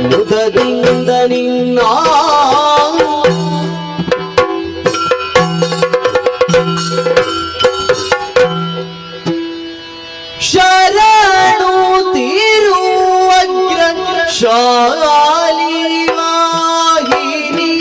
ಮುದದಿಂದ ನಿನ್ನ ಶರಣು ತಿರುವಗ್ರ ಶಾಲಿ ವಾಹಿನಿ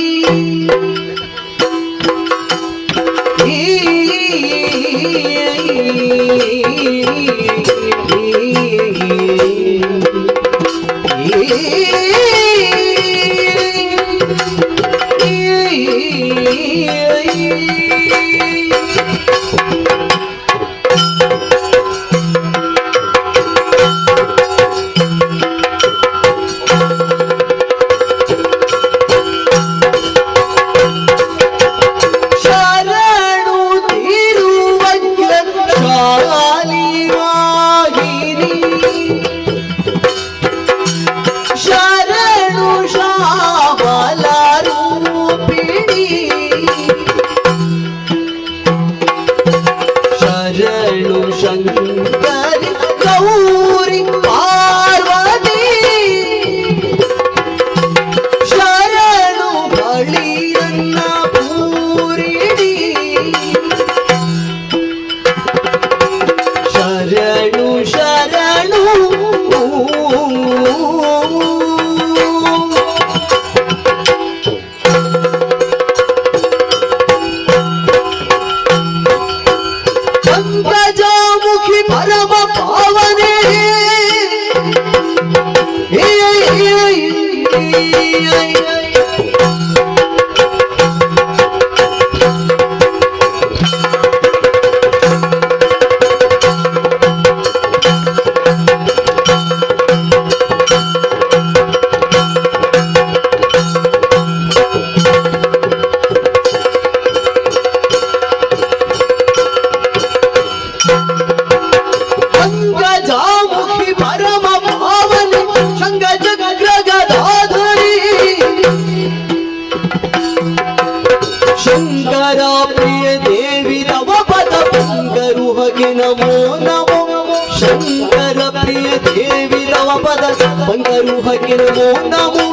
ದೇವಿ ತವ ಪದ ಬಂಗರು ಹಕ್ಕಿರು ನಮೋ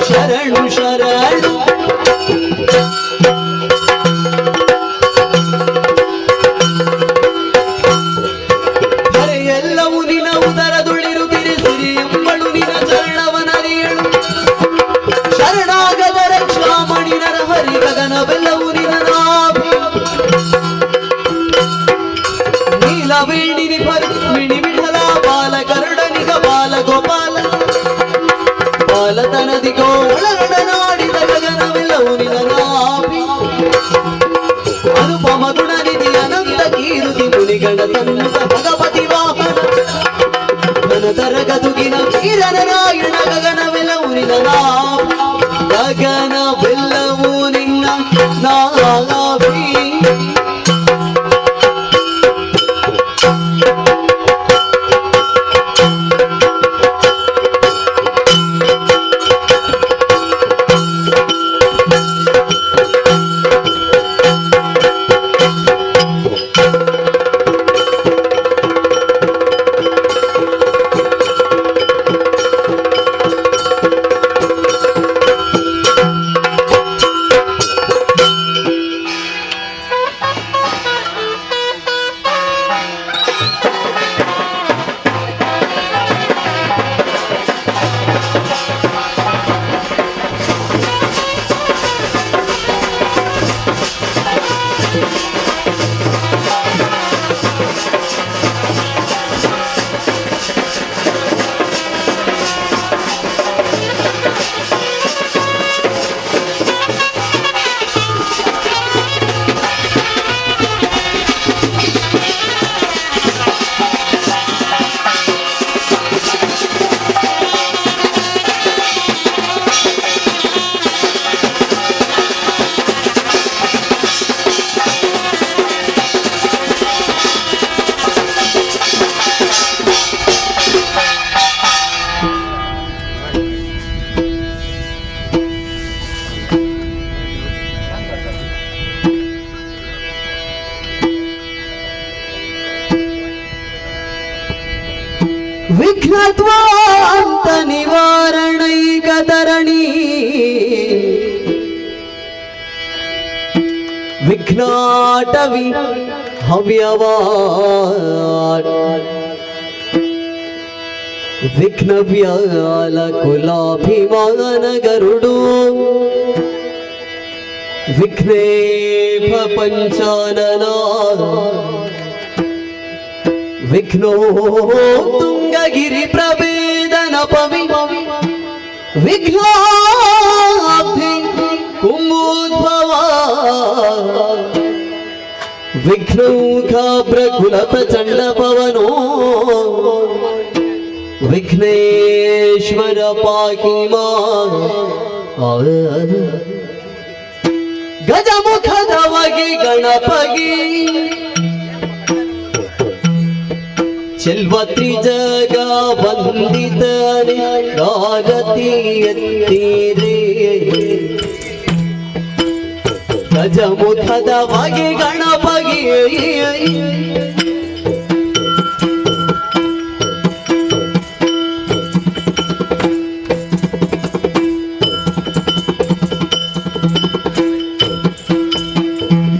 ಶರಣು ಶರಣು ಎಲ್ಲವೂ ನಿನ್ನ ಉದರದುಳಿರುತ್ತಿರಿ ಸಿರಿ ಎಂಬಳು ನಿನ್ನ ಚರಣವನರಿಯಳು ಶರಣಾಗದ ರಕ್ಷಾಮಣಿ ನರಹರಿ ಗಗನವೆಲ್ಲವೂ ನಿನ್ನ ನಾಭಿ ನೀಲವೇಣಿನಿ ಪರುಮಿಣಿ ವಿಠಲ ಬಾಲ ಕರುಡನಿಗ ಬಾಲ ಗೋಪಾಲ ಬಾಲತನದಿಗೋ ಒಳಗಡನಾಡಿದ ಗಗನವೆಲ್ಲವೂ ನಿನ್ನ ನಾಭಿ ಅನುಪಮ ಗುಣನಿಧಿ ಅನಂತ ಕೀರುತಿ ಮುನಿಗಣ ಸನ್ನುತ ಭಗವತಿ ವಾಹನ ಘನತರಗದುಗಿನ ವೀರನಾರಾಯಣ ಗಗನವೆಲ್ಲವೂ ನಿನ್ನ ನಾಭಿ ಗಗನವೆಲ್ಲವೂ ನಿನ್ನ ನಾಭಿ ವಿಘ್ನತ್ವಾಂತ ನಿವಾರಣೈಕ ತರಣಿ ವಿಘ್ನಾಟವಿ ಹವ್ಯವಾ ವಿಘ್ನವ್ಯಾಲ ಕುಲಾಭಿಮಾನ ಗರುಡು ವಿಘ್ನೇಪ ಪಂಚಾನನ ವಿಘ್ನೋ ತುಂಗಗಿರಿ ಪ್ರವೇದನ ಪವಿ ವಿಘ್ನಾಬ್ಧಿ ಕುಮೋದ್ಭವ ವಿಘ್ನೌಘ ಪ್ರಕುಲ ಪ್ರಚಂಡ ಪವನೋ ವಿಘ್ನೇಶ್ವರ ಪಾಹಿ ಮಾಂ ಗಜಮುಖದವಗಿ ಗಣಪಗಿ ಚೆಲ್ವತ್ರಿ ಜಗ ವಂದಿತನೆ ಗಾರತಿ ಎತ್ತೀರೇ ಗಜಮುಖದವಗಿ ಗಣಪಗಿ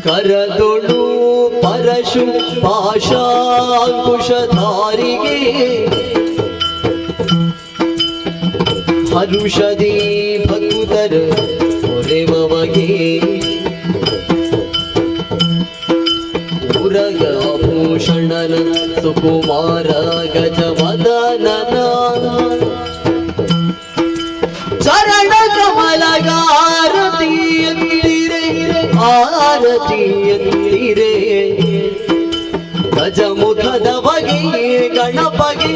ಕರದೊಳು ಪರಶು ಪಾಶಾಂಕುಶಧಾರಿಗೆ ಹರುಷದಿ ಭಕ್ತರ ಹೊರೆವಗೆ ಉರಗಭೂಷಣನ ಸುಕುಮಾರ ಗಜವದನನ ಚರಣ ಕಮಲಗಾರತಿ ಎತ್ತಿರೆ ಆರತಿ ಎತ್ತಿರೆ ಗಜಮುಖದ ಬಗೆ ಗಣಪಗೆ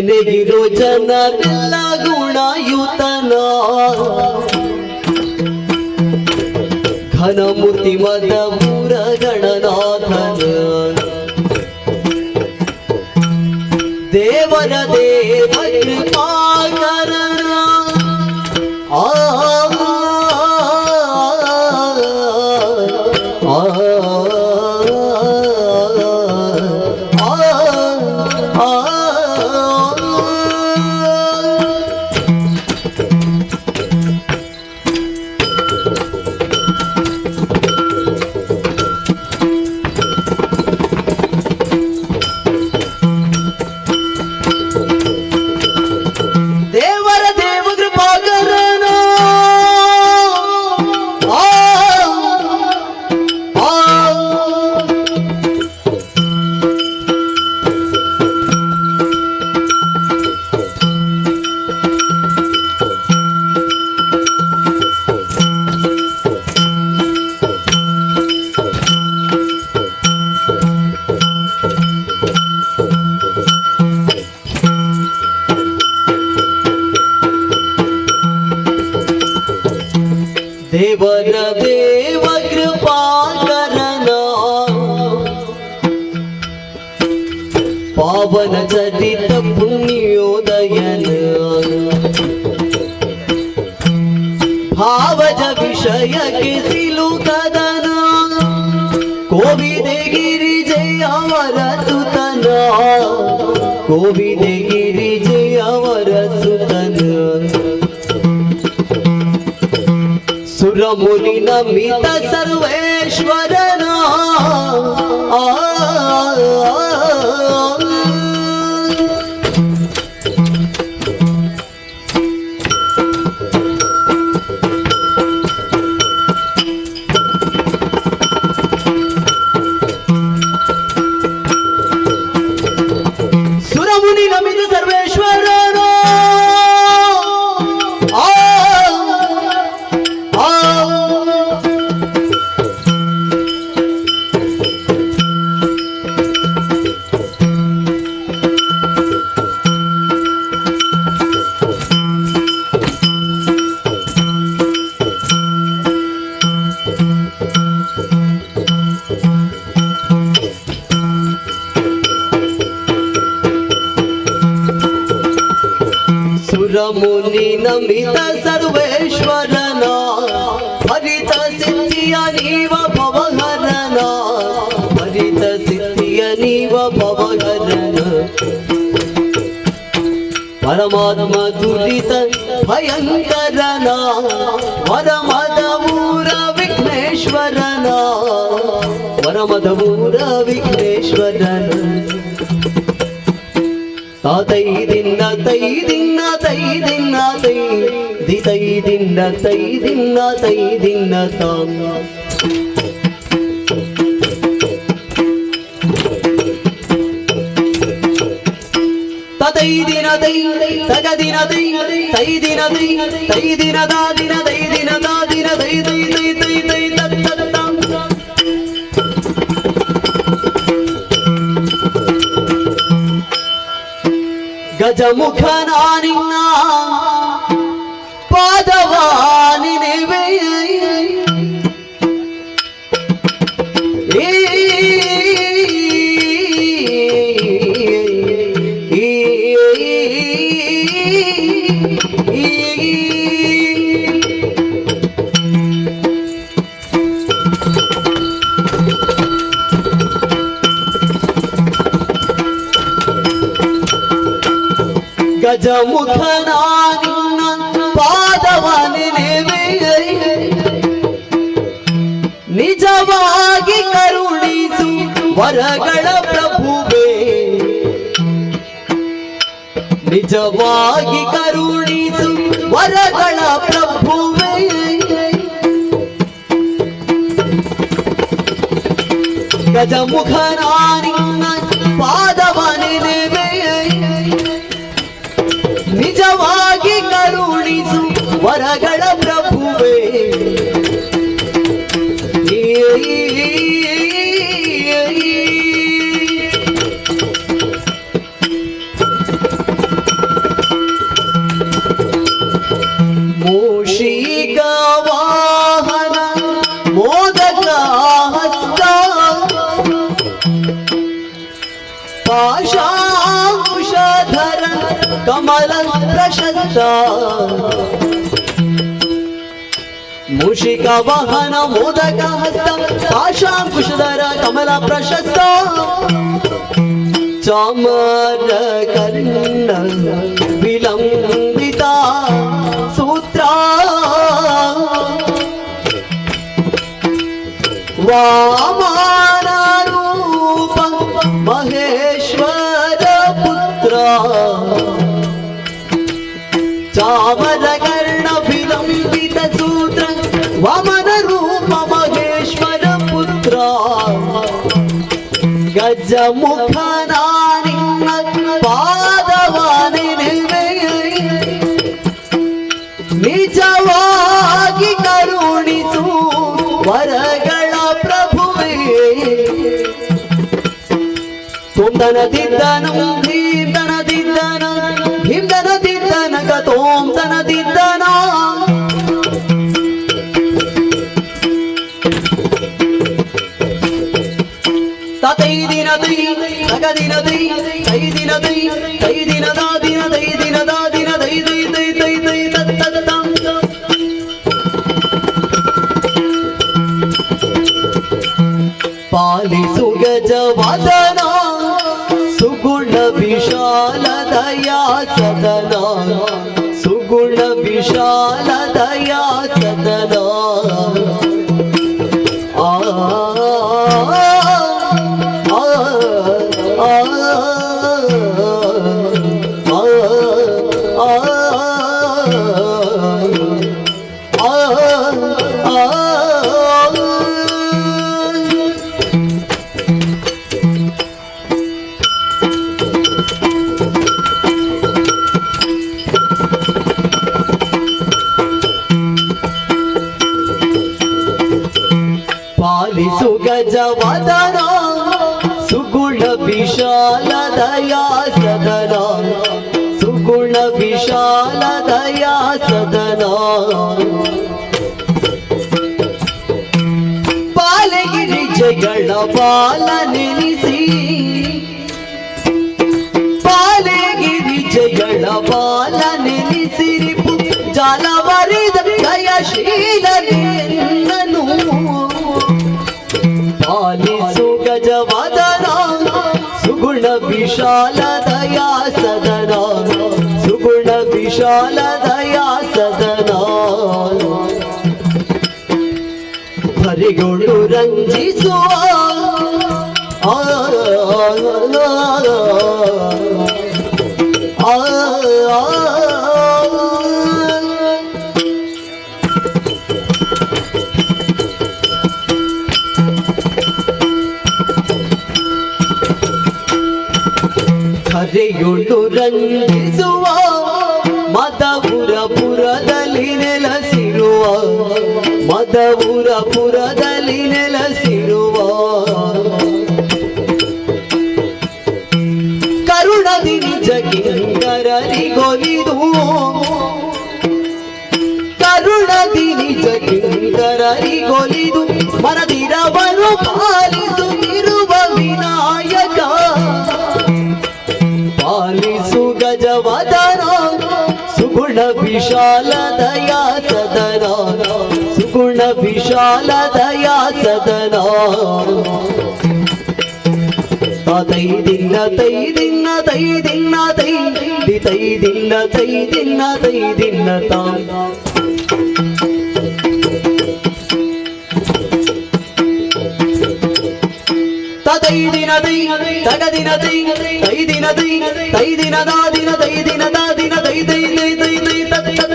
ನೆನೆಗಿರೋ ಜನರೆಲ್ಲ ಗುಣಯುತನ ಘನಮೂರ್ತಿ ಮದಪುರ ಗಣನಾಥನ ದೇವರ ದೇವ ಕೃಪಾಕರನ ಆ ದೇವರ ದೇವ ಕೃಪಾಕರನ ಪಾವನ ಚರಿತ ಪುಣ್ಯೋದಯನ ಭಾವಜ ವಿಷಯಕ್ಕೆ ಸಿಲುಕದನ ಕೋವಿದೆ ಗಿರಿಜಯವರ ಸುತನ ಕೋವಿದೆ ಗಿರಿಜಯವರ ಸುತನ ಸುರಮುನಿ ನಮಿತ ಸರ್ವೇಶ್ವರನ ಸುರಮುನಿ ನಮಿತ ಸರ್ವೇಶ್ವರನ ಸುರಮುನಿ ನಮಿತ ಸರ್ವೇಶ್ವರನ ಹರಿತ ಸಿದ್ಧಿಯ ನೀವ ಭವಹರನ ಹರಿತ ಸಿದ್ಧಿಯ ನೀವ ಭವಹರನ ಪರಮಾತ್ಮ ದುರಿತ ಭಯಂಕರನ ವರಮದಮೂರ ವಿಘ್ನೇಶ್ವರನ ವರಮದಮೂರ ವಿಘ್ನೇಶ್ವರನ ತೈ ದಿನ ತೈ ದಿನ ತೈ ದಿನ ತೈ ದಿ ತೈ ದಿನ ತೈ ದಿನ ತೈ ದಿನ ತಾಂ ತೈ ದಿನ ತೈ ತಗ ದಿನ ತೈ ತೈ ದಿನ ತೈ ತೈ ದಿನ ದಾ ದಿನ ತೈ ದಿನ ದಾ ದಿನ ತೈ ತೈ ತೈ ತೈ ತೈ ತತ್ ತತ್ ತಾಂ ಗಜಮುಖನ ನಿನ್ನ ಪಾದವಾನಿವೆ ಗಜಮುಖನ ನಿನ್ನ ಪಾದವನೆನೆವೆ ನಿಜವಾಗಿ ಕರುಣಿಸು ವರಗಳ ಪ್ರಭುವೇ ನಿಜವಾಗಿ ಕರುಣಿಸು ವರಗಳ ಪ್ರಭುವೇ ಗಜಮುಖನ ನಿನ್ನ ಪಾದವನೆನೆವೆ ನಿಜವಾಗಿ ಕರುಣಿಸು ವರಗಳ ಪ್ರಭುವೇ ಕಮಲ ಪ್ರಶಸ್ತ ಮೂಷಿಕ ವಾಹನ ಮೋದಕ ಹಸ್ತ ಪಾಶಾಂಕುಶಧರ ಕಮಲ ಪ್ರಶಸ್ತ ಚಾಮರ ಕರ್ಣ ವಿಲಂಬಿತ ಸೂತ್ರ ವಾಮನ ರೂಪ ಮಹೇಶ್ವರ ಪುತ್ರ ಚಾಮರ ಕರ್ಣ ವಿಲಂಬಿತ ಸೂತ್ರ ವಾಮನ ರೂಪ ಮಹೇಶ್ವರ ಪುತ್ರ ಗಜಮುಖನ ನಿನ್ನ ಪಾದವಾನೆ ನಿಜವಾಗಿ ಕರುಣಿಸು ವರಗಳ ಪ್ರಭುವೇ ತೋಂದನದಿದ್ದನು ಭೀಮದನದಿದ್ದನ ಭೀಮದನದಿದ್ದನ ತೋಂದನದಿದ್ದನ ತೈ ದಿನ ತೈ ತಗದಿನ ತೈ ತೈ ದಿನ ತೈ ತೈ ದಿನದ ದಿನ ತೈ ದಿನದ ದಿನ ತೈ ತೈ ತೈ ತೈ ತೈ ತತ್ತ ಪಾಲಿಸು ಗಜವದನ ಸುಗುಣ ವಿಶಾಲ ದಯಾ ಸದನ ಸುಗುಣ ವಿಶಾಲ ದಯಾ ಸದನ ಪಾಲಿಸು ಗಜವದನ ಸುಗುಣ ವಿಶಾಲ ದಯಾ ಸದನ ಸುಗುಣ ವಿಶಾಲ ದಯಾ ಸದನ ಪಾಲಗಿರಿಜಗಳ ಬಾಲ ನೆನೆಸಿ ಪಾಲಗಿರಿಜಗಳ ಬಾಲ ನೆನೆಸಿರಿಪು ಜಾಲವರಿದ ದಯಶೀಲನೆನ್ನನು ಪಾಲಿಸು ಗಜವದನ ಸುಗುಣ ವಿಶಾಲ ದಯಾ ಸದನ ಸುಗುಣ ವಿಶಾಲ ದಯಾ ಸದನ ಹರಿಗೊಂಡು ರಂಜಿಸುವ ಹರೆಯುಂಡು ರಂಜಿಸುವ ಮದಪುರಪುರದಲ್ಲಿ ನೆಲೆಸಿರುವ ಮದಪುರಪುರದಲ್ಲಿ ನೆಲೆಸಿರುವ ಕರುಣದಿ ನಿಜ ಕಿಂಕರರಿಗೊಲಿದು ಕರುಣದಿ ನಿಜ ಕಿಂಕರರಿಗೊಲಿದು ಮನದಿರವನು ಪಾಲಿಸುತ್ತಿರುವ ವಿನಾಯಕ ಪಾಲಿಸು ಗಜವದನ ಸುಗುಣ ವಿಶಾಲ ದಯಾ ಸದನ ಸುಗುಣ ವಿಶಾಲ ದಯಾ ಸದನ ತೈ ದಿನ ತೈ ದಿನ ತೈ ದಿನ ತೈ ತೈ ದಿನ ತೈ ದಿನ ತೈ ದಿನ ತೈ ದಿನ ತೈ ತಗದಿನ ತೈ ತೈ ದಿನ ತೈ ತೈ ದಿನದ ದಿನ ತೈ ದಿನದ ದಿನ ತೈ ತೈ ತೈ ತೈ ತೈ ತತ್ತ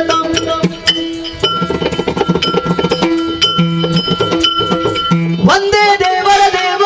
ವಂದೇ ದೇವರ ದೇವ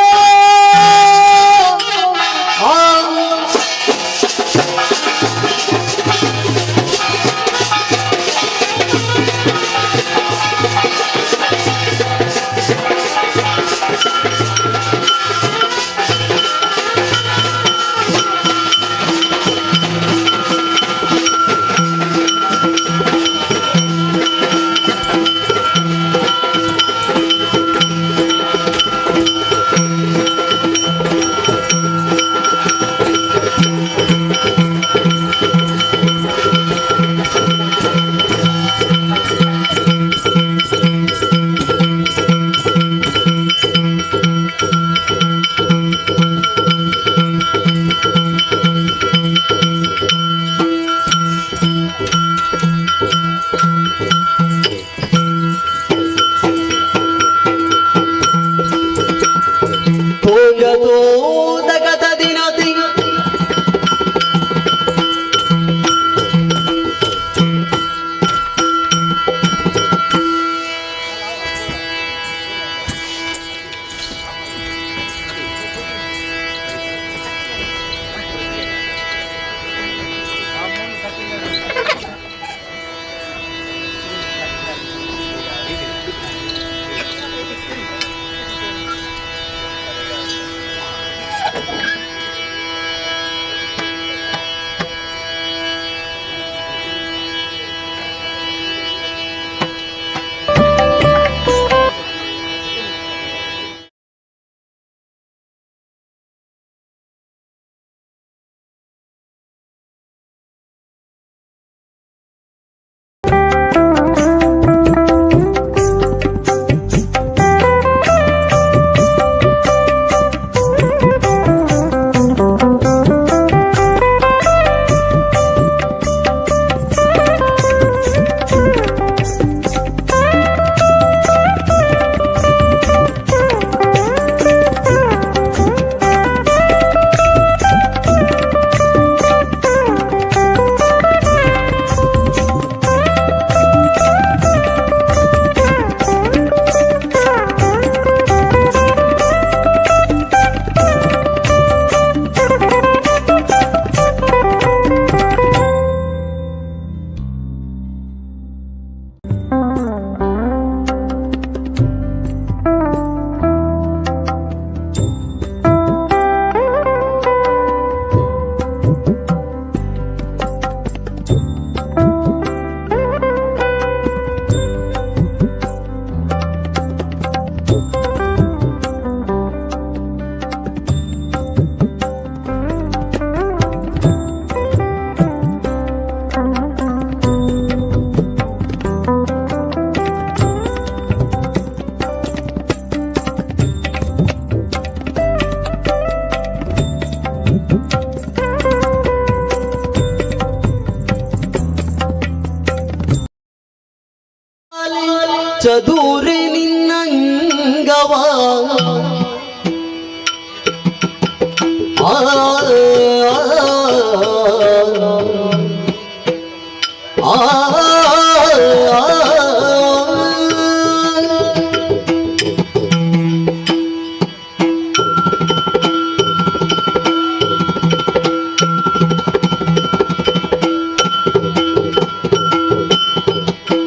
ಚದುರೆ ನಿನ್ನಂಗವ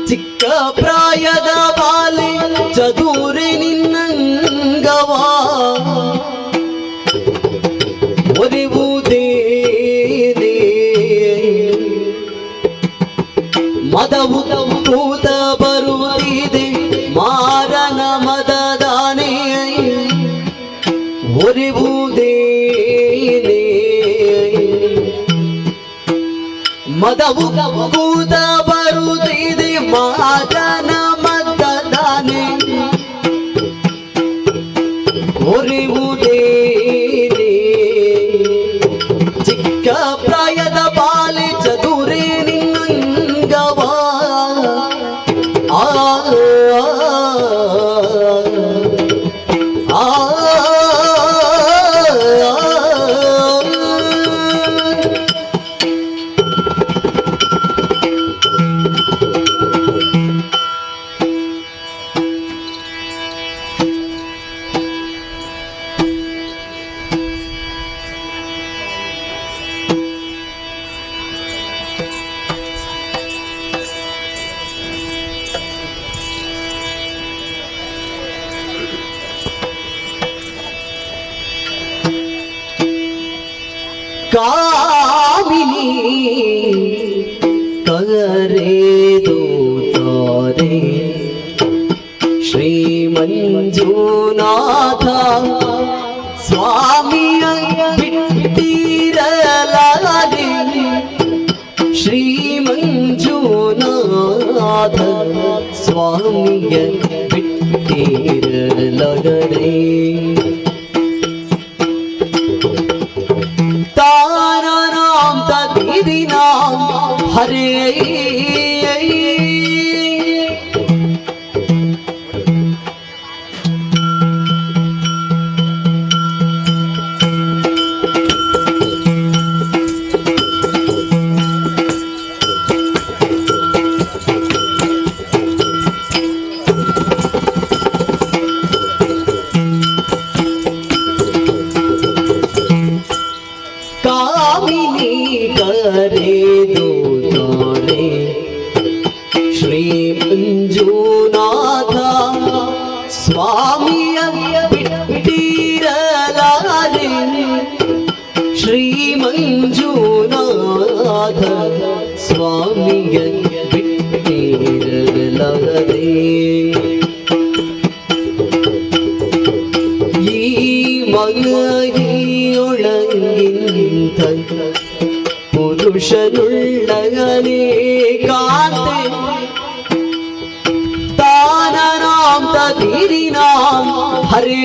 ಚಿಕ್ಕ ಪ್ರಾಯದ ಬಾಲೆ ಚದುರೆ ನಿನ್ನಂಗವ ಒರಿವುದೇನೆ ಮದವು ಕೂತ ಬರುತ್ತಿದೆ ಮಾರನ ಮದದಾನೆ ಒರಿವುದೇನೆ ಮದವು ಕೂತ ಬರುತ್ತಿದೆ ಮಾರನ ಮದದಾನೆ ಒರಿವುದೇನೆ ಚಿಕ್ಕ ಪ್ರಾಯದ ಬಾಲೆ ಚದುರೆ ನಿನ್ನಂಗವ ಆ ಕಾಮಿನಿ ಕರೆದು ತಾರೆ ಶ್ರೀ ಮಂಜುನಾಥ ಸ್ವಾಮಿಯ ಬಿಟ್ಟಿರಲಾರೆ ಶ್ರೀ ಮಂಜುನಾಥ ಸ್ವಾಮಿಯ ಬಿಟ್ಟಿರಲಾರೆ ತಾನಾಂ ತದಿನಾಂ ಹರೇ ಕಾಮಿನಿ ಕರೆದು ತಾರೆ ಶ್ರೀ ಮಂಜುನಾಥ ಸ್ವಾಮಿಯ ಬಿಟ್ಟಿರಲಾರೆ ಶ್ರೀ ಮಂಜುನಾಥ ಸ್ವಾಮಿಯ ಬಿಟ್ಟಿರಲಾರೆ ಈ ಮನೆಯೊಳಗಿಂತ ಪುರುಷನುಳ್ಳಗನೇ ಕಾಂತೆ ತಾನನಾಂ ತದಿರಿನಾಂ ಹರೇ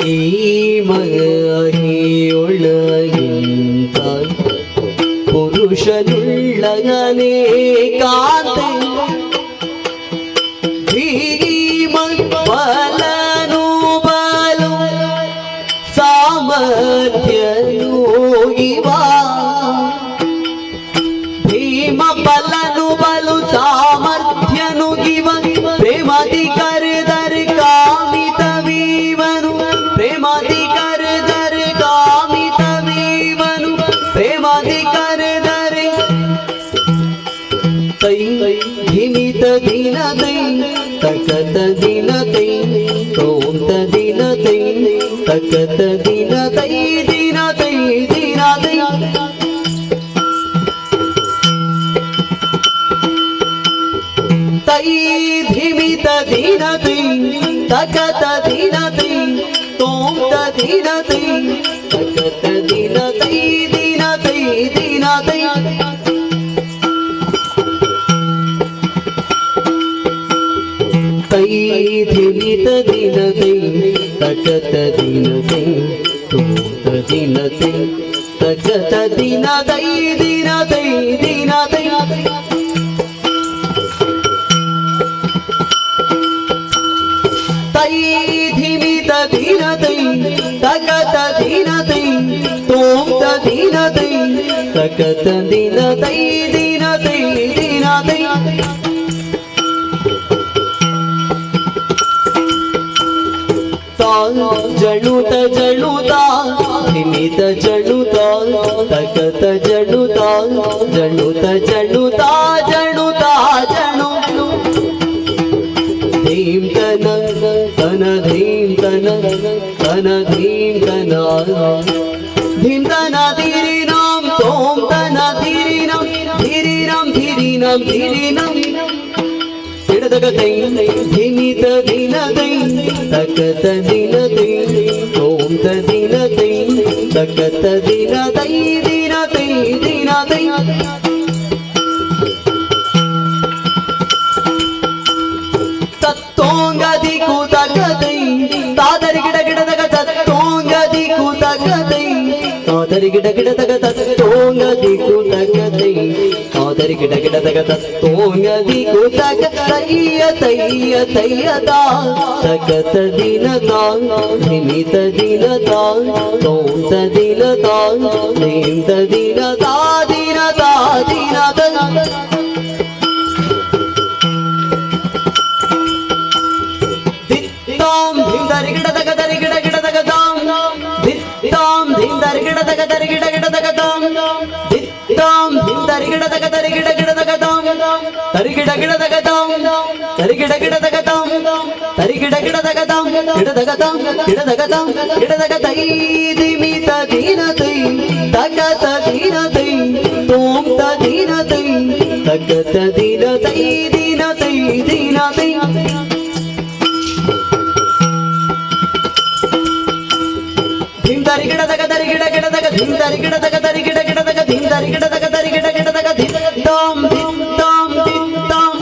ಈ ಮಹಿಯೊಳಗಿಂತ ಪುರುಷನುಳ್ಳಗನೇ ಕಾಂತೆ ಭೀಮ ಬಲನು ಬಲು ಸಾಮರ್ಥ್ಯನು ಇವ ಭೀಮ ಬಲನು ಬಲು ಸಾಮರ್ಥ್ಯನು ಇವ ಪ್ರೇಮದಿ ಕರೆದರೆ ಕಾಮಿತವೀವನು ಪ್ರೇಮದಿ ಕರೆದರೆ ಕಾಮಿತವೀವನು ಪ್ರೇಮದಿ ಕರೆದರೆ ತೈ ಹಿಮಿತ ದಿನ ತೈ ತಕತ ದಿನ ತೈ ತೋಂತ ದಿನ ತೈ ತಕತ ದಿನ ತೈ ದಿನ ತೈ ದಿನ ತೈ ತೈ ಧಿಮಿತ ದಿನ ತೈ ತಕತ ದಿನ ತೈ ತೋಂತ ದಿನ ತೈ ತಕತ ದಿನ ತೈ ದಿನ ತೈ ದಿನ ತೈ ದಿನ ದೈ ತಗತ ದಿನ ದೈ ತೋತ ದಿನ ದೈ ತಗತ ದಿನ ದೈ ದಿನ ದೈ ದಿನ ದೈ ತೈ ಧಿಮಿತ ದಿನ ದೈ ತಗತ ದಿನ ದೈ ತೋತ ದಿನ ದೈ ತಗತ ದಿನ ದೈ ದಿನ ದೈ ದಿನ ದೈ ಜಣುತ ಜಣುತ ಧಿಮಿತ ಜಣುತ ತಗತ ಜಣುತ ಜಣುತ ಜಣುತ ಜಣುತ ಜಣು ಧೀಂ ತನ ತನ ಧೀಂ ತನ ತನ ಧೀಂ ತನ ಧೀಂ ತನ ಧಿರಿ ನಾಂ ತೋಂ ತನ ಧಿರಿ ನಾಂ ಧಿರಿ ನಾಂ ಧಿರಿ ನಾಂ ಧಿರಿ ನಾಂ ಹಿಡದಗ ದೈ ಧಿಮಿತ ದಿನ ದೈ ತಗತ ದಿನ ದೈ ಓಂ ತ ದಿನ ದೈ ತಗತ ದಿನ ದೈ ದಿನ ದೈ ದಿನ ದೈ ತತ್ತೋಂಗದಿ ಕೂತಗದೈ ತಾದರಿ ಗಿಡ ಗಿಡದಗ ತತ್ತೋಂಗದಿ ಕೂತಗದೈ ತಾದರಿ ಗಿಡ ಗಿಡದಗ ತತ್ತೋಂಗದಿ ಕೂತಗದೈ ತಾದರಿ ಗಿಡ ಗಿಡದಗ ತತ್ತೋಂಗದಿ ಕೂತಗ ತಯ್ಯ ತಯ್ಯ ತಯ್ಯದ ತಗತ ದಿನದ ಧಿಮಿತ ದಿನದ ತೋಂತ ದಿನದ ಧೀಂತ ದಿನದ ದಿನದ ದಿನದ ಧಿಮಿತ ದಿನ ದೈ ತಗತ ದಿನ ದೈ ತೋಂತ ದಿನ ದೈ ತಗತ ದಿನ ದೈ ದಿನ ದೈ ದಿನ ದೈ ಧಿಂದರಿ ಗಿಡದಗ ದರಿ ಗಿಡ ಗಿಡದಗ ಧಿಂದರಿ ಗಿಡದಗ ದರಿ ಗಿಡ ಗಿಡದಗ ಧಿಂದರಿ ಗಿಡದಗ ದರಿ ಗಿಡ ಗಿಡದಗ ಧಿಂದಾಂ ಧಿಂದಾಂ ಧಿಂದಾಂ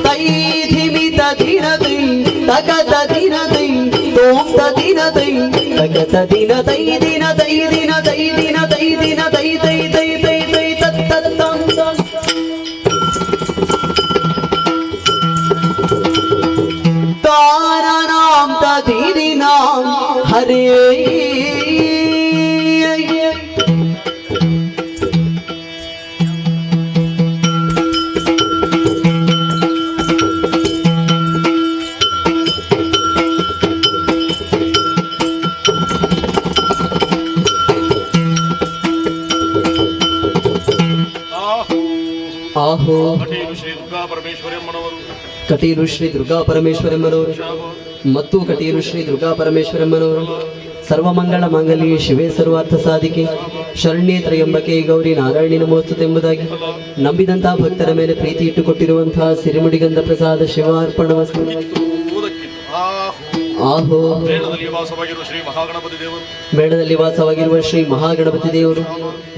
ತೈ ಧಿಮಿತ ದಿನ ದೈ ತಗತ ದಿನ ದೈ ತೋಂತ ದಿನ ದೈ ತಗತ ದಿನ ದೈ ದಿನ ದೈ ದಿನ ದೈ ದಿನ ದೈ ದಿನ ದೈ ದೈ ದೈ ದೈ ದೈ ತತ್ ತತ್ ತಂ ತಂ ತಾರನಾಂ ತದಿನಾಂ ಹರೇ ಆಹೋ ಕಟೀಲು ಶ್ರೀ ದುರ್ಗಾ ಪರಮೇಶ್ವರಮ್ಮನವರು ಮತ್ತು ಕಟೀಲು ಶ್ರೀ ದುರ್ಗಾ ಪರಮೇಶ್ವರಮ್ಮನವರು ಸರ್ವಮಂಗಳ ಮಾಂಗಲ್ಯ ಶಿವೇ ಸರ್ವಾರ್ಥ ಸಾಧಿಕೆ ಶರಣ್ಯೇ ತ್ರಯಂಬಕೆ ಗೌರಿ ನಾರಾಯಣಿ ನಮೋಸ್ತುತೆ ಎಂಬುದಾಗಿ ನಂಬಿದಂತಹ ಭಕ್ತರ ಮೇಲೆ ಪ್ರೀತಿ ಇಟ್ಟುಕೊಟ್ಟಿರುವಂತಹ ಸಿರಿಮುಡಿಗಂಧ ಪ್ರಸಾದ ಶಿವಾರ್ಪಣವಸ್ತು. ಆಹೋ ಮೇಳದಲ್ಲಿ ವಾಸವಾಗಿರುವ ಶ್ರೀ ಮಹಾಗಣಪತಿ ದೇವರು ಮೇಳದಲ್ಲಿ ವಾಸವಾಗಿರುವ ಶ್ರೀ ಮಹಾಗಣಪತಿ ದೇವರು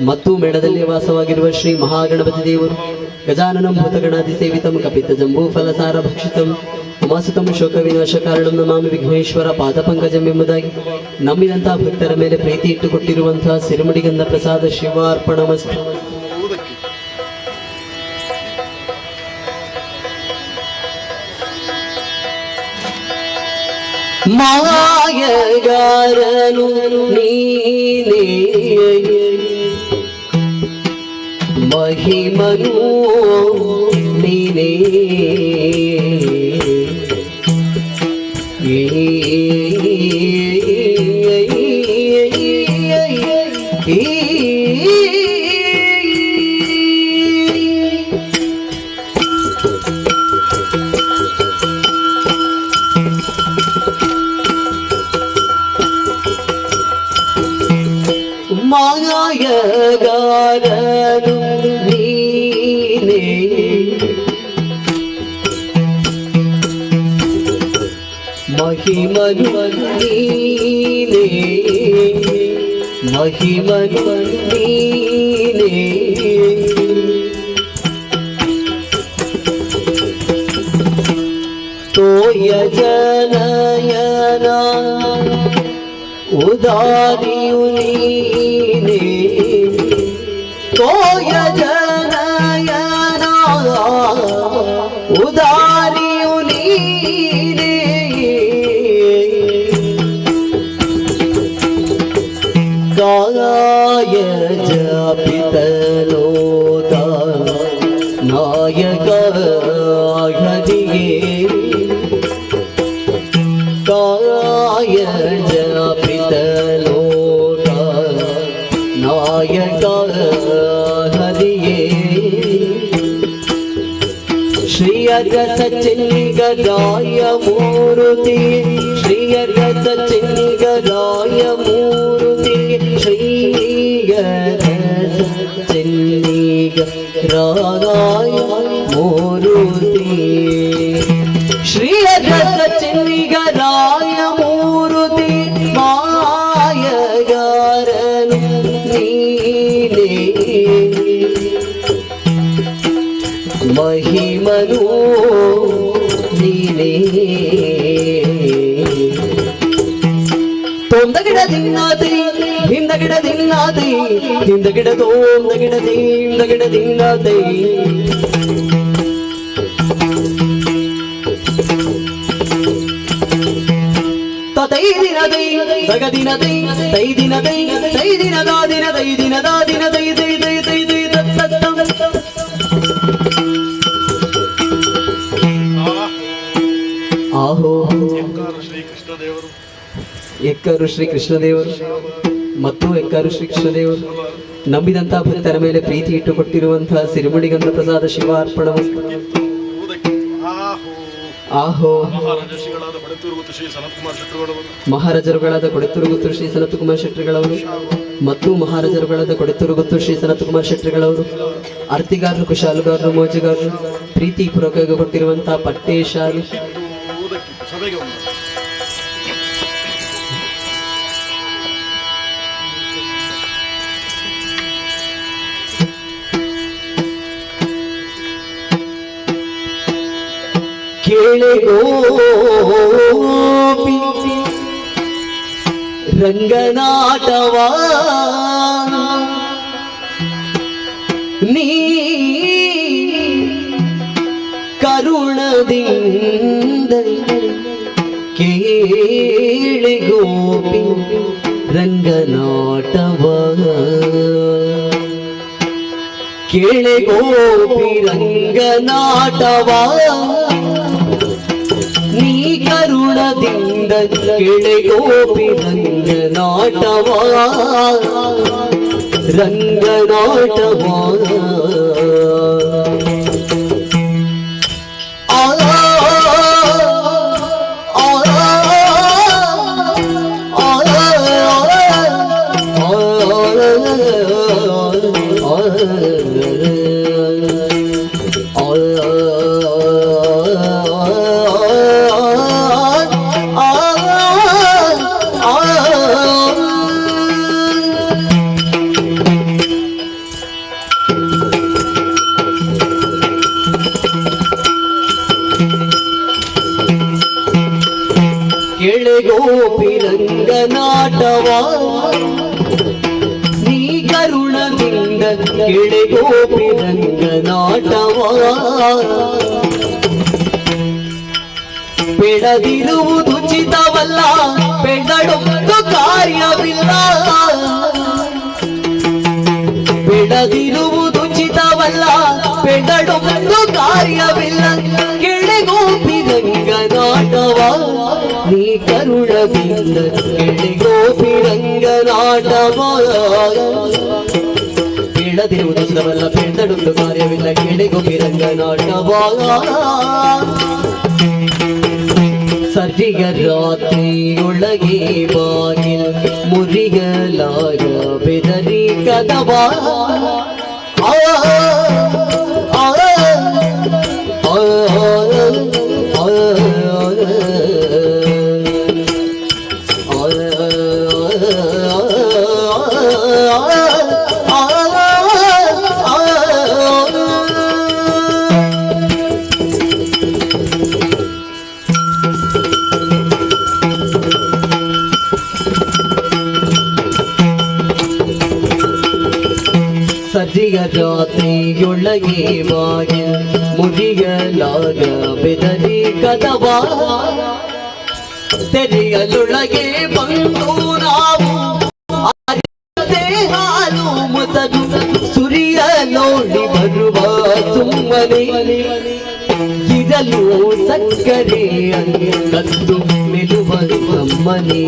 ಮತ್ತು ಮೇಳದಲ್ಲಿ ವಾಸವಾಗಿರುವ ಶ್ರೀ ಮಹಾಗಣಪತಿ ದೇವರು ಗಜಾನನಂ ಭೂತಗಣಾದಿ ಸೇವಿತಂ ಕಪಿತ ಜಂಬೂ ಫಲಸಾರ ಭಕ್ಷಿತಂ ಉಮಾಸುತಂ ಶೋಕ ವಿನಾಶ ಕಾರಣಂ ನಮಾಮಿ ವಿಘ್ನೇಶ್ವರ ಪಾದಪಂಕಜಂ ಎಂಬುದಾಗಿ ನಂಬಿದಂತಹ ಭಕ್ತರ ಮೇಲೆ ಪ್ರೀತಿ ಇಟ್ಟುಕೊಟ್ಟಿರುವಂತಹ ಸಿರಿಮುಡಿಗಂಧ ಪ್ರಸಾದ ಶಿವಾರ್ಪಣಮಸ್ತು. ಮಾಯಗಾರನು ನೀನೇ ಮಹಿಮನು ನೀನೇ ಮಾಯಗಾರನು ನೀನೇ ಮಹಿಮನು ನೀನೇ ಮಹಿಮನು ನೀನೇ ತೋಯ ಜನಯನ ಉದಾರಿಯು ನೀನೇ ತೋಯ ಜನಯನ ಉದಾರಿಯು ನೀನೇ ಕಾಯ ಜಪಿತಲೋದ ನಾಯಕ ಹರಿಯೇ ಕಾಯ ಜಪಿತಲೋದ ನಾಯಕ ಹರಿಯೇ ಶ್ರೀಯರಸ ಚೆನ್ನಿಗರಾಯ ಮೂರುತಿ ಶ್ರೀಯರಸ ಚೆನ್ನಿಗರಾಯ ಮೂರುತಿ ಶ್ರೀಯರಸ ಚೆನ್ನಿಗರಾಯ ಮೂರುತಿ ಶ್ರೀಯರಸ ಚೆನ್ನಿಗರಾಯ ಮೂರುತಿ ಮಾಯಗಾರನು ನೀನೇ ಮಹಿಮನು ನೀನೇ ತೋಂದಗಿಡ ದಿನ್ನಾದಿ ಹಿಂದಗಿಡ ದಿನ್ನಾದಿ ಹಿಂದಗಿಡ ತೋಂದಗಿಡ ಹಿಂದಗಿಡ ದಿನ್ನಾದಿ ತೈ ದಿನದೈ ತಗದಿನದೈ ತೈ ದಿನದೈ ತೈ ದಿನದಾ ದಿನದೈ ದಿನದಾ ದಿನದೈ ದೈ ದೈ ದೈ ದೈ ತತ್ತಂ ಆಹೋ ಶ್ರೀ ಕೃಷ್ಣದೇವರು ಎಕ್ಕರು ಶ್ರೀ ಕೃಷ್ಣದೇವರು ಮತ್ತು ಎಕ್ಕರು ಶ್ರೀ ಕೃಷ್ಣದೇವರು ನಂಬಿದಂತಹ ಭಕ್ತರ ಮೇಲೆ ಪ್ರೀತಿ ಇಟ್ಟುಕೊಟ್ಟಿರುವಂತಹ ಸಿರಿಮುಡಿಗಂಧ ಪ್ರಸಾದ ಶಿವಾರ್ಪಣವಸ್ತು ಆಹೋ ಮಹಾರಾಜಶ್ರೀಗಳಾದ ಬಡತೂರುಗುತ್ತು ಶ್ರೀ ಸನತ್ಕುಮಾರ್ ಶೆಟ್ಟರುಗಳವರು ಮಹಾರಾಜರುಗಳಾದ ಕೊಡೆತುರುಗುತ್ತು ಶ್ರೀ ಸನತ್ಕುಮಾರ್ ಶೆಟ್ಟರುಗಳವರು ಮತ್ತು ಮಹಾರಾಜರುಗಳಾದ ಕೊಡೆತುರುಗುತ್ತು ಶ್ರೀ ಸನತ್ಕುಮಾರ್ ಶೆಟ್ಟರುಗಳವರು ಆರ್ತಿಗಾರರು ಕುಶಾಲುಗಾರರು ಮೋಜುಗಾರರು ಪ್ರೀತಿ ಪೂರ್ವಕ ಕೊಟ್ಟಿರುವಂತಹ ಪಟ್ಟೇಶಾಲಿ ಸಭೆಗೆ ಕೇಳೆ ಗೋಪಿ ರಂಗನಾಟವಾ ನೀ ಕರುಣದಿಂದ ಕೇಳೆ ಗೋಪಿ ರಂಗನಾಟವಾ ಕೇಳೆ ಗೋಪಿ ರಂಗನಾಟವಾ ನೀ ಕರುಣದಿಂದ ಕೇಳೆ ಗೋಪಿ ರಂಗನಾಟವಾ ರಂಗನಾಟವಾ ಕೇಳೆ ಗೋಪಿ ರಂಗನಾಟವಾ ನೀ ಕರುಣದಿಂದ ಕೇಳೆ ಗೋಪಿ ರಂಗನಾಟವಾ ಬೆಳೆದಿರುವುದು ಉಚಿತವಲ್ಲ ಬೆಳೆದೊಂದು ಕಾರ್ಯವಿಲ್ಲ ಬೆಳೆದಿರುವುದು ಉಚಿತವಲ್ಲ ಬೆಳೆದೊಂದು ಕಾರ್ಯವಿಲ್ಲ ಕೇಳೆ ಗೋಪಿ ರಂಗನಾಟವಾ ನೀ ಕರುಣದಿಂದ ಕೇಳೆ ಗೋಪಿ ರಂಗನಾಟವಾ ಬೆಳೆದಿರುವುದು ಉಚಿತವಲ್ಲ ಬೆಳೆದೊಂದು ಕಾರ್ಯವಿಲ್ಲ ಕೇಳೆ ಗೋಪಿ ರಂಗನಾಟವಾ ಸರಿಗ ರಾತ್ರಿಯೊಳಗೆ ಬಾಗಿಲ್ ಮುರಿಗಲಾಗ ಬೆದರಿ ಕದವಾ ಸರಿಯ ರಾತ್ರಿಯೊಳಗೆ ಬಾಗಿ ಮುರಿಯಲಾಗ ಬೆದರಿ ಕದವಾ ತೆರೆಯಲೊಳಗೆ ಬಂದು ನಾವು ಹಾಲು ಮೊಸರು ಸುರಿಯ ನೋಡಿ ಬರುವ ಸುಮ್ಮನೆ ಇರಲು ಸಕ್ಕರೆ ಕದ್ದು ಮೆಲುವ ನಮ್ಮನೆ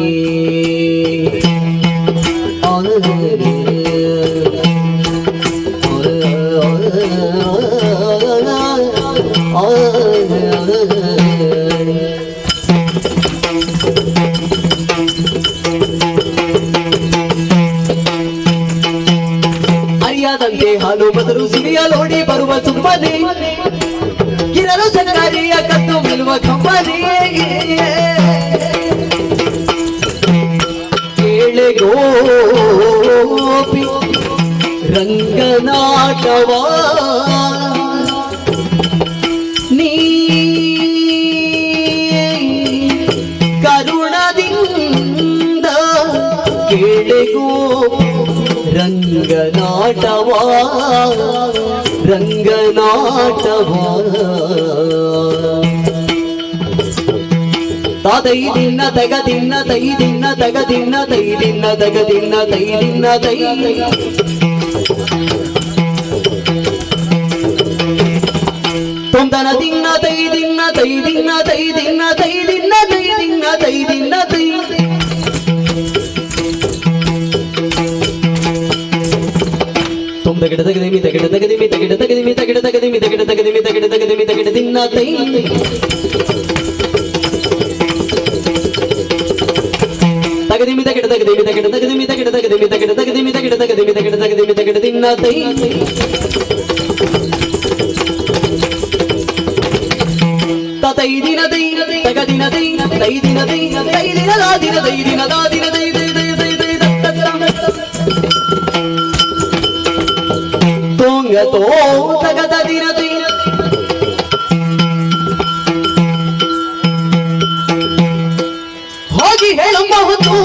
ಅರಿಯಾದಂತೆ ಹಾಲು ಮೊಸರು ಸಿರಿಯಲೋಡಿ ಬರುವ ಸುಮ್ಮನೆ ಕಿರಲು ಸಕ್ಕರೆಯ ಕದ್ದು ಮೆಲುವ ಕಂಬನೆ ಕೇಳೆ ಗೋಪಿ ರಂಗನಾಟವಾ ನೀ ಕರುಣದಿಂದ ಕೇಳೆ ಗೋಪಿ ರಂಗನಾಟವಾ ರಂಗನಾಟವಾ ತಾತೈ ದಿನ್ನ ತಗ ದಿನ್ನ ತೈ ದಿನ್ನ ತಗ ದಿನ್ನ ತೈ ದಿನ್ನ ತಗ ದಿನ್ನ ತೈ ದಿನ್ನ ತೈ ತೊಂದನ ದಿನ್ನ ತೈ ದಿನ್ನ ತೈ ದಿನ್ನ ತೈ ದಿನ್ನ ತೈ ದಿನ್ನ ತೈ ದಿನ್ನ ತೈ ದಿನ್ನ ತೈ ತಗಿಡ ತಗದಿಮಿ ತಗಿಡ ತಗದಿಮಿ ತಗಿಡ ತಗದಿಮಿ ತಗಿಡ ತಗದಿಮಿ ತಗಿಡ ತಗದಿಮಿ ತಗಿಡ ತಗದಿಮಿ ತಗಿಡ ದಿನ್ನ ತೈ ತಗದಿಮಿ ತಗಿಡ ತಗದಿಮಿ ತಗಿಡ ತಗದಿಮಿ ತಗಿಡ ತಗದಿಮಿ ತಗಿಡ ತಗದಿಮಿ ತಗಿಡ ತಗದಿಮಿ ತಗಿಡ ತಗದಿಮಿ ತಗಿಡ ದಿನ್ನ ತೈ ತೈ ದಿನ ತೈ ತಗದಿನ ತೈ ತೈ ದಿನ ತೈ ತೈ ದಿನ ದಾ ದಿನ ತೈ ದಿನ ದಾ ದಿನ ತೈ ತೈ ತೈ ತೈ ತೈ ತೋಂಗ ತೋ ತಗದ ದಿನ ತೈ ಹೋಗಿ ಹೇಳಬಹುದು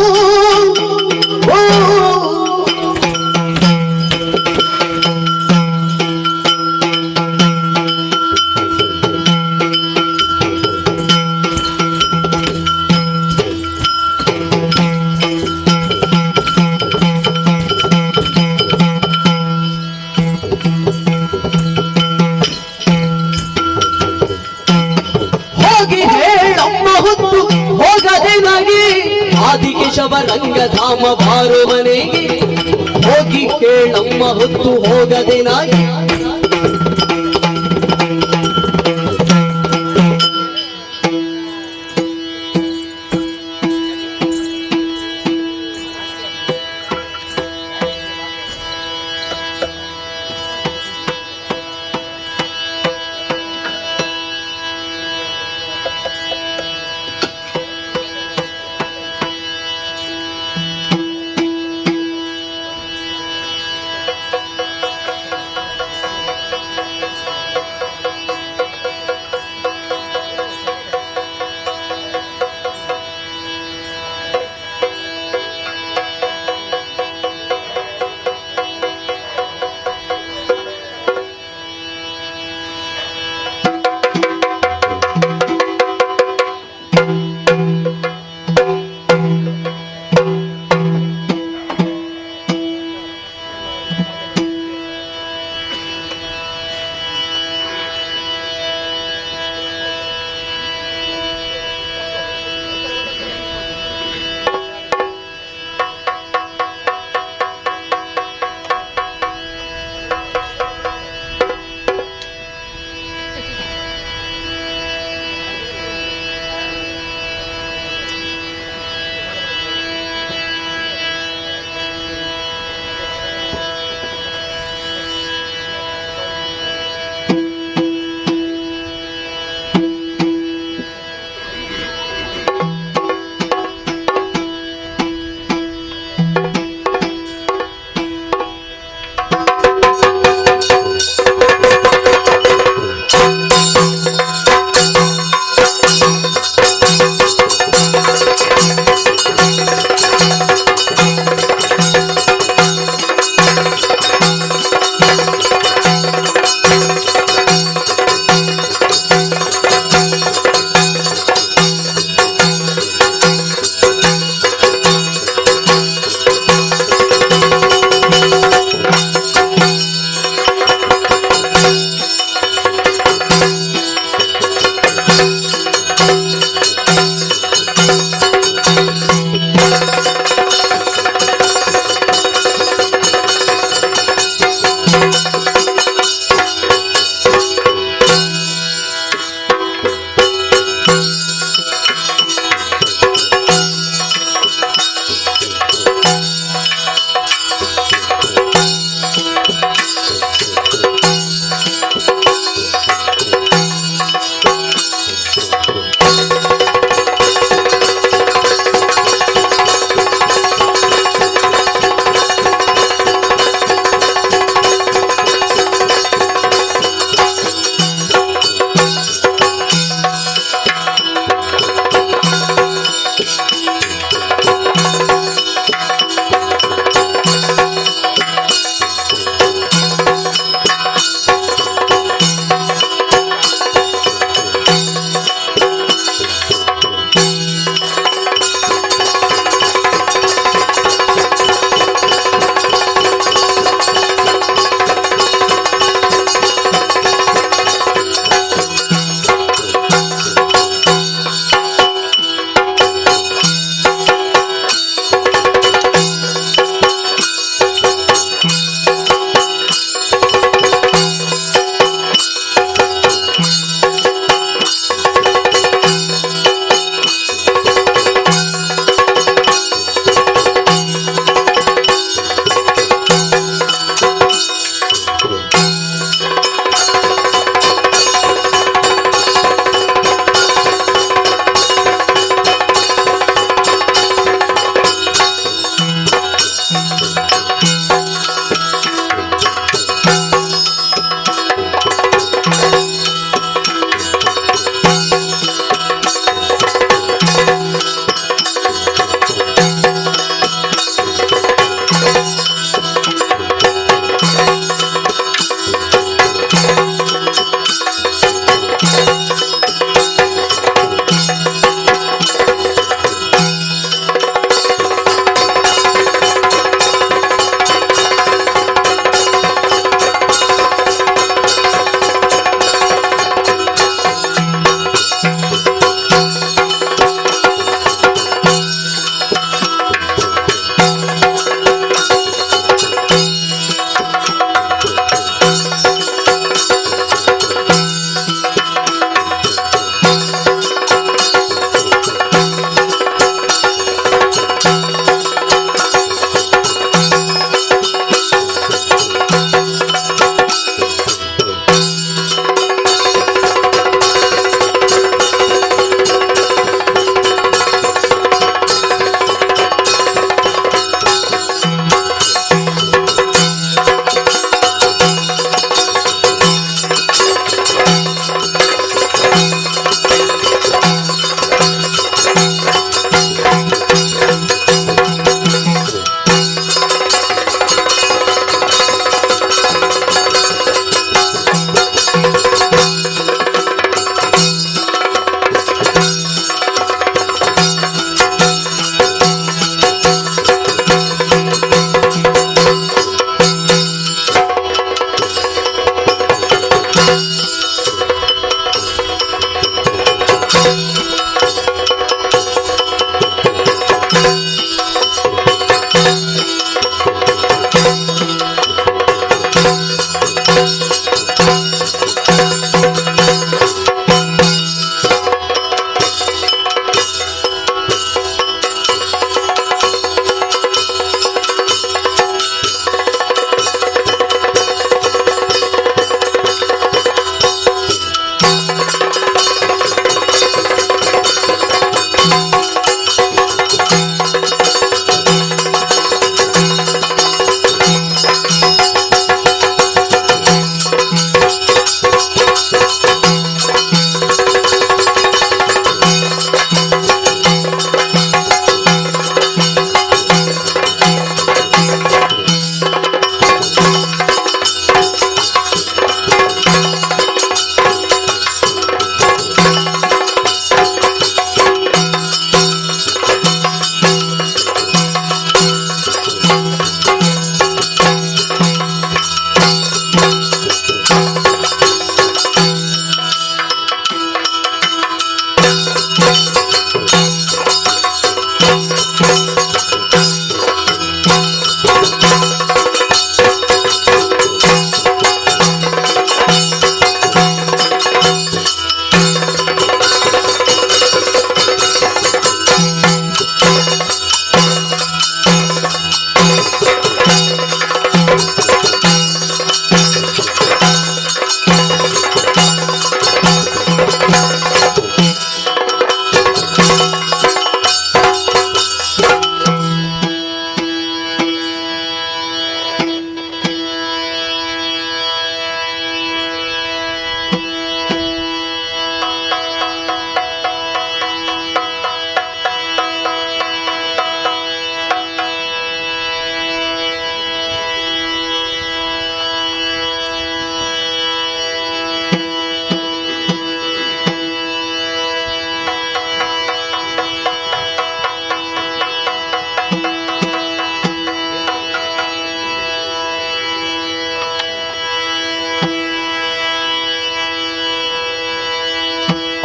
ಆದಿಕೇಶವ ರಂಗಧಾಮ ಬಾರೋ ಮನೆಗೆ ಹೋಗಿ ಕೇಳಮ್ಮ ಹೊತ್ತು ಹೋಗದೆ ನಾಗಿ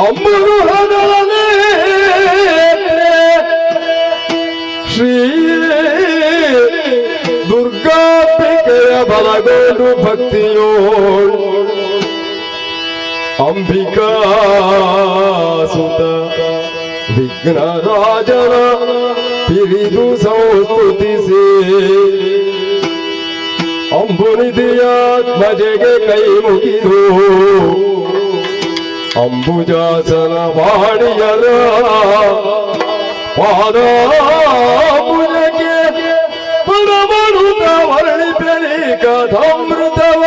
ಅಮೃತನೇ ಶ್ರೀ ದುರ್ಗಾಂಬಿಕೆಯ ಬಲಗೊಂಡು ಭಕ್ತಿಯೋಳ್ ಅಂಬಿಕಾ ಸುತ ವಿಘ್ನರಾಜನ ಪಿರಿದು ಸಂಸ್ತುತಿಸಿ ಅಂಬುನಿಧಿಯಾತ್ಮಜೆಗೆ ಕೈ ಮುಗಿದು ಅಂಬುಜಾಸನ ವಾಣಿಯರ ಪಾದಾಂಬುಜಕ್ಕೆ ಪರಮರುತ ವರ್ಣಿಪೆಲಿ ಕಥಾಮೃತವ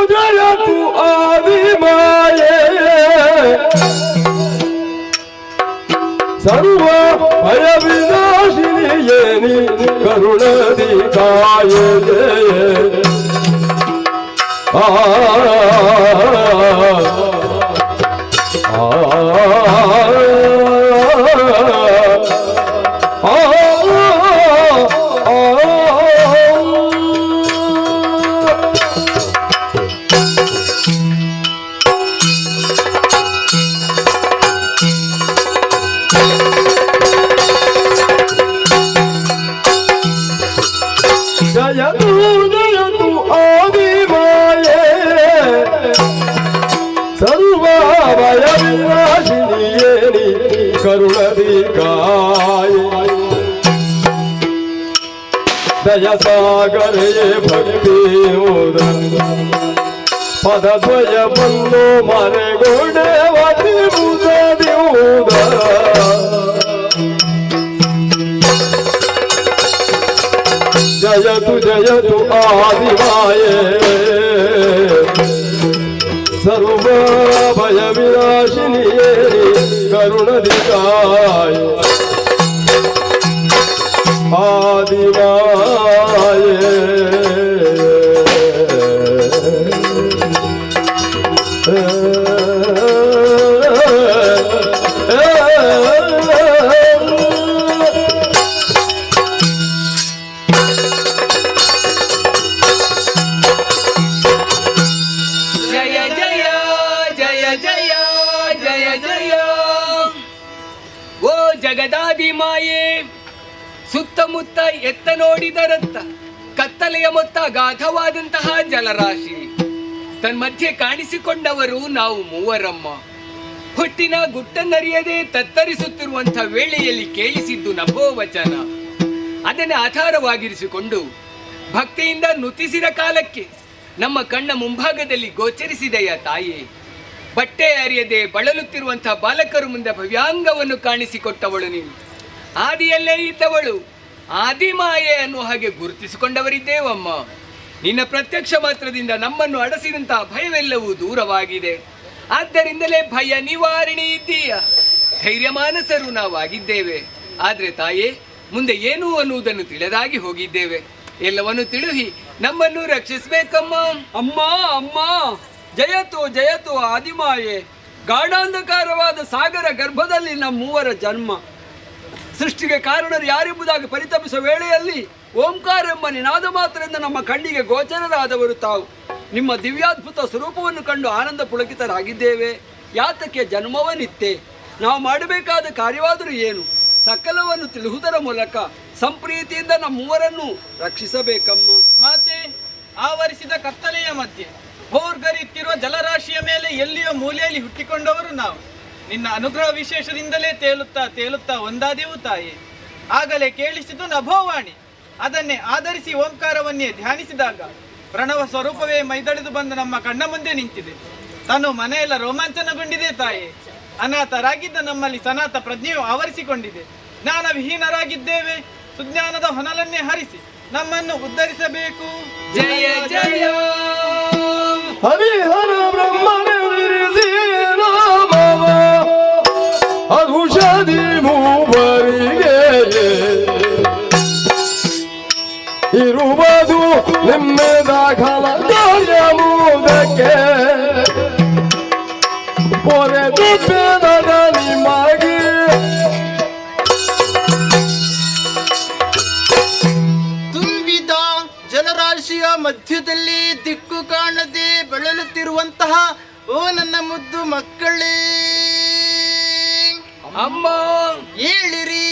ಜಯತು ಆದಿಮಾಯೇ ಸರ್ವ ಭಯ ವಿನಾಶಿನಿಯೇನಿ ಕರುಣದಿ ಕಾಯೇ ಜಯತು ಜಯತು ಆದಿಮಾಯೇ ಸರ್ವ ಭಯ ವಿನಾಶಿನಿಯೇನಿ ಕರುಣದಿ ಕಾಯೇ ದಯ ಸಾಗರೇ ಭಕ್ತಿ ಪದದ್ವಯ ಬಂದು ಮರೆಗೊಂಡೆ ವತಿ ಮುದದಿಯುವುದ ಜಯತು ಜಯತು ಆದಿಮಾಯೇ ಸರ್ವ ಭಯ ವಿನಾಶಿನಿಯೇ ಕರುಣದಿ ಕಾಯೇ ಆದಿಮಾಯೇ ಜಗದಾದಿಮಾಯೇ ಸುತ್ತಮುತ್ತ ಎತ್ತ ನೋಡಿದರತ್ತ ಕತ್ತಲೆಯ ಮೊತ್ತ ಅಗಾಧವಾದಂತಹ ಜಲರಾಶಿ ತನ್ಮಧ್ಯೆ ಕಾಣಿಸಿಕೊಂಡವರು ನಾವು ಮೂವರಮ್ಮ. ಹುಟ್ಟಿನ ಗುಟ್ಟನ್ನರಿಯದೆ ತತ್ತರಿಸುತ್ತಿರುವಂಥ ವೇಳೆಯಲ್ಲಿ ಕೇಳಿಸಿದ್ದು ನಭೋ ವಚನ. ಅದನ್ನು ಆಧಾರವಾಗಿರಿಸಿಕೊಂಡು ಭಕ್ತಿಯಿಂದ ನುತಿಸಿದ ಕಾಲಕ್ಕೆ ನಮ್ಮ ಕಣ್ಣ ಮುಂಭಾಗದಲ್ಲಿ ಗೋಚರಿಸಿದೆಯ ತಾಯೇ. ಬಟ್ಟೆ ಅರಿಯದೆ ಬಳಲುತ್ತಿರುವಂತಹ ಬಾಲಕರು ಮುಂದೆ ಭವ್ಯಾಂಗವನ್ನು ಕಾಣಿಸಿಕೊಟ್ಟವಳು ನೀನು. ಆದಿಯಲ್ಲೇ ಇದ್ದವಳು ಆದಿಮಾಯೆ ಅನ್ನುವ ಹಾಗೆ ಗುರುತಿಸಿಕೊಂಡವರಿದ್ದೇವಮ್ಮ. ನಿನ್ನ ಪ್ರತ್ಯಕ್ಷ ಮಾತ್ರದಿಂದ ನಮ್ಮನ್ನು ಅಡಸಿದಂತಹ ಭಯವೆಲ್ಲವೂ ದೂರವಾಗಿದೆ. ಆದ್ದರಿಂದಲೇ ಭಯ ನಿವಾರಣೆ ಇದ್ದೀಯ. ಧೈರ್ಯಮಾನಸರು ನಾವಾಗಿದ್ದೇವೆ. ಆದ್ರೆ ತಾಯೇ, ಮುಂದೆ ಏನು ಅನ್ನುವುದನ್ನು ತಿಳಿದಾಗಿ ಹೋಗಿದ್ದೇವೆ. ಎಲ್ಲವನ್ನು ತಿಳುಹಿ ನಮ್ಮನ್ನು ರಕ್ಷಿಸಬೇಕಮ್ಮ. ಅಮ್ಮ ಅಮ್ಮ, ಜಯತು ಜಯತು ಆದಿಮಾಯೆ. ಗಾಢಾಂಧಕಾರವಾದ ಸಾಗರ ಗರ್ಭದಲ್ಲಿ ನಮ್ಮ ಮೂವರ ಜನ್ಮ. ಸೃಷ್ಟಿಗೆ ಕಾರಣರು ಯಾರೆಂಬುದಾಗಿ ಪರಿತಪಿಸುವ ವೇಳೆಯಲ್ಲಿ ಓಂಕಾರ ಎಂಬ ನಿನಾದ ಮಾತ್ರದಿಂದ ನಮ್ಮ ಕಣ್ಣಿಗೆ ಗೋಚರರಾದವರು ತಾವು. ನಿಮ್ಮ ದಿವ್ಯಾದ್ಭುತ ಸ್ವರೂಪವನ್ನು ಕಂಡು ಆನಂದ ಪುಳಕಿತರಾಗಿದ್ದೇವೆ. ಯಾತಕ್ಕೆ ಜನ್ಮವನ್ನಿತ್ತೆ? ನಾವು ಮಾಡಬೇಕಾದ ಕಾರ್ಯವಾದರೂ ಏನು? ಸಕಲವನ್ನು ತಿಳಿಯುವುದರ ಮೂಲಕ ಸಂಪ್ರೀತಿಯಿಂದ ನಮ್ಮ ಮೂವರನ್ನು ರಕ್ಷಿಸಬೇಕಮ್ಮ. ಮಾತೆ, ಆವರಿಸಿದ ಕತ್ತಲೆಯ ಮಧ್ಯೆ ಭೋರ್ಗರಿಯುತ್ತಿರುವ ಜಲರಾಶಿಯ ಮೇಲೆ ಎಲ್ಲಿಯೋ ಮೂಲೆಯಲ್ಲಿ ಹುಟ್ಟಿಕೊಂಡವರು ನಾವು. ನಿನ್ನ ಅನುಗ್ರಹ ವಿಶೇಷದಿಂದಲೇ ತೇಲುತ್ತಾ ಒಂದಾದೆವು ತಾಯಿ. ಆಗಲೇ ಕೇಳಿಸಿತು ನಭೋವಾಣಿ. ಅದನ್ನೇ ಆಧರಿಸಿ ಓಂಕಾರವನ್ನೇ ಧ್ಯಾನಿಸಿದಾಗ ಪ್ರಣವ ಸ್ವರೂಪವೇ ಮೈದಳೆದು ಬಂದು ನಮ್ಮ ಕಣ್ಣ ಮುಂದೆ ನಿಂತಿದೆ. ತಾನು ಮನೆಯೆಲ್ಲ ರೋಮಾಂಚನಗೊಂಡಿದೆ ತಾಯಿ. ಅನಾಥರಾಗಿದ್ದ ನಮ್ಮಲ್ಲಿ ಸನಾತ ಪ್ರಜ್ಞೆಯು ಆವರಿಸಿಕೊಂಡಿದೆ. ಜ್ಞಾನ ವಿಹೀನರಾಗಿದ್ದೇವೆ. ಸುಜ್ಞಾನದ ಹೊನಲನ್ನೇ ಹರಿಸಿ ನಮ್ಮನ್ನು ಉದ್ಧರಿಸಬೇಕು. ಜಯ ಜಯ ಹರಿಹರ ಬ್ರಹ್ಮನಿರಿಸಿ ನಾಮವ ಔಷಧಿ ಮೂವರಿಗೆ ಇರುವುದು ನಿಮ್ಮ ದಾಖಲ ಕಾರ್ಯಮುದಕ್ಕೆ ಪೊರೆದು ಬೇಡದ ನಿಮಗೆ ತುಂಬಿದ ಜಲರಾಶಿಯ ಮಧ್ಯದಲ್ಲಿ ದಿಕ್ಕು ಕಾಣದೆ ಬಳಲುತ್ತಿರುವಂತಹ ಓ ನನ್ನ ಮುದ್ದು ಮಕ್ಕಳೇ, ಅಮ್ಮ ಏಳಿರಿ,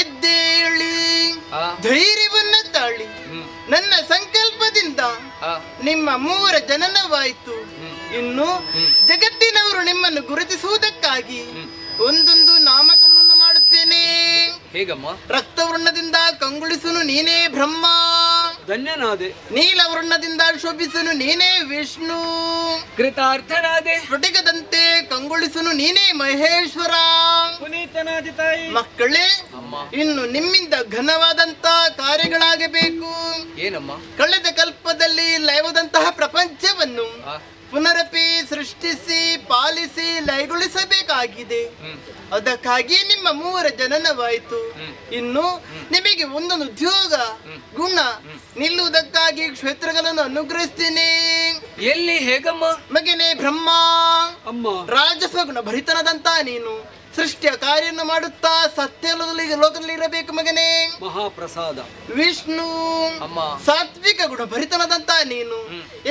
ಎದ್ದೇಳಿ, ಆ. ಧೈರ್ಯವನ್ನ ತಾಳಿ. ನನ್ನ ಸಂಕಲ್ಪದಿಂದ ನಿಮ್ಮ ಮೂವರ ಜನನವಾಯಿತು. ಇನ್ನು ಜಗತ್ತಿನವರು ನಿಮ್ಮನ್ನು ಗುರುತಿಸುವುದಕ್ಕಾಗಿ ಒಂದೊಂದು ನಾಮಕರಣವನ್ನು ಮಾಡುತ್ತೇನೆ. ಹೇಗಮ್ಮ? ರಕ್ತವರ್ಣದಿಂದ ಕಂಗೊಳಿಸುನು ನೀನೇ ಬ್ರಹ್ಮ, ಧನ್ಯನಾದೆ. ನೀಲವರ್ಣದಿಂದ ಶೋಭಿಸುನು ನೀನೇ ವಿಷ್ಣು, ಕೃತಾರ್ಥನಾದೆ. ಸ್ಫಟಿಕದಂತೆ ಕಂಗೊಳಿಸುನು ನೀನೇ ಮಹೇಶ್ವರ. ಪುನೀತನಾದಿ ತಾಯಿ. ಮಕ್ಕಳೇ, ಇನ್ನು ನಿಮ್ಮಿಂದ ಘನವಾದಂತ ಕಾರ್ಯಗಳಾಗಬೇಕು. ಏನಮ್ಮ? ಕಳೆದ ಕಲ್ಪದಲ್ಲಿ ಲಯವಾದಂತಹ ಪ್ರಪಂಚವನ್ನು ಆ. ಪುನರಪಿ ಸೃಷ್ಟಿಸಿ ಪಾಲಿಸಿ ಲಯಗೊಳಿಸಬೇಕಾಗಿದೆ. ಅದಕ್ಕಾಗಿ ನಿಮ್ಮ ಮೂವರ ಜನನವಾಯಿತು. ಇನ್ನು ನಿಮಗೆ ಒಂದೊಂದು ಉದ್ಯೋಗ ಗುಣ ನಿಲ್ಲುವುದಕ್ಕಾಗಿ ಕ್ಷೇತ್ರಗಳನ್ನು ಅನುಗ್ರಹಿಸ್ತೇನೆ. ಎಲ್ಲಿ? ಹೇಗಮ್ಮ? ಮಗನೇ ಬ್ರಹ್ಮ, ಅಮ್ಮ ರಾಜಸಗುಣ ಭರಿತನಾದಂತ ನೀನು ಸೃಷ್ಟಿಯ ಕಾರ್ಯವನ್ನು ಮಾಡುತ್ತಾ ಸತ್ಯ ಲೋಕದಲ್ಲಿ ಇರಬೇಕು ಮಗನೇ. ಮಹಾಪ್ರಸಾದ. ವಿಷ್ಣು, ಅಮ್ಮ. ಸಾತ್ವಿಕ ಗುಣ ಭರಿತನಾದಂತ ನೀನು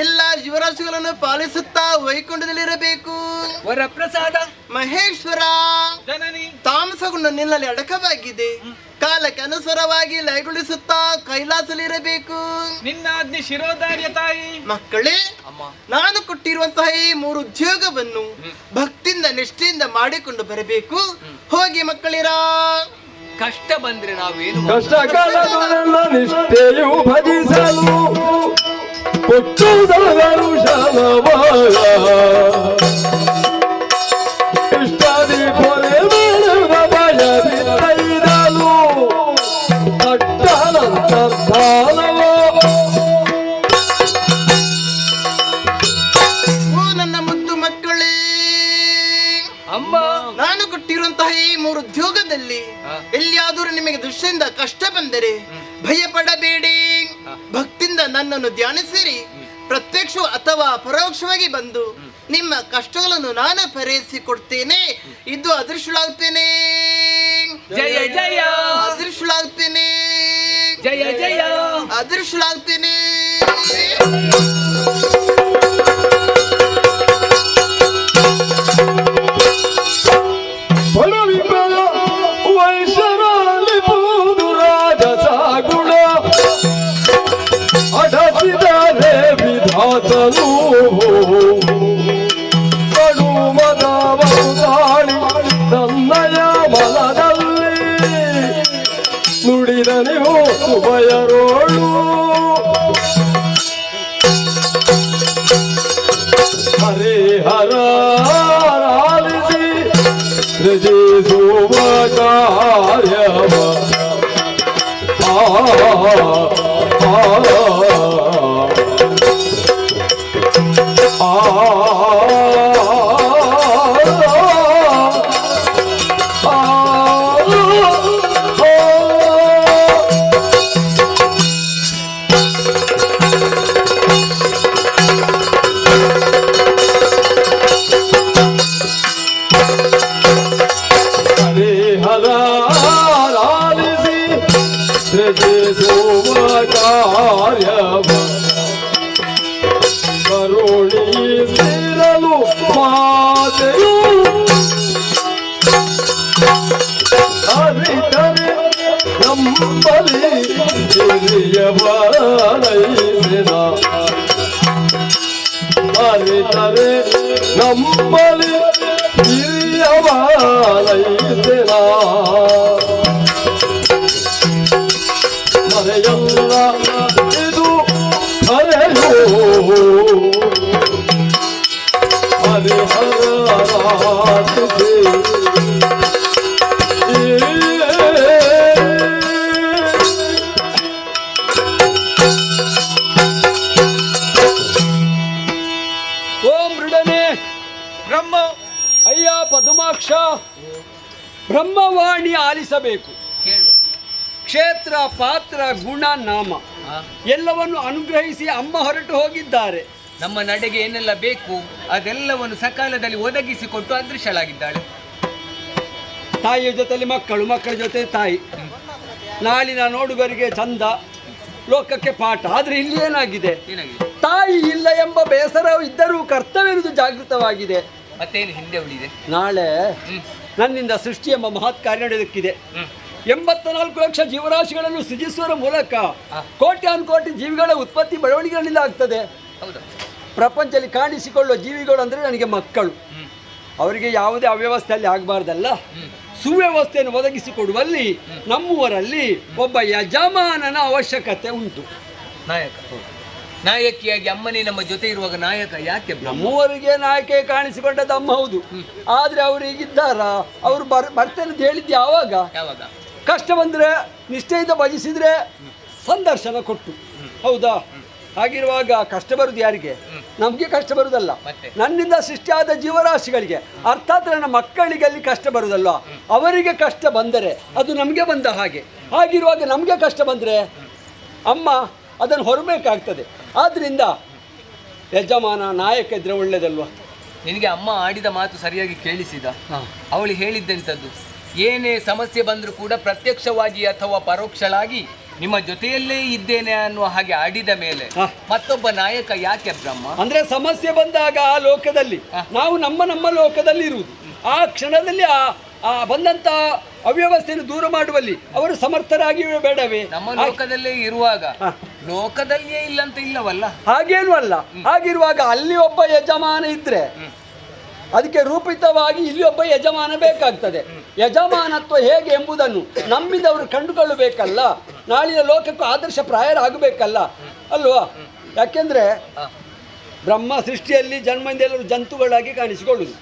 ಎಲ್ಲ ಜೀವರಾಶಿಗಳನ್ನು ಪಾಲಿಸುತ್ತಾ ವೈಕುಂಠದಲ್ಲಿರಬೇಕು. ವರಪ್ರಸಾದ. ಮಹೇಶ್ವರ, ಜನನಿ. ತಾಮಸ ಗುಣ ನಿನ್ನಲ್ಲಿ ಅಡಕವಾಗಿದೆ. ಕಾಲಕ್ಕೆ ಅನುಸಾರವಾಗಿ ಲಯಗೊಳಿಸುತ್ತಾ ಕೈಲಾಸದಲ್ಲಿರಬೇಕು. ನಿನ್ನ ಆಜ್ಞೆ ಶಿರೋಧಾರ್ಯ ತಾಯಿ. ಮಕ್ಕಳೇ, ಅಮ್ಮ. ನಾನು ಕೊಟ್ಟಿರುವಂತಹ ಈ 3 ಉದ್ಯೋಗವನ್ನು ಭಕ್ತಿಯಿಂದ ನಿಷ್ಠೆಯಿಂದ ಮಾಡಿಕೊಂಡು ಬರಬೇಕು. ಹೋಗಿ ಮಕ್ಕಳಿರ. ಕಷ್ಟ ಬಂದ್ರೆ ನಾವೇನು ಕಷ್ಟ ಕಾಲದೊಳೆಲ್ಲ ನಿಷ್ಠೆಯು ಭಜಿಸಲು ಕೊಟ್ಟುದವರು ಶಲವಾಯ ಇಷ್ಟಾದಿ ಪೊರೆ ಮಾಡುವ ಭಯವಿದ್ದೈದಲು ಅಟ್ಟನಂತರ್ಧಾನವೋ. ಓ ನನ್ನ ಮುದ್ದು ಮಕ್ಕಳೇ, ಅಮ್ಮ. ನಾನು ಕೊಟ್ಟಿರುವಂತಹ ಈ 3 ಉದ್ಯೋಗದಲ್ಲಿ ಎಲ್ಲಿಯಾದರೂ ನಿಮಗೆ ದೃಷ್ಟಿಯಿಂದ ಕಷ್ಟ ಬಂದರೆ ಭಯಪಡಬೇಡಿ. ಭಕ್ತಿಯಿಂದ ನನ್ನನ್ನು ಧ್ಯಾನಿಸಿರಿ. ಪ್ರತ್ಯಕ್ಷ ಅಥವಾ ಪರೋಕ್ಷವಾಗಿ ಬಂದು ನಿಮ್ಮ ಕಷ್ಟಗಳನ್ನು ನಾನು ಪರಿಹರಿಸಿಕೊಡ್ತೇನೆ. ಇದು ಅದೃಷ್ಟಲಾಗ್ತೇನೆ, ಜಯ ಜಯ ಅದೃಷ್ಟಲಾಗ್ತೇನೆ, ಜಯ ಜಯ ಅದೃಷ್ಟಲಾಗ್ತೇನೆ. ಬಡವಿಪದ ವೈಶರಾಲಿ ಬೂದು ರಾಜಸ ಗುಣ ಅಡಸಿದರೆ ವಿಧಾತನು ಕಡು ಮದವರು ತಾಳಿ ನನ್ನಯ ಮನದಲ್ಲಿ ನುಡಿದ ನೀವು ಉಭಯರೋಳು ಹರಿಹರ ಆಲಿಸಿ ರಚಿಸುವ ಕಾರ್ಯವ ಹರಿಹರಾಲಿಸಿ ಸೃಜಿಸುವ ಕಾರ್ಯವ ಕರುಣಿಸಿರಲು ಮಾತೆಯು ಅರಿತರೆ ನಂಬಲಿ ಹಿರಿಯವರೈಸಿನ ಅರಿತರೆ ನಂಬಲಿ ಹಿರಿಯ ಅಮ್ಮವಾಣಿ ಆಲಿಸಬೇಕು. ಕೇಳುವ. ಕ್ಷೇತ್ರ ಪಾತ್ರ ಗುಣ ನಾಮ ಆ, ಎಲ್ಲವನ್ನು ಅನುಗ್ರಹಿಸಿ ಅಮ್ಮ ಹೊರಟು ಹೋಗಿದ್ದಾರೆ. ನಮ್ಮ ನಡೆಗೆ ಏನೆಲ್ಲ ಬೇಕು ಅದೆಲ್ಲವನ್ನು ಸಕಾಲದಲ್ಲಿ ಒದಗಿಸಿಕೊಟ್ಟು ಅದೃಶ್ಯಳಾಗಿದ್ದಾಳೆ. ತಾಯಿಯ ಜೊತೆಲಿ ಮಕ್ಕಳು, ಮಕ್ಕಳ ಜೊತೆ ತಾಯಿ, ನಾಳಿನ ನೋಡುಗರಿಗೆ ಚಂದ, ಲೋಕಕ್ಕೆ ಪಾಠ. ಆದರೆ ಇಲ್ಲಿ ಏನಾಗಿದೆ? ಏನಾಗಿದೆ? ತಾಯಿ ಇಲ್ಲ ಎಂಬ ಬೇಸರ ಇದ್ದರೂ ಕರ್ತವ್ಯವಿರುವುದು ಜಾಗೃತವಾಗಿದೆ. ಮತ್ತೇನು ಹಿಂದೆ ಉಳಿದೆ? ನಾಳೆ ಹ್ಮ್. ನನ್ನಿಂದ ಸೃಷ್ಟಿ ಎಂಬ ಮಹತ್ ಕಾರ್ಯ ನಡೆಯುತ್ತಿದೆ. 84 ಲಕ್ಷ ಜೀವರಾಶಿಗಳನ್ನು ಸೃಜಿಸುವ ಮೂಲಕ ಕೋಟ್ಯಾನುಕೋಟಿ ಜೀವಿಗಳ ಉತ್ಪತ್ತಿ ಬೆಳವಣಿಗೆಗಳಿಂದ ಆಗ್ತದೆ. ಹೌದಾ? ಪ್ರಪಂಚದಲ್ಲಿ ಕಾಣಿಸಿಕೊಳ್ಳುವ ಜೀವಿಗಳು ಅಂದರೆ ನನಗೆ ಮಕ್ಕಳು. ಅವರಿಗೆ ಯಾವುದೇ ಅವ್ಯವಸ್ಥೆಯಲ್ಲಿ ಆಗಬಾರ್ದಲ್ಲ. ಸುವ್ಯವಸ್ಥೆಯನ್ನು ಒದಗಿಸಿಕೊಡುವಲ್ಲಿ ನಮ್ಮೂರಲ್ಲಿ ಒಬ್ಬ ಯಜಮಾನನ ಅವಶ್ಯಕತೆ ಉಂಟು. ನಾಯಕ, ನಾಯಕಿಯಾಗಿ ಅಮ್ಮನೇ ನಮ್ಮ ಜೊತೆ ಇರುವಾಗ ನಾಯಕ ಯಾಕೆ? ನಮ್ಮೂರಿಗೆ ನಾಯಕ ಕಾಣಿಸಿಕೊಂಡದ್ದು ಅಮ್ಮ ಹೌದು. ಆದರೆ ಅವರು ಈಗಿದ್ದಾರ? ಅವರು ಬರ್ತೇನೆ ಅಂತ ಹೇಳಿದ್ದು ಯಾವಾಗ? ಯಾವಾಗ? ಕಷ್ಟ ಬಂದರೆ ನಿಷ್ಠೆಯಿಂದ ಭಜಿಸಿದ್ರೆ ಸಂದರ್ಶನ ಕೊಟ್ಟು, ಹೌದಾ? ಹಾಗಿರುವಾಗ ಕಷ್ಟ ಬರುದು ಯಾರಿಗೆ? ನಮಗೆ ಕಷ್ಟ ಬರುದಲ್ಲ, ನನ್ನಿಂದ ಸೃಷ್ಟಿಯಾದ ಜೀವರಾಶಿಗಳಿಗೆ, ಅರ್ಥಾತ್ ನನ್ನ ಮಕ್ಕಳಿಗೆ ಅಲ್ಲಿ ಕಷ್ಟ ಬರುದಲ್ವ. ಅವರಿಗೆ ಕಷ್ಟ ಬಂದರೆ ಅದು ನಮಗೆ ಬಂದ ಹಾಗೆ. ಹಾಗಿರುವಾಗ ನಮಗೆ ಕಷ್ಟ ಬಂದರೆ ಅಮ್ಮ ಅದನ್ನು ಹೊರಬೇಕಾಗ್ತದೆ. ಆದ್ದರಿಂದ ಯಜಮಾನ ನಾಯಕ ಇದ್ರೆ ಒಳ್ಳೇದಲ್ವ? ನಿನಗೆ ಅಮ್ಮ ಆಡಿದ ಮಾತು ಸರಿಯಾಗಿ ಕೇಳಿಸಿದ? ಅವಳು ಹೇಳಿದ್ದೆಂಥದ್ದು? ಏನೇ ಸಮಸ್ಯೆ ಬಂದರೂ ಕೂಡ ಪ್ರತ್ಯಕ್ಷವಾಗಿ ಅಥವಾ ಪರೋಕ್ಷಳಾಗಿ ನಿಮ್ಮ ಜೊತೆಯಲ್ಲೇ ಇದ್ದೇನೆ ಅನ್ನುವ ಹಾಗೆ ಆಡಿದ ಮೇಲೆ ಮತ್ತೊಬ್ಬ ನಾಯಕ ಯಾಕೆ ಬ್ರಹ್ಮ? ಅಂದ್ರೆ ಸಮಸ್ಯೆ ಬಂದಾಗ ಆ ಲೋಕದಲ್ಲಿ ನಾವು ನಮ್ಮ ಲೋಕದಲ್ಲಿ ಇರುವುದು. ಆ ಕ್ಷಣದಲ್ಲಿ ಆ ಬಂದಂತ ಅವ್ಯವಸ್ಥೆಯನ್ನು ದೂರ ಮಾಡುವಲ್ಲಿ ಅವರು ಸಮರ್ಥರಾಗಿಯೇ ಬೇಡವೇ? ನಮ್ಮ ಲೋಕದಲ್ಲೇ ಇರುವಾಗ ಲೋಕದಲ್ಲಿಯೇ ಇಲ್ಲಂತ ಇಲ್ಲವಲ್ಲ? ಹಾಗೇನು ಅಲ್ಲ. ಹಾಗಿರುವಾಗ ಅಲ್ಲಿ ಒಬ್ಬ ಯಜಮಾನ ಇದ್ರೆ ಅದಕ್ಕೆ ರೂಪಿತವಾಗಿ ಇಲ್ಲಿ ಒಬ್ಬ ಯಜಮಾನ ಬೇಕಾಗ್ತದೆ. ಯಜಮಾನತ್ವ ಹೇಗೆ ಎಂಬುದನ್ನು ನಮ್ಮಿಂದ ಅವರು ಕಂಡುಕೊಳ್ಳಬೇಕಲ್ಲ. ನಾಳಿನ ಲೋಕಕ್ಕೂ ಆದರ್ಶ ಪ್ರಾಯರಾಗಬೇಕಲ್ಲ ಅಲ್ವಾ? ಯಾಕೆಂದ್ರೆ ಬ್ರಹ್ಮ ಸೃಷ್ಟಿಯಲ್ಲಿ ಜನ್ಮದಿಂದ ಎಲ್ಲರೂ ಜಂತುಗಳಾಗಿ ಕಾಣಿಸಿಕೊಳ್ಳುವುದು.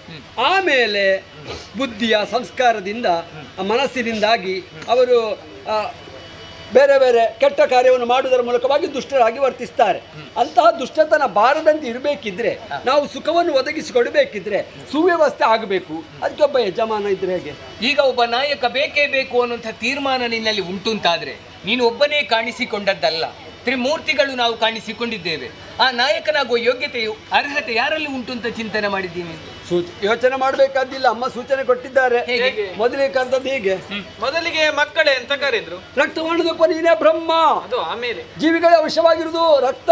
ಆಮೇಲೆ ಬುದ್ಧಿಯ ಸಂಸ್ಕಾರದಿಂದ ಮನಸ್ಸಿನಿಂದಾಗಿ ಅವರು ಬೇರೆ ಬೇರೆ ಕೆಟ್ಟ ಕಾರ್ಯವನ್ನು ಮಾಡುವುದರ ಮೂಲಕವಾಗಿ ದುಷ್ಟರಾಗಿ ವರ್ತಿಸ್ತಾರೆ. ಅಂತಹ ದುಷ್ಟತನ ಬಾರದಂತೆ ಇರಬೇಕಿದ್ರೆ, ನಾವು ಸುಖವನ್ನು ಒದಗಿಸಿಕೊಡಬೇಕಿದ್ರೆ ಸುವ್ಯವಸ್ಥೆ ಆಗಬೇಕು. ಅದಕ್ಕೆ ಒಬ್ಬ ಯಜಮಾನ ಇದ್ರೆ ಹೇಗೆ? ಈಗ ಒಬ್ಬ ನಾಯಕ ಬೇಕೇ ಬೇಕು ಅನ್ನುವಂಥ ತೀರ್ಮಾನ ನಿನ್ನಲ್ಲಿ ಉಂಟುಂತಾದ್ರೆ ನೀನು ಒಬ್ಬನೇ ಕಾಣಿಸಿಕೊಂಡದ್ದಲ್ಲ, ತ್ರಿಮೂರ್ತಿಗಳು ನಾವು ಕಾಣಿಸಿಕೊಂಡಿದ್ದೇವೆ. ಆ ನಾಯಕನಾಗುವ ಯೋಗ್ಯತೆಯು ಅರ್ಹತೆ ಯಾರಲ್ಲಿ ಉಂಟು ಅಂತ ಚಿಂತನೆ ಮಾಡಿದ್ದೀವಿ? ಯೋಚನೆ ಮಾಡಬೇಕಾದಿಲ್ಲ. ಅಮ್ಮ ಸೂಚನೆ ಕೊಟ್ಟಿದ್ದಾರೆ. ಮೊದಲಿಗೆ ಕರೆದದ್ದು ಹೀಗೆ: ಮೊದಲಿಗೆ ಮಕ್ಕಳೇ ಅಂತ ಕರೆದ್ರು. ರಕ್ತವರ್ಣದಪ್ಪ ನೀನೇ ಬ್ರಹ್ಮ. ಅದು ಆಮೇಲೆ ಜೀವಿಗಳ ಅವಶ್ಯವಾಗಿರುವುದು ರಕ್ತ.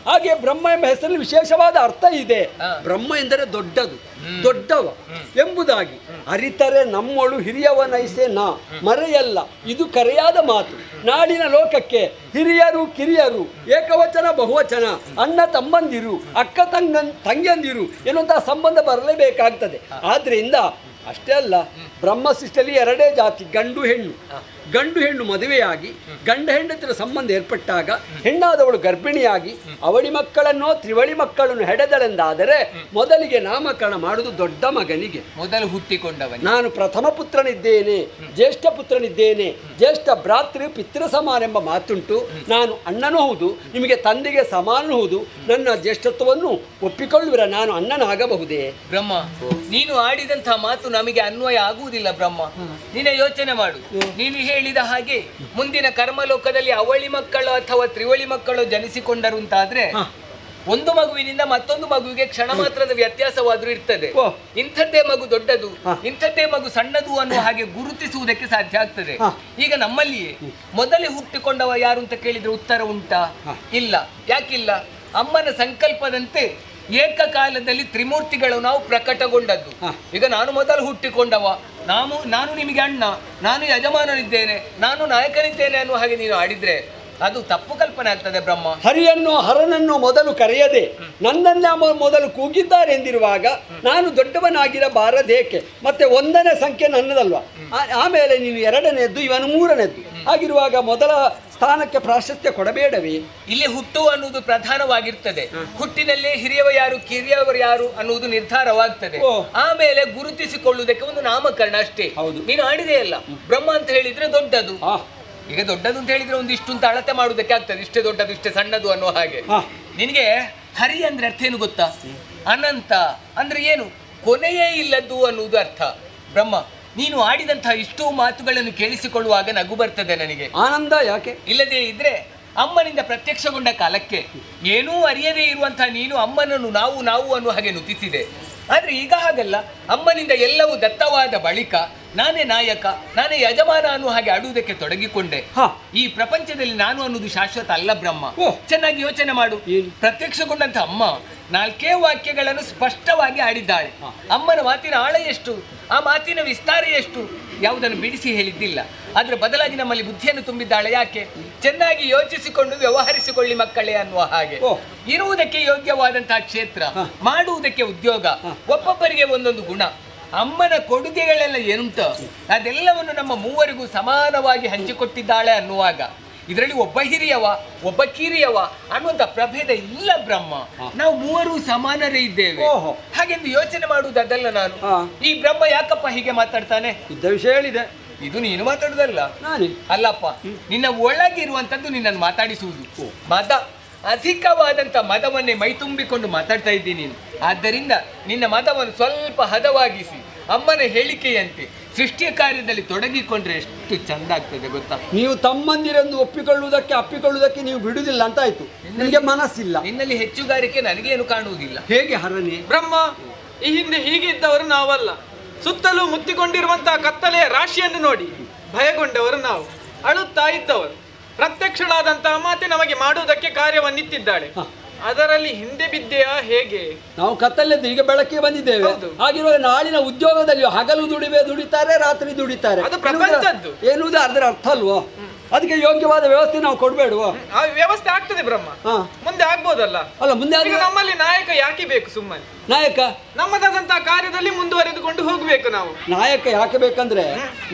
ಹಾಗೆ ಬ್ರಹ್ಮ ಎಂಬ ಹೆಸರಲ್ಲಿ ವಿಶೇಷವಾದ ಅರ್ಥ ಇದೆ. ಬ್ರಹ್ಮ ಎಂದರೆ ದೊಡ್ಡದು, ದೊಡ್ಡವ ಎಂಬುದಾಗಿ ಅರಿತರೆ ನಮ್ಮೊಳು ಹಿರಿಯವ ನೈಸೆ ನಾ ಮರೆಯಲ್ಲ. ಇದು ಕರೆಯಾದ ಮಾತು. ನಾಡಿನ ಲೋಕಕ್ಕೆ ಹಿರಿಯರು ಕಿರಿಯರು, ಏಕವಚನ ಬಹುವಚನ, ಅಣ್ಣ ತಮ್ಮಂದಿರು, ಅಕ್ಕ ತಂಗಿಯಂದಿರು ಎನ್ನುವಂತಹ ಸಂಬಂಧ ಬರಲೇಬೇಕಾಗ್ತದೆ. ಆದ್ರಿಂದ ಅಷ್ಟೇ ಅಲ್ಲ, ಬ್ರಹ್ಮ ಸೃಷ್ಟಿಯಲ್ಲಿ ಎರಡೇ ಜಾತಿ, ಗಂಡು ಹೆಣ್ಣು. ಗಂಡು ಹೆಣ್ಣು ಮದುವೆಯಾಗಿ ಗಂಡ ಹೆಂಡತಿರ ಸಂಬಂಧ ಏರ್ಪಟ್ಟಾಗ ಹೆಣ್ಣಾದವಳು ಗರ್ಭಿಣಿಯಾಗಿ ಅವಳಿ ಮಕ್ಕಳನ್ನೋ ತ್ರಿವಳಿ ಮಕ್ಕಳನ್ನು ಹೆಡೆದಳೆಂದಾದರೆ ಮೊದಲಿಗೆ ನಾಮಕರಣ ಮಾಡುವುದು ದೊಡ್ಡ ಮಗನಿಗೆ. ಮೊದಲು ಹುಟ್ಟಿಕೊಂಡವನು ನಾನು ಪ್ರಥಮ ಪುತ್ರನಿದ್ದೇನೆ, ಜ್ಯೇಷ್ಠ ಪುತ್ರನಿದ್ದೇನೆ, ಜ್ಯೇಷ್ಠ ಭ್ರಾತೃ ಪಿತೃ ಸಮಾನ ಎಂಬ ಮಾತುಂಟು. ನಾನು ಅಣ್ಣನೂ ಹೌದು, ನಿಮಗೆ ತಂದೆಗೆ ಸಮಾನೂ ಹೌದು. ನನ್ನ ಜ್ಯೇಷ್ಠತ್ವವನ್ನು ಒಪ್ಪಿಕೊಳ್ಳುವಿರ? ನಾನು ಅಣ್ಣನಾಗಬಹುದೇ? ಬ್ರಹ್ಮ, ನೀನು ಆಡಿದಂತಹ ಮಾತು ನಮಗೆ ಅನ್ವಯ ಆಗುವುದಿಲ್ಲ ಬ್ರಹ್ಮ. ನೀನೇ ಯೋಚನೆ ಮಾಡು. ನೀನು ಹೇಳಿದ ಹಾಗೆ ಮುಂದಿನ ಕರ್ಮಲೋಕದಲ್ಲಿ ಅವಳಿ ಮಕ್ಕಳು ಅಥವಾ ತ್ರಿವಳಿ ಮಕ್ಕಳು ಜನಿಸಿಕೊಂಡರು ಅಂತಾದ್ರೆ ಒಂದು ಮಗುವಿನಿಂದ ಮತ್ತೊಂದು ಮಗುವಿಗೆ ಕ್ಷಣ ಮಾತ್ರದ ವ್ಯತ್ಯಾಸವಾದ್ರೂ ಇರ್ತದೆ. ಇಂಥದ್ದೇ ಮಗು ದೊಡ್ಡದು, ಇಂಥದ್ದೇ ಮಗು ಸಣ್ಣದು ಅನ್ನುವ ಹಾಗೆ ಗುರುತಿಸುವುದಕ್ಕೆ ಸಾಧ್ಯ ಆಗ್ತದೆ. ಈಗ ನಮ್ಮಲ್ಲಿಯೇ ಮೊದಲೇ ಹುಟ್ಟಿಕೊಂಡವ ಯಾರು ಅಂತ ಕೇಳಿದ್ರೆ ಉತ್ತರ ಉಂಟಾ? ಇಲ್ಲ. ಯಾಕಿಲ್ಲ? ಅಮ್ಮನ ಸಂಕಲ್ಪದಂತೆ ಏಕಕಾಲದಲ್ಲಿ ತ್ರಿಮೂರ್ತಿಗಳು ನಾವು ಪ್ರಕಟಗೊಂಡದ್ದು. ಈಗ ನಾನು ಮೊದಲು ಹುಟ್ಟಿಕೊಂಡವ, ನಾನು ನಿಮಗೆ ಅಣ್ಣ, ನಾನು ಯಜಮಾನನಿದ್ದೇನೆ, ನಾನು ನಾಯಕನಿದ್ದೇನೆ ಅನ್ನುವ ಹಾಗೆ ನೀನು ಆಡಿದ್ರೆ ಅದು ತಪ್ಪು ಕಲ್ಪನೆ ಆಗ್ತದೆ ಬ್ರಹ್ಮ. ಹರಿಯನ್ನು ಹರನನ್ನು ಮೊದಲು ಕರೆಯದೆ ನನ್ನನ್ನೇ ಮೊದಲು ಕೂಗಿದ್ದಾರೆ ಎಂದಿರುವಾಗ ನಾನು ದೊಡ್ಡವನಾಗಿರಬಾರದೇಕೆ? ಮತ್ತೆ ಒಂದನೇ ಸಂಖ್ಯೆ ನನ್ನದಲ್ವಾ? ಆಮೇಲೆ ನೀನು ಎರಡನೇದ್ದು, ಇವನು ಮೂರನೇದ್ದು. ಆಗಿರುವಾಗ ಮೊದಲ ಸ್ಥಾನಕ್ಕೆ ಪ್ರಾಶಸ್ತ್ಯ ಕೊಡಬೇಡವೇ? ಇಲ್ಲಿ ಹುಟ್ಟು ಅನ್ನುವುದು ಪ್ರಧಾನವಾಗಿರ್ತದೆ. ಹುಟ್ಟಿನಲ್ಲೇ ಹಿರಿಯವ ಯಾರು ಕಿರಿಯವರು ಯಾರು ಅನ್ನುವುದು ನಿರ್ಧಾರವಾಗ್ತದೆ. ಆಮೇಲೆ ಗುರುತಿಸಿಕೊಳ್ಳುವುದಕ್ಕೆ ಒಂದು ನಾಮಕರಣ ಅಷ್ಟೇ. ನೀನು ಆಡಿದೆಯಲ್ಲ, ಬ್ರಹ್ಮ ಅಂತ ಹೇಳಿದ್ರೆ ದೊಡ್ಡದು. ಈಗ ದೊಡ್ಡದು ಅಂತ ಹೇಳಿದ್ರೆ ಒಂದಿಷ್ಟು ಅಂತ ಅಳತೆ ಮಾಡುವುದಕ್ಕೆ ಆಗ್ತದೆ, ಇಷ್ಟೇ ದೊಡ್ಡದು ಇಷ್ಟೇ ಸಣ್ಣದು ಅನ್ನುವ ಹಾಗೆ. ನಿನಗೆ ಹರಿ ಅಂದ್ರೆ ಅರ್ಥ ಏನು ಗೊತ್ತಾ? ಅನಂತ ಅಂದ್ರೆ ಏನು? ಕೊನೆಯೇ ಇಲ್ಲದ್ದು ಅನ್ನುವುದು ಅರ್ಥ. ಬ್ರಹ್ಮ, ನೀನು ಆಡಿದಂತಹ ಇಷ್ಟೋ ಮಾತುಗಳನ್ನು ಕೇಳಿಸಿಕೊಳ್ಳುವಾಗ ನಗು ಬರ್ತದೆ ನನಗೆ. ಆನಂದ ಯಾಕೆ? ಇಲ್ಲದೆ ಇದ್ರೆ ಅಮ್ಮನಿಂದ ಪ್ರತ್ಯಕ್ಷಗೊಂಡ ಕಾಲಕ್ಕೆ ಏನೂ ಅರಿಯದೇ ಇರುವಂತಹ ನೀನು ಅಮ್ಮನನ್ನು ನಾವು ನಾವು ಅನ್ನುವ ಹಾಗೆ ನುತಿಸಿದೆ. ಆದ್ರೆ ಈಗ ಹಾಗಲ್ಲ, ಅಮ್ಮನಿಂದ ಎಲ್ಲವೂ ದತ್ತವಾದ ಬಳಿಕ ನಾನೇ ನಾಯಕ, ನಾನೇ ಯಜಮಾನ ಅನ್ನುವ ಹಾಗೆ ಆಡುವುದಕ್ಕೆ ತೊಡಗಿಕೊಂಡೆ. ಈ ಪ್ರಪಂಚದಲ್ಲಿ ನಾನು ಅನ್ನೋದು ಶಾಶ್ವತ ಅಲ್ಲ ಬ್ರಹ್ಮ. ಚೆನ್ನಾಗಿ ಯೋಚನೆ ಮಾಡು. ಪ್ರತ್ಯಕ್ಷಗೊಂಡಂತ ಅಮ್ಮ 4 ವಾಕ್ಯಗಳನ್ನು ಸ್ಪಷ್ಟವಾಗಿ ಆಡಿದ್ದಾಳೆ. ಅಮ್ಮನ ಮಾತಿನ ಆಳ ಎಷ್ಟು, ಆ ಮಾತಿನ ವಿಸ್ತಾರ ಎಷ್ಟು, ಯಾವುದನ್ನು ಬಿಡಿಸಿ ಹೇಳಿದ್ದಿಲ್ಲ. ಆದ್ರೆ ಬದಲಾಗಿ ನಮ್ಮಲ್ಲಿ ಬುದ್ಧಿಯನ್ನು ತುಂಬಿದ್ದಾಳೆ. ಯಾಕೆ? ಚೆನ್ನಾಗಿ ಯೋಚಿಸಿಕೊಂಡು ವ್ಯವಹರಿಸಿಕೊಳ್ಳಿ ಮಕ್ಕಳೇ ಅನ್ನುವ ಹಾಗೆ. ಇರುವುದಕ್ಕೆ ಯೋಗ್ಯವಾದಂತಹ ಕ್ಷೇತ್ರ, ಮಾಡುವುದಕ್ಕೆ ಉದ್ಯೋಗ, ಒಬ್ಬೊಬ್ಬರಿಗೆ ಒಂದೊಂದು ಗುಣ. ಅಮ್ಮನ ಕೊಡುಗೆಗಳೆಲ್ಲ ಏನುಂಟ ಅದೆಲ್ಲವನ್ನು ನಮ್ಮ ಮೂವರಿಗೂ ಸಮಾನವಾಗಿ ಹಂಚಿಕೊಟ್ಟಿದ್ದಾಳೆ ಅನ್ನುವಾಗ ಇದರಲ್ಲಿ ಒಬ್ಬ ಹಿರಿಯವ ಒಬ್ಬ ಕಿರಿಯವ ಅನ್ನುವಂಥ ಪ್ರಭೇದ ಇಲ್ಲ ಬ್ರಹ್ಮ. ನಾವು ಮೂವರು ಸಮಾನರೇ ಇದ್ದೇವೆ. ಹಾಗೆಂದು ಯೋಚನೆ ಮಾಡುವುದಲ್ಲ ನಾನು. ಈ ಬ್ರಹ್ಮ ಯಾಕಪ್ಪ ಹೀಗೆ ಮಾತಾಡ್ತಾನೆ? ಇದ್ದ ವಿಷಯ ಹೇಳಿದೆ. ಇದು ನೀನು ಮಾತಾಡುದಲ್ಲ, ಅಲ್ಲಪ್ಪ, ನಿನ್ನ ಒಳಗಿರುವಂತದ್ದು ನಿನ್ನನ್ನು ಮಾತಾಡಿಸುವುದು. ಮದ, ಅಧಿಕವಾದಂಥ ಮದವನ್ನೇ ಮೈ ತುಂಬಿಕೊಂಡು ಮಾತಾಡ್ತಾ ಇದ್ದೀನಿ ನೀನು. ಆದ್ದರಿಂದ ನಿನ್ನ ಮದವನ್ನು ಸ್ವಲ್ಪ ಹದವಾಗಿಸಿ ಅಮ್ಮನ ಹೇಳಿಕೆಯಂತೆ ಸೃಷ್ಟಿಯ ಕಾರ್ಯದಲ್ಲಿ ತೊಡಗಿಕೊಂಡ್ರೆ ಎಷ್ಟು ಚಂದ ಆಗ್ತದೆ ಗೊತ್ತಾ? ನೀವು ತಮ್ಮಂದಿರೆಂದು ಅಪ್ಪಿಕೊಳ್ಳುವುದಕ್ಕೆ ನೀವು ಬಿಡುವುದಿಲ್ಲ ಅಂತ ಆಯ್ತು. ನಿಮಗೆ ಮನಸ್ಸಿಲ್ಲ. ನಿನ್ನಲ್ಲಿ ಹೆಚ್ಚುಗಾರಿಕೆ ನನಗೇನು ಕಾಣುವುದಿಲ್ಲ. ಹೇಗೆ ಹರನೆ? ಬ್ರಹ್ಮ, ಈ ಹಿಂದೆ ಹೀಗೆ ಇದ್ದವರು ನಾವಲ್ಲ. ಸುತ್ತಲೂ ಮುತ್ತಿಕೊಂಡಿರುವಂತಹ ಕತ್ತಲೆಯ ರಾಶಿಯನ್ನು ನೋಡಿ ಭಯಗೊಂಡವರು ನಾವು, ಅಳುತ್ತಾ ಇದ್ದವರು. ಪ್ರತ್ಯಕ್ಷಳಾದಂತಹ ಮಾತೆ ನಮಗೆ ಮಾಡುವುದಕ್ಕೆ ಕಾರ್ಯವನ್ನಿತ್ತಿದ್ದಾಳೆ. ಅದರಲ್ಲಿ ಹಿಂದೆ ಬಿದ್ದೆಯಾ ಹೇಗೆ? ನಾವು ಕತ್ತಲೆದ್ದು ಈಗ ಬೆಳಕಿಗೆ ಬಂದಿದ್ದೇವೆ. ಹಾಗಿರುವಾಗ ನಾಳಿನ ಉದ್ಯೋಗದಲ್ಲಿ ಹಗಲು ದುಡಿತಾರೆ, ರಾತ್ರಿ ದುಡಿತಾರೆ. ಅದು ಪ್ರಪಂಚದ್ದು ಎನ್ನುವುದು ಅದರ ಅರ್ಥ ಅಲ್ವೋ? ಅದಕ್ಕೆ ಯೋಗ್ಯವಾದ ವ್ಯವಸ್ಥೆ ನಾವು ಕೊಡ್ಬೇಡುವ? ಆ ವ್ಯವಸ್ಥೆ ಆಗ್ತದೆ ಬ್ರಹ್ಮ, ಮುಂದೆ ಆಗ್ಬೋದಲ್ಲ. ಅಲ್ಲ, ಮುಂದೆ ನಮ್ಮಲ್ಲಿ ನಾಯಕ ಯಾಕೆ ಬೇಕು? ಸುಮ್ಮನೆ ನಾಯಕ ನಮ್ಮದಾದಂತಹ ಕಾರ್ಯದಲ್ಲಿ ಮುಂದುವರೆದುಕೊಂಡು ಹೋಗ್ಬೇಕು ನಾವು. ನಾಯಕ ಯಾಕೆ ಬೇಕಂದ್ರೆ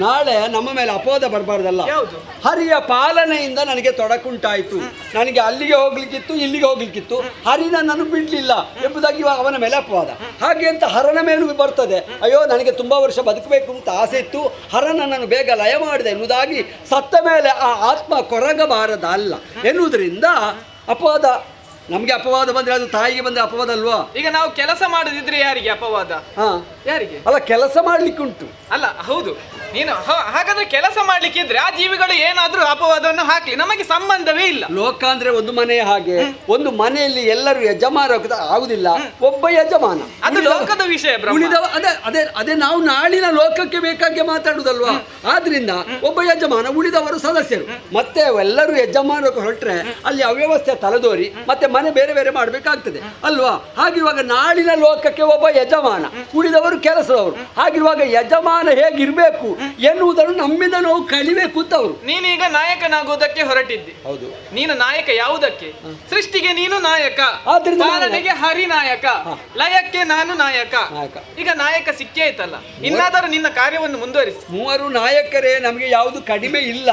ನಾಳೆ ನಮ್ಮ ಮೇಲೆ ಅಪವಾದ ಬರಬಾರ್ದಲ್ಲ. ಯಾವುದು? ಹರಿಯ ಪಾಲನೆಯಿಂದ ನನಗೆ ತೊಡಕುಂಟಾಯಿತು, ನನಗೆ ಅಲ್ಲಿಗೆ ಹೋಗ್ಲಿಕ್ಕಿತ್ತು, ಇಲ್ಲಿಗೆ ಹೋಗ್ಲಿಕ್ಕಿತ್ತು, ಹರಿ ನನ್ನನ್ನು ಬಿಡ್ಲಿಲ್ಲ ಎಂಬುದಾಗಿ ಅವನ ಮೇಲೆ ಅಪವಾದ. ಹಾಗೆ ಅಂತ ಹರನ ಮೇಲೂ ಬರ್ತದೆ. ಅಯ್ಯೋ, ನನಗೆ ತುಂಬಾ ವರ್ಷ ಬದುಕಬೇಕು ಅಂತ ಆಸೆ ಇತ್ತು, ಹರ ನನ್ನನ್ನು ಬೇಗ ಲಯ ಮಾಡಿದೆ ಎನ್ನುವುದಾಗಿ ಸತ್ತ ಮೇಲೆ ಆ ಆತ್ಮ ಕೊರಗಬಾರದಲ್ಲ ಎನ್ನುವುದರಿಂದ ಅಪವಾದ. ನಮ್ಗೆ ಅಪವಾದ ಬಂದ್ರೆ ಅದು ತಾಯಿಗೆ ಬಂದ್ರೆ ಅಪವಾದ ಅಲ್ವಾ? ಈಗ ನಾವು ಕೆಲಸ ಮಾಡದಿದ್ರೆ ಯಾರಿಗೆ ಅಪವಾದ? ಯಾರಿಗೆ? ಅಲ್ಲ, ಕೆಲಸ ಮಾಡ್ಲಿಕ್ಕುಂಟು. ಅಲ್ಲ, ಹೌದು. ನೀನು ಹಾಗಾದ್ರೆ ಕೆಲಸ ಮಾಡ್ಲಿಕ್ಕಿದ್ರೆ ಆ ಜೀವಿಗಳು ಏನಾದ್ರೂ ಅಪವಾದವನ್ನು ಹಾಕ್ಲಿ, ನಮಗೆ ಸಂಬಂಧವೇ ಇಲ್ಲ. ಲೋಕ ಅಂದ್ರೆ ಒಂದು ಮನೆ ಹಾಗೆ. ಒಂದು ಮನೆಯಲ್ಲಿ ಎಲ್ಲರೂ ಯಜಮಾನ ಆಗುದಿಲ್ಲ, ಒಬ್ಬ ಯಜಮಾನ. ಅದು ಲೋಕದ ವಿಷಯ. ಉಳಿದವ ಅದೇ ನಾವು ನಾಳಿನ ಲೋಕಕ್ಕೆ ಬೇಕಾಗಿ ಮಾತಾಡುದಲ್ವಾ? ಆದ್ರಿಂದ ಒಬ್ಬ ಯಜಮಾನ, ಉಳಿದವರು ಸದಸ್ಯರು. ಮತ್ತೆ ಎಲ್ಲರೂ ಯಜಮಾನ ಹೊರಟ್ರೆ ಅಲ್ಲಿ ಅವ್ಯವಸ್ಥೆ ತಲೆದೋರಿ ಮತ್ತೆ ಮನೆ ಬೇರೆ ಬೇರೆ ಮಾಡ್ಬೇಕಾಗ್ತದೆ ಅಲ್ವಾ? ಹಾಗಿರುವಾಗ ನಾಳಿನ ಲೋಕಕ್ಕೆ ಒಬ್ಬ ಯಜಮಾನ, ಉಳಿದವರು ಕೆಲಸದವರು. ಹಾಗಿರುವಾಗ ಯಜಮಾನ ಹೇಗಿರ್ಬೇಕು ಎನ್ನುವುದನ್ನು ನಮ್ಮಿಂದ ನಾವು ಕಲಿಬೇಕು ಅಂತ ಅವರು. ನೀನೀಗ ನಾಯಕನಾಗುವುದಕ್ಕೆ ಹೊರಟಿದ್ದಿ. ಹೌದು. ನೀನು ನಾಯಕ ಯಾವುದಕ್ಕೆ? ಸೃಷ್ಟಿಗೆ ನೀನು ನಾಯಕ, ಆದ್ರಿಂದ ಪಾಲನೆಗೆ ಹರಿ ನಾಯಕ, ಲಯಕ್ಕೆ ನಾನು ನಾಯಕ. ಈಗ ನಾಯಕ ಸಿಕ್ಕೇ ಐತಲ್ಲ, ಇನ್ನಾದರೂ ನಿನ್ನ ಕಾರ್ಯವನ್ನು ಮುಂದುವರಿಸಿ. ಮೂವರು ನಾಯಕರೇ, ನಮಗೆ ಯಾವುದು ಕಡಿಮೆ ಇಲ್ಲ.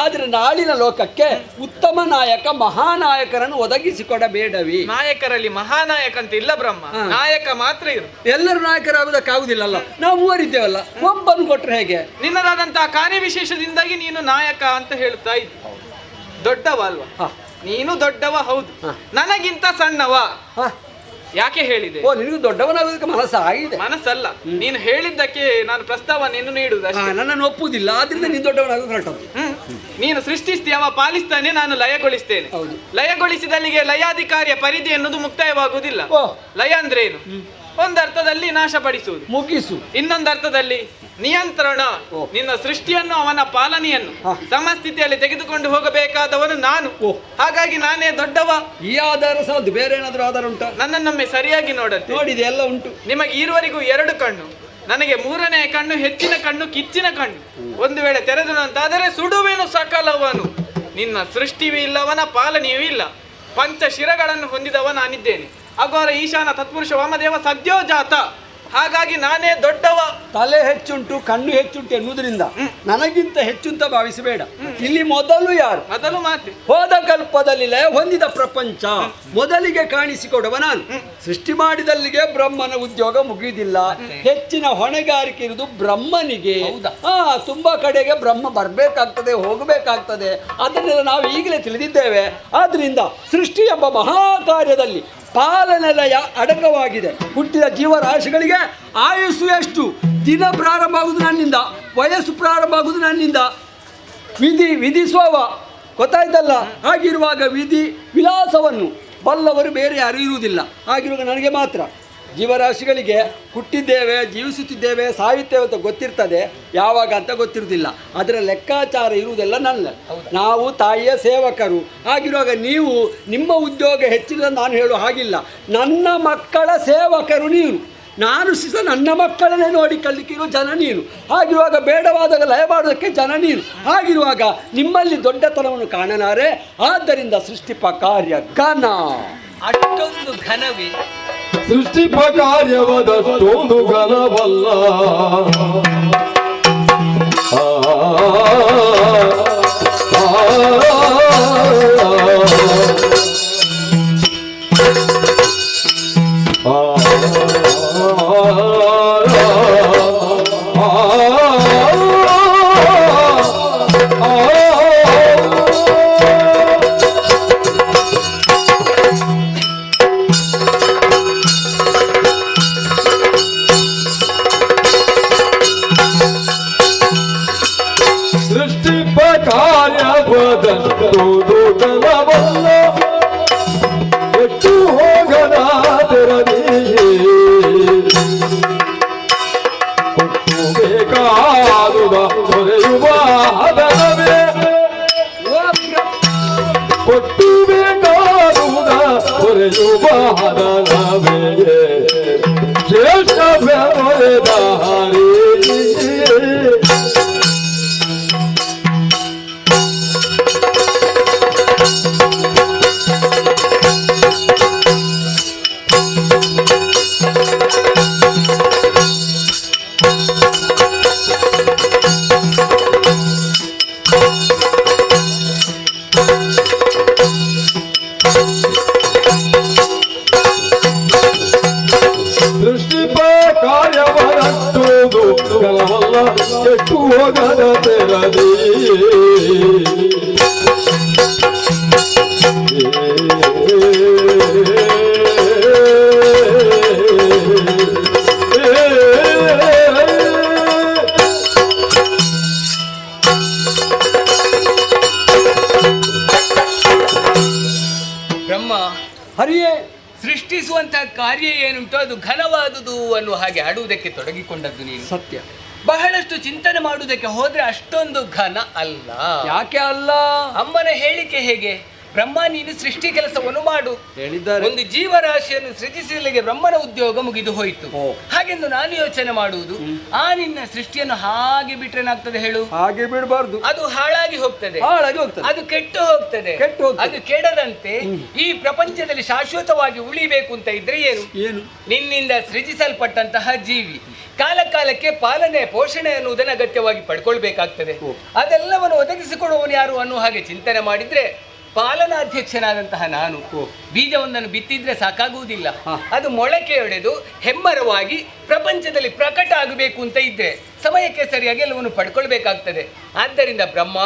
ಆದ್ರೆ ನಾಳಿನ ಲೋಕಕ್ಕೆ ಉತ್ತಮ ನಾಯಕ, ಮಹಾನಾಯಕರನ್ನು ಒದಗಿಸಿಕೊಡಬೇಡವಿ. ನಾಯಕರಲ್ಲಿ ಮಹಾನಾಯಕ ಅಂತ ಇಲ್ಲ ಬ್ರಹ್ಮ, ನಾಯಕ ಮಾತ್ರ ಇರು. ಎಲ್ಲರೂ ನಾಯಕರಾಗುವುದಕ್ಕಾಗುದಿಲ್ಲ. ನಾವು ಮೂವರಿದ್ದೇವಲ್ಲ, ಒಬ್ಬನು ಕೊಟ್ರೆ ಹೇಗೆ? ನಿನ್ನದಾದಂತಹ ಕಾರ್ಯವಿಶೇಷದಿಂದಾಗಿ ನೀನು ನಾಯಕ ಅಂತ ಹೇಳ್ತಾ ಇದ್ದಿ. ದೊಡ್ಡವ ಅಲ್ವಾ? ನೀನು ದೊಡ್ಡವ, ಹೌದು. ನನಗಿಂತ ಸಣ್ಣವ. ಯಾಕೆ ಹೇಳಿದೆ? ಓ, ನಿನಗೂ ದೊಡ್ಡವನಾಗೋದಕ್ಕೆ ಮನಸ್ಸಾಗಿದೆ. ಮನಸ್ಸಲ್ಲ, ನೀನು ಹೇಳಿದ್ದಕ್ಕೆ ನಾನು ಪ್ರಸ್ತಾವನೆಯನ್ನು ನೀಡುವುದು. ನನ್ನನ್ನು ಒಪ್ಪುವುದಿಲ್ಲ, ಆದ್ರಿಂದ ನೀನು ದೊಡ್ಡವನಾಗ ಹೊರಟದ್ದು. ನೀನು ಸೃಷ್ಟಿಸ್ತೀಯವ, ಪಾಲಿಸ್ತಾನೆ, ನಾನು ಲಯಗೊಳಿಸ್ತೇನೆ. ಲಯಗೊಳಿಸಿದಲ್ಲಿಗೆ ಲಯಾಧಿಕಾರಿಯ ಪರಿಧಿ ಎನ್ನುವುದು ಮುಕ್ತಾಯವಾಗುವುದಿಲ್ಲ. ಲಯ ಅಂದ್ರೆ ಏನು? ಒಂದರ್ಥದಲ್ಲಿ ನಾಶಪಡಿಸುವುದು, ಮುಗಿಸು. ಇನ್ನೊಂದರ್ಥದಲ್ಲಿ ನಿಯಂತ್ರಣ. ನಿನ್ನ ಸೃಷ್ಟಿಯನ್ನು, ಅವನ ಪಾಲನೆಯನ್ನು ಸಮಸ್ಥಿತಿಯಲ್ಲಿ ತೆಗೆದುಕೊಂಡು ಹೋಗಬೇಕಾದವನು ನಾನು. ಹಾಗಾಗಿ ನಾನೇ ದೊಡ್ಡವ. ಈ ಆಧಾರ ಸಾಧ್ಯ, ಬೇರೆ ಏನಾದ್ರೂ ಆಧಾರ ಉಂಟಾ? ನನ್ನನ್ನೊಮ್ಮೆ ಸರಿಯಾಗಿ ನೋಡತ್ತೆ. ನೋಡಿದೆ, ಎಲ್ಲ ಉಂಟು. ನಿಮಗೆ ಈರುವರೆಗೂ 2 ಕಣ್ಣು, ನನಗೆ 3ನೇ ಕಣ್ಣು, ಹೆಚ್ಚಿನ ಕಣ್ಣು, ಕಿಚ್ಚಿನ ಕಣ್ಣು. ಒಂದು ವೇಳೆ ತೆರೆದು ಅಂತಾದರೆ ಸುಡುವೆನು ಸಕಲವನು. ನಿನ್ನ ಸೃಷ್ಟಿಯೂ ಇಲ್ಲವನ ಪಾಲನೆಯೂ ಇಲ್ಲ. ಪಂಚಶಿರಗಳನ್ನು ಹೊಂದಿದವ ನಾನಿದ್ದೇನೆ. ಅಘೋರ ಈಶಾನ ತತ್ಪುರುಷ ವಾಮದೇವ ಸದ್ಯೋಜಾತ. ಹಾಗಾಗಿ ನಾನೇ ದೊಡ್ಡವ. ತಲೆ ಹೆಚ್ಚುಂಟು, ಕಣ್ಣು ಹೆಚ್ಚುಂಟು ಎನ್ನುವುದರಿಂದ ನನಗಿಂತ ಹೆಚ್ಚು ಅಂತ ಭಾವಿಸಬೇಡ. ಇಲ್ಲಿ ಮೊದಲು ಯಾರು? ಮೊದಲು ಮಾತೆ. ಹೋದ ಕಲ್ಪದಲ್ಲಿ ಲಯ ಹೊಂದಿದ ಪ್ರಪಂಚ ಮೊದಲಿಗೆ ಕಾಣಿಸಿಕೊಡುವ ನಾನು. ಸೃಷ್ಟಿ ಮಾಡಿದಲ್ಲಿಗೆ ಬ್ರಹ್ಮನ ಉದ್ಯೋಗ ಮುಗಿಯುವುದಿಲ್ಲ. ಹೆಚ್ಚಿನ ಹೊಣೆಗಾರಿಕೆ ಇರುವುದು ಬ್ರಹ್ಮನಿಗೆ. ತುಂಬಾ ಕಡೆಗೆ ಬ್ರಹ್ಮ ಬರ್ಬೇಕಾಗ್ತದೆ, ಹೋಗಬೇಕಾಗ್ತದೆ. ಅದನ್ನೆಲ್ಲ ನಾವು ಈಗಲೇ ತಿಳಿದಿದ್ದೇವೆ. ಆದ್ರಿಂದ ಸೃಷ್ಟಿ ಎಂಬ ಮಹಾಕಾರ್ಯದಲ್ಲಿ ಪಾಲನೆಯ ಅಡಕವಾಗಿದೆ. ಹುಟ್ಟಿದ ಜೀವರಾಶಿಗಳಿಗೆ ಆಯುಸ್ಸು ಎಷ್ಟು, ದಿನ ಪ್ರಾರಂಭ ಆಗುದು ನನ್ನಿಂದ, ವಯಸ್ಸು ಪ್ರಾರಂಭ ಆಗುದು ನನ್ನಿಂದ. ವಿಧಿಸುವವ ಗೊತ್ತಾಯ್ತಲ್ಲ. ಹಾಗಿರುವಾಗ ವಿಧಿ ವಿಲಾಸವನ್ನು ಬಲ್ಲವರು ಬೇರೆ ಯಾರೂ ಇರುವುದಿಲ್ಲ. ಹಾಗಿರುವಾಗ ನನಗೆ ಮಾತ್ರ. ಜೀವರಾಶಿಗಳಿಗೆ ಹುಟ್ಟಿದ್ದೇವೆ, ಜೀವಿಸುತ್ತಿದ್ದೇವೆ, ಸಾಯುತ್ತೇವೆ ಅಂತ ಗೊತ್ತಿರ್ತದೆ, ಯಾವಾಗ ಅಂತ ಗೊತ್ತಿರುವುದಿಲ್ಲ. ಅದರ ಲೆಕ್ಕಾಚಾರ ಇರುವುದೆಲ್ಲ ನನ್ನ. ನಾವು ತಾಯಿಯ ಸೇವಕರು. ಹಾಗಿರುವಾಗ ನೀವು ನಿಮ್ಮ ಉದ್ಯೋಗ ಹೆಚ್ಚಿನ ನಾನು ಹೇಳುವ ಹಾಗಿಲ್ಲ. ನನ್ನ ಮಕ್ಕಳ ಸೇವಕರು ನೀವು, ನಾನು ನನ್ನ ಮಕ್ಕಳನ್ನೇ ನೋಡಿಕೊಳ್ಳಿಕ್ಕಿರೋ ಜನ ನೀನು. ಹಾಗಿರುವಾಗ ಬೇಡವಾದಾಗ ಲಯ ಮಾಡೋದಕ್ಕೆ ಜನ ನೀನು. ಹಾಗಿರುವಾಗ ನಿಮ್ಮಲ್ಲಿ ದೊಡ್ಡತನವನ್ನು ಕಾಣಲಾರೆ. ಆದ್ದರಿಂದ ಸೃಷ್ಟಿಪ ಕಾರ್ಯ ಘನ. ಅಷ್ಟೊಂದು ಘನವೇ? ಸೃಷ್ಟಿಪ ಕಾರ್ಯವದಷ್ಟೊಂದು ಘನವಲ್ಲ. ಸೃಷ್ಟಿಪ ಕಾರ್ಯವದಷ್ಟೊಂದು ಘನವಲ್ಲ. ಎಷ್ಟು ಹೋಗದಾದರನಿಯೇ ಕೊಟ್ಟು ಬೇಕಾದುದ ದೊರೆಯುವ ಹದನವೇ, ಕೊಟ್ಟು ಬೇಕಾದುದ ದೊರೆಯುವ ಹದನವೇ ಶ್ರೇಷ್ಠ ಬೆಳೆದ ಹರಿ. ಸೃಷ್ಟಿಪ ಕಾರ್ಯವರಷ್ಟುವುದು ಘನವಲ್ಲ. ಎಷ್ಟು ಹೋಗದ ತೆರದಿ ಬ್ರಹ್ಮ ಹರಿಯೇ, ಸೃಷ್ಟಿಸುವಂತಹ ಕಾರ್ಯ ಏನುಂಟು ಅದು ಘನವಾದುದು ಅನ್ನುವ ಹಾಗೆ ಆಡುವುದಕ್ಕೆ ತೊಡಗಿಕೊಂಡದ್ದು ನೀನು. ಸತ್ಯ. ಬಹಳಷ್ಟು ಚಿಂತನೆ ಮಾಡುವುದಕ್ಕೆ ಹೋದ್ರೆ ಅಷ್ಟೊಂದು ಘನ ಅಲ್ಲ. ಯಾಕೆ ಅಲ್ಲ? ಅಮ್ಮನ ಹೇಳಿಕೆ ಹೇಗೆ? ಬ್ರಹ್ಮ ನೀನು ಸೃಷ್ಟಿ ಕೆಲಸವನ್ನು ಮಾಡು ಹೇಳಿದ್ದಾರೆ. ಒಂದು ಜೀವರಾಶಿಯನ್ನು ಸೃಜಿಸಲಿಗೆ ಬ್ರಹ್ಮನ ಉದ್ಯೋಗ ಮುಗಿದು ಹೋಯಿತು. ಓ. ಹಾಗೆಂದು ನಾನು ಯೋಚನೆ ಮಾಡುವುದು, ಆ ನಿನ್ನ ಸೃಷ್ಟಿಯನ್ನು ಹಾಗೆ ಬಿಟ್ರೇನಾಗ್ತದೆ ಹೇಳು? ಹಾಗೆ ಬಿಡಬಾರ್ದು. ಅದು ಹಾಳಾಗಿ ಹೋಗ್ತದೆ, ಹಾಳಾಗಿ ಹೋಗ್ತದೆ, ಅದು ಕೆಟ್ಟು ಹೋಗ್ತದೆ. ಅದು ಕೆಡದಂತೆ ಈ ಪ್ರಪಂಚದಲ್ಲಿ ಶಾಶ್ವತವಾಗಿ ಉಳಿಬೇಕು ಅಂತ ಇದ್ರೆ ಏನು? ನಿನ್ನಿಂದ ಸೃಜಿಸಲ್ಪಟ್ಟಂತಹ ಜೀವಿ ಕಾಲ ಕಾಲಕ್ಕೆ ಪಾಲನೆ ಪೋಷಣೆ ಅನ್ನುವುದನ್ನು ಅಗತ್ಯವಾಗಿ ಪಡ್ಕೊಳ್ಬೇಕಾಗ್ತದೆ. ಅದೆಲ್ಲವನ್ನು ಒದಗಿಸಿಕೊಡುವವನು ಯಾರು ಅನ್ನುವ ಹಾಗೆ ಚಿಂತನೆ ಮಾಡಿದ್ರೆ ಪಾಲನಾಧ್ಯಕ್ಷನಾದಂತಹ ನಾನು ಬೀಜವೊಂದನ್ನು ಬಿತ್ತಿದ್ರೆ ಸಾಕಾಗುವುದಿಲ್ಲ. ಅದು ಮೊಳಕೆ ಒಡೆದು ಹೆಮ್ಮರವಾಗಿ ಪ್ರಪಂಚದಲ್ಲಿ ಪ್ರಕಟ ಆಗಬೇಕು ಅಂತ ಇದ್ರೆ ಸಮಯಕ್ಕೆ ಸರಿಯಾಗಿ ಎಲ್ಲವನ್ನು ಪಡ್ಕೊಳ್ಬೇಕಾಗ್ತದೆ. ಆದ್ದರಿಂದ ಬ್ರಹ್ಮ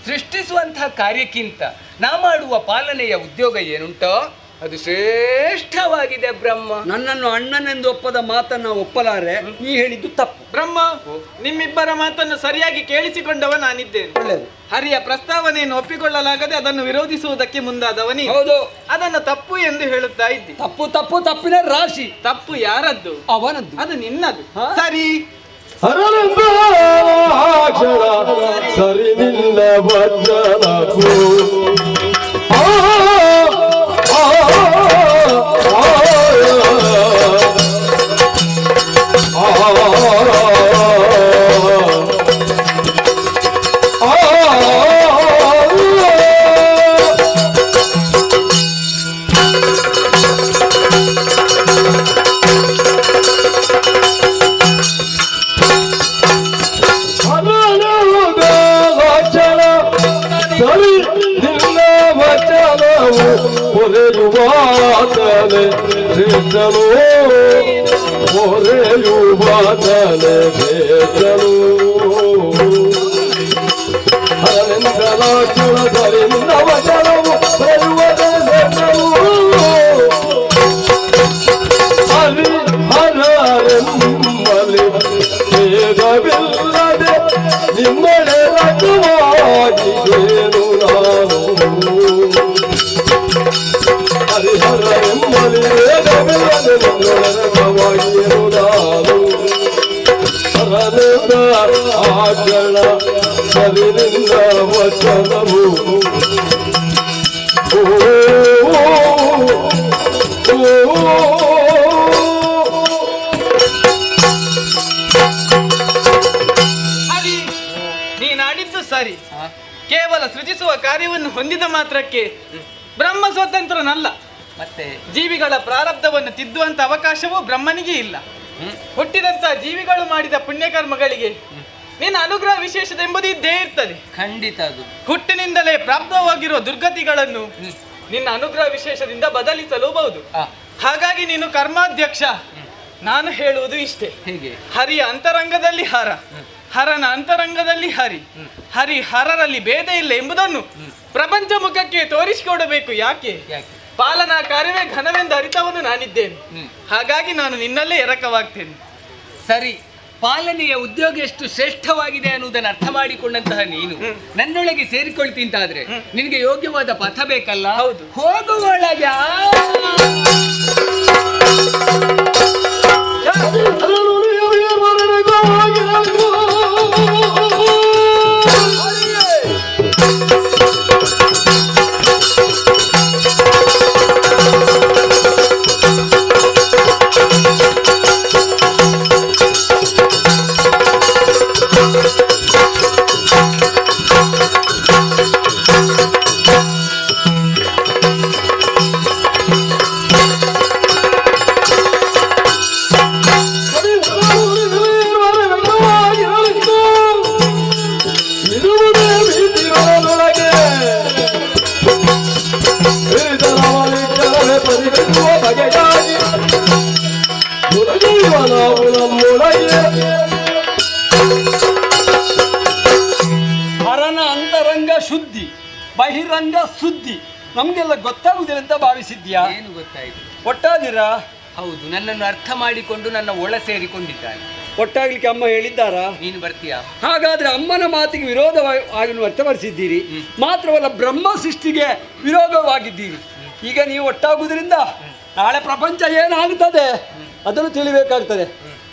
ಸೃಷ್ಟಿಸುವಂತಹ ಕಾರ್ಯಕ್ಕಿಂತ ನಾ ಮಾಡುವ ಪಾಲನೆಯ ಉದ್ಯೋಗ ಏನುಂಟೋ ಅದು ಶ್ರೇಷ್ಠವಾಗಿದೆ. ಬ್ರಹ್ಮ ನನ್ನನ್ನು ಅಣ್ಣನೆಂದು ಒಪ್ಪದ ಮಾತನ್ನ ಒಪ್ಪಲಾರೆ. ನೀ ಹೇಳಿದ್ದು ತಪ್ಪು. ಬ್ರಹ್ಮ, ನಿಮ್ಮಿಬ್ಬರ ಮಾತನ್ನು ಸರಿಯಾಗಿ ಕೇಳಿಸಿಕೊಂಡವ ನಾನಿದ್ದೇನೆ. ಒಳ್ಳೆಯದು. ಹರಿಯ ಪ್ರಸ್ತಾವನೆಯನ್ನು ಒಪ್ಪಿಕೊಳ್ಳಲಾಗದೆ ಅದನ್ನು ವಿರೋಧಿಸುವುದಕ್ಕೆ ಮುಂದಾದವನಿ. ಹೌದು, ಅದನ್ನು ತಪ್ಪು ಎಂದು ಹೇಳುತ್ತಾ ಇದ್ದಿ. ತಪ್ಪು ತಪ್ಪು ತಪ್ಪಿನ ರಾಶಿ. ತಪ್ಪು ಯಾರದ್ದು? ಅವನದ್ದು. ಅದು ನಿನ್ನದು. ಸರಿ. ಹರಳೆಂಬ ಅಕ್ಷರ ಸರಿ ನಿನ್ನ ವಚನವು. ಹೊರೆಯುವಾತಲೆ ಬೇಜಲು, ಹೊರೆಯುವಾತಲೆ ಬೇಜಲು. ಹರನೆಂದಲ ಕುಳದರಿಂದ ವಚನವು ಬರುವುದೇ ಬೇಜಲು. ಹರಿ ಹರರೆಂಬಲಿ ರಕವಾಗಿದ್ದೇನು ನಾನು ಹರಿಹರ ಎಂಬಲಿ ವೇದವಿಲ್ಲದೆ ರಕವಾಗಿಯೇನು ನಾನು ಹರನೆಂದ ಆಗಳ ಹರಿನಿಂದ ವಚನವು ಹರಿ, ನೀನಾಡಿದ್ದು ಸರಿ. ಕೇವಲ ಸೃಜಿಸುವ ಕಾರ್ಯವನ್ನು ಹೊಂದಿದ ಮಾತ್ರಕ್ಕೆ ಬ್ರಹ್ಮ ಸ್ವತಂತ್ರನಲ್ಲ. ಮತ್ತೆ ಜೀವಿಗಳ ಪ್ರಾರಬ್ಧವನ್ನು ತಿದ್ದುವಂತ ಅವಕಾಶವೂ ಬ್ರಹ್ಮನಿಗೆ ಇಲ್ಲ. ಹುಟ್ಟಿದಂತ ಜೀವಿಗಳು ಮಾಡಿದ ಪುಣ್ಯಕರ್ಮಗಳಿಗೆ ನಿನ್ನ ಅನುಗ್ರಹ ವಿಶೇಷದೆಂಬುದು ಇದ್ದೇ ಇರ್ತದೆ. ಖಂಡಿತ ಅದು ಹುಟ್ಟಿನಿಂದಲೇ ಪ್ರಾಪ್ತವಾಗಿರುವ ದುರ್ಗತಿಗಳನ್ನು ನಿನ್ನ ಅನುಗ್ರಹ ವಿಶೇಷದಿಂದ ಬದಲಿಸಲೂಬಹುದು. ಹಾಗಾಗಿ ನೀನು ಕರ್ಮಾಧ್ಯಕ್ಷ. ನಾನು ಹೇಳುವುದು ಇಷ್ಟೇ, ಹೇಗೆ ಹರಿಯ ಅಂತರಂಗದಲ್ಲಿ ಹರ, ಹರನ ಅಂತರಂಗದಲ್ಲಿ ಹರಿ, ಹರಿ ಹರರಲ್ಲಿ ಭೇದ ಇಲ್ಲ ಎಂಬುದನ್ನು ಪ್ರಪಂಚ ಮುಖಕ್ಕೆ ತೋರಿಸಿಕೊಡಬೇಕು. ಯಾಕೆ? ಪಾಲನಾ ಕಾರ್ಯವೇ ಘನವೆಂದು ಅರಿತವನು ನಾನಿದ್ದೇನೆ. ಹಾಗಾಗಿ ನಾನು ನಿನ್ನಲ್ಲೇ ಎರಕವಾಗ್ತೇನೆ. ಸರಿ, ಪಾಲನೆಯ ಉದ್ಯೋಗ ಎಷ್ಟು ಶ್ರೇಷ್ಠವಾಗಿದೆ ಅನ್ನುವುದನ್ನು ಅರ್ಥ ಮಾಡಿಕೊಂಡಂತಹ ನೀನು ನನ್ನೊಳಗೆ ಸೇರಿಕೊಳ್ತೀಂತಾದ್ರೆ ನಿನಗೆ ಯೋಗ್ಯವಾದ ಪಥ ಬೇಕಲ್ಲ? ಹೌದು. ಹೋಗುವೊಳಗೆ ಹರನ ಅಂತರಂಗ ಶುದ್ಧಿ, ಬಹಿರಂಗ ಸುದ್ದಿ ನಮ್ಗೆಲ್ಲ ಗೊತ್ತಾಗುದಿಲ್ಲ ಅಂತ ಭಾವಿಸಿದ್ಯಾ? ಏನು ಗೊತ್ತಾಯ್ತು? ಒಟ್ಟಾದಿರಾ? ಹೌದು, ನನ್ನನ್ನು ಅರ್ಥ ಮಾಡಿಕೊಂಡು ನನ್ನ ಒಳ ಸೇರಿಕೊಂಡಿದ್ದಾನೆ. ಒಟ್ಟಾಗ್ಲಿಕ್ಕೆ ಅಮ್ಮ ಹೇಳಿದ್ದಾರಾ? ನೀನು ಬರ್ತೀಯಾ? ಹಾಗಾದ್ರೆ ಅಮ್ಮನ ಮಾತಿಗೆ ವಿರೋಧವಾಗಿ ವ್ಯಕ್ತಪಡಿಸಿದ್ದೀರಿ. ಮಾತ್ರವಲ್ಲ, ಬ್ರಹ್ಮ ಸೃಷ್ಟಿಗೆ ವಿರೋಧವಾಗಿದ್ದೀರಿ. ಈಗ ನೀವು ಒಟ್ಟಾಗುವುದರಿಂದ ನಾಳೆ ಪ್ರಪಂಚ ಏನಾಗ್ತದೆ ಅದನ್ನು ತಿಳಿಬೇಕಾಗ್ತದೆ.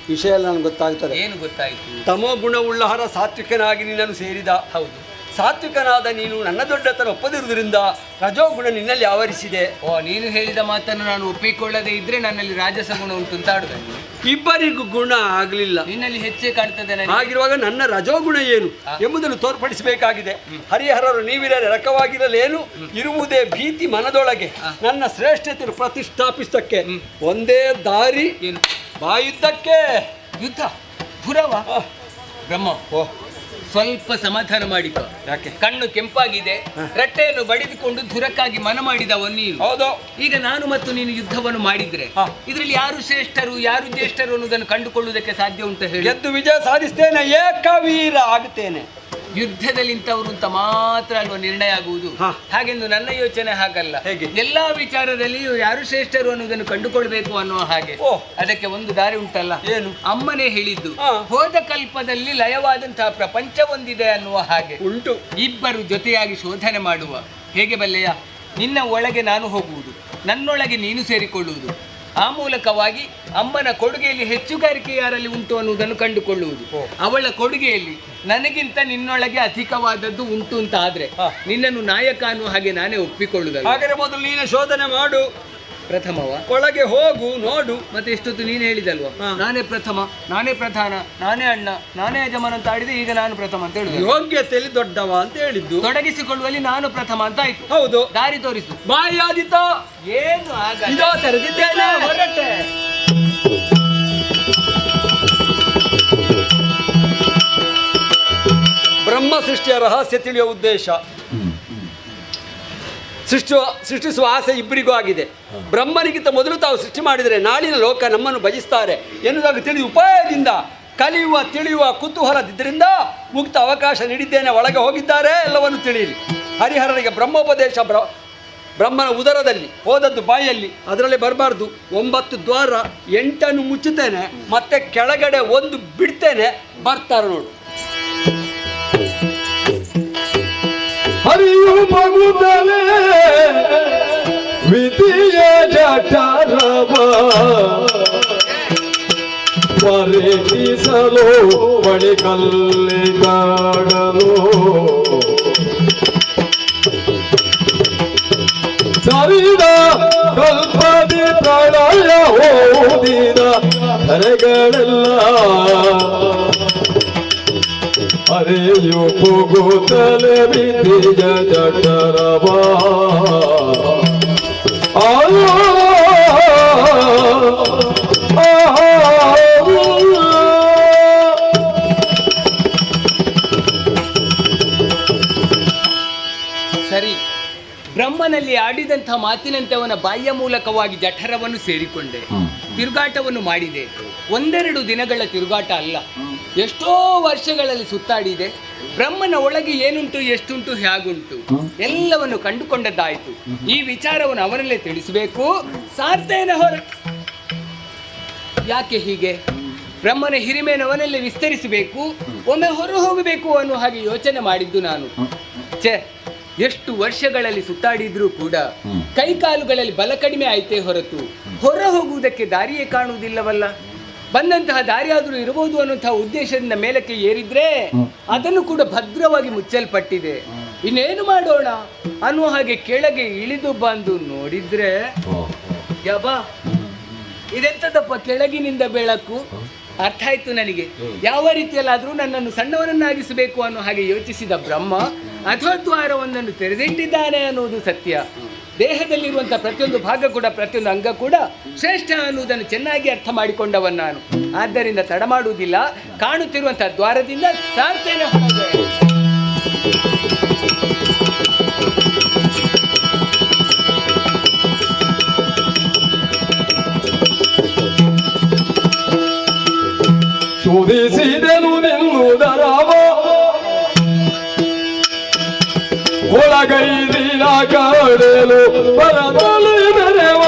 ವಿಷಯ ಎಲ್ಲ ನನಗೆ ಗೊತ್ತಾಗ್ತದೆ. ಏನು ಗೊತ್ತಾಯ್ತು? ತಮೋ ಗುಣವುಳ್ಳ ಹರ ಸಾತ್ವಿಕನಾಗಿ ನಿನ್ನನ್ನು ಸೇರಿದ. ಹೌದು. ಸಾತ್ವಿಕನಾದ ನೀನು ನನ್ನ ದೊಡ್ಡತನ ಒಪ್ಪದಿರುವುದರಿಂದ ರಜೋಗುಣ ನಿನ್ನಲ್ಲಿ ಆವರಿಸಿದೆ. ನೀನು ಹೇಳಿದ ಮಾತನ್ನು ನಾನು ಒಪ್ಪಿಕೊಳ್ಳದೆ ಇದ್ರೆ ನನ್ನಲ್ಲಿ ರಾಜಸ ಗುಣ ಉಂಟು ಅಂತ ಆಡುದ. ಇಬ್ಬರಿಗೂ ಗುಣ ಆಗಲಿಲ್ಲ, ನಿನ್ನಲ್ಲಿ ಹೆಚ್ಚೇ ಕಾಣ್ತದೆ. ಹಾಗಿರುವಾಗ ನನ್ನ ರಜೋಗುಣ ಏನು ಎಂಬುದನ್ನು ತೋರ್ಪಡಿಸಬೇಕಾಗಿದೆ. ಹರಿಹರರು ನೀವಿರಲು ರಕವಾಗಿರಲೇನು ಇರುವುದೇ ಭೀತಿ ಮನದೊಳಗೆ. ನನ್ನ ಶ್ರೇಷ್ಠತೆಯನ್ನು ಪ್ರತಿಷ್ಠಾಪಿಸಕ್ಕೆ ಒಂದೇ ದಾರಿ, ಏನು? ಬಾಯುದ್ದಕ್ಕೆ ಯುದ್ಧ, ಪುರವ. ಬ್ರಹ್ಮ, ಸ್ವಲ್ಪ ಸಮಾಧಾನ ಮಾಡಿಕೊ. ಯಾಕೆ? ಕಣ್ಣು ಕೆಂಪಾಗಿದೆ, ರಟ್ಟೆಯನ್ನು ಬಡಿದುಕೊಂಡು ಧುರಕ್ಕಾಗಿ ಮನ ಮಾಡಿದವ ನೀನು. ಹೌದು. ಈಗ ನಾನು ಮತ್ತು ನೀನು ಯುದ್ಧವನ್ನು ಮಾಡಿದ್ರೆ ಇದರಲ್ಲಿ ಯಾರು ಶ್ರೇಷ್ಠರು ಯಾರು ಜ್ಯೇಷ್ಠರು ಅನ್ನೋದನ್ನು ಕಂಡುಕೊಳ್ಳುವುದಕ್ಕೆ ಸಾಧ್ಯ ಉಂಟು ಹೇಳಿ? ಗೆದ್ದು ವಿಜಯ ಸಾಧಿಸ್ತೇನೆ, ಏಕವೀರ ಆಗುತ್ತೇನೆ. ಯುದ್ಧದಲ್ಲಿ ಇಂಥವರು ಅಂತ ಮಾತ್ರ ಅಲ್ವಾ ನಿರ್ಣಯ ಆಗುವುದು. ಹಾಗೆಂದು ನನ್ನ ಯೋಚನೆ ಹಾಗಲ್ಲ. ಹೇಗೆ? ಎಲ್ಲಾ ವಿಚಾರದಲ್ಲಿಯೂ ಯಾರು ಶ್ರೇಷ್ಠರು ಅನ್ನೋದನ್ನು ಕಂಡುಕೊಳ್ಬೇಕು ಅನ್ನುವ ಹಾಗೆ. ಅದಕ್ಕೆ ಒಂದು ದಾರಿ ಉಂಟಲ್ಲ. ಏನು? ಅಮ್ಮನೇ ಹೇಳಿದ್ದು, ಹೋದ ಕಲ್ಪದಲ್ಲಿ ಲಯವಾದಂತಹ ಪ್ರಪಂಚ ಒಂದಿದೆ ಅನ್ನುವ ಹಾಗೆ ಉಂಟು. ಇಬ್ಬರು ಜೊತೆಯಾಗಿ ಶೋಧನೆ ಮಾಡುವ. ಹೇಗೆ ಬಲ್ಲೆಯ? ನಿನ್ನ ಒಳಗೆ ನಾನು ಹೋಗುವುದು, ನನ್ನೊಳಗೆ ನೀನು ಸೇರಿಕೊಳ್ಳುವುದು. ಆ ಮೂಲಕವಾಗಿ ಅಮ್ಮನ ಕೊಡುಗೆಯಲ್ಲಿ ಹೆಚ್ಚುಗಾರಿಕೆ ಯಾರಲ್ಲಿ ಉಂಟು ಅನ್ನುವುದನ್ನು ಕಂಡುಕೊಳ್ಳುವುದು. ಅವಳ ಕೊಡುಗೆಯಲ್ಲಿ ನನಗಿಂತ ನಿನ್ನೊಳಗೆ ಅಧಿಕವಾದದ್ದು ಉಂಟು ಅಂತ ಆದ್ರೆ ನಿನ್ನನ್ನು ನಾಯಕ ಅನ್ನುವ ಹಾಗೆ ನಾನೇ ಒಪ್ಪಿಕೊಳ್ಳುವುದಲ್ಲ. ಹಾಗಾದ್ರೆ ಮೊದಲು ನೀನು ಶೋಧನೆ ಮಾಡು. ಪ್ರಥಮವ ಒಳಗೆ ಹೋಗು, ನೋಡು. ಮತ್ತೆ ಎಷ್ಟೊತ್ತು ನೀನು ಹೇಳಿದಲ್ವಾ, ನಾನೇ ಪ್ರಥಮ, ನಾನೇ ಪ್ರಧಾನ, ನಾನೇ ಅಣ್ಣ, ನಾನೇ ಯಜಮಾನ ಅಂತ ಆಡಿದೆ. ಈಗ ನಾನು ಪ್ರಥಮ ಅಂತ ಹೇಳಿದೆ. ಯೋಗ್ಯತೆಯಲ್ಲಿ ದೊಡ್ಡವ ಅಂತ ಹೇಳಿದ್ದು. ತೊಡಗಿಸಿಕೊಳ್ಳುವಲ್ಲಿ ನಾನು ಪ್ರಥಮ ಅಂತ ಆಯ್ತು. ಹೌದು. ದಾರಿ ತೋರಿಸು. ಬಾಯಾದಿತ ಏನು ಆಗ ಇದೋ ತೆರೆದಿದ್ದೇನೆ. ಹೊರಟೆ. ಬ್ರಹ್ಮ ಸೃಷ್ಟಿಯ ರಹಸ್ಯ ತಿಳಿಯುವ ಉದ್ದೇಶ, ಸೃಷ್ಟಿಸುವ ಆಸೆ ಇಬ್ಬರಿಗೂ ಆಗಿದೆ. ಬ್ರಹ್ಮನಿಗಿಂತ ಮೊದಲು ತಾವು ಸೃಷ್ಟಿ ಮಾಡಿದರೆ ನಾಳಿನ ಲೋಕ ನಮ್ಮನ್ನು ಭಜಿಸ್ತಾರೆ ಎನ್ನುವುದಾಗಿ ತಿಳಿದು ಉಪಾಯದಿಂದ ಕಲಿಯುವ ತಿಳಿಯುವ ಕುತೂಹಲದಿದ್ದರಿಂದ ಮುಕ್ತ ಅವಕಾಶ ನೀಡಿದ್ದೇನೆ. ಒಳಗೆ ಹೋಗಿದ್ದಾರೆ, ಎಲ್ಲವನ್ನು ತಿಳಿಯಲಿ. ಹರಿಹರನಿಗೆ ಬ್ರಹ್ಮೋಪದೇಶ ಬ್ರಹ್ಮನ ಉದರದಲ್ಲಿ ಹೋದದ್ದು ಬಾಯಲ್ಲಿ, ಅದರಲ್ಲಿ ಬರಬಾರ್ದು. 9 ದ್ವಾರ, 8 ಮುಚ್ಚುತ್ತೇನೆ, ಮತ್ತೆ ಕೆಳಗಡೆ 1 ಬಿಡ್ತೇನೆ. ಬರ್ತಾರೆ ನೋಡು. ಹೋಗುತ್ತಲೇ ವಿಧಿಯ ಜಠರವ ಪರೀಕ್ಷಿಸಲು ಬಳಿಕಲ್ಲಿಗಾಡಲು ಸರಿದ ಕಲ್ಪದಿ ಪ್ರಳಯ ಹೋದಿದ ಧರೆಗಳೆಲ್ಲ ಅರೆಯು ಹೋಗುತ್ತಲೇ ವಿಧಿಯ ಜಠರವ ಸರಿ, ಬ್ರಹ್ಮನಲ್ಲಿ ಆಡಿದಂಥ ಮಾತಿನಂತೆ ಅವನ ಬಾಯಿಯ ಮೂಲಕವಾಗಿ ಜಠರವನ್ನು ಸೇರಿಕೊಂಡೆ, ತಿರುಗಾಟವನ್ನು ಮಾಡಿದೆ. ಒಂದೆರಡು ದಿನಗಳ ತಿರುಗಾಟ ಅಲ್ಲ, ಎಷ್ಟೋ ವರ್ಷಗಳಲ್ಲಿ ಸುತ್ತಾಡಿದೆ. ಬ್ರಹ್ಮನ ಒಳಗೆ ಏನುಂಟು, ಎಷ್ಟುಂಟು, ಹೇಗುಂಟು ಎಲ್ಲವನ್ನು ಕಂಡುಕೊಂಡದ್ದಾಯಿತು. ಈ ವಿಚಾರವನ್ನು ಅವನಲ್ಲೇ ತಿಳಿಸಬೇಕು. ಸಾರ್ತೇನ ಹೊರ ಯಾಕೆ ಹೀಗೆ? ಬ್ರಹ್ಮನ ಹಿರಿಮೆಯನ್ನು ಅವನಲ್ಲೇ ವಿಸ್ತರಿಸಬೇಕು, ಒಮ್ಮೆ ಹೊರ ಹೋಗಬೇಕು ಅನ್ನೋ ಹಾಗೆ ಯೋಚನೆ ಮಾಡಿದ್ದು ನಾನು. ಎಷ್ಟು ವರ್ಷಗಳಲ್ಲಿ ಸುತ್ತಾಡಿದ್ರೂ ಕೂಡ ಕೈಕಾಲುಗಳಲ್ಲಿ ಬಲ ಕಡಿಮೆ ಆಯ್ತೇ ಹೊರತು ಹೊರ ಹೋಗುವುದಕ್ಕೆ ದಾರಿಯೇ ಕಾಣುವುದಿಲ್ಲವಲ್ಲ. ಬಂದಂತಹ ದಾರಿ ಆದರೂ ಇರಬಹುದು ಅನ್ನುವಂತಹ ಉದ್ದೇಶದಿಂದ ಮೇಲಕ್ಕೆ ಏರಿದ್ರೆ ಅದನ್ನು ಕೂಡ ಭದ್ರವಾಗಿ ಮುಚ್ಚಲ್ಪಟ್ಟಿದೆ. ಇನ್ನೇನು ಮಾಡೋಣ ಅನ್ನುವ ಹಾಗೆ ಕೆಳಗೆ ಇಳಿದು ಬಂದು ನೋಡಿದ್ರೆ ಯಬ್ಬಾ, ಇದೆಂತದಪ್ಪ ಕೆಳಗಿನಿಂದ ಬೆಳಕು? ಅರ್ಥ ಆಯ್ತು ನನಗೆ. ಯಾವ ರೀತಿಯಲ್ಲಾದರೂ ನನ್ನನ್ನು ಸಣ್ಣವನನ್ನಾಗಿಸಬೇಕು ಅನ್ನೋ ಹಾಗೆ ಯೋಚಿಸಿದ ಬ್ರಹ್ಮ ಅಧೋದ್ವಾರವೊಂದನ್ನು ತೆರೆದಿಟ್ಟಿದ್ದಾನೆ ಅನ್ನುವುದು ಸತ್ಯ. ದೇಹದಲ್ಲಿರುವಂಥ ಪ್ರತಿಯೊಂದು ಭಾಗ ಕೂಡ, ಪ್ರತಿಯೊಂದು ಅಂಗ ಕೂಡ ಶ್ರೇಷ್ಠ ಅನ್ನುವುದನ್ನು ಚೆನ್ನಾಗಿ ಅರ್ಥ ಮಾಡಿಕೊಂಡವನ್ ನಾನು. ಆದ್ದರಿಂದ ತಡ ಮಾಡುವುದಿಲ್ಲ, ಕಾಣುತ್ತಿರುವಂತಹ ದ್ವಾರದಿಂದ ಸಾರ್ತೇನೆ ಹೊರಗೆ. ಶೋಧಿಸಿದೆನು ನಿನ್ನುದರವ ಒಳಗೈದಿನ ಕಡೆಲು ಪರದಲ್ಲಿ ಮೆರೆವ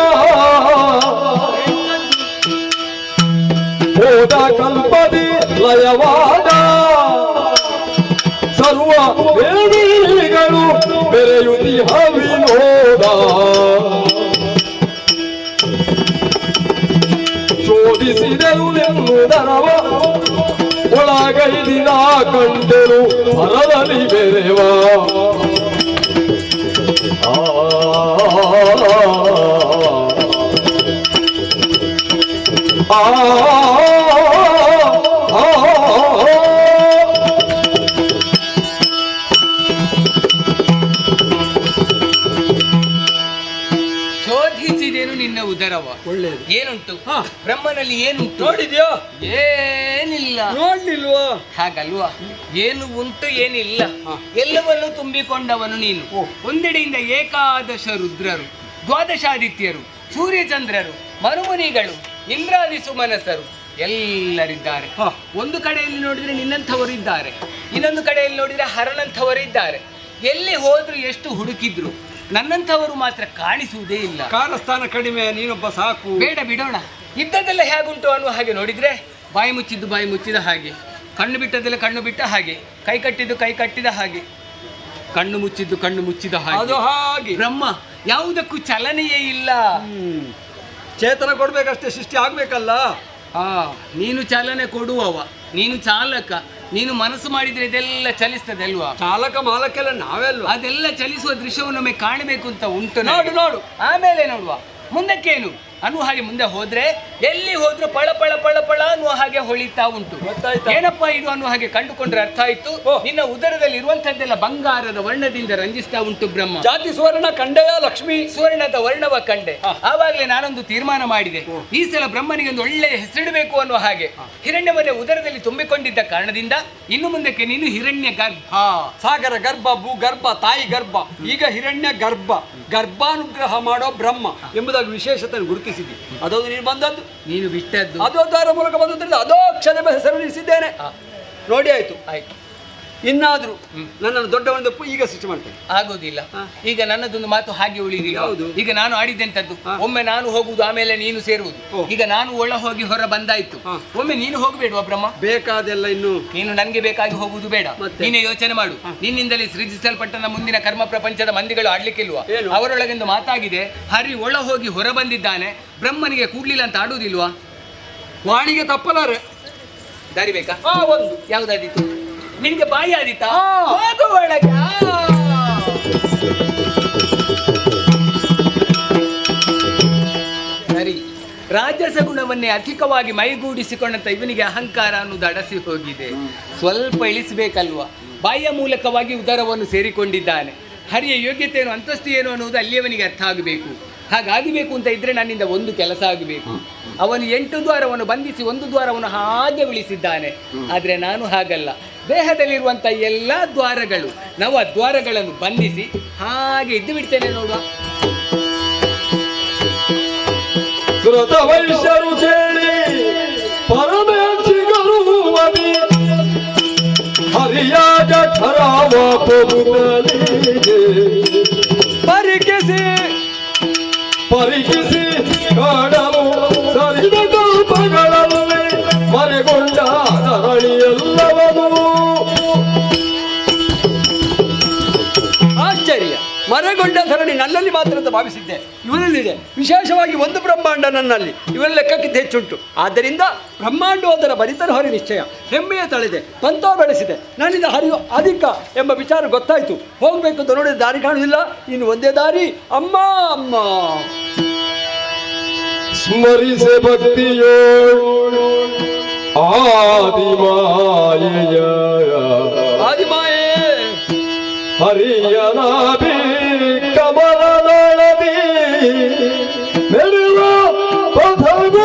ಹೋದ ಕಲ್ಪದಿ ಲಯವಾದ ಸರ್ವ ವೇದಿಗಳು ಬೆರೆಯುತಿ ಹವಿನೋದ ಶೋಧಿಸಿದೆನು ನಿನ್ನುದರವ ಒಳಗೈದಿನ ಕಂಡೆನು ಪರದಲ್ಲಿ ಬೆರೆವ ಶೋಧಿಸಿದೇನು ನಿನ್ನ ಉದರವ. ಒಳ್ಳೆಯದು. ಏನುಂಟು ಬ್ರಹ್ಮನಲ್ಲಿ? ಏನುಂಟು ನೋಡಿದ್ಯೋ? ಏನಿಲ್ಲ. ನೋಡ್ಲಿಲ್ವಾ? ಹಾಗಲ್ವಾ? ಏನು ಉಂಟು, ಏನಿಲ್ಲ, ಎಲ್ಲವನ್ನೂ ತುಂಬಿಕೊಂಡವನು ನೀನು. ಒಂದೆಡೆಯಿಂದ ಏಕಾದಶ ರುದ್ರರು, ದ್ವಾದಶಾದಿತ್ಯರು, ಸೂರ್ಯಚಂದ್ರರು, ಮನುಮುನಿಗಳು, ಇಂದ್ರಾದಿ ಸುಮನಸರು ಎಲ್ಲರಿದ್ದಾರೆ. ಒಂದು ಕಡೆಯಲ್ಲಿ ನೋಡಿದ್ರೆ ನಿನ್ನಂಥವರು ಇದ್ದಾರೆ, ಇನ್ನೊಂದು ಕಡೆಯಲ್ಲಿ ನೋಡಿದ್ರೆ ಹರನಂಥವರು ಇದ್ದಾರೆ. ಎಲ್ಲಿ ಹೋದ್ರು, ಎಷ್ಟು ಹುಡುಕಿದ್ರು ನನ್ನಂಥವರು ಮಾತ್ರ ಕಾಣಿಸುವುದೇ ಇಲ್ಲ. ಕಾರಸ್ಥಾನ ಕಡಿಮೆ, ನೀನೊಬ್ಬ ಸಾಕು. ಬೇಡ, ಬಿಡೋಣ. ಇದ್ದದ್ದೆಲ್ಲ ಹೇಗುಂಟು ಅನ್ನುವ ಹಾಗೆ ನೋಡಿದ್ರೆ ಬಾಯಿ ಮುಚ್ಚಿದ್ದು ಬಾಯಿ ಮುಚ್ಚಿದ ಹಾಗೆ, ಕಣ್ಣು ಬಿಟ್ಟದ್ದೆಲ್ಲ ಕಣ್ಣು ಬಿಟ್ಟ ಹಾಗೆ, ಕೈ ಕಟ್ಟಿದ್ದು ಕೈ ಕಟ್ಟಿದ ಹಾಗೆ, ಕಣ್ಣು ಮುಚ್ಚಿದ್ದು ಕಣ್ಣು ಮುಚ್ಚಿದ ಹಾಗೆ. ಅದು ಹಾಗೆ ಬ್ರಹ್ಮ ಯಾವುದಕ್ಕೂ ಚಲನೆಯೇ ಇಲ್ಲ. ಚೇತನ ಕೊಡ್ಬೇಕಷ್ಟೇ, ಸೃಷ್ಟಿ ಆಗ್ಬೇಕಲ್ಲ. ನೀನು ಚಾಲನೆ ಕೊಡುವವ, ನೀನು ಚಾಲಕ. ನೀನು ಮನಸ್ಸು ಮಾಡಿದ್ರೆ ಇದೆಲ್ಲ ಚಲಿಸ್ತದೆ ಅಲ್ವಾ? ಚಾಲಕ ಮಾಲಕ್ಕೆಲ್ಲ ನಾವೆಲ್ವಾ? ಅದೆಲ್ಲ ಚಲಿಸುವ ದೃಶ್ಯವನ್ನೊಮ್ಮೆ ಕಾಣಬೇಕು ಅಂತ ಉಂಟು. ನೋಡು ನೋಡು, ಆಮೇಲೆ ನೋಡುವ ಮುಂದಕ್ಕೇನು ಅನ್ನುವ ಹಾಗೆ. ಮುಂದೆ ಹೋದ್ರೆ ಎಲ್ಲಿ ಹೋದ್ರು ಪಳ ಪಳ ಪಳ ಪಳ ಅನ್ನುವ ಹಾಗೆ ಹೊಳಿತಾ ಉಂಟು. ಏನಪ್ಪ ಇದು ಅನ್ನುವ ಹಾಗೆ ಕಂಡುಕೊಂಡ್ರೆ ಅರ್ಥ ಆಯ್ತು. ನಿನ್ನ ಉದರದಲ್ಲಿ ಇರುವಂತದ್ದೆಲ್ಲ ಬಂಗಾರದ ವರ್ಣದಿಂದ ರಂಜಿಸ್ತಾ ಉಂಟು ಬ್ರಹ್ಮ. ಜಾತಿ ಸುವರ್ಣ ಕಂಡೆಯ ಲಕ್ಷ್ಮಿ, ಸುವರ್ಣದ ವರ್ಣವ ಕಂಡೆ. ಆವಾಗಲೇ ನಾನೊಂದು ತೀರ್ಮಾನ ಮಾಡಿದೆ, ಈ ಸಲ ಬ್ರಹ್ಮನಿಗೆ ಒಂದು ಒಳ್ಳೆಯ ಹೆಸರಿಡಬೇಕು ಅನ್ನುವ ಹಾಗೆ. ಹಿರಣ್ಯವನ್ನೇ ಉದರದಲ್ಲಿ ತುಂಬಿಕೊಂಡಿದ್ದ ಕಾರಣದಿಂದ ಇನ್ನು ಮುಂದಕ್ಕೆ ನೀನು ಹಿರಣ್ಯ ಗರ್ಭ. ಸಾಗರ ಗರ್ಭ, ಭೂಗರ್ಭ, ತಾಯಿ ಗರ್ಭ, ಈಗ ಹಿರಣ್ಯ ಗರ್ಭ, ಗರ್ಭಾನುಗ್ರಹ ಮಾಡೋ ಬ್ರಹ್ಮ ಎಂಬುದಾಗಿ ವಿಶೇಷತೆ ಗುರುತಿಸಿದ್ದಿ. ಅದೊಂದು ನೀನು ಬಂದದ್ದು, ನೀನು ಬಿಟ್ಟದ್ದು, ಅದೋ ದ್ವಾರ ಮೂಲಕ ಬಂದದ್ರಿಂದ ಅದೋ ಕ್ಷಣ ಹೆಸರು ನಿಲ್ಲಿಸಿದ್ದೇನೆ. ನೋಡಿ ಆಯ್ತು. ಆಯ್ತು. ಇನ್ನಾದ್ರೂ ನನ್ನನ್ನು ದೊಡ್ಡವನದಪ್ಪು ಈಗ ಸೃಷ್ಟಿ ಮಾಡ್ತೇನೆ. ಆಗೋದಿಲ್ಲ. ಈಗ ನನ್ನದೊಂದು ಮಾತು ಹಾಗೆ ಉಳಿದಿಲ್ಲ. ಯಾವುದು? ಈಗ ನಾನು ಆಡಿದ್ದೆಂತದ್ದು, ಒಮ್ಮೆ ನಾನು ಹೋಗುವುದು ಆಮೇಲೆ ನೀನು ಸೇರುವುದು. ಈಗ ನಾನು ಒಳ ಹೋಗಿ ಹೊರ ಬಂದಾಯ್ತು, ಒಮ್ಮೆ ನೀನು ಹೋಗಬೇಡುವ ಬ್ರಹ್ಮ? ಬೇಕಾದೆಲ್ಲ ಇನ್ನು ನೀನು ನನ್ಗೆ ಬೇಕಾಗಿ ಹೋಗುವುದು ಬೇಡ. ನೀನೇ ಯೋಚನೆ ಮಾಡು. ನಿನ್ನಿಂದಲೇ ಸೃಜಿಸಲ್ಪಟ್ಟ ಮುಂದಿನ ಕರ್ಮ ಪ್ರಪಂಚದ ಮಂದಿಗಳು ಆಡ್ಲಿಕ್ಕಿಲ್ವಾ? ಅವರೊಳಗೆಂದು ಮಾತಾಗಿದೆ, ಹರಿ ಒಳ ಹೋಗಿ ಹೊರ ಬಂದಿದ್ದಾನೆ, ಬ್ರಹ್ಮನಿಗೆ ಕೂಡ್ಲಿಲ್ಲ ಅಂತ ಆಡುವುದಿಲ್ವಾ? ವಾಣಿಗೆ ತಪ್ಪಲಾರೆ. ದಾರಿ ಬೇಕಾ? ಒಂದು ಯಾವ್ದಾದೀತು? ನಿನ್ಗೆ ಬಾಯಿ ಆದಿತಾ? ಹೋಗು ಒಳಗೆ. ಸರಿ, ರಾಜಸ ಗುಣವನ್ನೇ ಅಧಿಕವಾಗಿ ಮೈಗೂಡಿಸಿಕೊಂಡಂತ ಇವನಿಗೆ ಅಹಂಕಾರ ಅನ್ನೋದು ಅಡಸಿ ಹೋಗಿದೆ. ಸ್ವಲ್ಪ ಇಳಿಸಬೇಕಲ್ವಾ? ಬಾಯಿಯ ಮೂಲಕವಾಗಿ ಉದರವನ್ನು ಸೇರಿಕೊಂಡಿದ್ದಾನೆ. ಹರಿಯ ಯೋಗ್ಯತೆ ಏನು, ಅಂತಸ್ತು ಏನು ಅನ್ನುವುದು ಅಲ್ಲಿಯವನಿಗೆ ಅರ್ಥ ಆಗಬೇಕು. ಹಾಗಾಗಬೇಕು ಅಂತ ಇದ್ರೆ ನನ್ನಿಂದ ಒಂದು ಕೆಲಸ ಆಗಬೇಕು. ಅವನು 8 ದ್ವಾರವನ್ನು ಬಂಧಿಸಿ 1 ದ್ವಾರವನ್ನು ಹಾಗೆ ಉಳಿಸಿದ್ದಾನೆ. ಆದರೆ ನಾನು ಹಾಗಲ್ಲ. ದೇಹದಲ್ಲಿರುವಂಥ ಎಲ್ಲ ದ್ವಾರಗಳು, ನವ ದ್ವಾರಗಳನ್ನು ಬಂಧಿಸಿ ಹಾಗೆ ಇದ್ದು ಬಿಡ್ತೇನೆ ನೋಡುವ. ಸುರತ ವೈಶ್ಯರು ಕೇಳಿ ಪರಮೇಶಿಗರು ಹರಿಯಾಗ ಠರಾವ ಪರಿಕಿಸಿ ಕಾಣಲು ಸರಿದ ಕಲ್ಪಗಳಲ್ಲಿ ಮರೆಗೊಂಡ ಧರಣಿಯೆಲ್ಲವನು. ಆಶ್ಚರ್ಯ, ಮರೆಗೊಂಡ ಧರಣಿ ನನ್ನಲ್ಲಿ ಮಾತ್ರ ಅಂತ ಭಾವಿಸಿದ್ದೆ. ಇವನಲ್ಲಿದೆ ವಿಶೇಷವಾಗಿ ಒಂದು ಬ್ರಹ್ಮಾಂಡ ನನ್ನಲ್ಲಿ. ಇವನ ಲೆಕ್ಕಕ್ಕಿಂತ ಹೆಚ್ಚುಂಟು. ಆದ್ದರಿಂದ ಬ್ರಹ್ಮಾಂಡೋದರ ಬರಿತನ ಹೊರೆ ನಿಶ್ಚಯ. ಹೆಮ್ಮೆಯ ತಳೆದೆ, ಪಂಥ ಬೆಳೆಸಿದೆ. ನನ್ನಿಂದ ಹರಿಯೋ ಅಧಿಕ ಎಂಬ ವಿಚಾರ ಗೊತ್ತಾಯಿತು. ಹೋಗ್ಬೇಕು ಅಂತ ನೋಡಿದ ದಾರಿ ಕಾಣುವುದಿಲ್ಲ. ಇನ್ನು ಒಂದೇ ದಾರಿ, ಅಮ್ಮ ಅಮ್ಮ. ಸ್ಮರಿಸೆ ಭಕ್ತಿಯೋಳು ಆದಿಮಾಯೆಯ ಆದಿಮಾಯೇ ಹರಿಯನಾಭಿ ಕಮಲದಳದಿ ಮೆರುವ ಪಥಗೋಚರಿಸೆ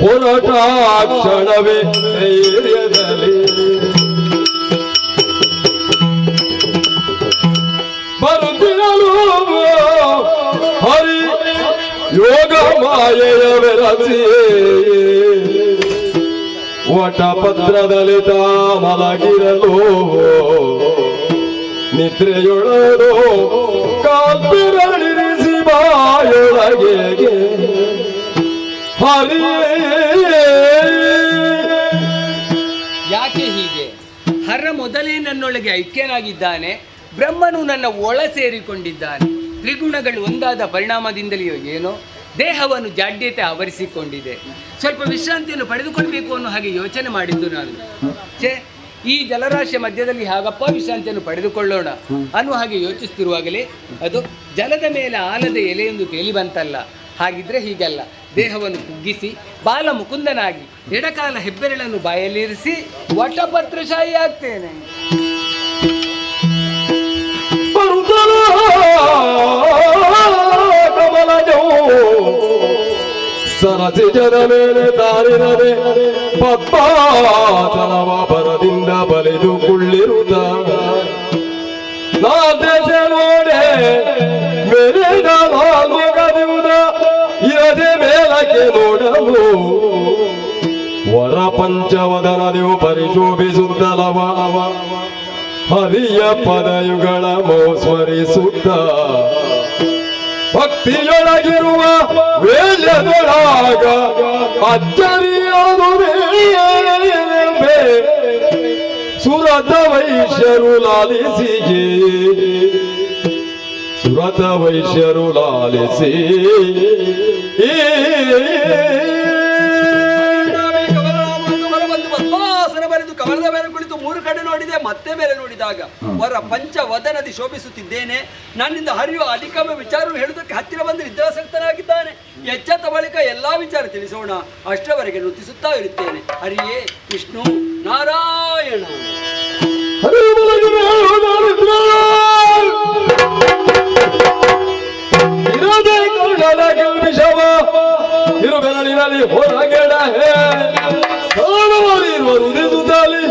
ಪುರಟಾಕ್ಷಣವೇ ಧೈರ್ಯದಲ್ಲಿ ಬರುತ್ತಿರಲು ಹರಿ ಯೋಗ ಮಾಯೆಯ ಬೆರಸಿಯೇ ವಟಪತ್ರದಲ್ಲಿ ಮಲಗಿರಲು ನಿದ್ರೆಯೊಳದು ಕಾಪಿರಳಿರಿಸಿ ಬಾಯೊಳಗೆ ಹರಿ. ಯಾಕೆ ಹೀಗೆ? ಹರ ಮೊದಲೇ ನನ್ನೊಳಗೆ ಐಕ್ಯನಾಗಿದ್ದಾನೆ, ಬ್ರಹ್ಮನು ನನ್ನ ಒಳ ಸೇರಿಕೊಂಡಿದ್ದಾನೆ. ತ್ರಿಗುಣಗಳು ಒಂದಾದ ಪರಿಣಾಮದಿಂದಲೇ ಏನೋ ದೇಹವನ್ನು ಜಾಡ್ಯತೆ ಆವರಿಸಿಕೊಂಡಿದೆ. ಸ್ವಲ್ಪ ವಿಶ್ರಾಂತಿಯನ್ನು ಪಡೆದುಕೊಳ್ಬೇಕು ಅನ್ನೋ ಹಾಗೆ ಯೋಚನೆ ಮಾಡಿದ್ದು ನಾನು. ಈ ಜಲರಾಶಿಯ ಮಧ್ಯದಲ್ಲಿ ಹಾಗಪ್ಪ ವಿಶ್ರಾಂತಿಯನ್ನು ಪಡೆದುಕೊಳ್ಳೋಣ ಅನ್ನುವ ಹಾಗೆ ಯೋಚಿಸ್ತಿರುವಾಗಲೇ ಅದು ಜಲದ ಮೇಲೆ ಆಲದ ಎಲೆಯೊಂದು ತೇಲಿ ಬಂತಲ್ಲ. ಹಾಗಿದ್ರೆ ಹೀಗಲ್ಲ, ದೇಹವನ್ನು ಕುಗ್ಗಿಸಿ ಬಾಲ ಮುಕುಂದನಾಗಿ ಎಡಕಾಲ ಹೆಬ್ಬೆರಳನ್ನು ಬಾಯಲ್ಲಿರಿಸಿ ವಟಪತ್ರಶಾಹಿ ಆಗ್ತೇನೆ. ಸರಸಿ ಜನ ಮೇಲೆ ತಾರಿರದೆ ಪದ್ಮಾಸನವ ಬರದಿಂದ ಬಲಿದು ಕುಳ್ಳಿರುತ್ತ ನಾ ದೇಶ ನೋಡೆ ಮೇಲಿನ ಮಗದಿರುವುದ ಇರದೆ ಮೇಲಕ್ಕೆ ನೋಡಲು ವರ ಪಂಚವದನದಿವು ಪರಿಶೋಭಿಸುತ್ತಲವ ಹರಿಯ ಪದಯುಗಳ ಮೋಸ್ಮರಿಸುತ್ತ ಭಕ್ತಿಯೊಳಗಿರುವ ವೇಲ್ಯದೊಳಗ ಅಚ್ಚರಿಯದು ಸುರತ ವೈಶ್ಯರು ಲಾಲಿಸಿಗೆ ಸುರತ ವೈಶ್ಯರು ಲಾಲಿಸಿ ಕಮಲದ ಮೇಲೆ ಕುಳಿತು 3 ಕಡೆ ನೋಡಿದೆ, ಮತ್ತೆ ಮೇಲೆ ನೋಡಿದಾಗ ವರ ಪಂಚವದನದಿ ಶೋಭಿಸುತ್ತಿದ್ದೇನೆ. ನನ್ನಿಂದ ಹರಿಯುವ ಅಧಿಕಮ ವಿಚಾರವು ಹೇಳುವುದಕ್ಕೆ ಹತ್ತಿರ ಬಂದು ನಿದ್ರಾಸಕ್ತನಾಗಿದ್ದಾನೆ. ಎಚ್ಚೆತ್ತ ಬಳಿಕ ಎಲ್ಲಾ ವಿಚಾರ ತಿಳಿಸೋಣ. ಅಷ್ಟವರೆಗೆ ನೃತ್ತಿಸುತ್ತಾ ಇರುತ್ತೇನೆ. ಹರಿಯೇ ವಿಷ್ಣು ನಾರಾಯಣ. ಇರು ಬೆರಳಿನಲ್ಲಿ ಹೊರಗೆಡ ಉದಿಸುತ್ತಲಿ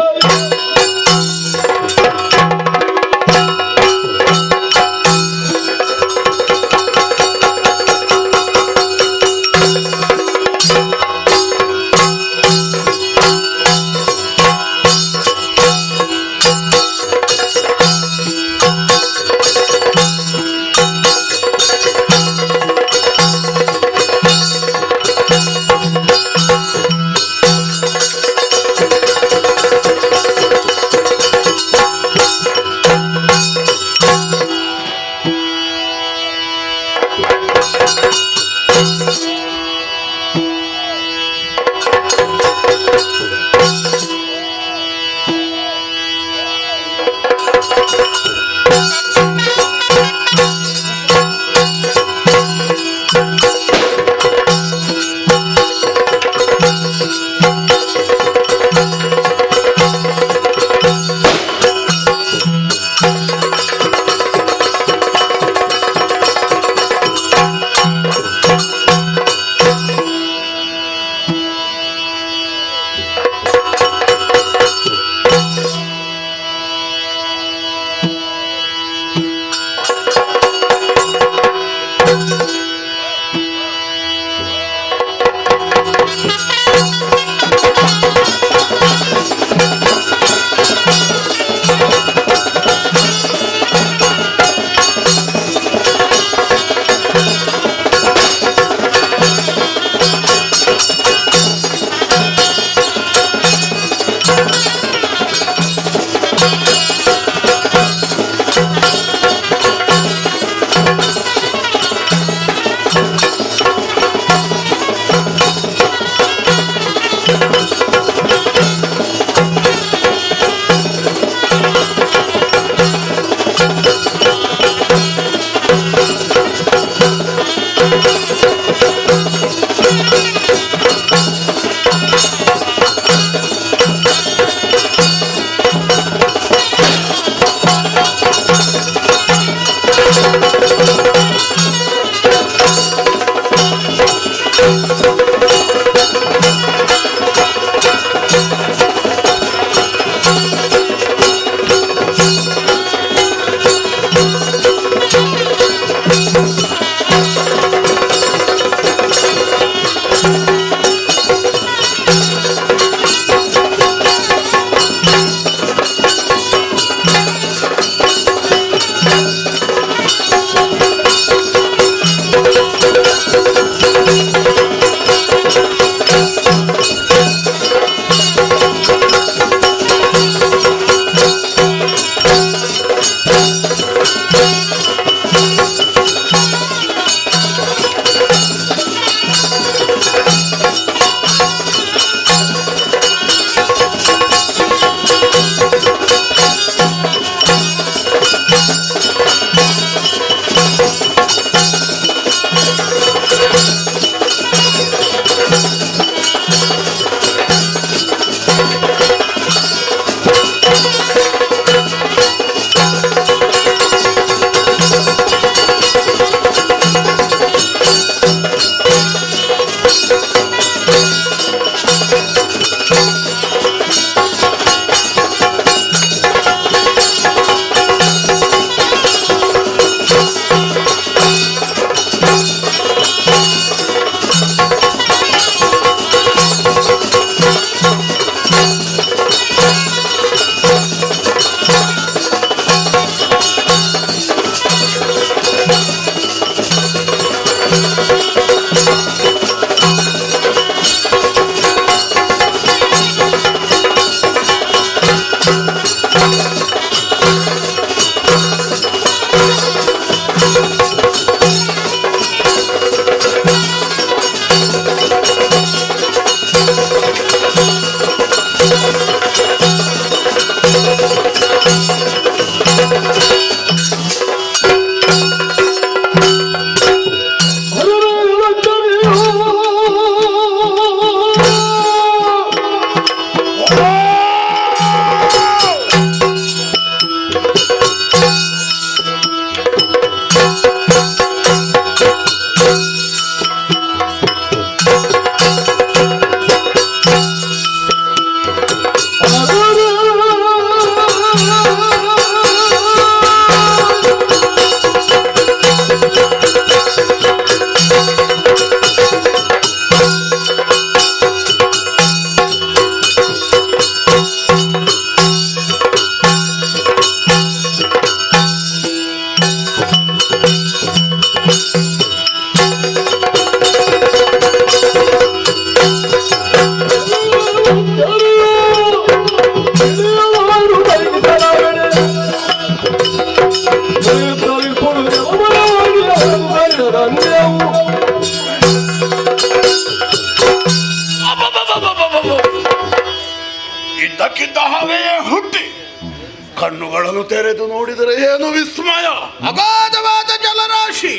ಕಣ್ಣುಗಳನ್ನು ತೆರೆದು ನೋಡಿದರೆ ಏನು ವಿಸ್ಮಯ! ಅಗಾಧವಾದ ಜಲರಾಶಿ,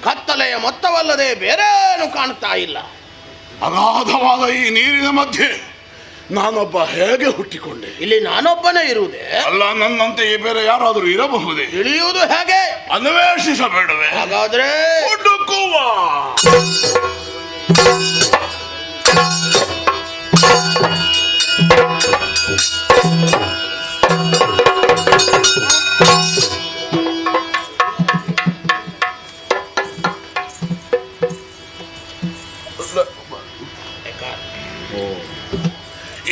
ಕತ್ತಲೆಯ ಮೊತ್ತವಲ್ಲದೆ ಬೇರೇನು ಕಾಣ್ತಾ ಇಲ್ಲ. ಅಗಾಧವಾದ ಈ ನೀರಿನ ಮಧ್ಯೆ ನಾನೊಬ್ಬ ಹೇಗೆ ಹುಟ್ಟಿಕೊಂಡೆ? ಇಲ್ಲಿ ನಾನೊಬ್ಬನೇ ಇರುವುದೇ? ಅಲ್ಲ, ನನ್ನಂತೆಯೇ ಬೇರೆ ಯಾರಾದರೂ ಇರಬಹುದೇ? ತಿಳಿಯುವುದು ಹೇಗೆ? ಅನ್ವೇಷಿಸಬೇಡವೇ? ಹಾಗಾದ್ರೆ ಹುಡುಕುವ.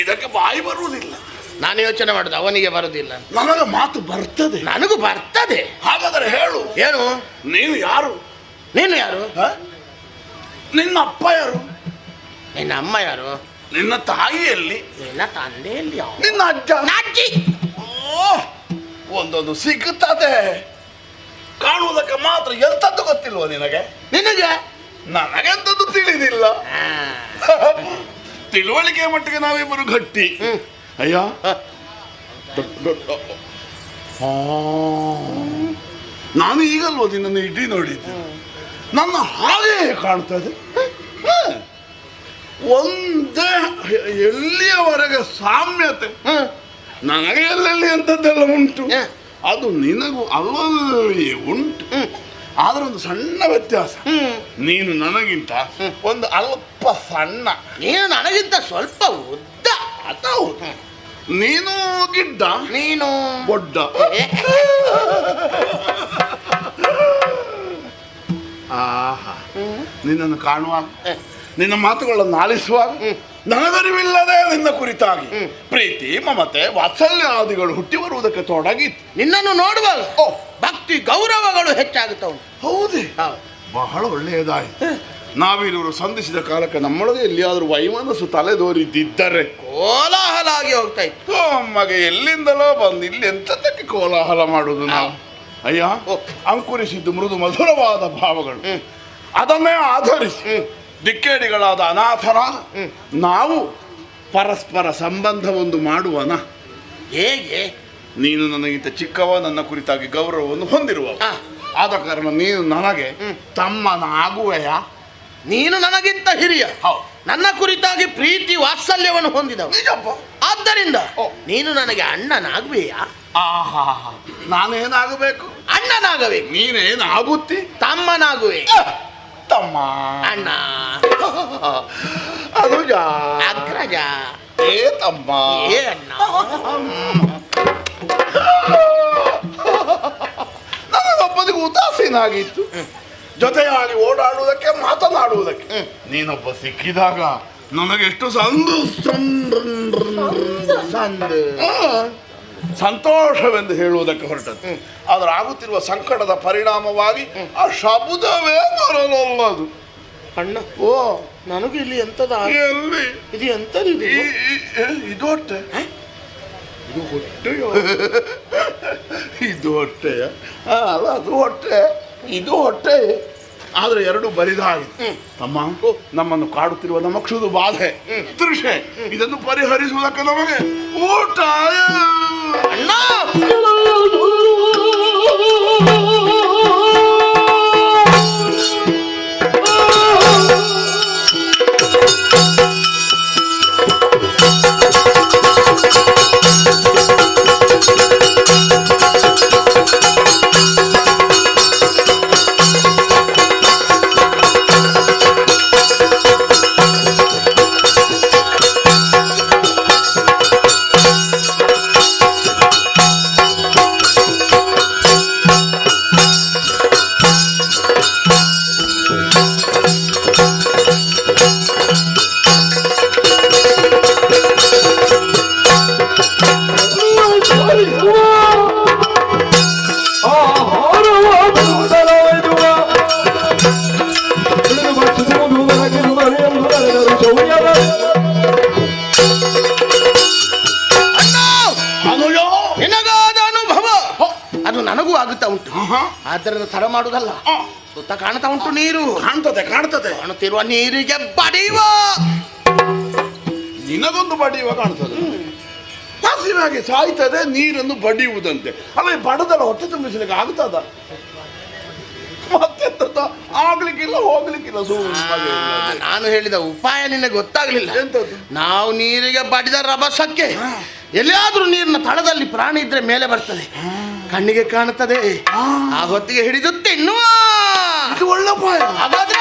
ಇದಕ್ಕೆ ಬಾಯಿ ಬರುವುದಿಲ್ಲ. ನಾನು ಯೋಚನೆ ಮಾಡುದು ಅವನಿಗೆ ಬರುದಿಲ್ಲ. ನನಗೆ ಮಾತು ಬರ್ತದೆ. ನನಗೂ ಬರ್ತದೆ. ಹಾಗಾದರೆ ಹೇಳು, ಏನು? ನೀನು ಯಾರು? ನೀನು ಯಾರು? ನಿನ್ನ ಅಪ್ಪ ಯಾರು? ನಿನ್ನ ಅಮ್ಮ ಯಾರು? ನಿನ್ನ ತಾಯಿಯಲ್ಲಿ? ನಿನ್ನ ತಂದೆಯಲ್ಲಿ? ನಿನ್ನ ಅಜ್ಜ? ಅಜ್ಜಿ. ಒಂದೊಂದು ಸಿಗುತ್ತದೆ, ಕಾಣುವುದಕ್ಕೆ ಮಾತ್ರ. ಎಂತದ್ದು ಗೊತ್ತಿಲ್ವ ನಿನಗೆ? ನಿನಗೆ? ನನಗೆಂತದ್ದು ತಿಳಿದಿಲ್ಲ. ತಿಳುವಳಿಕೆ ಮಟ್ಟಿಗೆ ನಾವಿಬ್ಬರು ಗಟ್ಟಿ. ಅಯ್ಯ, ನಾನು ಈಗಲ್ವ ನಿನ್ನನ್ನು ಇಡೀ ನೋಡಿದ್ದೆ. ನನ್ನ ಹಾಗೆ ಕಾಣ್ತದೆ. ಒಂದೇ ಎಲ್ಲಿಯವರೆಗೆ ಸಾಮ್ಯತೆ ನನಗೆ ಎಲ್ಲೆಲ್ಲಿ ಅಂತದ್ದೆಲ್ಲ ಉಂಟು, ಅದು ನಿನಗೂ ಅಲ್ಲವೇ ಉಂಟು. ಆದ್ರೆ ಒಂದು ಸಣ್ಣ ವ್ಯತ್ಯಾಸ. ನೀನು ನನಗಿಂತ ಒಂದು ಅಲ್ಪ ಸಣ್ಣ, ನೀನು ನನಗಿಂತ ಸ್ವಲ್ಪ ಉದ್ದ. ಹೌದು, ನೀನು ಗಿಡ್ಡ, ನೀನು ಬೊಡ್ಡ. ಆಹಾ, ನಿನ್ನನ್ನು ಕಾಣುವಾಗ, ನಿನ್ನ ಮಾತುಗಳನ್ನು ಆಲಿಸುವಾಗ ನನಗರಿವಿಲ್ಲದೆ ನಿನ್ನ ಕುರಿತಾಗಿ ಪ್ರೀತಿ, ಮಮತೆ, ವಾತ್ಸಲ್ಯ ಆದಿಗಳು ಹುಟ್ಟಿ ಬರುವುದಕ್ಕೆ ತೊಡಗಿತ್ತು. ನಿನ್ನನ್ನು ನೋಡುವಾಗ ಭಕ್ತಿ ಗೌರವಗಳು ಹೆಚ್ಚಾಗುತ್ತ ಉಂಟು. ಹೌದೇ? ಬಹಳ ಒಳ್ಳೆಯದಾಯಿತು. ನಾವಿರುವರು ಸಂಧಿಸಿದ ಕಾಲಕ್ಕೆ ನಮ್ಮೊಳಗೆ ಎಲ್ಲಿಯಾದರೂ ವೈಮನಸ್ಸು ತಲೆದೋರಿದ್ದರೆ ಕೋಲಾಹಲ ಆಗಿ ಹೋಗ್ತಾ ಇತ್ತು. ಅಮ್ಮಗೆ ಎಲ್ಲಿಂದಲೋ ಬಂದು ಇಲ್ಲಿ ಎಂತದಕ್ಕೆ ಕೋಲಾಹಲ ಮಾಡುವುದು ನಾವು? ಅಯ್ಯ, ಅಂಕುರಿಸಿದ್ದು ಮೃದು ಮಧುರವಾದ ಭಾವಗಳು, ಅದನ್ನೇ ಆಧರಿಸಿ ದಿಕ್ಕೇಡಿಗಳಾದ ಅನಾಥರಾದ ನಾವು ಪರಸ್ಪರ ಸಂಬಂಧವೊಂದು ಮಾಡುವನ. ಹೇಗೆ? ನೀನು ನನಗಿಂತ ಚಿಕ್ಕವ, ನನ್ನ ಕುರಿತಾಗಿ ಗೌರವವನ್ನು ಹೊಂದಿರುವ, ಆದ ಕಾರಣ ನೀನು ನನಗೆ ತಮ್ಮನಾಗುವೆಯಾ? ನೀನು ನನಗಿಂತ ಹಿರಿಯ, ನನ್ನ ಕುರಿತಾಗಿ ಪ್ರೀತಿ ವಾತ್ಸಲ್ಯವನ್ನು ಹೊಂದಿದವ. ಆದ್ದರಿಂದ ನೀನು ನನಗೆ ಅಣ್ಣನಾಗುವೆಯಾ? ಆಹಾ, ನಾನೇನಾಗಬೇಕು? ಅಣ್ಣನಾಗಬೇಕು. ನೀನೇನಾಗುತ್ತಿ? ತಮ್ಮನಾಗುವೆ. ತಮ್ಮ, ಅಣ್ಣ, ಅನುಜ, ಅಗ್ರಜ, ಏ ತಮ್ಮ, ಏ ಅಣ್ಣ. ನನ್ನೊಬ್ಬನಿಗೆ ಉದಾಸೀನಾಗಿತ್ತು, ಜೊತೆಯಾಗಿ ಓಡಾಡುವುದಕ್ಕೆ, ಮಾತನಾಡುವುದಕ್ಕೆ. ನೀನೊಬ್ಬ ಸಿಕ್ಕಿದಾಗ ನನಗೆಷ್ಟು ಸಂತೋಷವೆಂದು ಹೇಳುವುದಕ್ಕೆ ಹೊರಟದ್ದು. ಆದರೆ ಆಗುತ್ತಿರುವ ಸಂಕಟದ ಪರಿಣಾಮವಾಗಿ ಆ ಶಬ್ದವೇ ಬರಲಲ್ಲದು. ಅಣ್ಣ, ಓ ನನಗೂ ಇಲ್ಲಿ ಎಂತದ? ಎಲ್ಲಿ? ಇದು ಎಂತದಿದು? ಇದು ಹೊಟ್ಟೆ? ಇದು ಹೊಟ್ಟೆಯೋ? ಇದು ಹೊಟ್ಟೆಯ? ಅಲ್ಲ, ಅದು ಹೊಟ್ಟೆ, ಇದು ಹೊಟ್ಟೆ. ಆದ್ರೆ ಎರಡು ಬರಿದಾಗಿದೆ. ತಮ್ಮ, ನಮ್ಮನ್ನು ಕಾಡುತ್ತಿರುವ ನಮ್ಮ ಕ್ಷುದು ಬಾಧೆ, ತೃಷೆ, ಇದನ್ನು ಪರಿಹರಿಸುವುದಕ್ಕೆ ನಮಗೆ ಊಟ. ಅಣ್ಣ, ನಿನಗಾದ ಅನುಭವ ಅದು ನನಗೂ ಆಗುತ್ತಾ ಉಂಟು. ಆದ್ದರಿಂದ ತಡ ಮಾಡುವುದಲ್ಲ, ಸುತ್ತ ಕಾಣ್ತಾ ಉಂಟು ನೀರು. ಕಾಣ್ತದೆ, ಕಾಣ್ತದೆ. ಕಾಣುತ್ತಿರುವ ನೀರಿಗೆ ಬಡಿಯುವ. ನಿನಗೊಂದು ಬಡಿಯುವ ಕಾಣ್ತದೆ. ಹಸಿವಾಗಿ ಸಾಯ್ತದೆ, ನೀರನ್ನು ಬಡಿಯುವುದಂತೆ. ಅಲ್ಲ, ಈ ಬಡದಲ್ಲ ಹೊಟ್ಟೆ ತುಂಬಿಸಲಿಕ್ಕೆ ಆಗ್ತದ? ಮತ್ತೆಂತ ಆಗ್ಲಿಕ್ಕಿಲ್ಲ, ಹೋಗ್ಲಿಕ್ಕಿಲ್ಲ. ನಾನು ಹೇಳಿದ ಉಪಾಯ ನಿನಗೆ ಗೊತ್ತಾಗ್ಲಿಲ್ಲ. ಎಂತದ್ದು? ನಾವು ನೀರಿಗೆ ಬಡಿದ ರಭಸಕ್ಕೆ ಎಲ್ಲಿಯಾದ್ರೂ ನೀರಿನ ತಳದಲ್ಲಿ ಪ್ರಾಣಿ ಇದ್ರೆ ಮೇಲೆ ಬರ್ತದೆ, ಕಣ್ಣಿಗೆ ಕಾಣುತ್ತದೆ. ಆ ಹೊತ್ತಿಗೆ ಹಿಡಿದು ತಿನ್ನುವ. ಇದು ಒಳ್ಳೆ ಉಪಾಯ. ಹಾಗಾದ್ರೆ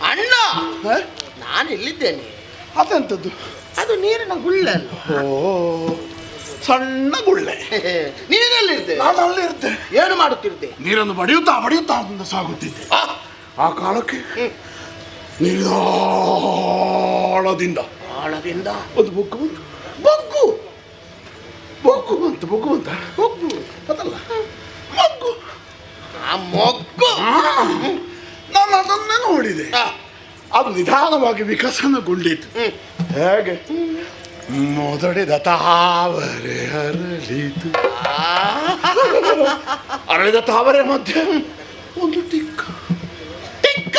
ಅಣ್ಣ, ನಾನು ಎಲ್ಲಿದ್ದೇನೆ? ಅದೆಂತದ್ದು? ಅದು ನೀರಿನ ಗುಳ್ಳೆ ಅಲ್ಲ. ಓ, ಸಣ್ಣ ಗುಳ್ಳೆ. ನೀನೆಲ್ಲಿರ್ತೆ? ನಾನು ಅಲ್ಲಿ ಇರ್ತೆ. ಏನು ಮಾಡುತ್ತಿರ್ತೆ? ನೀರನ್ನು ಬಡಿಯುತ್ತಾ ಬಡಿಯುತ್ತಾ ಮುಂದೆ ಸಾಗುತ್ತಿದ್ದೆ. ಆ ಕಾಲಕ್ಕೆ ನೀರಾಳದಿಂದ ಆಳದಿಂದ ಒಂದು ಬೊಗ್ಗು ಬಂತು. ಬೊಗ್ಗು ಬೊಗ್ಗು ಬಂತು. ಬೊಗ್ಗು ಬಂತ? ಬೊಗ್ಗು ಅದಲ್ಲ, ಮೊಗ್ಗು. ಆ ಮೊಗ್ಗು. ನಾನು ಅದನ್ನೇ ನೋಡಿದೆ. ಅದು ನಿಧಾನವಾಗಿ ವಿಕಸನಗೊಂಡಿತು. ಹೇಗೆ ಮೊದಲಿದ ತಾವರೆ ಅರಳಿತು. ಅರಳಿದ ತಾವರೆ ಮಧ್ಯೆ ಒಂದು tikka. Tikka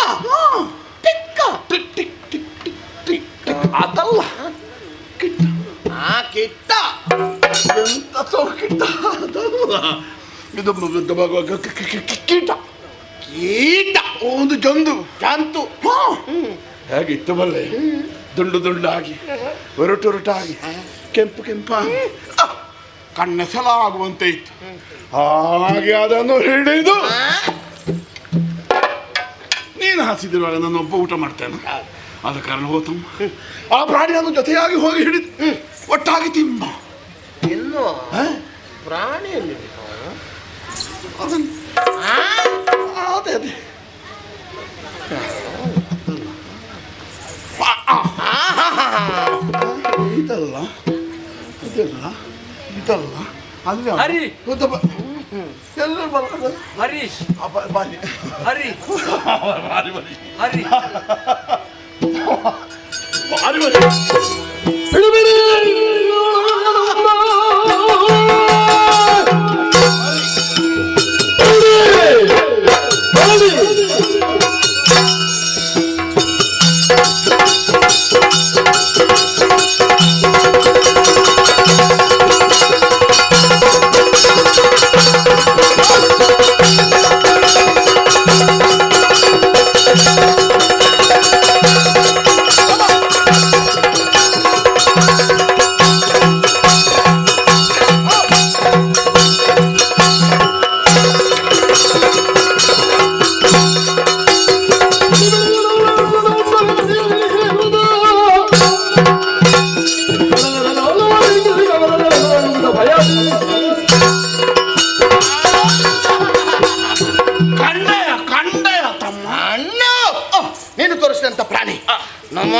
tikka tick tick tick tick tick tick. ಅದಲ್ಲ, ಕಿಟ್ಟ. ಕಿಟ್ಟ. ಎಂತ ಕಿಟ್ಟ ಅದಲ್ಲ, ಇದು ಕೀಟ. ಕೀಟ, ಒಂದು ಜಂತು. ಜಂತು. ಹೇಗಿತ್ತು ಬಲ್ಲೆ? ದುಂಡು ದುಂಡಾಗಿ, ಒರಟೊರಟಾಗಿ, ಕೆಂಪು ಕೆಂಪಾಗಿ, ಕಣ್ಣೆಸಲಾಗುವಂತೆ ಇತ್ತು. ಹಾಗೆ ಅದನ್ನು ಹಿಡಿದು ನೀನು ಹಾಸಿದಿರುವಾಗ ನಾನು ಒಬ್ಬ ಊಟ ಮಾಡ್ತೇನೆ. ಆದ ಕಾರಣ ಹೋತಮ್ಮ, ಆ ಪ್ರಾಣಿಯನ್ನು ಜೊತೆಯಾಗಿ ಹೋಗಿ ಹಿಡಿದು ಒಟ್ಟಾಗಿ ತಿಮ್ಮ. ಇನ್ನು ಪ್ರಾಣಿಯಲ್ಲಿ ಅದನ್ನು ಅದೇ ಅದೇ ಇದಲ್ಲ, ಇದಲ್ಲ, ಇದಲ್ಲ, ಅಲ್ಲಿ ಹರಿ. ಎಲ್ಲ ಬರ್ತದೆ. ಹರೀಶ್, ಬಾರಿ ಹರಿ, ಬಾರಿ ಬಾರಿ ಹರಿ. ಬಾರಿ ಬಾರಿ.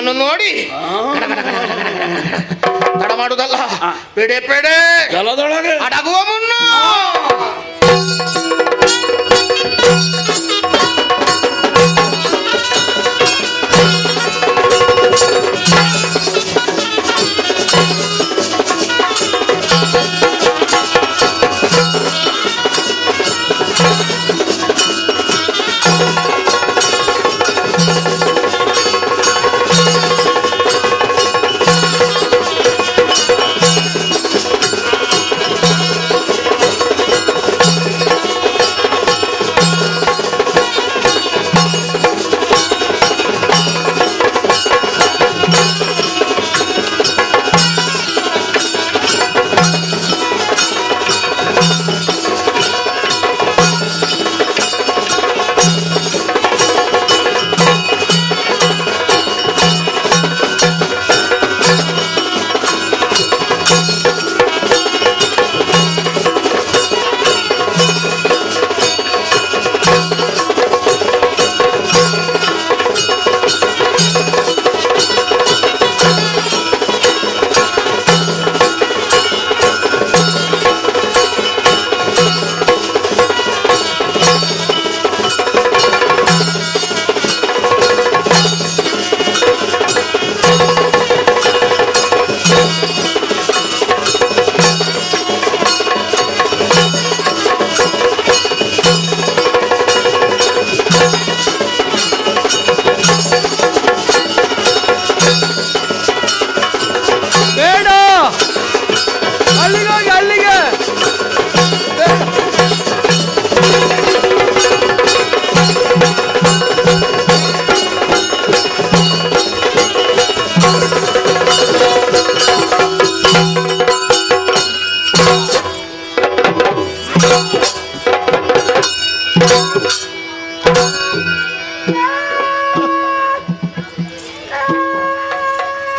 ಇವನು ನೋಡಿ ತಡ ಮಾಡುದಲ್ಲ, ಪೆಡೆ ಪೆಡೆ ಜಲದೊಳಗೆ ಅಡಗುವ ಮುನ್ನ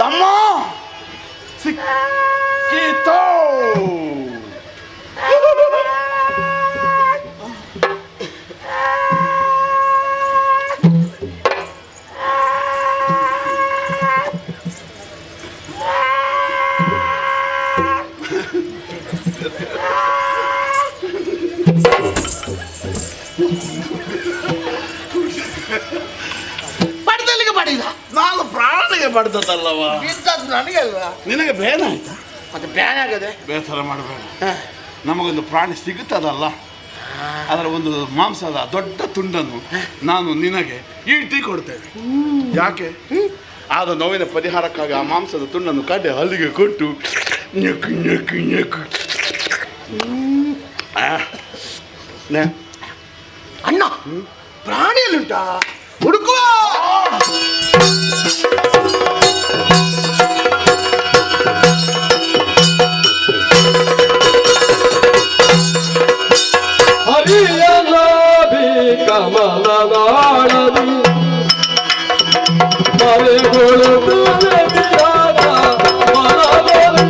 ತಮ್ಮ ಸಿಕ್ಕಿತೋ. ಪಡೆದಲ್ಲಿಗೆ ಪಡೆದ ನಾನು ಪ್ರಾಣಿಗೆ ಬಡ್ದದಲ್ಲವ, ಬಿದ್ದದ್ದು ನನಗೆ ಅಲ್ವಾ? ನಿನಗೆ ಬೇನ ಆಯ್ತಾ? ಮತ್ತೆ ಬ್ಯಾನ್ ಆಗದೆ ಬೇಸರ ಮಾಡಬೇಡ, ನಮಗೊಂದು ಪ್ರಾಣಿ ಸಿಗುತ್ತದಲ್ಲ, ಅದರ ಒಂದು ಮಾಂಸದ ದೊಡ್ಡ ತುಂಡನ್ನು ನಾನು ನಿನಗೆ ಈಟಿ ಕೊಡ್ತೇನೆ. ಯಾಕೆ? ಆದ ನೋವಿನ ಪರಿಹಾರಕ್ಕಾಗಿ ಆ ಮಾಂಸದ ತುಂಡನ್ನು ಕಡ್ಡೆ ಹಲ್ಲಿಗೆ ಕೊಟ್ಟು ನೆಕ್ಕು ನೆಕ್ಕು ನೆಕ್ಕು. ಅಣ್ಣ ಪ್ರಾಣಿಯಲ್ಲುಂಟಾ? ಹುಡುಕುವ. ಹರಿಯಲಾಭಿ ಕಮಲನಾಳದಿ ಮರೆಗೊಳ್ಳುತ್ತದೆ ಬಿಡಾದ ಮರದಲ್ಲಿ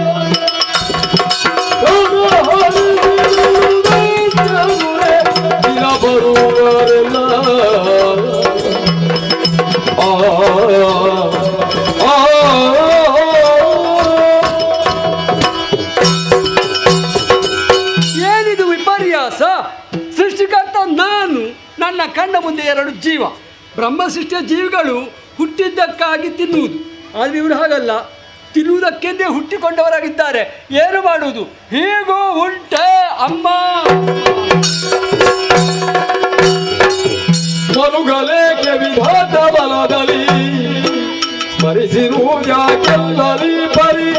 ದಿನ ಬರುವರೆಲ್ಲ ಏನಿದು ವಿಪರ್ಯಾಸ? ಸೃಷ್ಟಿಕರ್ತ ನಾನು, ನನ್ನ ಕಣ್ಣ ಮುಂದೆ ಎರಡು ಜೀವ. ಬ್ರಹ್ಮ ಸೃಷ್ಟಿಯ ಜೀವಿಗಳು ಹುಟ್ಟಿದ್ದಕ್ಕಾಗಿ ತಿನ್ನುವುದು, ಆದರೆ ಇವರು ಹಾಗಲ್ಲ, ತಿನ್ನುವುದಕ್ಕೆಂದೇ ಹುಟ್ಟಿಕೊಂಡವರಾಗಿದ್ದಾರೆ. ಏನು ಮಾಡುವುದು? ಹೀಗೂ ಉಂಟೆ ಅಮ್ಮ. ಮನುಗಲೇಕೆ ವಿಧಾತ ಬಲದಲ್ಲಿ ಸ್ಮರಿಸಿರುವುದಾಕೆಲ್ಲಲಿ ಪರಿ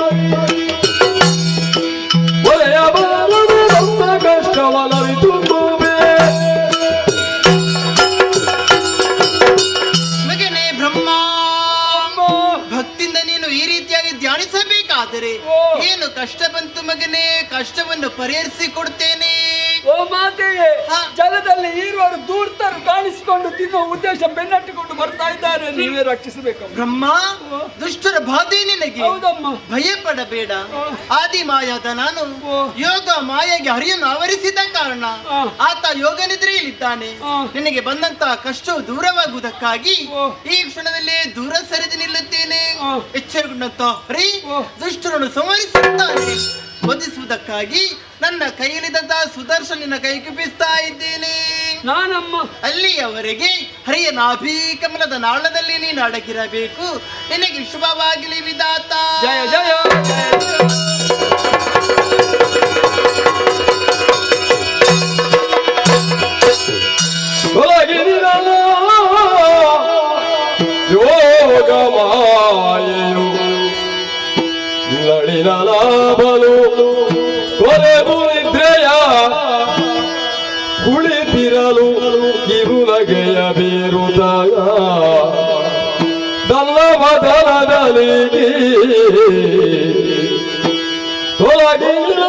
ಒಲೆಯಬಾರದು ನಮ್ಮ ಕಷ್ಟವಲರಿತು ಮಗನೇ ಬ್ರಹ್ಮ, ಭಕ್ತಿಯಿಂದ ನೀನು ಈ ರೀತಿಯಾಗಿ ಧ್ಯಾನಿಸಬೇಕಾದರೆ ಏನು ಕಷ್ಟ ಬಂತು ಮಗನೇ, ಕಷ್ಟವನ್ನು ಪರಿಹರಿಸಿ ಕೊಡ್ತೇನೆ. ಓ ಮಾತೆಯೇ, ಜಲದಲ್ಲಿ ಈರುವರು ದೂರ್ತರು ಕಾಣಿಸಿಕೊಂಡು ತಿನ್ನುವ ಉದ್ದೇಶ ಬೆನ್ನಟ್ಟಿಕೊಂಡು ಬರ್ತಾ ಇದ್ದಾರೆ, ನೀವೇ ರಕ್ಷಿಸಬೇಕು. ಬ್ರಹ್ಮ, ದುಷ್ಟರ ಬಾಧೆ ನಿನಗೆ, ಹೌದಮ್ಮ. ಭಯ ಪಡಬೇಡ. ಆದಿಮಾಯಾದ ನಾನು ಯೋಗ ಮಾಯೆಗೆ ಹರಿಯನ್ನು ಆವರಿಸಿದ ಕಾರಣ ಆತ ಯೋಗ ನಿದ್ರೆಯಲ್ಲಿದ್ದಾನೆ. ನಿನಗೆ ಬಂದಂತಹ ಕಷ್ಟವು ದೂರವಾಗುವುದಕ್ಕಾಗಿ ಈ ಕ್ಷಣದಲ್ಲಿ ದೂರ ಸರಿದು ನಿಲ್ಲುತ್ತೇನೆ. ಇದ್ದೇನೆ. ಎಚ್ಚರಗೊಂಡಂತ ಹರಿ ದುಷ್ಟರನ್ನು ಸಂಹರಿಸುತ್ತಾನೆ. ವಧಿಸುವುದಕ್ಕಾಗಿ ನನ್ನ ಕೈಯಲ್ಲಿದ್ದಂತಹ ಸುದರ್ಶನ ಕೈಕುಪಿಸ್ತಾ ಇದ್ದೇನೆ. ನಾನಮ್ಮ ಅಲ್ಲಿಯವರೆಗೆ ಹರಿಯ ನಾಭಿ ಕಮಲದ ನಾಳದಲ್ಲಿ ನೀನು ಅಡಗಿರಬೇಕು. ನಿನಗೆ ಶುಭವಾಗಲಿ ವಿಧಾತ. ಜಯ ಜಯ ಯೋಗ ಮಾಯೆಯು ನಳಿನ ಲಾಭನು ಕೊಲೆದು ನಿದ್ರೆಯ ಕುಳಿತಿರಲು ಕಿರುನಗೆಯ ಬೀರುದಾಗ ದಲ್ಲವದಲದಲ್ಲಿ ತೊಲಗಿನ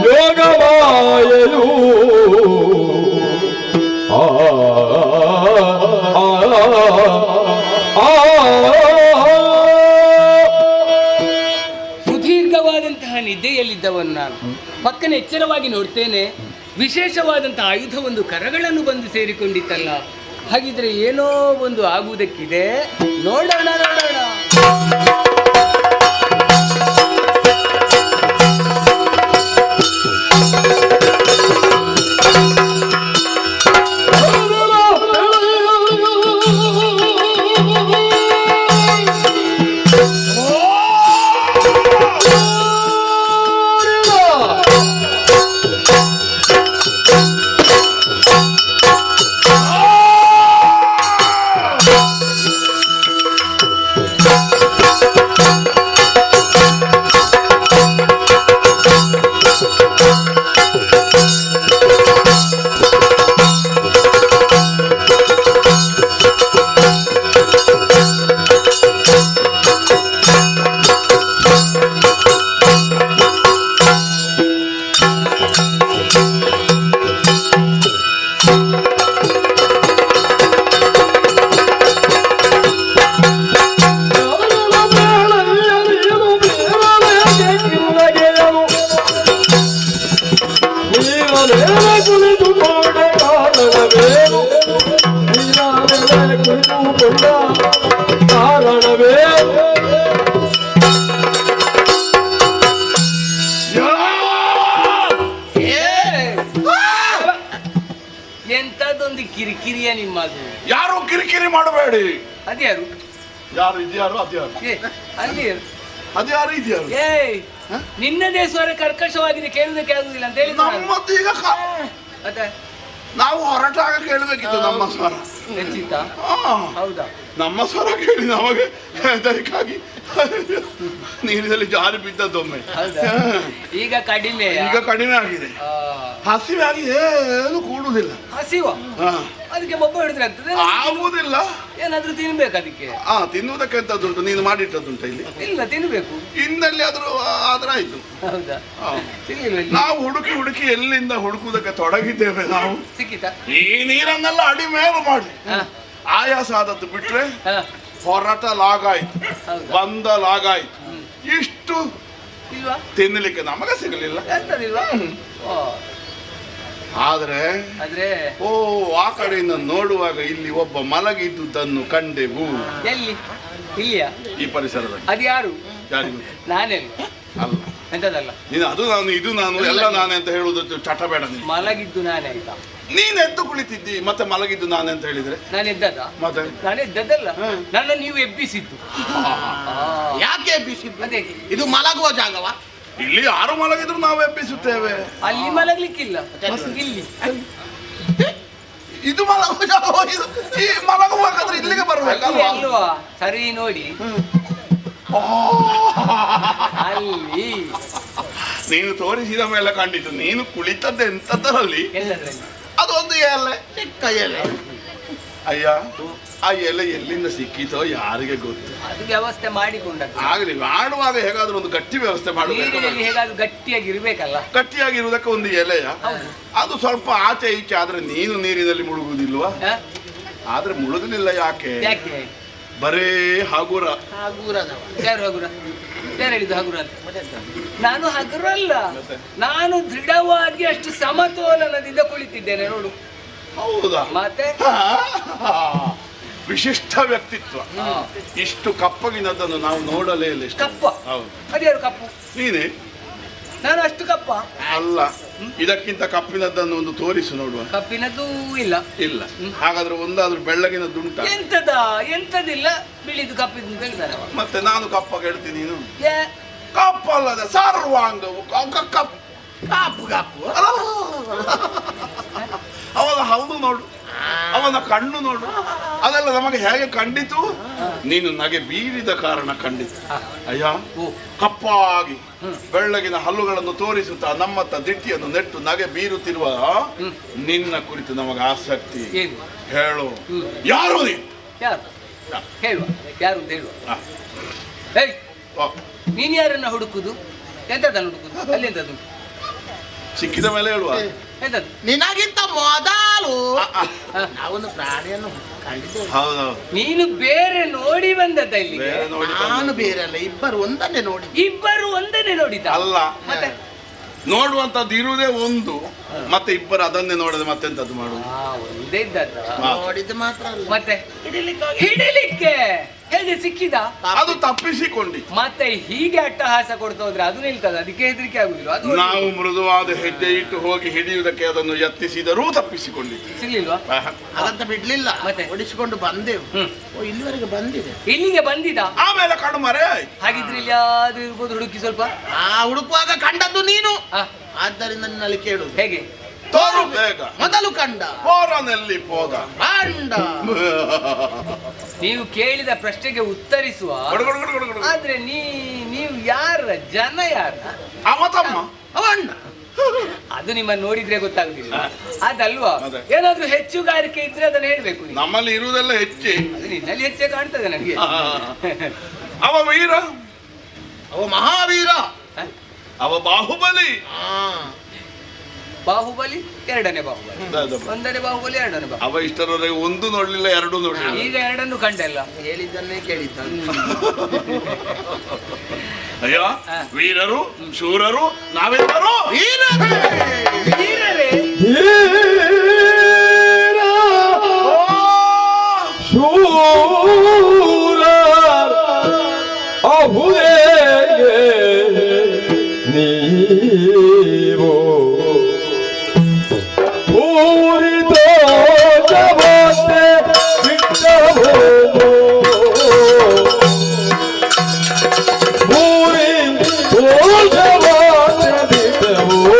ಯೋಗ ಮಾಯೆಯು ಸುದೀರ್ಘವಾದಂತಹ ನಿದ್ದೆಯಲ್ಲಿದ್ದವನು ನಾನು ಪಕ್ಕನೆ ಎಚ್ಚರವಾಗಿ ನೋಡ್ತೇನೆ. ವಿಶೇಷವಾದಂತಹ ಆಯುಧವೊಂದು ಕರಗಳನ್ನು ಬಂದು ಸೇರಿಕೊಂಡಿತ್ತಲ್ಲ. ಹಾಗಿದ್ರೆ ಏನೋ ಒಂದು ಆಗುವುದಕ್ಕಿದೆ. ನೋಡೋಣ ನೋಡೋಣ. ಕಾರಣವೇ ಎಂತದೊಂದು ಕಿರಿಕಿರಿಯ ನಿಮ್ಮದು. ಯಾರು ಕಿರಿಕಿರಿ ಮಾಡಬೇಡಿ. ಅದ್ಯಾರು ಯಾರು ಇದ್ಯಾರು ಅದ್ಯಾರು ಏ ಅಲ್ಲಿ ಅದ್ಯಾರು ಇದ್ಯಾರು? ಏಯ್ ನಿನ್ನದೇ ಸ್ವರ ಕರ್ಕಶವಾಗಿದೆ, ಕೇಳುವುದಕ್ಕೆ ಆಗುದಿಲ್ಲ ಅಂತ ಹೇಳಿ ನಮ್ಮದು ಈಗ ಮತ್ತೆ ನಾವು ಹೊರಟಾಗ ಕೇಳಬೇಕಿತ್ತು ನಮ್ಮ ಸ್ವರ. ಹೆಚ್ಚಿತ ಹೌದಾ? ನಮ್ಮ ಸ್ವರ ಕೇಳಿ ನಮಗೆ ಹೆದರಿಕಾಗಿ ನೀರಿನಲ್ಲಿ ಜಾರಿ ಬಿದ್ದದ್ದೊಮ್ಮೆ. ಈಗ ಕಡಿಮೆ, ಈಗ ಕಡಿಮೆ ಆಗಿದೆ. ಹಸಿವೆ ಆಗಿ ಏನು ಕೂಡುವುದಿಲ್ಲ. ಹಸಿವ ಅದಕ್ಕೆ ಮೊಬ್ಬ ಹಿಡಿದ್ರೆ ಆಗ್ತದೆ? ಆಗುವುದಿಲ್ಲ. ಏನಾದ್ರೂ ತಿನ್ಬೇಕು ಅದಕ್ಕೆ. ತಿನ್ನುವುದಕ್ಕೆ ಎಂತದ್ದುಂಟು? ನೀನು ಮಾಡಿಟ್ಟದ್ದುಂಟ ಇಲ್ಲಿ? ಇಲ್ಲ, ತಿನ್ಬೇಕು. ಇನ್ನಲ್ಲಿ ಆದ್ರೆ ಆಯ್ತು. ಹೌದಾ? ನಾವು ಹುಡುಕಿ ಹುಡುಕಿ ಎಲ್ಲಿಂದ ಹುಡುಕುವುದಕ್ಕೆ ತೊಡಗಿದ್ದೇವೆ. ನಾವು ಸಿಕ್ಕಿತ ಈ ನೀರನ್ನೆಲ್ಲ ಅಡಿ ಮೇಲು ಮಾಡಿ ಆಯಾಸ ಆದದ್ದು ಬಿಟ್ರೆ ಹೊರಟ ಲಾಗಾಯ್ತು, ಬಂದ ಲಾಗಾಯ್ತು. ಇಷ್ಟು ತಿನ್ನಲಿಕ್ಕೆ ನಮಗೆ ಸಿಗಲಿಲ್ಲ. ಆದ್ರೆ ಆ ಕಡೆಯಿಂದ ನೋಡುವಾಗ ಇಲ್ಲಿ ಒಬ್ಬ ಮಲಗಿದ್ದುದನ್ನು ಕಂಡೆವು. ಎಲ್ಲಿ? ಇಲ್ಲಿಯ ಈ ಪರಿಸರದಲ್ಲಿ. ಅದು ಯಾರು? ಯಾರಿಗೂ ನಾನೇ ಅಲ್ಲ. ಎಂತದಲ್ಲ, ನೀನು ಅದು ನಾನು ಇದು ನಾನು ಎಲ್ಲ ನಾನೇ ಅಂತ ಹೇಳುವುದು ಚಟ ಬೇಡ. ಮಲಗಿದ್ದು ನಾನೇ ಆಯ್ತಾ? ನೀನ್ ಎದ್ದು ಕುಳಿತಿದ್ದಿ, ಮತ್ತೆ ಮಲಗಿದ್ದು ನಾನೇ ಅಂತ ಹೇಳಿದ್ರೆ ನಾನು ಎದ್ದದ? ಮತ್ತೆ ನಾನು ಎದ್ದದ್ದಲ್ಲ, ನನ್ನ ನೀವು ಎಬ್ಬಿಸಿದ್ದು. ಯಾಕೆ ಎಬ್ಬಿಸಿದ್ದು? ಅದೇ ಇದು ಮಲಗುವ ಜಾಗವ? ಇಲ್ಲಿ ಯಾರು ಮಲಗಿದ್ರು ನಾವು ಎಬ್ಬಿಸುತ್ತೇವೆ. ಅಲ್ಲಿ ಮಲಗ್ಲಿಕ್ಕಿಲ್ಲ, ಇಲ್ಲಿ ಇದು ಮಲಗುವ ಜಾಗ. ಈ ಮಲಗುವಾಗಾದ್ರೆ ಇಲ್ಲಿಗೆ ಬರ್ಬೇಕಲ್ವಾ? ಸರಿ ನೋಡಿ ಅಲ್ಲಿ ನೀನು ತೋರಿಸಿದ ಮೇಲೆ ಕಂಡಿತು. ನೀನು ಕುಳಿತದ್ದು ಎಂತದ್ರಲ್ಲಿ? ಅದೊಂದು ಎಲೆ, ಚಿಕ್ಕ ಎಲೆ. ಅಯ್ಯ, ಆ ಎಲೆ ಎಲ್ಲಿಂದ ಸಿಕ್ಕಿತೋ ಯಾರಿಗೆ ಗೊತ್ತು. ಅದು ವ್ಯವಸ್ಥೆ ಮಾಡಿಕೊಂಡದ್ದು. ಆಗಲಿ, ಮಾಡುವಾಗ ಹೇಗಾದ್ರೂ ಒಂದು ಗಟ್ಟಿ ವ್ಯವಸ್ಥೆ ಮಾಡಬೇಕು. ಹೇಗಾದ್ರೂ ಗಟ್ಟಿಯಾಗಿ ಇರ್ಬೇಕಲ್ಲ. ಗಟ್ಟಿಯಾಗಿರುವುದಕ್ಕೆ ಒಂದು ಎಲೆಯ ಅದು ಸ್ವಲ್ಪ ಆಚೆ ಈಚೆ ಆದ್ರೆ ನೀನು ನೀರಿನಲ್ಲಿ ಮುಳುಗುವುದಿಲ್ವಾ? ಆದ್ರೆ ಮುಳುಗಲಿಲ್ಲ. ಯಾಕೆ? ಬರೇ ಹಗುರ. ಯಾರು ಹಗುರ? ಯಾರು ಹೇಳಿದ್ದು ಹಗುರ ಅಂತ? ನಾನು ಹಗುರ ಅಲ್ಲ, ನಾನು ದೃಢವಾಗಿ ಅಷ್ಟು ಸಮತೋಲನದಿಂದ ಕುಳಿತಿದ್ದೇನೆ ನೋಡು. ಹೌದಾ? ಮತ್ತೆ ವಿಶಿಷ್ಟ ವ್ಯಕ್ತಿತ್ವ. ಇಷ್ಟು ಕಪ್ಪಗಿನದನ್ನು ನಾವು ನೋಡಲೇ ಇಲ್ಲ. ಕಪ್ಪ? ಹೌದು. ಅದ್ಯಾರು ಕಪ್ಪು? ನೀನೇ. ನಾನು ಅಷ್ಟು ಕಪ್ಪ ಅಲ್ಲ, ಇದಕ್ಕಿಂತ ಕಪ್ಪಿನದ್ದನ್ನು ಒಂದು ತೋರಿಸು ನೋಡುವ. ಕಪ್ಪಿನದ್ದು ಇಲ್ಲ. ಇಲ್ಲ. ಹಾಗಾದ್ರೆ ಒಂದಾದ್ರೂ ಬೆಳ್ಳಗಿನದ್ದುಂಟ? ಎಂತದಿಲ್ಲ, ಬಿಳಿದು ಕಪ್ಪಿದ್ದು ಅಂತ ಹೇಳ್ತಾರೆ. ಮತ್ತೆ ನಾನು ಕಪ್ಪ ಕೇಳ್ತೀನಿ, ನೀನು ಏ, ಕಪ್ಪಲ್ಲದೆ ಸರ್ವಾಂಗವು ಕಪ್ಪು ಕಪ್ಪು. ಅವನ ಹೌದು ನೋಡು, ಅವನ ಕಣ್ಣು ನೋಡು, ಅದೆಲ್ಲ ನಮಗೆ ಹೇಗೆ ಕಂಡಿತು? ನೀನು ನಗೆ ಬೀರಿದ ಕಾರಣ ಕಂಡಿತು. ಅಯ್ಯ, ಕಪ್ಪಾಗಿ ಬೆಳ್ಳಗಿನ ಹಲ್ಲುಗಳನ್ನು ತೋರಿಸುತ್ತಾ ನಮ್ಮತ್ತ ದಿಟ್ಟಿಯನ್ನು ನೆಟ್ಟು ನಗೆ ಬೀರುತ್ತಿರುವ ನಿನ್ನ ಕುರಿತು ನಮಗೆ ಆಸಕ್ತಿ. ಹೇಳು, ಯಾರು ನೀನು? ಹೇಳುವ, ಯಾರು ಅಂತ ಹೇಳುವ. ನೀನ್ ಯಾರನ್ನ ಹುಡುಕುದು? ಎಂತದನ್ನು ಹುಡುಕುದು? ಅಲ್ಲಿ ಎಂತದ್ದು ಸಿಕ್ಕಿದ ಮೇಲೆ ಹೇಳುವ. ಎಂತದ್ದು? ನಿನಗಿಂತ ಮೊದಲು ನಾವೊಂದು ಪ್ರಾಣಿಯನ್ನು ಕಂಡಿದ್ದೇವೆ. ಹೌದೌದು. ನೀನು ಬೇರೆ ನೋಡಿ ಬಂದದ್ದ ಇಲ್ಲಿ? ನಾನು ಬೇರೆ ಅಲ್ಲ, ಇಬ್ಬರು ಒಂದನ್ನೇ ನೋಡಿ. ಇಬ್ಬರು ಒಂದನ್ನೇ ನೋಡಿದ? ಅಲ್ಲ, ಮತ್ತೆ ನೋಡುವಂತದ್ದು ಇರುವುದೇ ಒಂದು, ಮತ್ತೆ ಇಬ್ಬರು ಅದನ್ನೇ ನೋಡದೆ ಮತ್ತೆಂತದ್ದು ಮಾಡುದು? ಒಂದೇ ಇದ್ದದ್ದ ನೋಡಿದ್ದು ಮಾತ್ರ ಅಲ್ಲ, ಮತ್ತೆ ಹಿಡಿಲಿಕ್ಕೆ ಹೇಗೆ ಸಿಕ್ಕಿದ? ಅದು ತಪ್ಪಿಸಿಕೊಂಡಿ. ಮತ್ತೆ ಹೀಗೆ ಅಟ್ಟಹಾಸ ಕೊಡ್ತಾ ಹೋದ್ರೆ ಅದು ನಿಲ್ತದ? ಅದಕ್ಕೆ ಹೆದರಿಕೆ ಆಗುದಿಲ್ಲ? ಅದು ನಾವು ಮೃದುವಾದ ಹೆಜ್ಜೆ ಇಟ್ಟು ಹೋಗಿ ಹಿಡಿಯುವುದಕ್ಕೆ ಅದನ್ನು ಯತ್ನಿಸಿದರೂ ತಪ್ಪಿಸಿಕೊಂಡಿದ್ದೆ. ಸಿಗ್ಲಿಲ್ವಾ? ಹಾಗಂತ ಬಿಡ್ಲಿಲ್ಲ, ಮತ್ತೆ ಓಡಿಸಿಕೊಂಡು ಬಂದೆವು. ಇಲ್ಲಿವರೆಗೆ ಬಂದಿದೆ. ಇಲ್ಲಿಗೆ ಬಂದಿದ? ಆಮೇಲೆ ಕಣ್ಣು ಮರೆ. ಹಾಗಿದ್ರೆ ಇಲ್ಲಿ ಯಾವ್ದು ಇರ್ಬೋದು, ಹುಡುಕಿ ಸ್ವಲ್ಪ. ಹುಡುಕುವಾಗ ಕಂಡದ್ದು ನೀನು, ಆದ್ದರಿಂದ ನಿನ್ನಲ್ಲಿ ಕೇಳುದು. ಹೇಗೆ? ತೋರು ಬೇಗ. ಮೊದಲು ಕಂಡ ಪೋರನಲ್ಲಿ ಪೋದ ಕಂಡ. ನೀವು ಕೇಳಿದ ಪ್ರಶ್ನೆಗೆ ಉತ್ತರಿಸುವ. ಆದ್ರೆ ನೀವು ಯಾರ? ಜನ ಯಾರ? ಅವ ತಮ್ಮ, ಅವ ಅಣ್ಣ. ಅದು ನಿಮ್ಮನ್ನು ನೋಡಿದ್ರೆ ಗೊತ್ತಾಗುದಿಲ್ಲ, ಅದಲ್ವಾ? ಏನಾದ್ರೂ ಹೆಚ್ಚುಗಾರಿಕೆ ಇದ್ರೆ ಅದನ್ನ ಹೇಳ್ಬೇಕು. ನಮ್ಮಲ್ಲಿ ಇರುವುದೆಲ್ಲ ಹೆಚ್ಚೆ, ಅದು ನಿನ್ನಲ್ಲಿ ಹೆಚ್ಚೆ ಕಾಣ್ತದೆ ನನಗೆ. ಅವ ವೀರ, ಅವ ಮಹಾವೀರ, ಅವ ಬಾಹುಬಲಿ. ಬಾಹುಬಲಿ, ಎರಡನೇ ಬಾಹುಬಲಿ, ಒಂದನೇ ಬಾಹುಬಲಿ, ಎರಡನೇ ಬಾಹುಬಲಿ. ಅವ ಇಷ್ಟರವರೆಗೆ ಒಂದು ನೋಡ್ಲಿಲ್ಲ, ಎರಡು ನೋಡ್ಲಿಲ್ಲ. ಈಗ ಎರಡನ್ನು ಕಂಡಲ್ಲ, ಹೇಳಿದ್ದನ್ನೇ ಕೇಳಿದ್ದ. ಅಯ್ಯ, ವೀರರು ಶೂರರು ನಾವೆಲ್ಲರೂ ವೀರರೇ. ಶೂರ ಅಹುದೇ ನೀವು ಪೂರಿತೋ ಜಗತ್ತೆ ಬಿಟ್ಟವೋ ಪೂರಿ ಜಗತ್ತೆ ಬಿಟ್ಟವೋ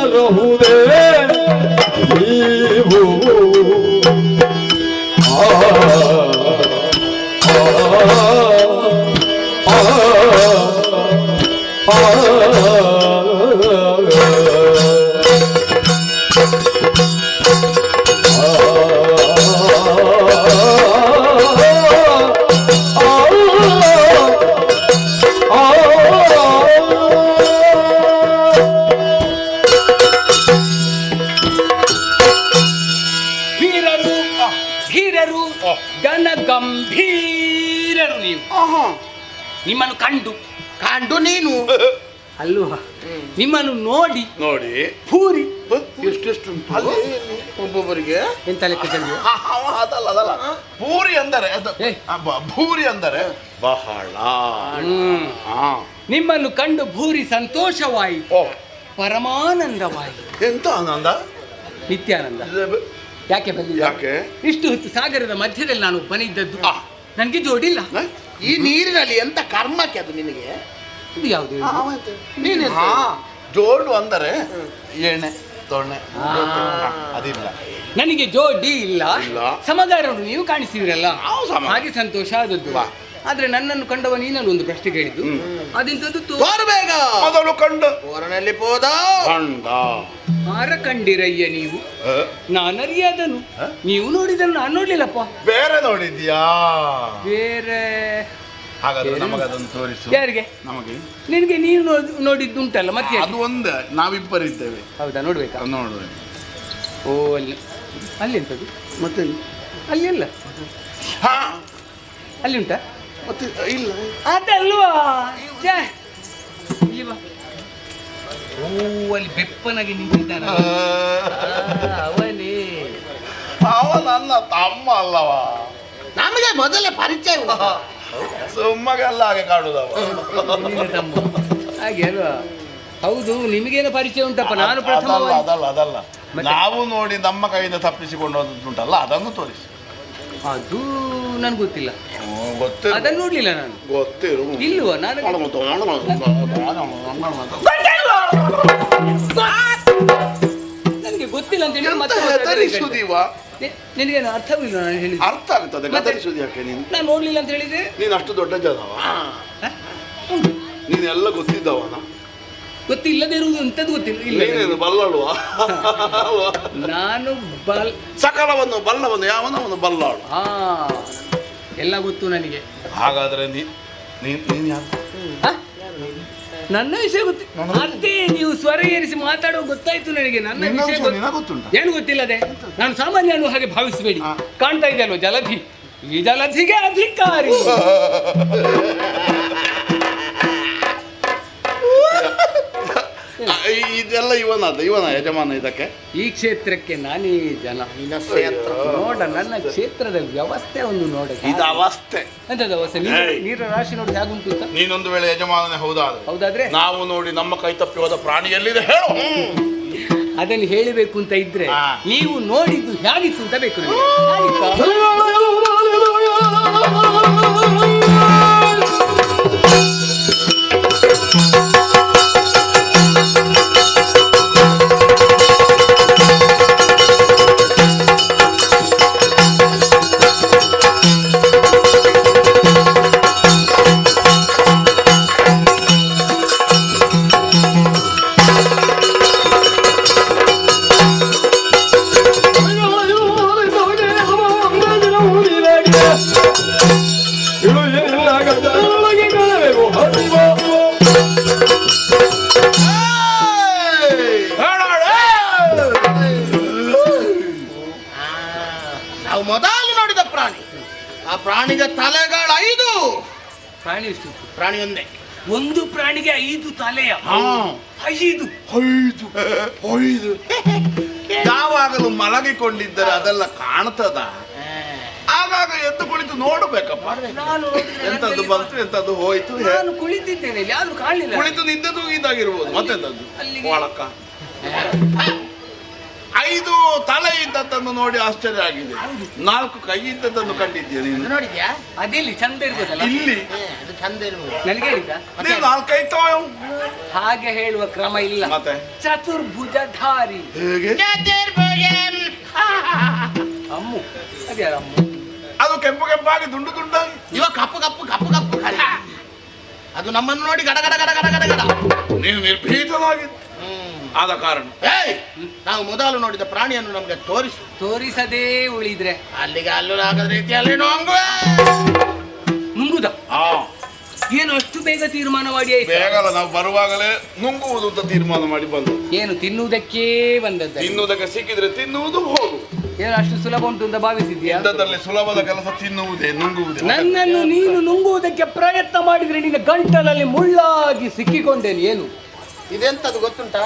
ಕಾಣರಹುದೇ ನೀವು ವೀರರು ಧೀರರು ಗಣ ಗಂಭೀರರು ನೀವು. ನಿಮ್ಮನ್ನು ಕಂಡು ನೀನು ಅಲ್ವಾ, ನಿಮ್ಮನ್ನು ನೋಡಿ ನೋಡಿ ಭೂರಿ ಎಷ್ಟೆಷ್ಟುಂಟು ಒಬ್ಬೊಬ್ಬರಿಗೆ ಎಂತ ಲೆಕ್ಕದಲ್ಲಿ ಅದಲ್ಲ ಭೂರಿ ಅಂದರೆ ಏ. ಭೂರಿ ಅಂದರೆ ಬಹಳ. ನಿಮ್ಮನ್ನು ಕಂಡು ಭೂರಿ ಸಂತೋಷವಾಯಿತು, ಓ, ಪರಮಾನಂದವಾಯಿತು, ಎಂತ ಆನಂದ? ನಿತ್ಯಾನಂದ. ಯಾಕೆ ಬಂದಿಲ್ಲ? ಯಾಕೆ? ಇಷ್ಟು ಹೊತ್ತು ಸಾಗರದ ಮಧ್ಯದಲ್ಲಿ ನಾನು ಒಬ್ಬನಿದ್ದದ್ದು, ನನಗೆ ಜೋಡಿಲ್ಲ. ಈ ನೀರಿನಲ್ಲಿ ಎಂತ ಕರ್ಮಕ್ಕೆ ಅದು ನಿನಗೆ? ಇದು ಯಾವುದು? ನೀನು ಜೋಡು ಅಂದರೆ ಎಣ್ಣೆ ತೊಣ್ಣೆ ಅದಿಲ್ಲ. ನನಗೆ ಜೋಡಿ ಇಲ್ಲ. ಇಲ್ಲ. ಸಮಗಾರರು ನೀವು ಕಾಣಿಸಿದ್ರಲ್ಲ, ನಾವು ಸಮ. ಹಾಗೆ ಸಂತೋಷ ಆದದ್ದು. ಆದ್ರೆ ನನ್ನನ್ನು ಕಂಡವ ನೀನಲ್ಲಿ ಒಂದು ಪ್ರಶ್ನೆ ಕೇಳಿದ್ದು, ಅದಿಂತದ್ದು ತೋರ್ಬೇಗ ಮೊದಲು ಕಂಡು ಓರನಲ್ಲಿ ಹೋದ ಕಂಡ ಮಾರ ಕಂಡಿರಯ್ಯ ನೀವು. ನಾನರಿಯಾದನು, ನೀವು ನೋಡಿದನ್ನು ನಾನು ನೋಡ್ಲಿಲ್ಲಪ್ಪ. ಬೇರೆ ನೋಡಿದ್ಯಾ? ಬೇರೆ ಹಾಗಾದ್ರೆ ನಮಗದನ್ನು ತೋರಿಸು. ಯಾರಿಗೆ? ನಮಗೆ. ನಿನಗೆ ನೀನು ನೋಡಿದ್ದುಂಟಲ್ಲ ಮತ್ತೆ ಯಾಕೆ? ಅದು ಒಂದೇ, ನಾವಿಬ್ಬರಿದ್ದೇವೆ. ಹೌದಾ, ನೋಡ್ಬೇಕಾ? ನೋಡುವ. ಓ ಅಲ್ಲಿ, ಅಲ್ಲಿ ಎಂತದ್ದು? ಮತ್ತೆ ಅಲ್ಲಿ ಅಲ್ಲ, ಹಾ ಅಲ್ಲಿ ಉಂಟಾ? ಮತ್ತೆ ಇಲ್ಲ. ಅದಲ್ವಾ, ಛೆ, ಇಲ್ಲಿ ಬಾ. ಓ ಅಲ್ಲಿ ಬೆಪ್ಪನಾಗಿ ನಿಂತಿದ್ದಾನ ಅವನೇ. ಅವ ನನ್ನ ತಮ್ಮ ಅಲ್ಲವ, ನಮಗೆ ಮೊದಲೇ ಪರಿಚಯ ಉಂಟು. ಸುಮ್ಮಗೆಲ್ಲ ಹಾಗೆ ಕಾಣುದವ. ನಿನ್ನ ತಮ್ಮ ಹಾಗೆ ಅಲ್ವಾ? ಹೌದು, ನಿಮಗೇನು ಪರಿಚಯ ಉಂಟಪ್ಪ. ನಾನು ಪ್ರಥಮ ಅದಲ್ಲ ನಾವು ನೋಡಿ ನಮ್ಮ ಕೈಯಿಂದ ತಪ್ಪಿಸಿಕೊಂಡು ಹೋದದ್ದುಂಟಲ್ಲ, ಅದನ್ನು ತೋರಿಸಿ. ಅದು ನನ್ಗೆ ಗೊತ್ತಿಲ್ಲ, ಗೊತ್ತಿರು. ಅದನ್ನು ನೋಡ್ಲಿಲ್ಲ ನಾನು. ಗೊತ್ತಿರು. ಇಲ್ವಾ? ನಾನು ನನಗೆ ಗೊತ್ತಿಲ್ಲ ಅಂತ ಹೇಳಿ ಮತ್ತೆ ಗದರಿಸುದೀವ? ನಿನಗೇನು ಅರ್ಥವಿಲ್ಲ ನಾನು ಹೇಳಿದ? ಅರ್ಥ ಆಗ್ತದೆ. ಗದರಿಸುದು ಯಾಕೆ? ನೀನು ನಾನು ನೋಡ್ಲಿಲ್ಲ ಅಂತ ಹೇಳಿದ್ರೆ ನೀನು ಅಷ್ಟು ದೊಡ್ಡ ಜನವ, ನೀನೆಲ್ಲ ಗೊತ್ತಿದ್ದವನ. ಗೊತ್ತಿಲ್ಲದೆ ಇರುವುದು ಎಂತದ್ದು ಗೊತ್ತಿಲ್ಲ. ಇಲ್ಲ ನೀನೇನು ಬಲ್ಲಳುವ? ನಾನು ಸಕಲವನ್ನು ಬಲ್ಲವನ್ನು ಯಾವನವನು ಬಲ್ಲಾಳು. ಎಲ್ಲ ಗೊತ್ತು ನನಗೆ. ಹಾಗಾದ್ರೆ ನೀನು ಯಾರು? ನನ್ನ ವಿಷಯ ಗೊತ್ತು. ಅದೇ ನೀವು ಸ್ವರ ಏರಿಸಿ ಮಾತಾಡೋ ಗೊತ್ತಾಯ್ತು ನನಗೆ. ನನ್ನ ವಿಷಯ ಗೊತ್ತುಂಟ? ಏನು ಗೊತ್ತಿಲ್ಲದೆ ನಾನು ಸಾಮಾನ್ಯ ಅನ್ನೋ ಹಾಗೆ ಭಾವಿಸಬೇಡಿ. ಕಾಣ್ತಾ ಇದೆ ಅಲ್ವ ಜಲಧಿ, ಈ ಜಲಧಿಗೆ ಅಧಿಕಾರಿ. ಇದೆಲ್ಲ ಇವನ ಯಜಮಾನ ಇದಕ್ಕೆ. ಈ ಕ್ಷೇತ್ರಕ್ಕೆ ನಾನೇ ಜನ. ನೋಡ, ನನ್ನ ಕ್ಷೇತ್ರದ ವ್ಯವಸ್ಥೆ ಒಂದು ನೋಡ. ಇದು ಅವಸ್ಥೆ. ಎಂತದ ಅವಸ್ಥೆ? ನೀರ ರಾಶಿ ನೋಡಿ ಹೇಗುಂಟು ಅಂತ. ನೀನೊಂದು ವೇಳೆ ಯಜಮಾನನೇ ಹೌದಾದ್ರೆ ನಾವು ನೋಡಿ ನಮ್ಮ ಕೈ ತಪ್ಪಿ ಹೋದ ಪ್ರಾಣಿ ಎಲ್ಲಿದೆ ಹೇಳು. ಅದನ್ನು ಹೇಳಬೇಕು ಅಂತ ಇದ್ರೆ ನೀವು ನೋಡಿದ್ದು ಹೇಗಿತ್ತು ಅಂತ ಬೇಕು ನನಗೆ. ನಾವು ಮೊದಲು ನೋಡಿದ ಪ್ರಾಣಿ, ಆ ಪ್ರಾಣಿಗೆ ತಲೆಗಳು 5. ಪ್ರಾಣಿ ಎಷ್ಟು? ಪ್ರಾಣಿ ಒಂದೇ. ಒಂದು ಪ್ರಾಣಿಗೆ 5 ತಲೆಯ? 5 ಯಾವಾಗಲೂ ಮಲಗಿಕೊಂಡಿದ್ದರೆ ಅದೆಲ್ಲ ಕಾಣ್ತದ. ಆಗಾಗ ಎದ್ದು ಕುಳಿತು ನೋಡಬೇಕಪ್ಪ. ಎಂತದ್ದು ಬಂತು, ಎಂತದ್ದು ಹೋಯ್ತು. ನಾನು ಕುಳಿತಿದ್ದೇನೆ, ಯಾರು ಕಾಣಲಿಲ್ಲ. ಕುಳಿತು ನಿದ್ದದ್ದು ಇದಾಗಿರ್ಬೋದು. ಮತ್ತೆಂತದ್ದು ಒಳಕ 5 ತಲೆ ಇದ್ದದ್ದನ್ನು ನೋಡಿ ಆಶ್ಚರ್ಯ ಆಗಿದೆ. 4 ಕೈ ಇದ್ದದ್ದನ್ನು ಕಂಡಿದ್ದೀಯ ನೀನು? ನೋಡಿದ್ಯಾ? ಅದಿಲ್ಲಿ ಚಂದ ಇರ್ಬೋದಲ್ಲ. ಇಲ್ಲಿ ಅದು ಚಂದ ಇರ್ಬೋದು. ನನಗೆ ಹೇಳಿದ ನೀನು 4 ಕೈ ತಗೋ. ಹಾಗೆ ಹೇಳುವ ಕ್ರಮ ಇಲ್ಲ. ಮತ್ತೆ ಚತುರ್ಭುಜಧಾರಿ ಹೇಗೆ? ಅಮ್ಮು ಅದ್ಯಾರ ಅಮ್ಮು? ಅದು ಕೆಂಪು ಕೆಂಪಾಗಿ ದುಂಡು ದುಂಡಾಗಿ. ಇವ ಕಪ್ಪು ಕಪ್ಪು ಕಪ್ಪು ಕಪ್ಪು ಖಾಲಿ. ಅದು ನಮ್ಮನ್ನು ನೋಡಿ ಗಡ ಗಡ ಗಡ ಗಡ ಗಡ ಗಡ. ನೀನು ನಿರ್ಭೀತನಾಗಿದ್ದ ಆದ ಕಾರಣ ಏಯ್, ನಾವು ಮೊದಲು ನೋಡಿದ ಪ್ರಾಣಿಯನ್ನು ನಮ್ಗೆ ತೋರಿಸು. ತೋರಿಸದೇ ಉಳಿದ್ರೆ ಅಲ್ಲಿಗೆ ಅಲ್ಲೂ ಆಗದ ರೀತಿಯಲ್ಲಿ ನೋಂಗುವೆ. ನುಂಗುದ ಆ ಏನು ಅಷ್ಟು ಬೇಗ ತೀರ್ಮಾನ ಮಾಡಿ ಆಯ್ತು? ಬೇಗಲ್ಲ, ನಾವು ಬರುವಾಗಲೇ ನುಂಗುವುದು ಅಂತ ತೀರ್ಮಾನ ಮಾಡಿ ಬಂದು. ಏನು ತಿನ್ನುವುದಕ್ಕೆ ಬಂದದ್ದ? ತಿನ್ನುವುದಕ್ಕೆ ಸಿಕ್ಕಿದ್ರೆ ತಿನ್ನುವುದು ಹೋಗು. ಏನು ಅಷ್ಟು ಸುಲಭ ಉಂಟು ಅಂತ ಭಾವಿಸಿದ್ಯಾ? ಯುದ್ಧದಲ್ಲಿ ಸುಲಭದ ಕೆಲಸ ತಿನ್ನುವುದೇ, ನುಂಗುವುದೇ. ನನ್ನನ್ನು ನೀನು ನುಂಗುವುದಕ್ಕೆ ಪ್ರಯತ್ನ ಮಾಡಿದ್ರೆ ನಿನ್ನ ಗಂಟಲಲ್ಲಿ ಮುಳ್ಳಾಗಿ ಸಿಕ್ಕಿಕೊಂಡೇನು. ಏನು ಇದೆಂತದು ಗೊತ್ತುಂಟಾ?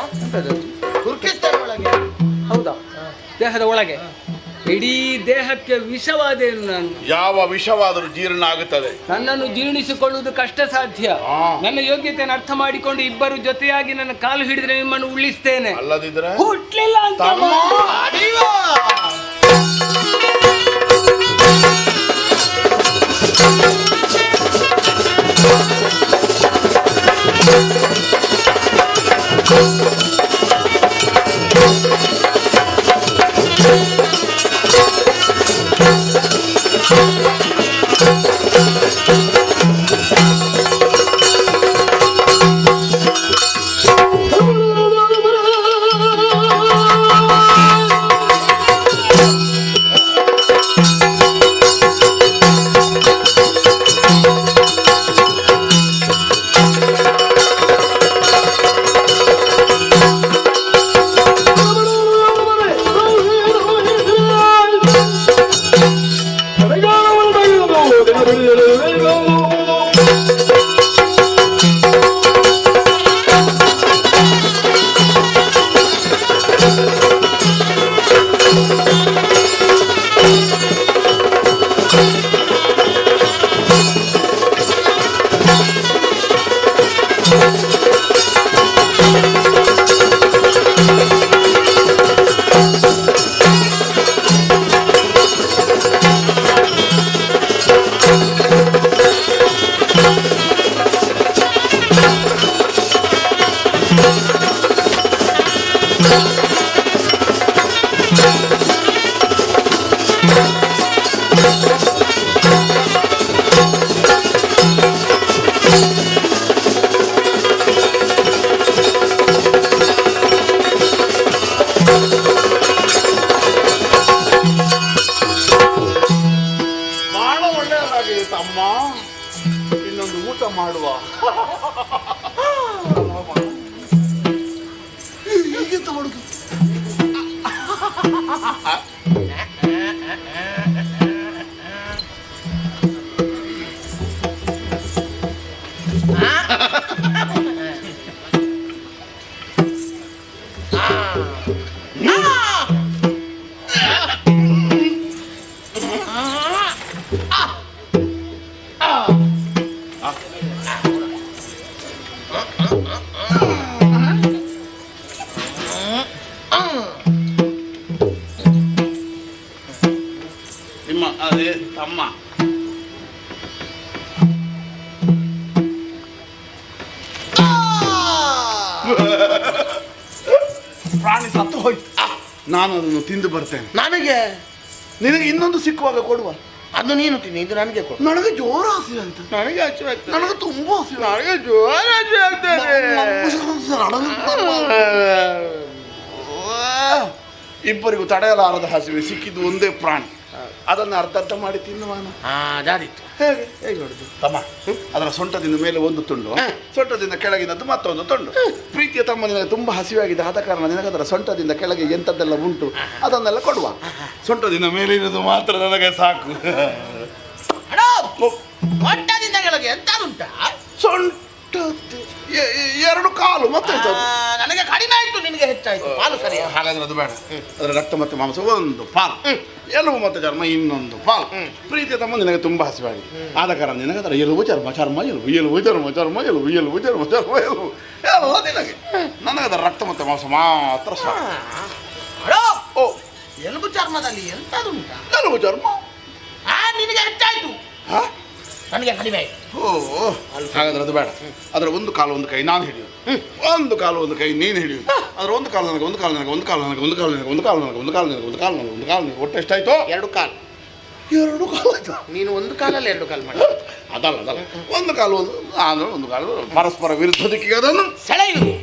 ತುರ್ಕಿಸ್ತಾನ್ ಒಳಗೆ. ಹೌದಾ? ದೇಹದ ಒಳಗೆ ಇಡೀ ದೇಹಕ್ಕೆ ವಿಷವಾದೇನು? ನಾನು ಯಾವ ವಿಷವಾದರೂ ಜೀರ್ಣ ಆಗುತ್ತದೆ. ನನ್ನನ್ನು ಜೀರ್ಣಿಸಿಕೊಳ್ಳುವುದು ಕಷ್ಟ ಸಾಧ್ಯ. ನನ್ನ ಯೋಗ್ಯತೆಯನ್ನು ಅರ್ಥ ಮಾಡಿಕೊಂಡು ಇಬ್ಬರು ಜೊತೆಯಾಗಿ ನನ್ನ ಕಾಲು ಹಿಡಿದ್ರೆ ನಿಮ್ಮನ್ನು ಉಳಿಸ್ತೇನೆ. ಅಲ್ಲದಿದ್ರೆ ಹುಟ್ಲಿಲ್ಲ ಅಂತ ತಮ್ಮ ಅಡಿಯೋ. ಬಹಳ ಒಳ್ಳೆಯದಾಗಿದೆ ತಮ್ಮ. ಇನ್ನೊಂದು ಊಟ ಮಾಡುವ. ಹೀಗೆ ತಗೊಳ್ಳುದು. ನಿಮ್ಮ ಅದೇ ತಮ್ಮ ಪ್ರಾಣಿ ಸತ್ತು ಹೋಯ್ತು. ನಾನು ಅದನ್ನು ತಿಂದು ಬರ್ತೇನೆ. ನನಗೆ ನಿನಗೆ ಇನ್ನೊಂದು ಸಿಕ್ಕುವಾಗ ಕೊಡುವ. ಅದು ನೀನು ತಿನ್ನಿ, ಇದು ನನಗೆ ಕೊಡು. ನನಗೆ ಜೋರು ಹಸಿವೆ ಆಯ್ತು. ನನಗೆ ಹಸಿವಾಗ್ತದೆ. ನನಗೆ ತುಂಬಾ ಹಸಿವೆ. ನನಗೆ ಜೋರು ಹಸಿವಾಗ್ತದೆ. ಇಬ್ಬರಿಗೂ ತಡೆಯಲಾರದ ಹಸಿವೆ. ಸಿಕ್ಕಿದ್ದು ಒಂದೇ ಪ್ರಾಣಿ, ಅದನ್ನು ಅರ್ಧ ಮಾಡಿ ತಿನ್ನುವಾನ. ಅದಾದಿತ್ತು. ಹೇಗೆ ಹೇಗೆ ನೋಡುದು ತಮ್ಮ? ಅದರ ಸೊಂಟದಿಂದ ಮೇಲೆ ಒಂದು ತುಂಡು, ಸೊಂಟದಿಂದ ಕೆಳಗಿನದ್ದು ಮತ್ತೊಂದು ತುಂಡು. ಪ್ರೀತಿಯ ತಮ್ಮ, ನಿನಗೆ ತುಂಬಾ ಹಸಿವಾಗಿದೆ, ಆದ ಕಾರಣ ನಿನಗೆ ಅದರ ಸೊಂಟದಿಂದ ಕೆಳಗೆ ಎಂಥದ್ದೆಲ್ಲ ಉಂಟು ಅದನ್ನೆಲ್ಲ ಕೊಡುವ. ಸೊಂಟದಿಂದ ಮೇಲೆ ಇರೋದು ಮಾತ್ರ ನನಗೆ ಸಾಕು. ಹೊಟ್ಟದಿಂದ ಕೆಳಗೆ ಎಂತದುಂಟ? ಸೊಂಟ ಎರಡು ಕಾಲು ಮತ್ತೆ ನನಗೆ ಕಡಿಮೆ ಆಯ್ತು, ನಿನಗೆ ಹೆಚ್ಚಾಯ್ತು. ಪಾಲು ಸರಿ. ಹಾಗಾದ್ರೆ ಅದು ಬೇಡ. ಅದರ ರಕ್ತ ಮತ್ತು ಮಾಂಸ ಒಂದು ಪಾಲು, ಎಲುಬು ಮತ್ತು ಚರ್ಮ ಇನ್ನೊಂದು ಪಾಲು. ಪ್ರೀತಿಯ ತಮ್ಮ, ನಿನಗೆ ತುಂಬಾ ಹಸಿವಾಗಿದೆ, ಆದ ಕಾರಣ ನಿನಗೆ ಅದರ ಎಲುಬು ಚರ್ಮ, ಚರ್ಮ ಎಲುಬು, ಎಲುಬು ಚರ್ಮ, ಚರ್ಮ ಎಲುಬು, ಎಲುಬು ಚರ್ಮ, ಚರ್ಮ ಎಲುಬು ಎಲ್ಲ ನಿನಗೆ. ನನಗೆ ಅದರ ರಕ್ತ ಮತ್ತು ಮಾಂಸ ಮಾತ್ರ ಸಾಕು. ಓ ಎಲುಬು ಚರ್ಮದಲ್ಲಿ ಎಂತದು ಉಂಟಾ? ಎಲುಬು ಚರ್ಮ. ನಿನಗೆ ಹೆಚ್ಚಾಯ್ತು, ಹಾ? ನನಗೆ ಕಡಿಮೆ ಆಯ್ತು. ಓ ಹಾಗಾದ್ರೆ ಅದು ಬೇಡ. ಅದರ ಒಂದು ಕಾಲು ಒಂದು ಕೈ ನಾನು ಹಿಡಿಯುದು, ಒಂದು ಕಾಲು ಒಂದು ಕೈ ನೀನು ಹಿಡಿಯುದು. ಅದ್ರ ಒಂದು ಕಾಲು ನನಗೆ, ಒಂದು ಕಾಲು ನನಗೆ, ಒಂದು ಕಾಲು ನನಗೆ, ಒಂದು ಕಾಲು ನನಗೆ, ಒಂದು ಕಾಲು ನನಗೆ, ಒಂದು ಕಾಲು ನನಗೆ, ಒಂದು ಕಾಲು ನನಗೆ, ಒಂದು ಕಾಲು ನನಗೆ. ಒಟ್ಟು ಎಷ್ಟಾಯ್ತು? 2 ಕಾಲು. 2 ಕಾಲು ಆಯ್ತು. ನೀನು 1 ಕಾಲಲ್ಲಿ 2 ಕಾಲು ಮಾಡಿ. ಅದಲ್ಲ ಒಂದು ಕಾಲು ಒಂದು, ನಾನು ಒಂದು ಕಾಲು, ಪರಸ್ಪರ ವಿರುದ್ಧ ದಿಕ್ಕಿಗೆ ಅದನ್ನು ಸೆಳೆಯುವುದು.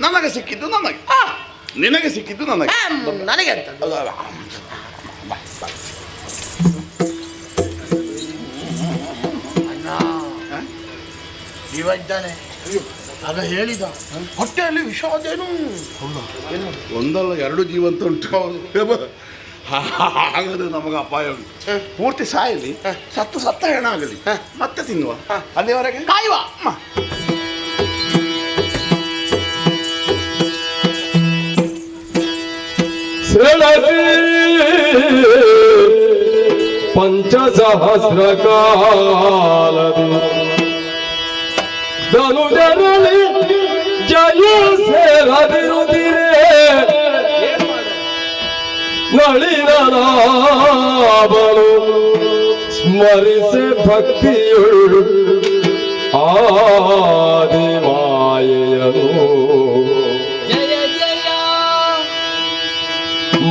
ನನಗೆ ಸಿಕ್ಕಿದ್ದು ನನಗೆ, ನಿನಗೆ ಸಿಕ್ಕಿದ್ದು ನನಗೆ. ನನಗೆ ಅಂತ ಇವ ಇದ್ದಾನೆ, ಆಗ ಹೇಳಿದ ಹೊಟ್ಟೆಯಲ್ಲಿ ವಿಷ ಅದೇನು. ಒಂದಲ್ಲ 2 ಜೀವಂತ ಉಂಟು. ಹಾಗಾದ್ರೆ ನಮಗೆ ಅಪಾಯ ಉಂಟು. ಪೂರ್ತಿ ಸಾಯಲಿ, ಸತ್ತ ಹೆಣ ಆಗಲಿ, ಮತ್ತೆ ತಿನ್ನುವ. ಅಲ್ಲಿವರೆಗೆ ಕಾಯುವ. ಪಂಚಸಹಸ್ರ ಕಾಲದಿ ಧನುಜರಳಿ ಜಯ ಸೇರದಿರುತ್ತಿರೆ ನಳಿನಾಭನು ಸ್ಮರಿಸೆ ಭಕ್ತಿಯುಳ್ಳು ಆದಿ ಮಾಯೆಯನು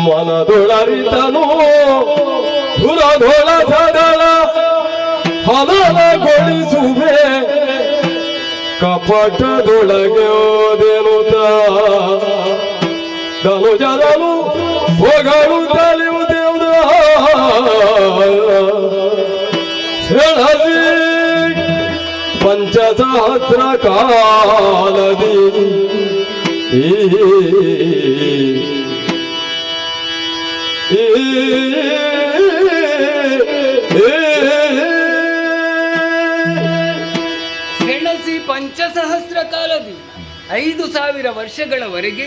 ಮನದೊಳರಿತನು ಧುರಧೊಳ ಸದಳ ಹಲನಗೊಳಿಸುವೆ ಕಪಟದೊಳಗೆ ಓದೆನುತ ಧನುಜರನು ಹೊಗಳು ತಲೆಯುವುದೇವುದ ಹೇಳಲಿ ಪಂಚಸಹಸ್ರ ಕಾಲದಿ ಹೆಣಸಿ ಪಂಚಸಹಸ್ರ ಕಾಲದಿ 5,000 ವರ್ಷಗಳವರೆಗೆ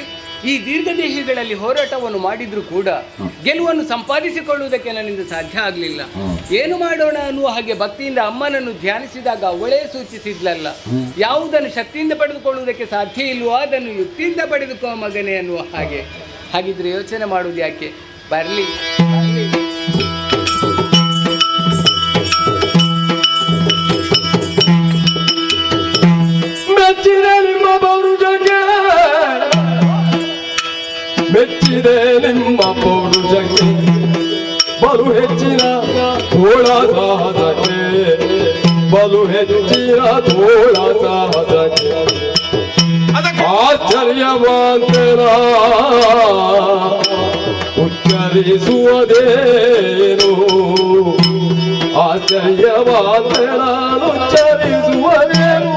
ಈ ದೀರ್ಘದೇಹಿಗಳಲ್ಲಿ ಹೋರಾಟವನ್ನು ಮಾಡಿದ್ರು ಕೂಡ ಗೆಲುವನ್ನು ಸಂಪಾದಿಸಿಕೊಳ್ಳುವುದಕ್ಕೆ ನನ್ನಿಂದ ಸಾಧ್ಯ ಆಗಲಿಲ್ಲ. ಏನು ಮಾಡೋಣ ಅನ್ನುವ ಹಾಗೆ ಭಕ್ತಿಯಿಂದ ಅಮ್ಮನನ್ನು ಧ್ಯಾನಿಸಿದಾಗ ಅವಳೇ ಸೂಚಿಸಿದ್ಲಲ್ಲ, ಯಾವುದನ್ನು ಶಕ್ತಿಯಿಂದ ಪಡೆದುಕೊಳ್ಳುವುದಕ್ಕೆ ಸಾಧ್ಯ ಇಲ್ವೋ ಅದನ್ನು ಯುಕ್ತಿಯಿಂದ ಪಡೆದುಕೋ ಮಗನೇ ಅನ್ನುವ ಹಾಗೆ. ಹಾಗಿದ್ರೆ ಯೋಚನೆ ಮಾಡುವುದು ಯಾಕೆ? ಬರಲಿ ಮೆಚ್ಚಿದೆ ನಿಮ್ಮ ಪೌರುಷಕ್ಕೆ, ಮೆಚ್ಚಿದೆ ನಿಮ್ಮ ಪೌರುಷಕ್ಕೆ, ಬಲು ಹೆಚ್ಚಿನ ತೋಳ ಸಾಹಸಕ್ಕೆ, ಬಲು ಹೆಚ್ಚಿನ ತೋಳ ಸಾಹಸಕ್ಕೆ ಆಶ್ಚರ್ಯವಂತನ ಉಚ್ಚರಿಸುವುದೇನು, ಆಶ್ಚರ್ಯವಂತನ ಉಚ್ಚರಿಸುವುದೇನು,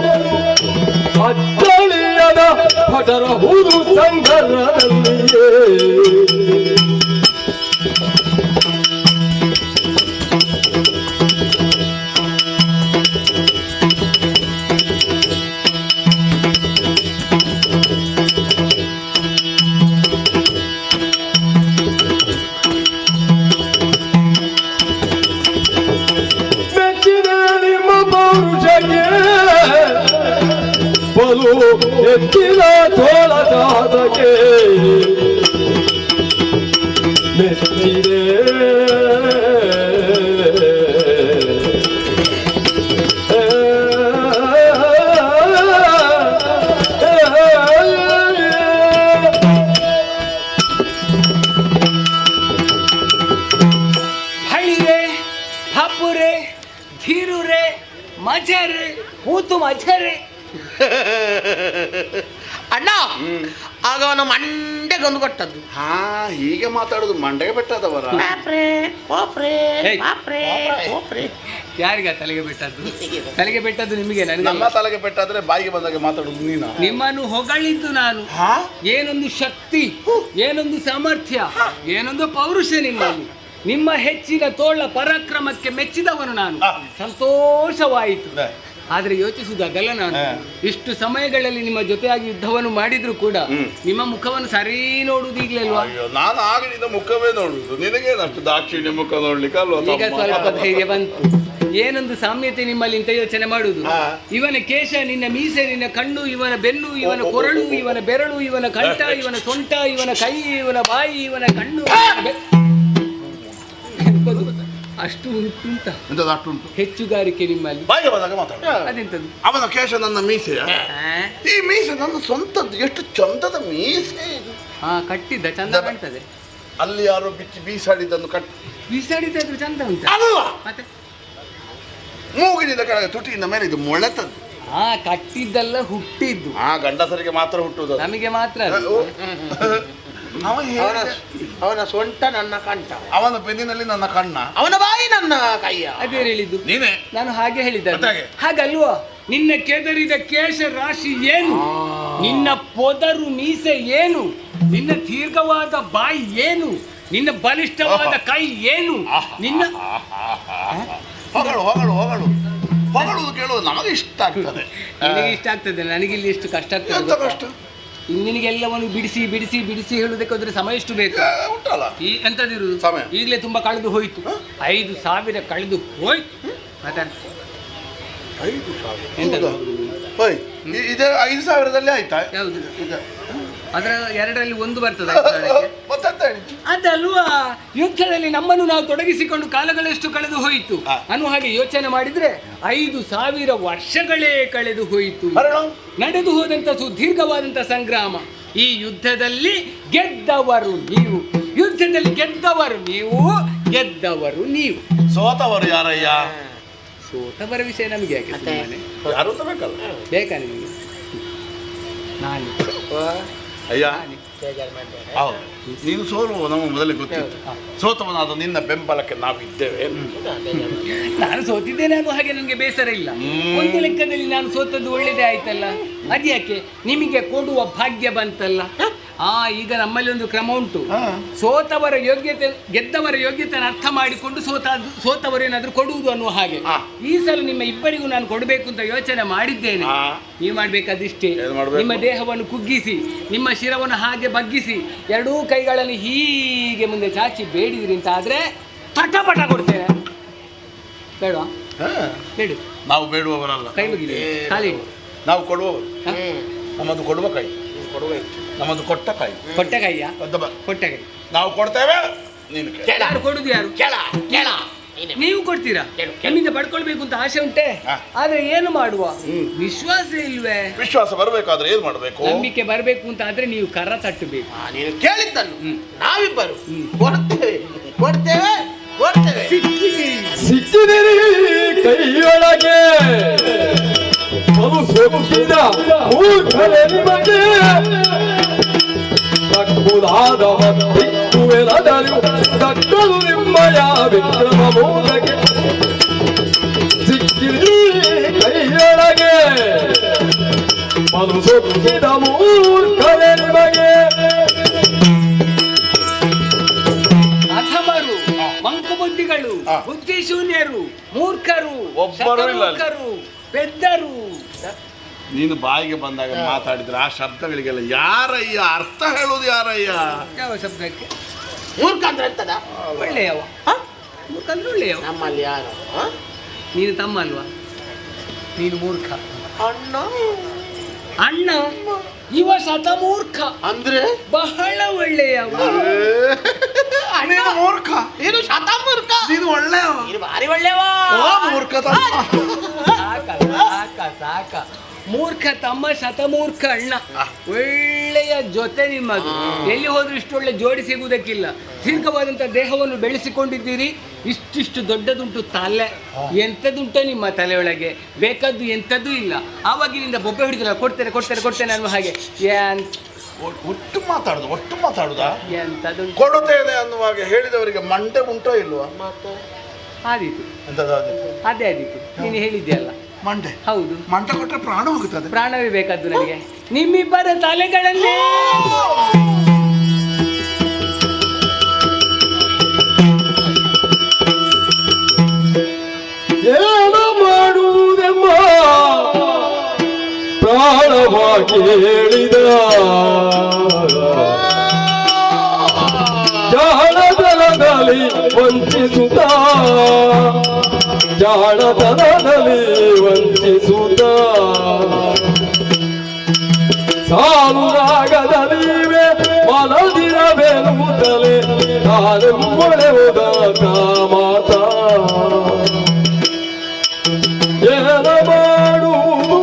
ಅಚ್ಚಳಿಯದ ಪಟರ ಹುದು ಸಂಘರದಲ್ಲಿಯೇ ಮೆಚ್ಚಿದೆ ನಿಮ್ಮ ಪೌರುಷಕ್ಕೆ, ಬಲು ಹೆಚ್ಚಿನ ತೋಳ ಸಾಧಕೆ ಮೆಚ್ಚಿದೆ. ಹಳಿರೆ, ಹಬ್ಬುರೆ, ಧೀರುರೆ, ಮಜರೆ, ಕೂತು ಮಜರೆ. ಅಣ್ಣ ಆಗ ಅವನ ಮಂಡೆಗೊಂದು ಕೊಟ್ಟದ್ದು. ಹೀಗೆ ಮಾತಾಡೋದು ಮಂಡೆಗೆ ಬೆಟ್ಟದವರ. ಯಾರಿಗ ತಲೆಗೆ ಬೆಟ್ಟದ್ದು? ತಲೆಗೆ ಬೆಟ್ಟದ್ದು ನಿಮಗೆ, ನನಗೆ. ನಮ್ಮ ತಲೆಗೆ ಬೆಟ್ಟಾದ್ರೆ ಬಾಯಿಗೆ ಬಂದಾಗೆ ಮಾತಾಡೋದು ನೀನು. ನಿಮ್ಮನ್ನು ಹೊಗಳಿದ್ದು ನಾನು. ಏನೊಂದು ಶಕ್ತಿ, ಏನೊಂದು ಸಾಮರ್ಥ್ಯ, ಏನೊಂದು ಪೌರುಷ ನಿಮ್ಮಲ್ಲಿ. ನಿಮ್ಮ ಹೆಚ್ಚಿನ ತೋಳ ಪರಾಕ್ರಮಕ್ಕೆ ಮೆಚ್ಚಿದವನು ನಾನು. ಸಂತೋಷವಾಯಿತು. ಆದ್ರೆ ಯೋಚಿಸುವುದಾಗಲ್ಲ ನಾನು. ಇಷ್ಟು ಸಮಯಗಳಲ್ಲಿ ನಿಮ್ಮ ಜೊತೆಯಾಗಿ ಯುದ್ಧವನ್ನು ಮಾಡಿದ್ರು ಕೂಡ ನಿಮ್ಮ ಮುಖವನ್ನು ಸರಿ ನೋಡುವುದು ಈಗಲೇ ಅಲ್ವಾ? ನಾನು ಆಗಿನಿಂದ ಮುಖವೇ ನೋಡುದು, ನಿನಗೇನಷ್ಟು ದಾಕ್ಷಿಣ್ಯ ಮುಖ ನೋಡ್ಲಿಕ್ಕೆ ಅಲ್ವಾ? ಈಗ ಸ್ವಲ್ಪ ಧೈರ್ಯ ಬಂತು, ಏನೊಂದು ಸಾಮ್ಯತೆ ನಿಮ್ಮಲ್ಲಿ ಅಂತ ಯೋಚನೆ ಮಾಡುವುದು. ಇವನ ಕೇಶ, ನಿನ್ನ ಮೀಸೆ, ನಿನ್ನ ಕಣ್ಣು, ಇವನ ಬೆನ್ನು, ಇವನ ಕೊರಳು, ಇವನ ಬೆರಳು, ಇವನ ಕಂಠ, ಇವನ ಸೊಂಟ, ಇವನ ಕೈ, ಇವನ ಬಾಯಿ, ಇವನ ಕಣ್ಣು, ಅಷ್ಟು ಉಂಟುಂಟ. ಉಂಟು ಹೆಚ್ಚುಗಾರಿಕೆ ನಿಮ್ಮಲ್ಲಿ. ಬಾಯಿಗೆ ಬಂದಾಗ ಮಾತಾಡ. ಅದೆಂತದ್ದು? ಅವನ ಕೇಶ ನನ್ನ ಮೀಸೆಯ. ಈ ಮೀಸೆ ನನ್ನ ಸ್ವಂತದ್ದು. ಎಷ್ಟು ಚಂದದ ಮೀಸೆ ಇದು. ಕಟ್ಟಿದ್ದ ಚಂದ ಕಾಣ್ತದೆ. ಅಲ್ಲಿ ಯಾರೋ ಬಿಚ್ಚಿ ಬೀಸಾಡಿದ್ದನ್ನು ಬೀಸಾಡಿದ್ದಾದ್ರೂ ಚಂದ ಉಂಟು. ಅಲ್ಲ, ಮತ್ತೆ ಮೂಗಿನಿಂದ ಕೆಳಗೆ ತುಟಿಯಿಂದ ಮೇಲೆ ಇದು ಮೊಳೆತದ್ದು. ಕಟ್ಟಿದ್ದಲ್ಲ, ಹುಟ್ಟಿದ್ದು. ಗಂಡಸರಿಗೆ ಮಾತ್ರ ಹುಟ್ಟುವುದು, ನಮಗೆ ಮಾತ್ರ ಅಲ್ಲ. ಅವನ ಸೊಂಟ ನನ್ನ ಕಂಠ, ಅವನ ಬೆನ್ನಿನಲ್ಲಿ ನನ್ನ ಕಣ್ಣ, ಅವನ ಬಾಯಿ ನನ್ನ ಕೈಯ. ಅದೇ ಹೇಳಿದ್ದು ನೀನೇ. ನಾನು ಹಾಗೆ ಹೇಳಿದ್ದೆ. ಹಾಗಲ್ವಾ? ನಿನ್ನ ಕೆದರಿದ ಕೇಶ ರಾಶಿ ಏನು, ನಿನ್ನ ಪೊದರು ಮೀಸೆ ಏನು, ನಿನ್ನ ದೀರ್ಘವಾದ ಬಾಯಿ ಏನು, ನಿನ್ನ ಬಲಿಷ್ಠವಾದ ಕೈ ಏನು, ನಿನ್ನ ಹೊಗಳು ಹೊಗಳು ಹೊಗಳು ಹೊಗಳು ಕೇಳುವುದು ನಮಗೆ ಇಷ್ಟ ಆಗ್ತದೆ. ನಿನಗೆ ಇಷ್ಟ ಆಗ್ತದೆ, ನನಗಿಲ್ಲಿ ಎಷ್ಟು ಕಷ್ಟ ಆಗ್ತದೆ ಕಷ್ಟ. ನಿನಗೆಲ್ಲವನ್ನು ಬಿಡಿಸಿ ಬಿಡಿಸಿ ಬಿಡಿಸಿ ಹೇಳುವುದಕ್ಕೆ ಹೋದ್ರೆ ಸಮಯ ಎಷ್ಟು ಬೇಕು ಉಂಟಲ್ಲ. ಎಂತದಿರುವುದು ಸಮಯ ಈಗಲೇ ತುಂಬಾ ಕಳೆದು ಹೋಯ್ತು. 5,000 ಕಳೆದು ಹೋಯ್ತು. ಮತ್ತೆ 5,000 ಇದೇ 5,000ದಲ್ಲಿ ಆಯ್ತಾ? ಯಾವುದು? ಅದರ 2ರಲ್ಲಿ 1 ಬರ್ತದೆ. ಅದಲ್ವಾ, ಯುದ್ಧದಲ್ಲಿ ನಮ್ಮನ್ನು ನಾವು ತೊಡಗಿಸಿಕೊಂಡು ಕಾಲಗಳೆಷ್ಟು ಕಳೆದು ಹೋಯಿತು ಅನ್ನುವ ಹಾಗೆ ಯೋಚನೆ ಮಾಡಿದ್ರೆ 5,000 ವರ್ಷಗಳೇ ಕಳೆದು ಹೋಯಿತು. ನಡೆದು ಹೋದಂತ ಸುದೀರ್ಘವಾದಂತ ಸಂಗ್ರಾಮ. ಈ ಯುದ್ಧದಲ್ಲಿ ಗೆದ್ದವರು ನೀವು, ಯುದ್ಧದಲ್ಲಿ ಗೆದ್ದವರು ನೀವು, ಗೆದ್ದವರು ನೀವು. ಸೋತವರು ಯಾರಯ್ಯ? ಸೋತವರ ವಿಷಯ ನಮಗೆ ಯಾಕೆ? ಯಾರು ಬೇಕಲ್ಲ, ಬೇಕಾ ನಿಮಗೆ? ನಾನು ಅಯ್ಯ, ನೀನು ಸೋಲುವ ನಮಗೆ ಮೊದಲೇ ಗೊತ್ತಿತ್ತು. ಸೋತವನಾದ ನಿನ್ನ ಬೆಂಬಲಕ್ಕೆ ನಾವಿದ್ದೇವೆ. ನಾನು ಸೋತಿದ್ದೇನೆ ಅನ್ನೋ ಹಾಗೆ ನನಗೆ ಬೇಸರ ಇಲ್ಲ. ಒಂದು ಲೆಕ್ಕದಲ್ಲಿ ನಾನು ಸೋತದ್ದು ಒಳ್ಳೇದೇ ಆಯ್ತಲ್ಲ. ಅದ್ಯಾಕೆ ನಿಮಗೆ ಕೊಡುವ ಭಾಗ್ಯ ಬಂತಲ್ಲ. ಈಗ ನಮ್ಮಲ್ಲಿ ಒಂದು ಕ್ರಮ ಉಂಟು. ಸೋತವರ ಯೋಗ್ಯತೆ, ಗೆದ್ದವರ ಯೋಗ್ಯತೆಯನ್ನು ಅರ್ಥ ಮಾಡಿಕೊಂಡು ಸೋತವರು ಏನಾದ್ರೂ ಕೊಡುವುದು ಅನ್ನುವ ಹಾಗೆ. ಈ ಸಲ ನಿಮ್ಮ ಇಬ್ಬರಿಗೂ ನಾನು ಕೊಡಬೇಕು ಅಂತ ಯೋಚನೆ ಮಾಡಿದ್ದೇನೆ. ನೀವು ಮಾಡ್ಬೇಕಾದಿಷ್ಟೇ, ನಿಮ್ಮ ದೇಹವನ್ನು ಕುಗ್ಗಿಸಿ, ನಿಮ್ಮ ಶಿರವನ್ನು ಹಾಗೆ ಬಗ್ಗಿಸಿ, 2 ಕೈಗಳನ್ನು ಹೀಗೆ ಮುಂದೆ ಚಾಚಿ ಬೇಡಿದ್ರಿ ಅಂತ ಆದ್ರೆ ತಟಪಟ ಕೊಡ್ತೇನೆ. ಬೇಡ ಬೇಡ, ನಾವು ಬೇಡುವವರಲ್ಲ. ಕೈ ಮುಗಿಲಿ, ಖಾಲಿ ನಾವು ಕೊಡುವವರು. ನಮ್ಮದು ಕೊಡುವ ಕೈ, ನಮ್ಮದು ಕೊಟ್ಟ ಕೈ. ಕೊಟ್ಟ ಕೈಯ? ಕೊಟ್ಟ ಕೈ ನಾವು ಕೊಡ್ತೇವೆ. ನೀನು ಯಾರು ಕೊಡುದು? ಯಾರು? ನೀವು ಕೊಡ್ತೀರಾ? ನಿಮ್ಮಿಂದ ಪಡ್ಕೊಳ್ಬೇಕು ಅಂತ ಆಸೆ ಉಂಟೆ, ಆದ್ರೆ ಏನು ಮಾಡುವ? ವಿಶ್ವಾಸ ಇಲ್ವೇ? ವಿಶ್ವಾಸ ಬರಬೇಕಾದ್ರೆ ಏನ್ ಮಾಡಬೇಕು? ನಂಬಿಕೆ ಬರಬೇಕು ಅಂತ ಆದ್ರೆ ನೀವು ಕರ ತಟ್ಟಬೇಕು. ನೀನು ಕೇಳಿದ್ದನ್ನು ನಾವಿಬ್ಬರು ಕೊಡ್ತೇವೆ ಕೊಡ್ತೇವೆ ಕೊಡ್ತೇವೆ. ಸಿಕ್ಕಿದಿರಿ ಕೈಯೊಳಗೆ ಸೊಕ್ಕಿದ ಮೂರ್ಖರೇ ನಿಮಗೆ ತಕ್ಕುದಾದ ಹೊತ್ತಿಕ್ಕುವೆನದಲು ತಕ್ಕದು ನಿಮ್ಮಯ ವಿಕ್ರಮ ಮೂಲಕ್ಕೆ. ಸಿಕ್ಕಿದಿರಿ ಕೈಯೊಳಗೆ ಸೊಕ್ಕಿದ ಮೂರ್ಖರೇ ನಿಮಗೆ. ಅಧಮರು, ಮಂಕುಬುದ್ಧಿಗಳು, ಬುದ್ಧಿಶೂನ್ಯರು, ಮೂರ್ಖರು, ಶತಮೂರ್ಖರು, ಪೆದ್ದರು. ನೀನು ಬಾಯಿಗೆ ಬಂದಾಗ ಮಾತಾಡಿದ್ರೆ ಆ ಶಬ್ದಗಳಿಗೆಲ್ಲ ಯಾರಯ್ಯ ಅರ್ಥ ಹೇಳೋದು? ಯಾರಯ್ಯ? ಯಾವ ಶಬ್ದಕ್ಕೆ? ಮೂರ್ಖ ಅಂದ್ರೆ ಎಂತದ? ಒಳ್ಳೆಯವ. ಮೂರ್ಖ ಅಂದ್ರೆ ಒಳ್ಳೆಯವ. ನಮ್ಮಲ್ಲಿ ಯಾರು? ನೀನು ತಮ್ಮ ಅಲ್ವಾ? ನೀನು ಮೂರ್ಖ. ಅಣ್ಣ ಅಣ್ಣ ಇವ ಶತಮೂರ್ಖ ಅಂದ್ರೆ ಬಹಳ ಒಳ್ಳೆಯವ. ನೀನು ಮೂರ್ಖ, ನೀನು ಶತಮೂರ್ಖ, ನೀನು ಒಳ್ಳೆಯವ, ನೀನು ಭಾರಿ ಒಳ್ಳೆಯವ. ಮೂರ್ಖ ಸಾಕ. ಮೂರ್ಖ ತಮ್ಮ, ಶತಮೂರ್ಖ ಅಣ್ಣ. ಒಳ್ಳೆಯ ಜೊತೆ ನಿಮ್ಮದು. ಎಲ್ಲಿ ಹೋದ್ರೂ ಇಷ್ಟೊಳ್ಳೆ ಜೋಡಿ ಸಿಗುವುದಕ್ಕಿಲ್ಲ. ದೀರ್ಘವಾದಂಥ ದೇಹವನ್ನು ಬೆಳೆಸಿಕೊಂಡಿದ್ದೀರಿ. ಇಷ್ಟಿಷ್ಟು ದೊಡ್ಡದುಂಟು ತಲೆ. ಎಂಥದ್ದುಂಟು ನಿಮ್ಮ ತಲೆಯೊಳಗೆ? ಬೇಕಾದ್ದು ಎಂಥದ್ದು ಇಲ್ಲ. ಆವಾಗಿನಿಂದ ಬೊಬ್ಬೆ ಹಿಡಿದಿಲ್ಲ, ಕೊಡ್ತೇನೆ ಕೊಡ್ತೇನೆ ಕೊಡ್ತೇನೆ ಅನ್ನುವ ಹಾಗೆ. ಒಟ್ಟು ಮಾತಾಡುದಾ? ಎಂಥದ್ದು ಕೊಡುತ್ತೇನೆ ಅನ್ನುವಾಗ ಹೇಳಿದವರಿಗೆ ಮಂಡೆ ಉಂಟೋ ಇಲ್ವಾ? ಆದೀತು, ಅದೇ ಆದೀತು. ನೀನು ಹೇಳಿದ್ಯಲ್ಲ ಮಂಡೆ. ಹೌದು, ಮಂಡೆ ಕೊಟ್ಟರೆ ಪ್ರಾಣ ಹೋಗುತ್ತದೆ. ಪ್ರಾಣವೇ ಬೇಕಾದ್ದು ನನಗೆ. ನಿಮ್ಮಿಬ್ಬರ ತಲೆಗಳನ್ನೇ ಏನು ಮಾಡುವುದೆಂಬ ಪ್ರಾಣವಾಗಿ ಹೇಳಿದ ಜಾಣತನದಲ್ಲಿ ವಂಚಿಸುತ್ತ ಜಾಣತನದಲ್ಲಿ ವಂಚಿಸುತ್ತ ಸಾಲುರಾಗದಲ್ಲಿವೆ ಮನದಿರಬೇನುತ್ತಲೇ ತಾನೆಂಬಳೆವುದ ಕಾಮಾತ ಏನ ಮಾಡುವುದು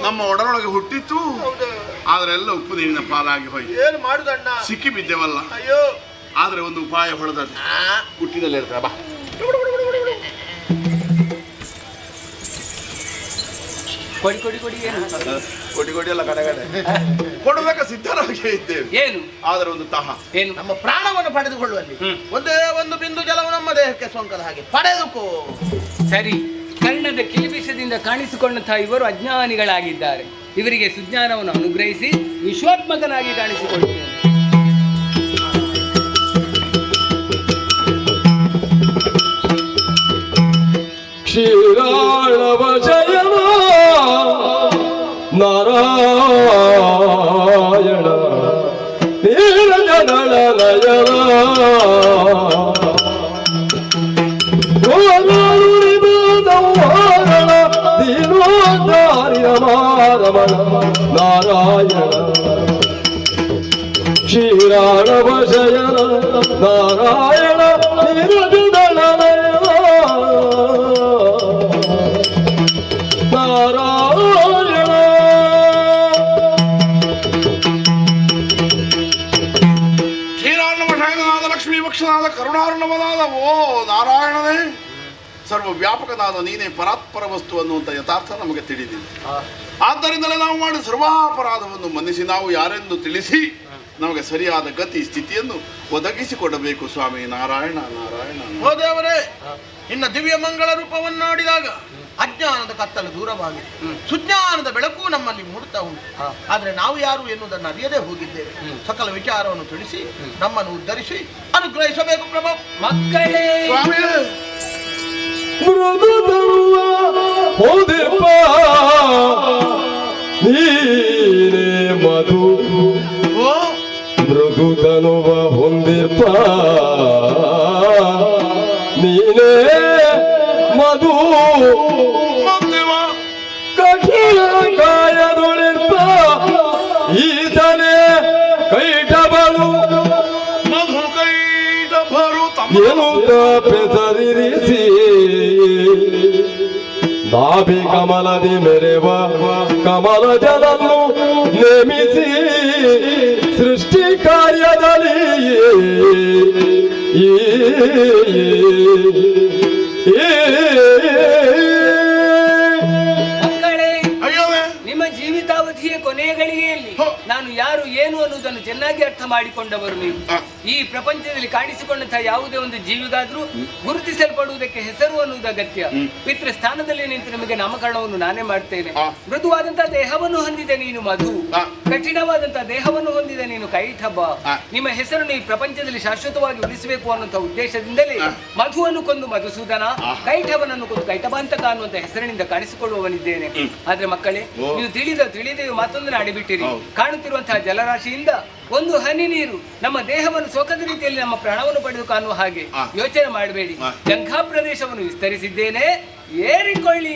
ನಮ್ಮ ಒಡರೊಳಗೆ ಹುಟ್ಟಿತ್ತು, ಆದ್ರೆಲ್ಲ ಉಪ್ಪು ನೀರಿನ ಪಾಲಾಗಿ ಹೋಯ್ತು. ಏನು ಮಾಡುದಣ್ಣ? ಸಿಕ್ಕಿ ಬಿದ್ದೇವಲ್ಲ. ಅಯ್ಯೋ, ಆದ್ರೆ ಒಂದು ಉಪಾಯ ಹೊಡೆದ ಹುಟ್ಟಿದಲ್ಲಿ ಇರ್ತಾರೆ. ಬಾ ಕೊಡಿ ಕೊಡಿ ಕೊಡಿ. ಏನು ಕೊಡಿ ಕೊಡಿ ಎಲ್ಲ ಕಡೆ ಕೊಡಬೇಕ ಸಿದ್ಧರಾಗಿ ಇದ್ದೇವೆ. ಏನು ಆದ್ರೆ ಒಂದು ತಹ ಏನು? ನಮ್ಮ ಪ್ರಾಣವನ್ನು ಪಡೆದುಕೊಳ್ಳುವಲ್ಲಿ ಒಂದೇ ಒಂದು ಬಿಂದು ಜಲವು ನಮ್ಮ ದೇಹಕ್ಕೆ ಸೋಂಕದ ಹಾಗೆ ಪಡೆದುಕೋ. ಸರಿ, ಕರ್ಣದ ಕಿಲಿಬಿಷದಿಂದ ಕಾಣಿಸಿಕೊಂಡಂತಹ ಇವರು ಅಜ್ಞಾನಿಗಳಾಗಿದ್ದಾರೆ. ಇವರಿಗೆ ಸುಜ್ಞಾನವನ್ನು ಅನುಗ್ರಹಿಸಿ ವಿಶ್ವಾತ್ಮಕನಾಗಿ ಕಾಣಿಸಿಕೊಳ್ಳುತ್ತೇನೆ. ಕ್ಷೀರಾಳವ ಜಯನ ನಾರಾಯಣ ನೀರಜನಳ ನಯನ ನಾರಾಯಣ ಕ್ಷೀರಾಳವ ಜಯನ ನಾರಾಯಣ ನೀರಜನಳ ನಯನ ನಾರಾಯಣ. ಕ್ಷೀರಾರ್ಣವಶಯನಾದ ಲಕ್ಷ್ಮೀ ಭಕ್ಷನಾದ ಕರುಣಾರ್ಣವನಾದ ಓ ನಾರಾಯಣನೇ, ಸರ್ವ ವ್ಯಾಪಕನಾದ ನೀನೇ ಪರಾತ್ಪರ ವಸ್ತು ಅನ್ನುವಂಥ ಯಥಾರ್ಥ ನಮಗೆ ತಿಳಿದಿದೆ. ಆದ್ದರಿಂದಲೇ ನಾವು ಮಾಡಿದ ಸರ್ವಾಪರಾಧವನ್ನು ಮನ್ನಿಸಿ ನಾವು ಯಾರೆಂದು ತಿಳಿಸಿ ನಮಗೆ ಸರಿಯಾದ ಗತಿ ಸ್ಥಿತಿಯನ್ನು ಒದಗಿಸಿಕೊಡಬೇಕು ಸ್ವಾಮಿ. ನಾರಾಯಣ ನಾರಾಯಣ. ಓ ದೇವರೇ, ನಿನ್ನ ದಿವ್ಯ ಮಂಗಳ ರೂಪವನ್ನು ನೋಡಿದಾಗ ಅಜ್ಞಾನದ ಕತ್ತಲು ದೂರವಾಗಿದೆ, ಸುಜ್ಞಾನದ ಬೆಳಕು ನಮ್ಮಲ್ಲಿ ಮೂಡುತ್ತಾ ಉಂಟು. ಆದ್ರೆ ನಾವು ಯಾರು ಎನ್ನುವುದನ್ನು ಅರಿಯದೇ ಹೋಗಿದ್ದೇವೆ. ಸಕಲ ವಿಚಾರವನ್ನು ತಿಳಿಸಿ ನಮ್ಮನ್ನು ಉದ್ಧರಿಸಿ ಅನುಗ್ರಹಿಸಬೇಕು ಪ್ರಭು. ಮಕ್ಕಳೇ, ಸ್ವಾಮಿ ಮೃದು ತರುವ ಹೋದೆಪ್ಪ ನೀನೇ ಮಧು, ಮೃದು ತನುವ ಹೊಂದಿಪ್ಪ ನೀನೇ ಮಧು, ಕಠಿಣ ಕಾಯದೊಳಿರ್ಪ ಈತನೇ ಕೈಟಬಲು ಮಧು ಕೈಟಭರು ಏನು ಪೆಸರಿಸಿ ನಾಭಿ ಕಮಲದಿ ಮೆರೆವ ಕಮಲ ಜಲನ್ನು ನೇಮಿಸಿ ಸೃಷ್ಟಿ ಕಾರ್ಯದಲ್ಲಿ ಮಕ್ಕಳೇ, ಅಯ್ಯೋವೇ, ನಿಮ್ಮ ಜೀವಿತಾವಧಿಯ ಕೊನೆಯ ಗಳಿಗೆಯಲ್ಲಿ ನಾನು ಯಾರು ಏನು ಅನ್ನುವುದನ್ನು ಚೆನ್ನಾಗಿ ಅರ್ಥ ಮಾಡಿಕೊಂಡವರು ನೀವು. ಈ ಪ್ರಪಂಚದಲ್ಲಿ ಕಾಣಿಸಿಕೊಂಡಂತಹ ಯಾವುದೇ ಒಂದು ಜೀವಿಗಾದ್ರೂ ಗುರುತಿಸಲ್ಪಡುವುದಕ್ಕೆ ಹೆಸರು ಅನ್ನುವುದು ಅಗತ್ಯ. ಪಿತೃ ಸ್ಥಾನದಲ್ಲಿ ನಿಂತು ನಿಮಗೆ ನಾಮಕರಣವನ್ನು ನಾನೇ ಮಾಡ್ತೇನೆ. ಮೃದುವಾದಂತಹ ದೇಹವನ್ನು ಹೊಂದಿದೆ ನೀನು ಮಧು, ಕಠಿಣವಾದಂತಹ ದೇಹವನ್ನು ಹೊಂದಿದೆ ನೀನು ಕೈಠಬ. ನಿಮ್ಮ ಹೆಸರನ್ನು ಈ ಪ್ರಪಂಚದಲ್ಲಿ ಶಾಶ್ವತವಾಗಿ ಉಳಿಸಬೇಕು ಅನ್ನುವಂತಹ ಉದ್ದೇಶದಿಂದಲೇ ಮಧುವನ್ನು ಕೊಂದು ಮಧುಸೂದನ, ಕೈಠಬನನ್ನು ಕೊಂದು ಕೈಟಬಾಂತಕ ಅನ್ನುವಂತ ಹೆಸರಿನಿಂದ ಕಾಣಿಸಿಕೊಳ್ಳುವವನಿದ್ದೇನೆ. ಆದ್ರೆ ಮಕ್ಕಳೇ, ನೀವು ತಿಳಿದೇವೆ ಮತ್ತೊಂದನ್ನು ಆಡಿಬಿಟ್ಟಿರಿ. ಕಾಣುತ್ತಿರುವಂತಹ ಜಲರಾಶಿಯಿಂದ ಒಂದು ಹನಿ ನೀರು ನಮ್ಮ ದೇಹವನ್ನು ಸೋಕದ ರೀತಿಯಲ್ಲಿ ನಮ್ಮ ಪ್ರಾಣವನ್ನು ಪಡೆದು ಕಾಣುವ ಹಾಗೆ ಯೋಚನೆ ಮಾಡಬೇಡಿ. ಜಂಘಾ ಪ್ರದೇಶವನ್ನು ವಿಸ್ತರಿಸಿದ್ದೇನೆ, ಏರಿಕೊಳ್ಳಿ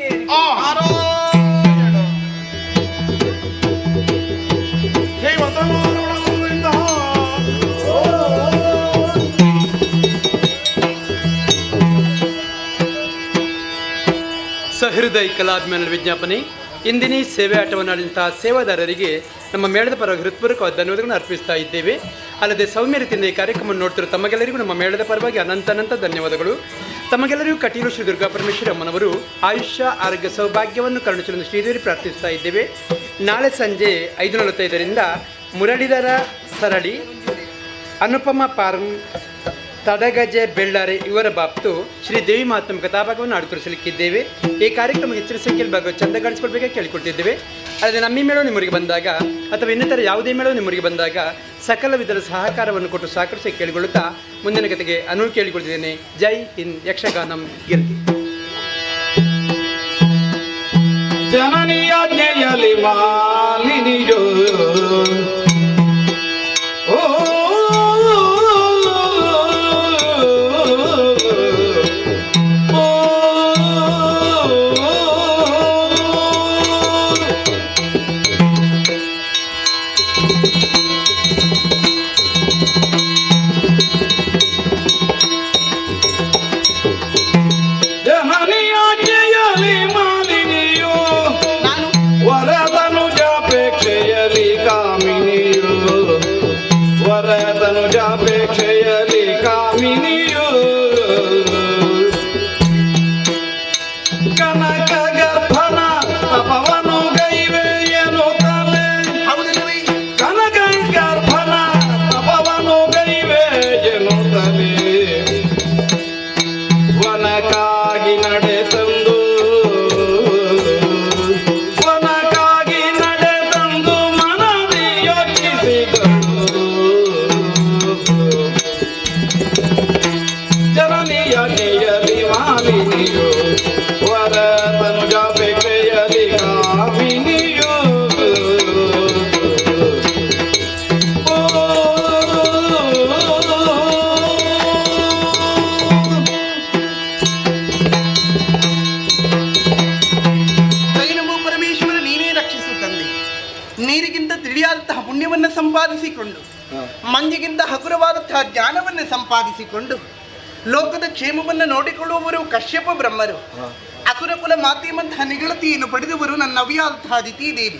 ಸಹೃದಯ ಕಲಾಭಿಮಾನ ವಿಜ್ಞಾಪನೆ. ಇಂದಿನ ಸೇವೆ ಆಟವನ್ನು ಆಡಿದಂತಹ ಸೇವಾದಾರರಿಗೆ ನಮ್ಮ ಮೇಳದ ಪರವಾಗಿ ಹೃತ್ಪೂರ್ವಕವಾದ ಧನ್ಯವಾದಗಳನ್ನು ಅರ್ಪಿಸ್ತಾ ಇದ್ದೇವೆ. ಅಲ್ಲದೆ ಸೌಮ್ಯ ರೀತಿಯಿಂದ ಈ ಕಾರ್ಯಕ್ರಮವನ್ನು ನೋಡ್ತಿರೋ ತಮಗೆಲ್ಲರಿಗೂ ನಮ್ಮ ಮೇಳದ ಪರವಾಗಿ ಅನಂತ ಧನ್ಯವಾದಗಳು. ತಮಗೆಲ್ಲರಿಗೂ ಕಟೀಲು ಶ್ರೀ ದುರ್ಗಾ ಪರಮೇಶ್ವರಿ ಅಮ್ಮನವರು ಆಯುಷ್ಯ ಆರೋಗ್ಯ ಸೌಭಾಗ್ಯವನ್ನು ಕರುಣಿಸಲು ಶ್ರೀದೇವಿ ಪ್ರಾರ್ಥಿಸ್ತಾ ಇದ್ದೇವೆ. ನಾಳೆ ಸಂಜೆ 5:45ರಿಂದ ಮುರಳೀಧರ ಸರಳಿ, ಅನುಪಮ ಪಾರ್ಮ್, ತಡಗಜೆ ಬೆಳ್ಳಾರೆ ಇವರ ಬಾಪ್ತು ಶ್ರೀ ದೇವಿ ಮಹಾತ್ಮ ಕಥಾಭಾಗವನ್ನು ಆಡು ತೋರಿಸಲಿಕ್ಕಿದ್ದೇವೆ. ಈ ಕಾರ್ಯಕ್ರಮಕ್ಕೆ ಹೆಚ್ಚಿನ ಸಂಖ್ಯೆಯಲ್ಲಿ ಭಾಗ ಚಂದಗಾಣಿಸಿಕೊಳ್ಬೇಕಾಗಿ ಕೇಳಿಕೊಟ್ಟಿದ್ದೇವೆ. ಅಲ್ಲದೆ ನಮ್ಮ ಮೇಳವು ನಿಮ್ಮರಿಗೆ ಬಂದಾಗ ಅಥವಾ ಇನ್ನಿತರ ಯಾವುದೇ ಮೇಳವು ನಿಮ್ಮರಿಗೆ ಬಂದಾಗ ಸಕಲ ವಿಧದ ಸಹಕಾರವನ್ನು ಕೊಟ್ಟು ಸಹಕರಿಸಿ ಕೇಳಿಕೊಳ್ಳುತ್ತಾ ಮುಂದಿನ ಕತೆಗೆ ಅನುವು ಕೇಳಿಕೊಳ್ತಿದ್ದೇನೆ. ಜೈ ಹಿಂದ್. ಯಕ್ಷಗಾನಂ ಕೀರ್ತಿ. ಜನನಿಯಾಜ್ಞೆಯಲ್ಲಿ ಮಾಲಿನಿಯೋ ಓ ಜನನಿಯಾಜ್ಞೆಯಲ್ಲಿ ಮಾಲಿನಿಯೋ ವರದನುಜಾಪೇಕ್ಷೆಯಲ್ಲಿ ಕಾಮಿನಿಯೋ ವರದನುಜಾಪೇಕ್ಷೆಯಲ್ಲಿ ಕಾಮಿನಿಯೋ ಕನಕ ಗರ್ಭನ ತಪವನು ಗೈವೆ ಎನ್ನುತ್ತಲೇ ಕನಕ ಗರ್ಭನ ತಪವನು ಗೈವೆ ಎನ್ನುತ್ತಲೇ ವನಕ್ಕಾಗಿ ನಡೆತಂದು ವನಕ್ಕಾಗಿ ನಡೆತಂದು ಮನದಿ ಯೋಚಿಸಿದಳು ಜನನಿಯಾಜ್ಞೆಯಲ್ಲಿ ಮಾಲಿನಿಯೋ ವರದನುಜಾಪೇಕ್ಷೆಯಲ್ಲಿ ಕಾಮಿನಿಯೋ ದೈನಮೋ ಪರಮೇಶ್ವರ ನೀನೇ ರಕ್ಷಿಸು ತಂದೆ. ನೀರಿಗಿಂತ ತಿಳಿಯಾದಂತಹ ಪುಣ್ಯವನ್ನು ಸಂಪಾದಿಸಿಕೊಂಡು ಮಂಜಿಗಿಂತ ಹಗುರವಾದಂತಹ ಜ್ಞಾನವನ್ನು ಸಂಪಾದಿಸಿಕೊಂಡು ಲೋಕದ ಕ್ಷೇಮವನ್ನು ನೋಡಿಕೊಳ್ಳುವವರು ಕಶ್ಯಪ ಬ್ರಹ್ಮರು, ಅಸುರಕುಲ ಮಾತೆಯಂತಹ ನಿಗಳತಿಯನ್ನು ಪಡೆದವರು ನನ್ನ ನವಿಯಾದಂತಹ ದಿತಿದೇವಿ.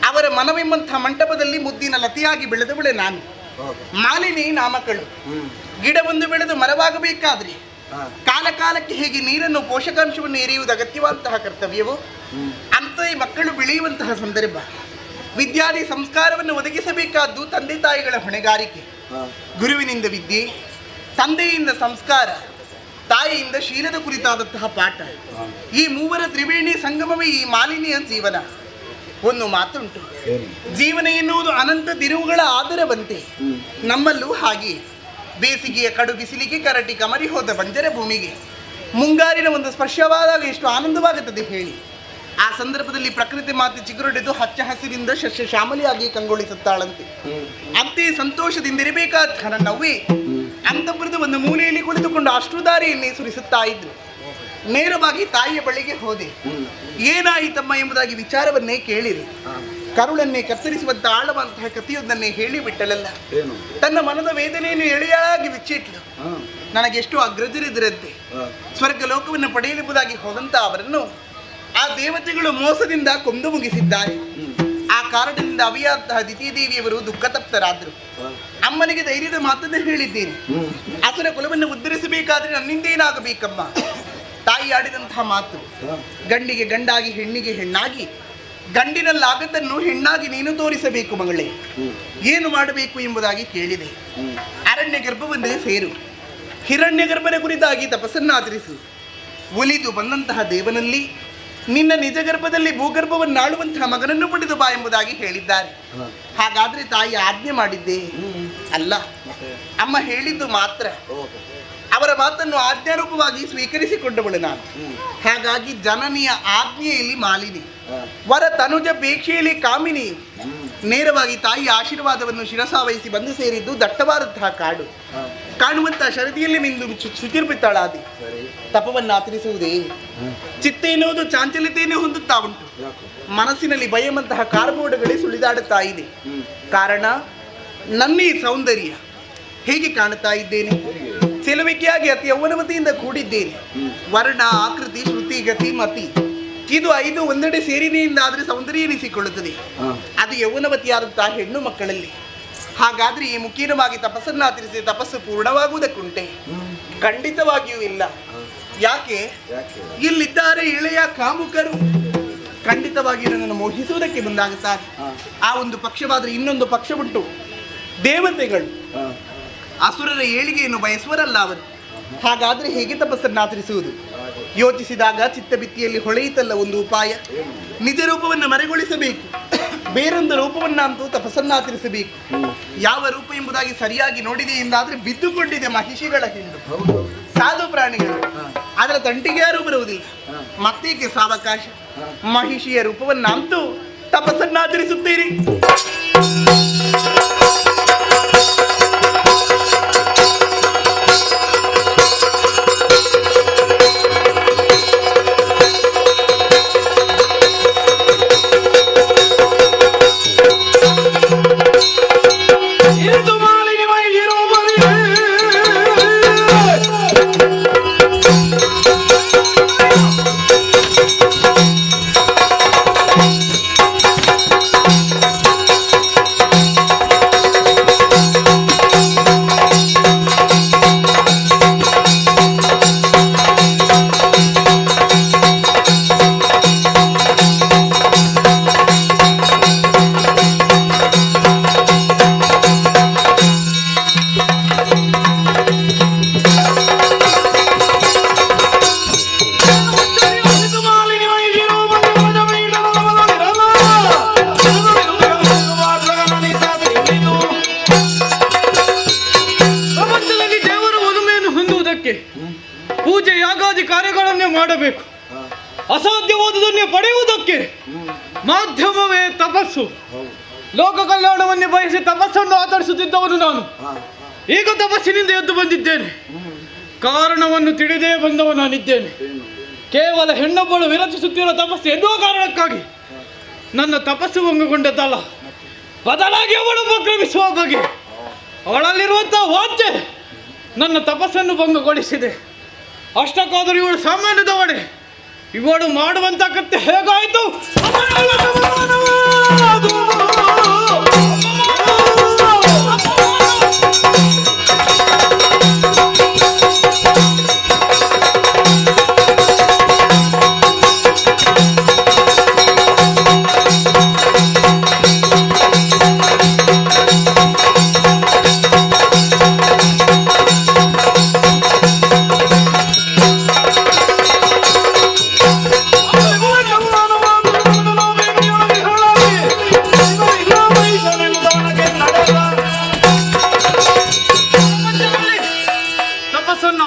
ಅವರ ಮನವೆಂಬಂತಹ ಮಂಟಪದಲ್ಲಿ ಮುದ್ದಿನ ಲತೆಯಾಗಿ ಬೆಳೆದವಳೆ ನಾನು. ಮಾಲಿನಿ ನಾಮಕಳು. ಗಿಡವೊಂದು ಬೆಳೆದು ಮರವಾಗಬೇಕಾದ್ರೆ ಕಾಲ ಕಾಲಕ್ಕೆ ಹೇಗೆ ನೀರನ್ನು ಪೋಷಕಾಂಶವನ್ನು ಎರೆಯುವುದು ಅಗತ್ಯವಾದಂತಹ ಕರ್ತವ್ಯವು, ಅಂತೆಯೇ ಮಕ್ಕಳು ಬೆಳೆಯುವಂತಹ ಸಂದರ್ಭ ವಿದ್ಯಾದಿ ಸಂಸ್ಕಾರವನ್ನು ಒದಗಿಸಬೇಕಾದ್ದು ತಂದೆ ತಾಯಿಗಳ ಹೊಣೆಗಾರಿಕೆ. ಗುರುವಿನಿಂದ ವಿದ್ಯೆ, ತಂದೆಯಿಂದ ಸಂಸ್ಕಾರ, ತಾಯಿಯಿಂದ ಶೀಲದ ಕುರಿತಾದಂತಹ ಪಾಠ. ಈ ಮೂವರ ತ್ರಿವೇಣಿ ಸಂಗಮವೇ ಈ ಮಾಲಿನಿಯ ಜೀವನ. ಒಂದು ಮಾತುಂಟು, ಜೀವನ ಎನ್ನುವುದು ಅನಂತ ತಿರುವುಗಳ ಆದರವಂತೆ. ನಮ್ಮಲ್ಲೂ ಹಾಗೆ ಬೇಸಿಗೆಯ ಕಡು ಬಿಸಿಲಿಗೆ ಕರಟಿ ಕಮರಿ ಹೋದ ಬಂಜರ ಭೂಮಿಗೆ ಮುಂಗಾರಿನ ಒಂದು ಸ್ಪರ್ಶವಾದಾಗ ಎಷ್ಟು ಆನಂದವಾಗುತ್ತದೆ ಹೇಳಿ. ಆ ಸಂದರ್ಭದಲ್ಲಿ ಪ್ರಕೃತಿ ಮಾತೆ ಚಿಗುರೊಡೆದು ಹಚ್ಚ ಹಸಿರಿಂದ ಶಸ್ಯ ಶ್ಯಾಮಲಿಯಾಗಿ ಕಂಗೊಳಿಸುತ್ತಾಳಂತೆ. ಅಂತೆಯೇ ಸಂತೋಷದಿಂದಿರಬೇಕಾದ ನನ್ನವ್ವೇ ಅಂತಃಪುರದ ಒಂದು ಮೂಲೆಯಲ್ಲಿ ಕುಳಿತುಕೊಂಡು ಅಶ್ರುಧಾರೆಯನ್ನೇ ಸುರಿಸುತ್ತಾ ಇದ್ರು. ನೇರವಾಗಿ ತಾಯಿಯ ಬಳಿಗೆ ಹೋದೆ. ಏನಾಯಿತಮ್ಮ ಎಂಬುದಾಗಿ ವಿಚಾರವನ್ನೇ ಕೇಳಿರಿ. ಕರುಳನ್ನೇ ಕತ್ತರಿಸುವಂತ ಆಳವಂತಹ ಕಥೆಯೊಂದನ್ನೇ ಹೇಳಿಬಿಟ್ಟಳಲ್ಲ. ತನ್ನ ಮನದ ವೇದನೆಯನ್ನು ಎಳೆಯಾಗಿ ಬಿಚ್ಚಿಟ್ಲು. ನನಗೆಷ್ಟು ಅಗ್ರಜರಿದ್ದರಂತೆ ಸ್ವರ್ಗ ಲೋಕವನ್ನು ಪಡೆಯಲೆಂಬುದಾಗಿ ಹೋದಂತ ಅವರನ್ನು ಆ ದೇವತೆಗಳು ಮೋಸದಿಂದ ಕೊಂದು ಮುಗಿಸಿದ್ದಾರೆ. ಆ ಕಾರಣದಿಂದ ಅವಿಯಾದಂತಹ ದಿತಿದೇವಿಯವರು ದುಃಖತಪ್ತರಾದರು. ಅಮ್ಮನಿಗೆ ಧೈರ್ಯದ ಮಾತನ್ನು ಹೇಳಿದ್ದೇನೆ. ಅಸುರ ಕುಲವನ್ನು ಉದ್ಧರಿಸಬೇಕಾದ್ರೆ ನನ್ನಿಂದೇನಾಗಬೇಕಮ್ಮ. ತಾಯಿ ಆಡಿದಂತಹ ಮಾತು, ಗಂಡಿಗೆ ಗಂಡಾಗಿ ಹೆಣ್ಣಿಗೆ ಹೆಣ್ಣಾಗಿ, ಗಂಡಿನಲ್ಲಾಗದ್ದನ್ನು ಹೆಣ್ಣಾಗಿ ನೀನು ತೋರಿಸಬೇಕು ಮಗಳೇ. ಏನು ಮಾಡಬೇಕು ಎಂಬುದಾಗಿ ಕೇಳಿದೆ. ಅರಣ್ಯ ಗರ್ಭವನ್ನೇ ಸೇರು, ಹಿರಣ್ಯ ಗರ್ಭನ ಕುರಿತಾಗಿ ತಪಸ್ಸನ್ನಾಚರಿಸು. ಒಲಿದು ಬಂದಂತಹ ದೇವನಲ್ಲಿ ನಿನ್ನ ನಿಜ ಗರ್ಭದಲ್ಲಿ ಭೂಗರ್ಭವನ್ನಾಳುವಂತಹ ಮಗನನ್ನು ಪಡೆದು ಬಾ ಎಂಬುದಾಗಿ ಹೇಳಿದ್ದಾರೆ. ಹಾಗಾದ್ರೆ ತಾಯಿ ಆಜ್ಞೆ ಮಾಡಿದ್ದೆ ಅಲ್ಲ, ಅಮ್ಮ ಹೇಳಿದ್ದು ಮಾತ್ರ. ಅವರ ಮಾತನ್ನು ಆಜ್ಞಾರೂಪವಾಗಿ ಸ್ವೀಕರಿಸಿಕೊಂಡವಳು ನಾನು. ಹಾಗಾಗಿ ಜನನಿಯ ಆಜ್ಞೆಯಲ್ಲಿ ಮಾಲಿನಿ, ವರ ತನುಜ ಪೇಕ್ಷೆಯಲ್ಲಿ ಕಾಮಿನಿ. ನೇರವಾಗಿ ತಾಯಿಯ ಆಶೀರ್ವಾದವನ್ನು ಶಿರಸಾವಹಿಸಿ ಬಂದು ಸೇರಿದ್ದು ದಟ್ಟವಾದಂತಹ ಕಾಡು. ಕಾಣುವಂತಹ ಶರದಿಯಲ್ಲಿ ಮಿಂದು ಶುಚಿರ್ಬಿತ್ತಾಳಾದಿ. ತಪವನ್ನು ಆಚರಿಸುವುದೇ ಚಿತ್ತ ಎನ್ನುವುದು ಚಾಂಚಲ್ಯತೆಯನ್ನು ಹೊಂದುತ್ತಾ ಉಂಟು. ಮನಸ್ಸಿನಲ್ಲಿ ಭಯವಂತಹ ಕಾರ್ಮೋಡಗಳೇ ಸುಳಿದಾಡುತ್ತಾ ಇದೆ. ಕಾರಣ ನನ್ನ ಈ ಸೌಂದರ್ಯ ಹೇಗೆ ಕಾಣುತ್ತಾ ಇದ್ದೇನೆ. ಚೆಲುವಿಕೆಯಾಗಿ ಅತಿ ಯೌವನವತಿಯಿಂದ ಕೂಡಿದ್ದೇನೆ. ವರ್ಣ, ಆಕೃತಿ, ಶ್ರುತಿ, ಗತಿ, ಮತಿ ಇದು 5 ಒಂದೆಡೆ ಸೇರಿದೆಯಿಂದಾದರೆ ಸೌಂದರ್ಯ ಎನಿಸಿಕೊಳ್ಳುತ್ತದೆ. ಅದು ಯೌವನವತಿಯಾದಂತಹ ಹೆಣ್ಣು ಮಕ್ಕಳಲ್ಲಿ. ಹಾಗಾದ್ರೆ ಈ ಮುಖೀನವಾಗಿ ತಪಸ್ಸನ್ನಾಚರಿಸಿ ತಪಸ್ಸು ಪೂರ್ಣವಾಗುವುದಕ್ಕುಂಟೆ? ಖಂಡಿತವಾಗಿಯೂ ಇಲ್ಲ. ಯಾಕೆ? ಇಲ್ಲಿದ್ದಾರೆ ಇಳೆಯ ಕಾಮುಕರು, ಖಂಡಿತವಾಗಿ ನನ್ನನ್ನು ಮೋಹಿಸುವುದಕ್ಕೆ ಮುಂದಾಗುತ್ತಾರೆ. ಆ ಒಂದು ಪಕ್ಷವಾದರೆ ಇನ್ನೊಂದು ಪಕ್ಷ ಉಂಟು, ದೇವತೆಗಳು. ಅಸುರರ ಏಳಿಗೆಯನ್ನು ಬಯಸುವರಲ್ಲ ಅವರು. ಹಾಗಾದ್ರೆ ಹೇಗೆ ತಪಸ್ಸನ್ನಾಚರಿಸುವುದು? ಯೋಚಿಸಿದಾಗ ಚಿತ್ತಭಿತ್ತಿಯಲ್ಲಿ ಹೊಳೆಯಿತಲ್ಲ ಒಂದು ಉಪಾಯ. ನಿಜ ರೂಪವನ್ನು ಮರೆಗೊಳಿಸಬೇಕು, ಬೇರೊಂದು ರೂಪವನ್ನಂತೂ ತಪಸ್ಸನ್ನಾಚರಿಸಬೇಕು. ಯಾವ ರೂಪ ಎಂಬುದಾಗಿ ಸರಿಯಾಗಿ ನೋಡಿದೆ ಎಂದಾದ್ರೆ ಬಿದ್ದುಕೊಂಡಿದೆ ಮಹಿಷಿಗಳ ಹಿಂಡು, ಸಾಧು ಪ್ರಾಣಿಗಳು. ಅದರ ತಂಟಿಗೆ ಯಾರೂ ಬರುವುದಿಲ್ಲ. ಮತ್ತೇಕೆ ಸಾವಕಾಶ, ಮಹಿಷಿಯ ರೂಪವನ್ನಂತೂ ತಪಸ್ಸನ್ನಾಚರಿಸುತ್ತೀರಿ. ಪೂಜೆ ಯಾಗಾದಿ ಕಾರ್ಯಗಳನ್ನೇ ಮಾಡಬೇಕು. ಅಸಾಧ್ಯವಾದುದನ್ನೇ ಪಡೆಯುವುದಕ್ಕೆ ಮಾಧ್ಯಮವೇ ತಪಸ್ಸು. ಲೋಕ ಕಲ್ಯಾಣವನ್ನೇ ಬಯಸಿ ತಪಸ್ಸನ್ನು ಆಚರಿಸುತ್ತಿದ್ದವನು ನಾನು. ಈಗ ತಪಸ್ಸಿನಿಂದ ಎದ್ದು ಬಂದಿದ್ದೇನೆ. ಕಾರಣವನ್ನು ತಿಳಿದೇ ಬಂದವ ನಾನಿದ್ದೇನೆ. ಕೇವಲ ಹೆಣ್ಣೊಬ್ಬಳು ವಿರಚಿಸುತ್ತಿರುವ ತಪಸ್ಸು ಎನ್ನುವ ಕಾರಣಕ್ಕಾಗಿ ನನ್ನ ತಪಸ್ಸು ಭಂಗಗೊಂಡದ್ದಲ್ಲ, ಬದಲಾಗಿ ಅವಳು ಉಪಕ್ರಮಿಸುವ ಬಗೆ, ಅವಳಲ್ಲಿರುವಂತಹ ವಾಂಛೆ ನನ್ನ ತಪಸ್ಸನ್ನು ಭಂಗಗೊಳಿಸಿದೆ. ಅಷ್ಟಕ್ಕಾದರೂ ಇವಳು ಸಾಮಾನ್ಯದವಳೆ. ಇವಳು ಮಾಡುವಂತ ಕೃತ್ಯ ಹೇಗಾಯಿತು?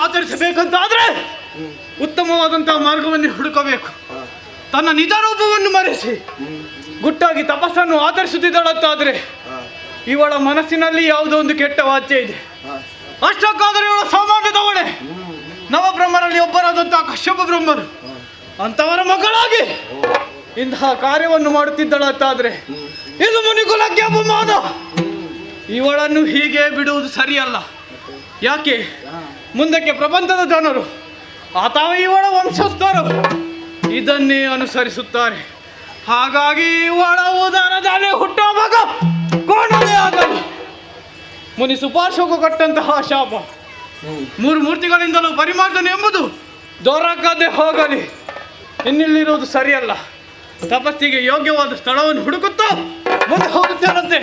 ಆಚರಿಸಬೇಕಂತಾದ್ರೆ ಉತ್ತಮವಾದಂತಹ ಮಾರ್ಗವನ್ನು ಹುಡುಕಬೇಕು. ತನ್ನ ನಿಜ ರೂಪವನ್ನು ಮರೆಸಿ ಗುಟ್ಟಾಗಿ ತಪಸ್ಸನ್ನು ಆಚರಿಸುತ್ತಿದ್ದಳಂತಾದ್ರೆ ಇವಳ ಮನಸ್ಸಿನಲ್ಲಿ ಯಾವುದೋ ಒಂದು ಕೆಟ್ಟ ವಾಚ್ಯ ಇದೆ. ಅಷ್ಟಕ್ಕಾದರೆ ಇವಳ ಸಾಮಾನ್ಯದವಳೆ. ನವಬ್ರಹ್ಮರಲ್ಲಿ ಒಬ್ಬರಾದಂತಹ ಕಶ್ಯಪ ಬ್ರಹ್ಮರು ಅಂತವರ ಮಗಳಾಗಿ ಇಂತಹ ಕಾರ್ಯವನ್ನು ಮಾಡುತ್ತಿದ್ದಳಂತಾದ್ರೆ ಇದು ಮುನಿಕುಲಕ್ಕೆ ಅಪಮಾನ. ಇವಳನ್ನು ಹೀಗೆ ಬಿಡುವುದು ಸರಿಯಲ್ಲ. ಯಾಕೆ? ಮುಂದಕ್ಕೆ ಪ್ರಪಂಚದ ಜನರು ಅಥವಾ ಇವಳ ವಂಶಸ್ಥರು ಇದನ್ನೇ ಅನುಸರಿಸುತ್ತಾರೆ. ಹಾಗಾಗಿ ಇವಳ ಉದಾರದಲ್ಲಿ ಹುಟ್ಟುವ ಮಗ ಕೋಣವೇ ಆಗಲಿ. ಮುನಿ ಸುಪಾರ್ಶ್ವಕ್ಕೂ ಕೊಟ್ಟಂತಹ ಶಾಪ ಮೂರು ಮೂರ್ತಿಗಳಿಂದಲೂ ಪರಿಮಾರ್ಜನೆ ಎಂಬುದು ದೊರಕದೆ ಹೋಗಲಿ. ಇನ್ನಿಲ್ಲಿರುವುದು ಸರಿಯಲ್ಲ. ತಪಸ್ಸಿಗೆ ಯೋಗ್ಯವಾದ ಸ್ಥಳವನ್ನು ಹುಡುಕುತ್ತಾ ಮುಂದೆ ಹೋಗುತ್ತೇನಂತೆ.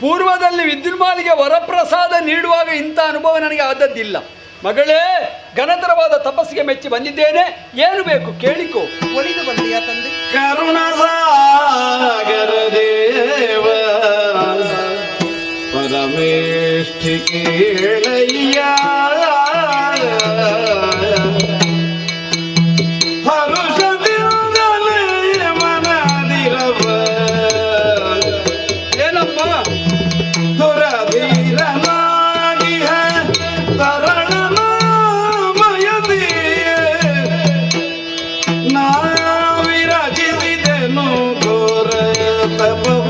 ಪೂರ್ವದಲ್ಲಿ ವಿದ್ಯುನ್ಮಾಲಿಗೆ ವರಪ್ರಸಾದ ನೀಡುವಾಗ ಇಂಥ ಅನುಭವ ನನಗೆ ಆದದ್ದಿಲ್ಲ. ಮಗಳೇ, ಘನತರವಾದ ತಪಸ್ಸಿಗೆ ಮೆಚ್ಚಿ ಬಂದಿದ್ದೇನೆ. ಏನು ಬೇಕು ಕೇಳಿಕೋ. ಒಲಿದು ಬಂದೆಯಾ ತಂದೆ? ಕರುಣಸಾಗರ ದೇವ ಪರಮೇಷ್ಠಿ ಕೇಳಯ್ಯ, ಹರುಷದಿಂದಲೇ ಮನದಿರವ ಏನಪ್ಪ ದುರಧೀರನಾಗಿಹ ತರಣನಾಮಯದಿಯೇ ನಾ ವಿರಚಿಸಿದೆನು ಘೋರ ತಪವ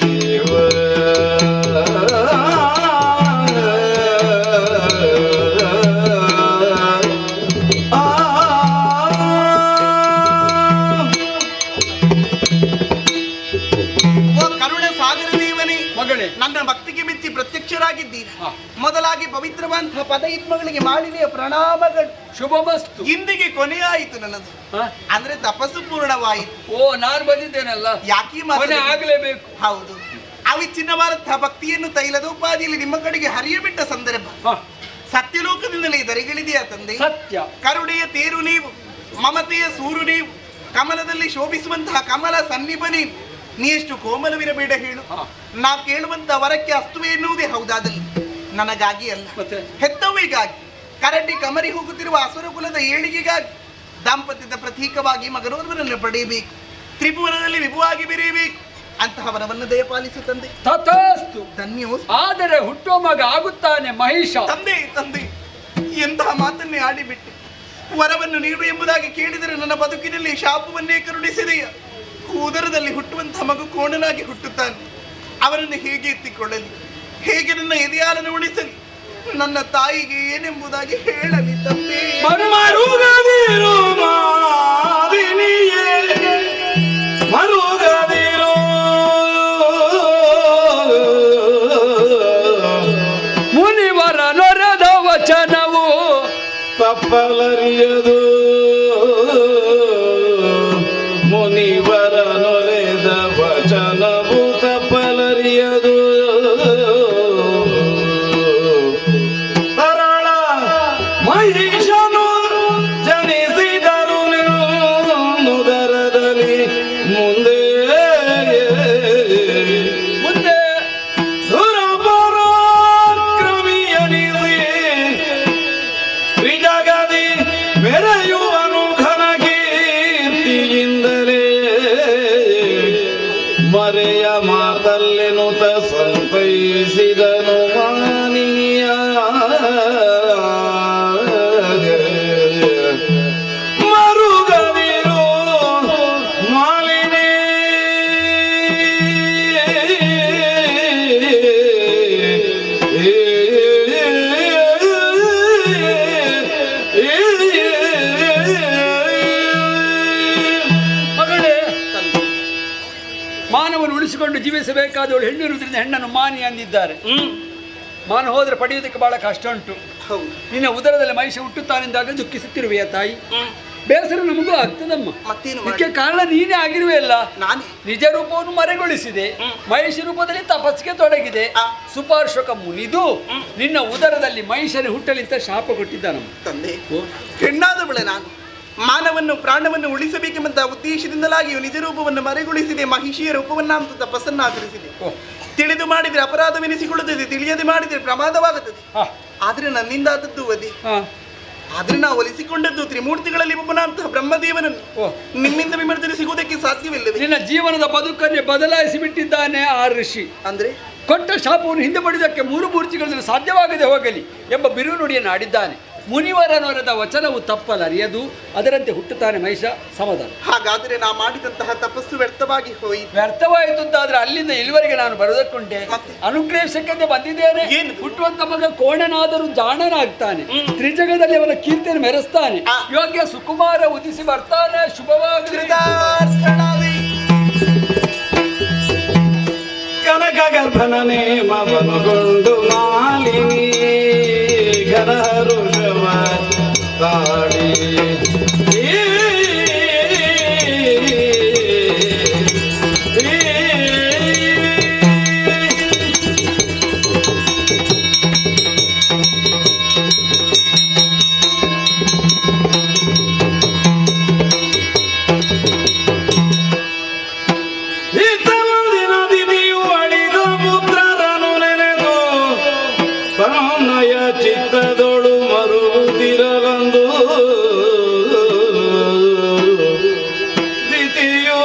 ದೇವ ಸಿದ್ಧರಾಗಿದ್ದೀರಿ. ಮೊದಲಾಗಿ ಪವಿತ್ರವಂತಹ ಪದಯುಗ್ಮಗಳಿಗೆ ಮಾಲಿನಿಯ ಪ್ರಣಾಮಗಳು. ಶುಭಮಸ್ತು. ಇಂದಿಗೆ ಕೊನೆಯಾಯಿತು ನನ್ನದು, ಅಂದ್ರೆ ತಪಸ್ಸು ಪೂರ್ಣವಾಯಿತು. ಓ, ನಾನು ಬಂದಿದ್ದೇನಲ್ಲ, ಯಾಕೆ ಕೊನೆ ಆಗ್ಲೇಬೇಕು. ಹೌದು, ಅವಿಚ್ಛಿನ್ನವಾದಂತಹ ಭಕ್ತಿಯನ್ನು ತೈಲದೋಪಾದಿಯಲ್ಲಿ ನಿಮ್ಮ ಕಡೆಗೆ ಹರಿಯಬಿಟ್ಟ ಸಂದರ್ಭ. ಸತ್ಯಲೋಕದಿಂದಲೇ ದರಿಗಳಿದೆಯಾ ತಂದೆ? ಸತ್ಯ. ಕರುಣೆಯ ತೇರು ನೀವು, ಮಮತೆಯ ಸೂರು ನೀವು, ಕಮಲದಲ್ಲಿ ಶೋಭಿಸುವಂತಹ ಕಮಲ ಸನ್ನಿಭ ನೀನು. ನೀ ಎಷ್ಟು ಕೋಮಲವಿರಬೇಡ ಹೇಳು. ನಾ ಕೇಳುವಂತಹ ವರಕ್ಕೆ ಅಸ್ತುವೆ ಎನ್ನುವುದೇ ಹೌದಾದಲ್ಲಿ ನನಗಾಗಿ ಅಲ್ಲ, ಹೆತ್ತವಿಗಾಗಿ, ಕರಡಿ ಕಮರಿ ಹೋಗುತ್ತಿರುವ ಅಸುರ ಕುಲದ ಏಳಿಗೆಗಾಗಿ, ದಾಂಪತ್ಯದ ಪ್ರತೀಕವಾಗಿ ಮಗನೋರ್ವರನ್ನು ಪಡೆಯಬೇಕು, ತ್ರಿಭುವನದಲ್ಲಿ ವಿಭುವಾಗಿ ಬೆರೆಯಬೇಕು. ಅಂತಹ ವರವನ್ನು ದಯಪಾಲಿಸು ತಂದೆ. ತಥಾಸ್ತು. ಧನ್ಯೋ. ಆದರೆ ಹುಟ್ಟುವ ಮಗ ಆಗುತ್ತಾನೆ ಮಹಿಷ. ತಂದೆ ತಂದೆ, ಎಂತಹ ಮಾತನ್ನೇ ಆಡಿಬಿಟ್ಟು ವರವನ್ನು ನೀಡು ಎಂಬುದಾಗಿ ಕೇಳಿದರೆ ನನ್ನ ಬದುಕಿನಲ್ಲಿ ಶಾಪವನ್ನೇ ಕರುಣಿಸಿದೆಯ. ಕೂದರದಲ್ಲಿ ಹುಟ್ಟುವಂತಹ ಮಗು ಕೋಣನಾಗಿ ಹುಟ್ಟುತ್ತಾನೆ. ಅವನನ್ನು ಹೇಗೆ ಎತ್ತಿಕೊಳ್ಳಲಿ? ಹೇಗೆ ನನ್ನ ಎದೆಯಾಲನ್ನು ಉಳಿಸಲಿ? ನನ್ನ ತಾಯಿಗೆ ಏನೆಂಬುದಾಗಿ ಹೇಳಲಿ ತಂದೆ? ಮುನಿವರ ನೊರೆದ ವಚನವು ತಪ್ಪಲರಿಯದು, ಮುನಿವರ ನೊರೆದ ವಚನವು ತಪ್ಪಲರಿಯದು. ತರಳ ಮಹಿಷನು ಜನಿಸಿದರು ನುದರದಲ್ಲಿ ಮುಂದೆ ದುರಪರಾಕ್ರಮಿಯನಿಸಿ ತ್ರಿಜಗದಿ ಮೆರೆಯುವನು ಘನ ಕೀರ್ತಿಯಿಂದಲೇ. ಮರೆಯ ಮಾತಲ್ಲೆನುತ ಸಂತೈಸಿದನು ಮಾನಿನಿಯ. ಮರುಗದಿರು ಮಾಲಿನಿ ಮಗಳೇ, ಮಾನವನ್ನು ಉಳಿಸಿಕೊಂಡು ಜೀವಿಸಬೇಕಾದವಳು ಹೆಣ್ಣಿರುವುದರಿಂದ ಹೆಣ್ಣನ್ನು ಮಾನಿ ಅಂದಿದ್ದಾರೆ. ಮಾನ ಹೋದ್ರೆ ಪಡೆಯುವುದಕ್ಕೆ ಬಹಳ ಕಷ್ಟ ಉಂಟು. ನಿನ್ನ ಉದರದಲ್ಲಿ ಮಹಿಷ ಹುಟ್ಟುತ್ತಾನೆಂದಾಗ ದುಃಖಿಸುತ್ತಿರುವೆಯ ತಾಯಿ? ಬೇಸರ ನಮಗೂ ಆಗ್ತದಮ್ಮ. ಇದಕ್ಕೆ ಕಾರಣ ನೀನೇ ಆಗಿರುವೆ ಅಲ್ಲ. ನಿಜ ರೂಪವನ್ನು ಮರೆಗೊಳಿಸಿದೆ, ಮಹಿಷ ರೂಪದಲ್ಲಿ ತಪಸ್ಸಿಗೆ ತೊಡಗಿದೆ. ಸುಪಾರ್ಶ್ವಕ ಮುನಿದು ನಿನ್ನ ಉದರದಲ್ಲಿ ಮಹಿಷನೇ ಹುಟ್ಟಲಿಂತ ಶಾಪ ಕೊಟ್ಟಿದ್ದಾನಮ್ಮ. ತಂದೆ, ಹೆಣ್ಣಾದವಳೆ ನಾನು ಮಾನವನ್ನು ಪ್ರಾಣವನ್ನು ಉಳಿಸಬೇಕೆಂಬಂತಹ ಉದ್ದೇಶದಿಂದಲಾಗಿಯೂ ನಿಜ ರೂಪವನ್ನು ಮರೆಗೊಳಿಸಿದೆ, ಮಹಿಷಿಯ ರೂಪವನ್ನಂತೂ ತಪಸ್ಸನ್ನು ಆಚರಿಸಿದೆ. ತಿಳಿದು ಮಾಡಿದರೆ ಅಪರಾಧವೆನಿಸಿಕೊಳ್ಳುತ್ತದೆ, ತಿಳಿಯದೆ ಮಾಡಿದರೆ ಪ್ರಮಾದವಾಗುತ್ತದೆ. ಆದ್ರೆ ನನ್ನಿಂದ ಆದದ್ದು ವಧೆ. ಆದ್ರೆ ನಾವು ಒಲಿಸಿಕೊಂಡದ್ದು ತ್ರಿಮೂರ್ತಿಗಳಲ್ಲಿ ಒಬ್ಬನಂತಹ ಬ್ರಹ್ಮದೇವನನ್ನು. ನಿಮ್ಮಿಂದ ವಿಮರ್ಶನೆ ಸಿಗುವುದಕ್ಕೆ ಸಾಧ್ಯವಿಲ್ಲವೇ? ನಿನ್ನ ಜೀವನದ ಬದುಕನ್ನೇ ಬದಲಾಯಿಸಿ ಬಿಟ್ಟಿದ್ದಾನೆ ಆ ಋಷಿ. ಅಂದ್ರೆ ಕೊಟ್ಟ ಶಾಪವನ್ನು ಹಿಂದೆ ಪಡೆಯುವುದಕ್ಕೆ 3 ಮೂರ್ತಿಗಳಲ್ಲಿ ಸಾಧ್ಯವಾಗದೆ ಹೋಗಲಿ ಎಂಬ ಬಿರು ನುಡಿಯನ್ನು ಆಡಿದ್ದಾನೆ. ಮುನಿವರನೊರೆದ ವಚನವು ತಪ್ಪಲರಿಯದು, ಅದರಂತೆ ಹುಟ್ಟುತ್ತಾನೆ ಮಹಿಷ. ಸಮಾಧಾನ. ಹಾಗಾದರೆ ನಾ ಮಾಡಿದಂತಹ ತಪಸ್ಸು ವ್ಯರ್ಥವಾಗಿ ಹೋಯಿತು. ವ್ಯರ್ಥವಾಯಿತು ಅಂತಾದ್ರೆ ಅಲ್ಲಿಂದ ಇಲ್ಲಿವರೆಗೆ ನಾನು ಬರುವುದಕ್ಕುಂಟೆ ಅನುಗ್ರಹಿಸಕ್ಕೆ ಬಂದಿದ್ದೇನೆ. ಹುಟ್ಟುವಂತ ಮಗ ಕೋಣನಾದರೂ ಜಾಣನಾಗ್ತಾನೆ, ತ್ರಿಜಗದಲ್ಲಿ ಅವನ ಕೀರ್ತಿಯನ್ನು ಮೆರೆಸ್ತಾನೆ, ಯೋಗ್ಯ ಸುಕುಮಾರ ಉದಿಸಿ ಬರ್ತಾನೆ. ಶುಭವಾಗಲಿ. ಕನಕ ಗರ್ಭನ ನೇಮವನುಗೊಂಡು ಮಾಲಿನಿ ಘನರುಷವ ತಾಡಿ ಚಿತ್ತದೊಳು ಮರುಗುತ್ತಿರಲಂದು ದಿತಿಯೋ.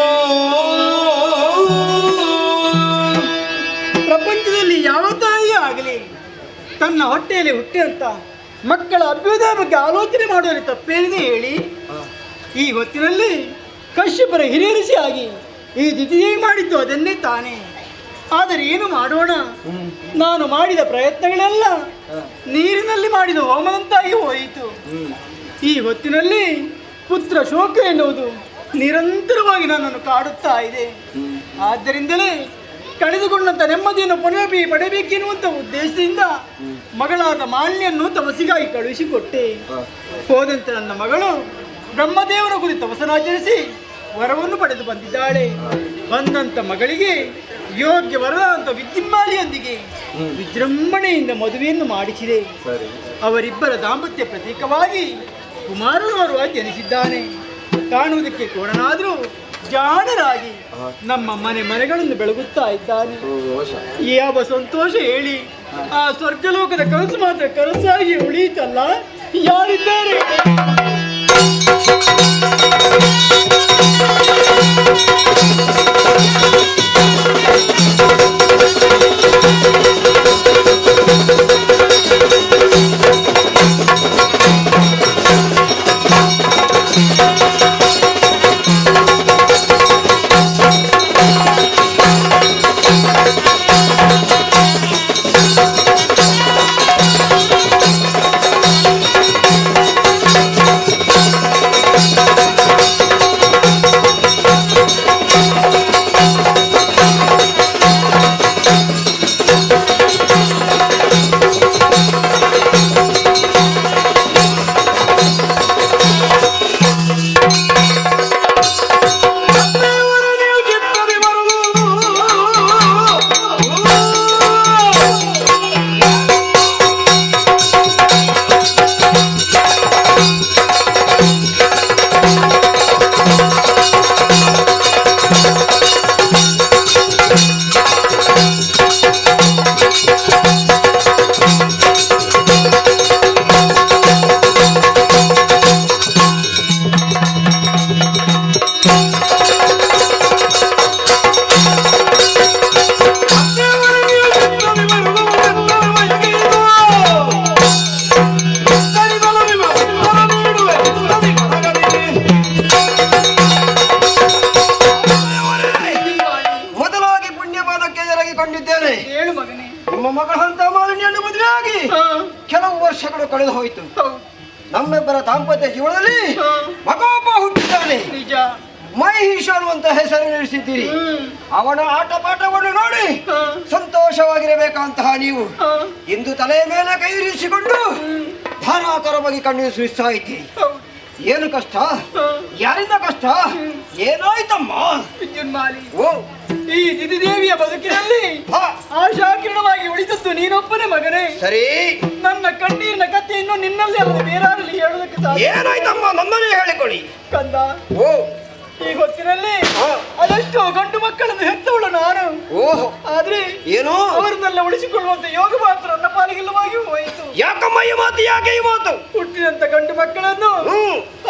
ಪ್ರಪಂಚದಲ್ಲಿ ಯಾವ ತಾಯಿಯೇ ಆಗಲಿ ತನ್ನ ಹೊಟ್ಟೆಯಲ್ಲಿ ಹುಟ್ಟಿದಂತ ಮಕ್ಕಳ ಅಭ್ಯುದಯ ಬಗ್ಗೆ ಆಲೋಚನೆ ಮಾಡುವಲ್ಲಿ ತಪ್ಪೇನಿದೆ ಹೇಳಿ? ಈ ಹೊತ್ತಿನಲ್ಲಿ ಕಶ್ಯಪರ ಹಿರಿಯ ಋಷಿ ಆಗಿ ಈ ದಿತಿಯೇ ಮಾಡಿದ್ದು ಅದನ್ನೇ ತಾನೇ. ಆದರೆ ಏನು ಮಾಡೋಣ, ನಾನು ಮಾಡಿದ ಪ್ರಯತ್ನಗಳೆಲ್ಲ ನೀರಿನಲ್ಲಿ ಮಾಡಿದ ಹೋಮದಂತಾಗಿ ಹೋಯಿತು. ಈ ಹೊತ್ತಿನಲ್ಲಿ ಪುತ್ರ ಶೋಕ ಎನ್ನುವುದು ನಿರಂತರವಾಗಿ ನನ್ನನ್ನು ಕಾಡುತ್ತಾ ಇದೆ. ಆದ್ದರಿಂದಲೇ ಕಳೆದುಕೊಂಡಂತ ನೆಮ್ಮದಿಯನ್ನು ಪುನಃ ಪಡೆಯಬೇಕೆನ್ನುವಂತ ಉದ್ದೇಶದಿಂದ ಮಗಳಾದ ಮಾನ್ಯನ್ನು ತಪಸ್ಸಿಗಾಗಿ ಕಳುಹಿಸಿಕೊಟ್ಟೆ. ಹೋದಂತೆ ನನ್ನ ಮಗಳು ಬ್ರಹ್ಮದೇವನ ಕುರಿತು ತಪಸ್ಸನ್ನಾಚರಿಸಿ ವರವನ್ನು ಪಡೆದು ಬಂದಿದ್ದಾಳೆ. ಬಂದಂತ ಮಗಳಿಗೆ ಯೋಗ್ಯ ವರದಂತ ವಿದ್ಯುನ್ಮಾಲಿಯೊಂದಿಗೆ ವಿಜೃಂಭಣೆಯಿಂದ ಮದುವೆಯನ್ನು ಮಾಡಿಸಿದೆ. ಅವರಿಬ್ಬರ ದಾಂಪತ್ಯ ಪ್ರತೀಕವಾಗಿ ಕುಮಾರನವರು ಜನಿಸಿದ್ದಾನೆ. ಕಾಣುವುದಕ್ಕೆ ಕೋಣನಾದರೂ ಜಾಣರಾಗಿ ನಮ್ಮ ಮನೆಗಳನ್ನು ಬೆಳಗುತ್ತಾ ಇದ್ದಾನೆ. ಯಾವ ಸಂತೋಷ ಹೇಳಿ. ಆ ಸ್ವರ್ಗಲೋಕದ ಕನಸು ಮಾತ್ರ ಕನಸಾಗಿ ಉಳಿಯಿತಲ್ಲ. ಯಾರಿದ್ದಾರೆ? ನಿಮ್ಮ ಮಗಳಂತ ಮಾಲಿನ್ಯನ್ನು ಮದುವೆಯಾಗಿ ಕೆಲವು ವರ್ಷಗಳು ಕಳೆದು ಹೋಯಿತು. ನಮ್ಮಿಬ್ಬರ ದಾಂಪತ್ಯ ಜೀವನದಲ್ಲಿ ಮಗೊಬ್ಬ ಹುಟ್ಟಿದ್ದಾನೆ. ಮಹೇಶ್ ಅನ್ನುವಂತ ಹೆಸರು ನಡೆಸಿದ್ದೀರಿ. ಅವನ ಆಟ ಪಾಠವನ್ನು ನೋಡಿ ಸಂತೋಷವಾಗಿರಬೇಕಂತಹ ನೀವು ಇಂದು ತಲೆಯ ಮೇಲೆ ಕೈ ಇರಿಸಿಕೊಂಡು ಧಾರಾಕರವಾಗಿ ಕಣ್ಣೀರು ಸುರಿಸ್ತಾ ಇದ್ದೀರಿ. ಏನು ಕಷ್ಟ? ಯಾರಿಂದ ಕಷ್ಟ? ಏನಾಯ್ತಮ್ಮ? ಓ, ಈ ದಿದಿದೇವಿಯ ಬದುಕಿನಲ್ಲಿ ಆಶಾಕಿರಣವಾಗಿ ಉಳಿದದ್ದು ನೀನೊಬ್ಬನೇ ಮಗನೇ. ಸರಿ, ನನ್ನ ಕಣ್ಣೀರಿನ ಕಥೆಯನ್ನು ನಿನ್ನಲ್ಲಿ ಅಲ್ಲದೆ ಬೇರಾರಲ್ಲಿ ಹೇಳುವುದಕ್ಕೆ ಸಾಧ್ಯ. ಏನಾಯ್ತಮ್ಮ? ನನ್ನನ್ನೇ ಹೇಳಿಕೊಳ್ಳಿ ಕಂದ. ಓ, ಈ ಹೊತ್ತಿನಲ್ಲಿ ಅದೆಷ್ಟೋ ಗಂಡು ಮಕ್ಕಳನ್ನು ಹೆತ್ತವಳು ನಾನು. ಓಹೋ, ಆದ್ರೆ ಏನು ಅವರನ್ನೆಲ್ಲ ಉಳಿಸಿಕೊಳ್ಳುವಂತ ಯೋಗ ಮಾತ್ರ ನನ್ನ ಪಾಲಿಗಿಲ್ಲವಾಗಿ ಹೋಯಿತು. ಯಾಕಮ್ಮ ಈ ಮಾತು? ಯಾಕೆ ಈ ಮಾತು? ಹುಟ್ಟಿದಂತ ಗಂಡು ಮಕ್ಕಳನ್ನು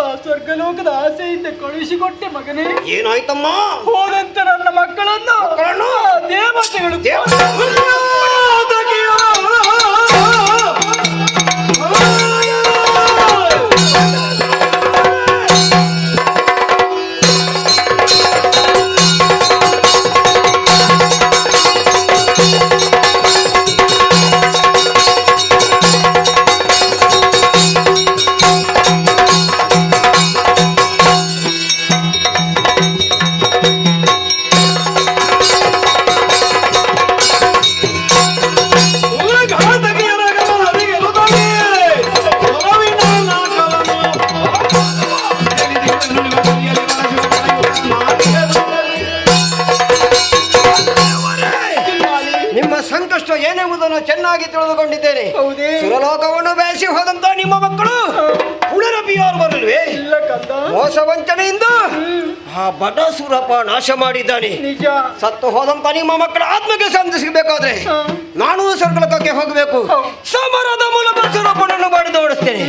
ಆ ಸ್ವರ್ಗಲೋಕದ ಆಸೆಯಿಂದ ಕಳುಹಿಸಿಕೊಟ್ಟೆ ಮಗನೇ. ಏನಾಯ್ತಮ್ಮ? ಹೋದಂತ ನನ್ನ ಮಕ್ಕಳನ್ನು ದೇವತೆಗಳು ಚೆನ್ನಾಗಿ ತಿಳಿದುಕೊಂಡಿದ್ದೇನೆ. ಸುರಲೋಕವನ್ನು ಬೇಯಿಸಿ ಹೋದಂತ ನಿಮ್ಮ ಮಕ್ಕಳು ಪುನರಪಿಯಾರು ಬರಲ್ವೇ? ಮೋಸ ವಂಚನೆಯಿಂದ ಆ ಬಡಸುರಪ ನಾಶ ಮಾಡಿದ್ದಾನೆ. ಸತ್ತು ಹೋದಂತ ನಿಮ್ಮ ಮಕ್ಕಳ ಆತ್ಮಕ್ಕೆ ಶಾಂತಿ ಸಿಗಬೇಕಾದ್ರೆ ನಾನು ಸ್ವರ್ಗಲೋಕಕ್ಕೆ ಹೋಗಬೇಕು. ಸಮರದ ಮೂಲಕ ಸುರಪನನ್ನು ಬಡಿದು ಓಡಿಸ್ತೇನೆ.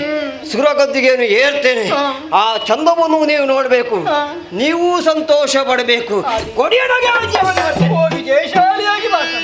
ಸುರಗದ್ದಿಗೆಯನ್ನು ಏರ್ತೇನೆ. ಆ ಚಂದವನ್ನು ನೀವು ನೋಡಬೇಕು. ನೀವು ಸಂತೋಷ ಪಡಬೇಕು. ಕೊಡಿಯೊಳಗೆ ಹೋಗಿ ಜಯಶಾಲಿಯಾಗಿ ಮಾತಾಡಿ.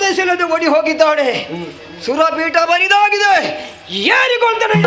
ಮನಸ್ಸಿಲ್ಲದೆ ಓಡಿ ಹೋಗಿದ್ದಾಳೆ. ಸುರಪೀಠ ಬರಿದಾಗಿದೆ, ಏರಿಕೊಳ್ತಾನೆ.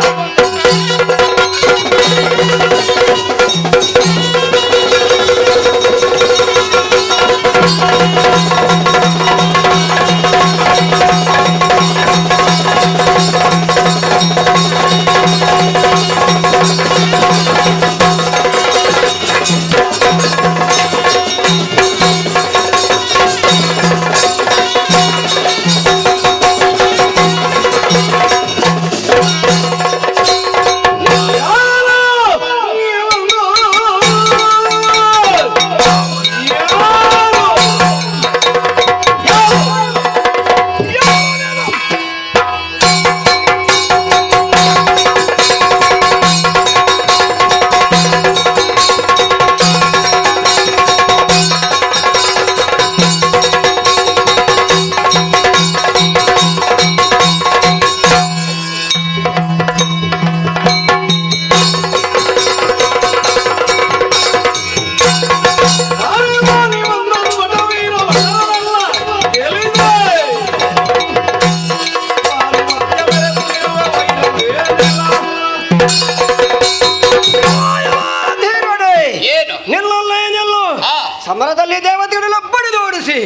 ಸಮರದಲ್ಲಿ ದೇವತೆಗಳೆಲ್ಲ ಬಡಿದು ಓಡಿಸಿ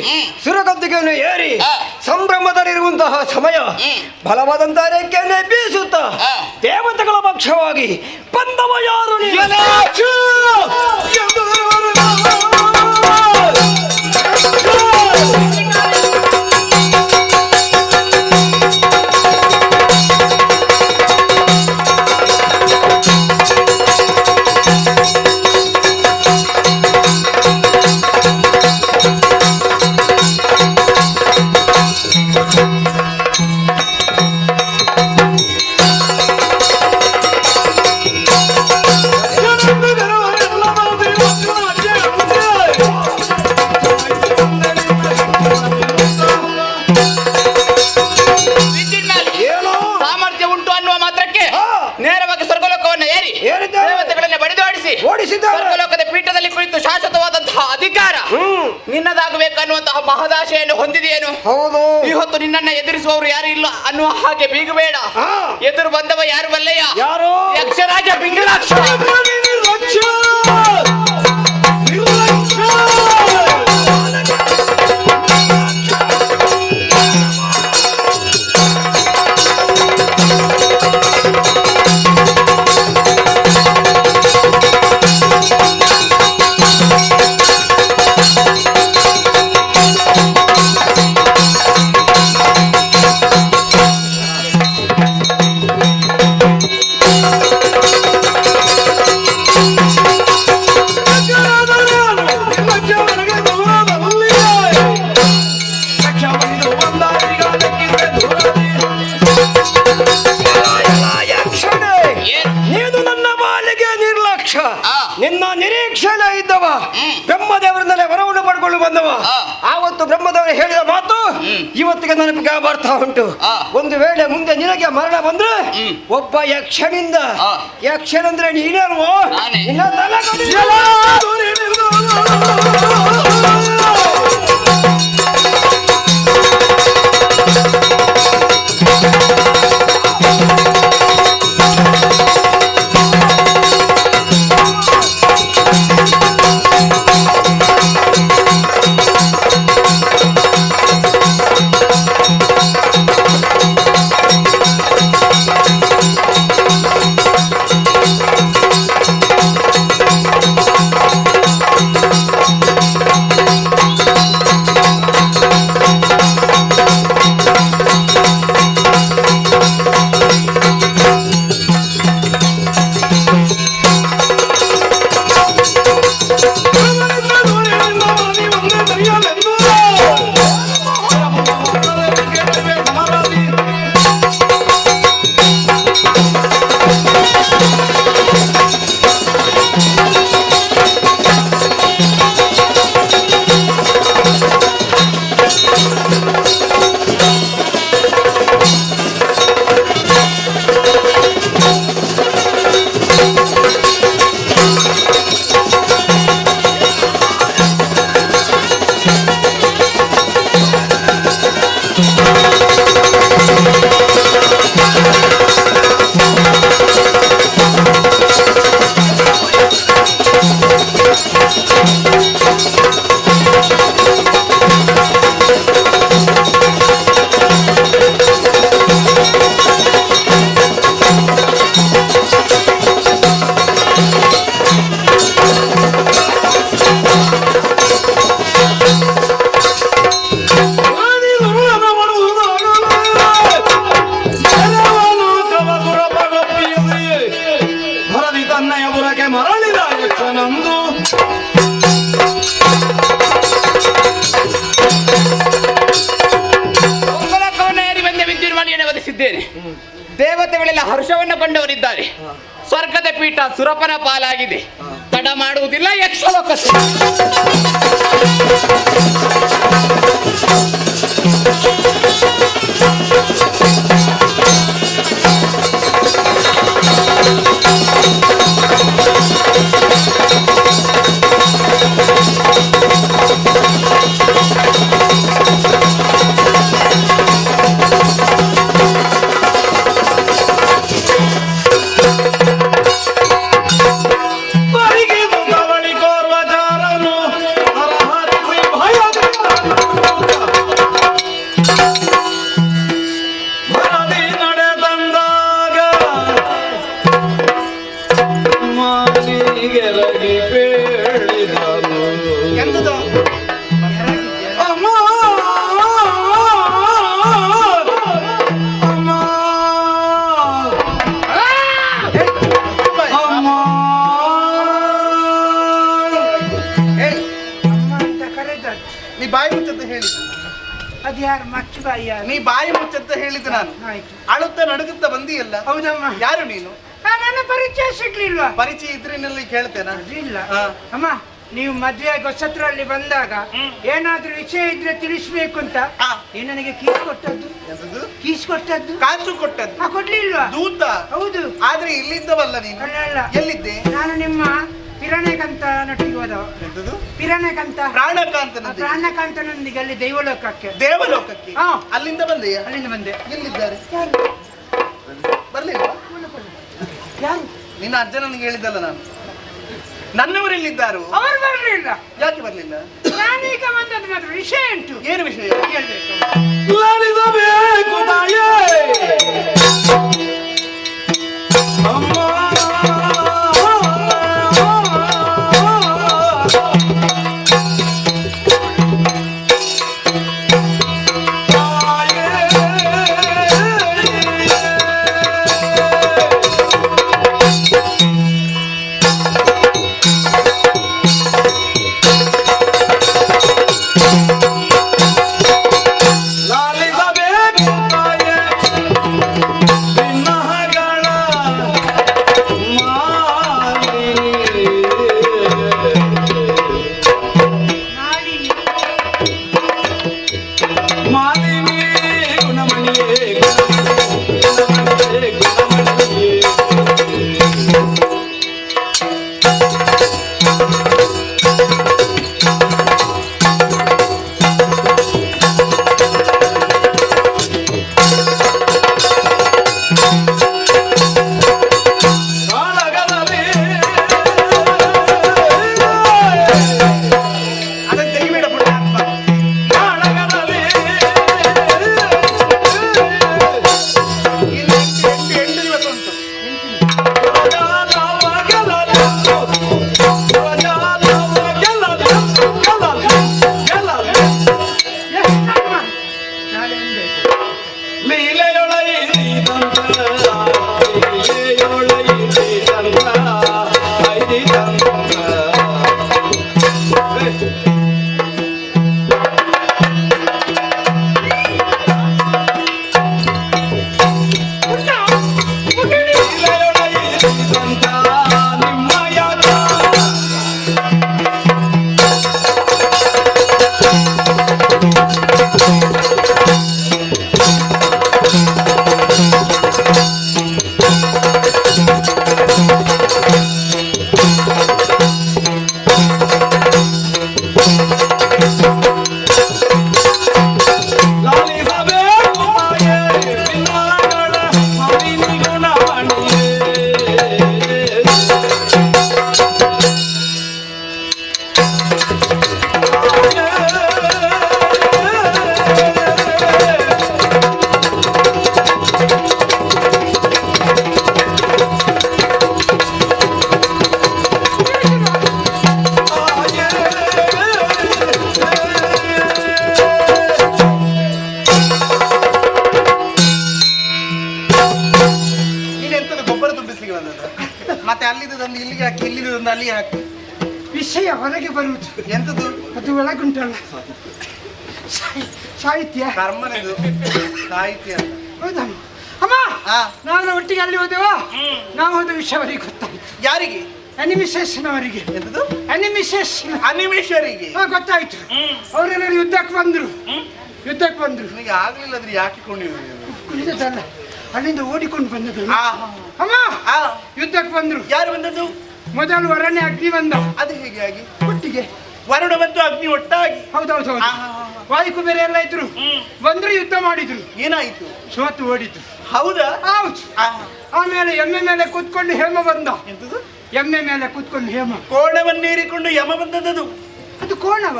ಸುರಗದ್ದಿಗೆಯನ್ನು ಏರಿ ಸಂಭ್ರಮದಲ್ಲಿರುವಂತಹ ಸಮಯ ಬಲವಾದಂತಹ ರೇಖೆಯನ್ನೇ ಬೀಸುತ್ತಾ ದೇವತೆಗಳ ಪಕ್ಷವಾಗಿ ಬಂದವ ಯಾರು? ಸ್ವರ್ಗಲೋಕದ ಪೀಠದಲ್ಲಿ ಕುಳಿತು ಶಾಶ್ವತವಾದಂತಹ ಅಧಿಕಾರ ನಿನ್ನದಾಗಬೇಕನ್ನುವಂತಹ ಮಹದಾಶೆಯನ್ನು ಹೊಂದಿದೆಯೇನು? ಹೌದು. ಈ ಹೊತ್ತು ನಿನ್ನನ್ನು ಎದುರಿಸುವವರು ಯಾರು ಇಲ್ಲ ಅನ್ನುವ ಹಾಗೆ ಬೀಗಬೇಡ. ಎದುರು ಬಂದವ ಯಾರು ಬಲ್ಲೆಯ? ಯಾರು? ಯಕ್ಷರಾಜ ಬಿಂಗಲಾಕ್ಷ. ನಿನ್ನ ನಿರೀಕ್ಷೆಯಲ್ಲೇ ಇದ್ದವ ಬ್ರಹ್ಮದೇವರಿಂದಲೇ ವರವನ್ನು ಪಡ್ಕೊಂಡು ಬಂದವ. ಆವತ್ತು ಬ್ರಹ್ಮದೇವರು ಹೇಳಿದ ಮಾತು ಇವತ್ತಿಗೆ ನನಗೆ ಬರ್ತಾ ಉಂಟು. ಒಂದು ವೇಳೆ ಮುಂದೆ ನಿನಗೆ ಮರಣ ಬಂದ್ರೆ ಒಬ್ಬ ಯಕ್ಷನಿಂದ, ಯಕ್ಷನಂದ್ರೆ ನೀನೇಲ್ವೋ, ನಿನ್ನ ತಲೆ ದೇವತೆಗಳೆಲ್ಲ ಹರ್ಷವನ್ನು ಕಂಡವರಿದ್ದಾರೆ. ಸ್ವರ್ಗದ ಪೀಠ ಸುರಪನ ಪಾಲಾಗಿದೆ. ತಡ ಮಾಡುವುದಿಲ್ಲ, ಯಕ್ಷಲೋಕ ನೀ ಬಾಯಿ ಮುಚ್ಚಂತ ಹೇಳಿದ್ದು. ಅದ್ಯಾರು ಮಚ್ಚು ಬಾಯಿಯ? ನೀ ಬಾಯಿ ಮುಚ್ಚಂತ ಹೇಳಿದ್ದು ನಾನು. ಅಳುತ್ತಾ ನಡುಗುತ್ತಾ ಬಂದಿಯಲ್ಲ. ಹೌದಮ್ಮ. ಯಾರು ನೀನು? ನನ್ನ ಪರಿಚಯ ಸಿಗ್ಲಿಲ್ವಾ? ಪರಿಚಯ ಇದ್ರಿನಲ್ಲಿ ಕೇಳ್ತೇನಾ? ಇಲ್ಲ ಅಮ್ಮ. ನೀವು ಮದುವೆ ಹೊಸತ್ರಲ್ಲಿ ಬಂದಾಗ ಏನಾದ್ರೂ ವಿಷಯ ಇದ್ರೆ ತಿಳಿಸ್ಬೇಕು ಅಂತ ನೀನು ನನಗೆ ಕೀಸ್ ಕೊಟ್ಟದ್ದು. ಕೀಸ್ ಕೊಟ್ಟದ್ದು, ಕಾಸು ಕೊಟ್ಟದ್ದು ಕೊಡ್ಲಿಲ್ವಾ? ದೂತ. ಹೌದು. ಆದ್ರೆ ಇಲ್ಲಿದ್ದವಲ್ಲ ನೀನು. ಅಲ್ಲ. ಎಲ್ಲಿದ್ದೆ? ನಾನು ನಿಮ್ಮ ಪಿರಣೆಕಂತ ನಟಿಗೆ ಹೋದವ. ಪಿರಣೆಕಂತ ಪ್ರಾಣಕಾಂತನೊಂದಿಗೆ ಅಲ್ಲಿ ದೈವಲೋಕಕ್ಕೆ. ದೇವಲೋಕಕ್ಕೆ? ಅಲ್ಲಿಂದ ಬಂದೆಯಾ? ಅಲ್ಲಿಂದ ಬಂದೆ. ಎಲ್ಲಿದ್ದಾರೆ? ಬರ್ಲಿಲ್ಲ? ಯಾರು? ನಿನ್ನ ಅಜ್ಜ ನನಗೆ ಹೇಳಿದ್ದಲ್ಲ ನಾನು. ನನ್ನವರೆಲ್ಲಿದ್ದಾರು? ಅವರು ಬರ್ಲಿಲ್ಲ. ಯಾಕೆ ಬರ್ಲಿಲ್ಲ? ನಾನೀಗ ಬಂದದ್ದು ಮಾತ್ರ ವಿಷಯ ಉಂಟು. ಏನು ವಿಷಯ? ಹೇಳ್ಬೇಕು. ಅಲ್ಲಿ ಹಾಕಿ ವಿಷಯ ಹೊರಗೆ ಬರುವುದು. ಎಂತದು? ಅದು ಒಳಗುಂಟಲ್ಲ, ಸಾಹಿತ್ಯ. ಕರ್ಮನೆದು ಸಾಹಿತ್ಯ. ಹೌದಮ್ಮ. ಅಮ್ಮ ನಾನು ಒಟ್ಟಿಗೆ ಅಲ್ಲಿ ಹೋದೆವಾ ನಾವು ಹೋದ ವಿಷಯ ಅವರಿಗೆ ಗೊತ್ತಾಯ್ತು. ಯಾರಿಗೆ? ಅನಿಮಿಸೇಷನ್ ಅವರಿಗೆ. ಎಂತದು? ಅನಿಮಿಸೇಷನ್ ಅನಿಮಿಷರಿಗೆ ಗೊತ್ತಾಯ್ತು. ಅವರೆಲ್ಲರೂ ಯುದ್ಧಕ್ಕೆ ಬಂದ್ರು. ನಿಮಗೆ ಆಗ್ಲಿಲ್ಲದ್ರೆ ಯಾಕೆ ಕುಳಿತದಲ್ಲ, ಅಲ್ಲಿಂದ ಓಡಿಕೊಂಡು ಬಂದದ್ದು. ಅಮ್ಮ ಯುದ್ಧಕ್ಕೆ ಬಂದ್ರು. ಯಾರು ಬಂದದ್ದು? ಮೊದಲು ವರನೇ ಅಗ್ನಿ ಬಂದ. ಅದು ಹೇಗೆ ಆಗಿ? ಒಟ್ಟಿಗೆ ವರುಣ ಬಂತು, ಅಗ್ನಿ ಒಟ್ಟಾಗಿ. ಹೌದೌದು. ವಾಯುಕು ಬೇರೆ ಎಲ್ಲ ಇದ್ರು. ಬಂದ್ರು, ಯುದ್ಧ ಮಾಡಿದ್ರು. ಏನಾಯ್ತು? ಸೋತು ಓಡಿದ್ರು. ಹೌದಾ? ಹೌದು. ಆಮೇಲೆ ಎಮ್ಮೆ ಮೇಲೆ ಕೂತ್ಕೊಂಡು ಹೇಮ ಬಂದ. ಎಂತದು? ಎಮ್ಮೆ ಮೇಲೆ ಕೂತ್ಕೊಂಡು ಹೇಮ. ಕೋಣವನ್ನೇರಿಕೊಂಡು ಯಮ ಬಂದದ್ದು. ಅದು ಕೋಣವ?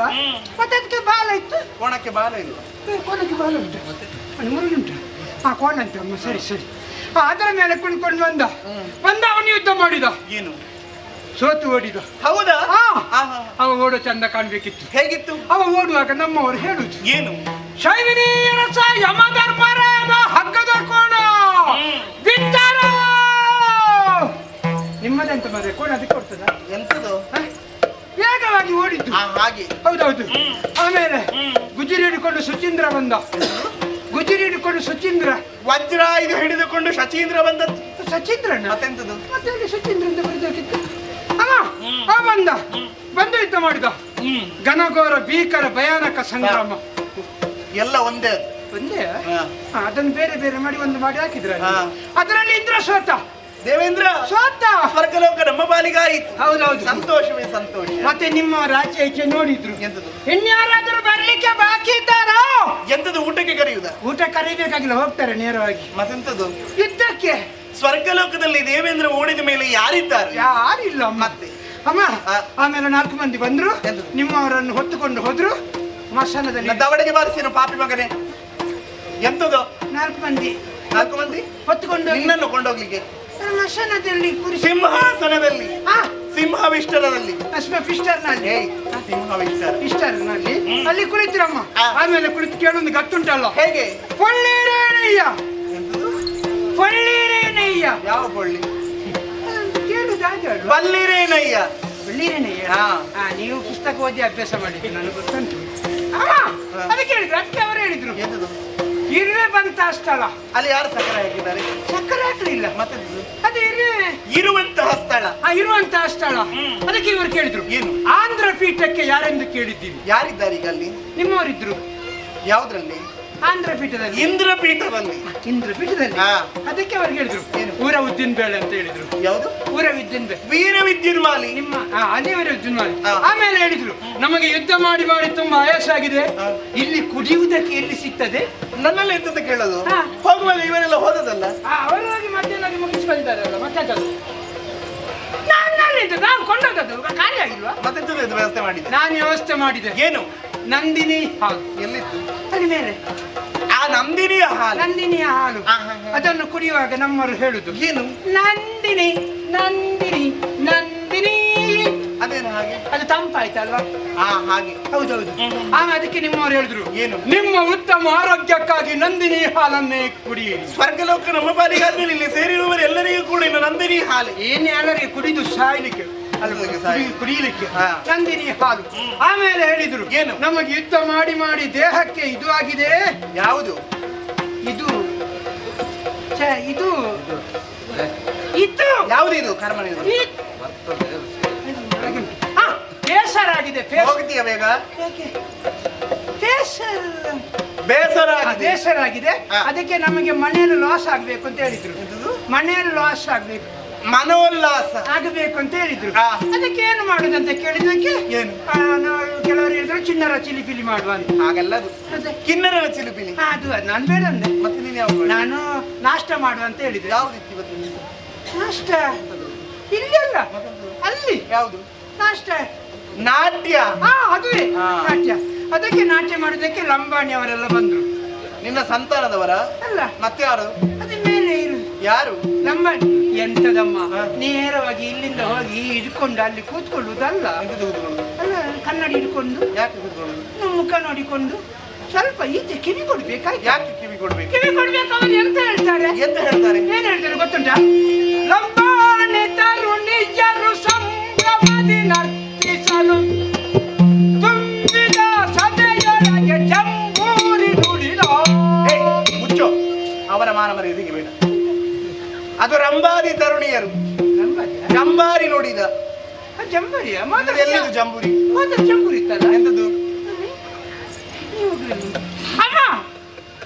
ಮತ್ತೆ ಅದಕ್ಕೆ ಬಾಲ ಇತ್ತು. ಕೋಣಕ್ಕೆ ಬಾಲ ಇಲ್ಲ. ಕೋಣಕ್ಕೆ ಬಾಲ ಉಂಟು, ಮುರುಗಿ ಉಂಟು. ಕೋಣ ಅಂತ ಅಮ್ಮ. ಸರಿ ಸರಿ. ಅದರ ಮೇಲೆ ಕುಳಿಕೊಂಡು ಬಂದ. ಅವನು ಯುದ್ಧ ಮಾಡಿದ. ಏನು? ಸೋತು ಓಡಿದ. ಹೌದಾ? ಅವ ಓಡೋ ಚಂದ ಕಾಣ್ಬೇಕಿತ್ತು. ಹೇಗಿತ್ತು? ಅವ ಓಡುವಾಗ ನಮ್ಮವರು ಹೇಳುದು ಏನು? ಶೈವಿನಿ ರಸ ಯಮಧರ್ಮರಾದ ಹಗ್ಗದ ಕೋಣ ಬಿಟ್ಟಾರ. ನಿಮ್ಮದಂತ ಮರೆ ಕೋಣ ಅದಕ್ಕೆ ಕೊಡ್ತದ? ಎಂತದು? ವೇಗವಾಗಿ ಓಡಿದ್ದು. ಹಾಗೆ. ಹೌದೌದು. ಆಮೇಲೆ ಗುಜಿರಿ ಹಿಡಿಕೊಂಡು ಸುಚೀಂದ್ರ ಬಂದ. ಗುಜಿರಿ ಹಿಡಿಕೊಂಡು ಸುಚೀಂದ್ರ. ವಜ್ರ ಇದು ಹಿಡಿದುಕೊಂಡು ಶಚೀಂದ್ರ ಬಂದದ್ದು. ಸಚೀಂದ್ರನ? ಮತ್ತೆಂತದು? ಮತ್ತೆ ಸುಚೀಂದ್ರ ಅಂತ ಬರೆದೋಗಿತ್ತು. ಬಂದು ಯುದ್ಧ ಮಾಡಿದ. ಘನಘೋರ ಭೀಕರ ಭಯಾನಕ ಸಂಗ್ರಾಮ. ಎಲ್ಲ ಒಂದೇ. ಒಂದೇ? ಅದನ್ನು ಬೇರೆ ಬೇರೆ ಮಾಡಿ ಒಂದು ಮಾಡಿ ಹಾಕಿದ್ರ. ಅದರಲ್ಲಿ ಇಂದ್ರ ಸೋತ. ದೇವೇಂದ್ರ ಸೋತ. ಸ್ವರ್ಗಲೋಕ ನಮ್ಮ ಪಾಲಿಗಾಯಿತು. ಹೌದೌದು. ಸಂತೋಷವೇ ಸಂತೋಷ. ಮತ್ತೆ ನಿಮ್ಮ ರಾಜ್ಯ ಈಚೆ ನೋಡಿದ್ರು. ಎಂತದು? ಇನ್ಯಾರಾದ್ರೂ ಬರ್ಲಿಕ್ಕೆ ಬಾಕಿ ಇದ್ದಾರೋ? ಎಂತದು? ಊಟಕ್ಕೆ ಕರೆಯುವುದ? ಊಟ ಕರೀಬೇಕಾಗಿಲ್ಲ, ಹೋಗ್ತಾರೆ ನೇರವಾಗಿ. ಮತ್ತೆಂತದು? ಯುದ್ಧಕ್ಕೆ. ಸ್ವರ್ಗಲೋಕದಲ್ಲಿ ದೇವೇಂದ್ರ ಓಡಿದ ಮೇಲೆ ಯಾರಿದ್ದಾರೆ? ಯಾರಿಲ್ಲ. ಮತ್ತೆ ಅಮ್ಮ ಆಮೇಲೆ 4 ಮಂದಿ ಬಂದ್ರು. ನಿಮ್ಮವರನ್ನು ಹೊತ್ತುಕೊಂಡು ಹೋದ್ರು. ಮಶಾನದಲ್ಲಿ ದವಡೆಗೆ ಬಾರಿಸಿನ ಪಾಪಿ ಮಗನೇ. ಎಂತದು? 4 ಮಂದಿ ಹೊತ್ತುಕೊಂಡು ನಿನ್ನನ್ನು ಕೊಂಡೋಗ್ಲಿಕ್ಕೆ ಮಶಾನದಲ್ಲಿ ಸಿಂಹಾಸನದಲ್ಲಿ ಸಿಂಹವಿಷ್ಟರದಲ್ಲಿ ಫಿಸ್ಟರ್ನಲ್ಲಿ ಸಿಂಹವಿಷ್ಟರ್ನಲ್ಲಿ ಅಲ್ಲಿ ಕುಳಿತಿರಮ್ಮ. ಆಮೇಲೆ ಕುಳಿತು ಕೇಳೊಂದು ಗತ್ತುಂಟಲ್ಲ. ಹೇಗೆ? ಪೊಳ್ಳಿರೇನಯ್ಯ. ಪೊಳ್ಳಿರೇನಯ್ಯ. ಯಾವ ಪೊಳ್ಳಿ? ಕೇಳುದಾಗೆ ಬಲ್ಲಿರೇನಯ್ಯ. ಬಲ್ಲಿರೇನಯ್ಯ. ನೀವು ಪುಸ್ತಕ ಓದಿ ಅಭ್ಯಾಸ ಮಾಡಿದ್ರಿ, ನನಗೆ ಗೊತ್ತುಂಟು. ಅದಕ್ಕೆ ಹೇಳಿದ್ರು. ಅದಕ್ಕೆ ಅವರು ಹೇಳಿದ್ರು ಎಂತದು? ಇರುವೆ ಬಂತ ಸ್ಥಳ. ಅಲ್ಲಿ ಯಾರು ಸಕ್ಕರೆ ಹಾಕಿದ್ದಾರೆ? ಸಕ್ಕರೆ ಹಾಕಲಿಲ್ಲ. ಮತ್ತೆ ಅದು ಇರುವಂತಹ ಸ್ಥಳ. ಇರುವಂತಹ ಸ್ಥಳ. ಅದಕ್ಕೆ ಇವರು ಕೇಳಿದ್ರು ಏನು? ಆಂಧ್ರ ಪೀಠಕ್ಕೆ ಯಾರೆಂದು ಕೇಳಿದ್ದೀವಿ. ಯಾರಿದ್ದಾರೆ ಈಗ ಅಲ್ಲಿ? ನಿಮ್ಮವರಿದ್ರು. ಯಾವ್ದ್ರಲ್ಲಿ? ಆಂಧ್ರ ಪೀಠದಲ್ಲಿ. ಇಂದ್ರಪೀಠದಲ್ಲಿ. ಇಂದ್ರಪೀಠದಲ್ಲಿ. ಅದಕ್ಕೆ ಅವ್ರು ಹೇಳಿದ್ರು ಊರ ಉದ್ದಿನ ಬೇಳೆ ಅಂತ ಹೇಳಿದ್ರು. ಯಾವುದು? ಊರ ಉದ್ದಿನ ಬೇಳೆ. ವೀರ ವಿದ್ಯುನ್ಮಾಲಿ. ನಿಮ್ಮ ಅದೇ ವೀರ ವಿದ್ಯುನ್ಮಾಲಿ. ಆಮೇಲೆ ಹೇಳಿದ್ರು ನಮಗೆ ಯುದ್ಧ ಮಾಡಿ ಮಾಡಿ ತುಂಬಾ ಆಯಾಸ ಆಗಿದೆ, ಇಲ್ಲಿ ಕುಡಿಯುವುದಕ್ಕೆ ಎಲ್ಲಿ ಸಿಗ್ತದೆ? ನನ್ನಲ್ಲಿ ಎಂತ ಕೇಳೋದು? ಹೋಗುವಾಗ ಇವರೆಲ್ಲ ಹೋದದಲ್ಲ. ಅವರು ಹೋಗಿ ಮಧ್ಯಾಹ್ನ ಮುಗಿಸಿ ಬಂದಿದ್ದಾರಲ್ಲ. ಮತ್ತೆ ನಾವು ಕೊಂಡೋದದ್ದು ಖಾಲಿ ಆಗಿಲ್ವಾ? ಮತ್ತೆಂತ ವ್ಯವಸ್ಥೆ ಮಾಡಿದೆ? ನಾನು ವ್ಯವಸ್ಥೆ ಮಾಡಿದೆ. ಏನು? ನಂದಿನಿ ಹಾಲು. ಎಲ್ಲಿತ್ತು? ಅಲ್ಲಿ ಮೇಲೆ. ಆ ನಂದಿನಿಯ ಹಾಲು. ನಂದಿನಿಯ ಹಾಲು. ಅದನ್ನು ಕುಡಿಯುವಾಗ ನಮ್ಮವರು ಹೇಳುದು ಏನು? ನಂದಿನಿ ನಂದಿನಿ ನಂದಿನಿ. ಅದೇನು ಹಾಗೆ? ಅದು ತಂಪಾಯ್ತಲ್ವಾ? ಹಾಗೆ. ಹೌದೌದು. ಆಮೇಲೆ ಅದಕ್ಕೆ ನಿಮ್ಮವರು ಹೇಳಿದ್ರು ಏನು? ನಿಮ್ಮ ಉತ್ತಮ ಆರೋಗ್ಯಕ್ಕಾಗಿ ನಂದಿನಿ ಹಾಲನ್ನೇ ಕುಡಿಯಿರಿ. ಸ್ವರ್ಗಲೋಕ ನಮ್ಮ ಪಾಲಿಗಾದ್ಮೇಲೆ ಇಲ್ಲಿ ಸೇರಿರುವವರು ಎಲ್ಲರಿಗೂ ಕೂಡ ಇನ್ನು ನಂದಿನಿ ಹಾಲು. ಏನೇ ಎಲ್ಲರಿಗೆ ಕುಡಿದು ಸಾಯ್ಲಿಕ್ಕೆ ಕುಡಿಯಲಿಕ್ಕೆ ನಂದಿನಿ ಹಾಲು. ಆಮೇಲೆ ಹೇಳಿದ್ರು ಏನು? ನಮಗೆ ಯುದ್ಧ ಮಾಡಿ ಮಾಡಿ ದೇಹಕ್ಕೆ ಇದು ಆಗಿದೆ. ಯಾವುದು? ಇದು ಇದು ಇದು ಯಾವುದು? ಇದು ಕರ್ಮಣಿ. ಬೇಸರ ಆಗಿದೆ. ಹೋಗ್ತೀಯ ಬೇಗ? ಬೇಸರ ಆಗಿದೆ. ಅದಕ್ಕೆ ನಮಗೆ ಮನೆಯಲ್ಲಿ ಲಾಸ್ ಆಗ್ಬೇಕು ಅಂತ ಹೇಳಿದ್ರು. ಮನೆಯಲ್ಲಿ ಲಾಸ್ ಆಗ್ಬೇಕು, ಮನೋಲ್ಲಾಸ ಆಗಬೇಕು ಅಂತ ಹೇಳಿದ್ರು. ಅದಕ್ಕೆ ಏನು ಮಾಡುದಂತ ಕೇಳಿದಕ್ಕೆ ಏನು? ನಾವು ಕೆಲವರು ಹೇಳಿದ್ರು ಚಿನ್ನರ ಚಿಲಿಪಿಲಿ ಮಾಡುವ ಅಂತ. ಹಾಗಲ್ಲ, ಕಿನ್ನರರ ಚಿಲಿಪಿಲಿ. ಅದು ನಾನು ಬೇಡ ಅಂದೆ. ಮತ್ತೆ ನೀನು ಯಾವ್ದು? ನಾನು ನಾಷ್ಟ ಮಾಡುವ ಅಂತ ಹೇಳಿದ್ರು. ಯಾವ್ದಿತ್ತು ಇವತ್ತು ನಾಷ್ಟ? ಇಲ್ಲಲ್ಲ, ಅಲ್ಲಿ. ಯಾವುದು ನಾಷ್ಟ? ನಾಟ್ಯ. ಅದುವೇ ನಾಟ್ಯ. ಅದಕ್ಕೆ ನಾಟ್ಯ ಮಾಡೋದಕ್ಕೆ ಲಂಬಾಣಿ ಅವರೆಲ್ಲ ಬಂದ್ರು. ನಿನ್ನ ಸಂತಾನದವರ? ಅಲ್ಲ. ಮತ್ತೆ ಯಾರು? ಅದ ಮೇಲೆ ಇರು. ಯಾರು? ಲಂಬಾಣಿ. ಎಂತದಮ್ಮ, ನೇರವಾಗಿ ಇಲ್ಲಿಂದ ಹೋಗಿ ಹಿಡ್ಕೊಂಡು ಅಲ್ಲಿ ಕೂತ್ಕೊಳ್ಳುವುದಲ್ಲ. ಅಲ್ಲ, ಕನ್ನಡಿ ಹಿಡ್ಕೊಂಡು. ಯಾಕೆ ಕೂತ್ಕೊಳ್ಳುದು? ನಮ್ಮ ಮುಖ ನೋಡಿಕೊಂಡು ಸ್ವಲ್ಪ ಈಚೆ ಕಿವಿ ಕೊಡ್ಬೇಕಾಯ್ತು. ಯಾಕೆ ಕಿವಿ ಕೊಡ್ಬೇಕು? ಕಿವಿ ಕೊಡ್ಬೇಕು. ಅವರು ಎಂತ ಹೇಳ್ತಾರೆ? ಎಂತ ಹೇಳ್ತಾರೆ? ಏನ್ ಹೇಳ್ತಾರೆ ಗೊತ್ತುಂಟ? ಲಂಬಾಣಿ ತರುಣಿಯರು ಸಂಭ್ರಮದಿ ನರ್ತಿಸಲು ತುಂಬಿದ ಸಭೆಯೊಳಗೆ ಜಂಬೂರಿ ನುಡಿದ. ಮುಚ್ಚೋ, ಅವರ ಮಾನ ಮರ್ಯಾದೆಗೆ ಬೇಡ. ಅದು ರಂಬಾದಿ ತರುಣಿಯರು. ಜಂಬಾರಿ ನೋಡಿದ. ಜಂಬರಿಯ ಎಲ್ಲಿದು ಜಂಬೂರಿ? ಜಂಬೂರಿ ಇತ್ತಲ್ಲ ಎಂತದ್ದು? ಅಮ್ಮ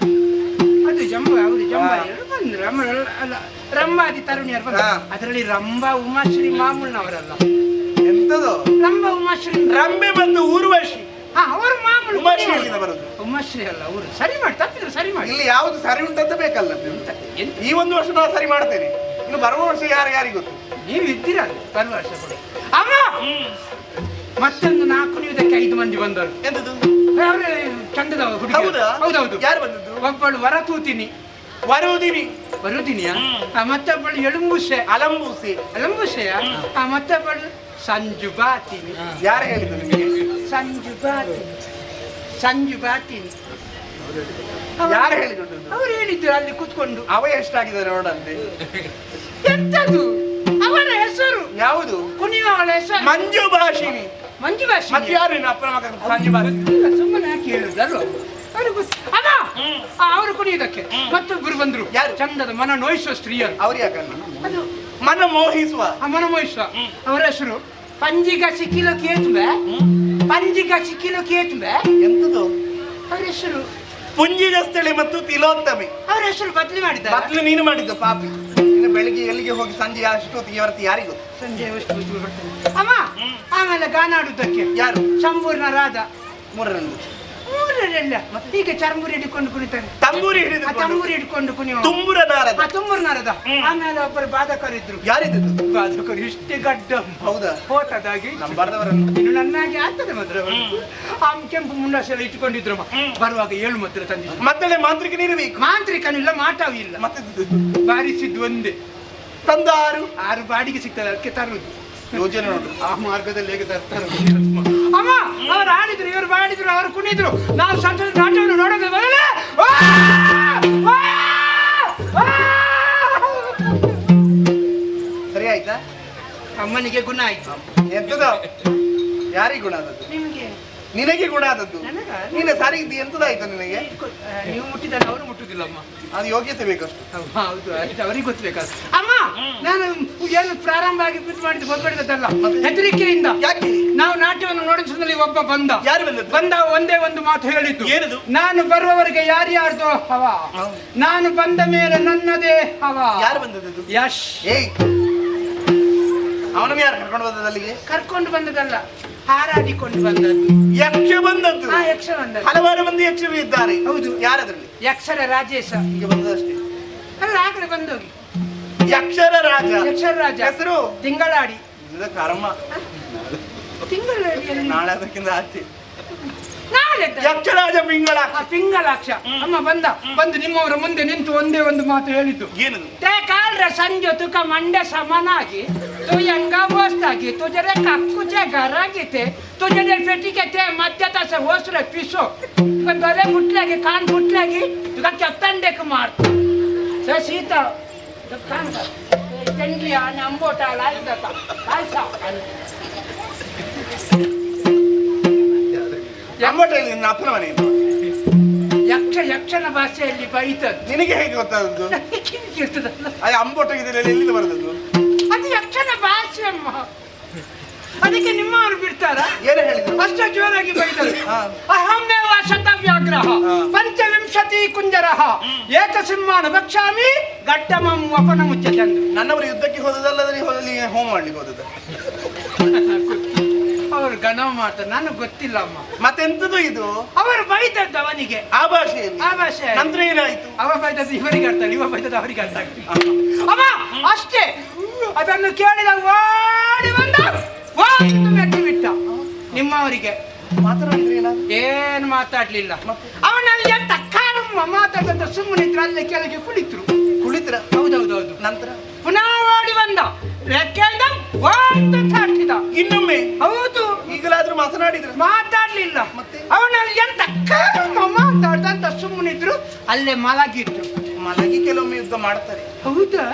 ಅದು ಅವರು ಜಂಬಾರಿಯರು ಬಂದ್ರು. ಅಲ್ಲ ರಂಬಾದಿ ತರುಣಿಯರು ಬಂದ್ರು. ಅದರಲ್ಲಿ ರಂಭಾ ಉಮಾಶ್ರೀ ಮಾಮೂಲ್ನವರಲ್ಲ. ಎಂತದು? ರಂಭಾ ಉಮಾಶ್ರೀ. ರಂಬೆ ಬಂದು ಊರ್ವಶಿ. ಅವರು ಮಾಮೂಲು. ಉಮಾಶ್ರೀ ಎಲ್ಲಿಂದ ಬರೋದು? ಉಮಾಶ್ರೀ ಅಲ್ಲ ಅವರು. ಸರಿ ಮಾಡಿ, ತಪ್ಪಿದ್ರು ಸರಿ ಮಾಡಿ. ಇಲ್ಲಿ ಯಾವುದು ಸರಿ ಉಂಟಂತ ಬೇಕಲ್ಲ. ಈ ಒಂದು ವರ್ಷ ನಾನು ಸರಿ ಮಾಡ್ತೇನೆ, ಇನ್ನು ಬರುವ ವರ್ಷ ಯಾರಿಗೆ ಗೊತ್ತು. ನೀವು ಇದ್ದೀರಾ ಬರುವ ವರ್ಷ ಕೂಡ. ಅಮ್ಮ ಮತ್ತೊಂದು 4 ನಿಮಿಷಕ್ಕೆ 5 ಮಂದಿ ಬಂದರು. ಎಂತದು? ಅವರೇ ಚಂದದ ಹುಡುಗಿ. ಹೌದೌದು. ಯಾರು ಬಂದದ್ದು? ಒಬ್ಬಳು ವರತೂತಿನಿ. ಬರುದಿನಿಯಾ? ಮತ್ತೊಬ್ಬಳು ಎಳುಂಬುಸೆ. ಅಲಂಬುಸೆಯ? ಮತ್ತೊಬ್ಬಳು ಸಂಜು ಬಾತಿನಿ. ಯಾರು ಹೇಳಿದ್ರು ನಿಮಗೆ? ಸಂಜು ಬಾತಿನಿ ಯಾರು ಹೇಳಿದ್ರು? ಅವ್ರು ಹೇಳಿದ್ರು ಅಲ್ಲಿ ಕೂತ್ಕೊಂಡು. ಅವ ಎಷ್ಟಾಗಿದ್ದಾರೆ ನೋಡಂತೆ. ಎಂತದು ಅವರ ಹೆಸರು? ಯಾವುದು? ಕುಣಿಯವಳ ಹೆಸರು ಮಂಜು ಭಾಷಿಣಿ. ಮತ್ತೆ ಯಾರು ನಿನ್ನ ಅಪ್ಪನ ಮಗ ಸಂಜು ಭಾಷಿಣಿ? ಸುಮ್ಮನೆ ಯಾಕೆ ಹೇಳುದಲ್ವ ಅಮ್ಮ. ಅವರು ಕುಣಿಯುವುದಕ್ಕೆ ಮತ್ತೊಬ್ಬರು ಬಂದ್ರು. ಯಾರು? ಚಂದದ ಮನ ನೋಯಿಸುವ ಸ್ತ್ರೀಯರು. ಅವ್ರು ಯಾಕಲ್ಲ? ಅದು ಮನ ಮೋಹಿಸುವ. ಅವರ ಹೆಸರು ಪಂಜಿಗ ಸಿಕ್ಕಿಲೋ ಕೇತುಂಬೆ. ಎಂತದು? ಅವರ ಹೆಸರು ಪುಂಜಿಗಸ್ತಳಿ ಮತ್ತು ತಿಲೋತ್ತಮಿ. ಅವರ ಹೆಸರು ಬದಲಿ ಮಾಡಿದ್ದಾರೆ. ಬದಲು ನೀನು ಮಾಡಿದ್ದು ಪಾಪಿ. ಇನ್ನು ಬೆಳಿಗ್ಗೆ ಎಲ್ಲಿಗೆ ಹೋಗಿ ಸಂಜೆ ಅಷ್ಟೊತ್ತಿಗೆ ಹೊರತು ಯಾರಿಗೂ ಸಂಜೆ ಅಮ್ಮ. ಆಮೇಲೆ ಗಾನಾಡುವುದಕ್ಕೆ ಯಾರು? ಸಂಪೂರ್ಣ ರಾಧ. ಮೂರರೆಲ್ಲ ಈಗ ಚರ್ಮುರಿ ಹಿಡ್ಕೊಂಡು ಕುಣಿತಾರೆ. ತಂಬೂರಿ ಹಿಡ್ಕೊಂಡು ಕುಣಿಯುವ ತುಂಬುರ ನಾರದ. ಆಮೇಲೆ ಒಬ್ಬರು ಬಾಧಕರಿದ್ರು. ಯಾರಿದ್ದು? ಬಾಧಕರು ಇಷ್ಟೇ ಗಡ್ಡ. ಹೌದಾ? ಫೋಟೋದಾಗಿ ನಂಬರ್ದವರನ್ನು ಇನ್ನು ನನ್ನಾಗಿ ಆಗ್ತದೆ ಮಾತ್ರ. ಕೆಂಪು ಮುಂಡಾಸೆಲ್ಲ ಇಟ್ಕೊಂಡಿದ್ರು. ಬರುವಾಗ 7 ಮಾತ್ರ ತಂದಿದ್ರು. ಮತ್ತೆ ಮಾಂತ್ರಿಕ ನೀಡಬೇಕು. ಮಾಂತ್ರಿಕನೂ ಇಲ್ಲ, ಮಾಟವೂ ಇಲ್ಲ. ಮತ್ತೆ ಬಾರಿಸಿದ್ದು ಒಂದೇ. ತಂದ 6 ಬಾಡಿಗೆ ಸಿಗ್ತದೆ, ಅದಕ್ಕೆ ತರುದು. ಯೋಜನೆ ನೋಡು. ಆ ಮಾರ್ಗದಲ್ಲಿ ಹೇಗೆ ತರ್ತಾರೆ ಅಮ್ಮ. ಅವರು ಆಡಿದ್ರು, ಇವರು ಬಾಡಿದ್ರು, ಅವರು ಕುಣಿದ್ರು. ನಾವು ಸಂಸದ ನಾಟವನ್ನು ನೋಡೋದು ಬರಲೇ. ಸರಿ ಆಯ್ತಾ? ಅಮ್ಮನಿಗೆ ಗುಣ ಆಯ್ತು. ಎಂತದ? ಯಾರಿಗೆ ಗುಣ ಆದದ್ದು? ನಿಮಗೆ. ನಿನಗೆ ಗುಣ ಆದದ್ದು? ನೀನೆ ಸಾರಿ ಇದ್ದಿ. ಎಂತದಾಯ್ತು ನಿನಗೆ? ನೀವು ಮುಟ್ಟಿದರೆ ಅವರು ಮುಟ್ಟುದಿಲ್ಲಮ್ಮ. ಅದು ಯೋಗ್ಯತೆ ಬೇಕಷ್ಟು. ಹೌದು, ಅವರಿಗೆ ಗೊತ್ತಬೇಕಾದ್ರೆ. ಅಮ್ಮ ನಾನು ಏನು ಪ್ರಾರಂಭ ಆಗಿ ಬಿಟ್ಟು ಮಾಡಿದ್ದು ಗೊಬ್ಬರದಲ್ಲ, ಹೆದರಿಕೆಯಿಂದ. ಯಾಕೆ? ನಾವು ನಾಟ್ಯವನ್ನು ನೋಡಿಸಿದಲ್ಲಿ ಒಬ್ಬ ಬಂದ. ಯಾರು ಬಂದ? ಒಂದೇ ಒಂದು ಮಾತು ಹೇಳಿದ್ದು. ಏನದು? ನಾನು ಬರುವವರೆಗೆ ಯಾರ್ಯಾರ್ದು ಹವ, ನಾನು ಬಂದ ಮೇಲೆ ನನ್ನದೇ ಹವ. ಯಾರು ಬಂದದ್ದು? ಯಶ್. ಏಯ್, ಅವನನ್ನು ಯಾರು ಕರ್ಕೊಂಡು ಬಂದದ್ದು ಅಲ್ಲಿಗೆ? ಕರ್ಕೊಂಡು ಬಂದದಲ್ಲ, ಹಾರಾಡಿಕೊಂಡು ಬಂದದ್ದು. ಯಕ್ಷ ಬಂದದ್ದು? ಯಕ್ಷ ಬಂದದ್ದು. ಹಲವಾರು ಮಂದಿ ಯಕ್ಷರು ಇದ್ದಾರೆ. ಹೌದು. ಯಾರದ್ರಲ್ಲಿ? ಯಕ್ಷರ ರಾಜೇಶ. ಈಗ ಬಂದದಷ್ಟೇ ಅಲ್ಲ, ಆಗಲೇ ಬಂದೋಗಿ. ಯಕ್ಷರ ರಾಜ. ಹೆಸರು ತಿಂಗಳಾಡಿ. ಕರ್ಮ. ತಿಂಗಳಾಡಿ ನಾಳೆ ಅದಕ್ಕಿಂತ ಆಚೆ. ನಾಳೆ ಯಕ್ಷರಾಜ ಪಿಂಗಳಾಕ್ಷ. ಅಮ್ಮ ಬಂದು ನಿಮ್ಮವರ ಮುಂದೆ ನಿಂತು ಒಂದೇ ಒಂದು ಮಾತು ಹೇಳಿದ್ದು. ಏನದು? ಕಾಲ್ರ ಸಂಜೆ ತುಕ ಮಂಡೆ ಸಮನಾಗಿ ತುಯಂಗ ಬೋಸ್ತಾಗಿ ತುಜರೆ ಕಕ್ಕುಚೆ ಗರಾಗಿತೆ ತುಜರೆ ಫೆಟಿಕೆ ತೇ ಮಧ್ಯ ತಾಸ ಹೋಸ್ರೆ ಪಿಸೋ ಬಲೆ ಮುಟ್ಲಾಗಿ ಕಾನ್ ಮುಟ್ಲಾಗಿ ತುಕ ಕೆತ್ತಂಡೆಕ್ ಮಾಡ್ತು ಸೀತ ಕಾನ್ ಚಂಡ್ರಿ ಅಂಬೋಟ ಲಾಯ್ದತ ಕಾಯ್ಸ ಅಂಬೋಟ ಇಲ್ಲಿ ನಿನ್ನ ಅಪ್ಪನ ಮನೆ. ಯಕ್ಷನ ಭಾಷೆಯಲ್ಲಿ ಬೈತದ್ದು. ನಿನಗೆ ಹೇಗೆ ಗೊತ್ತಾದದ್ದು? ಇರ್ತದಲ್ಲ. ಅಂಬೋಟ ಎಲ್ಲಿಂದ ಬರ್ತದ್ದು? ಅದು ಯಕ್ಷನ ಭಾಷೆ ಅಮ್ಮ. ಅದಕ್ಕೆ ನಿಮ್ಮವರು ಬಿಡ್ತಾರ? ಏನು ಹೇಳಿದ್ರು? ಅಷ್ಟು ಜೋರಾಗಿ ಬೈತಾರೆ. ಅಹಮೇವ ಶತವ್ಯಾಗ್ರಹ ಪಂಚವಿಂಶತಿ ಕುಂಜರಹ ಏಕಸಿಂಹಾನ ಭಕ್ಷಾಮಿ ಗಡ್ಡಮಂ ವಪನ ಮುಚ್ಚಂದು. ನನ್ನವರು ಯುದ್ಧಕ್ಕೆ ಹೋದದಲ್ಲದೆ ಹೋದಲ್ಲಿ ಹೋಮ ಮಾಡ್ಲಿಕ್ಕೆ ಹೋದದ್ದು. ಅವರು ಗಣವ ಮಾಡ್ತಾರೆ, ನನಗೆ ಗೊತ್ತಿಲ್ಲ ಅಮ್ಮ. ಮತ್ತೆಂತದು ಇದು? ಅವರು ಬೈದದ್ದು ಅವನಿಗೆ ಆ ಭಾಷೆಯಲ್ಲಿ. ಆ ಭಾಷೆ ನಂತರ ಏನಾಯ್ತು? ಅವ ಬೈದದ್ದು ಇವರಿಗೆ ಅರ್ಥ, ಇವ ಬೈದದ್ದು ಅವರಿಗೆ ಅರ್ಥ ಆಗ್ತದೆ. ಅಮ್ಮ ಅಷ್ಟೇ. ಅದನ್ನು ಕೇಳಿದ ಓಡಿ ಬಂದ ಒಂದು ಮೆಟ್ಟಿ ಬಿಟ್ಟ. ನಿಮ್ಮವರಿಗೆ ಮಾತಾಡಿದ್ರೆ ಏನು ಮಾತಾಡ್ಲಿಲ್ಲ. ಅವನಲ್ಲಿ ಎಂತ ಕಾರಮ್ಮ ಮಾತಾಡಂತ ಸುಮ್ಮನಿದ್ರು, ಅಲ್ಲೇ ಕೆಳಗೆ ಕುಳಿತ್ರ. ಹೌದೌದೌದು. ನಂತರ ಪುನಃ ಓಡಿ ಬಂದ, ರೆಕ್ಕೆಯಿಂದ ಒಂದು ತಾಟಿದ. ಇನ್ನೊಮ್ಮೆ? ಹೌದು. ಈಗಲಾದ್ರೂ ಮಾತನಾಡಿದ್ರು? ಮಾತಾಡ್ಲಿಲ್ಲ. ಮತ್ತೆ ಅವನಲ್ಲಿ ಎಂತ ಕಾರಮ್ಮ ಮಾತಾಡ್ದಂತ ಸುಮ್ಮನಿದ್ರು, ಅಲ್ಲೇ ಮಲಗಿದ್ರು. ಮಲಗಿ ಕೆಲವೊಮ್ಮೆ ಯುದ್ಧ ಮಾಡ್ತಾರೆ. ಹೌದಾ?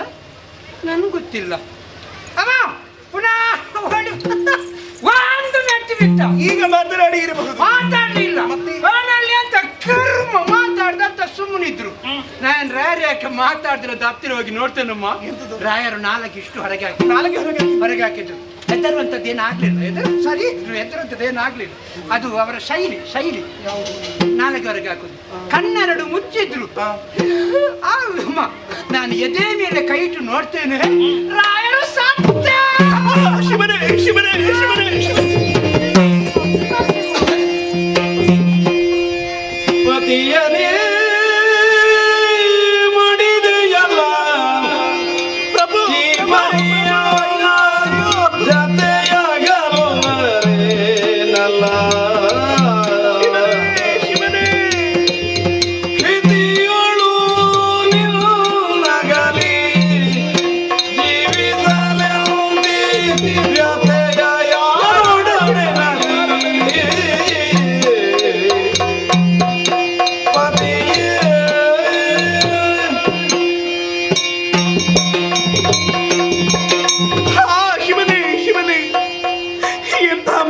ನನ್ಗೆ ಗೊತ್ತಿಲ್ಲ. ಅಮ್ಮ ಪುನಃ ಓಡಿ ಒಂದು ಮೆಟ್ಟಿ ಬಿಟ್ಟ. ಈಗ ಮಾತನಾಡಿ ಇರಬಹುದು. ಮಾತಾಡ್ಲಿಲ್ಲ. ಅವನಲ್ಲಿ ಅಂತ ಕರ್ಮ ಮಾತಾಡ್ದಂತ ಸುಮ್ಮನಿದ್ರು. ನಾನು ರೇಖೆ ಮಾತಾಡ್ತಿರೋದು ಹತ್ತಿರ ಹೋಗಿ ನೋಡ್ತೇನಮ್ಮ. ರಾಯರು ನಾಲ್ಕು ಇಷ್ಟು ಹೊರಗೆ ಹಾಕಿ ಹೊರಗೆ ಹಾಕಿದ್ರು. ಹೆದರುವಂಥದ್ದು ಏನಾಗ್ಲಿಲ್ಲ. ಸರಿ ಇದ್ರು, ಹೆದರುವಂಥದ್ದು ಏನಾಗ್ಲಿಲ್ಲ. ಅದು ಅವರ ಶೈಲಿ ನಾಲ್ಕು ಹೊರಗೆ ಹಾಕುದು. ಕಣ್ಣೆರಡು ಮುಚ್ಚಿದ್ರು. ಅಮ್ಮ ನಾನು ಎದೆ ಮೇಲೆ ಕೈ ಇಟ್ಟು ನೋಡ್ತೇನೆ, ರಾಯರು ಸತ್ಯ. ಶಿವನೇ ಶಿವನೇ ಶಿವನೇ ಪತಿಯನೇ ಮುಡಿದೆಯಲ್ಲ ಪ್ರಭು ಜತೆಯಾಗಲೋನಲ್ಲ ಪ್ರೀತಿಯೋಳು ನಿನ್ನಗಲಿ ಜೀವಿಸಲೆಂದಿ ವ್ಯಥೆಯ ಯಾರೊಡನೆ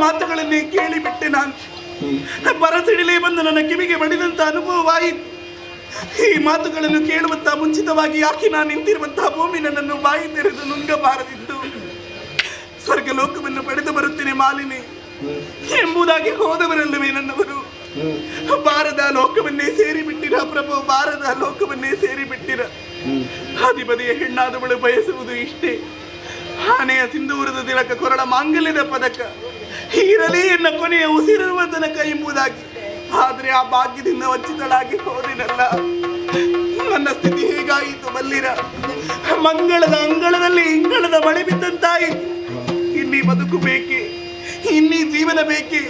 ಮಾತುಗಳನ್ನೇ ಕೇಳಿಬಿಟ್ಟೆ. ನಾನು ಬರಸಿಡಿಲೇ ಬಂದು ನನ್ನ ಕಿವಿಗೆ ಬಡಿದಂತ ಅನುಭವವಾಯಿತು. ಈ ಮಾತುಗಳನ್ನು ಕೇಳುವಂತ ಮುಂಚಿತವಾಗಿ ಯಾಕೆ ನಾನು ನಿಂತಿರುವಂತಹ ಭೂಮಿ ನನ್ನನ್ನು ಬಾಯಿ ತೆರೆದು ನುಂಗಬಾರದಿತ್ತು. ಸ್ವರ್ಗಲೋಕವನ್ನು ಪಡೆದು ಬರುತ್ತೇನೆ ಮಾಲಿನಿ ಎಂಬುದಾಗಿ ಹೋದವರಲ್ಲವೇ ನನ್ನವರು. ಬಾರದ ಲೋಕವನ್ನೇ ಸೇರಿಬಿಟ್ಟಿರ ಪ್ರಭು, ಬಾರದ ಲೋಕವನ್ನೇ ಸೇರಿಬಿಟ್ಟಿರ. ಹದಿಬದಿಯ ಹೆಣ್ಣಾದವಳು ಬಯಸುವುದು ಇಷ್ಟೇ, ಆನೆಯ ಸಿಂಧೂರದ ತಿಲಕ, ಕೊರಳ ಮಾಂಗಲ್ಯದ ಪದಕ, ಇರಲಿ ಎನ್ನ ಕೊನೆಯ ಉಸಿರಿರುವ ತನಕ ಎಂಬುದಾಗಿ. ಆದರೆ ಆ ಭಾಗ್ಯದಿಂದ ವಂಚಿತಳಾಗಿ ಹೋದಿನಲ್ಲ. ನನ್ನ ಸ್ಥಿತಿ ಹೇಗಾಯಿತು ಬಲ್ಲಿರ. ಮಂಗಳದ ಅಂಗಳದಲ್ಲಿ ಇಂಗಳದ ಮಳೆ ಬಿದ್ದಂತಾಯಿತು. ಇನ್ನೀ ಬದುಕು ಬೇಕೆ, ಇನ್ನೀ ಜೀವನ ಬೇಕೆ.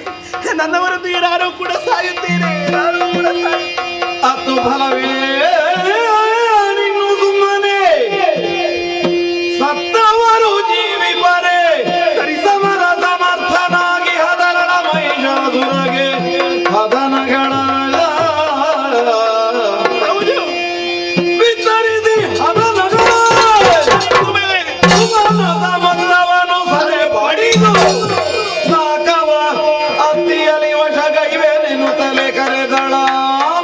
ನನ್ನ ಹೊರತು ಯಾರೋ ಕೂಡ ಸಾಯುತ್ತೇನೆ, ಯಾರೋ ಕೂಡ ಅತ್ತು ಫಲವೇ ನಿನ್ನು ಸುಮ್ಮನೆ ಸತ್ತವರು ಜೀವಿ ಬರೆ ಸರಿಸಮರ ಸಮರ್ಥನಾಗಿ ಹದರಳ ಮಹಿಷಾಸುರಗೆ ಹದನಗಳ ವಿತರಿಸಿ ಹದನಗಳ ಸಮರ್ಥವನ್ನು ಸದೆ ಪಡಿದು ನಾಕವ ಅತ್ತಿಯಲಿ ವಶಗೈವೆ ನಿನ್ನು ತಲೆ ಕರೆದಳ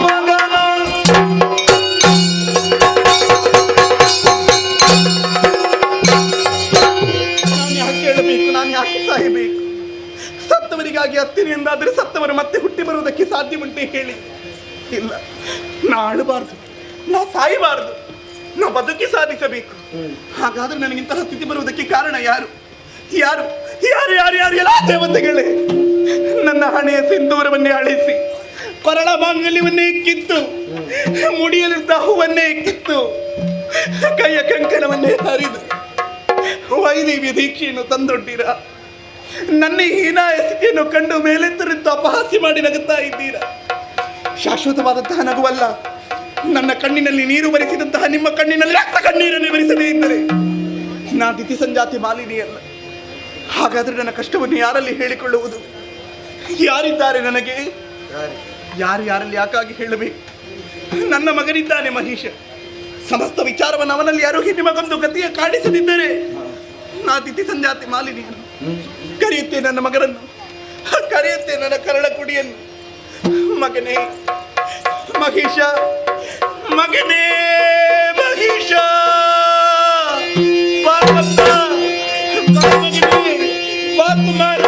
ಮಗನ. ನಾನು ಯಾಕೆ ಸಾಯಬೇಕು? ಸತ್ತವರಿಗಾಗಿ ಹತ್ತಿರ ಎಂದಾದರೆ ಸತ್ತವರು ಮತ್ತೆ ಹುಟ್ಟಿ ಬರುವುದಕ್ಕೆ ಸಾಧ್ಯವುಂಟೆ ಹೇಳಿ? ಇಲ್ಲ, ನಾ ಆಳಬಾರ್ದು, ನಾ ಸಾಯಬಾರದು, ನಾ ಬದುಕಿ ಸಾಧಿಸಬೇಕು. ಹಾಗಾದ್ರೆ ನನಗಿಂತಹ ಸ್ಥಿತಿ ಬರುವುದಕ್ಕೆ ಕಾರಣ ಯಾರು? ಯಾರು ಯಾರು ಯಾರು ಯಾರು ಎಲ್ಲ ದೇವತೆಗಳೇ ನನ್ನ ಹಣೆಯ ಸಿಂಧೂರವನ್ನೇ ಅಳಿಸಿ, ಕೊರಳ ಮಾಂಗಲ್ಯವನ್ನೇ ಕಿತ್ತು, ಮುಡಿಯಲಿದ್ದ ಹೂವನ್ನೇ ಕಿತ್ತು, ಕೈಯ ಕಂಕಣವನ್ನೇ ಹರಿದು ವೈದೇವಿಯ ದೀಕ್ಷೆಯನ್ನು ತಂದೊಡ್ಡಿರ. ನನ್ನ ಹೀನಾಯ ಸ್ಥಿತಿಯನ್ನು ಕಂಡು ಮೇಲೆತ್ತರಿದ್ದು ಅಪಹಾಸ್ಯ ಮಾಡಿ ನಗುತ್ತಾ ಇದ್ದೀರಾ. ಶಾಶ್ವತವಾದಂತಹ ನಗುವಲ್ಲ, ನನ್ನ ಕಣ್ಣಿನಲ್ಲಿ ನೀರು ಬರಿಸಿದಂತಹ ನಿಮ್ಮ ಕಣ್ಣಿನಲ್ಲಿ ರಕ್ತ ಕಣ್ಣೀರನ್ನು ಬರಿಸದೇ ಇದ್ದರೆ ನಾ ದಿತಿ ಸಂಜಾತಿ ಮಾಲಿನಿಯಲ್ಲ. ಹಾಗಾದ್ರೆ ನನ್ನ ಕಷ್ಟವನ್ನು ಯಾರಲ್ಲಿ ಹೇಳಿಕೊಳ್ಳುವುದು? ಯಾರಿದ್ದಾರೆ ನನಗೆ? ಯಾರು ಯಾರಲ್ಲಿ ಯಾಕಾಗಿ ಹೇಳಬೇಕು? ನನ್ನ ಮಗನಿದ್ದಾನೆ ಮಹೇಶ. ಸಮಸ್ತ ವಿಚಾರವನ್ನು ಅವನಲ್ಲಿ ಯಾರು ನಿಮಗೊಂದು ಗತಿಯ ಕಾಣಿಸದಿದ್ದರೆ ನಾ ದಿತಿ ಸಂಜಾತಿ ಮಾಲಿನಿಯನ್ನು ಕರೆಯುತ್ತೆ, ನನ್ನ ಮಗನನ್ನು ಕರೆಯುತ್ತೆ, ನನ್ನ ಕರಳ ಕುಡಿಯನ್ನು. ಮಗನೇ ಮಹೇಶ, ಮಗನೇ ಮಹೇಶ, ಬಾ ಕುಮಾರ.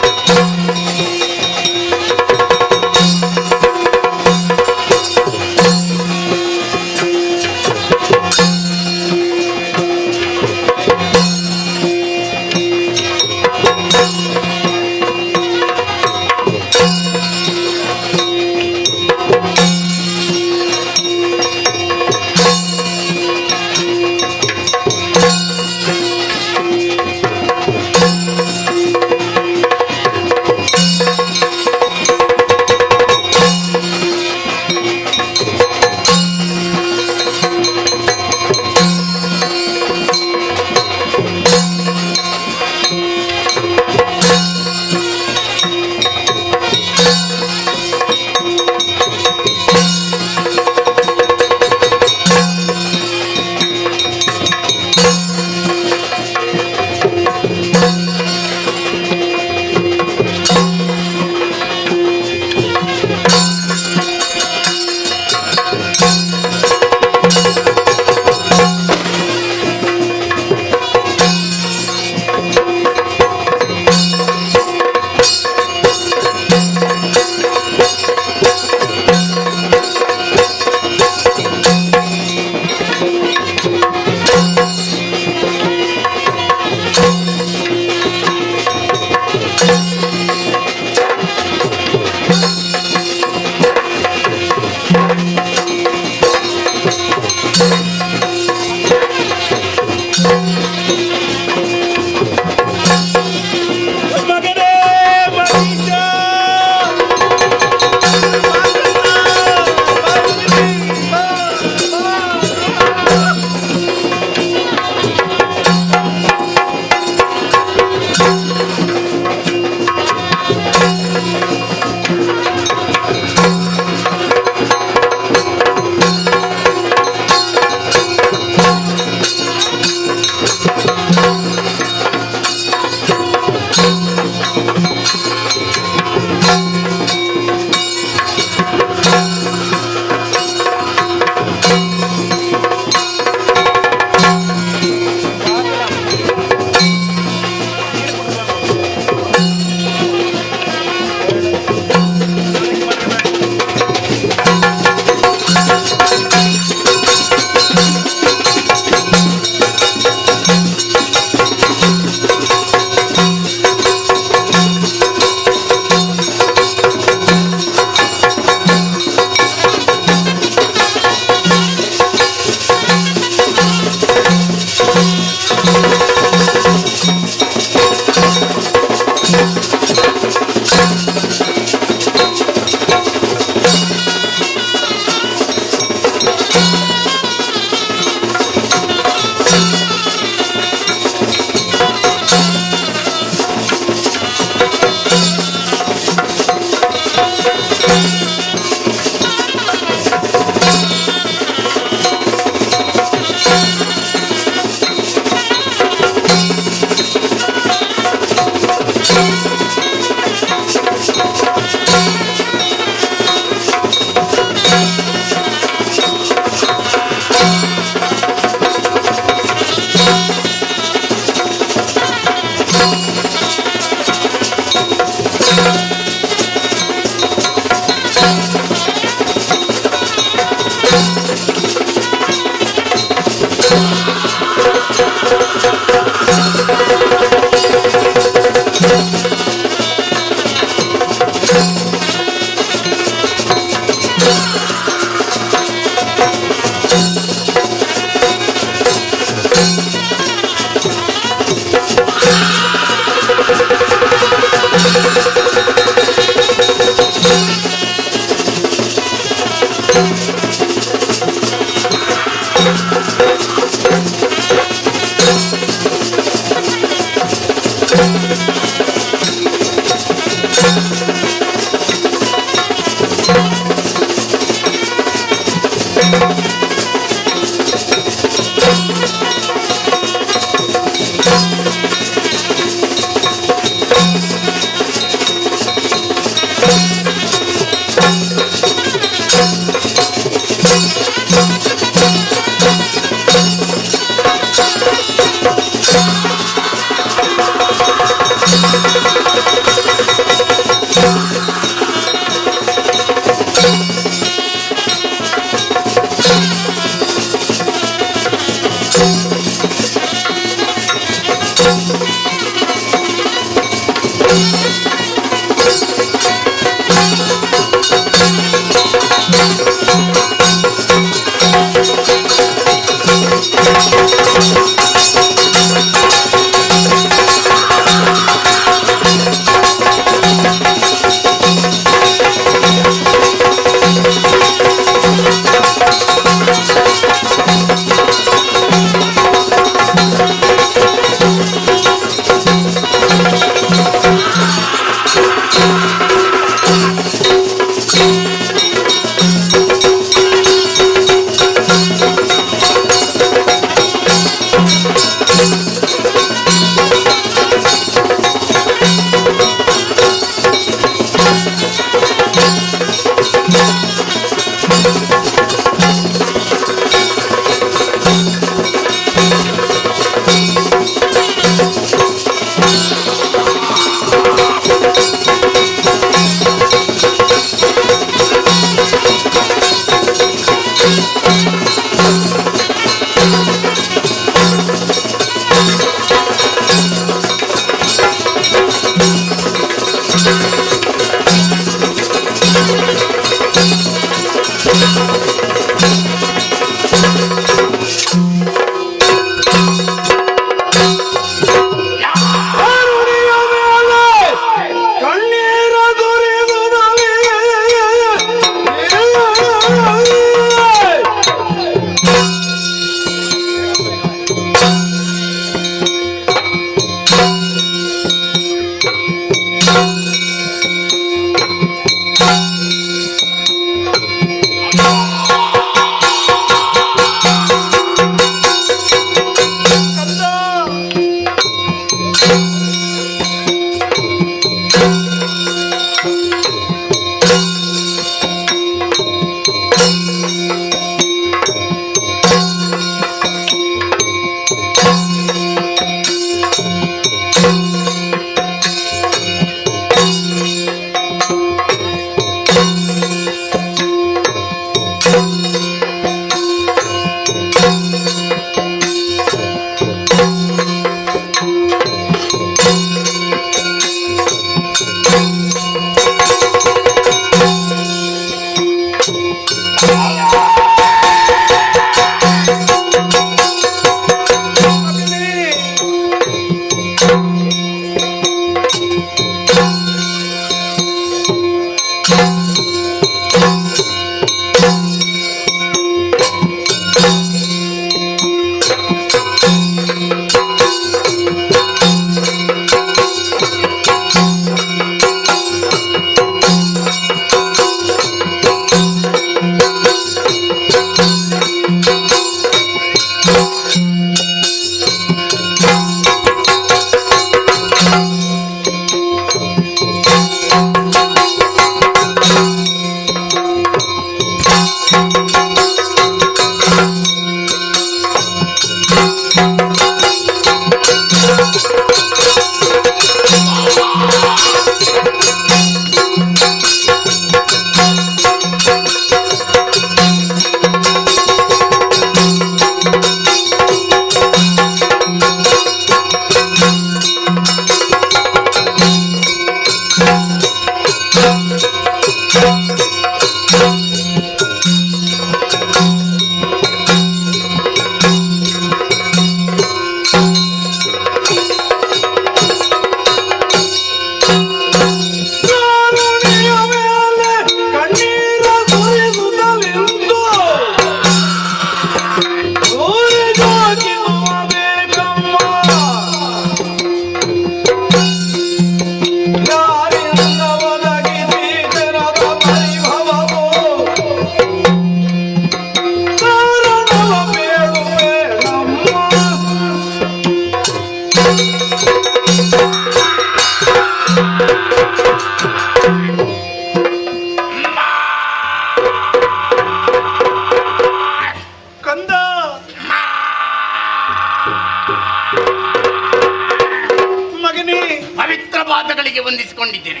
ವಂದಿಸಿಕೊಂಡಿದ್ದೇನೆ.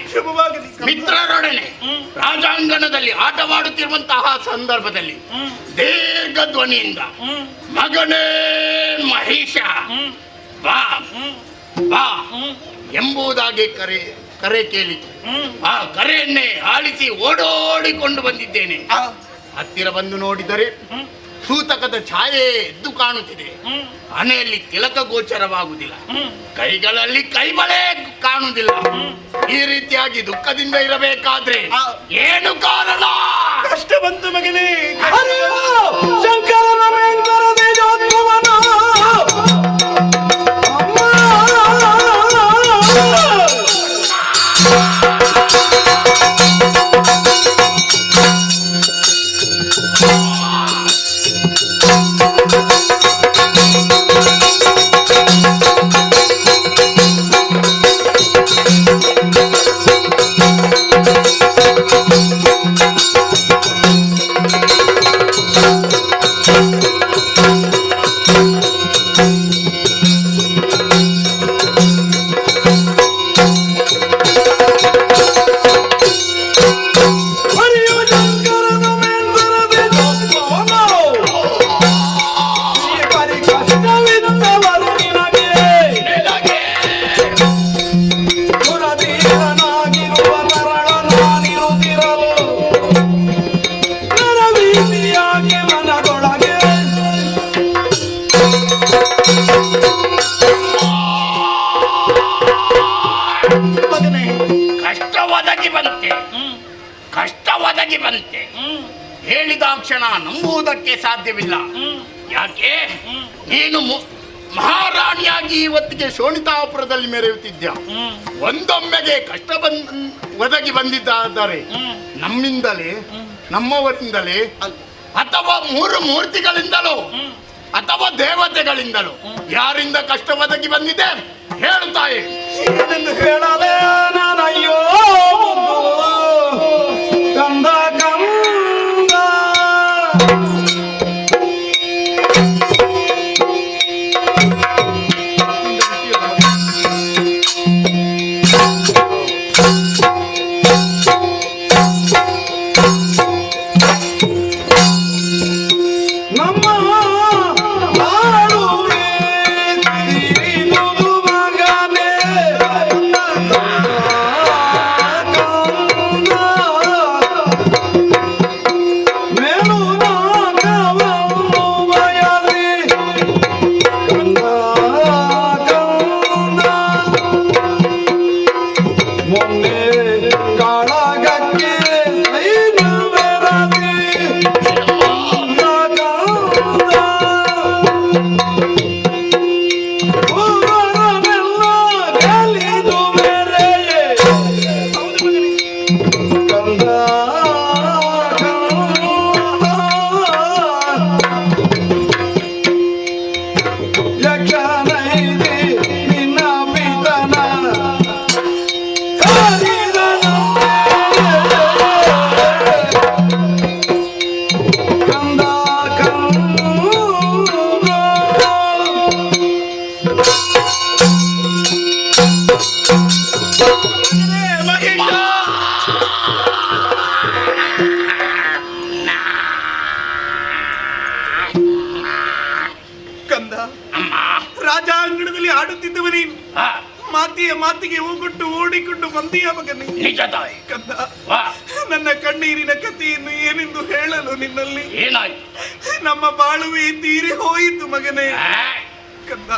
ಮಿತ್ರರೊಡನೆ ರಾಜಾಂಗಣದಲ್ಲಿ ಆಟವಾಡುತ್ತಿರುವಂತಹ ಸಂದರ್ಭದಲ್ಲಿ ದೀರ್ಘ ಧ್ವನಿಯಿಂದ ಮಗನೇ ಮಹೇಶ ಬಾ ಬಾ ಎಂಬುದಾಗಿ ಕರೆ ಕೇಳಿತು. ಆ ಕರೆಯನ್ನೇ ಆಲಿಸಿ ಓಡೋಡಿಕೊಂಡು ಬಂದಿದ್ದೇನೆ. ಹತ್ತಿರ ಬಂದು ನೋಡಿದರೆ ಸೂತಕದ ಛಾಯೆ ಎದ್ದು ಕಾಣುತ್ತಿದೆ. ಹಣೆಯಲ್ಲಿ ತಿಲಕ ಗೋಚರವಾಗುವುದಿಲ್ಲ, ಕೈಗಳಲ್ಲಿ ಕೈಬಳೆ ಕಾಣುವುದಿಲ್ಲ. ಈ ರೀತಿಯಾಗಿ ದುಃಖದಿಂದ ಇರಬೇಕಾದ್ರೆ ಏನು ಕಾರಣ? ಕಷ್ಟ ಬಂತು ಮಗನೇ. ಶಂಕರ ಹೇಳಿದ ಕ್ಷಣ ನಂಬುವುದಕ್ಕೆ ಸಾಧ್ಯವಿಲ್ಲ. ಯಾಕೆ ನೀನು ಮಹಾರಾಣಿಯಾಗಿ ಇವತ್ತಿಗೆ ಶೋಣಿತಾಪುರದಲ್ಲಿ ಮೆರೆಯುತ್ತಿದ್ದ. ಒಂದೊಮ್ಮೆಗೆ ಕಷ್ಟ ಒದಗಿ ಬಂದಿದ್ದಾದರೆ ನಮ್ಮಿಂದಲೇ, ನಮ್ಮವರಿಂದಲೇ, ಅಥವಾ ಮೂರು ಮೂರ್ತಿಗಳಿಂದಲೋ ಅಥವಾ ದೇವತೆಗಳಿಂದಲೋ ಯಾರಿಂದ ಕಷ್ಟ ಒದಗಿ ಬಂದಿದೆ ಹೇಳುತ್ತಾಯೆ. ಏನೆಂದು ಹೇಳಲೇ ನಾನಯ್ಯೋ ಕಂದ ಕಂದ ರಾಜಾಂಗಣದಲ್ಲಿ ಆಡುತ್ತಿದ್ದವ ನೀನು ಮಾತಿಗೆ ಹೋಗೊಟ್ಟು ಓಡಿಕೊಂಡು ಬಂದೀಯ ಮಗನೇ. ಕಂದ, ನನ್ನ ಕಣ್ಣೀರಿನ ಕಥೆಯನ್ನು ಏನೆಂದು ಹೇಳಲು ನಿನ್ನಲ್ಲಿ. ನಮ್ಮ ಬಾಳುವೆ ತೀರಿ ಹೋಯಿತು ಮಗನೇ. ಕಂದ,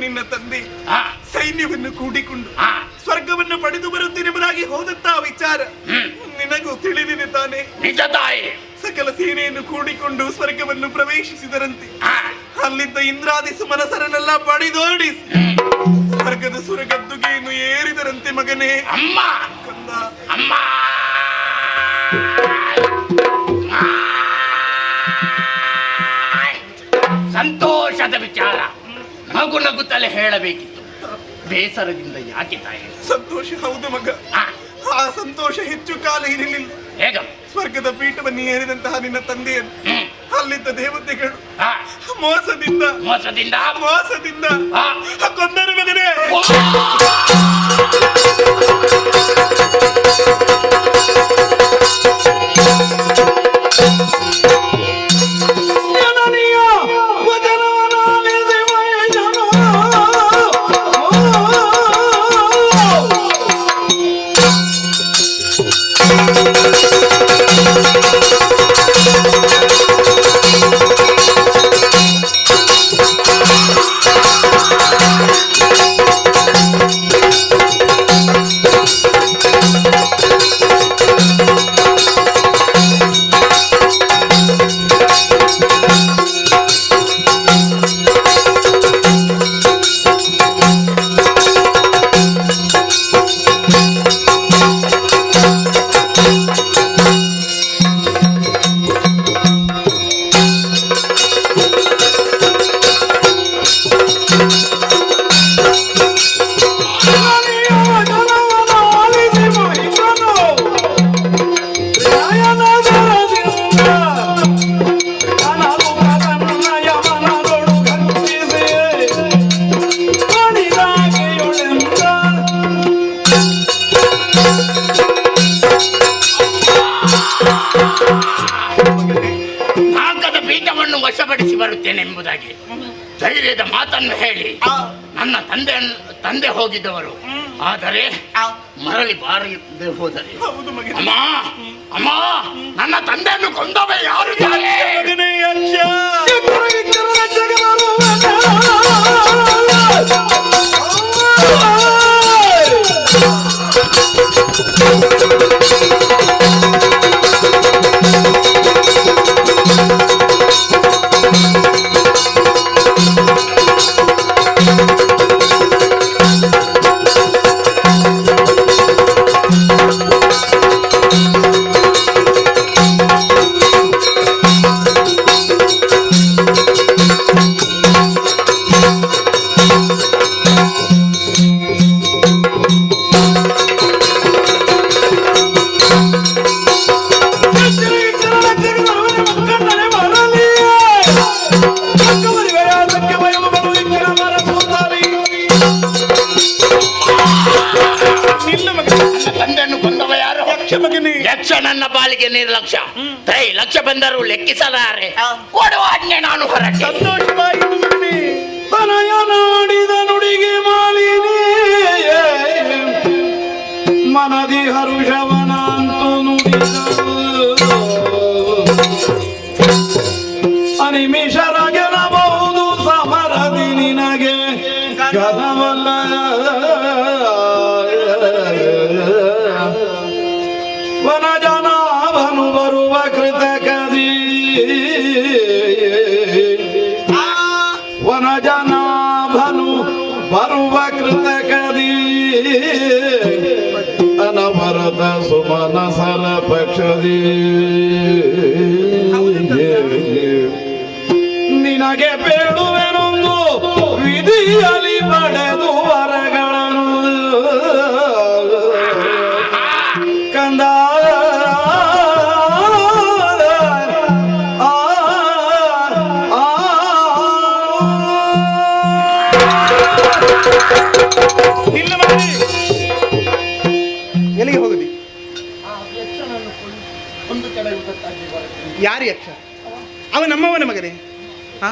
ನಿನ್ನ ತಂದೆ ಸೈನ್ಯವನ್ನು ಕೂಡಿಕೊಂಡು ಸ್ವರ್ಗವನ್ನು ಪಡೆದು ಬರುತ್ತೇನೆಂಬುದಾಗಿ ಹೋದಂತ ವಿಚಾರ ನಿನಗೂ ತಿಳಿದಿದೆ ತಾನೆ. ಸಕಲ ಸೇನೆಯನ್ನು ಕೂಡಿಕೊಂಡು ಸ್ವರ್ಗವನ್ನು ಪ್ರವೇಶಿಸಿದರಂತೆ. ಅಲ್ಲಿದ್ದ ಇಂದ್ರಾದಿ ಸುಮನಸರನ್ನೆಲ್ಲ ಪಡೆದೋಡಿಸಿ ಸ್ವರ್ಗದ ಸುರಗದ್ದುಗೆಯನ್ನು ಏರಿದರಂತೆ ಮಗನೇ. ಅಮ್ಮ ಕಂದ, ಅಮ್ಮ ಸಂತೋಷದ ವಿಚಾರ ನಗು ನಗುತ್ತಲೇ ಹೇಳಬೇಕಿತ್ತು. ಬೇಸರದಿಂದ ಯಾಕೆ ತಾಯಿ? ಸಂತೋಷ ಹೌದು ಮಗ. ಆ ಸಂತೋಷ ಹೆಚ್ಚು ಕಾಲ ಇರಲಿಲ್ಲ. ಹೇಗ? ಸ್ವರ್ಗದ ಪೀಠವನ್ನು ಏರಿದಂತಹ ನಿನ್ನ ತಂದೆಯನ್ನು ಅಲ್ಲಿದ್ದ ದೇವತೆಗಳು ಮೋಸದಿಂದ ಕೊಂದರು ಮಗನೇ. ನಾಗದ ಪೀಠವನ್ನು ವಶಪಡಿಸಿ ಬರುತ್ತೇನೆಂಬುದಾಗಿ ಧೈರ್ಯದ ಮಾತನ್ನು ಹೇಳಿ ನನ್ನ ತಂದೆ ಹೋಗಿದ್ದವರು. ಆದರೆ ಮರಳಿ ಬಾರದೆ ಹೋದರೆ ಅಮ್ಮ ಅಮ್ಮ ನನ್ನ ತಂದೆಯನ್ನು ಕೊಂದವೇ ಯಾರು? ಯಕ್ಷ ನನ್ನ ಪಾಲಿಗೆ ನಿರ್ಲಕ್ಷ್ಯ ಲಕ್ಷ ಬಂದರೂ ಲೆಕ್ಕಿಸಲಾರೆ ಕೊಡುವ ಆಜ್ಞೆ ನಾನು ಹೊರಟೆ. ಸಂತೋಷವಾಯಿತು ಮಗನೇ. ತನಯ ನಾಡಿದ ನುಡಿಗೆ ಮಾಲಿನಿ ಮನದಿ ಹರುಷವನಂತು ನುಡಿದಳು ಅನಿಮಿಷರಗೆನಬಹುದು ಸಮರದಿ ನಿನಗೆ ಗದವಲ್ಲ ವನಜನಾಭನು ಬರುವ ಕೃತಕದಿ ವನಜನಾಭನು ಬರುವ ಕೃತಕದಿ ಅನವರತ ಸುಮನಸರ ಪಕ್ಷದಿ ನಿನಗೆ ಬೇಡುವೆನೊಂದು ವಿಧಿಯಲ್ಲಿ ಪಡೆದು ವರಗಳನ್ನು ಕಂದ ನಿಲ್ಲ ಮಗನೇ. ಎಲ್ಲಿಗೆ ಹೋಗದಿ? ಯಾರು ಯಕ್ಷ? ಅವ ನಮ್ಮವನ ಮಗನೇ. ಹಾ,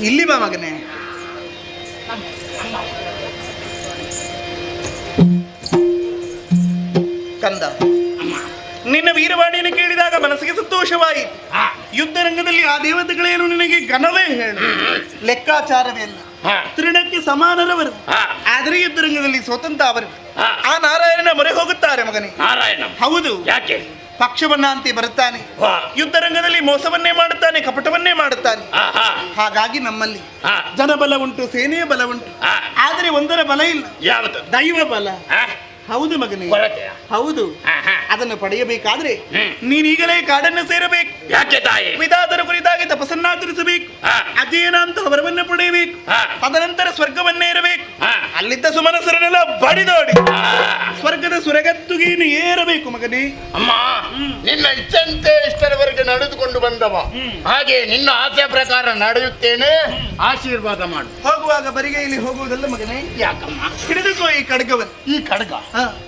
ಇಲ್ಲಿ ಬಾ ಮಗನೇ. ಕಂದ, ನಿನ್ನ ವೀರವಾಣಿಯನ್ನು ಕೇಳಿದಾಗ ಮನಸ್ಸಿಗೆ ಸಂತೋಷವಾಯಿತು. ಯುದ್ಧ ರಂಗದಲ್ಲಿ ಆ ದೇವತೆಗಳೇನು ನಿನಗೆ ಘನವೇ ಹೇಳು, ಲೆಕ್ಕಾಚಾರವೇ ಇಲ್ಲ. ತೃಣಕ್ಕೆ ಸಮಾನರವರು, ಆದರೆ ಯುದ್ಧ ರಂಗದಲ್ಲಿ ಸ್ವತಂತ್ರ ಅವರು. ಆ ನಾರಾಯಣನ ಮೊರೆ ಹೋಗುತ್ತಾರೆ ಮಗನೇ. ನಾರಾಯಣ ಹೌದು. ಯಾಕೆ? ಪಕ್ಷವನ್ನ ಅಂತೆ ಬರುತ್ತಾನೆ, ಯುದ್ಧ ರಂಗದಲ್ಲಿ ಮೋಸವನ್ನೇ ಮಾಡುತ್ತಾನೆ, ಕಪಟವನ್ನೇ ಮಾಡುತ್ತಾನೆ. ಹಾಗಾಗಿ ನಮ್ಮಲ್ಲಿ ಜನಬಲ ಉಂಟು, ಸೇನೆಯ ಬಲ ಉಂಟು, ಆದರೆ ಒಂದರ ಬಲ ಇಲ್ಲ. ಯಾವುದು? ದೈವ ಬಲ. ಹೌದು ಮಗನೇ, ಹೌದು. ಅದನ್ನು ಪಡೆಯಬೇಕಾದ್ರೆ ನೀನೀಗಲೇ ಕಾಡನ್ನು ಸೇರಬೇಕು. ಯಾಕೆ ತಾಯಿ? ವಿಧಾತರ ಕುರಿತಾಗಿ ತಪಸ್ಸನ್ನಾಚರಿಸಬೇಕು, ಅಜೇನ ಅಂತ ವರವನ್ನು ಪಡೆಯಬೇಕು, ತದನಂತರ ಸ್ವರ್ಗವನ್ನೇ ಇರಬೇಕು. ಅಲ್ಲಿದ್ದ ಸುಮನಸರನ್ನೆಲ್ಲ ಬಡಿದೋಡಿ ಸ್ವರ್ಗದ ಸುರಗತ್ತುಗೇನು ಏರಬೇಕು ಮಗನೇ. ಅಮ್ಮ, ನಿನ್ನ ಇಚ್ಛಂತೆ ಇಷ್ಟರವರೆಗೆ ನಡೆದುಕೊಂಡು ಬಂದವ, ಹಾಗೆ ನಿನ್ನ ಆಸೆ ಪ್ರಕಾರ ನಡೆಯುತ್ತೇನೆ, ಆಶೀರ್ವಾದ ಮಾಡು. ಹೋಗುವಾಗ ಬರಿಗೈಲಿ ಹೋಗುವುದಲ್ಲ ಮಗನೇ. ಯಾಕಮ್ಮ? ಹಿಡಿದುಕೋ ಈ ಖಡ್ಗವನ್ನು. ಈ ಖಡ್ಗ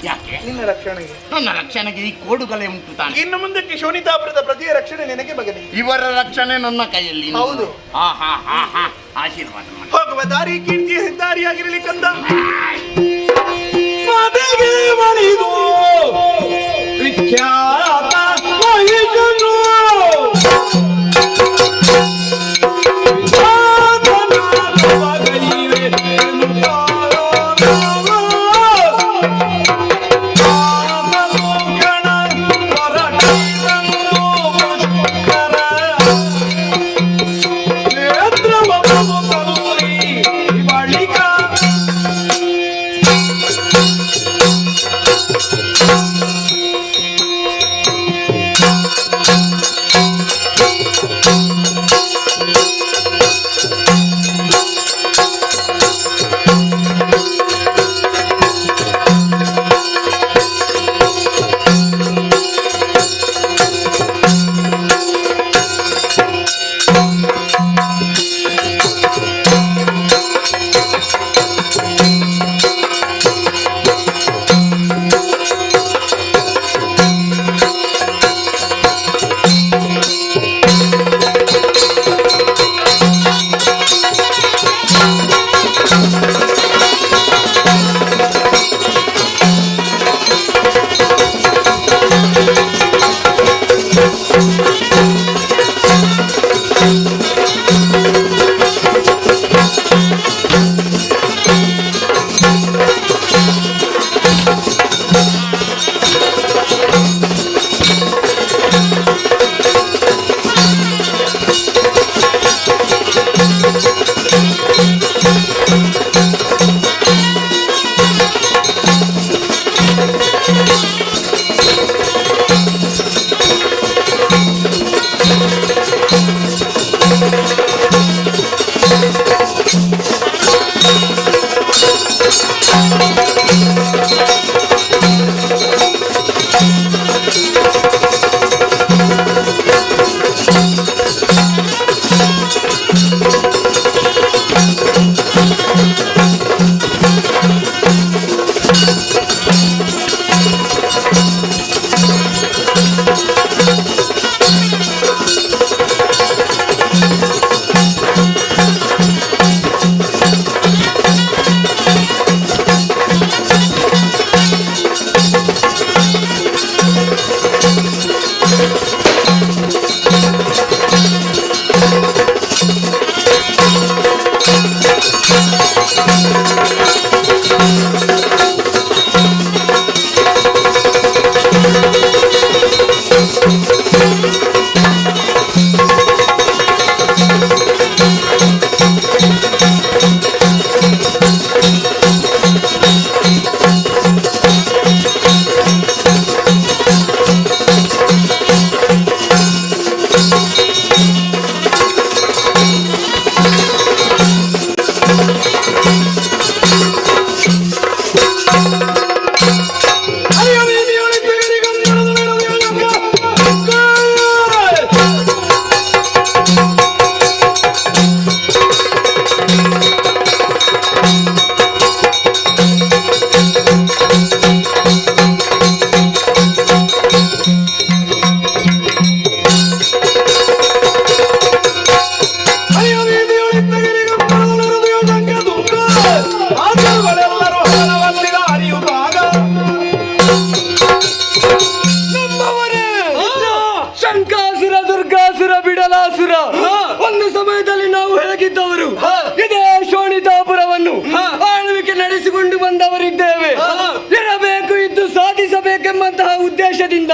ಯಾಕೆ? ನಿನ್ನ ರಕ್ಷಣೆಗೆ. ನನ್ನ ರಕ್ಷಣೆಗೆ ಈ ಕೋಡುಗಳೇ ಉಂಟು ತಾನೆ. ಇನ್ನು ಮುಂದಕ್ಕೆ ಶೋಣಿತಾಪುರದ ಪ್ರತಿಯ ರಕ್ಷಣೆ ನಿನಗೆ ಮಗನೇ. ಇವರ ರಕ್ಷಣೆ ನನ್ನ ಕೈಯಲ್ಲಿ. ಹೌದು. ಆಶೀರ್ವಾದ ಮಾಡು. ಹೋಗುವ ದಾರಿ ಕೀರ್ತಿಯ ಹೆದ್ದಾರಿಯಾಗಿರಲಿ ಕಂದ. ಮದಿಗೆ ಮಣಿದು ವಿಖ್ಯಾತ ಮಹಿಷನು ಸಮಯದಲ್ಲಿ ನಾವು ಹೇಗಿದ್ದವರು ಇದೇ ಶೋಣಿತಾಪುರವನ್ನು ಆಳ್ವಿಕೆ ನಡೆಸಿಕೊಂಡು ಬಂದವರಿದ್ದೇವೆ. ಇರಬೇಕು ಇದ್ದು ಸಾಧಿಸಬೇಕೆಂಬಂತಹ ಉದ್ದೇಶದಿಂದ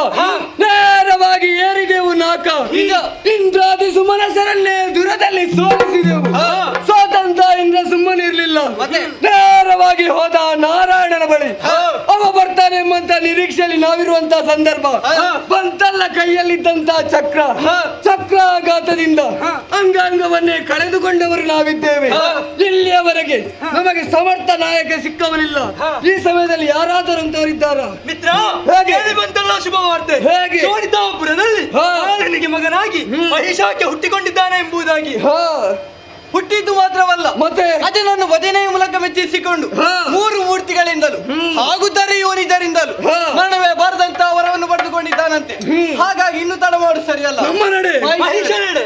ನೇರವಾಗಿ ಏರಿದೆವು ನಾಕ. ಇಂದ್ರಾದಿ ಸುಮನಸರನ್ನೇ ದುರದಲ್ಲಿ ಸೋಲಿಸಿದೆವು. ಸ್ವತಂತ್ರ ಇಂದ್ರ ಸುಮ್ಮನಿರ್ಲಿಲ್ಲ, ನೇರವಾಗಿ ಹೋದ ನಾರಾಯಣನ ಬಳಿ. ಅವ ಬರ್ತಾನೆ ಎಂಬಂತ ನಿರೀಕ್ಷೆಯಲ್ಲಿ ನಾವಿರುವಂತ ಸಂದರ್ಭ ಬಂತಲ್ಲ ಕೈಯಲ್ಲಿದ್ದಂತ ಚಕ್ರಾಘಾತದಿಂದ ಅಂಗಾಂಗವನ್ನೇ ಕಳೆದುಕೊಂಡವರು ನಾವಿದ್ದೇವೆ. ಇಲ್ಲಿಯವರೆಗೆ ನಮಗೆ ಸಮರ್ಥ ನಾಯಕ ಸಿಕ್ಕವರಿಲ್ಲ. ಈ ಸಮಯದಲ್ಲಿ ಯಾರಾದರೂ ಅಂತವರಿದ್ದಾರ? ಮಿತ್ರ, ಹೇಗೆ ಬಂತಲ್ಲ ಶುಭ ವಾರ್ತೆ. ಹೇಗೆ? ಶೋಣಿತಾಪುರದಲ್ಲಿ ಆಳನಿಗೆ ಮಗನಾಗಿ ಮಹಿಷಾಕ್ಕೆ ಹುಟ್ಟಿಕೊಂಡಿದ್ದಾನೆ ಎಂಬುದಾಗಿ. ಹುಟ್ಟಿದ್ದು ಮಾತ್ರವಲ್ಲ, ಮತ್ತೆ ಅದನ್ನು ವದನೆಯ ಮೂಲಕ ಮೆಚ್ಚಿಸಿಕೊಂಡು 3 ಮೂರ್ತಿಗಳಿಂದಲೂ ಹಾಗೂ ಯೋನಿದರಿಂದಲೂ ಮರಣವೇ ಬಾರದಂತ ವರವನ್ನು ಪಡೆದುಕೊಂಡಿದ್ದಾನಂತೆ. ಹಾಗಾಗಿ ಇನ್ನು ತಡ ಮಾಡು ಸರಿಯಲ್ಲ. ನಮ್ಮ ನಡೆ ಮಹಿಷ ನಡೆ.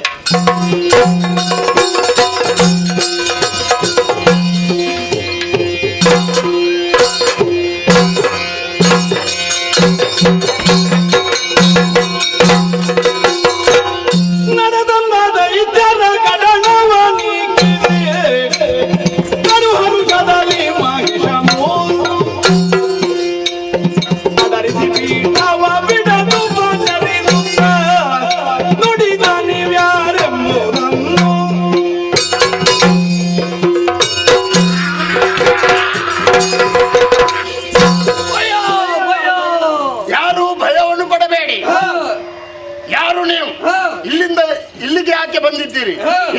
ಇಲ್ಲಿಗೆ ಯಾಕೆ ಬಂದಿದ್ದೀರಿ?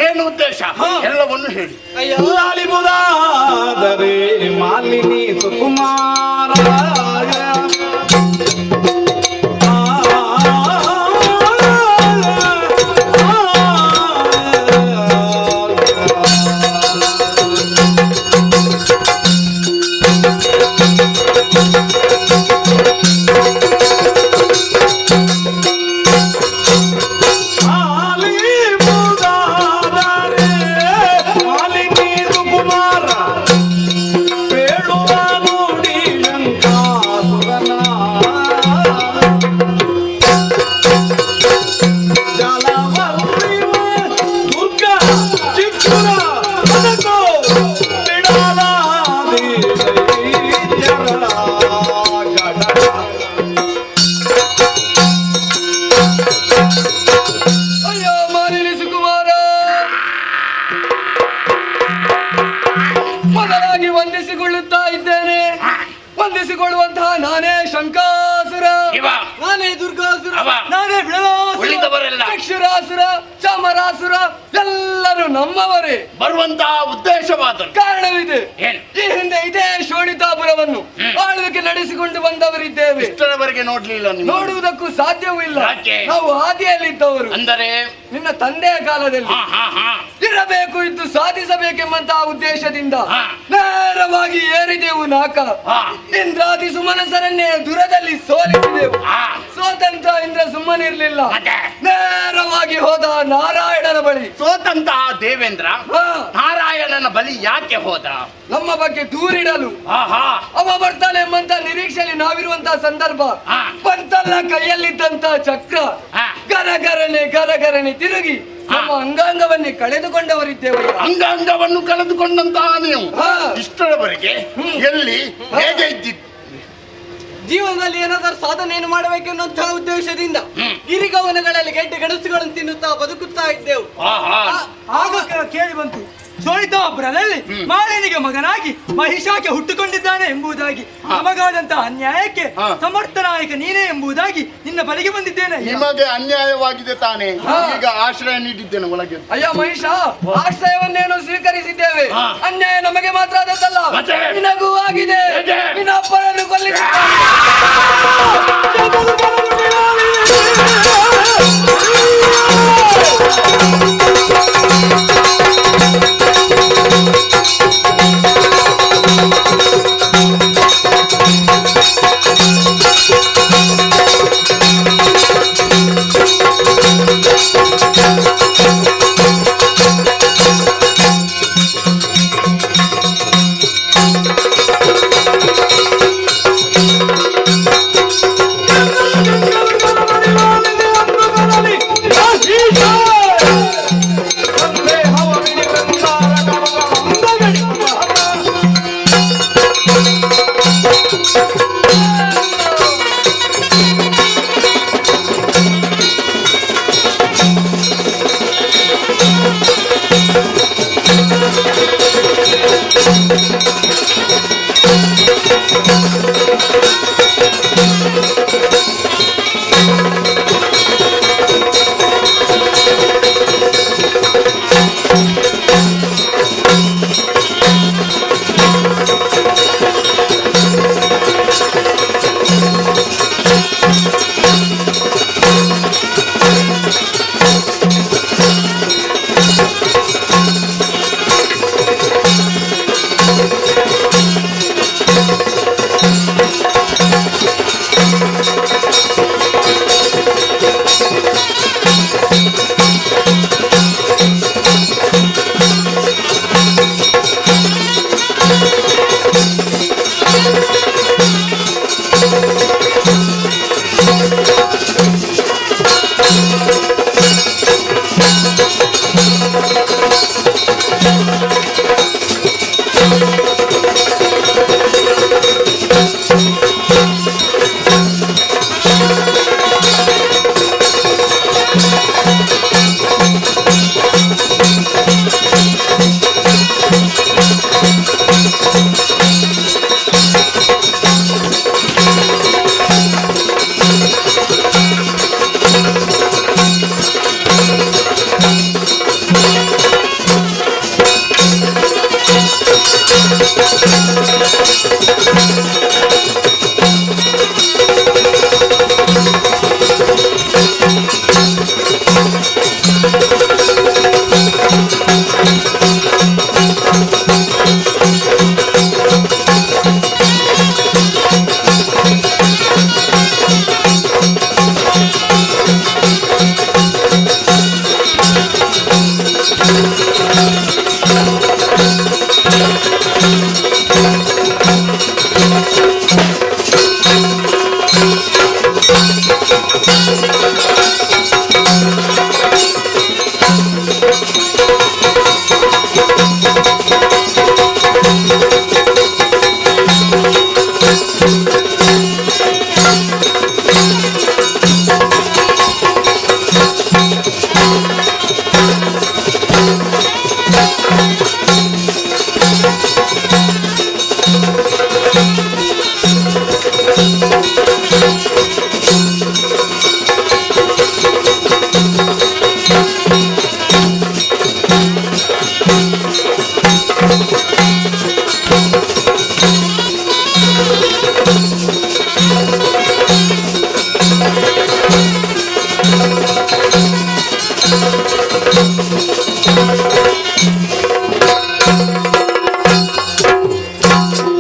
ಏನು ಉದ್ದೇಶ? ಎಲ್ಲವನ್ನು ಹೇಳಿ. ಮಾಲಿನಿ ಸುಕುಮಾರ ವಂದಿಸಿಕೊಳ್ಳುವಂತಹ ನಾನೇ ಶಂಕಾಸುರ, ನಾನೇ ದುರ್ಗಾಸುರ, ನಾನೇ ಅಕ್ಷರಾಸುರ, ಚಾಮರಾಸುರ ಎಲ್ಲರೂ ನಮ್ಮವರೇ. ಬರುವಂತಹ ಉದ್ದೇಶವಾದ ಕಾರಣವಿದೆ. ಈ ಹಿಂದೆ ಇದೇ ಶೋಣಿತಾಪುರವನ್ನು ಆಳ್ವಿಕೆ ನಡೆಸಿಕೊಂಡು ಬಂದವರಿದ್ದೇವೆ. ಇಷ್ಟರವರೆಗೆ ನೋಡ್ಲಿಲ್ಲ, ನೋಡುವುದಕ್ಕೂ ಸಾಧ್ಯವೂ ಇಲ್ಲ. ನಾವು ಹಾದಿಯಲ್ಲಿದ್ದವರು. ಅಂದರೆ ನಿನ್ನ ತಂದೆಯ ಕಾಲದಲ್ಲಿ ಇರಬೇಕು ಇದ್ದು ಸಾಧಿಸಬೇಕೆಂಬಂತಹ ಉದ್ದೇಶದಿಂದ ನೇರವಾಗಿ ಏರಿದೆವು ನಾಕ. ಇಂದ್ರಾದಿ ಸುಮನಸರನ್ನೇ ದುರದಲ್ಲಿ ಸೋಲಿಸಿದೆವು. ಸ್ವತಂತ್ರ ಇಂದ್ರ ಸುಮ್ಮನಿರ್ಲಿಲ್ಲ, ನೇರವಾಗಿ ಹೋದ ನಾರಾಯಣನ ಬಳಿ. ಸ್ವತಂತ್ರ ದೇವೇಂದ್ರ ನಾರಾಯಣನ ಬಳಿ ಯಾಕೆ ಹೋದ? ನಮ್ಮ ಬಗ್ಗೆ ದೂರಿಡಲು. ಅವ ಬರ್ತಾನೆ ಎಂಬಂತ ನಿರೀಕ್ಷೆಯಲ್ಲಿ ನಾವಿರುವಂತಹ ಸಂದರ್ಭ ಬಂತಲ್ಲ ಕೈಯಲ್ಲಿದ್ದಂತ ಚಕ್ರ ಗರಗರಣೆ ತಿರುಗಿ ನಮ್ಮ ಅಂಗಾಂಗವನ್ನೇ ಕಳೆದುಕೊಂಡವರಿದ್ದೇವೆ. ಅಂಗಾಂಗವನ್ನು ಕಳೆದುಕೊಂಡಂತಹ ನೀವು ಇಷ್ಟರವರೆಗೆ ಎಲ್ಲಿ ಹೇಗೆ ಇದ್ದಿದ್ದು? ಜೀವನದಲ್ಲಿ ಏನಾದರೂ ಸಾಧನೆಯನ್ನು ಮಾಡಬೇಕೆನ್ನುವಂತಹ ಉದ್ದೇಶದಿಂದ ಗಿರಿಗವನಗಳಲ್ಲಿ ಗೆಡ್ಡೆ ಗೆಣಸುಗಳನ್ನು ತಿನ್ನುತ್ತಾ ಬದುಕುತ್ತಾ ಇದ್ದೆವು. ಆಗ ಕೇಳಿ ಬಂತು, ಶೋಣಿತಾಪುರದಲ್ಲಿ ಮಾಲಿನಿಗೆ ಮಗನಾಗಿ ಮಹಿಷಾಕ್ಕೆ ಹುಟ್ಟುಕೊಂಡಿದ್ದಾನೆ ಎಂಬುದಾಗಿ. ನಮಗಾದಂತಹ ಅನ್ಯಾಯಕ್ಕೆ ಸಮರ್ಥ ನಾಯಕ ನೀನೇ ಎಂಬುದಾಗಿ ನಿನ್ನ ಬಳಿಗೆ ಬಂದಿದ್ದೇನೆ. ನಿಮಗೆ ಅನ್ಯಾಯವಾಗಿದೆ ತಾನೇ, ಈಗ ಆಶ್ರಯ ನೀಡಿದ್ದೇನೆ ಒಳಗೆ. ಅಯ್ಯ ಮಹಿಷ, ಆಶ್ರಯವನ್ನೇನು ಸ್ವೀಕರಿಸಿದ್ದೇವೆ, ಅನ್ಯಾಯ ನಮಗೆ ಮಾತ್ರ ಆದದ್ದಲ್ಲ, ನಿನಗೂ ಆಗಿದೆ. ನಿನ್ನ ಅಪ್ಪನನ್ನು ಕೊಲ್ಲಿಸಿ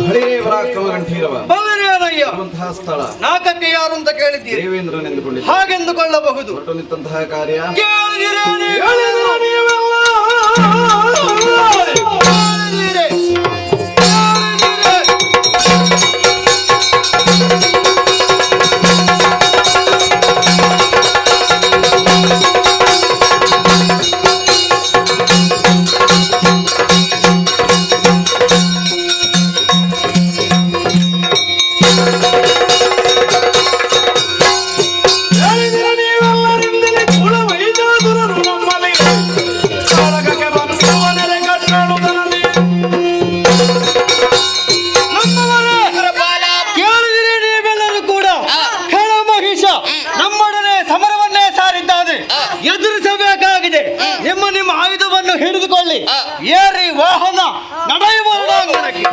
ಹರಿರೇ ಪರಾಕ್ರಮ ಗಂಠೀರವ ಬಲ್ಲರೇನಯ್ಯ ಇರುವಂತಹ ಸ್ಥಳ ನಾಲ್ಕಕ್ಕೆ ಯಾರು ಅಂತ ಕೇಳಿದ್ದೀರಿ. ದೇವೇಂದ್ರನೆಂದುಕೊಂಡಿದ್ದ ಹಾಗೆಂದುಕೊಳ್ಳಬಹುದು. ಹೊರಟು ನಿಂತಹ ಕಾರ್ಯ ಕೇಳಿದಿರಾ ನೀವೆಲ್ಲ? ನಿಮ್ಮ ಆಯುಧವನ್ನು ಹಿಡಿದುಕೊಳ್ಳಿ. ಏರಿ ವಾಹನ ನಡೆಯುವ ರಣಾಂಗಣಕ್ಕೆ.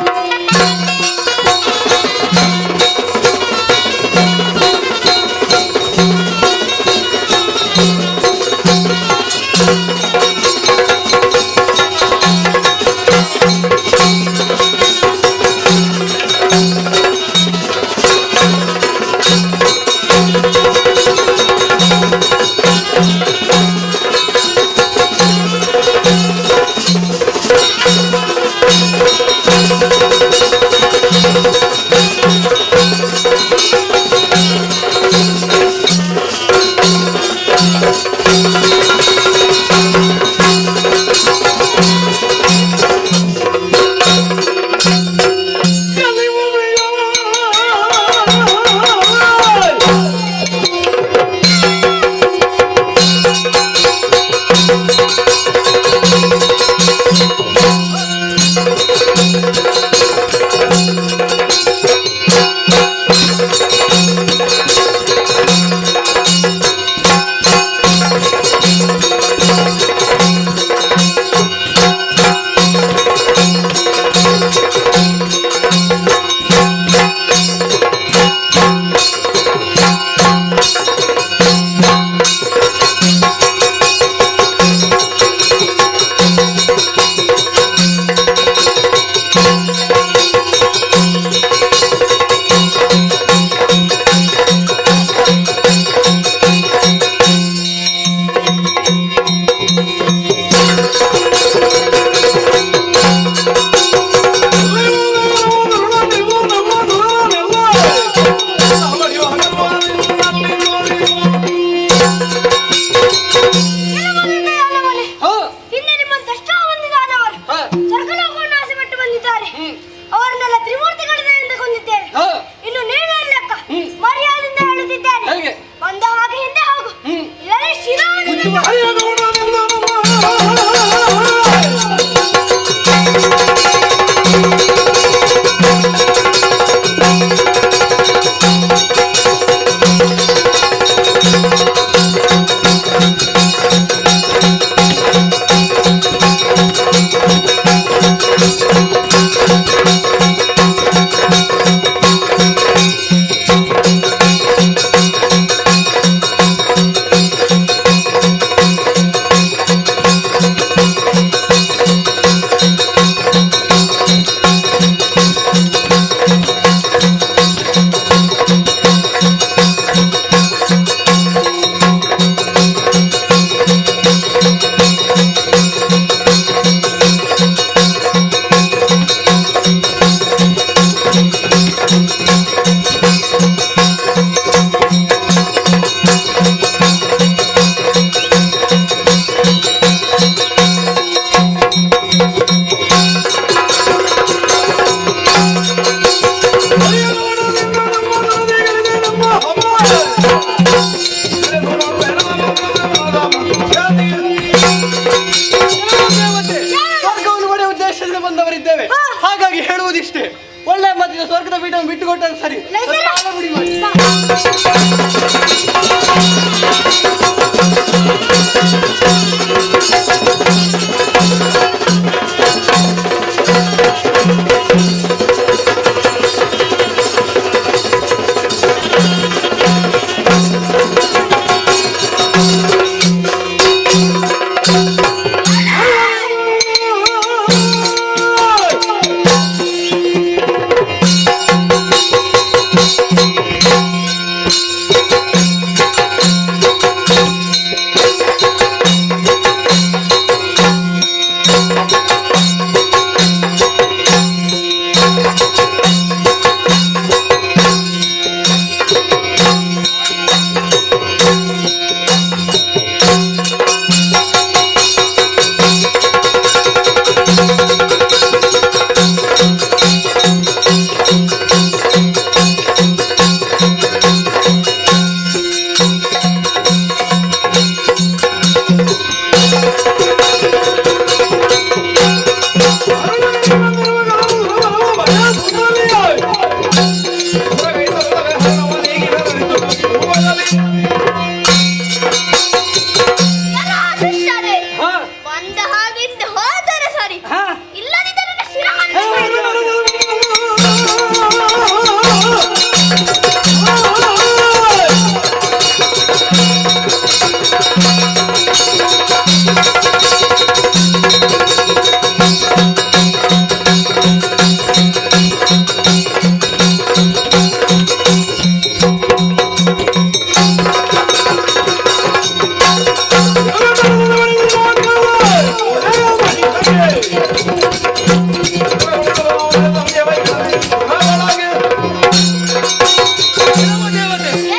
ಮಾಡಿ, ಇಲ್ಲದಿದ್ದರೆ ನನ್ನ ಶಿರವನ್ನು ಮಾಡಿ.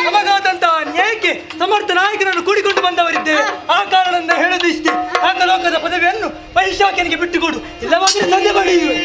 ನಮಗಾದಂತಹ ನ್ಯಾಯಕ್ಕೆ ಸಮರ್ಥ ನಾಯಕರನ್ನು ಕೂಡಿಕೊಂಡು ಬಂದವರಿದ್ದೇವೆ. ಆ ಕಾರಣದಿಂದ ಹೇಳುದಿಷ್ಟೇ, ಆಕಲೋಕದ ಪದವಿಯನ್ನು ಮಹಿಷಾಕ್ಯನಿಗೆ ಬಿಟ್ಟುಕೊಡು, ಇಲ್ಲವಾದರೆ ಸಂಧೆ ಮಾಡಿಯುವೆ.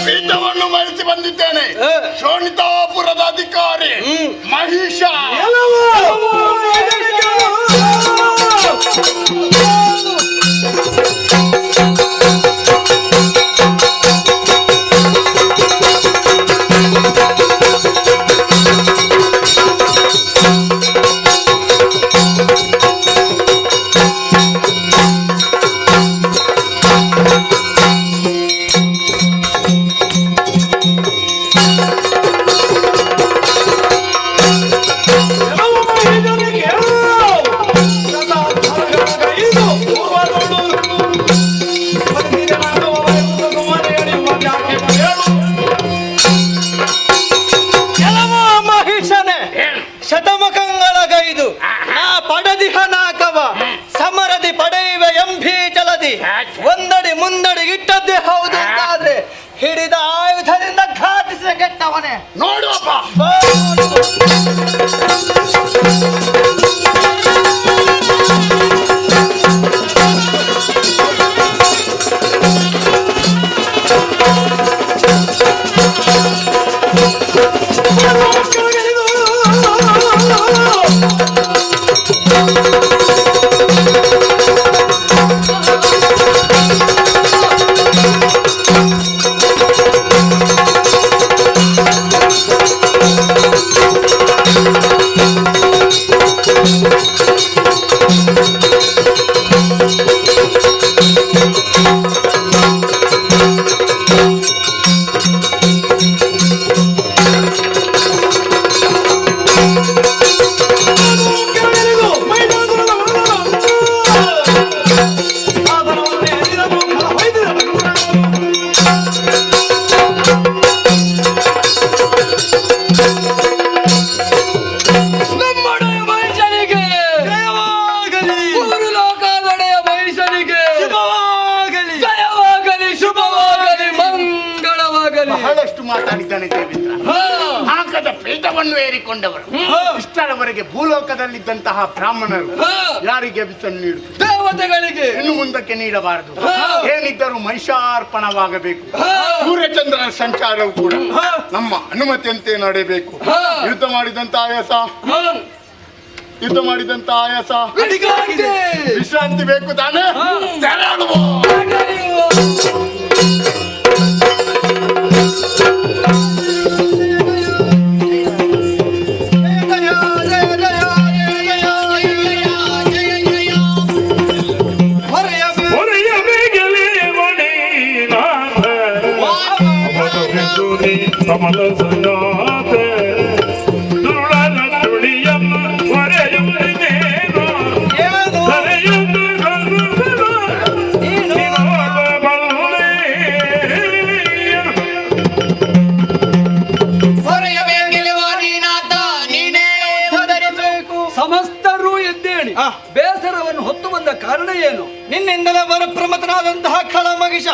ಪೀಠವನ್ನು ಮರೆಸಿ ಬಂದಿದ್ದೇನೆ. ಶೋಣಿತಾಪುರದ ಅಧಿಕಾರಿ ಮಹಿಷ. ಒಂದಡಿ ಮುಂದಡಿ ಇಟ್ಟದ್ದೇ ಹೌದು ಅಂತಾದ್ರೆ ಹಿಡಿದ ಆಯುಧದಿಂದ ಘಾಟಿಸಿದ ಕೆಟ್ಟವನೇ. ನೋಡುವಪ್ಪ ಮಾತಾಡಿದ್ದಾನೆ ದೇವೇಂದ್ರ. ಆಕದ ಪೀಠವನ್ನು ಏರಿಕೊಂಡವರು ಇಷ್ಟರವರೆಗೆ ಭೂಲೋಕದಲ್ಲಿದ್ದಂತಹ ಬ್ರಾಹ್ಮಣರು ಯಾರಿಗೆ ಬಿಸನ್ನು ನೀಡುತ್ತಾರೆ? ದೇವತೆಗಳಿಗೆ. ಇನ್ನು ಮುಂದಕ್ಕೆ ನೀಡಬಾರದು. ಏನಿದ್ದರೂ ಮಹಿಷಾರ್ಪಣವಾಗಬೇಕು. ಸೂರ್ಯಚಂದ್ರನ ಸಂಚಾರವು ಕೂಡ ನಮ್ಮ ಅನುಮತಿಯಂತೆ ನಡೆಯಬೇಕು. ಯುದ್ಧ ಮಾಡಿದಂತ ಆಯಾಸ ವಿಶ್ರಾಂತಿ ಬೇಕು ತಾನೇ? ತೆರಳುವ. ಕಮಲ ಸಂಜಾತ ದುರುಳನ ತುಳಿಯನ್ನು ಹೊರೆಯುವುದೇನು ಹೊರೆಯುವುದು ಸಮಸ್ತರೂ ಎದ್ದೇಳಿ ಬೇಸರವನ್ನು ಹೊತ್ತು ಬಂದ ಕಾರಣ ಏನು? ನಿನ್ನಿಂದಲೇ ವರಪ್ರಮತನಾದಂತಹ ಖಳ ಮಹಿಷ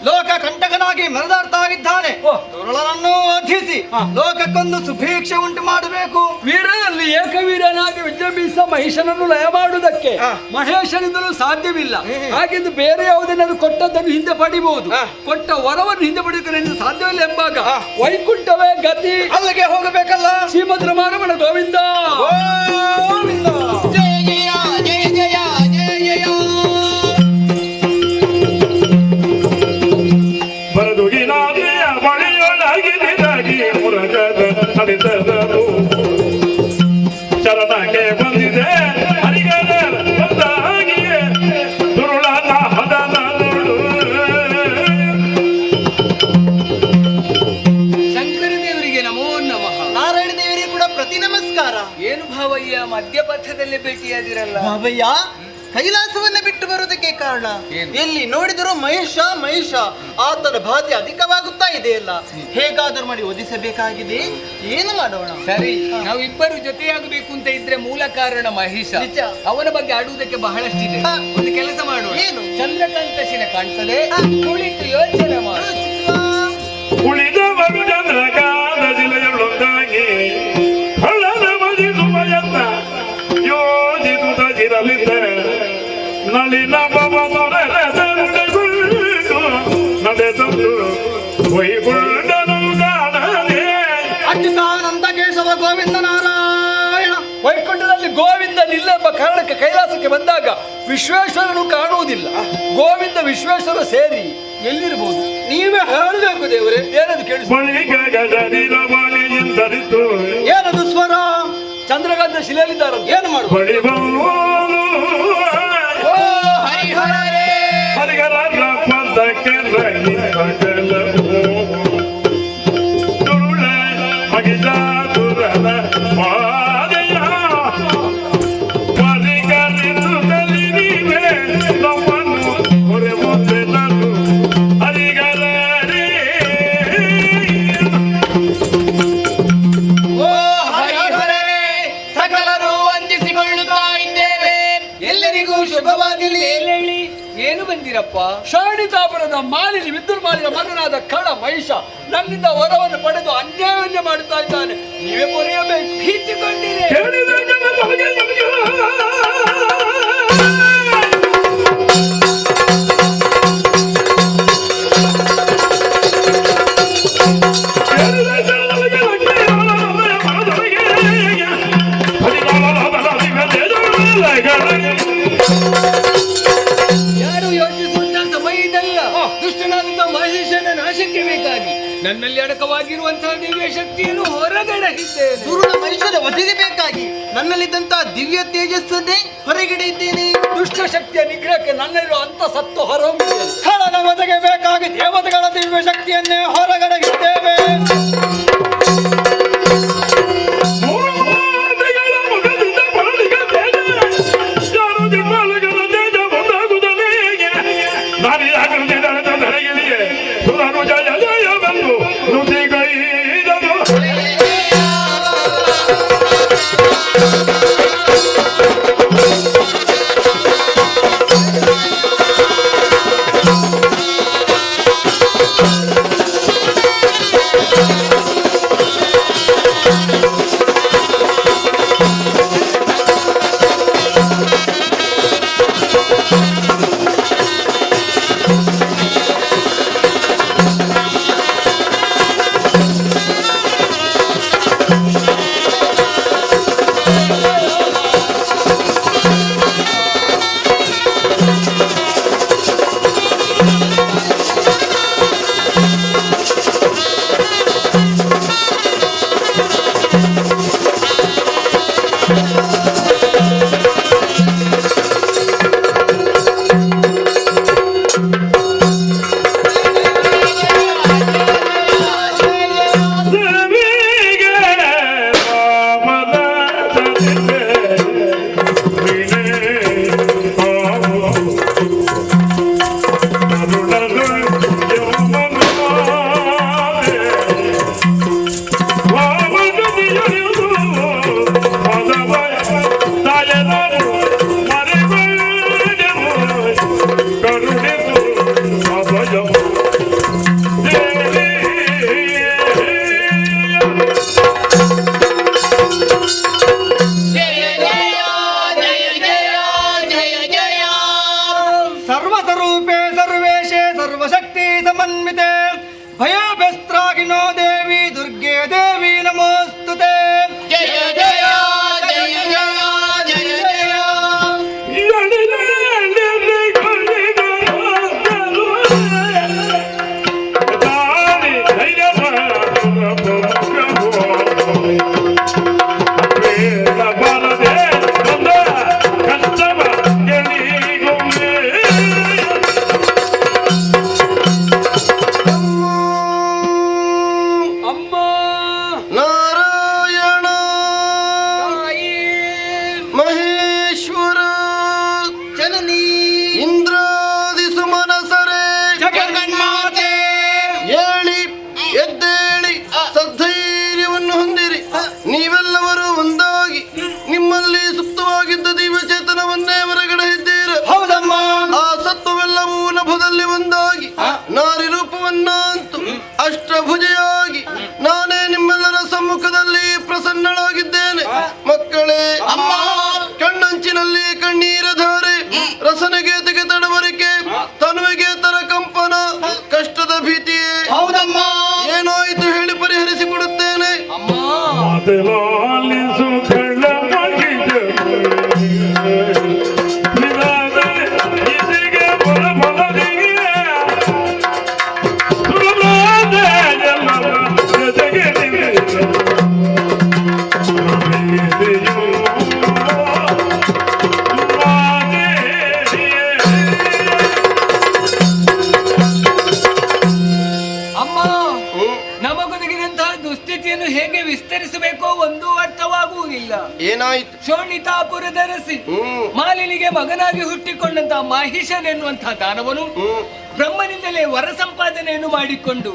ಲೋಕ ಕಂಟಕನಾಗಿ ಮೆರೆದಾಡ್ತಾ ಇದ್ದಾನೆ. ದುರುಳನನ್ನು ವಧಿಸಿ ಲೋಕಕ್ಕೊಂದು ಸುಭೀಕ್ಷೆ ಉಂಟು ಮಾಡಬೇಕು. ವೀರರಲ್ಲಿ ಏಕವೀರನಾಗಿ ವಿಜೃಂಭಿಸ ಮಹಿಷನನ್ನು ಲಯ ಮಾಡುವುದಕ್ಕೆ ಮಹೇಶನಿಂದಲೂ ಸಾಧ್ಯವಿಲ್ಲ. ಹಾಗೆಂದು ಬೇರೆ ಯಾವುದನ್ನಾದ್ರೂ ಕೊಟ್ಟದ್ದನ್ನು ಹಿಂದೆ ಪಡಿಬಹುದು, ಕೊಟ್ಟ ವರವನ್ನು ಹಿಂದೆ ಪಡೆಯುವುದರಿಂದ ಸಾಧ್ಯವಿಲ್ಲ ಎಂಬಾಗ ವೈಕುಂಠವೇ ಗತಿ. ಅಲ್ಲಿಗೆ ಹೋಗಬೇಕಲ್ಲ. ಶ್ರೀಮದ್ ರಮಾರಮಣ ಗೋವಿಂದ ಗೋವಿಂದ. ಬರದುಗಿನಾದಿಯ ಬಳಿಯೊಳಗಿದಾಗಿ ಮುರಗದ ಹರಿದರು ಚರಣಕ್ಕೆ ಬಂದಿದೆ ಹರಿಗದ ಬಂದಾಗಿಯೇ ದುರುಳನ ಹದನ ಶಂಕರ ದೇವರಿಗೆ ನಮೋ ನಮಃ. ನಾರಾಯಣ ದೇವರಿಗೆ ಕೂಡ ಪ್ರತಿ ನಮಸ್ಕಾರ. ಏನು ಭಾವಯ್ಯ ಮಧ್ಯಪಥದಲ್ಲಿ ಭೇಟಿಯಾದಿರಲ್ಲ? ಬಾಬಯ್ಯ, ಕೈಲಾಸವನ್ನ ಬಿಟ್ಟು ಬರುವುದಕ್ಕೆ ಕಾರಣ ಎಲ್ಲಿ ನೋಡಿದರೂ ಮಹೇಶ ಆತನ ಬಾಧೆ ಅಧಿಕವಾಗುತ್ತಾ ಇದೆಯಲ್ಲ. ಹೇಗಾದರೂ ಮಾಡಿ ಒದಿಸಬೇಕಾಗಿದೆ. ಏನು ಮಾಡೋಣ? ಸರಿ, ನಾವು ಇಬ್ಬರು ಜೊತೆಯಾಗಬೇಕು ಅಂತ ಇದ್ರೆ ಮೂಲ ಕಾರಣ ಮಹೇಶ. ಅವನ ಬಗ್ಗೆ ಆಡುವುದಕ್ಕೆ ಬಹಳಷ್ಟಿದೆ. ಒಂದು ಕೆಲಸ ಮಾಡೋಣ. ಏನು? ಚಂದ್ರಕಾಂತ ಶಿಲೆ ಕಾಣ್ತದೆ, ಕುಳಿತು ಯೋಚನೆ ಮಾಡು. ಉಳಿದವರು ಚಂದ್ರಕಾಂತ ಜಿಲ್ಲೆಯೊಳಗಾಗಿ ಹಳ್ಳದ ಮದಿಸುವ ಯತ್ನ ಯೋಜಿಸುತ್ತಿರಲಿದ್ದರೆ ನಳಿನ ನಡೆದಂದು ವೈಗುಂಡನು ಕಾಣದೆ. ಅಚ್ಯುತಾನಂದ ಕೇಶವ ಗೋವಿಂದ ನಾರಾಯಣ. ವೈಕುಂಠದಲ್ಲಿ ಗೋವಿಂದ ನಿಲ್ಲೆಂಬ ಕಾರಣಕ್ಕೆ ಕೈಲಾಸಕ್ಕೆ ಬಂದಾಗ ವಿಶ್ವೇಶ್ವರನು ಕಾಣುವುದಿಲ್ಲ. ಗೋವಿಂದ ವಿಶ್ವೇಶ್ವರ ಸೇರಿ ಎಲ್ಲಿರಬಹುದು? ನೀವೇ ಹೇಳಬೇಕು ದೇವರೇ. ಏನದು ಕೇಳಿ? ಏನದು ಸ್ವರ? ಚಂದ್ರಕಾಂತ ಶಿಲೆಯಲ್ಲಿದ್ದಾರೆ. ಏನು ಮಾಡುವ? ಹರಿಗರ ಪದಕ್ಕೆ ದುರುಳ ಮಗಿದ ದುರಲ ಮಾದೆಯ ಪರಿಗರಿಸುತ್ತಲಿ ನೀವೇ ನಮ್ಮನ್ನು ಹೊರೆಯುತ್ತೆ ನಾನು ಹರಿಗರ ಸಕಲರು ವಂದಿಸಿಕೊಳ್ಳುತ್ತಾ ಇದ್ದೇವೆ. ಎಲ್ಲರಿಗೂ ಶುಭವಾಗಲಿ. ಏನು ಬಂದಿರಪ್ಪ? ಶಾಣಿತಾಪುರದ ಮಾಲಿನಿ ವಿದ್ಯುನ್ಮಾಲಿನ ಮಗನಾದ ಖಳ ಮಹಿಷ ನನ್ನಿಂದ ವರವನ್ನು ಪಡೆದು ಅನ್ಯಾಯವನ್ನೇ ಮಾಡುತ್ತಾ ಇದ್ದಾನೆ. ನೀವೇ ಪೊರೆಯಬೇಕು. ಭೀತಿಗೊಂಡಿರೆ ಯಾರು ಯೋಚಿಸುವಂತ ಸಮಯ ಇದಲ್ಲ. ದುಷ್ಟನಾದಂತಹ ಮಹೇಶನ ನಾಶಕ್ಕೆ ಬೇಕಾಗಿ ನನ್ನಲ್ಲಿ ಅಡಕವಾಗಿರುವಂತಹ ದಿವ್ಯ ಶಕ್ತಿಯನ್ನು ಹೊರಗಡೆ ಇದ್ದೇನೆ. ದುರುಳ ಮನುಷ್ಯನ ವಧಿಸಬೇಕಾಗಿ ನನ್ನಲ್ಲಿದ್ದಂತಹ ದಿವ್ಯ ತೇಜಸ್ಸನ್ನೇ ಹೊರಗಡೆ ಇದ್ದೇನೆ. ದುಷ್ಟ ಶಕ್ತಿಯ ನಿಗ್ರಹಕ್ಕೆ ನನ್ನಲ್ಲಿರುವ ಅಂತ ಸತ್ತು ಹೊರಹೊಮ್ಮಿದ್ದೇನೆ. ಖಳನ ವಧೆಗೆ ಬೇಕಾಗಿ ದೇವತೆಗಳ ದಿವ್ಯ ಶಕ್ತಿಯನ್ನೇ ಹೊರಗಡೆ ಇದ್ದೇವೆ. ಭಯಭ್ಯಸ್ತ್ರಾಗಿನೋ ದೇವಿ ದುರ್ಗೆ ದೇವಿ ನಮೋಸ್ತುತೆ. ಜಯ ಜಯ ಜಯ ಜಯ ಜಯ ಜಯ. ನಾರಾಯಣ ಮಹೇಶ್ವರ ಜನನಿ ಇಂದ್ರಾದಿ ಸುಮನಸರೇ ಜಗನ್ಮಾತೆ ಹೇಳಿ ಎದ್ದೇಳಿ ಸದ್ಧೈರ್ಯವನ್ನು ಹೊಂದಿರಿ. ನೀವೆಲ್ಲವರು ಒಂದಾಗಿ ನಿಮ್ಮಲ್ಲಿ ಸುಪ್ತವಾಗಿದ್ದ ದಿವ್ಯಚೇತನವನ್ನೇ ಹೊರಗಡೆ ಇದ್ದೀರ. ಹೌದಮ್ಮ. ಆ ಸತ್ವವೆಲ್ಲವೂ ನಭದಲ್ಲಿ ಒಂದಾಗಿ ನಾರಿ ರೂಪವನ್ನಂತು ಅಷ್ಟಭುಜೆಯಾಗಿ ನಾನೇ ನಿಮ್ಮೆಲ್ಲರ ಸಮ್ಮುಖದಲ್ಲಿ ಪ್ರಸನ್ನಳಾಗಿದ್ದೇನೆ. ಮಕ್ಕಳೇ, ಕಣ್ಣಂಚಿನಲ್ಲಿ ಕಣ್ಣೀರ ಧಾರೆ, ರಸನೆಗೆ ತಡವರಿಕೆ, ತನುವಿಗೆ ತರ ಕಂಪನ, ಕಷ್ಟದ ಭೀತಿಯೇ. ಹೌದಮ್ಮ. ಏನಾಯಿತು ಹೇಳಿ ಪರಿಹರಿಸಿಕೊಡುತ್ತೇನೆ. ನಮಗೊದಗಿದಂತಹ ದುಸ್ಥಿತಿಯನ್ನು ಹೇಗೆ ವಿಸ್ತರಿಸಬೇಕೋ ಒಂದು ಅರ್ಥವಾಗುವುದಿಲ್ಲ. ಏನಾಯ್ತು? ಶೋಣಿತಾಪುರದರಸಿ ಮಾಲಿನಿಗೆ ಮಗನಾಗಿ ಹುಟ್ಟಿಕೊಂಡಂತಹ ಮಾಹಿಷನೆನ್ನುವಂತಹ ದಾನವನು ಬ್ರಹ್ಮನಿಂದಲೇ ವರ ಸಂಪಾದನೆಯನ್ನು ಮಾಡಿಕೊಂಡು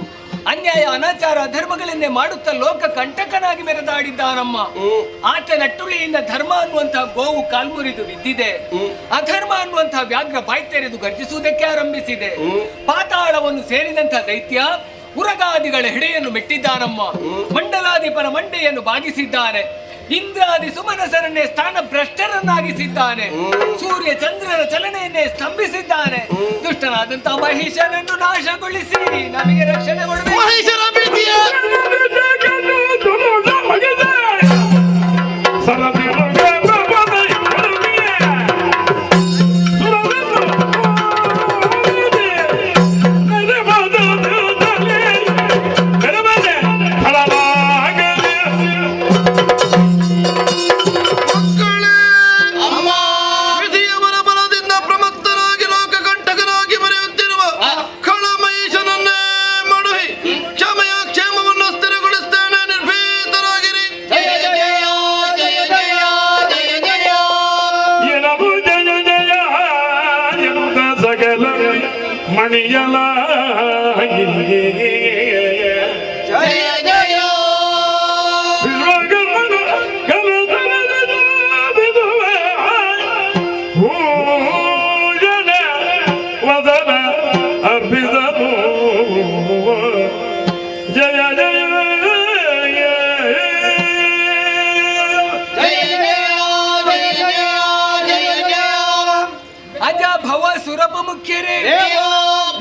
ಅನ್ಯಾಯ ಅನಾಚಾರ ಅಧರ್ಮಗಳನ್ನೇ ಮಾಡುತ್ತಾ ಲೋಕ ಕಂಟಕನಾಗಿ ಮೆರೆದಾಡಿದ್ದಾನಮ್ಮ. ಆತ ನಟ್ಟುಳಿಯಿಂದ ಧರ್ಮ ಅನ್ನುವಂತಹ ಗೋವು ಕಾಲ್ಮುರಿದು ಬಿದ್ದಿದೆ. ಅಧರ್ಮ ಅನ್ನುವಂತಹ ವ್ಯಾಘ್ರ ಬಾಯ್ತೆರೆದು ಗರ್ಜಿಸುವುದಕ್ಕೆ ಆರಂಭಿಸಿದೆ. ಪಾತಾಳವನ್ನು ಸೇರಿದಂತಹ ದೈತ್ಯ ಉರಗಾದಿಗಳ ಹೆಡೆಯನ್ನು ಮೆಟ್ಟಿದ್ದಾನಮ್ಮ. ಮಂಡಲಾಧಿಪನ ಮಂಡೆಯನ್ನು ಬಾಗಿಸಿದ್ದಾನೆ. ಇಂದ್ರಾದಿ ಸುಮನಸರನ್ನೇ ಸ್ಥಾನ ಭ್ರಷ್ಟರನ್ನಾಗಿಸಿದ್ದಾನೆ. ಸೂರ್ಯ ಚಂದ್ರರ ಚಲನೆಯನ್ನೇ ಸ್ತಂಭಿಸಿದ್ದಾನೆ. ದುಷ್ಟನಾದಂತಹ ಮಹಿಷನನ್ನು ನಾಶಗೊಳಿಸಿ ನಮಗೆ ರಕ್ಷಣೆ ಕೊಡಬೇಕು.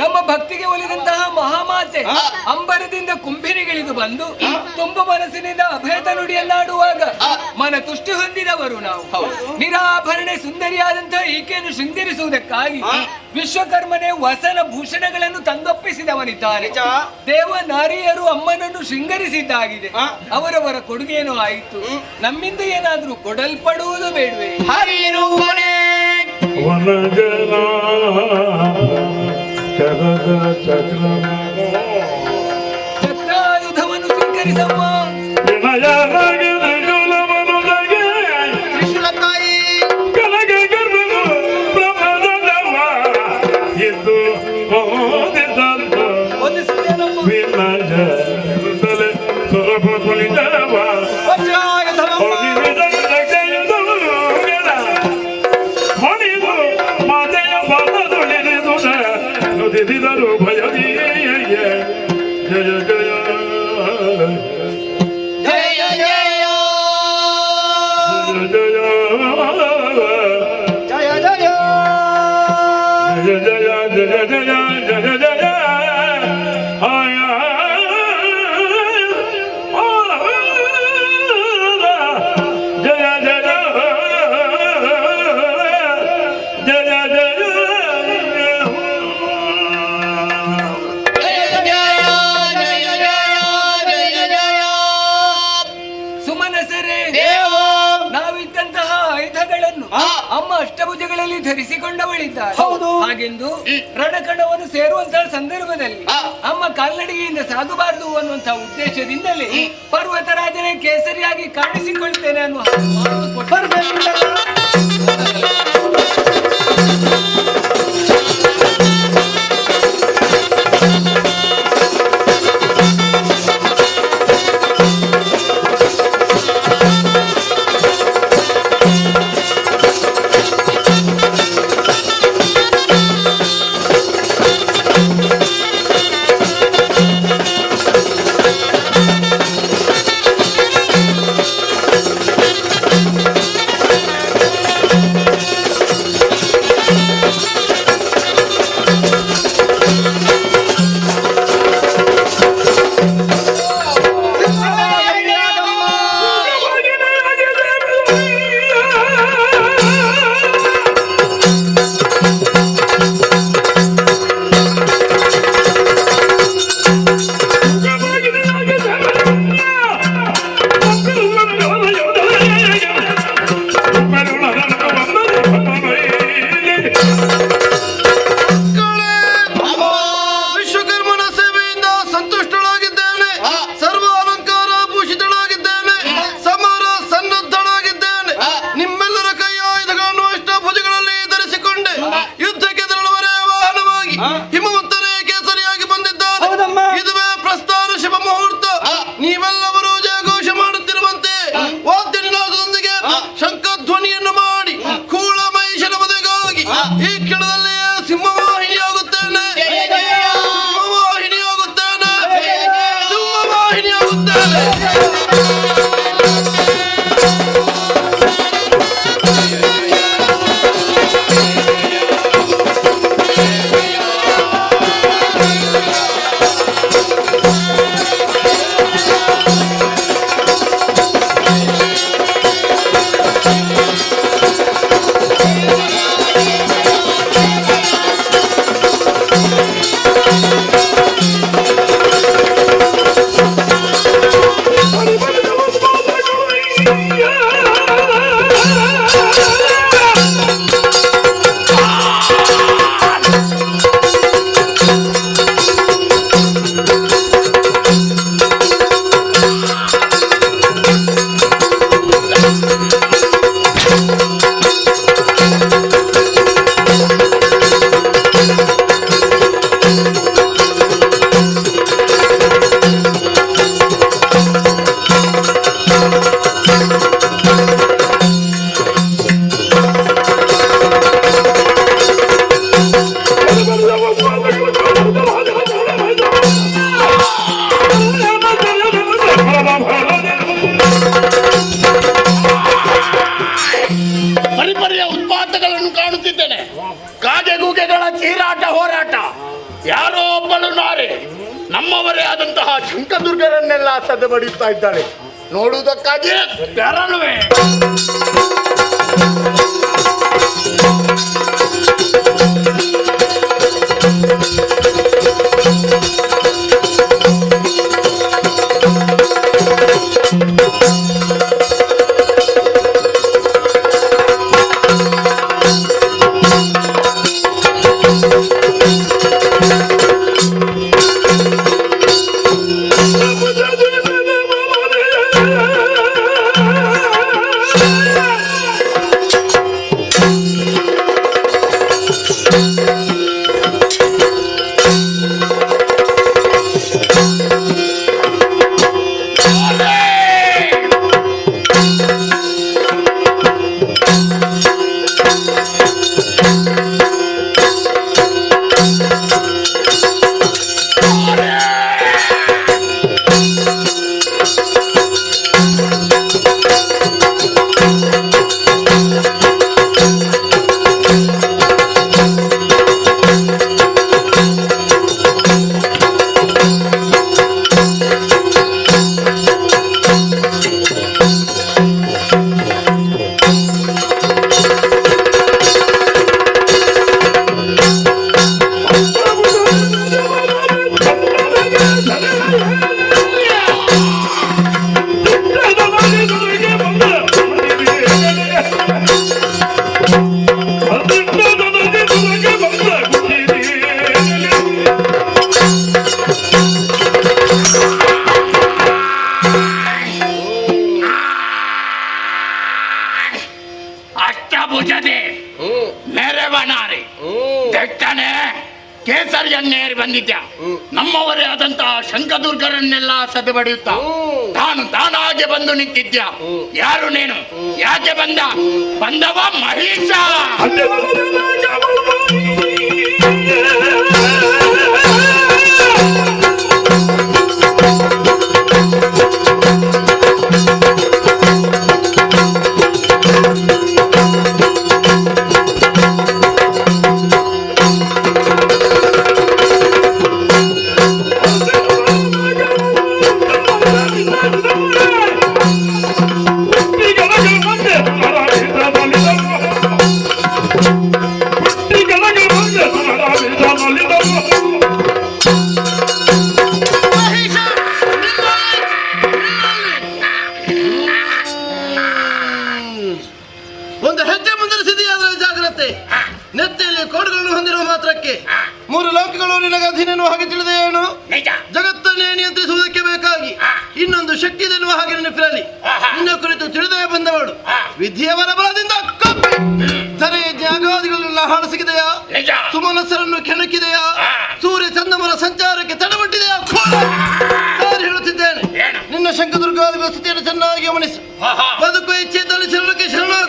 ನಮ್ಮ ಭಕ್ತಿಗೆ ಒಲಿದಂತಹ ಮಹಾಮಾತೆ ಅಂಬರದಿಂದ ಕುಂಭಿನಿಗಿಳಿದು ಬಂದು ತುಂಬ ಮನಸ್ಸಿನಿಂದ ಅಭೇದ ನುಡಿಯನ್ನಾಡುವಾಗ ಮನ ತುಷ್ಟಿ ಹೊಂದಿದವರು ನಾವು. ನಿರಾಭರಣೆ ಸುಂದರಿಯಾದಂತಹ ಈಕೆಯನ್ನು ಶೃಂಗರಿಸುವುದಕ್ಕಾಗಿ ವಿಶ್ವಕರ್ಮನೆ ವಸನ ಭೂಷಣಗಳನ್ನು ತಂದೊಪ್ಪಿಸಿದವನಿದ್ದಾನೆ. ದೇವ ನಾರಿಯರು ಅಮ್ಮನನ್ನು ಶೃಂಗರಿಸಿದ್ದಾಗಿದೆ. ಅವರವರ ಕೊಡುಗೆಯನ್ನು ಆಯಿತು. ನಮ್ಮಿಂದ ಏನಾದ್ರೂ ಕೊಡಲ್ಪಡುವುದು ಬೇಡವೇ? ಚಕ್ರಾಯುಧವನ್ನು ಸ್ವೀಕರಿಸಮ್ಮ. jaya jaya jaya jaya jaya jaya ಕೈಯಲ್ಲಿ ಧರಿಸಿಕೊಂಡವಳಿದ್ದಾಳೆ. ಹೌದು. ಹಾಗೆಂದು ರಣಕಣವನ್ನು ಸೇರುವಂತಹ ಸಂದರ್ಭದಲ್ಲಿ ಅಮ್ಮ ಕಾಲ್ನಡಿಗೆಯಿಂದ ಸಾಗಬಾರದು ಅನ್ನುವಂತಹ ಉದ್ದೇಶದಿಂದಲೇ ಪರ್ವತರಾಜನೇ ಕೇಸರಿಯಾಗಿ ಕಾಣಿಸಿಕೊಳ್ತೇನೆ ಅನ್ನುವ ಮಾತು ಕೊಟ್ಟು ಪರಿಪರಿಯ ಉತ್ಪಾತಗಳನ್ನು ಕಾಣುತ್ತಿದ್ದೇನೆ. ಕಾಗೆ ಗೂಗೆಗಳ ಚೀರಾಟ ಹೋರಾಟ. ಯಾರೋ ಒಬ್ಬಳು ನಾರೆ ನಮ್ಮವರೇ ಆದಂತಹ ಶಂಕದುರ್ಗರನ್ನೆಲ್ಲ ಸದೆಬಡಿಯುತ್ತಾ ಇದ್ದಾಳೆ. ನೋಡುವುದಕ್ಕಾಗಿ ಬೆರಳುವೆ. ಬಂದಿದ್ದ ನಮ್ಮವರೇ ಆದಂತಹ ಶಂಕದುರ್ಗರನ್ನೆಲ್ಲ ಸದೆಬಡಿಯುತ್ತ ತಾನಾಗೆ ಬಂದು ನಿಂತಿದ್ದ. ಯಾರು ನೀನು? ಯಾಕೆ ಬಂದವ ಮಹೇಶ. ಒಂದು ಹೆಜ್ಜೆ ಮುಂದರಿಸಿದೆಯಾದರೆ ಜಾಗ್ರತೆ. ನೆತ್ತಿಯಲ್ಲಿ ಕೋಡುಗಳನ್ನು ಹೊಂದಿರುವ ಮಾತ್ರಕ್ಕೆ 3 ಲೋಕಗಳು ನಿನಗೆ ಅಧೀನನು ಹಾಗೆ ತಿಳಿದೆ ಏನು? ಜಗತ್ತನ್ನೇ ನಿಯಂತ್ರಿಸುವುದಕ್ಕೆ ಬೇಕಾಗಿ ಇನ್ನೊಂದು ಶಕ್ತಿ ಎನ್ನುವ ಹಾಗೆ ನೆನಪಿರಲಿ. ನಿನ್ನ ಕುರಿತು ತಿಳಿದೇ ಬಂದವಳು ವಿಧಿಯವರ ಬಲದಿಂದ ಧರೆ ಜಾಗಾದಿಗಳನ್ನೆಲ್ಲ ಹಾಳಸಿಗಿದೆಯಾ? ಸುಮನಸ್ಸರನ್ನು ಕೆಣಕಿದೆಯಾ? ಸೂರ್ಯ ಚಂದಮರ ಸಂಚಾರಕ್ಕೆ ತಡೆಬಟ್ಟಿದೆಯಾ? ನಾನು ಹೇಳುತ್ತಿದ್ದೇನೆ, ನಿನ್ನ ಶಂಕದುರ್ಗಾದಿಗಳ ಸ್ಥಿತಿಯನ್ನು ಚೆನ್ನಾಗಿ ಗಮನಿಸು. ಬದುಕು ಇಚ್ಛೆ ದಲಿಸಲಿಕ್ಕೆ ಶರಣಾಗು.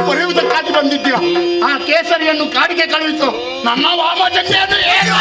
ಬರೆಯುವುದಕ್ಕಾಗಿ ಬಂದಿದ್ದೀಯ. ಆ ಕೇಸರಿಯನ್ನು ಕಾಡಿಗೆ ಕಳುಹಿಸು. ನನ್ನ ವಾಮಜನ್ಯನು ಏನು?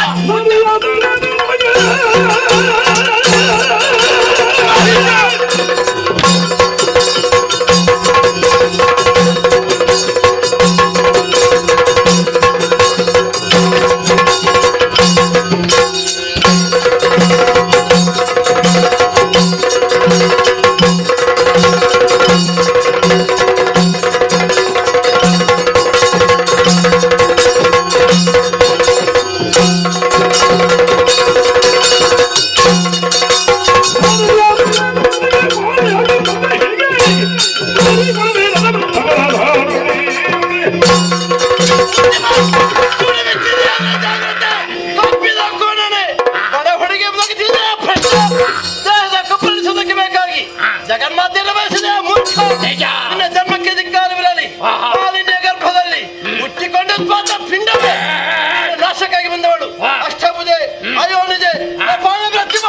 ಜಗನ್ಮಾತೆಯನ್ನು ಬಯಸಿದೆ ಮೂರ್ಖ. ನಿನ್ನ ಜನ್ಮಕ್ಕೆ ಧಿಕ್ಕಾರವಿರಲಿ. ಮಾಲಿನ್ಯ ಗರ್ಭದಲ್ಲಿ ಮುಚ್ಚಿಕೊಂಡು ಸ್ವಾತ ಪಿಂಡವೇ ನಾಶಕ್ಕಾಗಿ ಬಂದವಳು ಅಷ್ಟಭುಜೆ ಅಯೋನಿಜೆ ಪ್ರತಿಭ.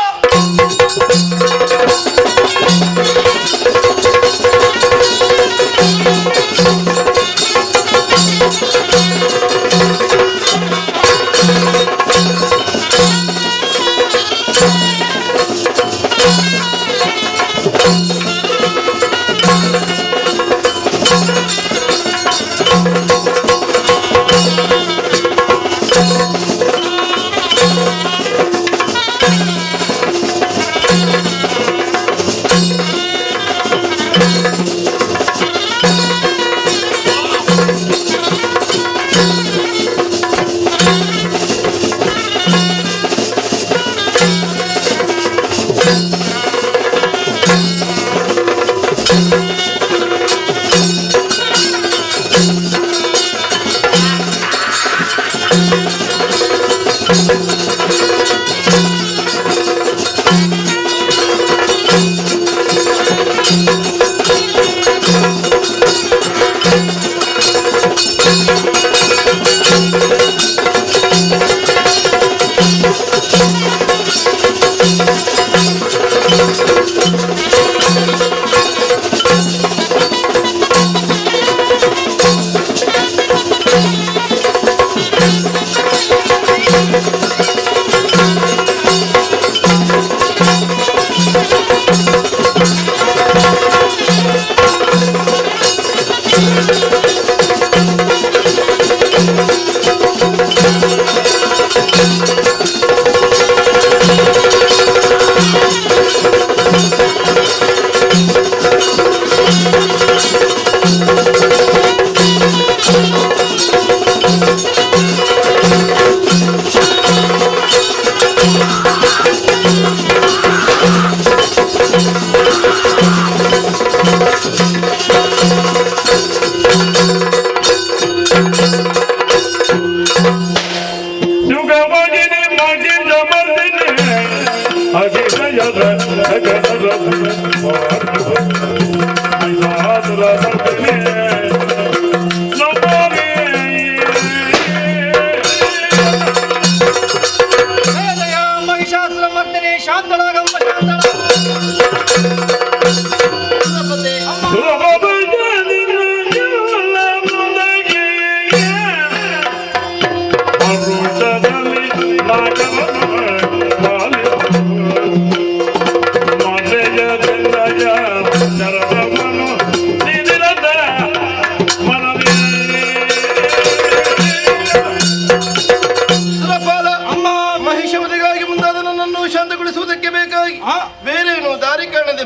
ಮಹಿಷಾಸುರ ಮರ್ದನೆ ಶಾಂತಳಾಗಮ್ಮ ಶಾಂತಳ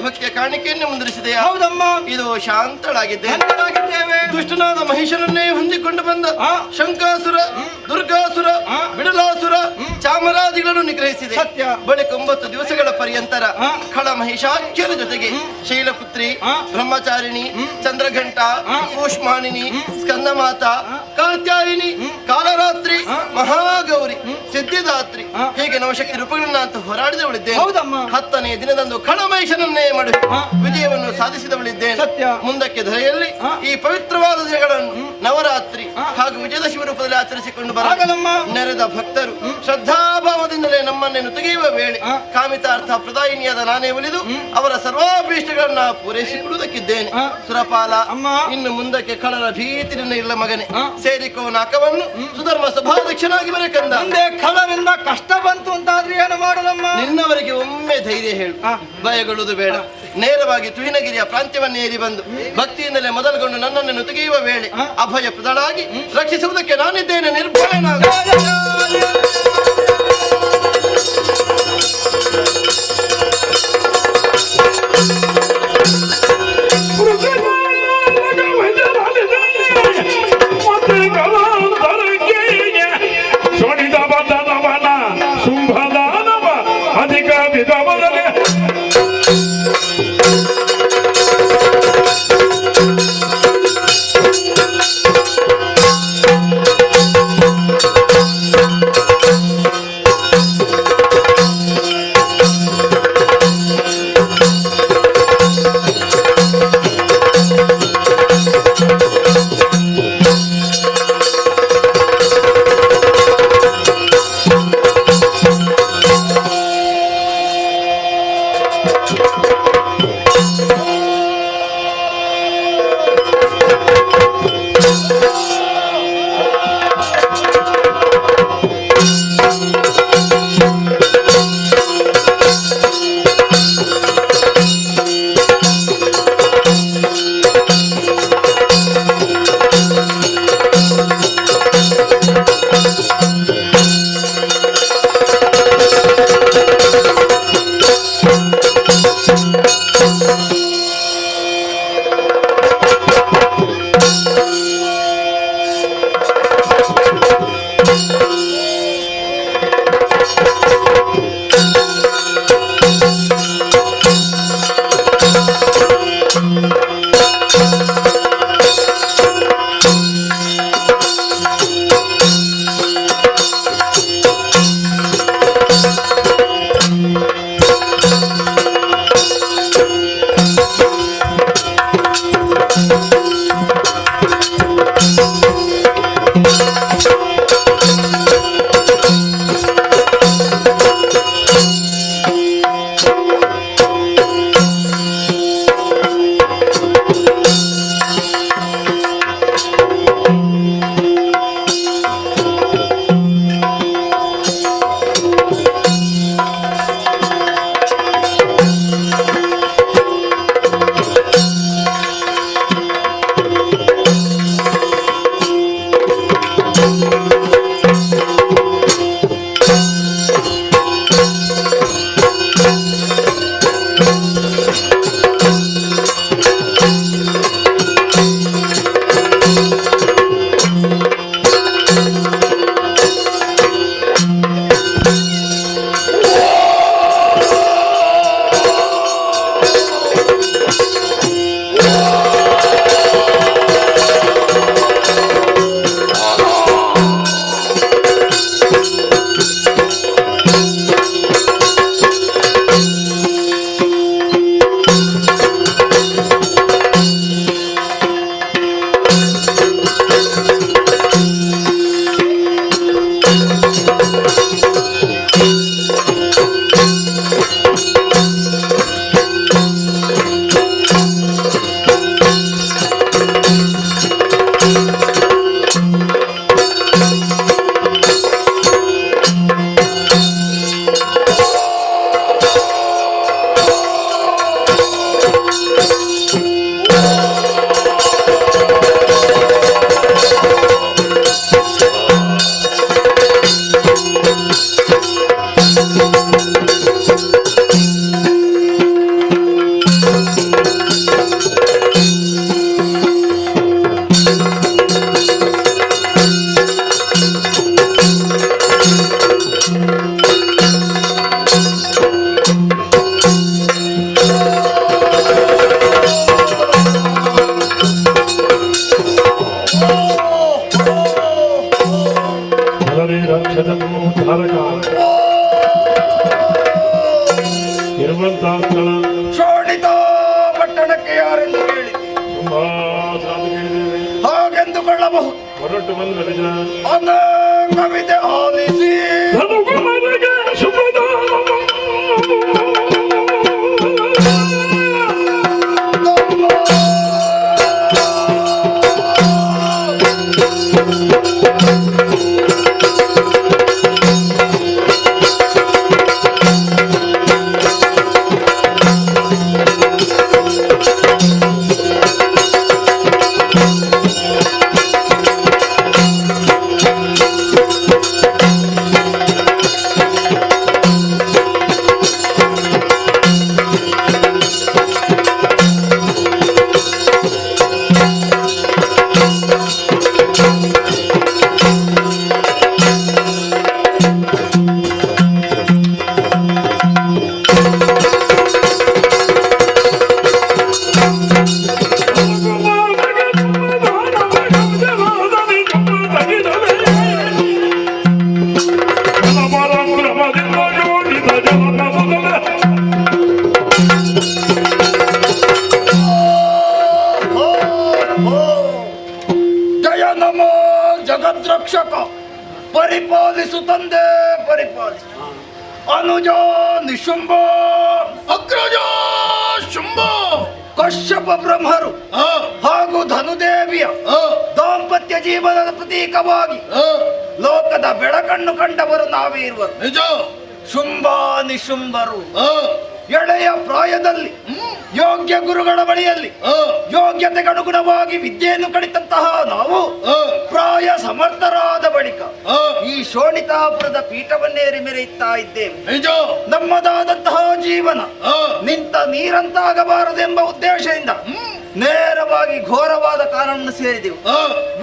ಭಕ್ತಿಯ ಕಾಣಿಕೆಯನ್ನು ಮುಂದುವರಿಸಿದೆಯಾ? ಹೌದಮ್ಮ. ಇದು ಶಾಂತಳಾಗಿದ್ದೆ. ದುಷ್ಟನಾದ ಮಹಿಷನನ್ನೇ ಹೊಂದಿಕೊಂಡು ಬಂದ ಶಂಕಾಸುರ, ದುರ್ಗಾಸುರ, ಬಿಡಲಾಸುರ, ಚಾಮರಾದಿಗಳನ್ನು ನಿಗ್ರಹಿಸಿದೆ. ಸತ್ಯ. ಬಳಿಕ 9 ದಿವಸಗಳ ಪರ್ಯಂತರ ಖಳ ಮಹಿಷಾಖ್ಯರ ಜೊತೆಗೆ ಶೈಲಪುತ್ರಿ, ಬ್ರಹ್ಮಚಾರಿಣಿ, ಚಂದ್ರಘಂಟ, ಕೂಷ್ಮಾಣಿನಿ, ಸ್ಕಂದಮಾತ, ಕಾತ್ಯಾಯಿನಿ, ಕಾಲರಾತ್ರಿ, ಮಹಾಗೌರಿ, ಸಿದ್ಧಿದಾತ್ರಿ ಹೀಗೆ ನವಶಕ್ತಿ ರೂಪಗಳನ್ನ ಅಂತ ಹೋರಾಡಿದವಳಿದ್ದೇನೆ. ಹೌದಮ್ಮ. 10ನೇ ದಿನದಂದು ಖಳ ಮಹಿಷನನ್ನೇ ಮಾಡಿ ವಿಜಯವನ್ನು ಸಾಧಿಸಿದವಳಿದ್ದೇನೆ. ಸತ್ಯ. ಮುಂದಕ್ಕೆ ಧರೆಯಲ್ಲಿ ಈ ಪವಿತ್ರವಾದ ದಿನಗಳನ್ನು ನವರಾತ್ರಿ ಹಾಗೂ ವಿಜಯದಶಮಿ ರೂಪದಲ್ಲಿ ಆಚರಿಸಿಕೊಂಡು ಆಗಲಮ್ಮ. ನೆರೆದ ಭಕ್ತರು ಶ್ರದ್ಧಾಭಾವದಿಂದಲೇ ನಮ್ಮನ್ನೇನು ತೆಗೆಯುವ ವೇಳೆ ಕಾಮಿತಾರ್ಥ ಪ್ರದಾಯಿನಿಯಾದ ನಾನೇ ಒಲಿದು ಅವರ ಸರ್ವಾಭೀಷ್ಟಗಳನ್ನ ಪೂರೈಸಿಕೊಡುವುದಕ್ಕಿದ್ದೇನೆ. ಸುರಪಾಲ, ಇನ್ನು ಮುಂದಕ್ಕೆ ಖಳರ ಭೀತಿನಿಂದ ಇಲ್ಲ ಮಗನೇ. ಸೇರಿಕೋ ನಾಕವನ್ನು ಸುಧರ್ಮ ಸಭಾಧ್ಯಕ್ಷನಾಗಿ ಬರಕಂದ. ಮುಂದೆ ಖಳರಿಂದ ಕಷ್ಟ ಬಂತು ಅಂತಾದ್ರೆ ಏನು ಮಾಡಲಮ್ಮ? ನಿನ್ನವರಿಗೆ ಒಮ್ಮೆ ಧೈರ್ಯ ಹೇಳು, ಭಯಗೊಳ್ಳುವುದು ಬೇಡ. ನೇರವಾಗಿ ತುಹಿನಗಿರಿಯ ಪ್ರಾಂತ್ಯವನ್ನೇರಿ ಬಂದು ಭಕ್ತಿಯಿಂದಲೇ ಮೊದಲುಗೊಂಡು ನನ್ನನ್ನು ತೆಗೆಯುವ ವೇಳೆ ಅಭಯ ಪ್ರದಳಾಗಿ ರಕ್ಷಿಸುವುದಕ್ಕೆ ನಾನಿದ್ದೇನೆ, ನಿರ್ಭಯನಾಗ. ಬರುವಂತಹ ಶೋಣಿತ ಪಟ್ಟಣಕ್ಕೆ ಯಾರೆಂದು ಕೇಳಿ ತುಂಬಾ ಸಾಧು ಕೇಳಿದ್ದೇವೆ. ಹಾಗೆಂದುಕೊಳ್ಳಬಹುದು. ಹೊರಟು ಬಂದ ನಿಜ ಕವಿತೆ ಆಲಿಸಿ ಜಗದ್ರಕ್ಷಕ ಪರಿಪಾಲಿಸು ತಂದೆ ಪರಿಪಾಲಿಸು. ಅನುಜ ನಿಶುಂಭ ಅಗ್ರಜ ಶುಂಭ ಕಶ್ಯಪ ಬ್ರಹ್ಮರು ಹಾಗೂ ಧನುದೇವಿಯ ದಾಂಪತ್ಯ ಜೀವನದ ಪ್ರತೀಕವಾಗಿ ಲೋಕದ ಬೆಳಕನ್ನು ಕಂಡವರು ನಾವೇ ಇರುವರು. ನಿಜ. ಶುಂಭ ನಿಶುಂಭರು ಎಳೆಯ ಪ್ರಾಯದಲ್ಲಿ ಯೋಗ್ಯ ಗುರುಗಳ ಬಳಿಯಲ್ಲಿ ಯೋಗ್ಯತೆಗೆ ಅನುಗುಣವಾಗಿ ವಿದ್ಯೆಯನ್ನು ಕಲಿತಂತಹ ನಾವು ಪ್ರಾಯ ಸಮರ್ಥರಾದ ಬಳಿಕ ಈ ಶೋಣಿತಾಪುರದ ಪೀಠವನ್ನೇರಿ ಮೆರೆಯುತ್ತಾ ಇದ್ದೇವೆ. ನಮ್ಮದಾದಂತಹ ಜೀವನ ನಿಂತ ನೀರಂತಾಗಬಾರದೆಂಬ ಉದ್ದೇಶದಿಂದ ನೇರವಾಗಿ ಘೋರವಾದ ಕಾರಣವನ್ನು ಸೇರಿದೆವು.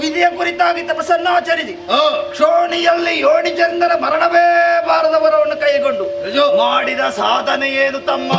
ವಿಧಿಯ ಕುರಿತಾಗಿ ತಪಸ್ಸನ್ನಾಚರಿಸಿ ಕ್ಷೋಣಿಯಲ್ಲಿ ಯೋಣಿ ಜನರ ಮರಣವೇ ಬಾರದ ವರವನ್ನು ಕೈಗೊಂಡು ಮಾಡಿದ ಸಾಧನೆ ಏನು ತಮ್ಮ?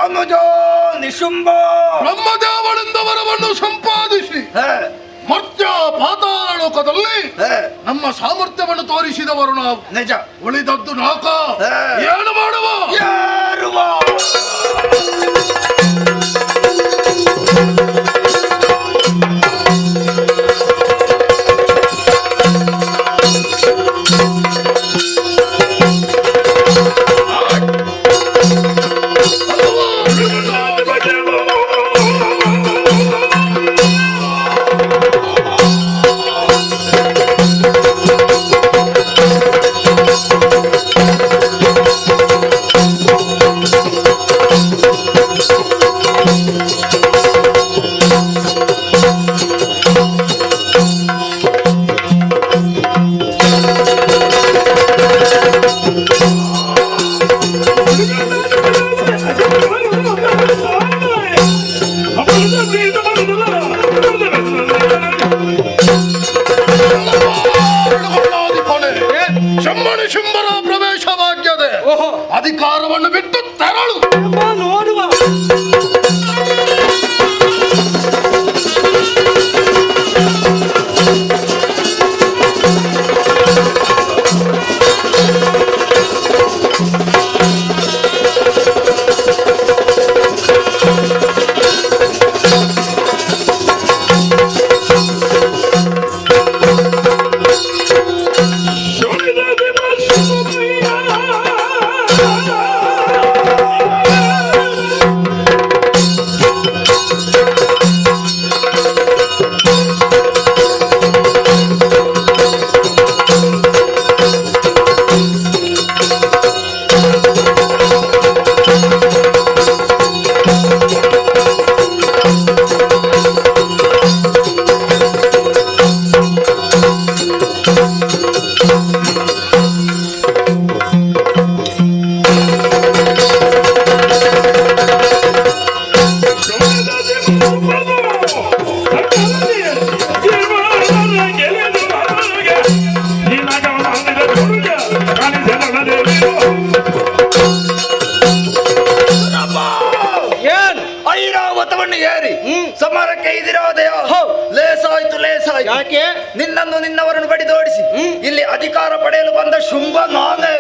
ಅನುಜ ನಿಶುಂಭ ಬ್ರಹ್ಮದೇವನಿಂದ ವರವನ್ನು ಸಂಪಾದಿಸಿ ಮರ್ತ್ಯ ಪಾತಾಳ ಲೋಕದಲ್ಲಿ ನಮ್ಮ ಸಾಮರ್ಥ್ಯವನ್ನು ತೋರಿಸಿದವರು ನಾವು. ನಿಜ. ಉಳಿದದ್ದು ನಾಕ. ಏನು ಮಾಡುವ? ಯಾರುವ ಶುಂಭರ ಪ್ರವೇಶವಾಗ್ಯದೆ. ಅಧಿಕಾರವನ್ನು ಬಿಟ್ಟು ತೆರಳು. ನೋಡುವ ಶೋಣಿತ ಯಾಕೆ ನಿನ್ನನ್ನು ನಿನ್ನವರನ್ನು ಬಡಿದೋಡಿಸಿ ಇಲ್ಲಿ ಅಧಿಕಾರ ಪಡೆಯಲು ಬಂದ ಶುಂಭ ನಾನೇ.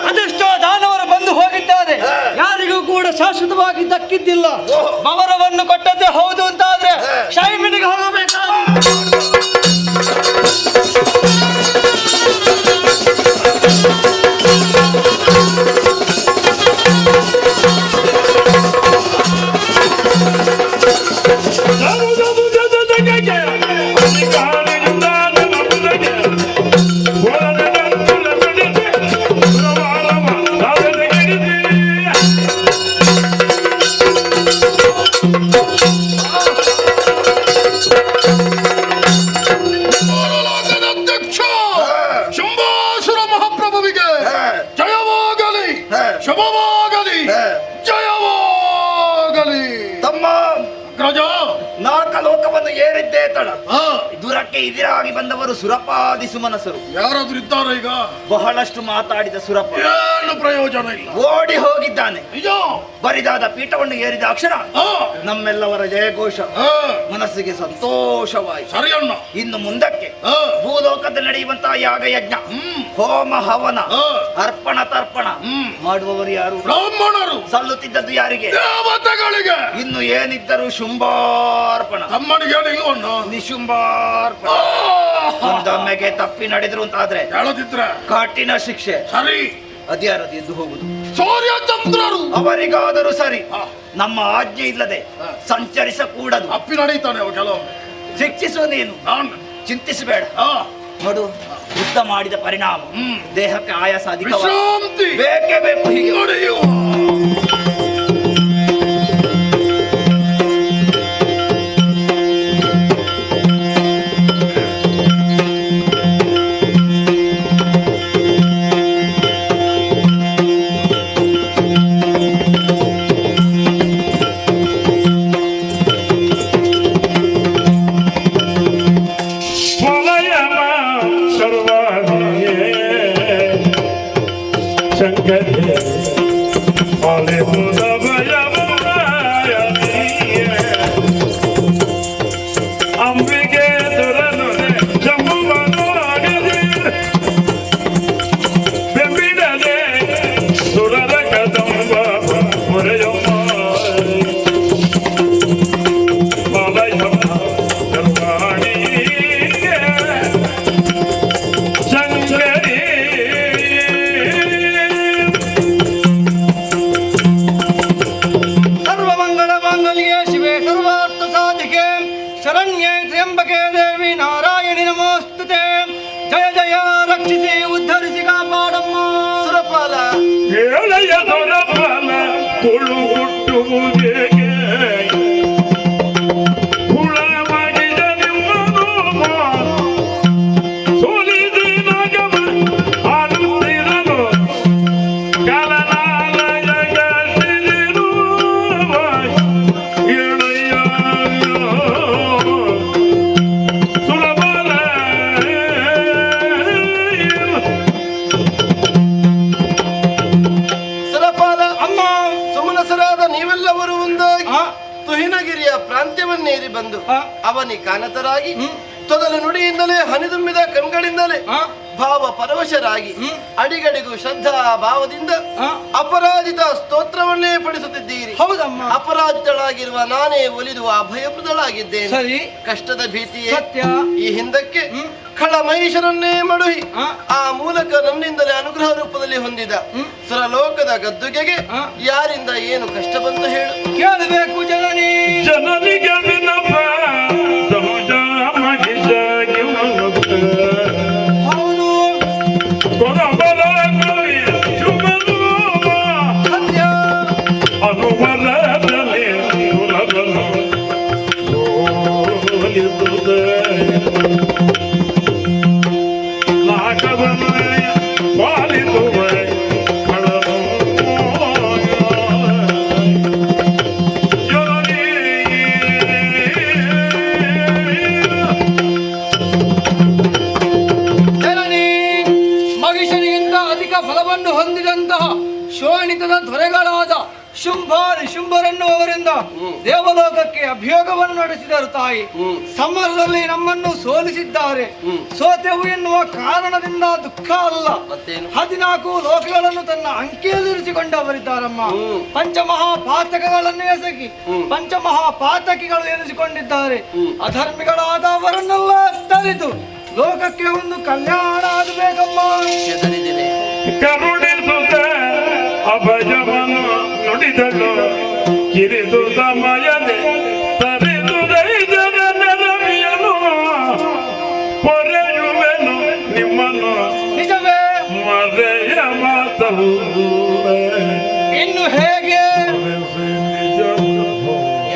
ಅದೆಷ್ಟೋ ದಾನವರು ಬಂದು ಹೋಗಿದ್ದಾರೆ, ಯಾರಿಗೂ ಕೂಡ ಶಾಶ್ವತವಾಗಿ ದಕ್ಕಿದ್ದಿಲ್ಲ. ಬವರವನ್ನು ಕೊಟ್ಟದ್ದೇ ಹೌದು ಅಂತಾದ್ರೆ ಶೈಮಿನಿಗೆ ಹೋಗಬೇಕಾ? ಶಂಭಾಸುರ ಮಹಾಪ್ರಭುವಿಗೆ ಜಯವಾಗಲಿ, ಶುಭವಾಗಲಿ, ಜಯವಾಗಲಿ. ತಮ್ಮ ಗ್ರಜ, ನಾಲ್ಕ ಲೋಕವನ್ನು ಏರಿದ್ದೇ ತಡ. ದುರಕ್ಕೆ ಎದುರಾಗಿ ಬಂದವರು ಸುರಪಾದಿ ಸುಮನಸರು. ಯಾರಾದ್ರೂ ಇದ್ದಾರೆ ಈಗ? ಬಹಳಷ್ಟು ಮಾತಾಡಿದ ಸುರಪ ಏನು ಪ್ರಯೋಜನ ಇಲ್ಲ, ಓಡಿ ಹೋಗಿದ್ದಾನೆ. ನಿಜ. ಬರಿದಾದ ಪೀಠವನ್ನು ಏರಿದ ಅಕ್ಷರ ನಮ್ಮೆಲ್ಲವರ ಜಯಘೋಷ. ಮನಸ್ಸಿಗೆ ಸಂತೋಷವಾಯಿತು. ಸರಿಯಣ್ಣ. ಇನ್ನು ಮುಂದಕ್ಕೆ ಭೂಲೋಕದಲ್ಲಿ ನಡೆಯುವಂತಹ ಯಾಗಯಜ್ಞ, ಹೋಮ ಹವನ, ಅರ್ಪಣ ತರ್ಪಣ ಮಾಡುವವರು ಯಾರು? ಬ್ರಾಹ್ಮಣರು. ಸಲ್ಲುತ್ತಿದ್ದದ್ದು ಯಾರಿಗೆ? ದೇವತೆಗಳಿಗೆ. ಇನ್ನು ಏನಿದ್ದರೂ ಶುಂಭಾರ್ಪಣ. ತಮ್ಮನಿಗೆ ಏನಿಲ್ವಣ್ಣ? ನಿಶುಂಭಾರ್ಪಣ. ಒಂದೊಮ್ಮೆಗೆ ತಪ್ಪಿ ನಡೆದ್ರು ಅಂತಾದ್ರೆ ಹೇಳದಿದ್ರೆ ಕಠಿಣ ಶಿಕ್ಷೆ. ಸರಿ. ಅದ್ಯಾರದು ಎದ್ದು ಹೋಗುದು? ಸೂರ್ಯಚಂದ್ರರು. ಅವರಿಗಾದರೂ ಸರಿ, ನಮ್ಮ ಆಜ್ಞೆ ಇಲ್ಲದೆ ಸಂಚರಿಸಕೂಡದು. ಅಪ್ಪಿ ನಡೀತಾನೆ ಅವ ಕೆಲವೊಮ್ಮೆ. ಶಿಕ್ಷಿಸು ನೀನು, ಚಿಂತಿಸಬೇಡ. ನೋಡು, ಯುದ್ಧ ಮಾಡಿದ ಪರಿಣಾಮ ದೇಹಕ್ಕೆ ಆಯಾಸ ಅಧಿಕವಾಗಿ ಬೇಕೇ ಬೇಕು. ಹೀಗೆ ಶರಣ್ಯೇ ತ್ರ್ಯಂಬಕೆ ದೇವಿ ನಾರಾಯಣಿ ನಮೋಸ್ತುತೆ. ಜಯ ಜಯ, ರಕ್ಷಿಸಿ ಉದ್ಧರಿಸಿ ಕಾಪಾಡಮ್ಮ. ಸುರಪಾಲ ಹೇಳಯ್ಯ ಸುರಪಾಲ, ಹುಳು ಹುಟ್ಟುವುದೇಗೆ ಹುಳ ಮಾಡಿದ ನಿಮ್ಮನು ಸೋಲಿಸಿ ನಗಮ ಆಡುತ್ತಿರಲು ಕಲನಾಲಯ ಕಟ್ಟಿದಿರು. ಹೇಳಯ್ಯ ಸುರಪಾಲ. ಸುರಪಾಲ ಅಮ್ಮ, ಸುಮನಸರಾದ ನೀವೆಲ್ಲವರು ಒಂದಾಗಿ ತುಹಿನಗಿರಿಯ ಪ್ರಾಂತ್ಯವನ್ನೇರಿ ಬಂದು ಅವನಿ ಕಾನತರಾಗಿ ತೊದಲು ನುಡಿಯಿಂದಲೇ ಹನಿದುಂಬಿದ ಕಣ್ಗಳಿಂದಲೇ ಭಾವ ಪರವಶರಾಗಿ ಅಡಿಗಡಿಗೂ ಶ್ರದ್ಧಾ ಭಾವದಿಂದ ಅಪರಾಜಿತ ಸ್ತೋತ್ರವನ್ನೇ ಪಡಿಸುತ್ತಿದ್ದೀರಿ. ಹೌದಮ್ಮ. ಅಪರಾಜಿತಳಾಗಿರುವ ನಾನೇ ಒಲಿದು ಅಭಯಪ್ರದಳಾಗಿದ್ದೇನೆ. ಸರಿ. ಕಷ್ಟದ ಭೀತಿಯೇ ಸತ್ಯ. ಈ ಹಿಂದಕ್ಕೆ ಖಳ ಮಹಿಷರನ್ನೇ ಮಡುಹಿ ಆ ಮೂಲಕ ನನ್ನಿಂದಲೇ ಅನುಗ್ರಹ ರೂಪದಲ್ಲಿ ಹೊಂದಿದ ಸುರಲೋಕದ ಗದ್ದುಗೆಗೆ ಯಾರಿಂದ ಏನು ಕಷ್ಟ ಬಂತು ಹೇಳು? ಕೇಳಬೇಕು ಜನನಿ. ಜನನಿಗೆ ಹೌದು, ದೊರೆಗಳಾದ ಶುಂಭ ನಿಶುಂಭರೆನ್ನುವವರಿಂದ ದೇವಲೋಕಕ್ಕೆ ಅಭಿಯೋಗವನ್ನು ನಡೆಸಿದರು ತಾಯಿ. ಸಮರದಲ್ಲಿ ನಮ್ಮನ್ನು ಸೋಲಿಸಿದ್ದಾರೆ. ಸೋತೆವು ಎನ್ನುವ ಕಾರಣದಿಂದ ದುಃಖ ಅಲ್ಲ, 14 ಲೋಕಗಳನ್ನು ತನ್ನ ಅಂಕೆಯಲ್ಲಿರಿಸಿಕೊಂಡವರಿದ್ದಾರಮ್ಮ. ಪಂಚಮಹಾಪಾತಕಗಳನ್ನು ಎಸಗಿ ಪಂಚಮಹಾಪಾತಕಿಗಳು ಎನಿಸಿಕೊಂಡಿದ್ದಾರೆ. ಅಧರ್ಮಿಗಳಾದವರನ್ನೆಲ್ಲ ತರಿದು ಲೋಕಕ್ಕೆ ಒಂದು ಕಲ್ಯಾಣ ಆಗಬೇಕಮ್ಮ. ಕರುಣಿಸುತ್ತ ಅಭಯವನ್ನು ನುಡಿದಳು ಕಿರಿದು ಸಮಯದೆ ತರಿದು ದೈದರ ನೆರವಿಯನು ಪೊರೆಯುವೆನು ನಿಮ್ಮನ್ನು ನಿಜವೇ ಮರೆಯ ಮಾತಲ್ಲ ಇನ್ನು ಹೇಗೆ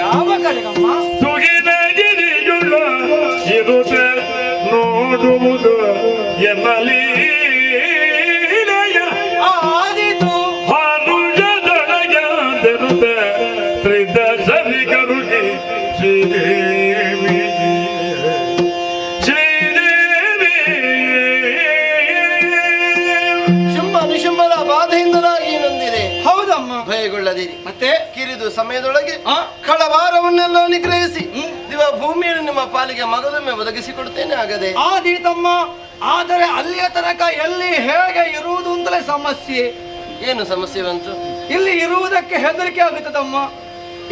ಯಾವ ಕಡೆಗಮ್ಮ? ತುಗಿನಗಿರಿಯುಳ್ಳ ಇರುದೆ ನೋಡುವುದು ಎನ್ನಲಿ ಆದಿತು ಹಾನುಜದೊಳಗಿರುದೆ ತ್ರಿದಶರಿ ಕರುಗಿ ಶ್ರೀದೇವಿ ಶ್ರೀದೇವಿ ಶುಂಭ ನಿಶುಂಭರ ಬಾಧೆಯಿಂದಲಾಗಿ ನೊಂದಿದೆ. ಹೌದಮ್ಮ. ಭಯಗೊಳ್ಳದಿರಿ. ಮತ್ತೆ ಕಿರಿದು ಸಮಯದೊಳಗೆ ಕಳವಾರವನ್ನೆಲ್ಲ ನಿಗ್ರಹಿಸಿ ದಿವ ಭೂಮಿಯನ್ನು ನಿಮ್ಮ ಪಾಲಿಗೆ ಮಗದೊಮ್ಮೆ ಒದಗಿಸಿಕೊಡ್ತೇನೆ. ಆಗದೆ ಆದೀತಮ್ಮ. ಆದರೆ ಅಲ್ಲಿಯ ತನಕ ಎಲ್ಲಿ ಹೇಗೆ ಇರುವುದು ಅಂತಲೇ ಸಮಸ್ಯೆ. ಏನು ಸಮಸ್ಯೆ ಬಂತು? ಇಲ್ಲಿ ಇರುವುದಕ್ಕೆ ಹೆದರಿಕೆ ಆಗುತ್ತದಮ್ಮ.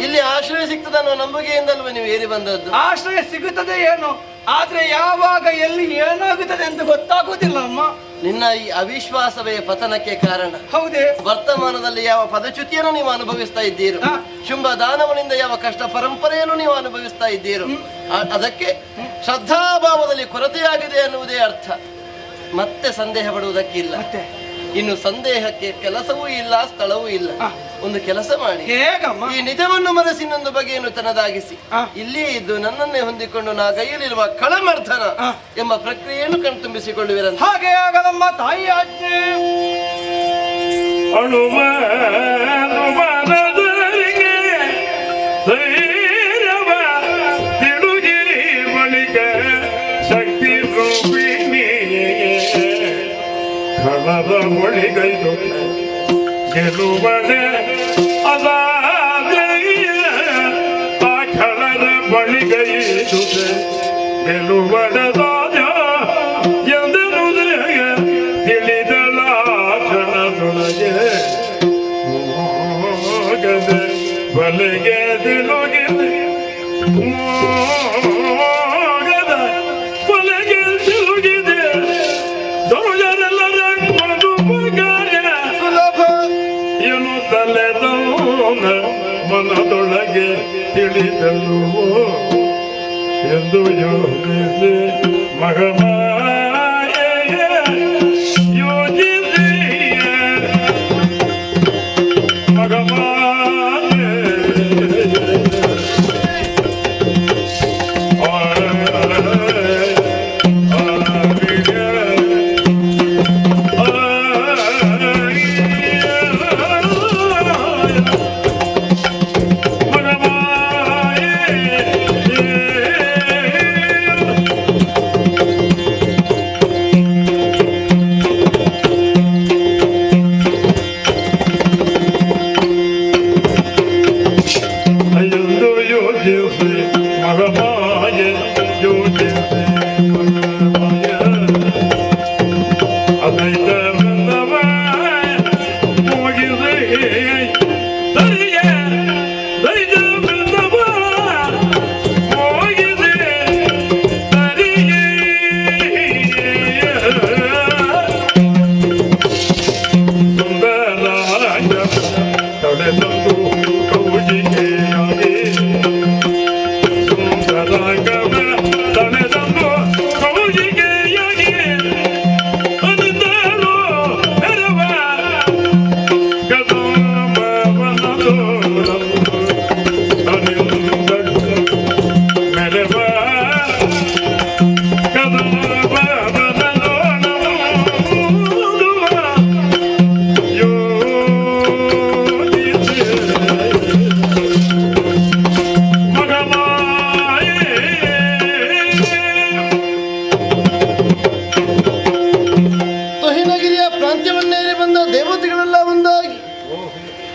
ಇಲ್ಲಿ ಆಶ್ರಯ ಸಿಗ್ತದೆ ಅನ್ನೋ ನಂಬಿಕೆಯಿಂದಲ್ವ ನೀವು ಏರಿ ಬಂದದ್ದು? ಆಶ್ರಯ ಸಿಗುತ್ತದೆ ಏನು, ಆದ್ರೆ ಯಾವಾಗ ಎಲ್ಲಿ ಏನಾಗುತ್ತದೆ ಅಂತ ಗೊತ್ತಾಗುವುದಿಲ್ಲ ಅಮ್ಮ. ನಿನ್ನ ಈ ಅವಿಶ್ವಾಸವೇ ಪತನಕ್ಕೆ ಕಾರಣ. ಹೌದೇ? ವರ್ತಮಾನದಲ್ಲಿ ಯಾವ ಪದಚ್ಯುತಿಯನ್ನು ನೀವು ಅನುಭವಿಸ್ತಾ ಇದ್ದೀರೋ, ಶುಂಭ ದಾನವನಿಂದ ಯಾವ ಕಷ್ಟ ಪರಂಪರೆಯನ್ನು ನೀವು ಅನುಭವಿಸ್ತಾ ಇದ್ದೀರೋ, ಅದಕ್ಕೆ ಶ್ರದ್ಧಾಭಾವದಲ್ಲಿ ಕೊರತೆಯಾಗಿದೆ ಅನ್ನುವುದೇ ಅರ್ಥ. ಮತ್ತೆ ಸಂದೇಹ ಪಡುವುದಕ್ಕಿಲ್ಲ. ಇನ್ನು ಸಂದೇಹಕ್ಕೆ ಕೆಲಸವೂ ಇಲ್ಲ, ಸ್ಥಳವೂ ಇಲ್ಲ. ಒಂದು ಕೆಲಸ ಮಾಡಿ, ಈ ನಿಜವನ್ನು ಮರೆಸಿ ಇನ್ನೊಂದು ಬಗೆಯನ್ನು ತನ್ನದಾಗಿಸಿ ಇಲ್ಲಿಯೇ ಇದ್ದು ನನ್ನನ್ನೇ ಹೊಂದಿಕೊಂಡು ನಾ ಕೈಯಲ್ಲಿರುವ ಕಳಮರ್ಧನ ಎಂಬ ಪ್ರಕ್ರಿಯೆಯನ್ನು ಕಣ್ತುಂಬಿಸಿಕೊಳ್ಳುವಿರಂತೆ. ಹಾಗೆ ಆಗಲಮ್ಮ ತಾಯಿ ಆಜ್ಞೆ. ತಿಳುಗಿ ಬಳಿಕ ಶಕ್ತಿ ರೂಪಿಣಿ ಕಳದ ಬಳಿಗೈದು ಗೆಲುವಡೆ ಅದಾದೆಯ ಆ ಕಳದ ಬಳಿಗೈದು ಗೆಲುವಡೆದಾದ ಎಂದೆನುದೆಯ ತಿಳಿದಳ ಕ್ಷಣದೊಳಗೆ ಹೋಗದೆ ಬಲೆಗೆ ತಿಳುಗಿದೆ ಮೋಗದ ಬಲೆಗೆ ತಿಳುಗಿದೆ ದೊರೆಯರೆಲ್ಲರ ಸುಲಭ ಏನು ತಲೆದವನ ಮನದೊಳಗೆ ತಿಳಿದಳು ಎಂದು ಯೋಚಿಸಿ ಮಗಮಾಯೆಯ ಯೋಚಿಸಿ ಮಗಮಾಯೆ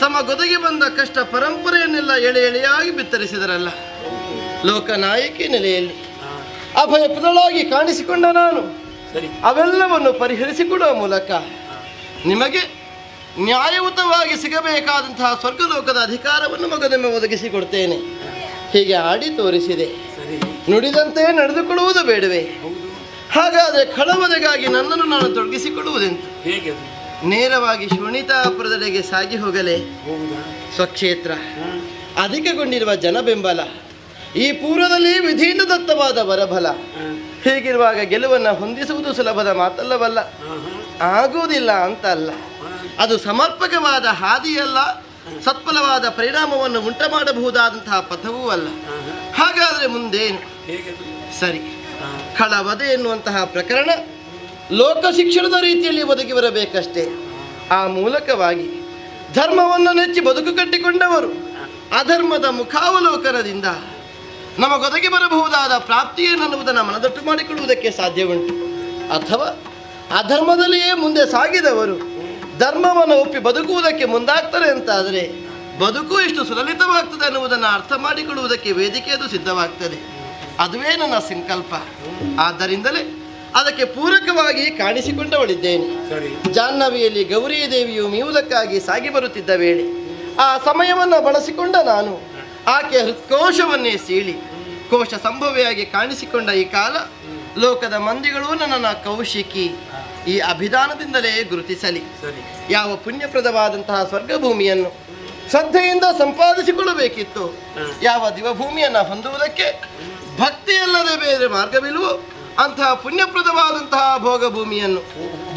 ತಮ್ಮ ಗೊದಗಿ ಬಂದ ಕಷ್ಟ ಪರಂಪರೆಯನ್ನೆಲ್ಲ ಎಳೆ ಎಳೆಯಾಗಿ ಬಿತ್ತರಿಸಿದರಲ್ಲ. ಲೋಕನಾಯಕಿ ನೆಲೆಯಲ್ಲಿ ಅಭಯ ಪುದಳಾಗಿ ಕಾಣಿಸಿಕೊಂಡ ನಾನು ಅವೆಲ್ಲವನ್ನು ಪರಿಹರಿಸಿಕೊಡುವ ಮೂಲಕ ನಿಮಗೆ ನ್ಯಾಯಯುತವಾಗಿ ಸಿಗಬೇಕಾದಂತಹ ಸ್ವರ್ಗಲೋಕದ ಅಧಿಕಾರವನ್ನು ಮಗದೊಮ್ಮೆ ಒದಗಿಸಿಕೊಡ್ತೇನೆ. ಹೀಗೆ ಆಡಿ ತೋರಿಸಿದೆ. ನುಡಿದಂತೆ ನಡೆದುಕೊಳ್ಳುವುದು ಬೇಡವೇ? ಹಾಗಾದರೆ ಕಳವದೆಗಾಗಿ ನನ್ನನ್ನು ನಾನು ತೊಡಗಿಸಿಕೊಳ್ಳುವುದೆಂತು? ನೇರವಾಗಿ ಶೋಣಿತಾಪುರದೆಡೆಗೆ ಸಾಗಿ ಹೋಗಲೇ? ಸ್ವಕ್ಷೇತ್ರ, ಅಧಿಕಗೊಂಡಿರುವ ಜನ ಬೆಂಬಲ, ಈ ಪೂರ್ವದಲ್ಲಿ ವಿಧಿಯಿಂದ ದತ್ತವಾದ ವರಬಲ. ಹೀಗಿರುವಾಗ ಗೆಲುವನ್ನು ಹೊಂದಿಸುವುದು ಸುಲಭದ ಮಾತಲ್ಲವಲ್ಲ. ಆಗುವುದಿಲ್ಲ ಅಂತ ಅಲ್ಲ, ಅದು ಸಮರ್ಪಕವಾದ ಹಾದಿಯಲ್ಲ, ಸತ್ಫಲವಾದ ಪರಿಣಾಮವನ್ನು ಉಂಟು ಮಾಡಬಹುದಾದಂತಹ ಪಥವೂ ಅಲ್ಲ. ಹಾಗಾದರೆ ಮುಂದೇನು? ಸರಿ, ಕಳವದೆ ಎನ್ನುವಂತಹ ಪ್ರಕರಣ ಲೋಕ ಶಿಕ್ಷಣದ ರೀತಿಯಲ್ಲಿ ಒದಗಿ ಬರಬೇಕಷ್ಟೇ. ಆ ಮೂಲಕವಾಗಿ ಧರ್ಮವನ್ನು ನೆಚ್ಚಿ ಬದುಕು ಕಟ್ಟಿಕೊಂಡವರು ಅಧರ್ಮದ ಮುಖಾವಲೋಕನದಿಂದ ನಮಗೊದಗಿ ಬರಬಹುದಾದ ಪ್ರಾಪ್ತಿಯನ್ನುವುದನ್ನು ಮನದಟ್ಟು ಮಾಡಿಕೊಳ್ಳುವುದಕ್ಕೆ ಸಾಧ್ಯ ಉಂಟು. ಅಥವಾ ಅಧರ್ಮದಲ್ಲಿಯೇ ಮುಂದೆ ಸಾಗಿದವರು ಧರ್ಮವನ್ನು ಒಪ್ಪಿ ಬದುಕುವುದಕ್ಕೆ ಮುಂದಾಗ್ತಾರೆ ಅಂತಾದರೆ ಬದುಕು ಎಷ್ಟು ಸುಲಲಿತವಾಗ್ತದೆ ಅನ್ನುವುದನ್ನು ಅರ್ಥ ಮಾಡಿಕೊಳ್ಳುವುದಕ್ಕೆ ವೇದಿಕೆಯದು ಸಿದ್ಧವಾಗ್ತದೆ. ಅದುವೇ ನನ್ನ ಸಂಕಲ್ಪ. ಆದ್ದರಿಂದಲೇ ಅದಕ್ಕೆ ಪೂರಕವಾಗಿ ಕಾಣಿಸಿಕೊಂಡವಳಿದ್ದೇನೆ. ಜಾಹ್ನವಿಯಲ್ಲಿ ಗೌರಿ ದೇವಿಯು ಮೀವುದಕ್ಕಾಗಿ ಸಾಗಿ ಬರುತ್ತಿದ್ದ ವೇಳೆ ಆ ಸಮಯವನ್ನು ಬಳಸಿಕೊಂಡ ನಾನು ಆಕೆಯ ಹೃತ್ಕೋಶವನ್ನೇ ಸೀಳಿ ಕೋಶ ಸಂಭವಿಯಾಗಿ ಕಾಣಿಸಿಕೊಂಡ ಈ ಕಾಲ ಲೋಕದ ಮಂದಿಗಳು ನನ್ನನ್ನು ಕೌಶಿಕಿ ಈ ಅಭಿಧಾನದಿಂದಲೇ ಗುರುತಿಸಲಿ. ಯಾವ ಪುಣ್ಯಪ್ರದವಾದಂತಹ ಸ್ವರ್ಗಭೂಮಿಯನ್ನು ಶ್ರದ್ಧೆಯಿಂದ ಸಂಪಾದಿಸಿಕೊಳ್ಳಬೇಕಿತ್ತು, ಯಾವ ದಿವಭೂಮಿಯನ್ನು ಹೊಂದುವುದಕ್ಕೆ ಭಕ್ತಿಯಲ್ಲದೆ ಬೇರೆ ಮಾರ್ಗವಿಲ್ಲವೋ ಅಂತಹ ಪುಣ್ಯಪ್ರದವಾದಂತಹ ಭೋಗಭೂಮಿಯನ್ನು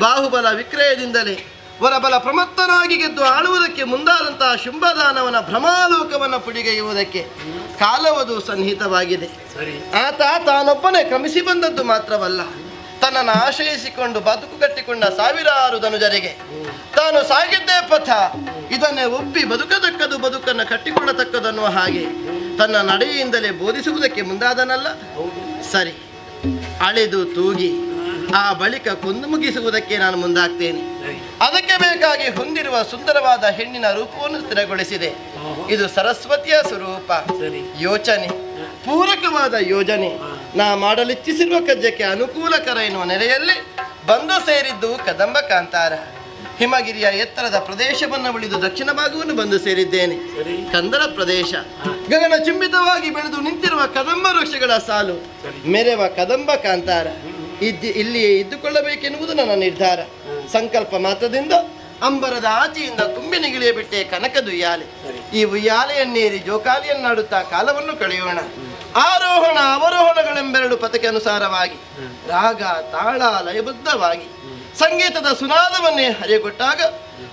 ಬಾಹುಬಲ ವಿಕ್ರಯದಿಂದಲೇ ವರಬಲ ಪ್ರಮತ್ತನಾಗಿ ಗೆದ್ದು ಆಳುವುದಕ್ಕೆ ಮುಂದಾದಂತಹ ಶುಂಭದಾನವನ ಭ್ರಮಾಲೋಕವನ್ನು ಪುಡಿಗೈಯುವುದಕ್ಕೆ ಕಾಲವದು ಸನ್ನಿಹಿತವಾಗಿದೆ. ಆತ ತಾನೊಬ್ಬನೇ ಕ್ರಮಿಸಿ ಬಂದದ್ದು ಮಾತ್ರವಲ್ಲ, ತನ್ನನ್ನು ಆಶ್ರಯಿಸಿಕೊಂಡು ಬದುಕು ಕಟ್ಟಿಕೊಂಡ ಸಾವಿರಾರು ಧನುಜರಿಗೆ ತಾನು ಸಾಗಿದ್ದೇ ಪಥ, ಇದನ್ನೇ ಒಪ್ಪಿ ಬದುಕತಕ್ಕದು, ಬದುಕನ್ನು ಕಟ್ಟಿಕೊಳ್ಳತಕ್ಕದನ್ನುವ ಹಾಗೆ ತನ್ನ ನಡೆಯಿಂದಲೇ ಬೋಧಿಸುವುದಕ್ಕೆ ಮುಂದಾದನಲ್ಲ. ಸರಿ, ಅಳೆದು ತೂಗಿ ಆ ಬಳಿಕ ಕೊಂದು ಮುಗಿಸುವುದಕ್ಕೆ ನಾನು ಮುಂದಾಗ್ತೇನೆ. ಅದಕ್ಕೆ ಬೇಕಾಗಿ ಹೊಂದಿರುವ ಸುಂದರವಾದ ಹೆಣ್ಣಿನ ರೂಪವನ್ನು ಸ್ಥಿರಗೊಳಿಸಿದೆ. ಇದು ಸರಸ್ವತಿಯ ಸ್ವರೂಪ. ಯೋಚನೆ, ಪೂರಕವಾದ ಯೋಜನೆ. ನಾ ಮಾಡಲಿಚ್ಛಿಸಿರುವ ಕಜ್ಜಕ್ಕೆ ಅನುಕೂಲಕರ ಎನ್ನುವ ನೆಲೆಯಲ್ಲಿ ಬಂದು ಸೇರಿದ್ದು ಕದಂಬ ಕಾಂತಾರ. ಹಿಮಗಿರಿಯ ಎತ್ತರದ ಪ್ರದೇಶವನ್ನು ಉಳಿದು ದಕ್ಷಿಣ ಭಾಗವನ್ನು ಬಂದು ಸೇರಿದ್ದೇನೆ. ಕಂದರ ಪ್ರದೇಶ, ಗಗನ ಚುಂಬಿತವಾಗಿ ಬೆಳೆದು ನಿಂತಿರುವ ಕದಂಬ ವೃಕ್ಷಗಳ ಸಾಲು, ಮೆರೆವ ಕದಂಬ ಕಾಂತಾರ. ಇಲ್ಲಿಯೇ ಇದ್ದುಕೊಳ್ಳಬೇಕೆನ್ನುವುದು ನನ್ನ ನಿರ್ಧಾರ. ಸಂಕಲ್ಪ ಮಾತ್ರದಿಂದ ಅಂಬರದ ಆಚೆಯಿಂದ ತುಂಬಿ ನಿಗಿಳಿಯಬಿಟ್ಟೆ ಕನಕದ ಉಯ್ಯಾಲೆ. ಈ ಉಯ್ಯಾಲೆಯನ್ನೇರಿ ಜೋಕಾಲಿಯನ್ನಾಡುತ್ತಾ ಕಾಲವನ್ನು ಕಳೆಯೋಣ. ಆರೋಹಣ ಅವರೋಹಣಗಳೆಂಬೆರಡು ಪಥಕ್ಕೆ ಅನುಸಾರವಾಗಿ ರಾಗ ತಾಳ ಲಯಬದ್ಧವಾಗಿ ಸಂಗೀತದ ಸುನಾದವನ್ನೇ ಹರಿಯಗೊಟ್ಟಾಗ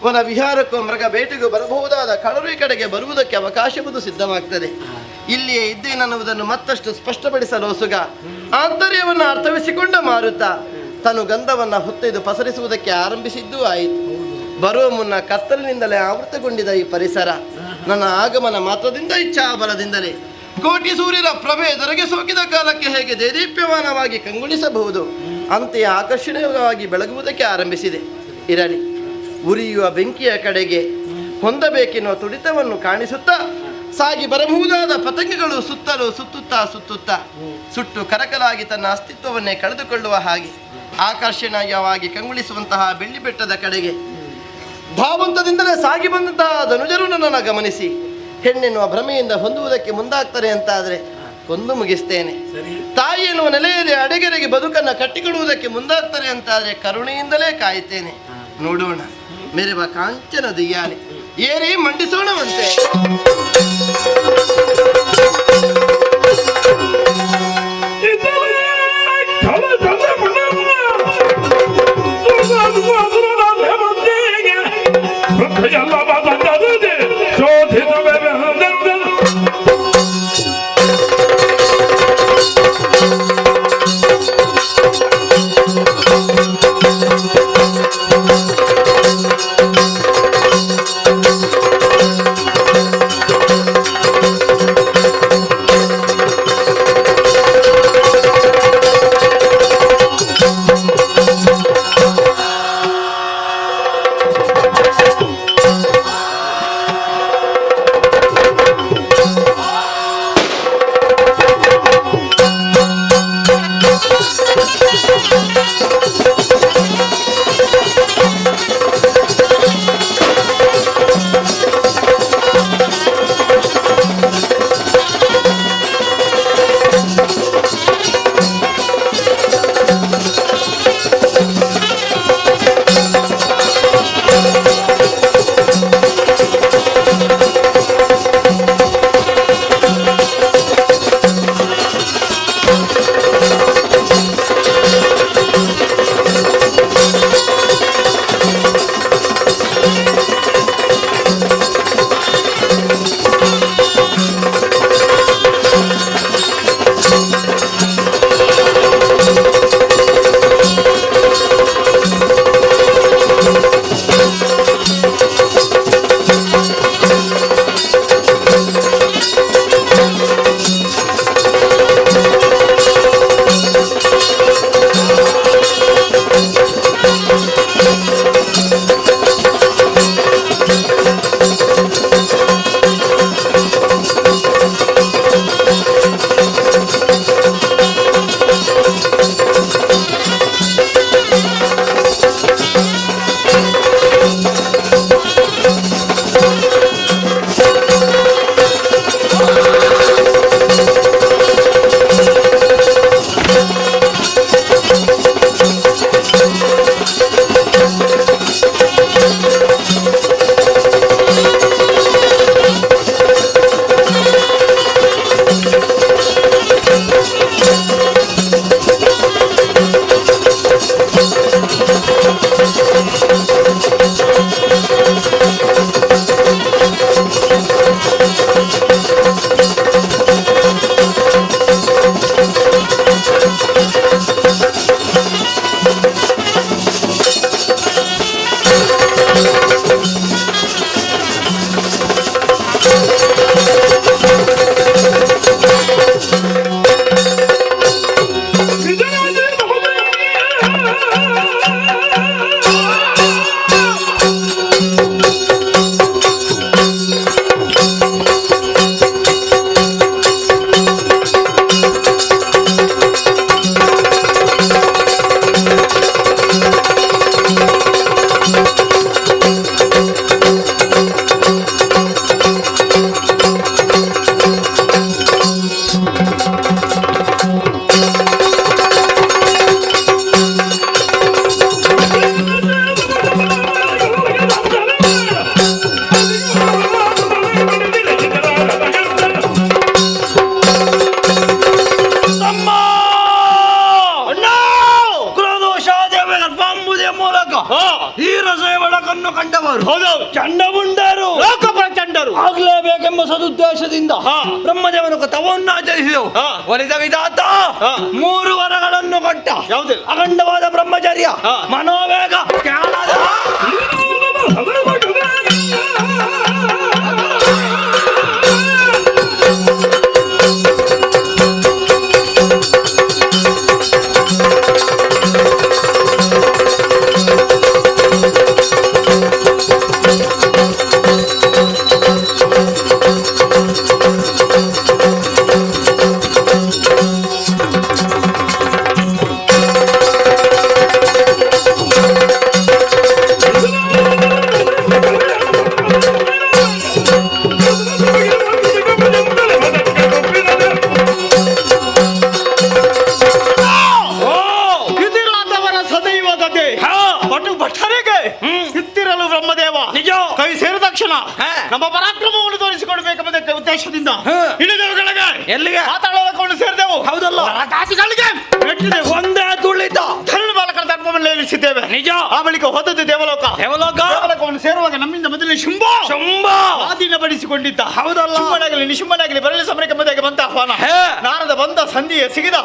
ವನ ವಿಹಾರಕ್ಕೂ ಮೃಗ ಬೇಟೆಗೂ ಬರಬಹುದಾದ ಕಳರು ಈ ಕಡೆಗೆ ಬರುವುದಕ್ಕೆ ಅವಕಾಶವುದು ಸಿದ್ಧವಾಗ್ತದೆ. ಇಲ್ಲಿಯೇ ಇದ್ದೇನನ್ನುವುದನ್ನು ಮತ್ತಷ್ಟು ಸ್ಪಷ್ಟಪಡಿಸಲು ಹೊಸುಗ ಆಂತರ್ಯವನ್ನು ಅರ್ಥವಿಸಿಕೊಂಡ ಮಾರುತ ತನು ಗಂಧವನ್ನು ಹೊತ್ತೊಯ್ದು ಪಸರಿಸುವುದಕ್ಕೆ ಆರಂಭಿಸಿದ್ದೂ ಆಯಿತು. ಬರುವ ಮುನ್ನ ಕತ್ತಲಿನಿಂದಲೇ ಆವೃತಗೊಂಡಿದ್ದ ಈ ಪರಿಸರ ನನ್ನ ಆಗಮನ ಮಾತ್ರದಿಂದ ಇಚ್ಛಾಬಲದಿಂದಲೇ ಕೋಟಿ ಸೂರ್ಯನ ಪ್ರಭೆ ದೊರಗೆ ಸೋಕಿದ ಕಾಲಕ್ಕೆ ಹೇಗೆ ದೇದೀಪ್ಯಮಾನವಾಗಿ ಕಂಗೊಳಿಸಬಹುದು ಅಂತೆಯೇ ಆಕರ್ಷಣೀಯವಾಗಿ ಬೆಳಗುವುದಕ್ಕೆ ಆರಂಭಿಸಿದೆ. ಇರಲಿ, ಉರಿಯುವ ಬೆಂಕಿಯ ಕಡೆಗೆ ಹೊಂದಬೇಕೆನ್ನುವ ತುಡಿತವನ್ನು ಕಾಣಿಸುತ್ತಾ ಸಾಗಿ ಬರಬಹುದಾದ ಪತಂಗಗಳು ಸುತ್ತಲೂ ಸುತ್ತುತ್ತಾ ಸುಟ್ಟು ಕರಕಲಾಗಿ ತನ್ನ ಅಸ್ತಿತ್ವವನ್ನೇ ಕಳೆದುಕೊಳ್ಳುವ ಹಾಗೆ ಆಕರ್ಷಣೀಯವಾಗಿ ಕಂಗೊಳಿಸುವಂತಹ ಬೆಳ್ಳಿ ಬೆಟ್ಟದ ಕಡೆಗೆ ಧಾವಂತದಿಂದಲೇ ಸಾಗಿ ಬಂದಂತಹ ಧನುಜರು ನನ್ನನ್ನು ಗಮನಿಸಿ ಹೆಣ್ಣೆನ್ನುವ ಭ್ರಮೆಯಿಂದ ಹೊಂದುವುದಕ್ಕೆ ಮುಂದಾಗ್ತಾರೆ ಅಂತಾದರೆ ಕೊಂದು ಮುಗಿಸ್ತೇನೆ. ತಾಯಿ ಎನ್ನುವ ನೆಲೆಯಲ್ಲಿ ಅಡೆಗೆರೆಗೆ ಬದುಕನ್ನು ಕಟ್ಟಿಕೊಡುವುದಕ್ಕೆ ಮುಂದಾಗ್ತಾರೆ ಅಂತಾದರೆ ಕರುಣೆಯಿಂದಲೇ ಕಾಯುತ್ತೇನೆ. ನೋಡೋಣ, ಮೆರೆವ ಕಾಂಚನ ದಿಯಾಲೆ ಏರಿ ಮಂಡಿಸೋಣವಂತೆ. ಮಾಡಿದರು ಆಗ್ಲೇಬೇಕೆಂಬ ಸದುದ್ದೇಶದಿಂದ ಬ್ರಹ್ಮದೇವನ ತವವನ್ನು ಆಚರಿಸಿದೆವು. ಒಲಿದ ವಿಧಾತ 3 ವರಗಳನ್ನು ಕೊಟ್ಟ. ಅಖಂಡವಾದ ಬ್ರಹ್ಮಚರ್ಯ, ಮನೋವೇಗ, ಜ್ಞಾನದ ನಮ್ಮ ಪರಾಕ್ರಮವನ್ನು ತೋರಿಸಿಕೊಡ್ಬೇಕೆಂಬುದಕ್ಕೆ ಉದ್ದೇಶದಿಂದ ಇಳಿದೆವು ಕೆಳಗೆ. ಎಲ್ಲಿಗೆ? ಪಾತಾಳವನ್ನು ಸೇರಿದೆವು. ಹೌದಲ್ಲ? ರಾಜಾತಿಗಳಿಗೆ ಮೆಟ್ಟಿದೆವು. ಒಂದೇ ತುಳಿತ ಧರಣ ಬಾಲಕರ ಧರ್ಮವನ್ನು ಏರಿಸಿದ್ದೇವೆ. ನಿಜ. ಆ ಬಳಿಕ ಹೋದದ್ದು ದೇವಲೋಕ. ದೇವಲೋಕವನ್ನು ಸೇರುವಾಗ ನಮ್ಮಿಂದ ಮೊದಲೇ ಶುಂಭ ಸ್ವಾಧೀನಪಡಿಸಿಕೊಂಡಿದ್ದ. ಹೌದಲ್ಲ? ಶುಂಭನಾಗಲಿ ನಿಶುಂಭನಾಗಲಿ ಬರಲಿ ಸಮರಕ್ಕೆ ಬಂದ ಆಹ್ವಾನ. ನಾರದ ಬಂದ ಸಂಧಿಯ ಸಿಗಿದ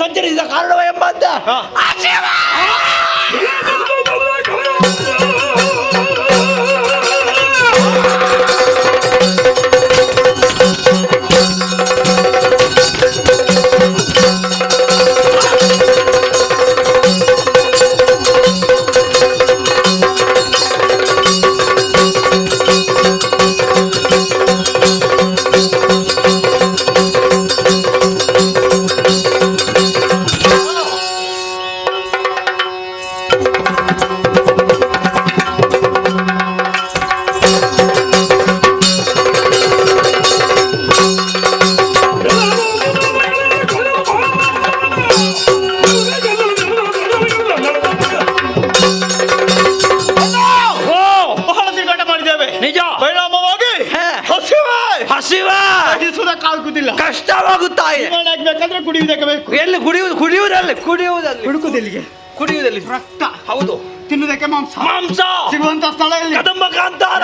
ಸಂಚರಿಸಿದ ಕಾರಣವ ಎಂಬಂತ ಕಷ್ಟವಾಗುತ್ತಾಯಿ. ಕುಡಿಯುವುದಕ್ಕೆ ಬೇಕು. ಎಲ್ಲಿ ಕುಡಿಯುವುದಲ್ಲಿ ಹುಡುಕುದೆಲ್ಲಿಗೆ? ಕುಡಿಯುವುದಲ್ಲಿ ರಕ್ತ. ಹೌದು. ತಿನ್ನುವುದಕ್ಕೆ ಮಾಂಸ. ಮಾಂಸ ಸಿಗುವಂತ ಸ್ಥಳ ಎಲ್ಲಿ? ಕದಂಬ ಕಾಂತಾರ.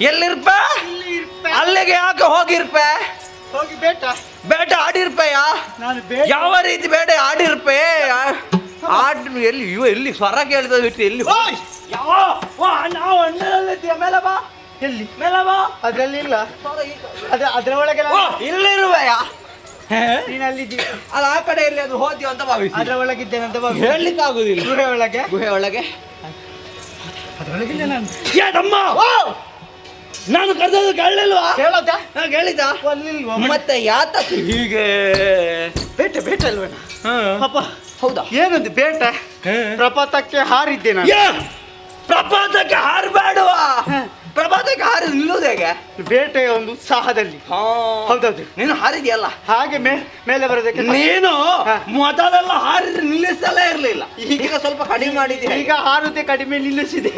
ಎಲ್ಲಿರ್ಪ ಅಲ್ಲಿಗೆ ಯಾಕೆ ಹೋಗಿರ್ಪೆ ಹೋಗಿ ಬೇಟ ಬೇಟೆ ಆಡಿರ್ಪೆಯ ನಾನು ಬೇಟ ಯಾವ ರೀತಿ ಬೇಟೆ ಆಡಿರ್ಪೆ ಆಡ್ ಎಲ್ಲಿ ಇವ ಎಲ್ಲಿ ಸ್ವರ ಕೇಳಿದ ಬಿಟ್ಟು ಎಲ್ಲಿ ನಾವು ಅಣ್ಣನಲ್ಲಿದ್ದೀಯ ಮೇಲೆ ಬಾ ಎಲ್ಲಿ ಮೇಲೆ ಬಾ ಅದ್ರಲ್ಲಿ ಇಲ್ಲ ಅದ್ರ ಒಳಗೆ ಇಲ್ಲಿರುವೆಯ ನೀನು ಅಲ್ಲಿದ್ದೀಯ ಅದು ಆ ಕಡೆ ಎಲ್ಲಿ ಅದು ಹೋದ್ಯೋ ಅಂತ ಭಾವಿಸಿ ಅದ್ರ ಒಳಗಿದ್ದೇನೆ ಅಂತ ಭಾವಿ ಹೇಳಲಿಕ್ಕೆ ಆಗುದಿಲ್ಲ ಗುಹೆ ಒಳಗೆ ಅದ್ರೊಳಗಿದ್ದೆ ನಾನು ಏದಮ್ಮ ನಾನು ಕರೆದದ್ದು ಕೇಳಲಿಲ್ವಾ ಕೇಳದ ಕೇಳಿದ ಅಲ್ಲಿಲ್ವಾ ಮತ್ತೆ ಯಾತಕ್ಕೆ ಹೀಗೆ ಬೇಟ ಬೇಟ ಅಲ್ವೇಣ ಪಾಪ ಹೌದಾ ಏನೊಂದು ಬೇಟ ಪ್ರಪಾತಕ್ಕೆ ಹಾರಿದ್ದೆ ನಾನು ಪ್ರಪಾತಕ್ಕೆ ಹಾರಬೇಡುವ ಪ್ರಪಾತಕ್ಕೆ ಹಾರಿ ನಿಲ್ಲೋದು ಹೇಗೆ ಬೇಟೆಯ ಒಂದು ಉತ್ಸಾಹದಲ್ಲಿ ಹೌದೌದು ನೀನು ಹಾರಿದ್ಯಲ್ಲ ಹಾಗೆ ಮೇಲೆ ಬರೋದಕ್ಕೆ ನೀನು ಮೊದಲೆಲ್ಲ ಹಾರಿದ್ರೆ ನಿಲ್ಲಿಸಲೇ ಇರ್ಲಿಲ್ಲ ಈಗ ಸ್ವಲ್ಪ ಕಡಿಮೆ ಮಾಡಿದ್ಯಾ ಈಗ ಹಾರುದೇ ಕಡಿಮೆ ನಿಲ್ಲಿಸಿದೆ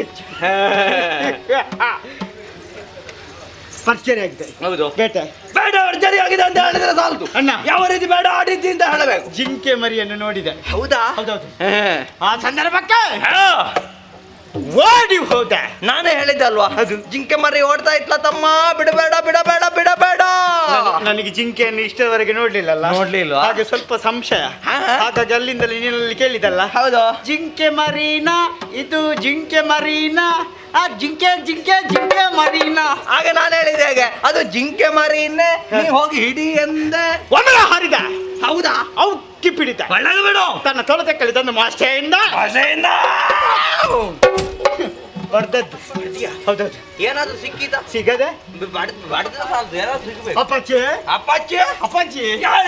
ಭರ್ಜರಿ ಆಗಿದೆ ಹೌದು ಬೇಟೆ ಬೇಡ ಭರ್ಜರಿ ಆಗಿದೆ ಅಂತ ಹೇಳಿದ್ರೆ ಸಾಲ್ತು ಅಣ್ಣ ಯಾವ ರೀತಿ ಬೇಡ ಆಡಿದ್ದಿ ಅಂತ ಹೇಳಬೇಕು ಜಿಂಕೆ ಮರಿಯನ್ನು ನೋಡಿದೆ ಹೌದಾ ಹೌದೌದು ಆ ಸಂದರ್ಭಕ್ಕೆ ಓಡಿ ಹೋದೆ ನಾನೇ ಹೇಳಿದ್ದಲ್ವಾ ಅದು ಜಿಂಕೆ ಮರಿ ಓಡ್ತಾ ಇತ್ಲ ತಮ್ಮ ಬಿಡಬೇಡ ಬಿಡಬೇಡ ಬಿಡಬೇಡ ನನಗೆ ಜಿಂಕೆಯನ್ನು ಇಷ್ಟದವರೆಗೆ ನೋಡ್ಲಿಲ್ಲ ಹಾಗೆ ಸ್ವಲ್ಪ ಸಂಶಯ ಹಾಗಾಗಿ ಅಲ್ಲಿಂದಲೇ ನೀನಲ್ಲಿ ಕೇಳಿದಲ್ಲ ಹೌದು ಜಿಂಕೆ ಮರೀನಾ ಇದು ಜಿಂಕೆ ಮರೀನಾ ಆ ಜಿಂಕೆ ಜಿಂಕೆ ಜಿಂಕೆ ಮರೀನಾ ಆಗ ನಾನು ಹೇಳಿದೆ ಹೇಗೆ ಅದು ಜಿಂಕೆ ಮರಿನೇ ನೀ ಹೋಗಿ ಹಿಡಿ ಎಂದೆ ಒಮ್ಮೆ ಹಾರಿದ ಹೌದಾ ಅವು ಕಿಪ್ಪಿಡಿತ ಒಳ್ಳೆದು ಬಿಡು ತನ್ನ ತೊಳೆತ ಕಳಿತಂದು ಮಾಸ್ಟೆಯಿಂದ ಬರ್ದದ್ದು ಹೌದೌದು ಏನಾದ್ರು ಸಿಕ್ಕಿದ ಸಿಗದೆ ಅಪ್ಪಾಚಿ ಅಪ್ಪಾಚಿ ಅಪ್ಪಾಚಿ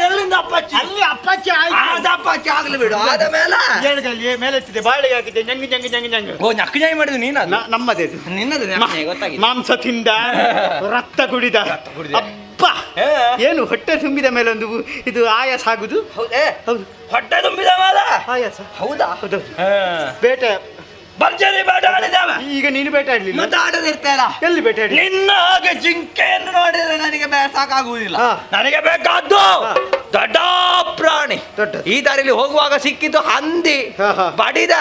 ಎಲ್ಲಿಂದ ಅಪ್ಪಾಚಿ ಅಲ್ಲಿ ಅಪ್ಪಾಚಿ ಆಯ್ತು ಅಪ್ಪಾಚಿ ಆಗ್ಲಿ ಬಿಡು ಆದ ಮೇಲೆ ಏಳದಲ್ಲಿ ಮೇಲೆ ಎತ್ತಿದೆ ಬಾಳಿಗೆ ಹಾಕಿದೆ ಜಂಗಿ ಜಂಗಿ ಜಂಗಿ ಜಂಗಿ ಓ ನಕ್ಕಜಾಯಿ ಮಾಡಿದ್ದು ನೀನ ನಮ್ಮದೇ ನಿನ್ನದು ಗೊತ್ತಾಗಿ ಮಾಂಸ ತಿಂದ ರಕ್ತ ಕುಡಿದ ಅಬ್ಬ ಏನು ಹೊಟ್ಟೆ ತುಂಬಿದ ಮೇಲೆ ಒಂದು ಇದು ಆಯಾಸ ಆಗುದು ಹೌದು ಹೊಟ್ಟೆ ತುಂಬಿದ ಮೇಲೆ ಆಯಾಸ ಹೌದಾ ಹೌದೌದು ಬೇಟೆ ಭರ್ಜರಿ ಬೇಟ ಆಡಿದ್ದಾವೆ ಈಗ ನೀನು ಬೇಟೆ ಆಡ್ಲಿಲ್ಲ ಮತ್ತೆ ಆಡದಿರ್ತೇನ ಎಲ್ಲಿ ಬೇಟೆ ಆಡಿ ನಿನ್ನ ಹಾಗೆ ಜಿಂಕೆಯನ್ನು ನೋಡಿದ್ರೆ ನನಗೆ ಸಾಕಾಗುವುದಿಲ್ಲ ನನಗೆ ಬೇಕಾದ್ದು ದೊಡ್ಡ ಪ್ರಾಣಿ ಈ ದಾರಿಲಿ ಹೋಗುವಾಗ ಸಿಕ್ಕಿತು ಹಂದಿ ಬಡಿದ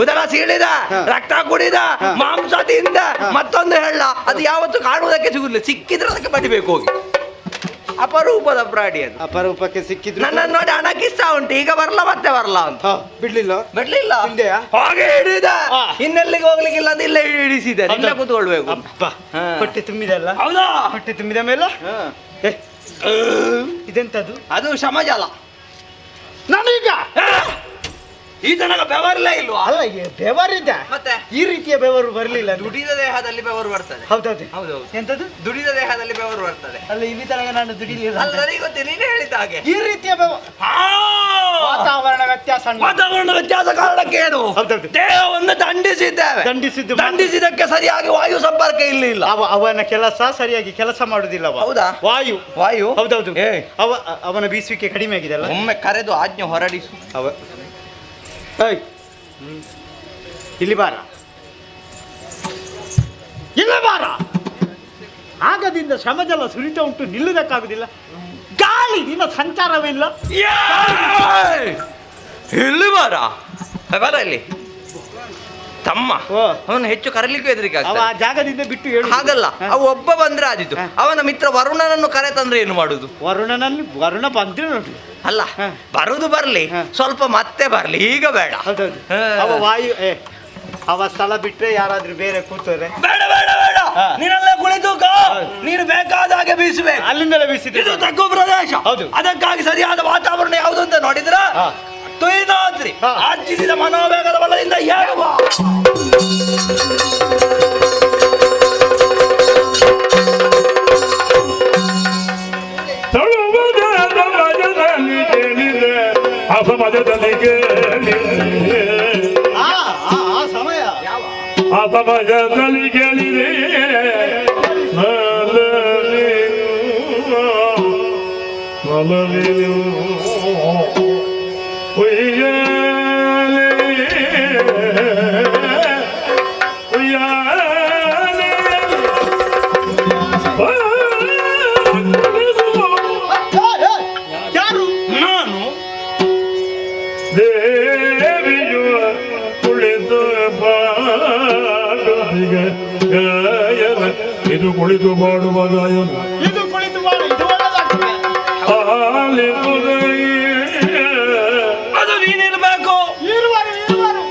ಉದರ ಸೀಳಿದ ರಕ್ತ ಕುಡಿದ ಮಾಂಸ ತಿಂದ ಮತ್ತೊಂದು ಹೇಳ ಅದು ಯಾವತ್ತು ಕಾಣುವುದಕ್ಕೆ ಸಿಗುದಿಲ್ಲ ಸಿಕ್ಕಿದ್ರೆ ಅದಕ್ಕೆ ಬಡಿಬೇಕು ಹೋಗಿ ಅಪರೂಪದ ಪ್ರಾಣಿ ಅದು ಅಪರೂಪಕ್ಕೆ ಸಿಕ್ಕಿದ್ರು ನನ್ನನ್ನು ನೋಡಿ ಹಣಕ್ಕಿಷ್ಟ ಉಂಟು ಈಗ ಬರ್ಲ ಮತ್ತೆ ಬರ್ಲ ಅಂತ ಬಿಡ್ಲಿಲ್ಲ ಹಾಗೆ ಹಿಡಿದ ಇನ್ನೆಲ್ಲಿಗೆ ಹೋಗ್ಲಿಕ್ಕಿಲ್ಲ ಅಂತ ಇಲ್ಲೇ ಹಿಡಿಸಿದೆ ಇಲ್ಲೇ ಕೂತ್ಕೊಳ್ಬೇಕು ಹೊಟ್ಟೆ ತುಂಬಿದಲ್ಲ ಹೌದಾ ಹೊಟ್ಟೆ ತುಂಬಿದ ಮೇಲೆ ಇದೆಂತದು ಅದು ಶ್ರಮಜಾಲ ನಾನೀಗ ಈ ತನಕ ಬೆವರ್ಲೇ ಇಲ್ವಾ ಅಲ್ಲ ಬೆವರಿದೆ ಮತ್ತೆ ಈ ರೀತಿಯ ಬೆವರು ಬರಲಿಲ್ಲ ದುಡಿದ ದೇಹದಲ್ಲಿ ಬೆವರು ಬರ್ತದೆ ಹೌದೌದು ಹೌದೌದು ಎಂತದ್ದು ದುಡಿದ ದೇಹದಲ್ಲಿ ಬೆವರು ಬರ್ತದೆ ಅಲ್ಲ ಇಲ್ಲಿ ತನಕ ನಾನು ದುಡಿಲಿಲ್ಲ ಅಲ್ಲ ನನಗೆ ಗೊತ್ತಿಲ್ಲ ನೀನೇ ಹೇಳಿದ ಹಾಗೆ ಈ ರೀತಿಯ ವಾತಾವರಣ ವ್ಯತ್ಯಾಸ ಕಾರಣಕ್ಕೆ ಏನು ದೇಹವನ್ನು ದಂಡಿಸಿದ್ದಕ್ಕೆ ಸರಿಯಾಗಿ ವಾಯು ಸಂಪರ್ಕ ಇಲ್ಲ ಅವನ ಕೆಲಸ ಸರಿಯಾಗಿ ಕೆಲಸ ಮಾಡುದಿಲ್ಲ ಹೌದಾ ವಾಯು ಹೌದೌದು ಅವನ ಬೀಸುವಿಕೆ ಕಡಿಮೆ ಆಗಿದೆ ಅಲ್ಲ ಒಮ್ಮೆ ಕರೆದು ಆಜ್ಞೆ ಹೊರಡಿಸು ಇಲ್ಲಿ ಬಾರ ಆಗದಿಂದ ಶ್ರಮಜಲ ಸುರಿತ ಉಂಟು ನಿಲ್ಲುವುದಕ್ಕಾಗುದಿಲ್ಲ ಗಾಳಿ ನಿನ್ನ ಸಂಚಾರವಿಲ್ಲ ಇಲ್ಲಿ ಬಾರ ಇಲ್ಲಿ ತಮ್ಮ ಅವನು ಹೆಚ್ಚು ಕರೀಲಿಕ್ಕೆ ಹೆದರಿಕೆ ಜಾಗದಿಂದ ಬಿಟ್ಟು ಹೇಳು ಹಾಗಲ್ಲ ಅವ ಒಬ್ಬ ಬಂದ್ರೆ ಆದಿತ್ತು ಅವನ ಮಿತ್ರ ವರುಣನನ್ನು ಕರೆ ತಂದ್ರೆ ಏನು ಮಾಡುದು ವರುಣ ಬಂದ್ರೆ ನೋಡಿ ಅಲ್ಲ ಬರುದು ಬರ್ಲಿ ಸ್ವಲ್ಪ ಮತ್ತೆ ಬರ್ಲಿ ಈಗ ಬೇಡ ಅವ ವಾಯು ಅವ ಸ್ಥಳ ಬಿಟ್ರೆ ಯಾರಾದ್ರೂ ಬೇರೆ ಕೂತರೆ ಬೇಡ ಬೇಡ ಬೇಡ ನೀನೆಲ್ಲ ಕುಳಿತುಕ ನೀನು ಬೇಕಾದ ಹಾಗೆ ಬೀಸಬೇಕು ಅಲ್ಲಿಂದಲೇ ಬೀಸಿದ್ರೆ ಇದು ತಗ್ಗು ಪ್ರದೇಶ ಹೌದು ಅದಕ್ಕಾಗಿ ಸರಿಯಾದ ವಾತಾವರಣ ಯಾವುದು ಅಂತ ನೋಡಿದ್ರ ತುಯ್ನಾದ್ರಿ ಆರ್ಜಿಸಿದ ಮನೋವೇಗದ ಬಲದಿಂದ ಹೇಳುವ ಅಸಮಜದಲ್ಲಿ ಸಮಯ ಅಸಮಜದಲ್ಲಿ ಕೇಳಿದೆ ಯಾರು ನಾನು ದೇವಿಯು ಕುಳಿತು ಗಾಯನ ಇದು ಕುಳಿತು ಮಾಡುವ ಗಾಯನ ಇದು ಕುಳಿತು ಮಾಡು, ಇದು ಒಳ್ಳೆದಾಗ್ತದೆ. ಅದು ನೀನಿರ್ಬೇಕು. ಇರುವರು ಇರುವರು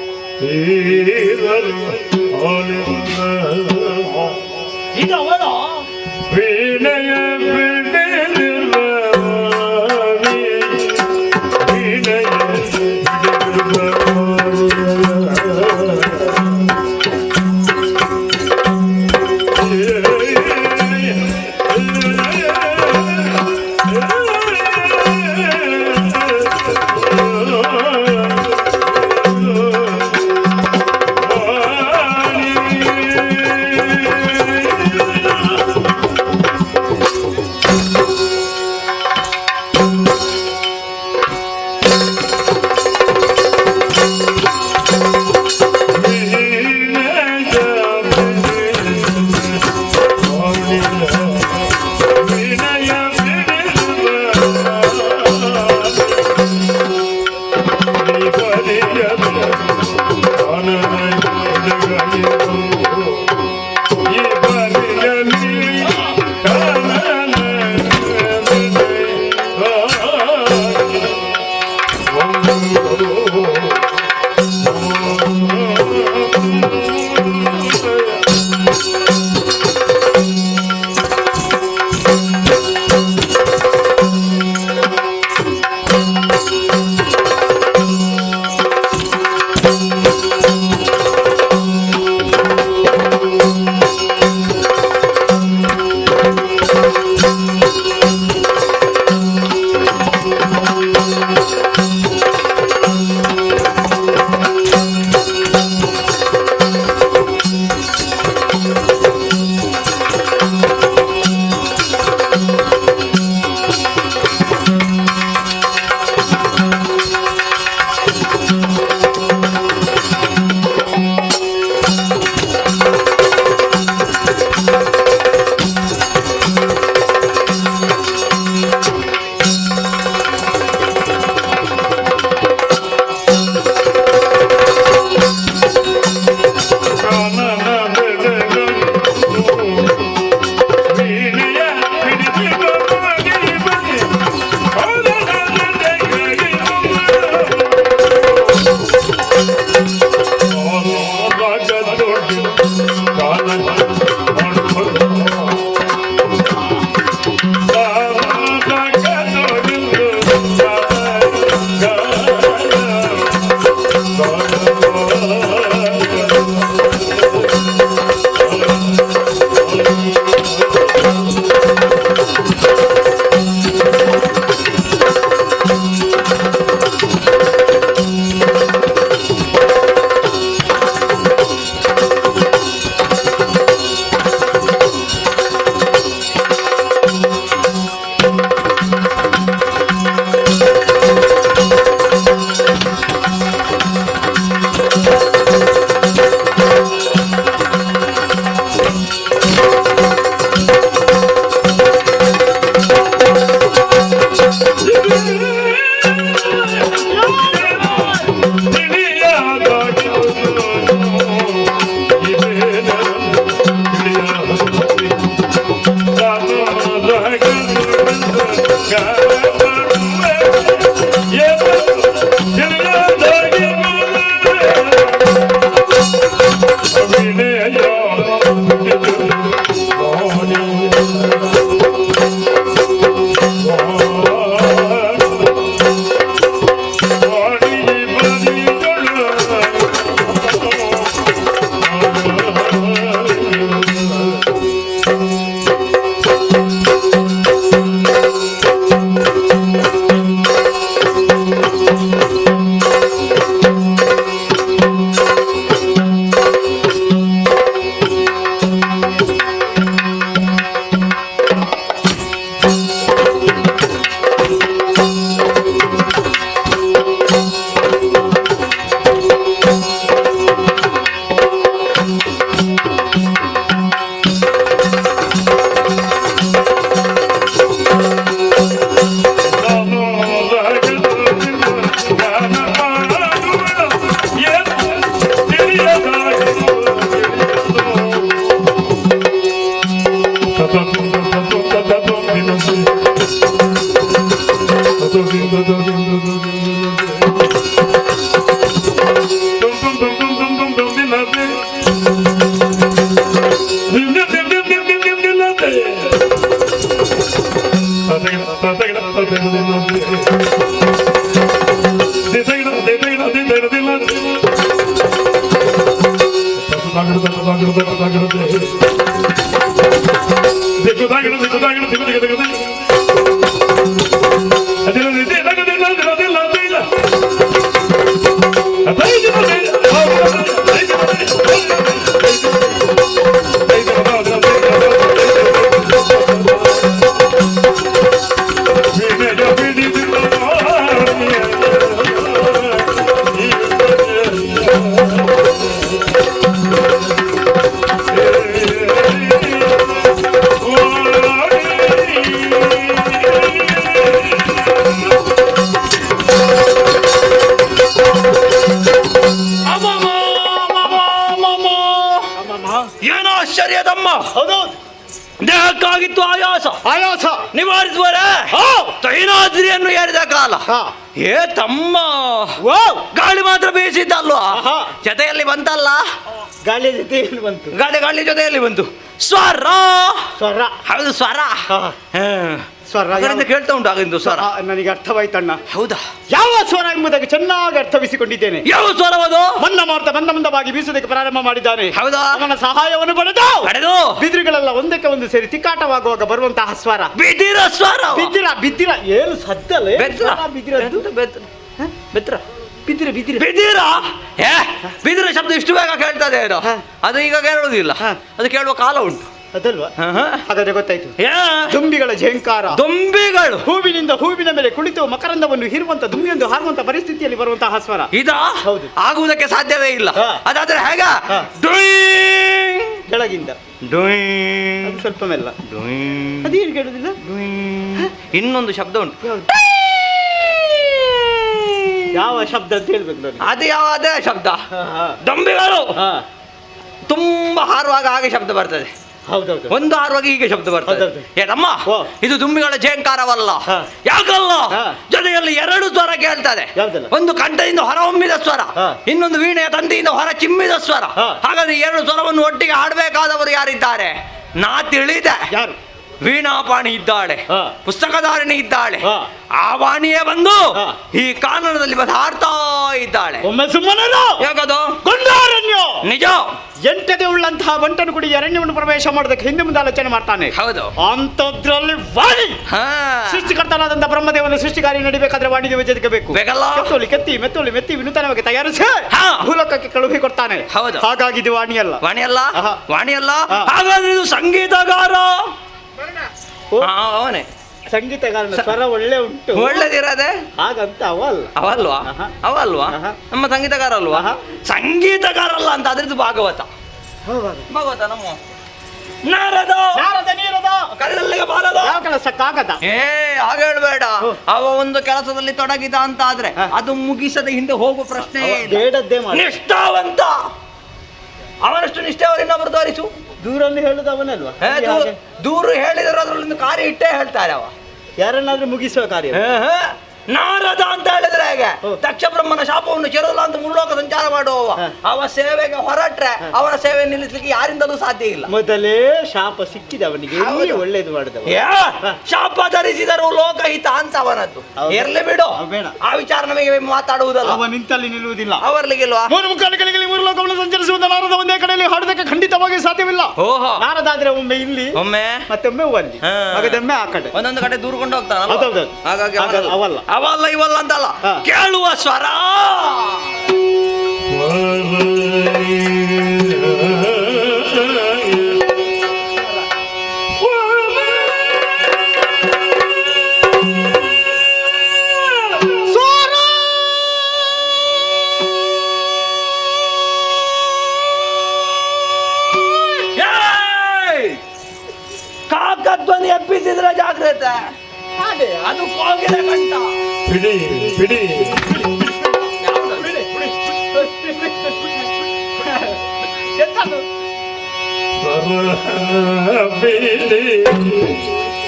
ಇದು ಅವಳ ವೀಣೆಯ ಬಿಡಿರುವ ವೀಣೆಯ ಏನೋ ಆಶ್ಚರ್ಯದಮ್ಮ. ಹೌದೌದು, ದೇಹಕ್ಕಾಗಿತ್ತು ಆಯಾಸ, ಆಯಾಸ ನಿವಾರಿಸುವರೆ ತೈನಾದ್ರಿಯನ್ನು ಏರಿದ ಕಾಲ. ಏ ತಮ್ಮ, ಗಾಳಿ ಮಾತ್ರ ಬೀಸಿದ್ದಲ್ವಾ, ಜೊತೆಯಲ್ಲಿ ಬಂತಲ್ಲ ಗಾಳಿ ಜೊತೆಯಲ್ಲಿ ಬಂತು. ಗಾಳಿ ಜೊತೆಯಲ್ಲಿ ಬಂತು. ಸ್ವರ ಸ್ವರ, ಹೌದು ಸ್ವರ. ಸ್ವರ ಅದರಿಂದ ಕೇಳ್ತಾ ಉಂಟು ಆಗಿಂದು ಸ್ವರ. ನನಗೆ ಅರ್ಥವಾಯ್ತಣ್ಣ. ಹೌದಾ? ಯಾವ ಸ್ವರ ಎಂಬುದಾಗಿ ಚೆನ್ನಾಗಿ ಅರ್ಥವಿಸಿಕೊಂಡಿದ್ದೇನೆ. ಯಾವ ಸ್ವರವದು? ಮಂದವಾಗಿ ಬೀಸುವುದಕ್ಕೆ ಪ್ರಾರಂಭ ಮಾಡಿದ್ದಾನೆ. ಹೌದಾ? ಅವನ ಸಹಾಯವನ್ನು ಪಡೆದು ಬಿದಿರುಗಳೆಲ್ಲ ಒಂದಕ್ಕೆ ಒಂದು ಸೇರಿ ತಿಕ್ಕಾಟವಾಗುವಾಗ ಬರುವಂತಹ ಸ್ವರ ಬಿದಿರ ಸ್ವರ. ಬಿದ್ದಿರ ಏನು ಸದ್ದಲೇ ಬಿದಿರ ಶಬ್ದ ಇಷ್ಟು ಬೇಗ ಕೇಳ್ತದೆ ಏನೋ, ಅದು ಈಗ ಕೇಳುವುದಿಲ್ಲ, ಅದು ಕೇಳುವ ಕಾಲ ಉಂಟು ಅದಲ್ವಾ? ಹಾಗಾದ್ರೆ ಗೊತ್ತಾಯ್ತು. ದುಂಬಿಗಳ ಝೇಂಕಾರ, ದುಂಬಿಗಳು ಹೂವಿನಿಂದ ಹೂವಿನ ಮೇಲೆ ಕುಳಿತು ಮಕರಂದವನ್ನು ಹೀರುವಂತ ದುಂಬಿಯೊಂದು ಹಾರುವಂತ ಪರಿಸ್ಥಿತಿಯಲ್ಲಿ ಬರುವಂತಹ ಸ್ವರ ಇದಾ? ಹೌದು. ಆಗುವುದಕ್ಕೆ ಸಾಧ್ಯವೇ ಇಲ್ಲ. ಅದಾದ್ರೆ ಹೇಗ? ಕೆಳಗಿಂದ ಅದು ಸ್ವಲ್ಪ ಮೆಲ್ಲ, ಅದೇನು ಕೇಳುದಿಲ್ಲ. ಇನ್ನೊಂದು ಶಬ್ದ ಉಂಟು. ಯಾವ ಶಬ್ದ ಅಂತ ಹೇಳ್ಬೇಕು ನೋಡಿ. ಅದು ಯಾವುದೇ ಶಬ್ದ. ದುಂಬಿಗಳು ತುಂಬಾ ಹಾರುವಾಗ ಹಾಗೆ ಶಬ್ದ ಬರ್ತದೆ. ಹೌದೌದು. ಒಂದು ಹಾರುವಾಗ ಹೀಗೆ ಶಬ್ದ ಬರ್ತದೆ. ಏನಮ್ಮ, ಇದು ದುಂಬಿಗಳ ಝೇಂಕಾರವಲ್ಲ. ಯಾಕಲ್ಲ? ಜೊತೆಯಲ್ಲಿ ಎರಡು ಸ್ವರ ಕೇಳ್ತದೆ. ಒಂದು ಕಂಠದಿಂದ ಹೊರಹೊಮ್ಮಿದ ಸ್ವರ, ಇನ್ನೊಂದು ವೀಣೆಯ ತಂದೆಯಿಂದ ಹೊರ ಚಿಮ್ಮಿದ ಸ್ವರ. ಹಾಗಾದ್ರೆ ಎರಡು ಸ್ವರವನ್ನು ಒಟ್ಟಿಗೆ ಹಾಡಬೇಕಾದವರು ಯಾರಿದ್ದಾರೆ? ನಾ ತಿಳಿದೆ. ಯಾರು? ವೀಣಾಪಾಣಿ ಇದ್ದಾಳೆ, ಪುಸ್ತಕಧಾರಣಿ ಇದ್ದಾಳೆ. ಆ ವಾಣಿಯೇ ಬಂದು ಈ ಕಾನನದಲ್ಲಿ ಹಾಡ್ತಾ ಇದ್ದಾಳೆ. ಒಮ್ಮೆ ಸುಮ್ಮನೆ ಯಾಕದು? ಗೊಂಡಾರಣ್ಯ ನಿಜ. ಎಂಟದೆ ಉಳ್ಳಂತಹ ಬಂಟನು ಕುಡಿ ಅರಣ್ಯವನ್ನು ಪ್ರವೇಶ ಮಾಡೋದಕ್ಕೆ ಹಿಂದೆ ಮುಂದೆ ಆಲೋಚನೆ ಮಾಡ್ತಾನೆ. ಹೌದು. ಅಂತದ್ರಲ್ಲಿ ವಾಣಿ ಸೃಷ್ಟಿಕರ್ತನಾದಂತಹ ಬ್ರಹ್ಮದೇವನ ಸೃಷ್ಟಿ ಕಾರ್ಯ ನಡಿಬೇಕಾದ್ರೆ ವಾಣಿ ದೇವ ಜೊತೆಗೆ ಬೇಕು. ಮೆತ್ತೊಳಿ ವಿನೂತನವಾಗಿ ತಯಾರಿಸಿ ಭೂಲೋಕಕ್ಕೆ ಕಳುಹಿ ಕೊಡ್ತಾನೆ. ಹೌದು. ಹಾಗಾಗಿ ಇದು ವಾಣಿಯಲ್ಲ. ವಾಣಿಯಲ್ಲ. ಹಾಗಾದ್ರೆ ಇದು ಸಂಗೀತಗಾರ. ಅವನೇ ಸಂಗೀತಗಾರನ ಸ್ವರ ಒಳ್ಳೆ ಉಂಟು, ಒಳ್ಳೆದಿರದೆ ಹಾಗಂತ ಅವಲ್ವಾ ನಮ್ಮ ಸಂಗೀತಗಾರ ಅಲ್ವಾ? ಸಂಗೀತಗಾರ ಅಲ್ಲ ಅಂತ ಅದ್ರದ್ದು ಭಾಗವತ ನಮ್ಮ ನಾರದ ಕಲ್ಲಲ್ಲಿಗೆ ಬಾರದ ಕೆಲಸಕ್ಕಾಗದ. ಹಾಗೆ ಹೇಳ್ಬೇಡ. ಅವ ಒಂದು ಕೆಲಸದಲ್ಲಿ ತೊಡಗಿದ ಅಂತ ಆದ್ರೆ ಅದು ಮುಗಿಸದೆ ಹಿಂದೆ ಹೋಗುವ ಪ್ರಶ್ನೆ. ನಿಷ್ಠಾವಂತ, ಅವನಷ್ಟು ನಿಷ್ಠೆಯವರು ಇನ್ನೊಬ್ರು ತೋರಿಸು. ದೂರನ್ನು ಹೇಳುದು ಅವನಲ್ವಾ? ದೂರ ಹೇಳಿದ್ರೆ ಅದರಲ್ಲಿಂದ ಕಾರ್ಯ ಇಟ್ಟೇ ಹೇಳ್ತಾರೆ. ಅವ ಯಾರನ್ನಾದ್ರೂ ಮುಗಿಸುವ ಕಾರ್ಯ. ನಾರದ ಅಂತ ಹೇಳಿದ್ರೆ ಹೇಗೆ? ದಕ್ಷ ಬ್ರಹ್ಮನ ಶಾಪವನ್ನು ಚೆರಲ್ಲ ಅಂತ ಮುಳ್ಳೋಕ ಸಂಚಾರ ಮಾಡುವವ. ಅವ ಸೇವೆಗೆ ಹೊರಟ್ರೆ ಅವನ ಸೇವೆ ನಿಲ್ಲಿಸ್ಲಿಕ್ಕೆ ಯಾರಿಂದಲೂ ಸಾಧ್ಯ ಇಲ್ಲ. ಮೊದಲೇ ಶಾಪ ಸಿಕ್ಕಿದೆ ಅವನಿಗೆ, ಒಳ್ಳೇದು ಮಾಡಿದವ. ಶಾಪ ಧರಿಸಿದರು ಲೋಕಹಿತ ಅಂತ ಅವನದ್ದು. ಇರ್ಲಿ ಬಿಡು, ಆ ವಿಚಾರ ನಮಗೆ ಮಾತಾಡುವುದಲ್ಲ. ಅವ ನಿಂತಲ್ಲಿ ನಿಲ್ಲುವುದಿಲ್ಲ. ಅವರ್ಲಿಗಿಲ್ವಾ? ಮೂರು ಮುಖಾಲಿಗಳಿಗೆ ಮೂರು ಲೋಕವನ್ನು ಸಂಚರಿಸುವುದ ನಾರದ ಒಂದೇ ಕಡೆಯಲ್ಲಿ ಹಾಡುವುದಕ್ಕೆ ಖಂಡಿತವಾಗಿ ಸಾಧ್ಯವಿಲ್ಲ. ನಾರದ ಆದ್ರೆ ಒಮ್ಮೆ ಇಲ್ಲಿ, ಒಮ್ಮೆ ಮತ್ತೊಮ್ಮೆ ಅಲ್ಲಿ, ಹಾಗಾದೊಮ್ಮೆ ಆ ಕಡೆ, ಒಂದೊಂದು ಕಡೆ ದೂರಕೊಂಡು ಹೋಗ್ತಾನ. ಹಾಗಾಗಿ ಅವಲ್ಲ ಅವಲ್ಲ ಇವಲ್ಲ ಅಂತಲ್ಲ, ಕೇಳುವ ಸ್ವರ. ಕಾಕಧ್ವನಿ ಎಬ್ಬಿಸಿದ್ರೆ ಜಾಗ್ರತೆ, ಅದು ಕೋಗಿಲ ಕಂಠ. ಬಿಡಿ ಬಿಡಿ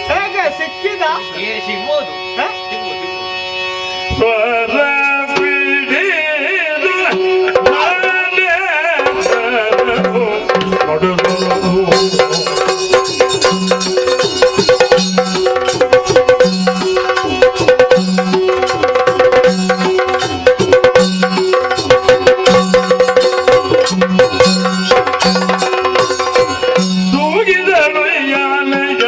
ಹೇಗೆ ಸಿಕ್ಕಿದ? ಸಿಗ್ಬೋದು. ಸ್ವರ ಪಿಡಿದು ನಾನೇ ನೋಡುವುದು. ತೂಗಿದಳು ಯಾನೆಯ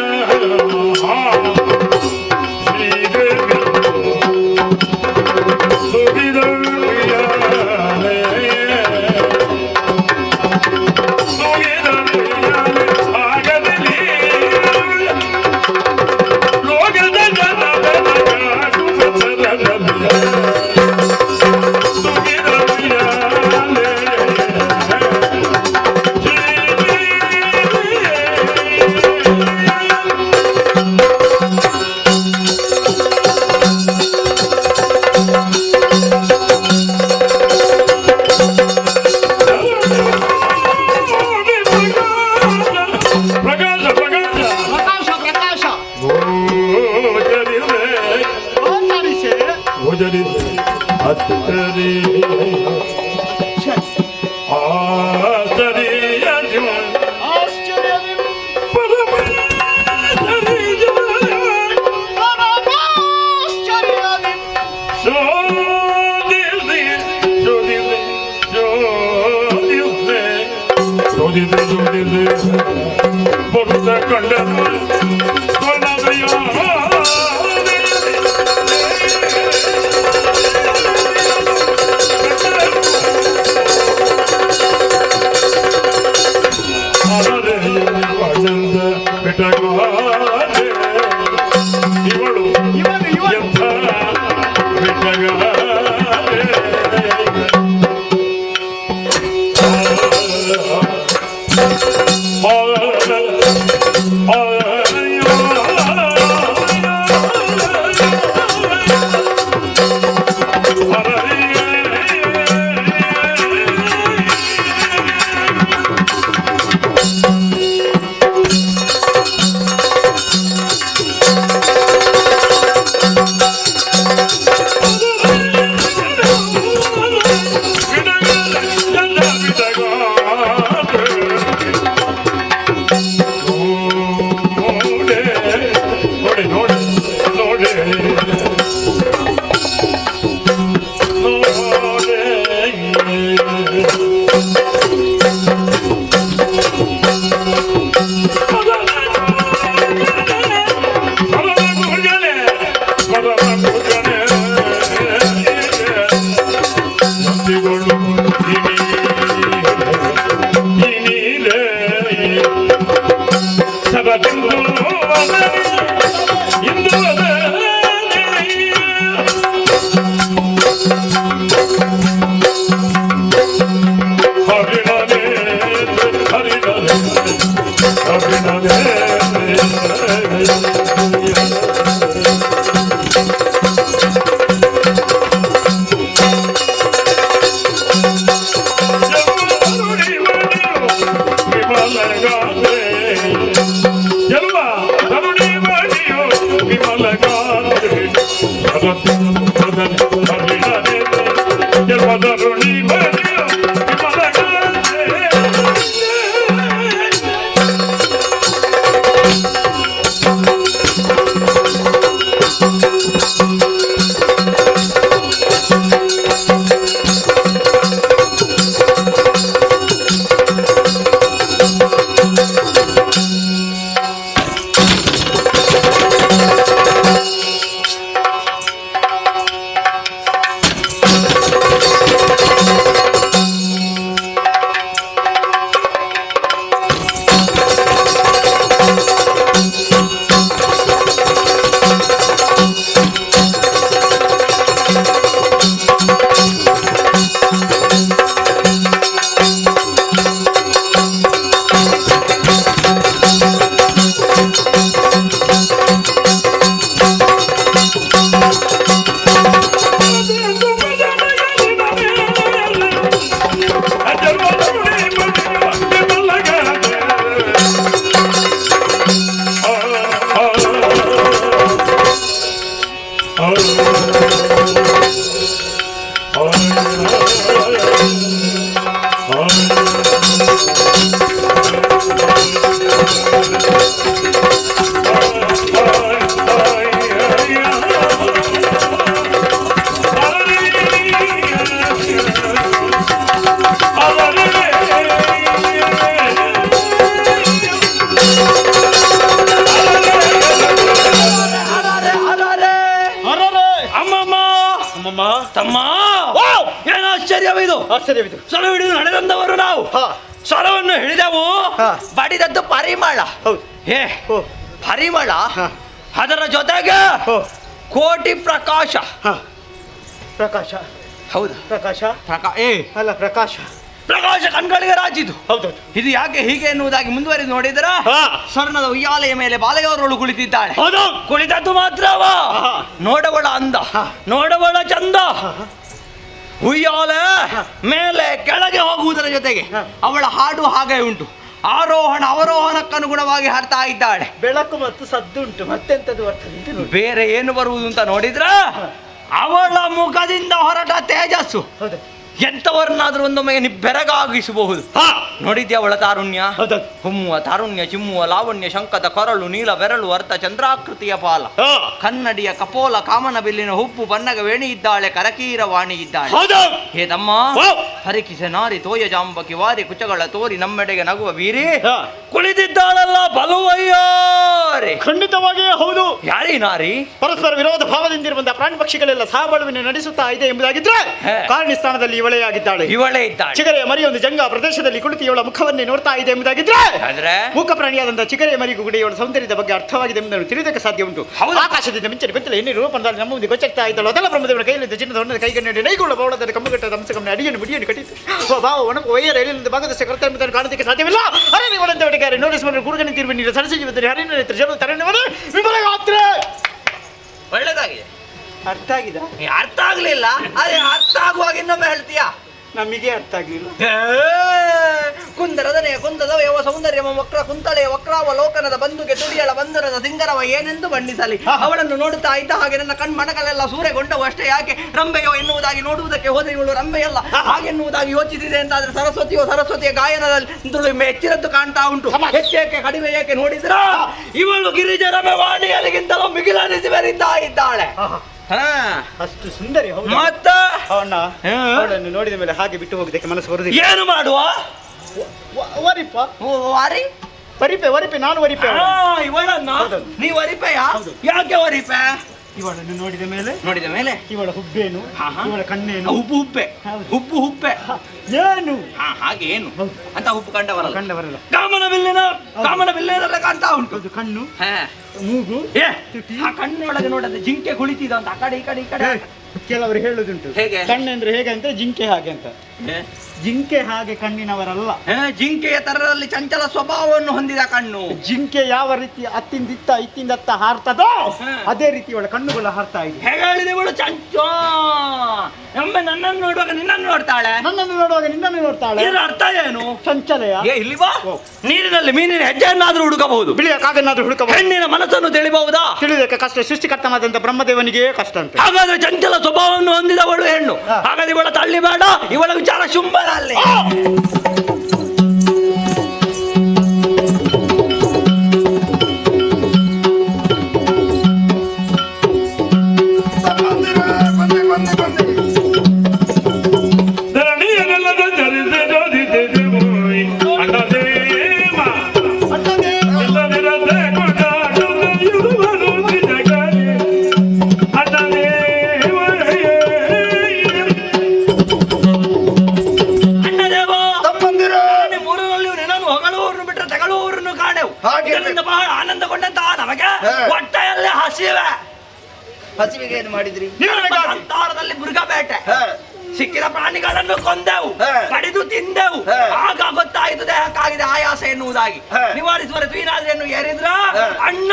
ಶ್ರೀದೇವಿ ತೂಗಿದಳು ಯಾನೆಯ ತೂಗಿದಳು ಯಾನೆ ಆಗದಲ್ಲಿ ಲೋಕದ ಪ್ರಕಾಶ ಪ್ರಕಾಶ ಪ್ರಕಾಶ ಪ್ರಕಾಶ ಓಜರಿದೆ ಓಂಕಾರಿಸೆ ಓಜರಿದೆ ಅತ್ತರಿ ಆಚರಿಯ ಜೀವ ಆಶ್ಚರ್ಯದಿ ಪರಮಾಚರಿಯ ಪರಮಾಶ್ಚರ್ಯದಿ ಶೋಧಿಸಿ ಶೋಧಿಸಿ ಶೋಧಿಸಿ ಶೋಧಿಸಿ ಶೋಧಿಸಿ ಬರುತ್ತ ಕಂಡನು ಕೊನದಯ ಬೆಟ್ಟಗಾದೆ ಇವಳು ಎಂಥ ಬೆಟ್ಟಗಾದೆ ಆ ತಮ್ಮ ತಮ್ಮ ಏನು ಆಶ್ಚರ್ಯವಿದು ಆಶ್ಚರ್ಯವಿದು. ಸ್ವರ ಹಿಡಿದು ನಡೆದಂದವರು ನಾವು ಸ್ವರವನ್ನು ಹಿಡಿದೆವು. ಬಡಿದದ್ದು ಪರಿಮಳ. ಏ ಪರಿಮಳ, ಅದರ ಜೊತೆಗೆ ಕೋಟಿ ಪ್ರಕಾಶ. ಪ್ರಕಾಶ. ಹೌದು ಪ್ರಕಾಶ. ಅಲ್ಲ ಪ್ರಕಾಶ. ಪ್ರಕಾಶ ಕಣ್ಗಳಿಗೆ ರಾಜಿದು. ಹೌದೌದು. ಇದು ಯಾಕೆ ಹೀಗೆ ಎನ್ನುವುದಾಗಿ ಮುಂದುವರಿದು ನೋಡಿದ್ರ ಸ್ವರ್ಣದ ಉಯ್ಯಾಲೆಯ ಮೇಲೆ ಬಾಲೆಯವರಳು ಕುಳಿತಿದ್ದಾಳೆ. ಕುಳಿತದ್ದು ಮಾತ್ರವ, ನೋಡವಳ ಅಂದ, ನೋಡವಳ ಚಂದ. ಉಯ್ಯಾಲೆ ಮೇಲೆ ಕೆಳಗೆ ಹೋಗುವುದರ ಜೊತೆಗೆ ಅವಳ ಹಾಡು ಹಾಗೆ ಉಂಟು. ಆರೋಹಣ ಅವರೋಹಣಕ್ಕನುಗುಣವಾಗಿ ಹಾಡ್ತಾ ಇದ್ದಾಳೆ. ಬೆಳಕು ಮತ್ತು ಸದ್ದುಂಟು, ಮತ್ತೆಂತದ್ದು ಅರ್ಥ ಬೇರೆ ಏನು ಬರುವುದು ಅಂತ ನೋಡಿದ್ರ ಅವಳ ಮುಖದಿಂದ ಹೊರಟ ತೇಜಸ್ಸು ಎಂತವರನ್ನಾದ್ರೂ ಒಂದೊಮ್ಮೆ ಬೆರಗಾಗಿಸಬಹುದು. ನೋಡಿದ್ಯಾ ಅವಳ ತಾರುಣ್ಯ? ಹುಮ್ಮುವ ತಾರುಣ್ಯ, ಚಿಮ್ಮುವ ಲಾವಣ್ಯ, ಶಂಕದ ಕೊರಳು, ನೀಲ ಬೆರಳು, ಅರ್ಥ ಚಂದ್ರಾಕೃತಿಯ ಪಾಲ, ಕನ್ನಡಿಯ ಕಪೋಲ, ಕಾಮನ ಬಿಲ್ಲಿನ ಹುಪ್ಪು, ಬನ್ನಗ ವೇಣಿ ಇದ್ದಾಳೆ, ಕರಕೀರ ವಾಣಿ ಇದ್ದಾಳೆ. ಹೇ ತಮ್ಮ, ಹರಿಕಿಸೆ ನಾರಿ ತೋಯ ಜಾಂಬಕಿ ವಾರಿ ಕುಚಗಳ ತೋರಿ ನಮ್ಮೆಡೆಗೆ ನಗುವ ವೀರಿ ಕುಳಿತಿದ್ದಾಳಲ್ಲ ಬಲುವಯ್ಯಾರಿ. ಖಂಡಿತವಾಗಿಯೇ ಹೌದು. ಯಾರೀ ನಾರಿ? ಪರಸ್ಪರ ವಿರೋಧ ಭಾವದಿಂದಿರುವಂತಹ ಪ್ರಾಣಿ ಪಕ್ಷಿಗಳೆಲ್ಲ ಸಹಬಾಳ್ವೆಯನ್ನು ನಡೆಸುತ್ತಾ ಇದೆ ಎಂಬುದಾಗಿದ್ರೆ ಕಾರಣಿ ಸ್ಥಾನದಲ್ಲಿ ಇವಳೇ ಆಗಿದ್ದಾಳೆ. ಇವಳೇ ಇದ್ದಾಳೆ. ಚಿಗರೆಯ ಮರಿ ಒಂದು ಜಂಗ ಪ್ರದೇಶದಲ್ಲಿ ಕುಳಿತು ಇವಳ ಮುಖವನ್ನೇ ನೋಡ್ತಾ ಇದೆ ಎಂಬುದಾಗಿದ್ರೆ ಮೂಕ ಪ್ರಾಣಿಯಾದಂತಹ ಚಿಗರೆಯ ಮರಿಗೂ ಕೂಡ ಇವಳ ಸೌಂದರ್ಯದ ಬಗ್ಗೆ ಅರ್ಥವಾಗಿದೆ ಎಂಬುದನ್ನು ತಿಳಿದಕ್ಕೆ ಸಾಧ್ಯ ಉಂಟು. ಆಕಾಶದಿಂದ ಮಿಂಚನೆ ಗೊತ್ತಿಲ್ಲ ಎಣ್ಣೆ ರೂಪದಲ್ಲಿ ನಮ್ಮ ಮುಂದೆ ಗೊತ್ತಾಗ್ತಾ ಇದ್ದಳು. ಅದೆಲ್ಲ ಬ್ರಹ್ಮದೇವನ ಕೈಯಲ್ಲಿದ್ದ ಚಿನ್ನದ ಹೊಣ್ಣದ ಕೈಗಣ್ಣೆ ನೈಗುಳ ಬೌಳದ ಕಮ್ಮುಗಟ್ಟದ ಅಂಶಕಮ್ಮನೆ ಅಡಿಯನ್ನು ಮುಡಿಯನ್ನು ಕಟ್ಟಿತು. ಭಾವ ಒಣಕ ವೈಯರ ಎಲ್ಲಿಂದ ಭಾಗದಷ್ಟೇ ಕರ್ತ ಎಂಬುದನ್ನು ಕಾಣೋದಕ್ಕೆ ಸಾಧ್ಯವಿಲ್ಲ. ಅರೇ ಒಳಂತ ಹೊಡೆಗಾರೆ ನೋಟಿಸ್ ಮಾಡಿ ಗುರುಗನ ತಿರುವಿ ನೀರು ಸರಸಿ ಜೀವದಲ್ಲಿ ಹರಿನ ರೈತರ ಜನ ತರಣವನು ವಿಫಲ ಮಾತ್ರ. ಒಳ್ಳೆದಾಗಿದೆ. ಅರ್ಥ ಆಗಿದೆ? ಅರ್ಥ ಆಗ್ಲಿಲ್ಲ. ಅದೇ ಅರ್ಥ ಆಗುವಾಗ ಇನ್ನೊಮ್ಮೆ ಹೇಳ್ತೀಯಾ? ನಮಗೆ ಅರ್ಥ ಆಗ್ಲಿಲ್ಲ. ಕುಂದರದನೆಯ ಕುಂದದ ಯವ ಸೌಂದರ್ಯ ವಕ್ರ ಕುಂತಳೆಯ ವಕ್ರಾವಲೋಕನದ ಬಂಧುಗೆ ತುಡಿಯಳ ಬಂದರದ ಸಿಂಗರವ ಏನೆಂದು ಬಣ್ಣಿಸಲಿ. ಅವಳನ್ನು ನೋಡುತ್ತಾ ಇದ್ದ ಹಾಗೆ ನನ್ನ ಕಣ್ಮಣಗಳೆಲ್ಲ ಸೂರೆಗೊಂಡವು. ಅಷ್ಟೇ ಯಾಕೆ ರಂಬೆಯೋ ಎನ್ನುವುದಾಗಿ ನೋಡುವುದಕ್ಕೆ ಹೋದರೆ ಇವಳು ರಂಬೆಯಲ್ಲ ಹಾಗೆನ್ನುವುದಾಗಿ ಯೋಚಿಸಿದೆ ಅಂತಾದ್ರೆ ಸರಸ್ವತಿಯ ಗಾಯನದಲ್ಲಿ ಹೆಚ್ಚಿನದ್ದು ಕಾಣ್ತಾ ಉಂಟು. ಹೆಚ್ಚೇಕೆ ಕಡಿಮೆ ಏಕೆ ನೋಡಿದ್ರ ಇವಳು ಗಿರಿಜರ ವಾಣಿಯರಿಗಿಂತಲೂ ಮಿಗಿಲನಿಸಿ ಬೆರೀತಾ ಇದ್ದಾಳೆ. ಅಷ್ಟು ಸುಂದರಿ. ಮತ್ತ ಅವಳನ್ನು ನೋಡಿದ ಮೇಲೆ ಹಾಗೆ ಬಿಟ್ಟು ಹೋಗೋದಕ್ಕೆ ಮನಸ್ಸು ಬರುದಿಲ್ಲ. ಏನು ಮಾಡುವ? ವರಿಪ ವಾರಿ ವರಿಪೆ ವರಿಪೆ ನಾನು ವರಿಪೆ. ಇವಳನ್ನ ನೀ ವರಿಪೆಯ? ಯಾಕೆ ವರಿಪೆ? ಇವಳನ್ನು ನೋಡಿದ ಮೇಲೆ ಇವಳ ಹುಬ್ಬೇನು, ಇವಳ ಕಣ್ಣೇನು, ಹುಬ್ಬೆ ಏನು ಹಾಗೆ ಏನು ಅಂತ ಹುಬ್ಬು ಕಂಡವರಲ್ಲ. ಕಾಮನ ಬಿಲ್ಲಿನ ಕಾಣ್ತಾ ಉಂಟು. ಕಣ್ಣು, ಮೂಗು, ಆ ಕಣ್ಣೊಳಗೆ ನೋಡದೆ ಜಿಂಕೆ ಕುಳಿತಿದ ಅಂತ ಆ ಕಡೆ ಈ ಕಡೆ ಕೆಲವರು ಹೇಳುದುಂಟು. ಹೇಗೆ? ಕಣ್ಣೆಂದ್ರೆ ಹೇಗೆ ಅಂತ ಜಿಂಕೆ ಹಾಗೆ ಅಂತ. ಜಿಂಕೆ ಹಾಗೆ ಕಣ್ಣಿನವರಲ್ಲ. ಜಿಂಕೆಯ ತರದಲ್ಲಿ ಚಂಚಲ ಸ್ವಭಾವವನ್ನು ಹೊಂದಿದ ಕಣ್ಣು. ಜಿಂಕೆ ಯಾವ ರೀತಿ ಇತ್ತಿಂದತ್ತ ಹಾರ್ತದೋ ಅದೇ ರೀತಿ ಇವಳ ಕಣ್ಣುಗಳು ಹಾರ್ತಾ ಇದೆ. ಹೇಗೆ ಹೇಳಿದೆ ಇವಳು? ಒಮ್ಮೆ ನನ್ನನ್ನು ನೋಡುವಾಗ ನಿನ್ನನ್ನು ನೋಡ್ತಾಳೆ, ನನ್ನನ್ನು ನೋಡುವಾಗ ನಿನ್ನನ್ನು ನೋಡ್ತಾಳೆ. ಇದರ ಅರ್ಥ ಏನು? ಚಂಚಲೆಯ. ಇಲ್ಲಿ ಬಾ. ನೀರಿನಲ್ಲಿ ಮೀನಿನ ಹೆಜ್ಜೆಯನ್ನಾದ್ರೂ ಹುಡುಕಬಹುದು, ಬಿಳಿಯ ಕಾಗನ್ನಾದ್ರೂ ಹುಡುಕಬಹುದು. ಹೆಣ್ಣಿನ ಮನಸ್ಸನ್ನು ತಿಳಿಬಹುದಾ? ತಿಳಿದಕ್ಕೆ ಕಷ್ಟ. ಸೃಷ್ಟಿಕರ್ತನಾದಂತ ಬ್ರಹ್ಮದೇವನಿಗೆ ಕಷ್ಟ ಅಂತ. ಹಾಗಾದ್ರೆ ಚಂಚಲ ಸ್ವಭಾವವನ್ನು ಹೊಂದಿದವಳು ಹೆಣ್ಣು. ಹಾಗಾದ್ರೆ ಇವಳ ತಳ್ಳಿ ಬೇಡ, ಇವಳ ವಿಚಾರ ಶುಂಭನ ಅಲ್ಲಿ. ಬಹಳ ಆನಂದಗೊಂಡಂತಹ ನಮಗೆ ಹೊಟ್ಟೆಯಲ್ಲಿ ಹಸಿವಿಗೆ ಏನು ಮಾಡಿದ್ರಿ? ಸಂತಾರದಲ್ಲಿ ಮೃಗಬೇಟೆ, ಸಿಕ್ಕಿದ ಪ್ರಾಣಿಗಳನ್ನು ಕೊಂದೆವು, ಕಡಿದು ತಿಂದೆವು. ಆಗ ಗೊತ್ತಾಯಿತು ದೇಹಕ್ಕಾಗಿದೆ ಆಯಾಸ ಎನ್ನುವುದಾಗಿ. ನಿವಾರಿಸುವ ತ್ವೀನಾದ್ರೆಯನ್ನು ಏರಿದ್ರ ಅಣ್ಣ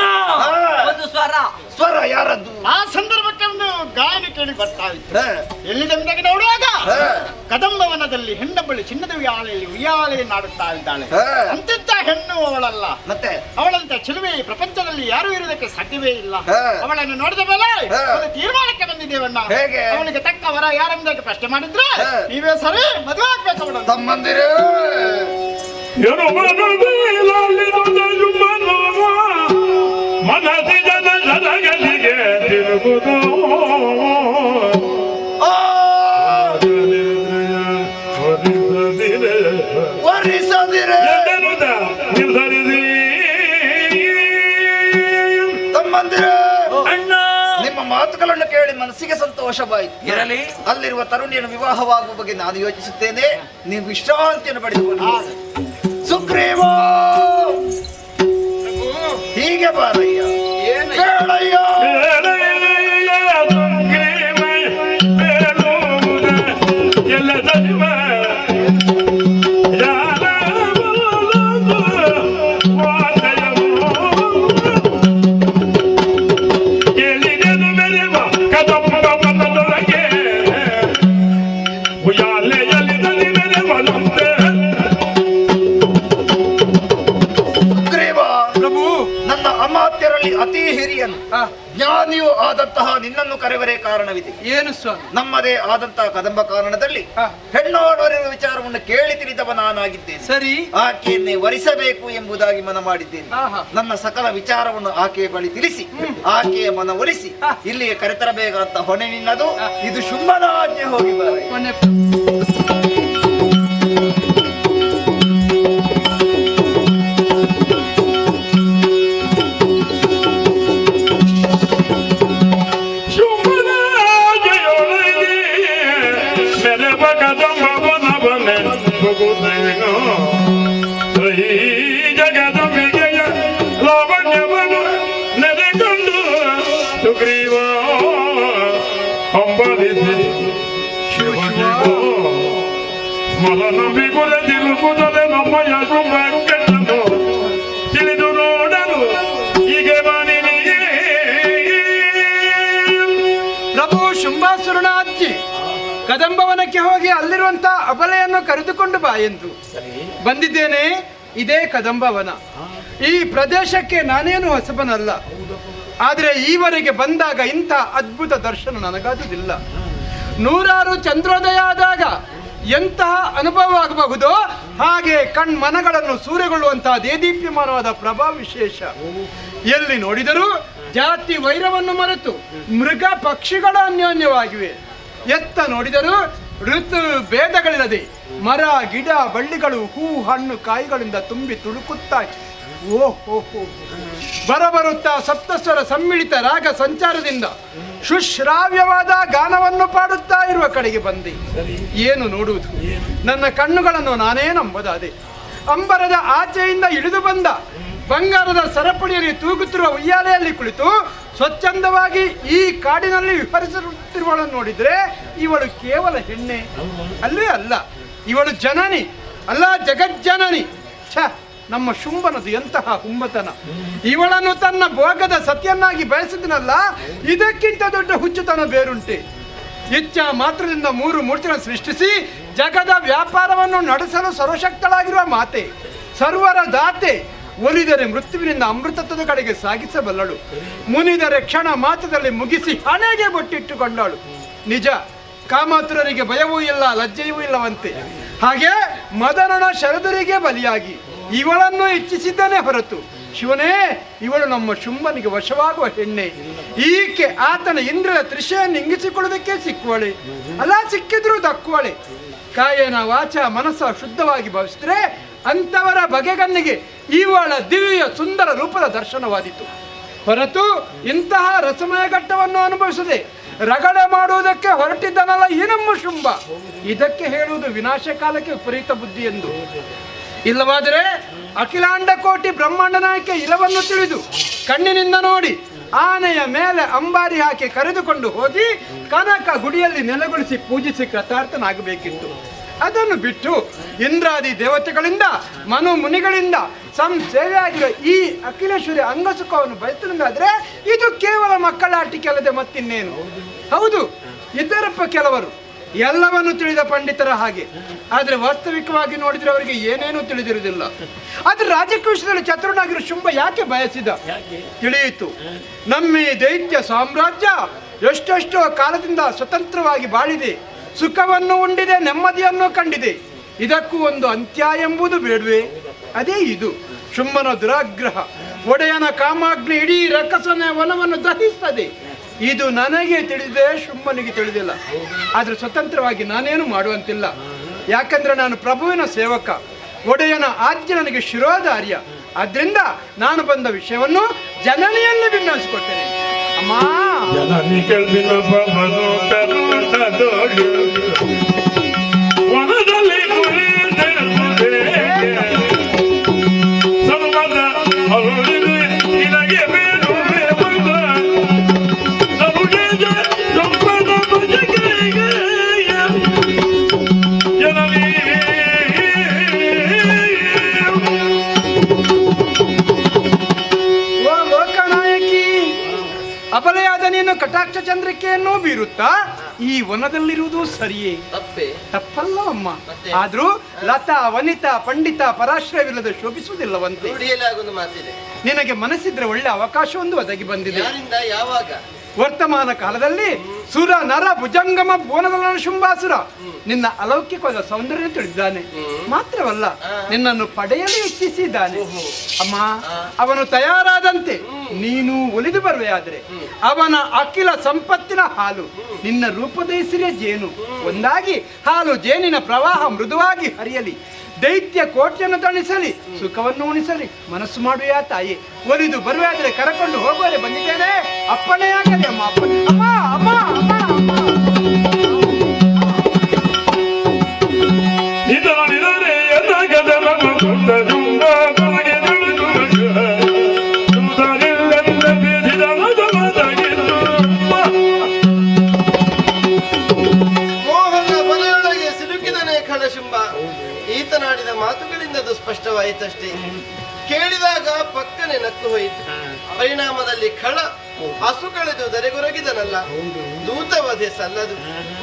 ಒಂದು ಸ್ವರ ಯಾರದ್ದು? ಆ ಸಂದರ್ಭಕ್ಕೆ ಒಂದು ಗಾಯನ ಕೇಳಿ ಬರ್ತಾ ಇತ್ತು. ಎಲ್ಲಿದಂದಾಗ ನೋಡುವಾಗ ಕದಂಬವನದಲ್ಲಿ ಹೆಣ್ಣಬ್ಬಳು ಚಿನ್ನದ ಉಯ್ಯಾಲೆಯನ್ನು ಆಡುತ್ತಾ ಇದ್ದಾಳೆ. ಅಂತಿದ್ದ ಹೆಣ್ಣು ಅವಳಲ್ಲ, ಮತ್ತೆ ಅವಳಂತ ಚಿಲುವೆ ಪ್ರಪಂಚದಲ್ಲಿ ಯಾರು ಇರುವುದಕ್ಕೆ ಸಾಧ್ಯವೇ ಇಲ್ಲ. ಅವಳನ್ನು ನೋಡಿದ ಮೇಲೆ ಒಂದು ತೀರ್ಮಾನಕ್ಕೆ ಬಂದಿದ್ದೇವಣ್ಣ. ಅವಳಿಗೆ ತಕ್ಕ ವರ ಯಾರೆಂಬುದಕ್ಕೆ ಪ್ರಶ್ನೆ ಮಾಡಿದ್ರೆ ನೀವೇ ಸರಿ ಮದುವೆ ಆಗ್ಬೇಕು ಅವಳು. ತಮ್ಮಂದಿರೇ ಮನದಿ ಜನ ಜನಗಳಿಗೆ ತಿರುಗುದು ನಿರ್ಧರಿಸಿ. ತಮ್ಮಂದಿರ ಅಣ್ಣ, ನಿಮ್ಮ ಮಾತುಗಳನ್ನು ಕೇಳಿ ಮನಸ್ಸಿಗೆ ಸಂತೋಷವಾಯಿತು. ಇರಲಿ. ಅಲ್ಲಿರುವ ತರುಣಿಯನ್ನು ವಿವಾಹವಾಗುವ ಬಗ್ಗೆ ನಾನು ಯೋಚಿಸುತ್ತೇನೆ. ನೀವು ವಿಶ್ರಾಂತಿಯನ್ನು ಪಡೆದುಕೊಂಡು ಸುಗ್ರೀವ ಹೀಗೆ ಬಾರಯ್ಯ, ಕೇಳಯ್ಯ. ನನ್ನ ಅಮಾತ್ಯರಲ್ಲಿ ಅತಿ ಹಿರಿಯನು ಜ್ಞಾನಿಯೂ ಆದಂತಹ ನಿನ್ನನ್ನು ಕರೆವರೇ ಕಾರಣವಿದೆ. ಏನು ಸ್ವಾಮಿ? ನಮ್ಮದೇ ಆದಂತಹ ಕದಂಬ ಕಾರಣದಲ್ಲಿ ಹೆಣ್ಣೋಡವರಿರುವ ವಿಚಾರವನ್ನು ಕೇಳಿ ತಿಳಿದವ ನಾನಾಗಿದ್ದೇನೆ. ಸರಿ, ಆಕೆಯನ್ನೇ ವರಿಸಬೇಕು ಎಂಬುದಾಗಿ ಮನ ಮಾಡಿದ್ದೇನೆ. ನನ್ನ ಸಕಲ ವಿಚಾರವನ್ನು ಆಕೆಯ ಬಳಿ ತಿಳಿಸಿ ಆಕೆಯ ಮನ ಒಲಿಸಿ ಇಲ್ಲಿಗೆ ಕರೆತರಬೇಕಂತ ಹೊಣೆ ನಿನ್ನದು. ಇದು ಶುಂಭನ ಆಜ್ಞೆ. ಹೋಗಿ ಬಾರ. ಜಗದ ಮೆಗೆಯ ಲಾವಣ್ಯವನ್ನು ನೆರೆಕೊಂಡು ಸುಗ್ರೀವ ಹಂಬಲಿಸಿ ಶಿವನಿಗೂ ಸ್ಮರಣ ಬಿಗುಲ ತಿರುಗುತ್ತದೆ ನಮ್ಮಯ ಶುಭಕ್ಕನ್ನು ತಿಳಿದು ನೋಡಲು ಹೀಗೆ ಬಾನಿನಿಗೆ. ಪ್ರಭು ಶುಂಭಾಸುರನ ಅಜ್ಜಿ ಕದಂಬವನಕ್ಕೆ ಹೋಗಿ ಅಲ್ಲಿರುವಂತ ಅಬಲೆಯನ್ನು ಕರೆದುಕೊಂಡು ಬಾ ಎಂದು ಬಂದಿದ್ದೇನೆ. ಇದೇ ಕದಂಬವನ. ಈ ಪ್ರದೇಶಕ್ಕೆ ನಾನೇನು ಹೊಸಬನಲ್ಲ, ಆದರೆ ಈವರೆಗೆ ಬಂದಾಗ ಇಂಥ ಅದ್ಭುತ ದರ್ಶನ ನನಗಾದುದಿಲ್ಲ. ನೂರಾರು ಚಂದ್ರೋದಯ ಆದಾಗ ಎಂತಹ ಅನುಭವ ಆಗಬಹುದೋ ಹಾಗೆ ಕಣ್ಮನಗಳನ್ನು ಸೂರೆಗೊಳ್ಳುವಂತಹ ದೇದೀಪ್ಯಮಾನವಾದ ಪ್ರಭಾ ವಿಶೇಷ. ಎಲ್ಲಿ ನೋಡಿದರೂ ಜಾತಿ ವೈರವನ್ನು ಮರೆತು ಮೃಗ ಪಕ್ಷಿಗಳು ಅನ್ಯೋನ್ಯವಾಗಿವೆ. ಎತ್ತ ನೋಡಿದರೂ ಋತು ಭೇದಗಳಿಲ್ಲದೆ ಮರ ಗಿಡ ಬಳ್ಳಿಗಳು ಹೂ ಹಣ್ಣು ಕಾಯಿಗಳಿಂದ ತುಂಬಿ ತುಳುಕುತ್ತಾ ಓಹೋ ಬರಬರುತ್ತಾ ಸಪ್ತಸ್ವರ ಸಮ್ಮಿಳಿತ ರಾಗ ಸಂಚಾರದಿಂದ ಸುಶ್ರಾವ್ಯವಾದ ಗಾನವನ್ನು ಪಾಡುತ್ತಾ ಇರುವ ಕಡೆಗೆ ಬಂದೆ. ಏನು ನೋಡುವುದು? ನನ್ನ ಕಣ್ಣುಗಳನ್ನು ನಾನೇ ನಂಬದಾದೆ. ಅಂಬರದ ಆಚೆಯಿಂದ ಇಳಿದು ಬಂದ ಬಂಗಾರದ ಸರಪಳಿಯಲ್ಲಿ ತೂಗುತ್ತಿರುವ ಉಯ್ಯಾಲೆಯಲ್ಲಿ ಕುಳಿತು ಸ್ವಚ್ಛಂದವಾಗಿ ಈ ಕಾಡಿನಲ್ಲಿ ವಿಹರಿಸುತ್ತಿರುವಳನ್ನು ನೋಡಿದ್ರೆ ಇವಳು ಕೇವಲ ಹೆಣ್ಣೆ ಅಲ್ಲೇ ಅಲ್ಲ, ಇವಳು ಜನನಿ ಅಲ್ಲ, ಜಗಜ್ಜನನಿ. ನಮ್ಮ ಶುಂಭನದು ಎಂತಹ ಹುಂಬತನ! ಇವಳನ್ನು ತನ್ನ ಭೋಗದ ಸತ್ಯನ್ನಾಗಿ ಬಯಸಿದನಲ್ಲ, ಇದಕ್ಕಿಂತ ದೊಡ್ಡ ಹುಚ್ಚುತನ ಬೇರುಂಟೆ. ಇಚ್ಛಾ ಮಾತ್ರದಿಂದ ಮೂರು ಮೂರ್ತಿಗಳನ್ನು ಸೃಷ್ಟಿಸಿ ಜಗದ ವ್ಯಾಪಾರವನ್ನು ನಡೆಸಲು ಸರ್ವಶಕ್ತಳಾಗಿರುವ ಮಾತೆ, ಸರ್ವರ ದಾತೆ. ಒಲಿದರೆ ಮೃತ್ಯುವಿನಿಂದ ಅಮೃತತ್ವದ ಕಡೆಗೆ ಸಾಗಿಸಬಲ್ಲಳು, ಮುನಿದರೆ ಕ್ಷಣ ಮಾತ್ರದಲ್ಲಿ ಮುಗಿಸಿ ಹಣೆಗೆ ಬೊಟ್ಟಿಟ್ಟುಕೊಂಡಳು. ನಿಜ, ಕಾಮಾತುರರಿಗೆ ಭಯವೂ ಇಲ್ಲ, ಲಜ್ಜೆಯೂ ಇಲ್ಲವಂತೆ. ಹಾಗೆ ಮದನನ ಶರದರಿಗೆ ಬಲಿಯಾಗಿ ಇವಳನ್ನು ಇಚ್ಛಿಸಿದ್ದನೇ ಹೊರತು ಶಿವನೇ ಇವಳು ನಮ್ಮ ಶುಂಭನಿಗೆ ವಶವಾಗುವ ಹೆಣ್ಣೆ. ಈಕೆ ಆತನ ಇಂದ್ರನ ತ್ರಿಷೆಯನ್ನು ಇಂಗಿಸಿಕೊಳ್ಳುವುದಕ್ಕೆ ಸಿಕ್ಕುವಳೆ ಅಲ್ಲ, ಸಿಕ್ಕಿದ್ರೂ ದಕ್ಕುವಳೆ. ಕಾಯನ ವಾಚ ಮನಸ್ಸ ಶುದ್ಧವಾಗಿ ಭಾವಿಸಿದ್ರೆ ಅಂತವರ ಬಗೆಗಣ್ಣಿಗೆ ಇವಳ ದಿವ್ಯ ಸುಂದರ ರೂಪದ ದರ್ಶನವಾದಿತು ಹೊರತು ಇಂತಹ ರಸಮಯ ಘಟ್ಟವನ್ನು ಅನುಭವಿಸದೆ ರಗಳೆ ಮಾಡುವುದಕ್ಕೆ ಹೊರಟಿದ್ದನಲ್ಲ ಈ ನಮ್ಮ ಶುಂಭ. ಇದಕ್ಕೆ ಹೇಳುವುದು ವಿನಾಶ ಕಾಲಕ್ಕೆ ವಿಪರೀತ ಬುದ್ಧಿ ಎಂದು. ಇಲ್ಲವಾದರೆ ಅಖಿಲಾಂಡ ಕೋಟಿ ಬ್ರಹ್ಮಾಂಡ ನಾಯಕ ಇಲವನ್ನು ತಿಳಿದು ಕಣ್ಣಿನಿಂದ ನೋಡಿ ಆನೆಯ ಮೇಲೆ ಅಂಬಾರಿ ಹಾಕಿ ಕರೆದುಕೊಂಡು ಹೋಗಿ ಕನಕ ಗುಡಿಯಲ್ಲಿ ನೆಲೆಗೊಳಿಸಿ ಪೂಜಿಸಿ ಕೃತಾರ್ಥನಾಗಬೇಕಿತ್ತು. ಅದನ್ನು ಬಿಟ್ಟು ಇಂದ್ರಾದಿ ದೇವತೆಗಳಿಂದ ಮನು ಮುನಿಗಳಿಂದ ಸಂಸೇವೆಯಾಗಿರುವ ಈ ಅಖಿಲೇಶ್ವರಿ ಅಂಗಸುಖವನ್ನು ಬಯಸುವುದಾದ್ರೆ ಇದು ಕೇವಲ ಮಕ್ಕಳಾಟಿಕೆ ಅಲ್ಲದೆ ಮತ್ತಿನ್ನೇನು. ಹೌದು, ಇದರಪ್ಪ ಕೆಲವರು ಎಲ್ಲವನ್ನು ತಿಳಿದ ಪಂಡಿತರ ಹಾಗೆ, ಆದರೆ ವಾಸ್ತವಿಕವಾಗಿ ನೋಡಿದ್ರೆ ಅವರಿಗೆ ಏನೇನೂ ತಿಳಿದಿರುವುದಿಲ್ಲ. ಆದ್ರೆ ರಾಜಕೀಯ ವಿಷಯದಲ್ಲಿ ಚತುರನಾಗಿರೋ ಶುಂಭ ಯಾಕೆ ಬಯಸಿದ ತಿಳಿಯಿತು. ನಮ್ಮ ಈ ದೈತ್ಯ ಸಾಮ್ರಾಜ್ಯ ಎಷ್ಟೆಷ್ಟೋ ಕಾಲದಿಂದ ಸ್ವತಂತ್ರವಾಗಿ ಬಾಳಿದೆ, ಸುಖವನ್ನು ಉಂಡಿದೆ, ನೆಮ್ಮದಿಯನ್ನು ಕಂಡಿದೆ. ಇದಕ್ಕೂ ಒಂದು ಅಂತ್ಯ ಎಂಬುದು ಬೇಡವೇ? ಅದೇ ಇದು ಶುಂಭನ ದುರಾಗ್ರಹ. ಒಡೆಯನ ಕಾಮಾಗ್ನಿ ಇಡೀ ರಕ್ಕಸನ ವನವನ್ನು ದಹಿಸ್ತದೆ. ಇದು ನನಗೆ ತಿಳಿದಿದೆ, ಶುಂಭನಿಗೆ ತಿಳಿದಿಲ್ಲ. ಆದ್ರೆ ಸ್ವತಂತ್ರವಾಗಿ ನಾನೇನು ಮಾಡುವಂತಿಲ್ಲ. ಯಾಕಂದ್ರೆ ನಾನು ಪ್ರಭುವಿನ ಸೇವಕ, ಒಡೆಯನ ಆಜ್ಞೆ ನನಗೆ ಶಿರೋಧಾರ್ಯ. ಆದ್ರಿಂದ ನಾನು ಬಂದ ವಿಷಯವನ್ನು ಜನನಿಯಲ್ಲಿ ಭಿನ್ನವಿಸಿಕೊಡ್ತೇನೆ. ಅಮ್ಮ ಜನನಿ ಕೆಲ್ವಿನ ಪವನು ಕರುಣದೊಳು ವನದಲ್ಲಿ ಕುಳಿತಿರುವುದೇ ಸರ್ವದ ಅರುಳಿದು ನಿನಗೆ ಬೇಡುವೆ ಬಂದ ನಮಗೆ ಸಂಪದ ಭಜಕರಿಗೆ ಜನನಿ ಓ ಲೋಕನಾಯಕಿ, ಅಬಲೆಯಾದ ನೀನು ಕಟಾಕ್ಷ ಚಂದ್ರಿಕೆಯನ್ನು ಬೀರುತ್ತಾ ಈ ವನದಲ್ಲಿರುವುದು ಸರಿಯೇ? ತಪ್ಪೆ ತಪ್ಪಲ್ಲವಮ್ಮ. ಮತ್ತೆ? ಆದ್ರೂ ಲತಾ ವನಿತಾ ಪಂಡಿತ ಪರಾಶ್ರಯವಿಲ್ಲದೆ ಶೋಭಿಸುವುದಿಲ್ಲವಂತೆ. ರೂಢಿಯಲ್ಲಿ ಆಗೊಂದು ಮಾತಿದೆ. ನಿನಗೆ ಮನಸ್ಸಿದ್ರೆ ಒಳ್ಳೆ ಅವಕಾಶವೊಂದು ಒದಗಿ ಬಂದಿದೆ. ಯಾರಿಂದ ಯಾವಾಗ? ವರ್ತಮಾನ ಕಾಲದಲ್ಲಿ ಸುರ ನರ ಭುಜಂಗಮ ಭುವನದ ಶುಂಭಾಸುರ ನಿನ್ನ ಅಲೌಕಿಕವಾದ ಸೌಂದರ್ಯ ತಿಳಿದಿದ್ದಾನೆ. ಮಾತ್ರವಲ್ಲ, ನಿನ್ನನ್ನು ಪಡೆಯಲು ಇಚ್ಛಿಸಿದ್ದಾನೆ. ಅಮ್ಮ, ಅವನು ತಯಾರಾದಂತೆ ನೀನು ಒಲಿದು ಬರುವೆಯಾದರೆ ಅವನ ಅಖಿಲ ಸಂಪತ್ತಿನ ಹಾಲು ನಿನ್ನ ರೂಪದೈಸಿರಿಯ ಜೇನು ಒಂದಾಗಿ ಹಾಲು ಜೇನಿನ ಪ್ರವಾಹ ಮೃದುವಾಗಿ ಹರಿಯಲಿ, ದೈತ್ಯ ಕೋಟೆಯನ್ನು ತಣಿಸಲಿ, ಸುಖವನ್ನು ಉಣಿಸಲಿ ಮನಸ್ಸು ಮಾಡುವೆಯ ತಾಯಿ. ಒಲಿದು ಬರುವಾದರೆ ಕರಕೊಂಡು ಹೋಗುವರೆ ಬಂದಿದ್ದೇನೆ. ಅಪ್ಪಣೆಯಾಗಲಿ ಅಮ್ಮ, ಅಪ್ಪಣೆ. ಅಮ್ಮ ಅಮ್ಮ ಅಮ್ಮ ಅಮ್ಮ. ಇದರೊಳಿದರೆ ಎನ್ನಗದ ಮಗುತ್ತದುಂಬ ಕೊನೆಗೆ ನುಡಿದುರಗ ಸುಧರಿಲ್ಲದ ಬಿದಿದನದಮದಗಿದ್ದು ಮೋಹನ ಬಲೆಯೊಳಗೆ ಸಿಲುಕಿದನೇ ಖಡಶುಂಭ. ಈತನಾಡಿದ ಮಾತುಗಳಿಂದ ಅದು ಸ್ಪಷ್ಟವಾಯಿತಷ್ಟೇ. ಕೇಳಿದಾಗ ಪಕ್ಕನೆ ನಕ್ಕು ಹೋಯಿತು. ಪರಿಣಾಮದಲ್ಲಿ ಖಳ ಹಸು ಕಳೆದು ದರೆಗೊರಗಿದನಲ್ಲ, ದೂತವಧೆ ಸಲ್ಲದು,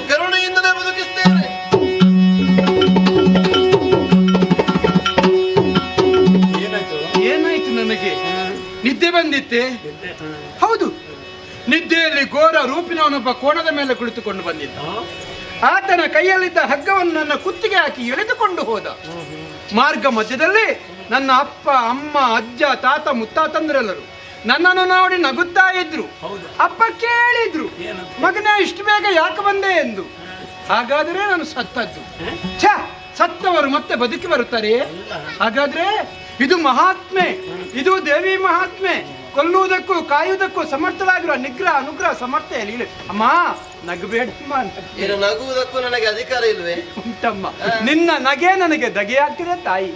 ಕರುಣೆಯಿಂದಲೇ ಬದುಕಿಸ್ತೇನೆ. ಏನಾಯ್ತು ನನಗೆ? ನಿದ್ದೆ ಬಂದಿತ್ತೆ? ಹೌದು, ನಿದ್ದೆಯಲ್ಲಿ ಘೋರ ರೂಪಿನವನೊಬ್ಬ ಕೋಣದ ಮೇಲೆ ಕುಳಿತುಕೊಂಡು ಬಂದಿದ್ದ. ಆತನ ಕೈಯಲ್ಲಿದ್ದ ಹಗ್ಗವನ್ನು ನನ್ನ ಕುತ್ತಿಗೆ ಹಾಕಿ ಎಳೆದುಕೊಂಡು ಹೋದ. ಮಾರ್ಗ ಮಧ್ಯದಲ್ಲಿ ನನ್ನ ಅಪ್ಪ ಅಮ್ಮ ಅಜ್ಜ ತಾತ ಮುತ್ತಾತಂದ್ರೆಲ್ಲರು ನನ್ನನ್ನು ನೋಡಿ ನಗುತ್ತಾ ಇದ್ರು. ಅಪ್ಪ ಕೇಳಿದ್ರು, ಮಗನೇ ಇಷ್ಟು ಬೇಗ ಯಾಕೆ ಬಂದೆ ಎಂದು. ಹಾಗಾದ್ರೆ ನಾನು ಸತ್ತದ್ದು. ಛ, ಸತ್ತವರು ಮತ್ತೆ ಬದುಕಿ ಬರುತ್ತಾರೆ? ಹಾಗಾದ್ರೆ ಇದು ಮಹಾತ್ಮೆ, ಇದು ದೇವಿ ಮಹಾತ್ಮೆ. ಕೊಲ್ಲುವುದಕ್ಕೂ ಕಾಯುವುದಕ್ಕೂ ಸಮರ್ಥವಾಗಿರುವ ನಿಗ್ರಹ ಅನುಗ್ರಹ ಸಮರ್ಥೆ ಲೀಲೆ. ಅಮ್ಮ ನಗಬೇಡಮ್ಮ. ಏನು ನಗುವುದಕ್ಕೂ ನನಗೆ ಅಧಿಕಾರ ಇಲ್ವೇ? ಉಂಟಮ್ಮ, ನಿನ್ನ ನಗೆ ನನಗೆ ದಗೆಯಾಗ್ತಿದೆ ತಾಯಿ.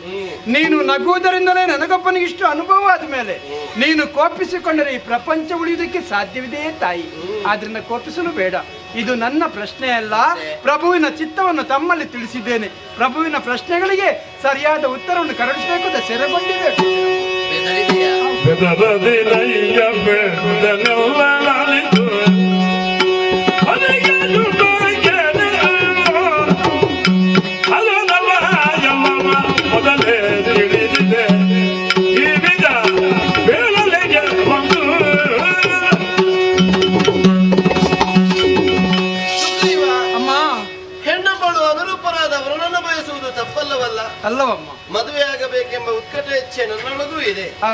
ನೀನು ನಗುವುದರಿಂದಲೇ ನನಗೊಬ್ಬನಿಗೆ ಇಷ್ಟು ಅನುಭವ ಆದ ಮೇಲೆ ನೀನು ಕೋಪಿಸಿಕೊಂಡರೆ ಈ ಪ್ರಪಂಚ ಉಳಿಯುವುದಕ್ಕೆ ಸಾಧ್ಯವಿದೆಯೇ ತಾಯಿ? ಆದ್ರಿಂದ ಕೋಪಿಸಲು ಬೇಡ. ಇದು ನನ್ನ ಪ್ರಶ್ನೆ ಅಲ್ಲ, ಪ್ರಭುವಿನ ಚಿತ್ತವನ್ನು ತಮ್ಮಲ್ಲಿ ತಿಳಿಸಿದ್ದೇನೆ. ಪ್ರಭುವಿನ ಪ್ರಶ್ನೆಗಳಿಗೆ ಸರಿಯಾದ ಉತ್ತರವನ್ನು ಕರುಣಿಸಬೇಕು, ಸೆರೆಗೊಂಡಿರಬೇಕು. ಬೆದರದಿನಯ್ಯ ಬೆದನೆಲ್ಲ ನಾಳಿತು ಅದಕ್ಕೆ ದುಡ್ಡೋಯ್ಕೆನೆ ಅದನ್ನಲ್ಲ ಎಲ್ಲವ ಮೊದಲೇ ತಿಳಿದಿದೆ. ಈ ಬೀಜ ಬೇಳಲೆಗೆ ಒಂದು ಸುಗ್ರೀವ, ಅಮ್ಮ, ಹೆಣ್ಣೊಬ್ಬಳು ಅನುರೂಪರಾದ ವರುಣನ ಬಯಸುವುದು ತಪ್ಪಲ್ಲವಲ್ಲ? ಅಲ್ಲವಮ್ಮ. ಮದುವೆಯಾಗಬೇಕೆಂಬ ಉತ್ಕಟ ಇಚ್ಛೆ ನನ್ನೊಳಗೂ ಇದೆ. ಆ,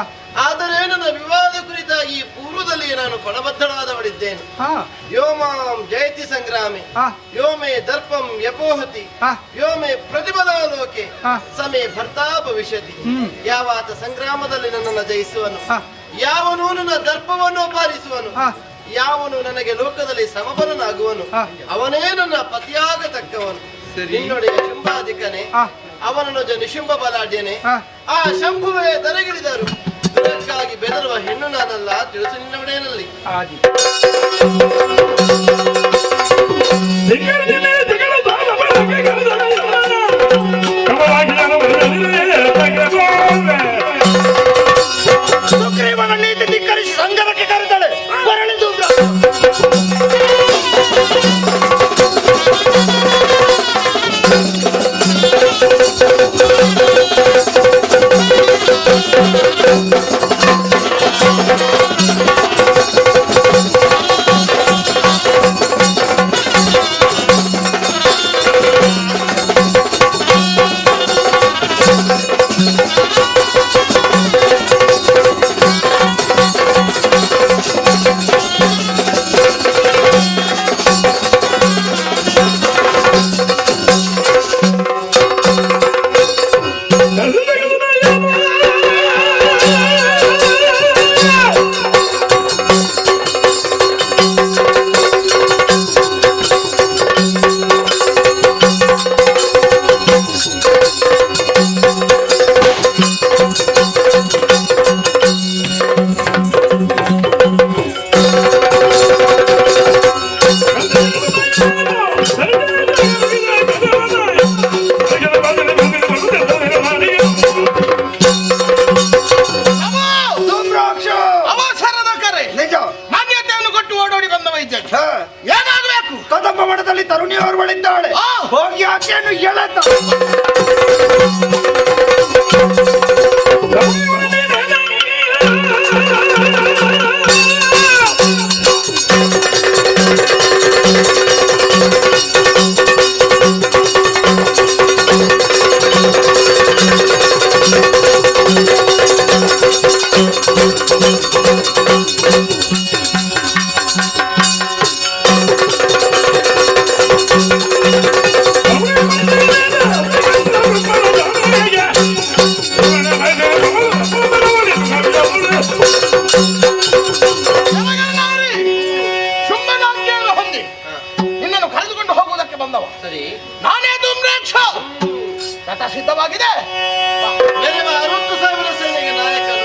ಆದರೆ ನನ್ನ ವಿವಾದ ಕುರಿತಾಗಿ ಪೂರ್ವದಲ್ಲಿ ನಾನು ಪಣಬದ್ಧಳಾದವಳಿದ್ದೇನೆ. ಆ, ಯೋಮಾಂ ಜಯತಿ ಸಂಗ್ರಾಮೆ, ಆ, ಯೋಮೆ ದರ್ಪಂ ಯಪೋಹತಿ, ಆ, ಯೋಮೆ ಪ್ರತಿಫಲಾಲೋಕೆ, ಆ. ಸಮೇ ಭರ್ತಾ ಭವಿಷ್ಯತಿ. ಯಾವಾತ ಸಂಗ್ರಾಮದಲ್ಲಿ ನನ್ನನ್ನು ಜಯಿಸುವನು, ಆ. ಯಾವನು ನನ್ನ ದರ್ಪವನ್ನು ಅಪಹರಿಸುವನು, ಆ. ಯಾವನು ನನಗೆ ಲೋಕದಲ್ಲಿ ಸಮಬಲನಾಗುವನು, ಆ. ಅವನೇ ನನ್ನ ಪತಿಯಾಗತಕ್ಕವನು. ನಿನ್ನೊಡೆಯ ಶುಂಭಾಧಿಕನೇ, ಆ. ಅವನನ್ನು ನಿಶುಂಭ ಬಲಾಢ್ಯನೇ, ಆ. ಆ ಶಂಭುವೇ ದರೆಗಿಳಿದರು. ದುರಕ್ಕಾಗಿ ಬೆದರುವ ಹೆಣ್ಣು ನಾನಲ್ಲ, ತಿಳಿಸು ನಿನ್ನ ಒಡೆಯನಲ್ಲಿ. ಆದಿ. ದಿಗರ್ದಿನೇ ದಿಗರ ಸಾಲ ಬಳಕೆ ಗರದನೆಯ ಕಮಲಾಗಿಯನ ಬರಲಿದೆ ತಗಬೋವೆ ಸುಗ್ರೀವನ ನೀತಿ ಧಿಕ್ಕರಿಸಿ ಸಂಗರಕ್ಕೆ ಕರೆದಳೆ ಬರಳಿದು ಅವಸರದ ಕರೆ ನಿಜ. ಮಾನ್ಯತೆಯನ್ನು ಕೊಟ್ಟು ಓಡೋಡಿ ಬಂದ ವೈದ್ಯ ಏನಾಗಬೇಕು? ಕದಂಬ ಮಠದಲ್ಲಿ ತರುಣಿಯವರು ಬಳಿದ್ದಾಳೆ. ಹೋಗಿ ಆಕೆಯನ್ನು ಎಳೆತ ಶುಂಭನಾಜ್ಞೆಯನ್ನು ಹೊಂದಿ ನಿನ್ನನ್ನು ಕರೆದುಕೊಂಡು ಹೋಗುವುದಕ್ಕೆ ಬಂದವ. ಸರಿ, ನಾನೇ ಧೂಮ್ರಾಕ್ಷ. ರಥ ಸಿದ್ಧವಾಗಿದೆ. ಬೇರೆ 60,000 ಸೇನೆಗೆ ನಾಯಕರು.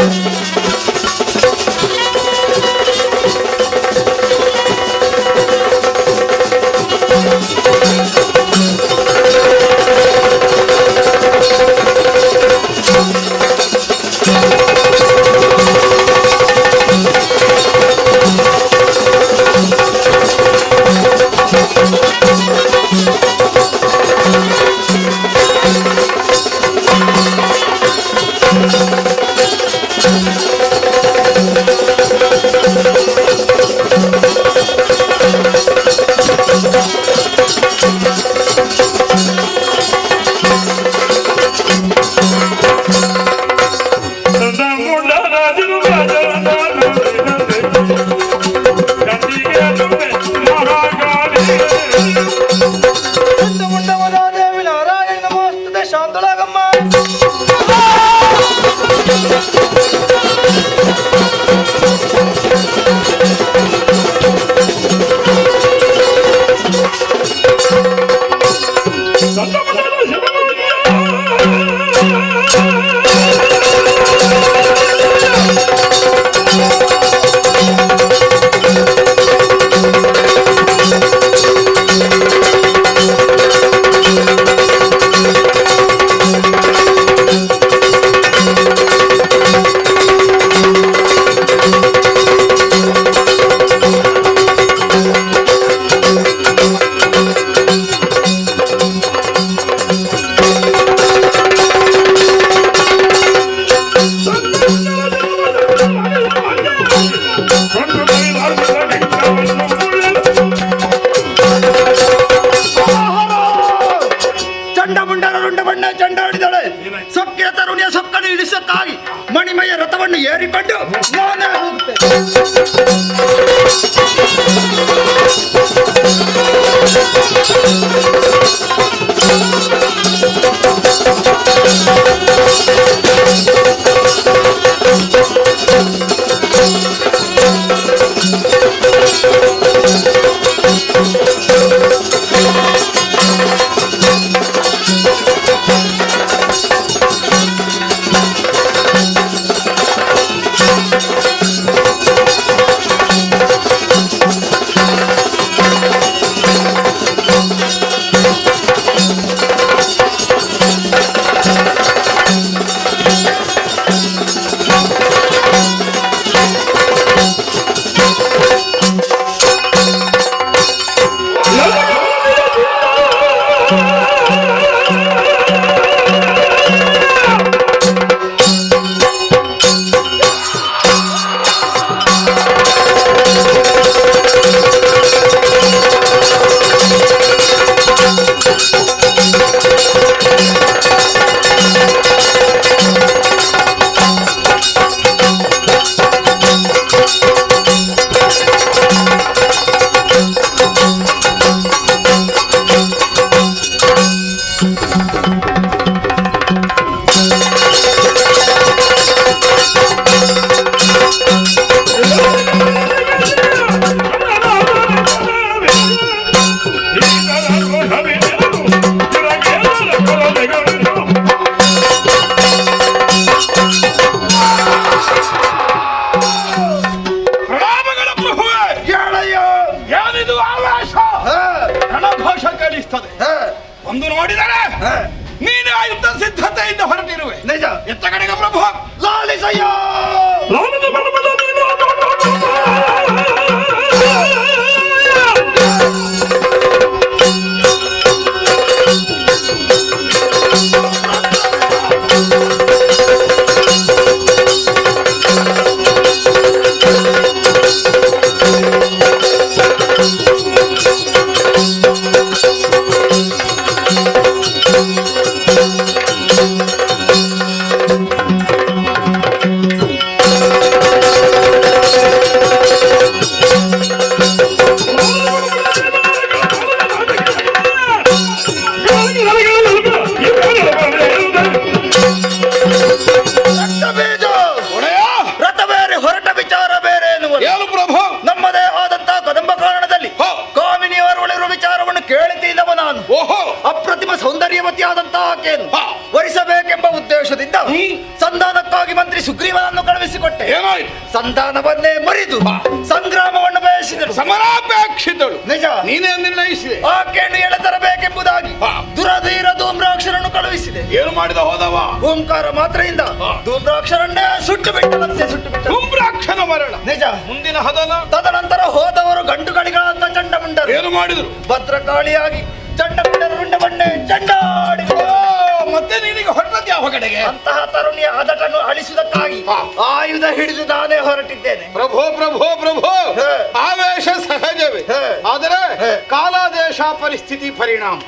Thank you. ದೇವಿ ನಾರಾಯಣ ನಮೋಸ್ತುತೆ ಶಾಂತಳಾಗಮ್ಮ. ಚಂಡಮುಂಡನ ರುಂಡ ಬಣ್ಣ ಚಂಡಾಡಿದಳೆ. ಸೊಕ್ಕಿನ ತರುಣಿಯ ಸೊಕ್ಕನ್ನು ಇಳಿಸಕ್ಕಾಗಿ ಮಣಿಮಯ ರಥವನ್ನು ಏರಿಕೊಂಡು ನಾನೇ ಹೋಗುತ್ತೇನೆ. ಒಂದು ನೋಡಿದರೆ ನೀನು ಆಯುಧ ಸಿದ್ಧತೆಯಿಂದ ಹೊರಟಿರುವೆ. ನಿಜ. ಎತ್ತ ಕಡೆಗೆ ಪ್ರಭು ಲಾಲಿಸಯ್ಯ. ಅಪ್ರತಿಮ ಸೌಂದರ್ಯವತಿಯಾದಂತಹ ಆಕೆಯನ್ನು ವರಿಸಬೇಕೆಂಬ ಉದ್ದೇಶದಿಂದ ಸಂಧಾನಕ್ಕಾಗಿ ಮಂತ್ರಿ ಸುಗ್ರೀವನನ್ನು ಕಳುಹಿಸಿಕೊಟ್ಟೆ. ಸಂಧಾನವನ್ನೇ ಮರಿದು ಸಂಗ್ರಾಮವನ್ನು ಬಯಸಿದರು. ಸಮರಾಪೇಕ್ಷಿತಳು. ನಿಜ. ನೀನೇ ನಿರ್ಣಯಿಸಿದೆ. ಆಕೆಯನ್ನು ಎಳೆತರಬೇಕೆಂಬುದಾಗಿ ದುರಧೀರ ಧೂಮ್ರಾಕ್ಷರನ್ನು ಕಳುಹಿಸಿದೆ. ಏನು ಮಾಡಿದ ಹೋದವ? ಓಂಕಾರ ಮಾತ್ರೆಯಿಂದ ಧೂಮ್ರಾಕ್ಷರನ್ನೇ ಸುಟ್ಟು ಬಿಟ್ಟನಂತೆ. ಸುಟ್ಟು ಬಿಟ್ಟ ಧೂಮ್ರಾಕ್ಷನ ಮರಣ. ನಿಜ. ಮುಂದಿನ ಹದನ ತದನಂತರ ಹೋದವರು ಗಂಡುಗಳಿಗಳಾದ ಚಂಡಮುಂಡರು ಏನು ಮಾಡಿದರು? ಭದ್ರಕಾಳಿಯಾಗಿ ಚಂಡಮುಂಡರ ರುಂಡ ಬಣ್ಣೆ ಚಂಡಾಡಿ. ಮತ್ತೆ ನಿನಗೆ ಹೊರಟದ್ದು ಯಾವ ಕಡೆಗೆ? ಅಂತಹ ತರುಣಿಯ ಆದಟನ್ನು ಅಳಿಸುವುದಕ್ಕಾಗಿ ಆಯುಧ ಹಿಡಿದು ನಾನೇ ಹೊರಟಿದ್ದೇನೆ. ಪ್ರಭೋ ಪ್ರಭೋ ಪ್ರಭೋ, ಆವೇಶ ಸಹಜವೇ, ಆದರೆ ಕಾಲಾದೇಶ ಪರಿಸ್ಥಿತಿ ಪರಿಣಾಮ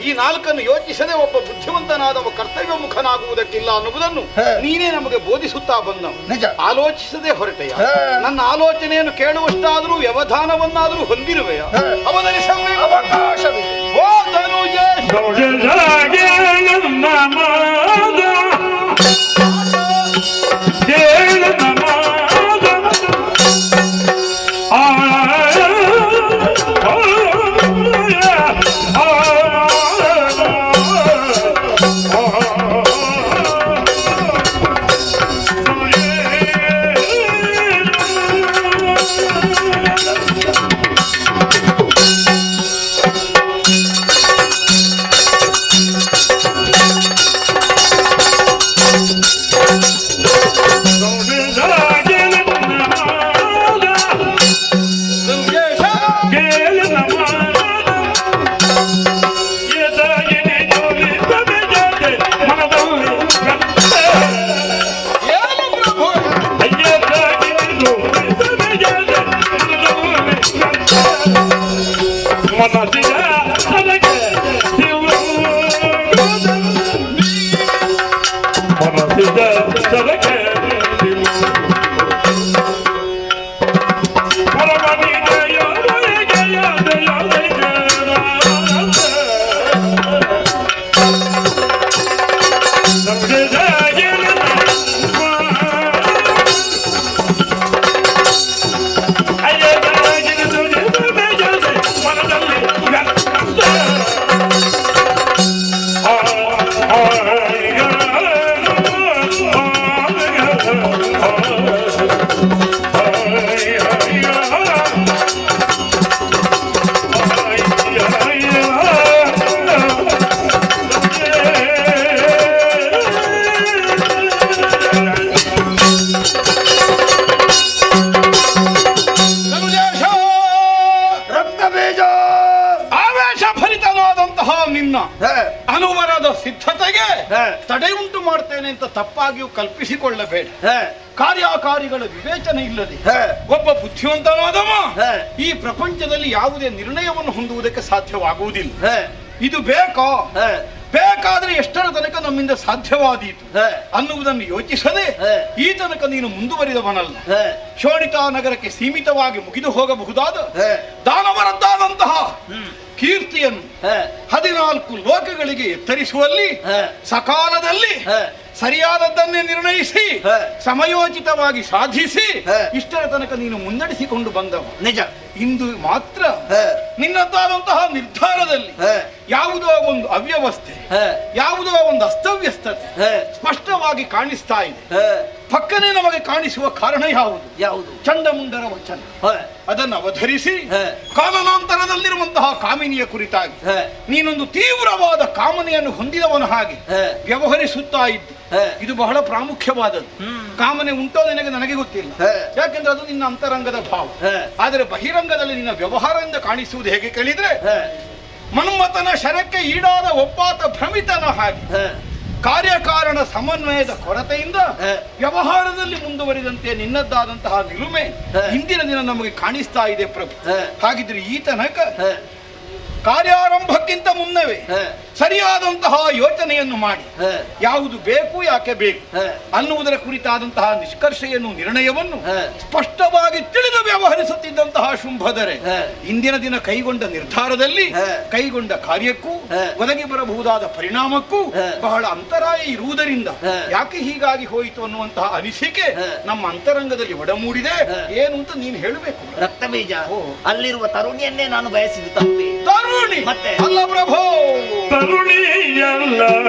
ಈ ನಾಲ್ಕನ್ನು ಯೋಚಿಸದೆ ಒಬ್ಬ ಬುದ್ಧಿವಂತನಾದವ ಕರ್ತವ್ಯ ಮುಖನಾಗುವುದಕ್ಕಿಲ್ಲ ಅನ್ನುವುದನ್ನು ನೀನೇ ನಮಗೆ ಬೋಧಿಸುತ್ತಾ ಬಂದವು. ನಿಜ. ಆಲೋಚಿಸದೆ ಹೊರಟೆಯ. ನನ್ನ ಆಲೋಚನೆಯನ್ನು ಕೇಳುವಷ್ಟಾದರೂ ವ್ಯವಧಾನವನ್ನಾದರೂ ಹೊಂದಿರುವೆಯ? ಅವನಲ್ಲಿ ಅವಕಾಶವಿದೆ. ಓ ಧನುಜೇಶ ಅನುವರದ ಸಿದ್ಧತೆಗೆ ತಡೆ ಉಂಟು ಮಾಡ್ತೇನೆ ಅಂತ ತಪ್ಪಾಗಿಯೂ ಕಲ್ಪಿಸಿಕೊಳ್ಳಬೇಡ. ಕಾರ್ಯಕಾರಿಗಳ ವಿವೇಚನೆ ಇಲ್ಲದೆ ಒಬ್ಬ ಬುದ್ಧಿವಂತನಾದವ ಈ ಪ್ರಪಂಚದಲ್ಲಿ ಯಾವುದೇ ನಿರ್ಣಯವನ್ನು ಹೊಂದುವುದಕ್ಕೆ ಸಾಧ್ಯವಾಗುವುದಿಲ್ಲ. ಇದು ಬೇಕೋ, ಬೇಕಾದ್ರೆ ಎಷ್ಟರ ತನಕ ನಮ್ಮಿಂದ ಸಾಧ್ಯವಾದೀತು ಅನ್ನುವುದನ್ನು ಯೋಚಿಸದೆ ಈ ತನಕ ನೀನು ಮುಂದುವರಿದವನಲ್ಲ. ಶೋಣಿತಾ ನಗರಕ್ಕೆ ಸೀಮಿತವಾಗಿ ಮುಗಿದು ಹೋಗಬಹುದಾದ ದಾನವರದ್ದಾದಂತಹ ಕೀರ್ತಿಯನ್ನು 14 ಲೋಕಗಳಿಗೆ ಎತ್ತರಿಸುವಲ್ಲಿ ಸಕಾಲದಲ್ಲಿ ಸರಿಯಾದದ್ದನ್ನೇ ನಿರ್ಣಯಿಸಿ ಸಮಯೋಚಿತವಾಗಿ ಸಾಧಿಸಿ ಇಷ್ಟರ ತನಕ ನೀನು ಮುನ್ನಡೆಸಿಕೊಂಡು ಬಂದವ ನಿಜ. ಇಂದು ಮಾತ್ರ ನಿನ್ನದ್ದಾದಂತಹ ನಿರ್ಧಾರದಲ್ಲಿ ಯಾವುದೋ ಒಂದು ಅವ್ಯವಸ್ಥೆ, ಯಾವುದೋ ಒಂದು ಅಸ್ತವ್ಯಸ್ತತೆ ಸ್ಪಷ್ಟವಾಗಿ ಕಾಣಿಸ್ತಾ ಇದೆ. ಪಕ್ಕನೆ ನಮಗೆ ಕಾಣಿಸುವ ಕಾರಣ ಯಾವುದು? ಚಂಡಮುಂಡರ ವಚನ. ಅದನ್ನು ಅವಧರಿಸಿ ಕಾಲನಾಂತರದಲ್ಲಿರುವಂತಹ ಕಾಮಿನಿಯ ಕುರಿತಾಗಿ ನೀನೊಂದು ತೀವ್ರವಾದ ಕಾಮನೆಯನ್ನು ಹೊಂದಿದವನು ಹಾಗೆ ವ್ಯವಹರಿಸುತ್ತಾ ಇದ್ದು ಇದು ಬಹಳ ಪ್ರಾಮುಖ್ಯವಾದದ್ದು. ಕಾಮನೆ ಉಂಟೋ ನನಗೆ ಗೊತ್ತಿಲ್ಲ, ಯಾಕೆಂದ್ರೆ ಅದು ನಿನ್ನ ಅಂತರಂಗದ ಭಾವ. ಆದರೆ ಬಹಿರಂಗದಲ್ಲಿ ನಿನ್ನ ವ್ಯವಹಾರದಿಂದ ಕಾಣಿಸುವುದು ಹೇಗೆ ಕೇಳಿದ್ರೆ ಮನ್ಮಥನ ಶರಕ್ಕೆ ಈಡಾದ ಒಬ್ಬಾತ ಭ್ರಮಿತನ ಹಾಗೆ ಕಾರ್ಯಕಾರಣ ಸಮನ್ವಯದ ಕೊರತೆಯಿಂದ ವ್ಯವಹಾರದಲ್ಲಿ ಮುಂದುವರಿದಂತೆ ನಿನ್ನದ್ದಾದಂತಹ ನಿಲುಮೆ ಇಂದಿನ ದಿನ ನಮಗೆ ಕಾಣಿಸ್ತಾ ಇದೆ ಪ್ರಭು. ಹಾಗಿದ್ರೆ ಈ ತನಕ ಕಾರ್ಯಾರಂಭಕ್ಕಿಂತ ಮುನ್ನವೇ ಸರಿಯಾದಂತಹ ಯೋಚನೆಯನ್ನು ಮಾಡಿ ಯಾವುದು ಬೇಕು, ಯಾಕೆ ಬೇಕು ಅನ್ನುವುದರ ಕುರಿತಾದಂತಹ ನಿಷ್ಕರ್ಷೆಯನ್ನು, ನಿರ್ಣಯವನ್ನು ಸ್ಪಷ್ಟವಾಗಿ ತಿಳಿದು ವ್ಯವಹರಿಸುತ್ತಿದ್ದಂತಹ ಶುಂಭದರೆ ಇಂದಿನ ದಿನ ಕೈಗೊಂಡ ನಿರ್ಧಾರದಲ್ಲಿ, ಕೈಗೊಂಡ ಕಾರ್ಯಕ್ಕೂ ಒದಗಿ ಬರಬಹುದಾದ ಪರಿಣಾಮಕ್ಕೂ ಬಹಳ ಅಂತರಾಯ ಇರುವುದರಿಂದ ಯಾಕೆ ಹೀಗಾಗಿ ಹೋಯಿತು ಅನ್ನುವಂತಹ ಅನಿಸಿಕೆ ನಮ್ಮ ಅಂತರಂಗದಲ್ಲಿ ಒಡಮೂಡಿದೆ. ಏನು ಅಂತ ನೀನು ಹೇಳಬೇಕು. ರಕ್ತಬೀಜ, ಅಲ್ಲಿರುವ ತರುಣಿಯನ್ನೇ ನಾನು ಬಯಸಿದ್ದು ತಪ್ಪಿ. ತರುಣಿ ಮತ್ತೆ ಅಲ್ಲ ಪ್ರಭೋ, ತರುಣಿಯಲ್ಲವ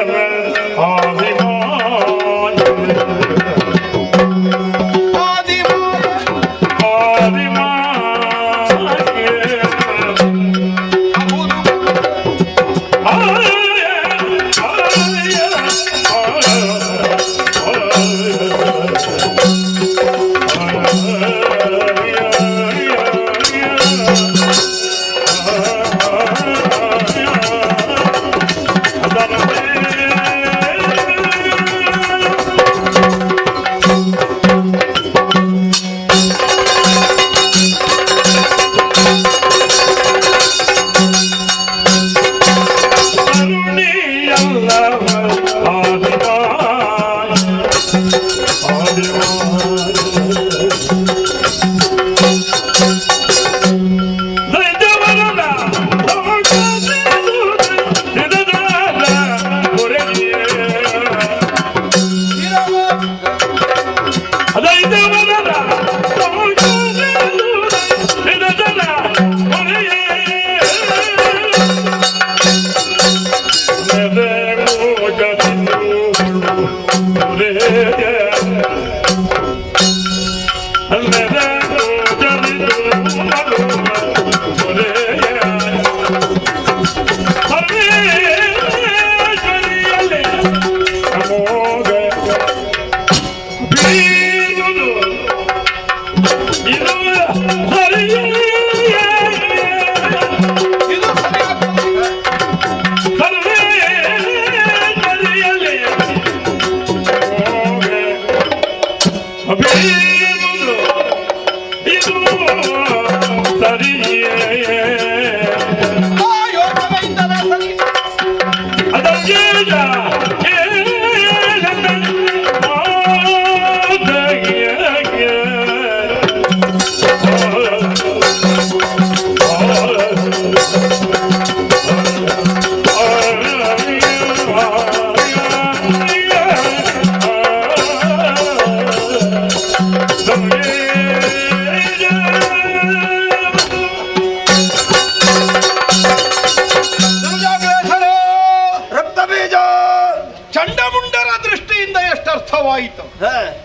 ಚಂಡಮುಂಡರ ದೃಷ್ಟಿಯಿಂದ ಎಷ್ಟರ್ಥವಾಯಿತು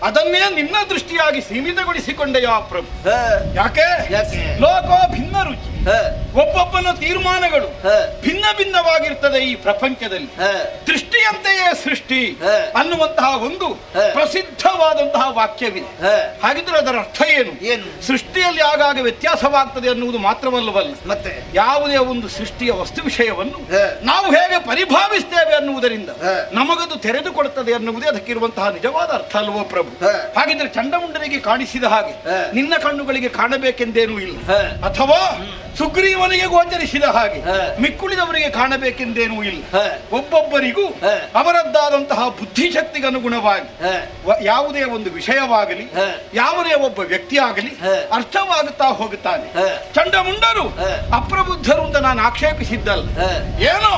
ಅದನ್ನೇ ನಿನ್ನ ದೃಷ್ಟಿಯಾಗಿ ಸೀಮಿತಗೊಳಿಸಿಕೊಂಡೆಯ ಪ್ರಭು. ಯಾಕೆ? ಲೋಕ ಭಿನ್ನ ರುಚಿ, ಒಬ್ಬೊಬ್ಬನ ತೀರ್ಮಾನಗಳು ಭಿನ್ನ ಭಿನ್ನವಾಗಿರ್ತದೆ ಈ ಪ್ರಪಂಚದಲ್ಲಿ. ದೃಷ್ಟಿಯಂತೆಯೇ ಸೃಷ್ಟಿ ಅನ್ನುವಂತಹ ಒಂದು ಪ್ರಸಿದ್ಧವಾದಂತಹ ವಾಕ್ಯವಿದೆ. ಹಾಗಿದ್ರೆ ಅದರ ಅರ್ಥ ಏನು? ಸೃಷ್ಟಿಯಲ್ಲಿ ಆಗಾಗ ವ್ಯತ್ಯಾಸವಾಗ್ತದೆ ಅನ್ನುವುದು ಮಾತ್ರವಲ್ಲವಲ್ಲ, ಮತ್ತೆ ಯಾವುದೇ ಒಂದು ಸೃಷ್ಟಿಯ ವಸ್ತು ವಿಷಯವನ್ನು ನಾವು ಹೇಗೆ ಪರಿಭಾವಿಸ್ತೇವೆ ಅನ್ನುವುದರಿಂದ ನಮಗದು ತೆರೆದುಕೊಡುತ್ತದೆ ಅನ್ನುವುದೇ ಅದಕ್ಕಿರುವಂತಹ ನಿಜವಾದ ಅರ್ಥ ಅಲ್ವೋ ಪ್ರಭು? ಹಾಗಿದ್ರೆ ಚಂಡಮುಂಡನಿಗೆ ಕಾಣಿಸಿದ ಹಾಗೆ ನಿನ್ನ ಕಣ್ಣುಗಳಿಗೆ ಕಾಣಬೇಕೆಂದೇನೂ ಇಲ್ಲ, ಅಥವಾ ಸುಗ್ರೀವನಿಗೆ ಗೋಚರಿಸಿದ ಹಾಗೆ ಮಿಕ್ಕುಳಿದವರಿಗೆ ಕಾಣಬೇಕೆಂದೇನೂ ಇಲ್ಲ. ಒಬ್ಬೊಬ್ಬರಿಗೂ ಅವರದ್ದಾದಂತಹ ಬುದ್ಧಿಶಕ್ತಿಗೆ ಅನುಗುಣವಾಗಿ ಯಾವುದೇ ಒಂದು ವಿಷಯವಾಗಲಿ ಯಾವುದೇ ಒಬ್ಬ ವ್ಯಕ್ತಿ ಆಗಲಿ ಅರ್ಥವಾಗುತ್ತಾ ಹೋಗುತ್ತಾನೆ. ಚಂಡಮುಂಡರು ಅಪ್ರಬುದ್ಧರು ಅಂತ ನಾನು ಆಕ್ಷೇಪಿಸಿದ್ದಲ್ಲ. ಏನೋ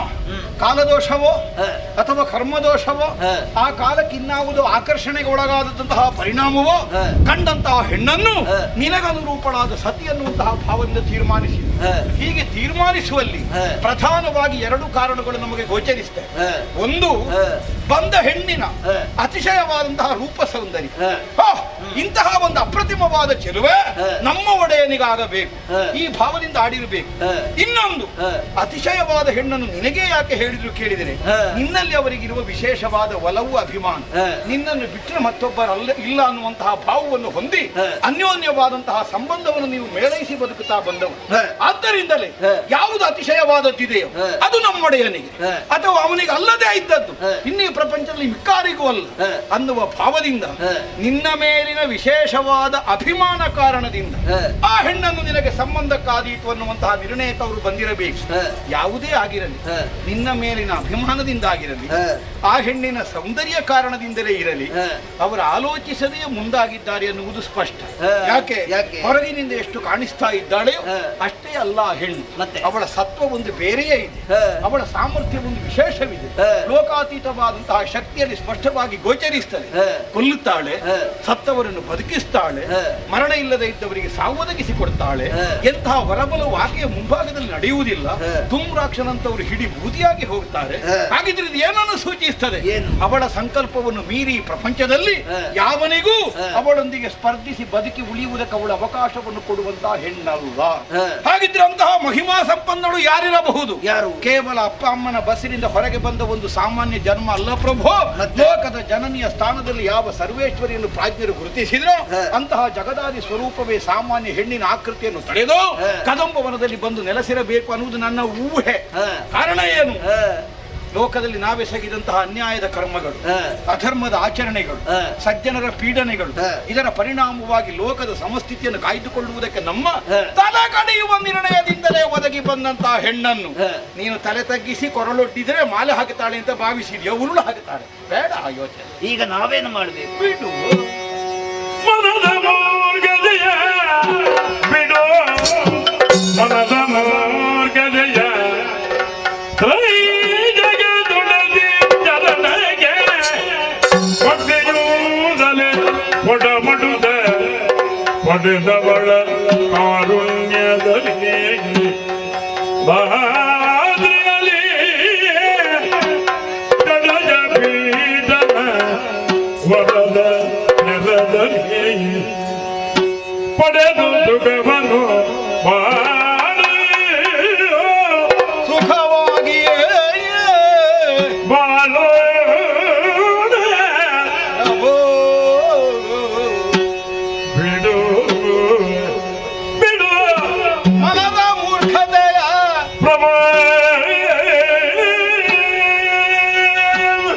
ಕಾಲದೋಷವೋ ಅಥವಾ ಕರ್ಮದೋಷವೋ, ಆ ಕಾಲಕ್ಕೆ ಇನ್ನಾವುದು ಆಕರ್ಷಣೆಗೆ ಒಳಗಾದಂತಹ ಪರಿಣಾಮವೋ ಕಂಡಂತಹ ಹೆಣ್ಣನ್ನು ನಿನಗನುರೂಪಳಾದ ಸತಿ ಅನ್ನುವಂತಹ ಭಾವದಿಂದ ತೀರ್ಮಾನಿಸಿ. ಹೀಗೆ ತೀರ್ಮಾನಿಸುವಲ್ಲಿ ಪ್ರಧಾನವಾಗಿ ಎರಡು ಕಾರಣಗಳು ನಮಗೆ ಗೋಚರಿಸುತ್ತವೆ. ಒಂದು, ಬಂದ ಹೆಣ್ಣಿನ ಅತಿಶಯವಾದಂತಹ ರೂಪ ಸೌಂದರ್ಯ, ಇಂತಹ ಒಂದು ಅಪ್ರತಿಮವಾದ ಚೆಲುವೆ ನಮ್ಮ ಒಡೆಯನಿಗಾಗಬೇಕು, ಈ ಭಾವದಿಂದ ಆಡಿರಬೇಕು. ಇನ್ನೊಂದು, ಅತಿಶಯವಾದ ಹೆಣ್ಣನ್ನು ನಿನಗೆ ಯಾಕೆ ಹೇಳಿದ್ರು ಕೇಳಿದರೆ, ನಿನ್ನಲ್ಲಿ ಅವರಿಗಿರುವ ವಿಶೇಷವಾದ ಒಲವು ಅಭಿಮಾನ, ನಿನ್ನನ್ನು ಬಿಟ್ಟರೆ ಮತ್ತೊಬ್ಬರಲ್ಲ ಇಲ್ಲ ಅನ್ನುವಂತಹ ಭಾವವನ್ನು ಹೊಂದಿ ಅನ್ಯೋನ್ಯವಾದಂತಹ ಸಂಬಂಧವನ್ನು ನೀವು ಮೇಳೈಸಿ ಬದುಕುತ್ತಾ ಬಂದವು. ಆದ್ದರಿಂದಲೇ ಯಾವುದು ಅತಿಶಯವಾದದ್ದಿದೆಯೋ ಅದು ನಮ್ಮೊಡೆಯನಿಗೆ, ಅಥವಾ ಅವನಿಗೆ ಅಲ್ಲದೆ ಇದ್ದದ್ದು ಇನ್ನೀ ಪ್ರಪಂಚದಲ್ಲಿ ಮಿಕ್ಕಾರಿಗೂ ಅಲ್ಲ ಅನ್ನುವ ಭಾವದಿಂದ, ನಿನ್ನ ಮೇಲಿನ ವಿಶೇಷವಾದ ಅಭಿಮಾನ ಕಾರಣದಿಂದ ಆ ಹೆಣ್ಣನ್ನು ನಿನಗೆ ಸಂಬಂಧಕ್ಕಾದೀತು ಅನ್ನುವಂತಹ ನಿರ್ಣಯಕ್ಕೆ ಅವರು ಬಂದಿರಬೇಕು. ಯಾವುದೇ ಆಗಿರಲಿ, ನಿನ್ನ ಮೇಲಿನ ಅಭಿಮಾನದಿಂದ ಆಗಿರಲಿ, ಆ ಹೆಣ್ಣಿನ ಸೌಂದರ್ಯ ಕಾರಣದಿಂದಲೇ ಇರಲಿ, ಅವರು ಆಲೋಚಿಸದೇ ಮುಂದಾಗಿದ್ದಾರೆ ಅನ್ನುವುದು ಸ್ಪಷ್ಟ. ಯಾಕೆ? ಹೊರಗಿನಿಂದ ಎಷ್ಟು ಕಾಣಿಸ್ತಾ ಇದ್ದಾಳೆಯೋ ಅಷ್ಟೇ ಅಲ್ಲ ಆ ಹೆಣ್ಣು. ಅವಳ ಸತ್ವ ಒಂದು ಬೇರೆಯೇ ಇದೆ, ಅವಳ ಸಾಮರ್ಥ್ಯ ಒಂದು ವಿಶೇಷವಿದೆ, ಲೋಕಾತೀತವಾದಂತಹ ಶಕ್ತಿಯಲ್ಲಿ ಸ್ಪಷ್ಟವಾಗಿ ಗೋಚರಿಸ್ತದೆ. ಕೊಲ್ಲುತ್ತಾಳೆ, ಸತ್ತವರನ್ನು ಬದುಕಿಸ್ತಾಳೆ, ಮರಣ ಇಲ್ಲದೆ ಇದ್ದವರಿಗೆ ಸಾವು ಒದಗಿಸಿ ಕೊಡ್ತಾಳೆ. ಎಂತಹ ವರಬಲವು ಆಕೆಯ ಮುಂಭಾಗದಲ್ಲಿ ನಡೆಯುವುದಿಲ್ಲ. ಧೂಮ್ರಾಕ್ಷನಂತವರು ಹಿಡಿ ಬೂದಿಯಾಗಿ ಹೋಗುತ್ತಾರೆ. ಹಾಗಿದ್ರೆ ಇದು ಏನನ್ನು ಸೂಚಿಸ್ತದೆ? ಅವಳ ಸಂಕಲ್ಪವನ್ನು ಮೀರಿ ಪ್ರಪಂಚದಲ್ಲಿ ಯಾವನಿಗೂ ಅವಳೊಂದಿಗೆ ಸ್ಪರ್ಧಿಸಿ ಬದುಕಿ ಉಳಿಯುವುದಕ್ಕೆ ಅವಳ ಅವಕಾಶವನ್ನು ಕೊಡುವಂತಹ ಹೆಣ್ಣಲ್ಲ. ಹಾಗಿದ್ರೆ ಅಂತಹ ಮಹಿಮಾ ಸಂಪನ್ನಳು ಯಾರಿರಬಹುದು? ಯಾರು? ಕೇವಲ ಅಪ್ಪ ಅಮ್ಮನ ಬಸ್ಸಿನಿಂದ ಹೊರಗೆ ಬಂದ ಒಂದು ಸಾಮಾನ್ಯ ಜನ್ಮ ಅಲ್ಲ ಪ್ರಭು. ಲೋಕದ ಜನನಿಯ ಸ್ಥಾನದಲ್ಲಿ ಯಾವ ಸರ್ವೇಶ್ವರಿಯನ್ನು ಪ್ರಾಜ್ಞರು ಗುರುತಿಸಿದ್ರು ಅಂತಹ ಜಗದಾದಿ ಸ್ವರೂಪವೇ ಸಾಮಾನ್ಯ ಹೆಣ್ಣಿನ ಆಕೃತಿಯನ್ನು ತಡೆದು ಕದಂಬವನದಲ್ಲಿ ಬಂದು ನೆಲೆಸಿರಬೇಕು ಅನ್ನುವುದು ನನ್ನ ಊಹೆ. ಕಾರಣ ಏನು? ಲೋಕದಲ್ಲಿ ನಾವೆಸಗಿದಂತಹ ಅನ್ಯಾಯದ ಕರ್ಮಗಳು, ಅಧರ್ಮದ ಆಚರಣೆಗಳು, ಸಜ್ಜನರ ಪೀಡನೆಗಳು, ಇದರ ಪರಿಣಾಮವಾಗಿ ಲೋಕದ ಸಮಸ್ಥಿತಿಯನ್ನು ಕಾಯ್ದುಕೊಳ್ಳುವುದಕ್ಕೆ ನಮ್ಮ ತಲೆ ಕಡಿಯುವ ನಿರ್ಣಯದಿಂದಲೇ ಒದಗಿ ಬಂದಂತಹ ಹೆಣ್ಣನ್ನು ನೀನು ತಲೆ ತಗ್ಗಿಸಿ ಕೊರಳೊಡ್ಡಿದ್ರೆ ಮಾಲೆ ಹಾಕುತ್ತಾಳೆ ಅಂತ ಭಾವಿಸಿದ್ಯೋ? ಉರುಳು ಹಾಕುತ್ತಾಳೆ. ಬೇಡ ಆ ಯೋಚನೆ. ಈಗ ನಾವೇನು ಮಾಡಬೇಕು? ಬಿಡು, ಮನದ ಮಾರ್ಗದೆಯ ಬಿಡು, ಮನದ ಮಾರ್ಗದೆಯ ಭಕ್ತಿಯೂದಲೆ ಒಡಮಡುದ ಪಡೆದವಳ ಕಾರುಣ್ಯದಲ್ಲಿ ಬಾದ್ರಿಯಲ್ಲಿ ಕಡಜ ಪೀಠನ ವರದ ನೆಲದಲ್ಲಿ ಪಡೆದು ಸುಖವನ್ನು ಸುಖವಾಗಿಯೇ ಬಾಳು ಬಿಡು ಬಿಡು ಮನದ ಮೂರ್ಖತೆಯ ಪ್ರಭೋ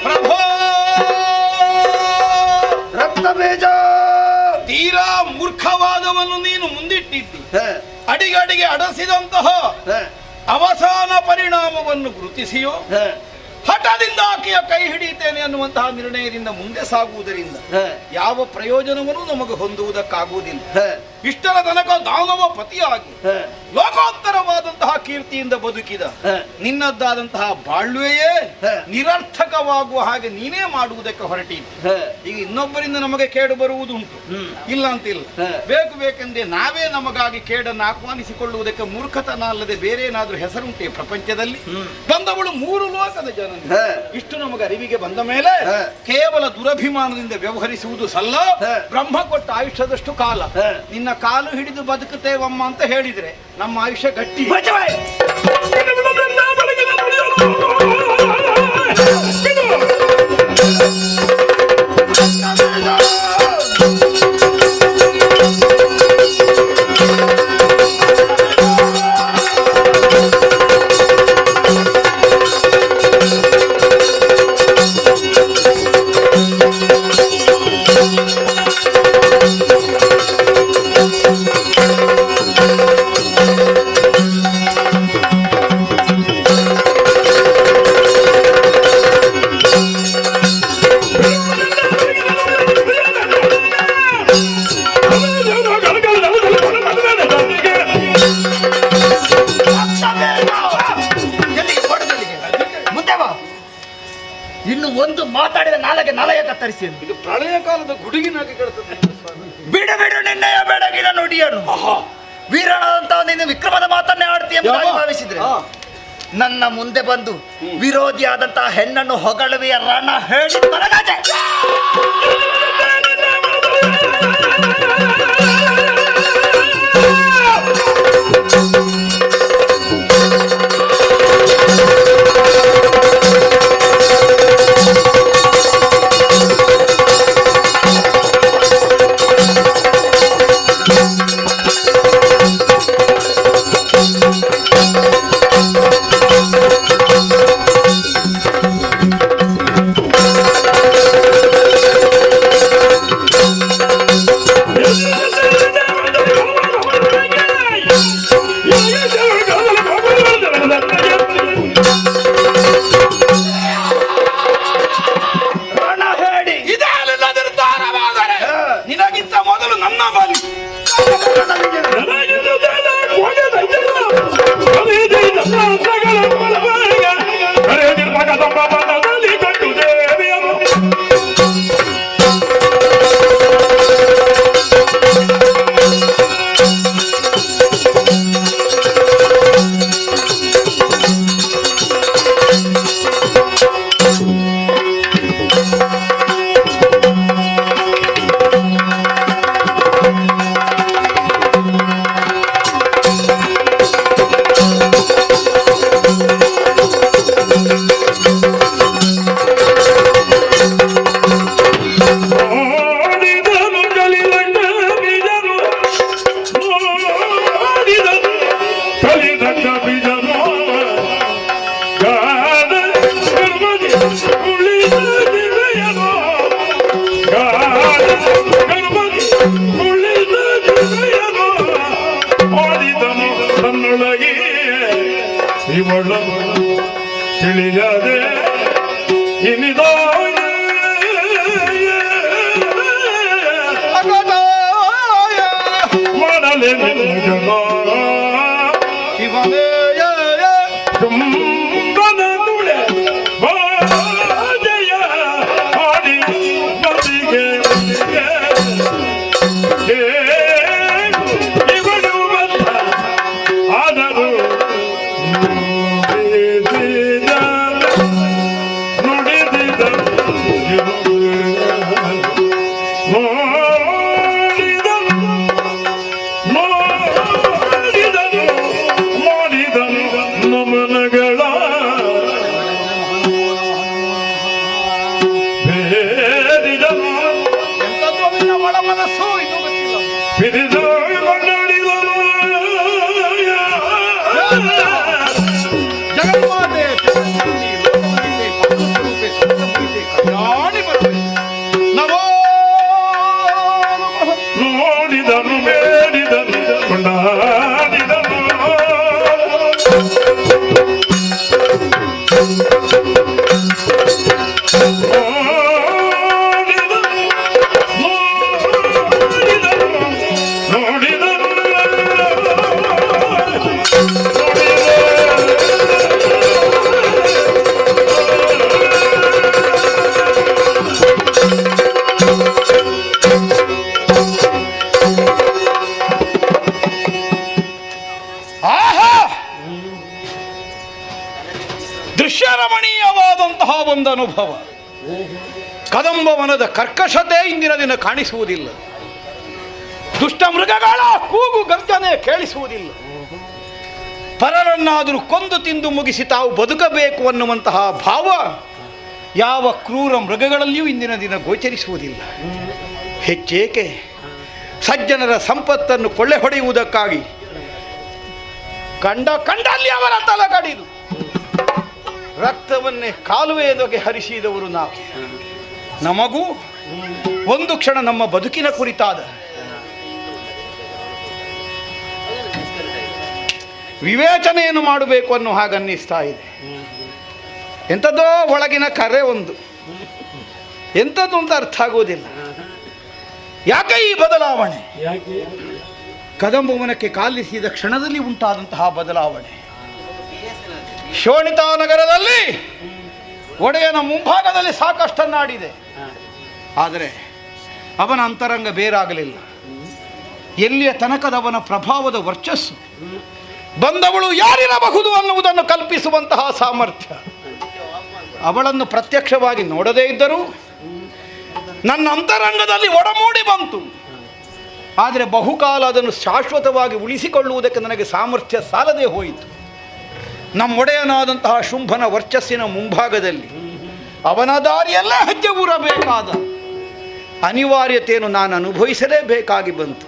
ಪ್ರಭೋ ರಕ್ತ ಬೀಜ ತೀರಾ ಮೂರ್ಖವಾದವನ್ನು ನೀನು ಮುಂದಿಟ್ಟಿದ್ದಿ. ಅಡಿಗಡಿಗೆ ಅಡಸಿದಂತಹ ಅವಸಾನ ಪರಿಣಾಮವನ್ನು ಗುರುತಿಸಿಯೋ ಹಠದಿಂದ ಆಕೆಯ ಕೈ ಹಿಡಿಯುತ್ತೇನೆ ಅನ್ನುವಂತಹ ನಿರ್ಣಯದಿಂದ ಮುಂದೆ ಸಾಗುವುದರಿಂದ ಯಾವ ಪ್ರಯೋಜನವನ್ನು ನಮಗೆ ಹೊಂದುವುದಕ್ಕಾಗುವುದಿಲ್ಲ. ಇಷ್ಟರ ತನಕ ದಾನವ ಪತಿಯಾಗಿ ಲೋಕೋತ್ತರವಾದಂತಹ ಕೀರ್ತಿಯಿಂದ ಬದುಕಿದ ನಿನ್ನದ್ದಾದಂತಹ ಬಾಳ್ವೆಯೇ ನಿರರ್ಥಕವಾಗುವ ಹಾಗೆ ನೀನೇ ಮಾಡುವುದಕ್ಕೆ ಹೊರಟಿದ್ದ. ಈಗ ಇನ್ನೊಬ್ಬರಿಂದ ನಮಗೆ ಕೇಡು ಬರುವುದುಂಟು, ಇಲ್ಲ ಅಂತಿಲ್ಲ. ಬೇಕೆಂದೇ ನಾವೇ ನಮಗಾಗಿ ಕೇಡನ್ನು ಆಹ್ವಾನಿಸಿಕೊಳ್ಳುವುದಕ್ಕೆ ಮೂರ್ಖತನ ಅಲ್ಲದೆ ಬೇರೆ ಏನಾದ್ರೂ ಹೆಸರುಂಟೆ ಪ್ರಪಂಚದಲ್ಲಿ? ಬಂದವಳು 3 ಲೋಕದ ಜನ. ಇಷ್ಟು ನಮಗೆ ಅರಿವಿಗೆ ಬಂದ ಮೇಲೆ ಕೇವಲ ದುರಭಿಮಾನದಿಂದ ವ್ಯವಹರಿಸುವುದು ಸಲ್ಲ. ಬ್ರಹ್ಮ ಕೊಟ್ಟ ಆಯುಷ್ಯದಷ್ಟು ಕಾಲ ನಿನ್ನ ಕಾಲು ಹಿಡಿದು ಬದುಕುತ್ತೇವಮ್ಮ ಅಂತ ಹೇಳಿದ್ರೆ ನಮ್ಮ ಆಯುಷ್ಯ ಗಟ್ಟಿ. ಇನ್ನು ಒಂದು ಮಾತಾಡಿದ ನಾಲಗೆ ನಲಯ ಕತ್ತರಿಸಿ. ಇದು ಪ್ರಳಯ ಕಾಲದ ಗುಡುಗಿನಾಗಿ ಕೇಳ್ತದೆ. ಬಿಡು ಬಿಡು ನಿನ್ನೆಯ ಬೆಡಗಿನ ನುಡಿಯನು. ವೀರನಾದಂತ ನಿನ್ನ ವಿಕ್ರಮದ ಮಾತನ್ನೇ ಆಡ್ತೀಯ ಭಾವಿಸಿದ್ರೆ ನನ್ನ ಮುಂದೆ ಬಂದು ವಿರೋಧಿಯಾದಂತಹ ಹೆಣ್ಣನ್ನು ಹೊಗಳುವೆಯ ರಣ ಹೇಳಿ ತೊಲಗಾಜೆ. ನಿನಗಿಂತ ಮೊದಲು ನನ್ನ ಬಲಿ. ಇವಳು ತಿಳಿಯದೆ ಇನಿದೋ ಮಾಡಲೆ ನಿನ್ನ ಶಿವನೇ ಚುಂಬನ ತುಳೆ ಬಾಜಯ ಹಾಡಿ ಬದಿಗೆ ಬಿರಿದು ಕೊಂಡಾಡಿದನು ಜಗನ್ಮಾತೆ ಚಂದ್ರಮುಖಿ ಲೋಕವನಿತೆ ಪಾದಸ್ವರೂಪೆ ಸಂತಮುಖಿತೆ ಕಲ್ಯಾಣಿ ಪರಮೇಶ್ವರಿ ನಮೋ ನೋಡಿದನು ಬೇಡಿದನು ಕೊಂಡಾಡಿದನು ದೃಶ್ಯರಮಣೀಯವಾದಂತಹ ಒಂದು ಅನುಭವ. ಕದಂಬವನದ ಕರ್ಕಶತೆ ಇಂದಿನ ದಿನ ಕಾಣಿಸುವುದಿಲ್ಲ. ದುಷ್ಟ ಮೃಗಗಳ ಕೂಗು ಗರ್ಜನೆ ಕೇಳಿಸುವುದಿಲ್ಲ. ಪರರನ್ನಾದರೂ ಕೊಂದು ತಿಂದು ಮುಗಿಸಿ ತಾವು ಬದುಕಬೇಕು ಅನ್ನುವಂತಹ ಭಾವ ಯಾವ ಕ್ರೂರ ಮೃಗಗಳಲ್ಲಿಯೂ ಇಂದಿನ ದಿನ ಗೋಚರಿಸುವುದಿಲ್ಲ. ಹೆಚ್ಚೇಕೆ ಸಜ್ಜನರ ಸಂಪತ್ತನ್ನು ಕೊಳ್ಳೆ ಹೊಡೆಯುವುದಕ್ಕಾಗಿ ಕಂಡಲ್ಲಿ ಅವರ ತಲೆ ಕಡಿದು ರಕ್ತವನ್ನೇ ಕಾಲುವೆಯೊಳಗೆ ಹರಿಸಿದವರು ನಾವು. ನಮಗೂ ಒಂದು ಕ್ಷಣ ನಮ್ಮ ಬದುಕಿನ ಕುರಿತಾದ ವಿವೇಚನೆಯನ್ನು ಮಾಡಬೇಕು ಅನ್ನೋ ಹಾಗನ್ನಿಸ್ತಾ ಇದೆ. ಎಂಥದ್ದೋ ಒಳಗಿನ ಕರೆ ಒಂದು ಎಂಥದ್ದು ಅಂತ ಅರ್ಥ ಆಗುವುದಿಲ್ಲ. ಯಾಕೆ ಈ ಬದಲಾವಣೆ? ಕದಂಬವನಕ್ಕೆ ಕಾಲಿಸಿದ ಕ್ಷಣದಲ್ಲಿ ಉಂಟಾದಂತಹ ಬದಲಾವಣೆ. ಶೋಣಿತಾ ನಗರದಲ್ಲಿ ಒಡೆಯನ ಮುಂಭಾಗದಲ್ಲಿ ಸಾಕಷ್ಟನ್ನಾಡಿದೆ. ಆದರೆ ಅವನ ಅಂತರಂಗ ಬೇರಾಗಲಿಲ್ಲ. ಎಲ್ಲಿಯ ತನಕದವನ ಪ್ರಭಾವದ ವರ್ಚಸ್ಸು ಬಂದವಳು ಯಾರಿರಬಹುದು ಅನ್ನುವುದನ್ನು ಕಲ್ಪಿಸುವಂತಹ ಸಾಮರ್ಥ್ಯ ಅವಳನ್ನು ಪ್ರತ್ಯಕ್ಷವಾಗಿ ನೋಡದೇ ಇದ್ದರೂ ನನ್ನ ಅಂತರಂಗದಲ್ಲಿ ಒಡಮೂಡಿ ಬಂತು. ಆದರೆ ಬಹುಕಾಲ ಅದನ್ನು ಶಾಶ್ವತವಾಗಿ ಉಳಿಸಿಕೊಳ್ಳುವುದಕ್ಕೆ ನನಗೆ ಸಾಮರ್ಥ್ಯ ಸಾಲದೇ ಹೋಯಿತು. ನಮ್ಮೊಡೆಯನಾದಂತಹ ಶುಂಭನ ವರ್ಚಸ್ಸಿನ ಮುಂಭಾಗದಲ್ಲಿ ಅವನ ದಾರಿಯಲ್ಲೇ ಹೆಜ್ಜೆ ಊರಬೇಕಾದ ಅನಿವಾರ್ಯತೆಯನ್ನು ನಾನು ಅನುಭವಿಸಲೇಬೇಕಾಗಿ ಬಂತು.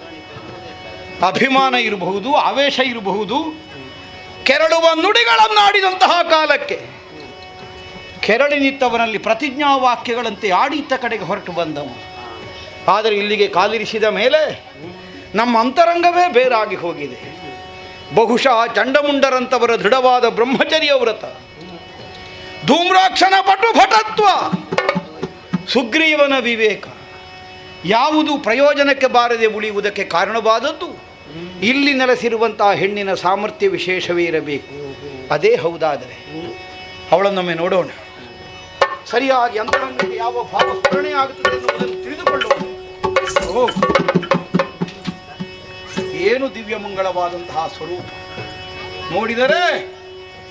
ಅಭಿಮಾನ ಇರಬಹುದು, ಆವೇಶ ಇರಬಹುದು, ಕೆರಳುವ ನುಡಿಗಳನ್ನಾಡಿದಂತಹ ಕಾಲಕ್ಕೆ ಕೆರಳಿನಿತ್ತವನಲ್ಲಿ ಪ್ರತಿಜ್ಞಾ ವಾಕ್ಯಗಳಂತೆ ಆಡಿತ್ತ ಕಡೆಗೆ ಹೊರಟು ಬಂದವು. ಆದರೆ ಇಲ್ಲಿಗೆ ಕಾಲಿರಿಸಿದ ಮೇಲೆ ನಮ್ಮ ಅಂತರಂಗವೇ ಬೇರಾಗಿ ಹೋಗಿದೆ. ಬಹುಶಃ ಚಂಡಮುಂಡರಂತವರ ದೃಢವಾದ ಬ್ರಹ್ಮಚರ್ಯ ವ್ರತ, ಧೂಮ್ರಾಕ್ಷನ ಪಟುಭಟತ್ವ, ಸುಗ್ರೀವನ ವಿವೇಕ ಯಾವುದು ಪ್ರಯೋಜನಕ್ಕೆ ಬಾರದೆ ಉಳಿಯುವುದಕ್ಕೆ ಕಾರಣವಾದದ್ದು ಇಲ್ಲಿ ನೆಲೆಸಿರುವಂತಹ ಹೆಣ್ಣಿನ ಸಾಮರ್ಥ್ಯ ವಿಶೇಷವೇ ಇರಬೇಕು. ಅದೇ ಹೌದಾದರೆ ಅವಳನ್ನೊಮ್ಮೆ ನೋಡೋಣ. ಸರಿಯಾಗಿ ಅಂತರಂಗಕ್ಕೆ ಯಾವ ಭಾವ ಸ್ಮರಣೆ ಆಗುತ್ತದೆ ಎನ್ನುವುದನ್ನು ತಿಳಿದುಕೊಳ್ಳೋಣ. ಏನು ದಿವ್ಯ ಮಂಗಳವಾದಂತಹ ಸ್ವರೂಪ! ನೋಡಿದರೆ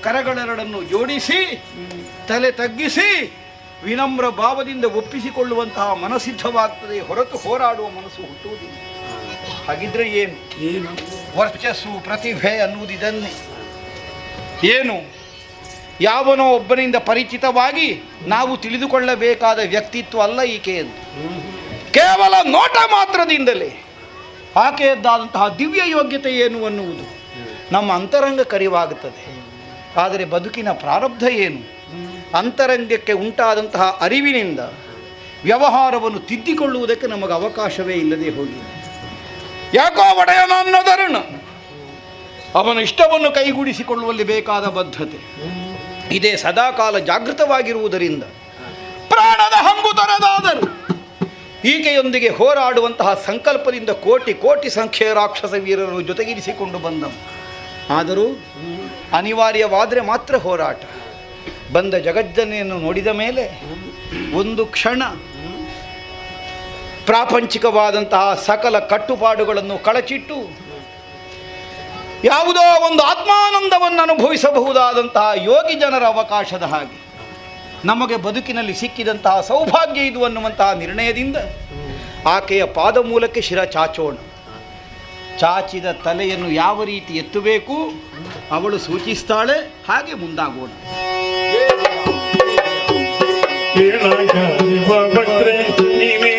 ಕರಗಳೆರಡನ್ನು ಜೋಡಿಸಿ ತಲೆ ತಗ್ಗಿಸಿ ವಿನಮ್ರ ಭಾವದಿಂದ ಒಪ್ಪಿಸಿಕೊಳ್ಳುವಂತಹ ಮನಸ್ಸಿದ್ಧವಾಗ್ತದೆ ಹೊರತು ಹೋರಾಡುವ ಮನಸ್ಸು ಹುಟ್ಟುವುದಿಲ್ಲ. ಹಾಗಿದ್ರೆ ಏನು ವರ್ಚಸ್ಸು ಪ್ರತಿಭೆ ಅನ್ನುವುದು ಇದನ್ನೇ. ಏನು ಯಾವನೋ ಒಬ್ಬನಿಂದ ಪರಿಚಿತವಾಗಿ ನಾವು ತಿಳಿದುಕೊಳ್ಳಬೇಕಾದ ವ್ಯಕ್ತಿತ್ವ ಅಲ್ಲ ಈಕೆಯದ್ದು. ಕೇವಲ ನೋಟ ಮಾತ್ರದಿಂದಲೇ ಆಕೆಯದ್ದಾದಂತಹ ದಿವ್ಯ ಯೋಗ್ಯತೆ ಏನು ಅನ್ನುವುದು ನಮ್ಮ ಅಂತರಂಗ ಕರಿವಾಗುತ್ತದೆ. ಆದರೆ ಬದುಕಿನ ಪ್ರಾರಬ್ಧ ಏನು? ಅಂತರಂಗಕ್ಕೆ ಉಂಟಾದಂತಹ ಅರಿವಿನಿಂದ ವ್ಯವಹಾರವನ್ನು ತಿದ್ದಿಕೊಳ್ಳುವುದಕ್ಕೆ ನಮಗೆ ಅವಕಾಶವೇ ಇಲ್ಲದೆ ಹೋಗಿದೆ. ಯಾಕೋ ಒಡೆಯನ ಅನ್ನೋದರಣ ಅವನ ಇಷ್ಟವನ್ನು ಕೈಗೂಡಿಸಿಕೊಳ್ಳುವಲ್ಲಿ ಬೇಕಾದ ಬದ್ಧತೆ ಇದೇ ಸದಾಕಾಲ ಜಾಗೃತವಾಗಿರುವುದರಿಂದ ಪ್ರಾಣದ ಹಂಗು ತೊರೆದಾದರು ಈಕೆಯೊಂದಿಗೆ ಹೋರಾಡುವಂತಹ ಸಂಕಲ್ಪದಿಂದ ಕೋಟಿ ಕೋಟಿ ಸಂಖ್ಯೆಯ ರಾಕ್ಷಸ ವೀರರು ಜೊತೆಗಿರಿಸಿಕೊಂಡು ಬಂದವು. ಆದರೂ ಅನಿವಾರ್ಯವಾದರೆ ಮಾತ್ರ ಹೋರಾಟ. ಬಂದ ಜಗಜ್ಜನೆಯನ್ನು ನೋಡಿದ ಮೇಲೆ ಒಂದು ಕ್ಷಣ ಪ್ರಾಪಂಚಿಕವಾದಂತಹ ಸಕಲ ಕಟ್ಟುಪಾಡುಗಳನ್ನು ಕಳಚಿಟ್ಟು ಯಾವುದೋ ಒಂದು ಆತ್ಮಾನಂದವನ್ನು ಅನುಭವಿಸಬಹುದಾದಂತಹ ಯೋಗಿ ಜನರ ಅವಕಾಶದ ಹಾಗೆ ನಮಗೆ ಬದುಕಿನಲ್ಲಿ ಸಿಕ್ಕಿದಂತಹ ಸೌಭಾಗ್ಯ ಇದು ಅನ್ನುವಂತಹ ನಿರ್ಣಯದಿಂದ ಆಕೆಯ ಪಾದ ಮೂಲಕ್ಕೆ ಶಿರ ಚಾಚೋಣ. ಚಾಚಿದ ತಲೆಯನ್ನು ಯಾವ ರೀತಿ ಎತ್ತಬೇಕು ಅವಳು ಸೂಚಿಸ್ತಾಳೆ, ಹಾಗೆ ಮುಂದಾಗೋಣ. ಭಕ್ತರೆ ನೀವೇ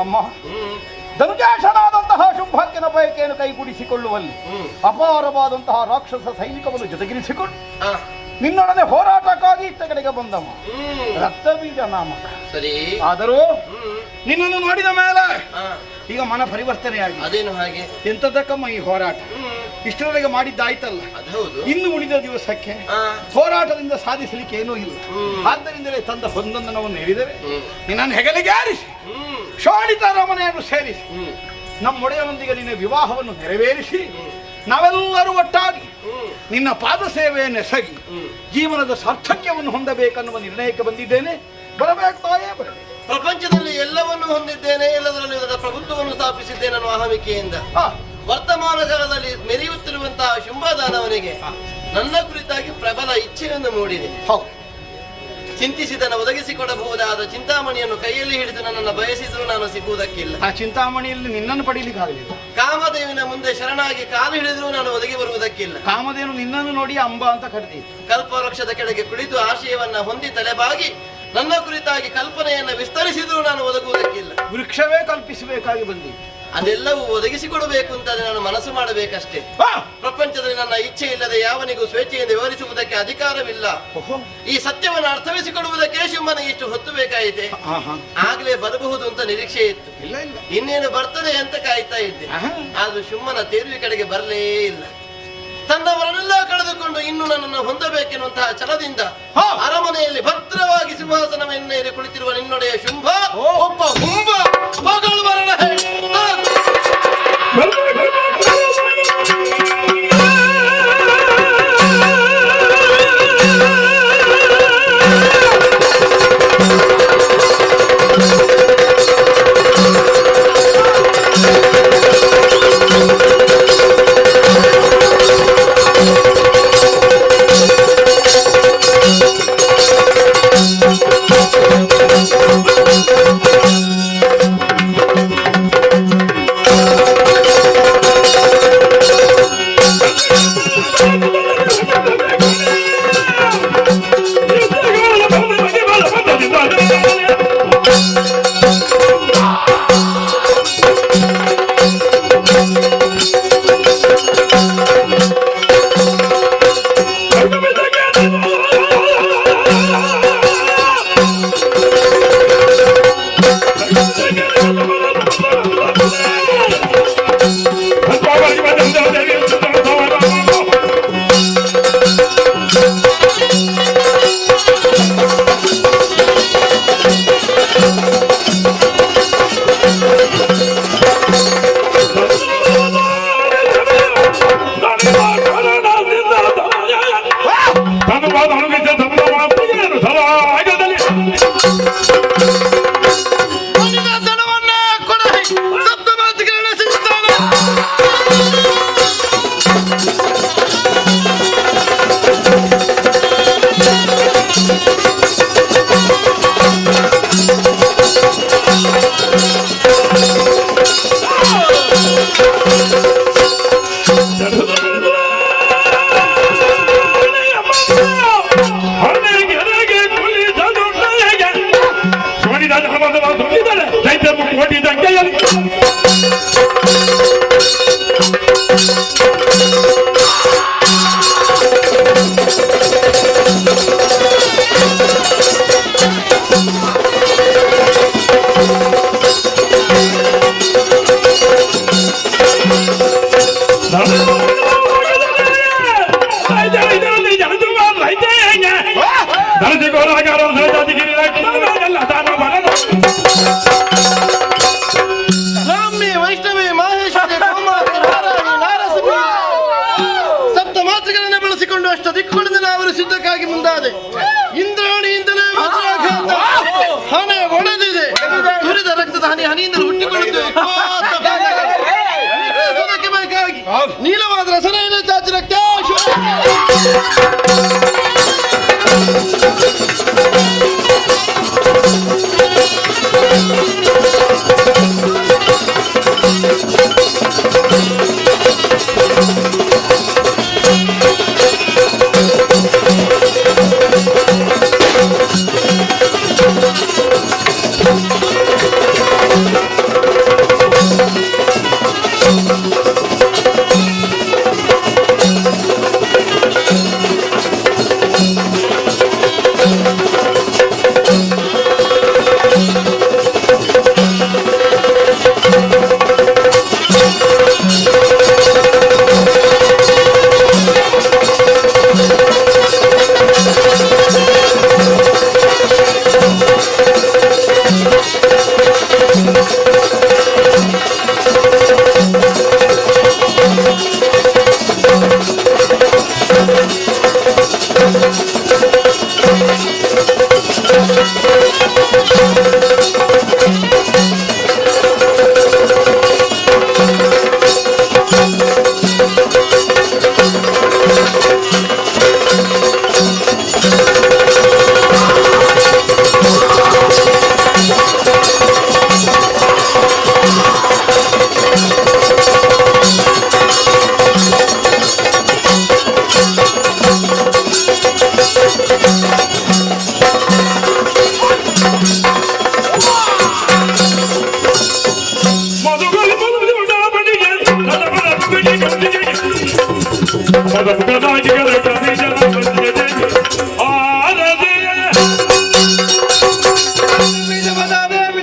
ಅಮ್ಮ ಧನುಜಾಶನಾದಂತಹ ಶುಂಭಾಕ್ಯನ ಬಯಕೆಯನ್ನು ಕೈಗೂಡಿಸಿಕೊಳ್ಳುವಲ್ಲಿ ಅಪಾರವಾದಂತಹ ರಾಕ್ಷಸ ಸೈನಿಕವನ್ನು ಜೊತೆಗಿರಿಸಿಕೊಂಡು ನಿನ್ನೊಡನೆ ಹೋರಾಟಕ್ಕಾಗಿ ಇತ್ತ ಕಡೆಗೆ ಬಂದವ ರಕ್ತಬೀಜ ನಾಮಕ. ಸರಿ, ಆದರೂ ನಿನ್ನನ್ನು ನೋಡಿದ ಮೇಲೆ ಈಗ ಮನ ಪರಿವರ್ತನೆಯಾಗಿ ಅದೇನು ಹಾಗೆ ಎಂತದಕ್ಕಮ್ಮ ಈ ಹೋರಾಟ ಇಷ್ಟರವರೆಗೆ ಮಾಡಿದ್ದಾಯ್ತಲ್ಲ, ಇನ್ನು ಉಳಿದ ದಿವಸಕ್ಕೆ ಹೋರಾಟದಿಂದ ಸಾಧಿಸಲಿಕ್ಕೆ ಏನೂ ಇಲ್ಲ. ಆದ್ದರಿಂದಲೇ ತಂದ ಬಂಧನವನ್ನು ಹೇಳಿದರೆ ನಿನ್ನನ್ನು ಹೆಗಲಿಗೆ ಆರಿಸಿ ಶೋಣಿತ ರಮಣೆಯನ್ನು ಸೇರಿಸಿ ನಮ್ಮೊಡೆಯನೊಂದಿಗೆ ನಿನ್ನ ವಿವಾಹವನ್ನು ನೆರವೇರಿಸಿ ನಾವೆಲ್ಲರೂ ಒಟ್ಟಾಗಿ ನಿನ್ನ ಪಾದ ಸೇವೆಯನ್ನು ಎಸಗಿ ಜೀವನದ ಸಾರ್ಥಕ್ಯವನ್ನು ಹೊಂದಬೇಕನ್ನುವ ನಿರ್ಣಯಕ್ಕೆ ಬಂದಿದ್ದೇನೆ. ಬರಬೇಕು ತಾಯೇ, ಬರಬೇಕು. ಪ್ರಪಂಚದಲ್ಲಿ ಎಲ್ಲವನ್ನೂ ಹೊಂದಿದ್ದೇನೆ, ಎಲ್ಲದರಲ್ಲೂ ಇದರ ಪ್ರಭುತ್ವವನ್ನು ಸ್ಥಾಪಿಸಿದ್ದೇನೆ ಅನ್ನುವ ಅಹಮಿಕೆಯಿಂದ ವರ್ತಮಾನ ಕಾಲದಲ್ಲಿ ಮೆರೆಯುತ್ತಿರುವಂತಹ ಶುಂಭದಾನವನಿಗೆ ನನ್ನ ಕುರಿತಾಗಿ ಪ್ರಬಲ ಇಚ್ಛೆಯನ್ನು ಮೂಡಿದೆ. ಚಿಂತಿಸಿದನ ಒದಗಿಸಿಕೊಡಬಹುದಾದ ಚಿಂತಾಮಣಿಯನ್ನು ಕೈಯಲ್ಲಿ ಹಿಡಿದು ನನ್ನನ್ನು ಬಯಸಿದ್ರು ನಾನು ಸಿಗುವುದಕ್ಕಿಲ್ಲ. ಆ ಚಿಂತಾಮಣಿಯಲ್ಲಿ ನಿನ್ನನ್ನು ಪಡೀಲಿಕ್ಕೆ ಆಗಲಿಲ್ಲ. ಕಾಮದೇವಿನ ಮುಂದೆ ಶರಣಾಗಿ ಕಾಲು ಹಿಡಿದ್ರು ನಾನು ಒದಗಿ ಬರುವುದಕ್ಕಿಲ್ಲ. ಕಾಮದೇವನು ನಿನ್ನನ್ನು ನೋಡಿ ಅಂಬ ಅಂತ ಕರೆದಿತ್ತು. ಕಲ್ಪವೃಕ್ಷದ ಕೆಳಗೆ ಕುಳಿತು ಆಶಯವನ್ನ ಹೊಂದಿ ತಲೆಬಾಗಿ ನನ್ನ ಕುರಿತಾಗಿ ಕಲ್ಪನೆಯನ್ನು ವಿಸ್ತರಿಸಿದ್ರು ನಾನು ಒದಗುವುದಕ್ಕಿಲ್ಲ. ವೃಕ್ಷವೇ ಕಲ್ಪಿಸಬೇಕಾಗಿ ಬಂದಿತ್ತು. ಅದೆಲ್ಲವೂ ಒದಗಿಸಿಕೊಡಬೇಕು ಅಂತ ನಾನು ಮನಸ್ಸು ಮಾಡಬೇಕಷ್ಟೇ. ಪ್ರಪಂಚದಲ್ಲಿ ನನ್ನ ಇಚ್ಛೆ ಇಲ್ಲದೆ ಯಾವನಿಗೂ ಸ್ವೇಚ್ಛೆಯಿಂದ ವಿವರಿಸುವುದಕ್ಕೆ ಅಧಿಕಾರವಿಲ್ಲ. ಈ ಸತ್ಯವನ್ನು ಅರ್ಥವಿಸಿಕೊಡುವುದಕ್ಕೆ ಶುಂಭನಿಗೆ ಇಷ್ಟು ಹೊತ್ತು ಬೇಕಾಯಿತೆ. ಆಗ್ಲೇ ಬರಬಹುದು ಅಂತ ನಿರೀಕ್ಷೆ ಇತ್ತು. ಇನ್ನೇನು ಬರ್ತದೆ ಅಂತ ಕಾಯ್ತಾ ಇದ್ದೆ. ಆದ್ರೂ ಶುಂಭನ ತೇರುವಿ ಕಡೆಗೆ ಬರಲೇ ಇಲ್ಲ. ತನ್ನವರನ್ನೆಲ್ಲ ಕಳೆದುಕೊಂಡು ಇನ್ನು ನನ್ನನ್ನು ಹೊಂದಬೇಕೆನ್ನುವಂತಹ ಛಲದಿಂದ ಅರಮನೆಯಲ್ಲಿ ಭದ್ರವಾಗಿ ಸಿಂಹಾಸನವನ್ನೇರಿ ಕುಳಿತಿರುವ ನಿನ್ನೊಡೆಯ ಶುಂಭ ಒಬ್ಬ ಹುಂಬ ಮಗಳು ಮರಣ ಧನಜಿ ಗೋಲಾಗಾರ ಹನಿ ಹನಿಯಿಂದಲೂ ಹುಟ್ಟಿಕೊಳ್ಳುತ್ತೇವೆ ಅದಕ್ಕೆ ಬೇಕಾಗಿ ನೀಲವಾದ ರಸನಯನ ಚಾಚರಕ್ಕೆ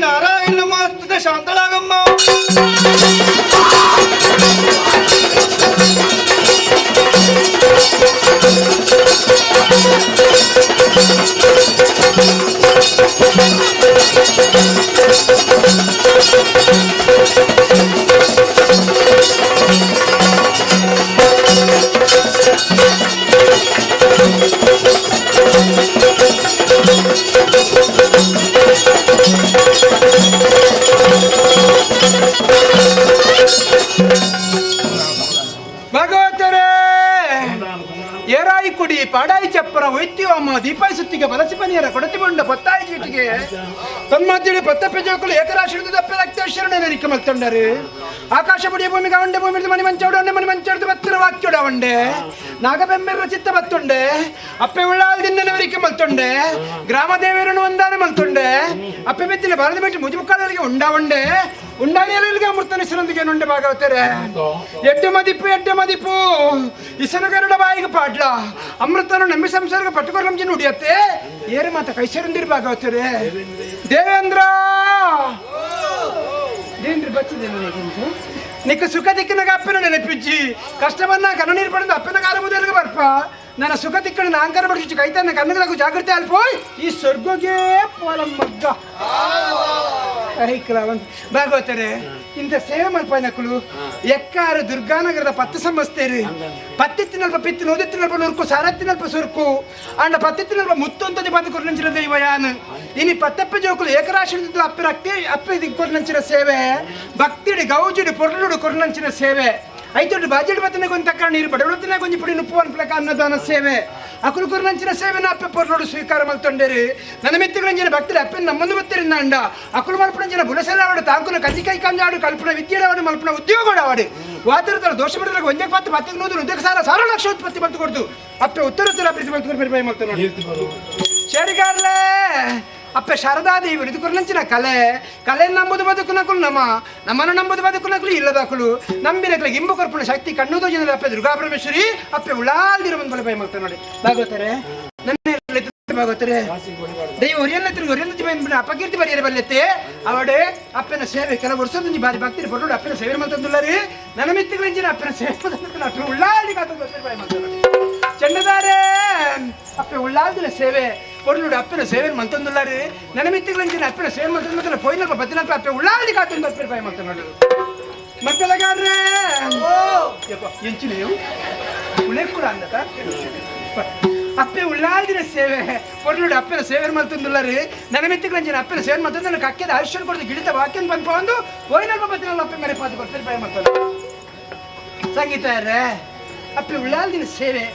ನಾರಾಯಣ ಮಾಸ್ತುತ ಶಾಂತಳಾಗಮ್ಮ. ಭಗವತರೇ ಏರಾಯಿ ಕುಡಿ ಪಾಡಾಯಿ ಚಪ್ಪರ ಒಯ್ತಿವಮ್ಮ ದೀಪಾಯಿ ಸುತ್ತಿಗೆ ಬಲಸಿ ಪನಿಯರ ಕೊಡತಿಗೊಂಡ ಪತ್ತಾಯಿ ಚೀಟಿಗೆ ತನ್ಮಧ್ಯೆ ಪತ್ತಪ್ಪೆ ಜೋಕಲು ಏಕರಾಶಿಡಿದು ದಪ್ಪೆ ರಕ್ತೇಶ್ವರನೇ ನೆರಿಕೆ ಮಲ್ತೊಂಡರು ಆಕಾಶ ಬುಡಿಯ ಭೂಮಿಗೆ ಅವಂಡೆ ಭೂಮಿ ಮನಿ ಮಂಚೋಡೊಂಡೆ ಮನಿ ಮಂಚೋಡ್ದು ಬತ್ತಿರ ವಾಕ್ಯೋಡ ಅವಂಡೆ ನಾಗಬೆಂಬೆರ ಚಿತ್ತ ಬತ್ತುಂಡೆ ಅಪ್ಪೆ ಉಳ್ಳಾಲ್ ದಿನ್ನವರಿಕೆ ಮಲ್ತೊಂಡೆ ಗ್ರಾಮ ದೇವರನ್ನು ಒಂದಾನೆ ಮಲ್ತೊಂಡೆ ಅಪ್ಪೆ ಬೆತ್ತಿನ ಭಾರತ ಬಿಟ್ಟು ಮುಜುಮುಕ್ಕಾಲರಿಗೆ ಉಂಡಾವಂಡೆ ಉಂಡಾಣಿಯಲ್ಲಿಗೆ ಅಮೃತನಿಸರೊಂದಿಗೆ ನುಂಡೆ ಭಾಗವತರೆ ಎಡ್ಡೆ ಮದಿಪು ಇಸನ ಗರುಡ ಬಾಯಿಗೆ ಪಾಡ್ಲ ಅಮೃತನು ನಂಬಿ ಸಂಸಾರಕ್ಕೆ ಪಟ್ಟುಕೊಂಡು ನಮ್ಜಿ ನುಡಿಯತ್ತೆ ಏರು ಮಾತ ಕೈಸರಂದಿರ್ ಭಾಗವತರೆ ದೇವೇಂದ್ರ ದೇವೇಂದ್ರ ಬಚ್ಚಿದೆ ನಿಕ್ಕ ಸುಖ ದಿಕ್ಕಿನಾಗ ಅಪ್ಪನ ನೆನಪಿಜ್ಜಿ ಕಷ್ಟವನ್ನ ಕಣ್ಣು ನೀರು ಪಡೆದು ಅಪ್ಪನ ಕಾಲ ಮುದಲಿಗೆ ಬರ್ಪ ನನ್ನ ಸುಖ ದಿಕ್ಕನ್ನು ನಾಂಕರ ಬಡಿಸಿ ಕೈತನ್ನ ಕಣ್ಣುಗಳಿಗೂ ಜಾಗೃತಿ ಅಲ್ಪೋಯ್ ಈ ಸ್ವರ್ಗಗೆ ಪೋಲ ಮಗ್ಗ ಭಾಗವತರೆ ಇಂಥ ಸೇವೆ ಮಲ್ಪ ನಕಲು ಎಕ್ಕಾರ ದುರ್ಗಾನಗರದ ಪತ್ತು ಸಂಸ್ಥೆರು ಪತ್ತಿತ್ತಿನಲ್ಪ ಪಿತ್ತಿನ ಉದಿತ್ತಿನಲ್ಪ ನುರ್ಕು ಸಾರತ್ತಿನಲ್ಪ ಸುರ್ಕು ಅಂಡ ಪತ್ತಿತ್ತಿನಲ್ಪ ಮುತ್ತೊಂತದಿ ಬಂದು ಕೊರ್ನಂಚಿನ ದೈವ ಯಾನು ಇನಿ ಪತ್ತಪ್ಪ ಜೋಕುಲು ಏಕರಾಶಿಡಿದ್ದು ಅಪ್ಪ ಕೊರ್ನಂಚಿನ ಸೇವೆ ಭಕ್ತಿಡಿ ಗೌಜಿಡಿ ಪೊರ್ಲುಡು ಕೊರ್ನಂಚಿನ ಸೇವೆ ಐತೊಟ್ಟು ಬಾಜೆಡ್ ಬತ್ತನೆ ಕೊಂಚ ತಕ್ಕ ನೀರು ಬಡವಳತಿನ ಕೊಂಚ ಪುಡಿ ನುಪ್ಪು ಅನ್ಪಲಕ ಅನ್ನದಾನ ಸೇವೆ ಅಕುಲು ಕೊರ್ನಂಚಿನ ಸೇವೆನ ಅಪ್ಪೆ ಪೊರ್ಲುಡು ಸ್ವೀಕಾರ ಮಲ್ತೊಂಡೇರಿ ನನ್ನ ಮಿತ್ತುಗಳಂಜಿನ ಭಕ್ತರು ಅಪ್ಪನ ನಮ್ಮಂದು ಬತ್ತಿರಿಂದ ಅಂಡ ಅಕುಲು ಮಲ್ಪಣಂಜಿನ ಬುಲಸೆಲಾವಡು ತಾಂಕುನ ಕಜ್ಜಿ ಕೈ ಕಂಜಾಡು ಕಲ್ಪನ ವಿದ್ಯೆಡವಾಡು ಮಲ್ಪನ ಉದ್ಯೋಗವಾಡು ವಾತರದಲ್ಲಿ ದೋಷ ಬಿಡದಾಗ ಒಂದೇ ಪಾತ್ರ ಪತ್ತಿಗೆ ನೂದು ಉದ್ಯೋಗ ಸಾರ ಲಕ್ಷ ಉತ್ಪತ್ತಿ ಬಂತು ಕೊಡ್ತು ಅಪ್ಪೆ ಉತ್ತರ ಪ್ರೀತಿ ಬಂತು ಮಲ್ತು ನೋಡಿ ಶರಿಗಾರ್ಲೆ ಅಪ್ಪ ಶಾರದಾದೇವಿ ಇದು ಕುರ್ನಂಚಿನ ಕಲೆ ನಂಬುದು ಬದುಕುನಕುಲು ನಮ್ಮನ್ನು ನಂಬುದು ಬದುಕುನಕುಲು ಇಲ್ಲದಾಕುಲು ನಂಬಿನಕಲಿಗೆ ಇಂಬು ಕೊರ್ಪುಣ ಶಕ್ತಿ ಕಣ್ಣುದು ಜನರ ಅಪ್ಪ ದುರ್ಗಾ ಪರಮೇಶ್ವರಿ ಅಪ್ಪ ಉಳ್ಳಾಲ್ದಿರೋ ಒಂದು ಬಲ ಭಯ ಮಾಡ್ತಾರೆ ನೋಡಿ ಭಾಗವತರೆ ನನ್ನ ಭಾಗವತರೆ ದೈವ ಒರಿಯನ್ನ ಅಪಕೀರ್ತಿ ಬರೆಯರೆ ಬಲ್ಲತ್ತೆ ಅವಡೆ ಅಪ್ಪನ ಸೇವೆ ಕೆಲವು ವರ್ಷದ ಬಾರಿ ಭಕ್ತಿ ಬರೋಡು ಅಪ್ಪನ ಸೇವೆ ಮಾಡ್ತಂದುಳ್ಳಾರಿ ನನ್ನ ಮಿತ್ತಿಗಳಿಂಚಿನ ಅಪ್ಪನ ಸೇವೆ ಅಪ್ಪ ಉಳ್ಳಾಲ್ದಿ ಭಯ ಮಾಡ್ತಾರೆ ಚಂಡದಾರೆ ಅಪ್ಪ ಉಳ್ಳಾಲ್ದಿನ ಸೇವೆ பொருளுடைய அப்பன சேவை மந்தந்துள்ளாரு நனமித்துகளின் அப்பன சேவை மந்தந்துள்ள போயினப்ப பத்தினப்ப அப்ப உள்ளாடி காத்து பத்திர பய மந்தனோடு மக்களಗಾರ್ರೆ ಓ ಯಪ್ಪ ಎಂಚಿನೆಯು ಉಳೆ ಕೂಡ ಅಂದತ ಅಪ್ಪೆ ಉಳ್ಳಾಲ್ದಿನ ಸೇವೆ ಕೊಡ್ಲೋಡಿ ಅಪ್ಪನ ಸೇವೆ ಮಲ್ತಂದುಲ್ಲರಿ ನನ್ನ ಮೆತ್ತಿಗೆ ಅಪ್ಪನ ಸೇವೆ ಮತ್ತೊಂದು ನನಗೆ ಅಕ್ಕದ ಆಯುಷ್ಯ ಕೊಡೋದು ಗಿಳಿತ ವಾಕ್ಯನ ಬಂದು ಒಂದು ಹೋಯ್ನಲ್ಪ ಬತ್ತಿನಲ್ಲ ಅಪ್ಪೆ ಮನೆ ಪಾತು ಕೊಡ್ತಾರೆ ಭಯ ಮಾಡ್ತಾರೆ ಸಂಗೀತ ಯಾರೇ ಅಪ್ಪೆ ಉಳ್ಳಾಲ್ದಿನ ಸೇವೆ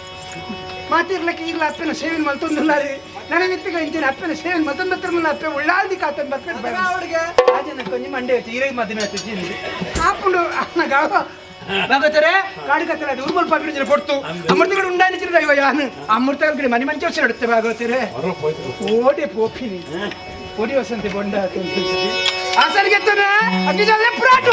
ಮಾತಿರ್ಲಕ್ಕೆ ಈಗಲ ಅಪ್ಪನ ಸೇವೆ ಮಲ್ತೊಂದುಲ್ಲರಿ ನನ್ನ ಮೆತ್ತಿಗೆ ಇಂತಿನ ಅಪ್ಪನ ಸೇವೆ ಮತ್ತೊಂದು ಹತ್ರ ಅಪ್ಪೆ ಉಳ್ಳಾಲ್ದಿ ಕಾತನ್ ಬರ್ತಾರೆ ಭಯ ಅವ್ರಿಗೆ ರಾಜನ ಕೊಂಚ ಮಂಡೆ ತೀರೈ ಮದುವೆ ಆಗ್ತಿದ್ದೀನಿ ಹಾಕೊಂಡು ಗಾವ ಬಾಗತಾರೆ ಕಾಡಿ ಕತ್ತಲ ಅದು ಉರ್ಮಲ್ ಪಾಕಿಡಿದ್ರೆ ಕೊಡ್ತು ಅಮೃತಗಳು ಉಂಡಾನಿಸಿದ್ರೆ ಅಯ್ಯೋ ಯಾನು ಅಮೃತಗಳ ಮನೆ ಮಂಚ ವರ್ಷ ನಡುತ್ತೆ ಬಾಗೋತೀರೆ ಓಡೆ ಪೋಪಿನಿ ಓಡಿ ವಸಂತಿ ಬೊಂಡ ಆ ಸರಿಗೆತ್ತನೆ ಅಕ್ಕಿ ಜಾಗ ಪುರಾಟ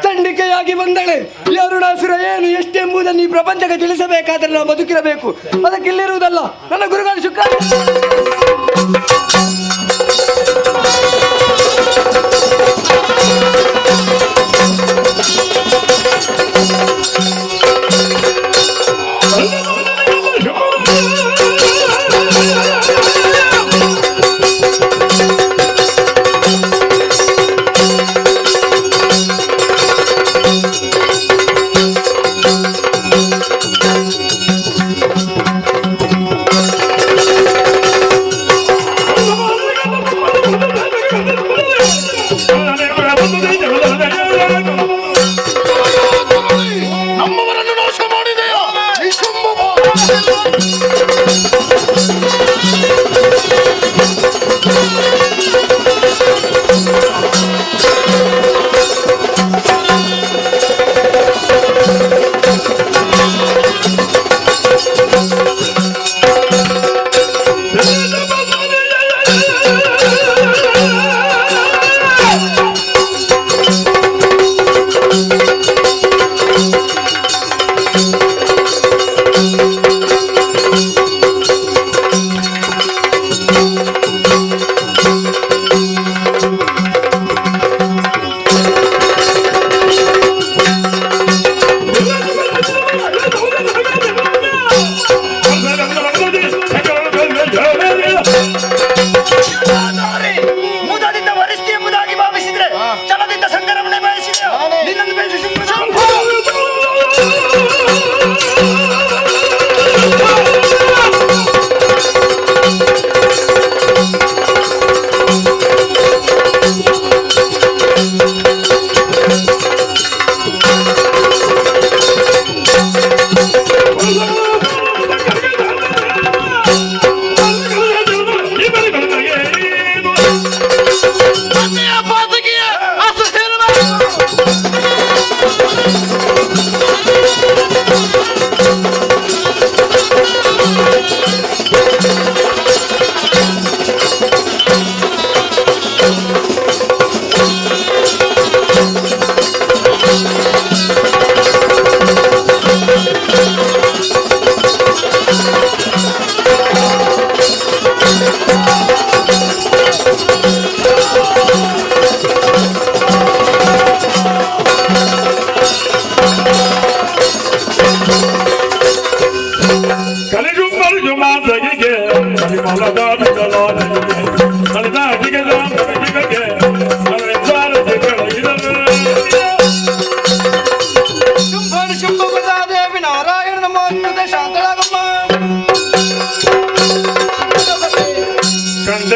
ಚಂಡಿಕೆಯಾಗಿ ಬಂದಳೆ ಅರುಣಾಸುರ ಏನು ಎಷ್ಟೆಂಬುದನ್ನು ಈ ಪ್ರಪಂಚಕ್ಕೆ ತಿಳಿಸಬೇಕಾದರೆ ನಾವು ಬದುಕಿರಬೇಕು ಅದಕ್ಕಿಲ್ಲಿರುವುದಲ್ಲ ನನ್ನ ಗುರುಗಳು ಶುಕ್ರ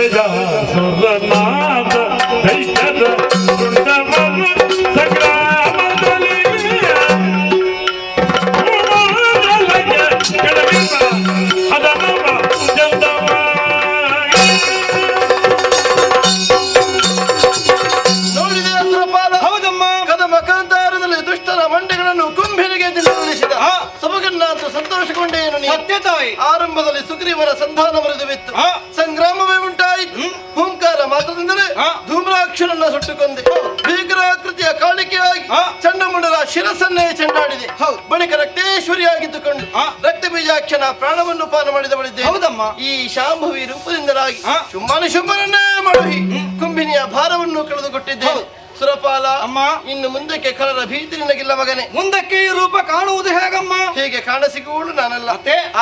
ಎದೆಯ ಸುರನಾದ ದೈತ್ಯದ ತುಂಡವರು ಸಂಗ್ರಾಮದಲ್ಲಿ ಕೆಳಗಿರುವ ಹದನವ ಚಂದವ ನೋಡಿದೆ ಸುರಪಾಲ. ಹೌದಮ್ಮ. ಕದಮ ಕಾಂತಾರದಲ್ಲಿ ದುಷ್ಟರ ಮಂಡೆಗಳನ್ನು ಕುಂಭಿನಿಗೆ ತಿಳಿಸಿದ ಸೊಬಗನ್ನಾತು ಸಂತೋಷಗೊಂಡೇನು ನೀನು. ಸತ್ಯ ತಾಯಿ. ಆರಂಭದಲ್ಲಿ ಸುಗ್ರೀವನ ಸಂಧಾನ ಮೃದುವಿತ್ತು, ಸಂಗ್ರಾಮವೇ ಉಂಟಾಯಿತು. ಹೂಂಕಾರ ಮಾತ್ರದಿಂದಲೇ ಧೂಮ್ರಾಕ್ಷರನ್ನ ಸುಟ್ಟುಕೊಂಡೆ. ಭೀಕರಾಕೃತಿಯ ಕಾಣಿಕೆಯಾಗಿ ಚಂಡಮುಂಡರ ಶಿರಸನ್ನೇ ಚೆಂಡಾಡಿದೆ. ಬಳಿಕ ರಕ್ತೇಶ್ವರಿಯಾಗಿದ್ದುಕೊಂಡು ರಕ್ತ ಬೀಜಾಕ್ಷನ ಪ್ರಾಣವನ್ನು ಪಾನ ಮಾಡಿದವಳಿದ್ದೆ. ಹೌದಮ್ಮ. ಈ ಶಾಂಭವಿ ರೂಪದಿಂದಲಾಗಿ ಶುಂಭನನ್ನೇ ಮಾಡಿ ಕುಂಭಿನಿಯ ಭಾರವನ್ನು ಕಳೆದುಕೊಟ್ಟಿದ್ದೇನೆ. ಸುರಪಾಲ, ಅಮ್ಮ, ಇನ್ನು ಮುಂದಕ್ಕೆ ಕಳರ ಭೀತಿ ನಿನಗಿಲ್ಲ ಮಗನೇ. ಮುಂದಕ್ಕೆ ಈ ರೂಪ ಕಾಣುವುದು ಹೇಗಮ್ಮ? ಹೀಗೆ ಕಾಣಸಿಗುವಳು ನಾನಲ್ಲ.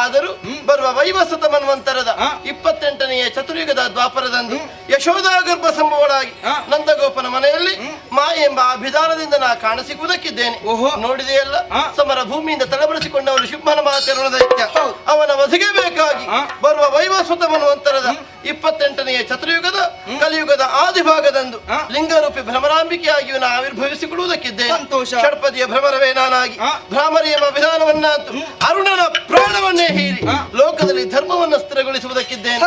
ಆದರೂ ಬರುವ ವೈವಸ್ವತ ಮನ್ವಂತರದ 28ನೆಯ ಚತುರ್ಯುಗದ ದ್ವಾಪರದಂದು ಯಶೋಧಾ ಗರ್ಭ ಸಂಭವಳಾಗಿ ನಂದಗೋಪನ ಮನೆಯಲ್ಲಿ ಮಾಯೆ ಎಂಬ ಅಭಿಧಾನದಿಂದ ನಾ ಕಾಣಸಿಗುವುದಕ್ಕಿದ್ದೇನೆ. ನೋಡಿದೆಯಲ್ಲ, ಸಮರ ಭೂಮಿಯಿಂದ ತಳಬಡಿಸಿಕೊಂಡವನು ಶುಂಭನ ಮಾತರುಣ ದೈತ್ಯ. ಅವನ ವಧಿಗೆ ಬೇಕಾಗಿ ಬರುವ ವೈವಸ್ವತ ಮನ್ವಂತರದ 28ನೆಯ ಚತುರ್ಯುಗದ ಕಲಿಯುಗದ ಆದಿಭಾಗದಂದು ಲಿಂಗರೂಪಿ ಭ್ರಮರಾಂಬಿಕೆಯಾಗಿಯೂ ನಾ ಆವಿರ್ಭವಿಸಿಕೊಡುವುದಕ್ಕಿದ್ದೇನೆ. ಷಡ್ಪದಿಯ ಭ್ರಮರವೇ ನಾನಾಗಿ ಭ್ರಾಮರಿ ಎಂಬ ವಿಧಾನವನ್ನಾತು ಅರುಣನ ಪ್ರಾಣವನ್ನೇ ಹೀರಿ ಲೋಕದಲ್ಲಿ ಧರ್ಮವನ್ನು ಸ್ಥಿರಗೊಳಿಸುವುದಕ್ಕಿದ್ದೇನೆ.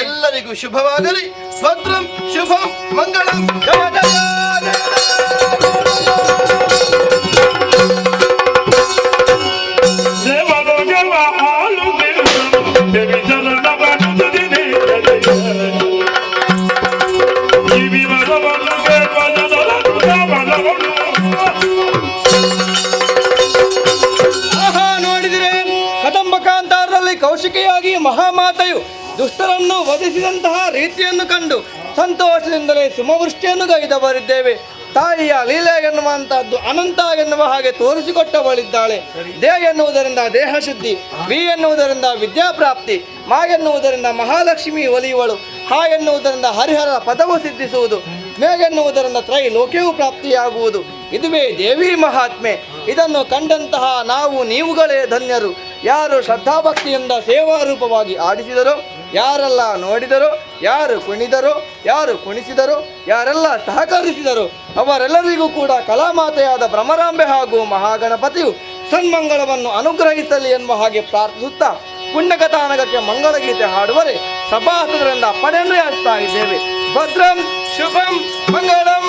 ಎಲ್ಲರಿಗೂ ಶುಭವಾಗಲಿ. ಭದ್ರಂ ಶುಭಂ ಮಂಗಳಂ. ಜಯ ಜಯ ದೇವಲೋಕವ ಆಳುತ್ತಿರುವನು ದೇವಿ ಚರಣವ ನುಡಿದಿದೆ ಜೀವಿ ಮರವನ್ನು ಬೇಡ್ವನದರನು ದಾವಲವನು. ನೋಡಿದರೆ ಕದಂಬ ಕಾಂತಾರದಲ್ಲಿ ಕೌಶಿಕೆಯಾಗಿ ಮಹಾಮಾತೆಯು ದುಷ್ಟರನ್ನು ವಧಿಸಿದಂತಹ ರೀತಿಯನ್ನು ಕಂಡು ಸಂತೋಷದಿಂದಲೇ ಸುಮವೃಷ್ಟಿಯನ್ನು ಗೈದವರಿದ್ದೇವೆ. ತಾಯಿಯ ಲೀಲೆ ಎನ್ನುವಂತಹದ್ದು ಅನಂತ ಎನ್ನುವ ಹಾಗೆ ತೋರಿಸಿಕೊಟ್ಟವಳಿದ್ದಾಳೆ. ದೇ ಎನ್ನುವುದರಿಂದ ದೇಹ ಶುದ್ಧಿ, ವಿ ಎನ್ನುವುದರಿಂದ ವಿದ್ಯಾಪ್ರಾಪ್ತಿ, ಮಾ ಎನ್ನುವುದರಿಂದ ಮಹಾಲಕ್ಷ್ಮಿ ಒಲಿಯುವಳು, ಹಾ ಎನ್ನುವುದರಿಂದ ಹರಿಹರ ಪದವು ಸಿದ್ಧಿಸುವುದು, ಮೇ ಎನ್ನುವುದರಿಂದ ತ್ರೈಲೋಕ್ಯವೂ ಪ್ರಾಪ್ತಿಯಾಗುವುದು. ಇದುವೇ ದೇವಿ ಮಹಾತ್ಮೆ. ಇದನ್ನು ಕಂಡಂತಹ ನಾವು ನೀವುಗಳೇ ಧನ್ಯರು. ಯಾರು ಶ್ರದ್ಧಾಭಕ್ತಿಯಿಂದ ಸೇವಾರೂಪವಾಗಿ ಆಡಿಸಿದರೋ, ಯಾರೆಲ್ಲ ನೋಡಿದರೋ, ಯಾರು ಕುಣಿದರೋ, ಯಾರು ಕುಣಿಸಿದರೋ, ಯಾರೆಲ್ಲ ಸಹಕರಿಸಿದರೋ ಅವರೆಲ್ಲರಿಗೂ ಕೂಡ ಕಲಾಮಾತೆಯಾದ ಭ್ರಮರಾಂಬೆ ಹಾಗೂ ಮಹಾಗಣಪತಿಯು ಸನ್ಮಂಗಳವನ್ನು ಅನುಗ್ರಹಿಸಲಿ ಎನ್ನುವ ಹಾಗೆ ಪ್ರಾರ್ಥಿಸುತ್ತಾ ಪುಣ್ಯಕಥಾನಕಕ್ಕೆ ಮಂಗಳಗೀತೆ ಹಾಡುವರೆ ಸಭಾಸದರಿಂದ ಪಡೆಯನ್ನು ಹಾಸ್ತಾ ಇದ್ದೇವೆ. ಭದ್ರಂ ಶುಭಂ ಮಂಗಳಂ.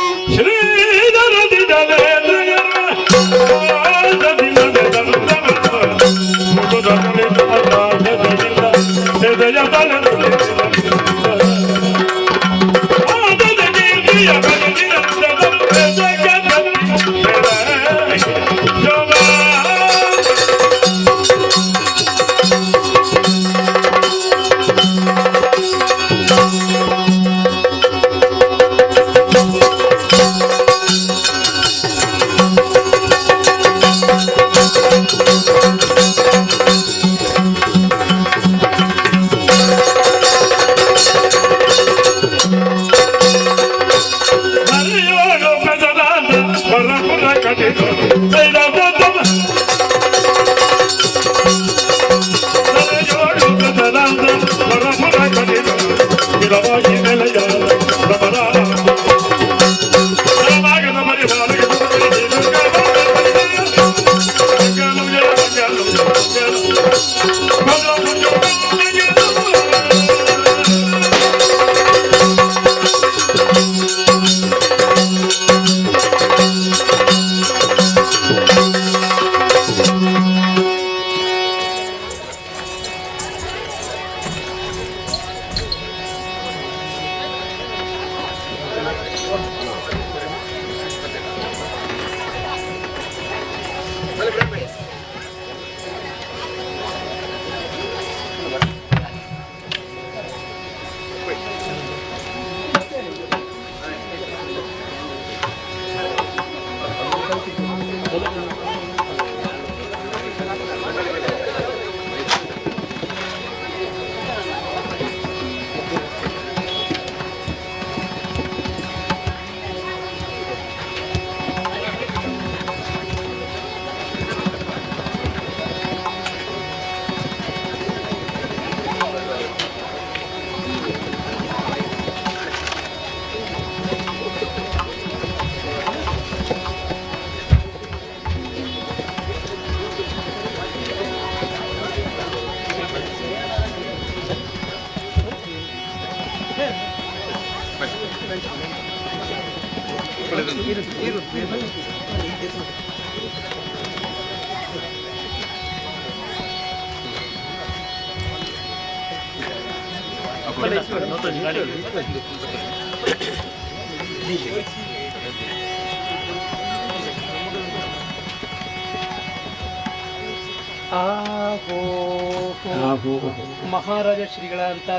ಮಹಾರಾಜ ಶ್ರೀಗಳಂತ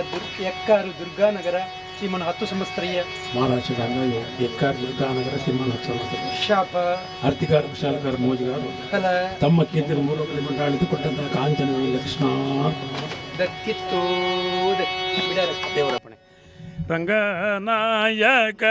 ಎಕ್ಕಾರು ದುರ್ಗಾನಗರ ಶ್ರೀಮನ್ 10 ಸಂವತ್ಸರೀಯ మహారాష్ట్ర ఎక్కారు దుర్గానగర శ్రీమానోత్సవ ಶಾಪ ಆರ್ತಿಗಾರ ಕುಶಾಲಗಾರ ಮೋಜಿಗಾರು ಫಲ ತಮ್ಮ ಕೇಂದ್ರ ಮೂಲಗಳಲ್ಲಿ ಮಂಡಾಳಿದುಕೊಂಡಂತಹ ಕಾಂಚನ ಲಕ್ಷ್ಣ ದಕ್ಕಿತ್ತು ದೇವರಪ್ಪಣೆ ರಂಗನಾಯಕ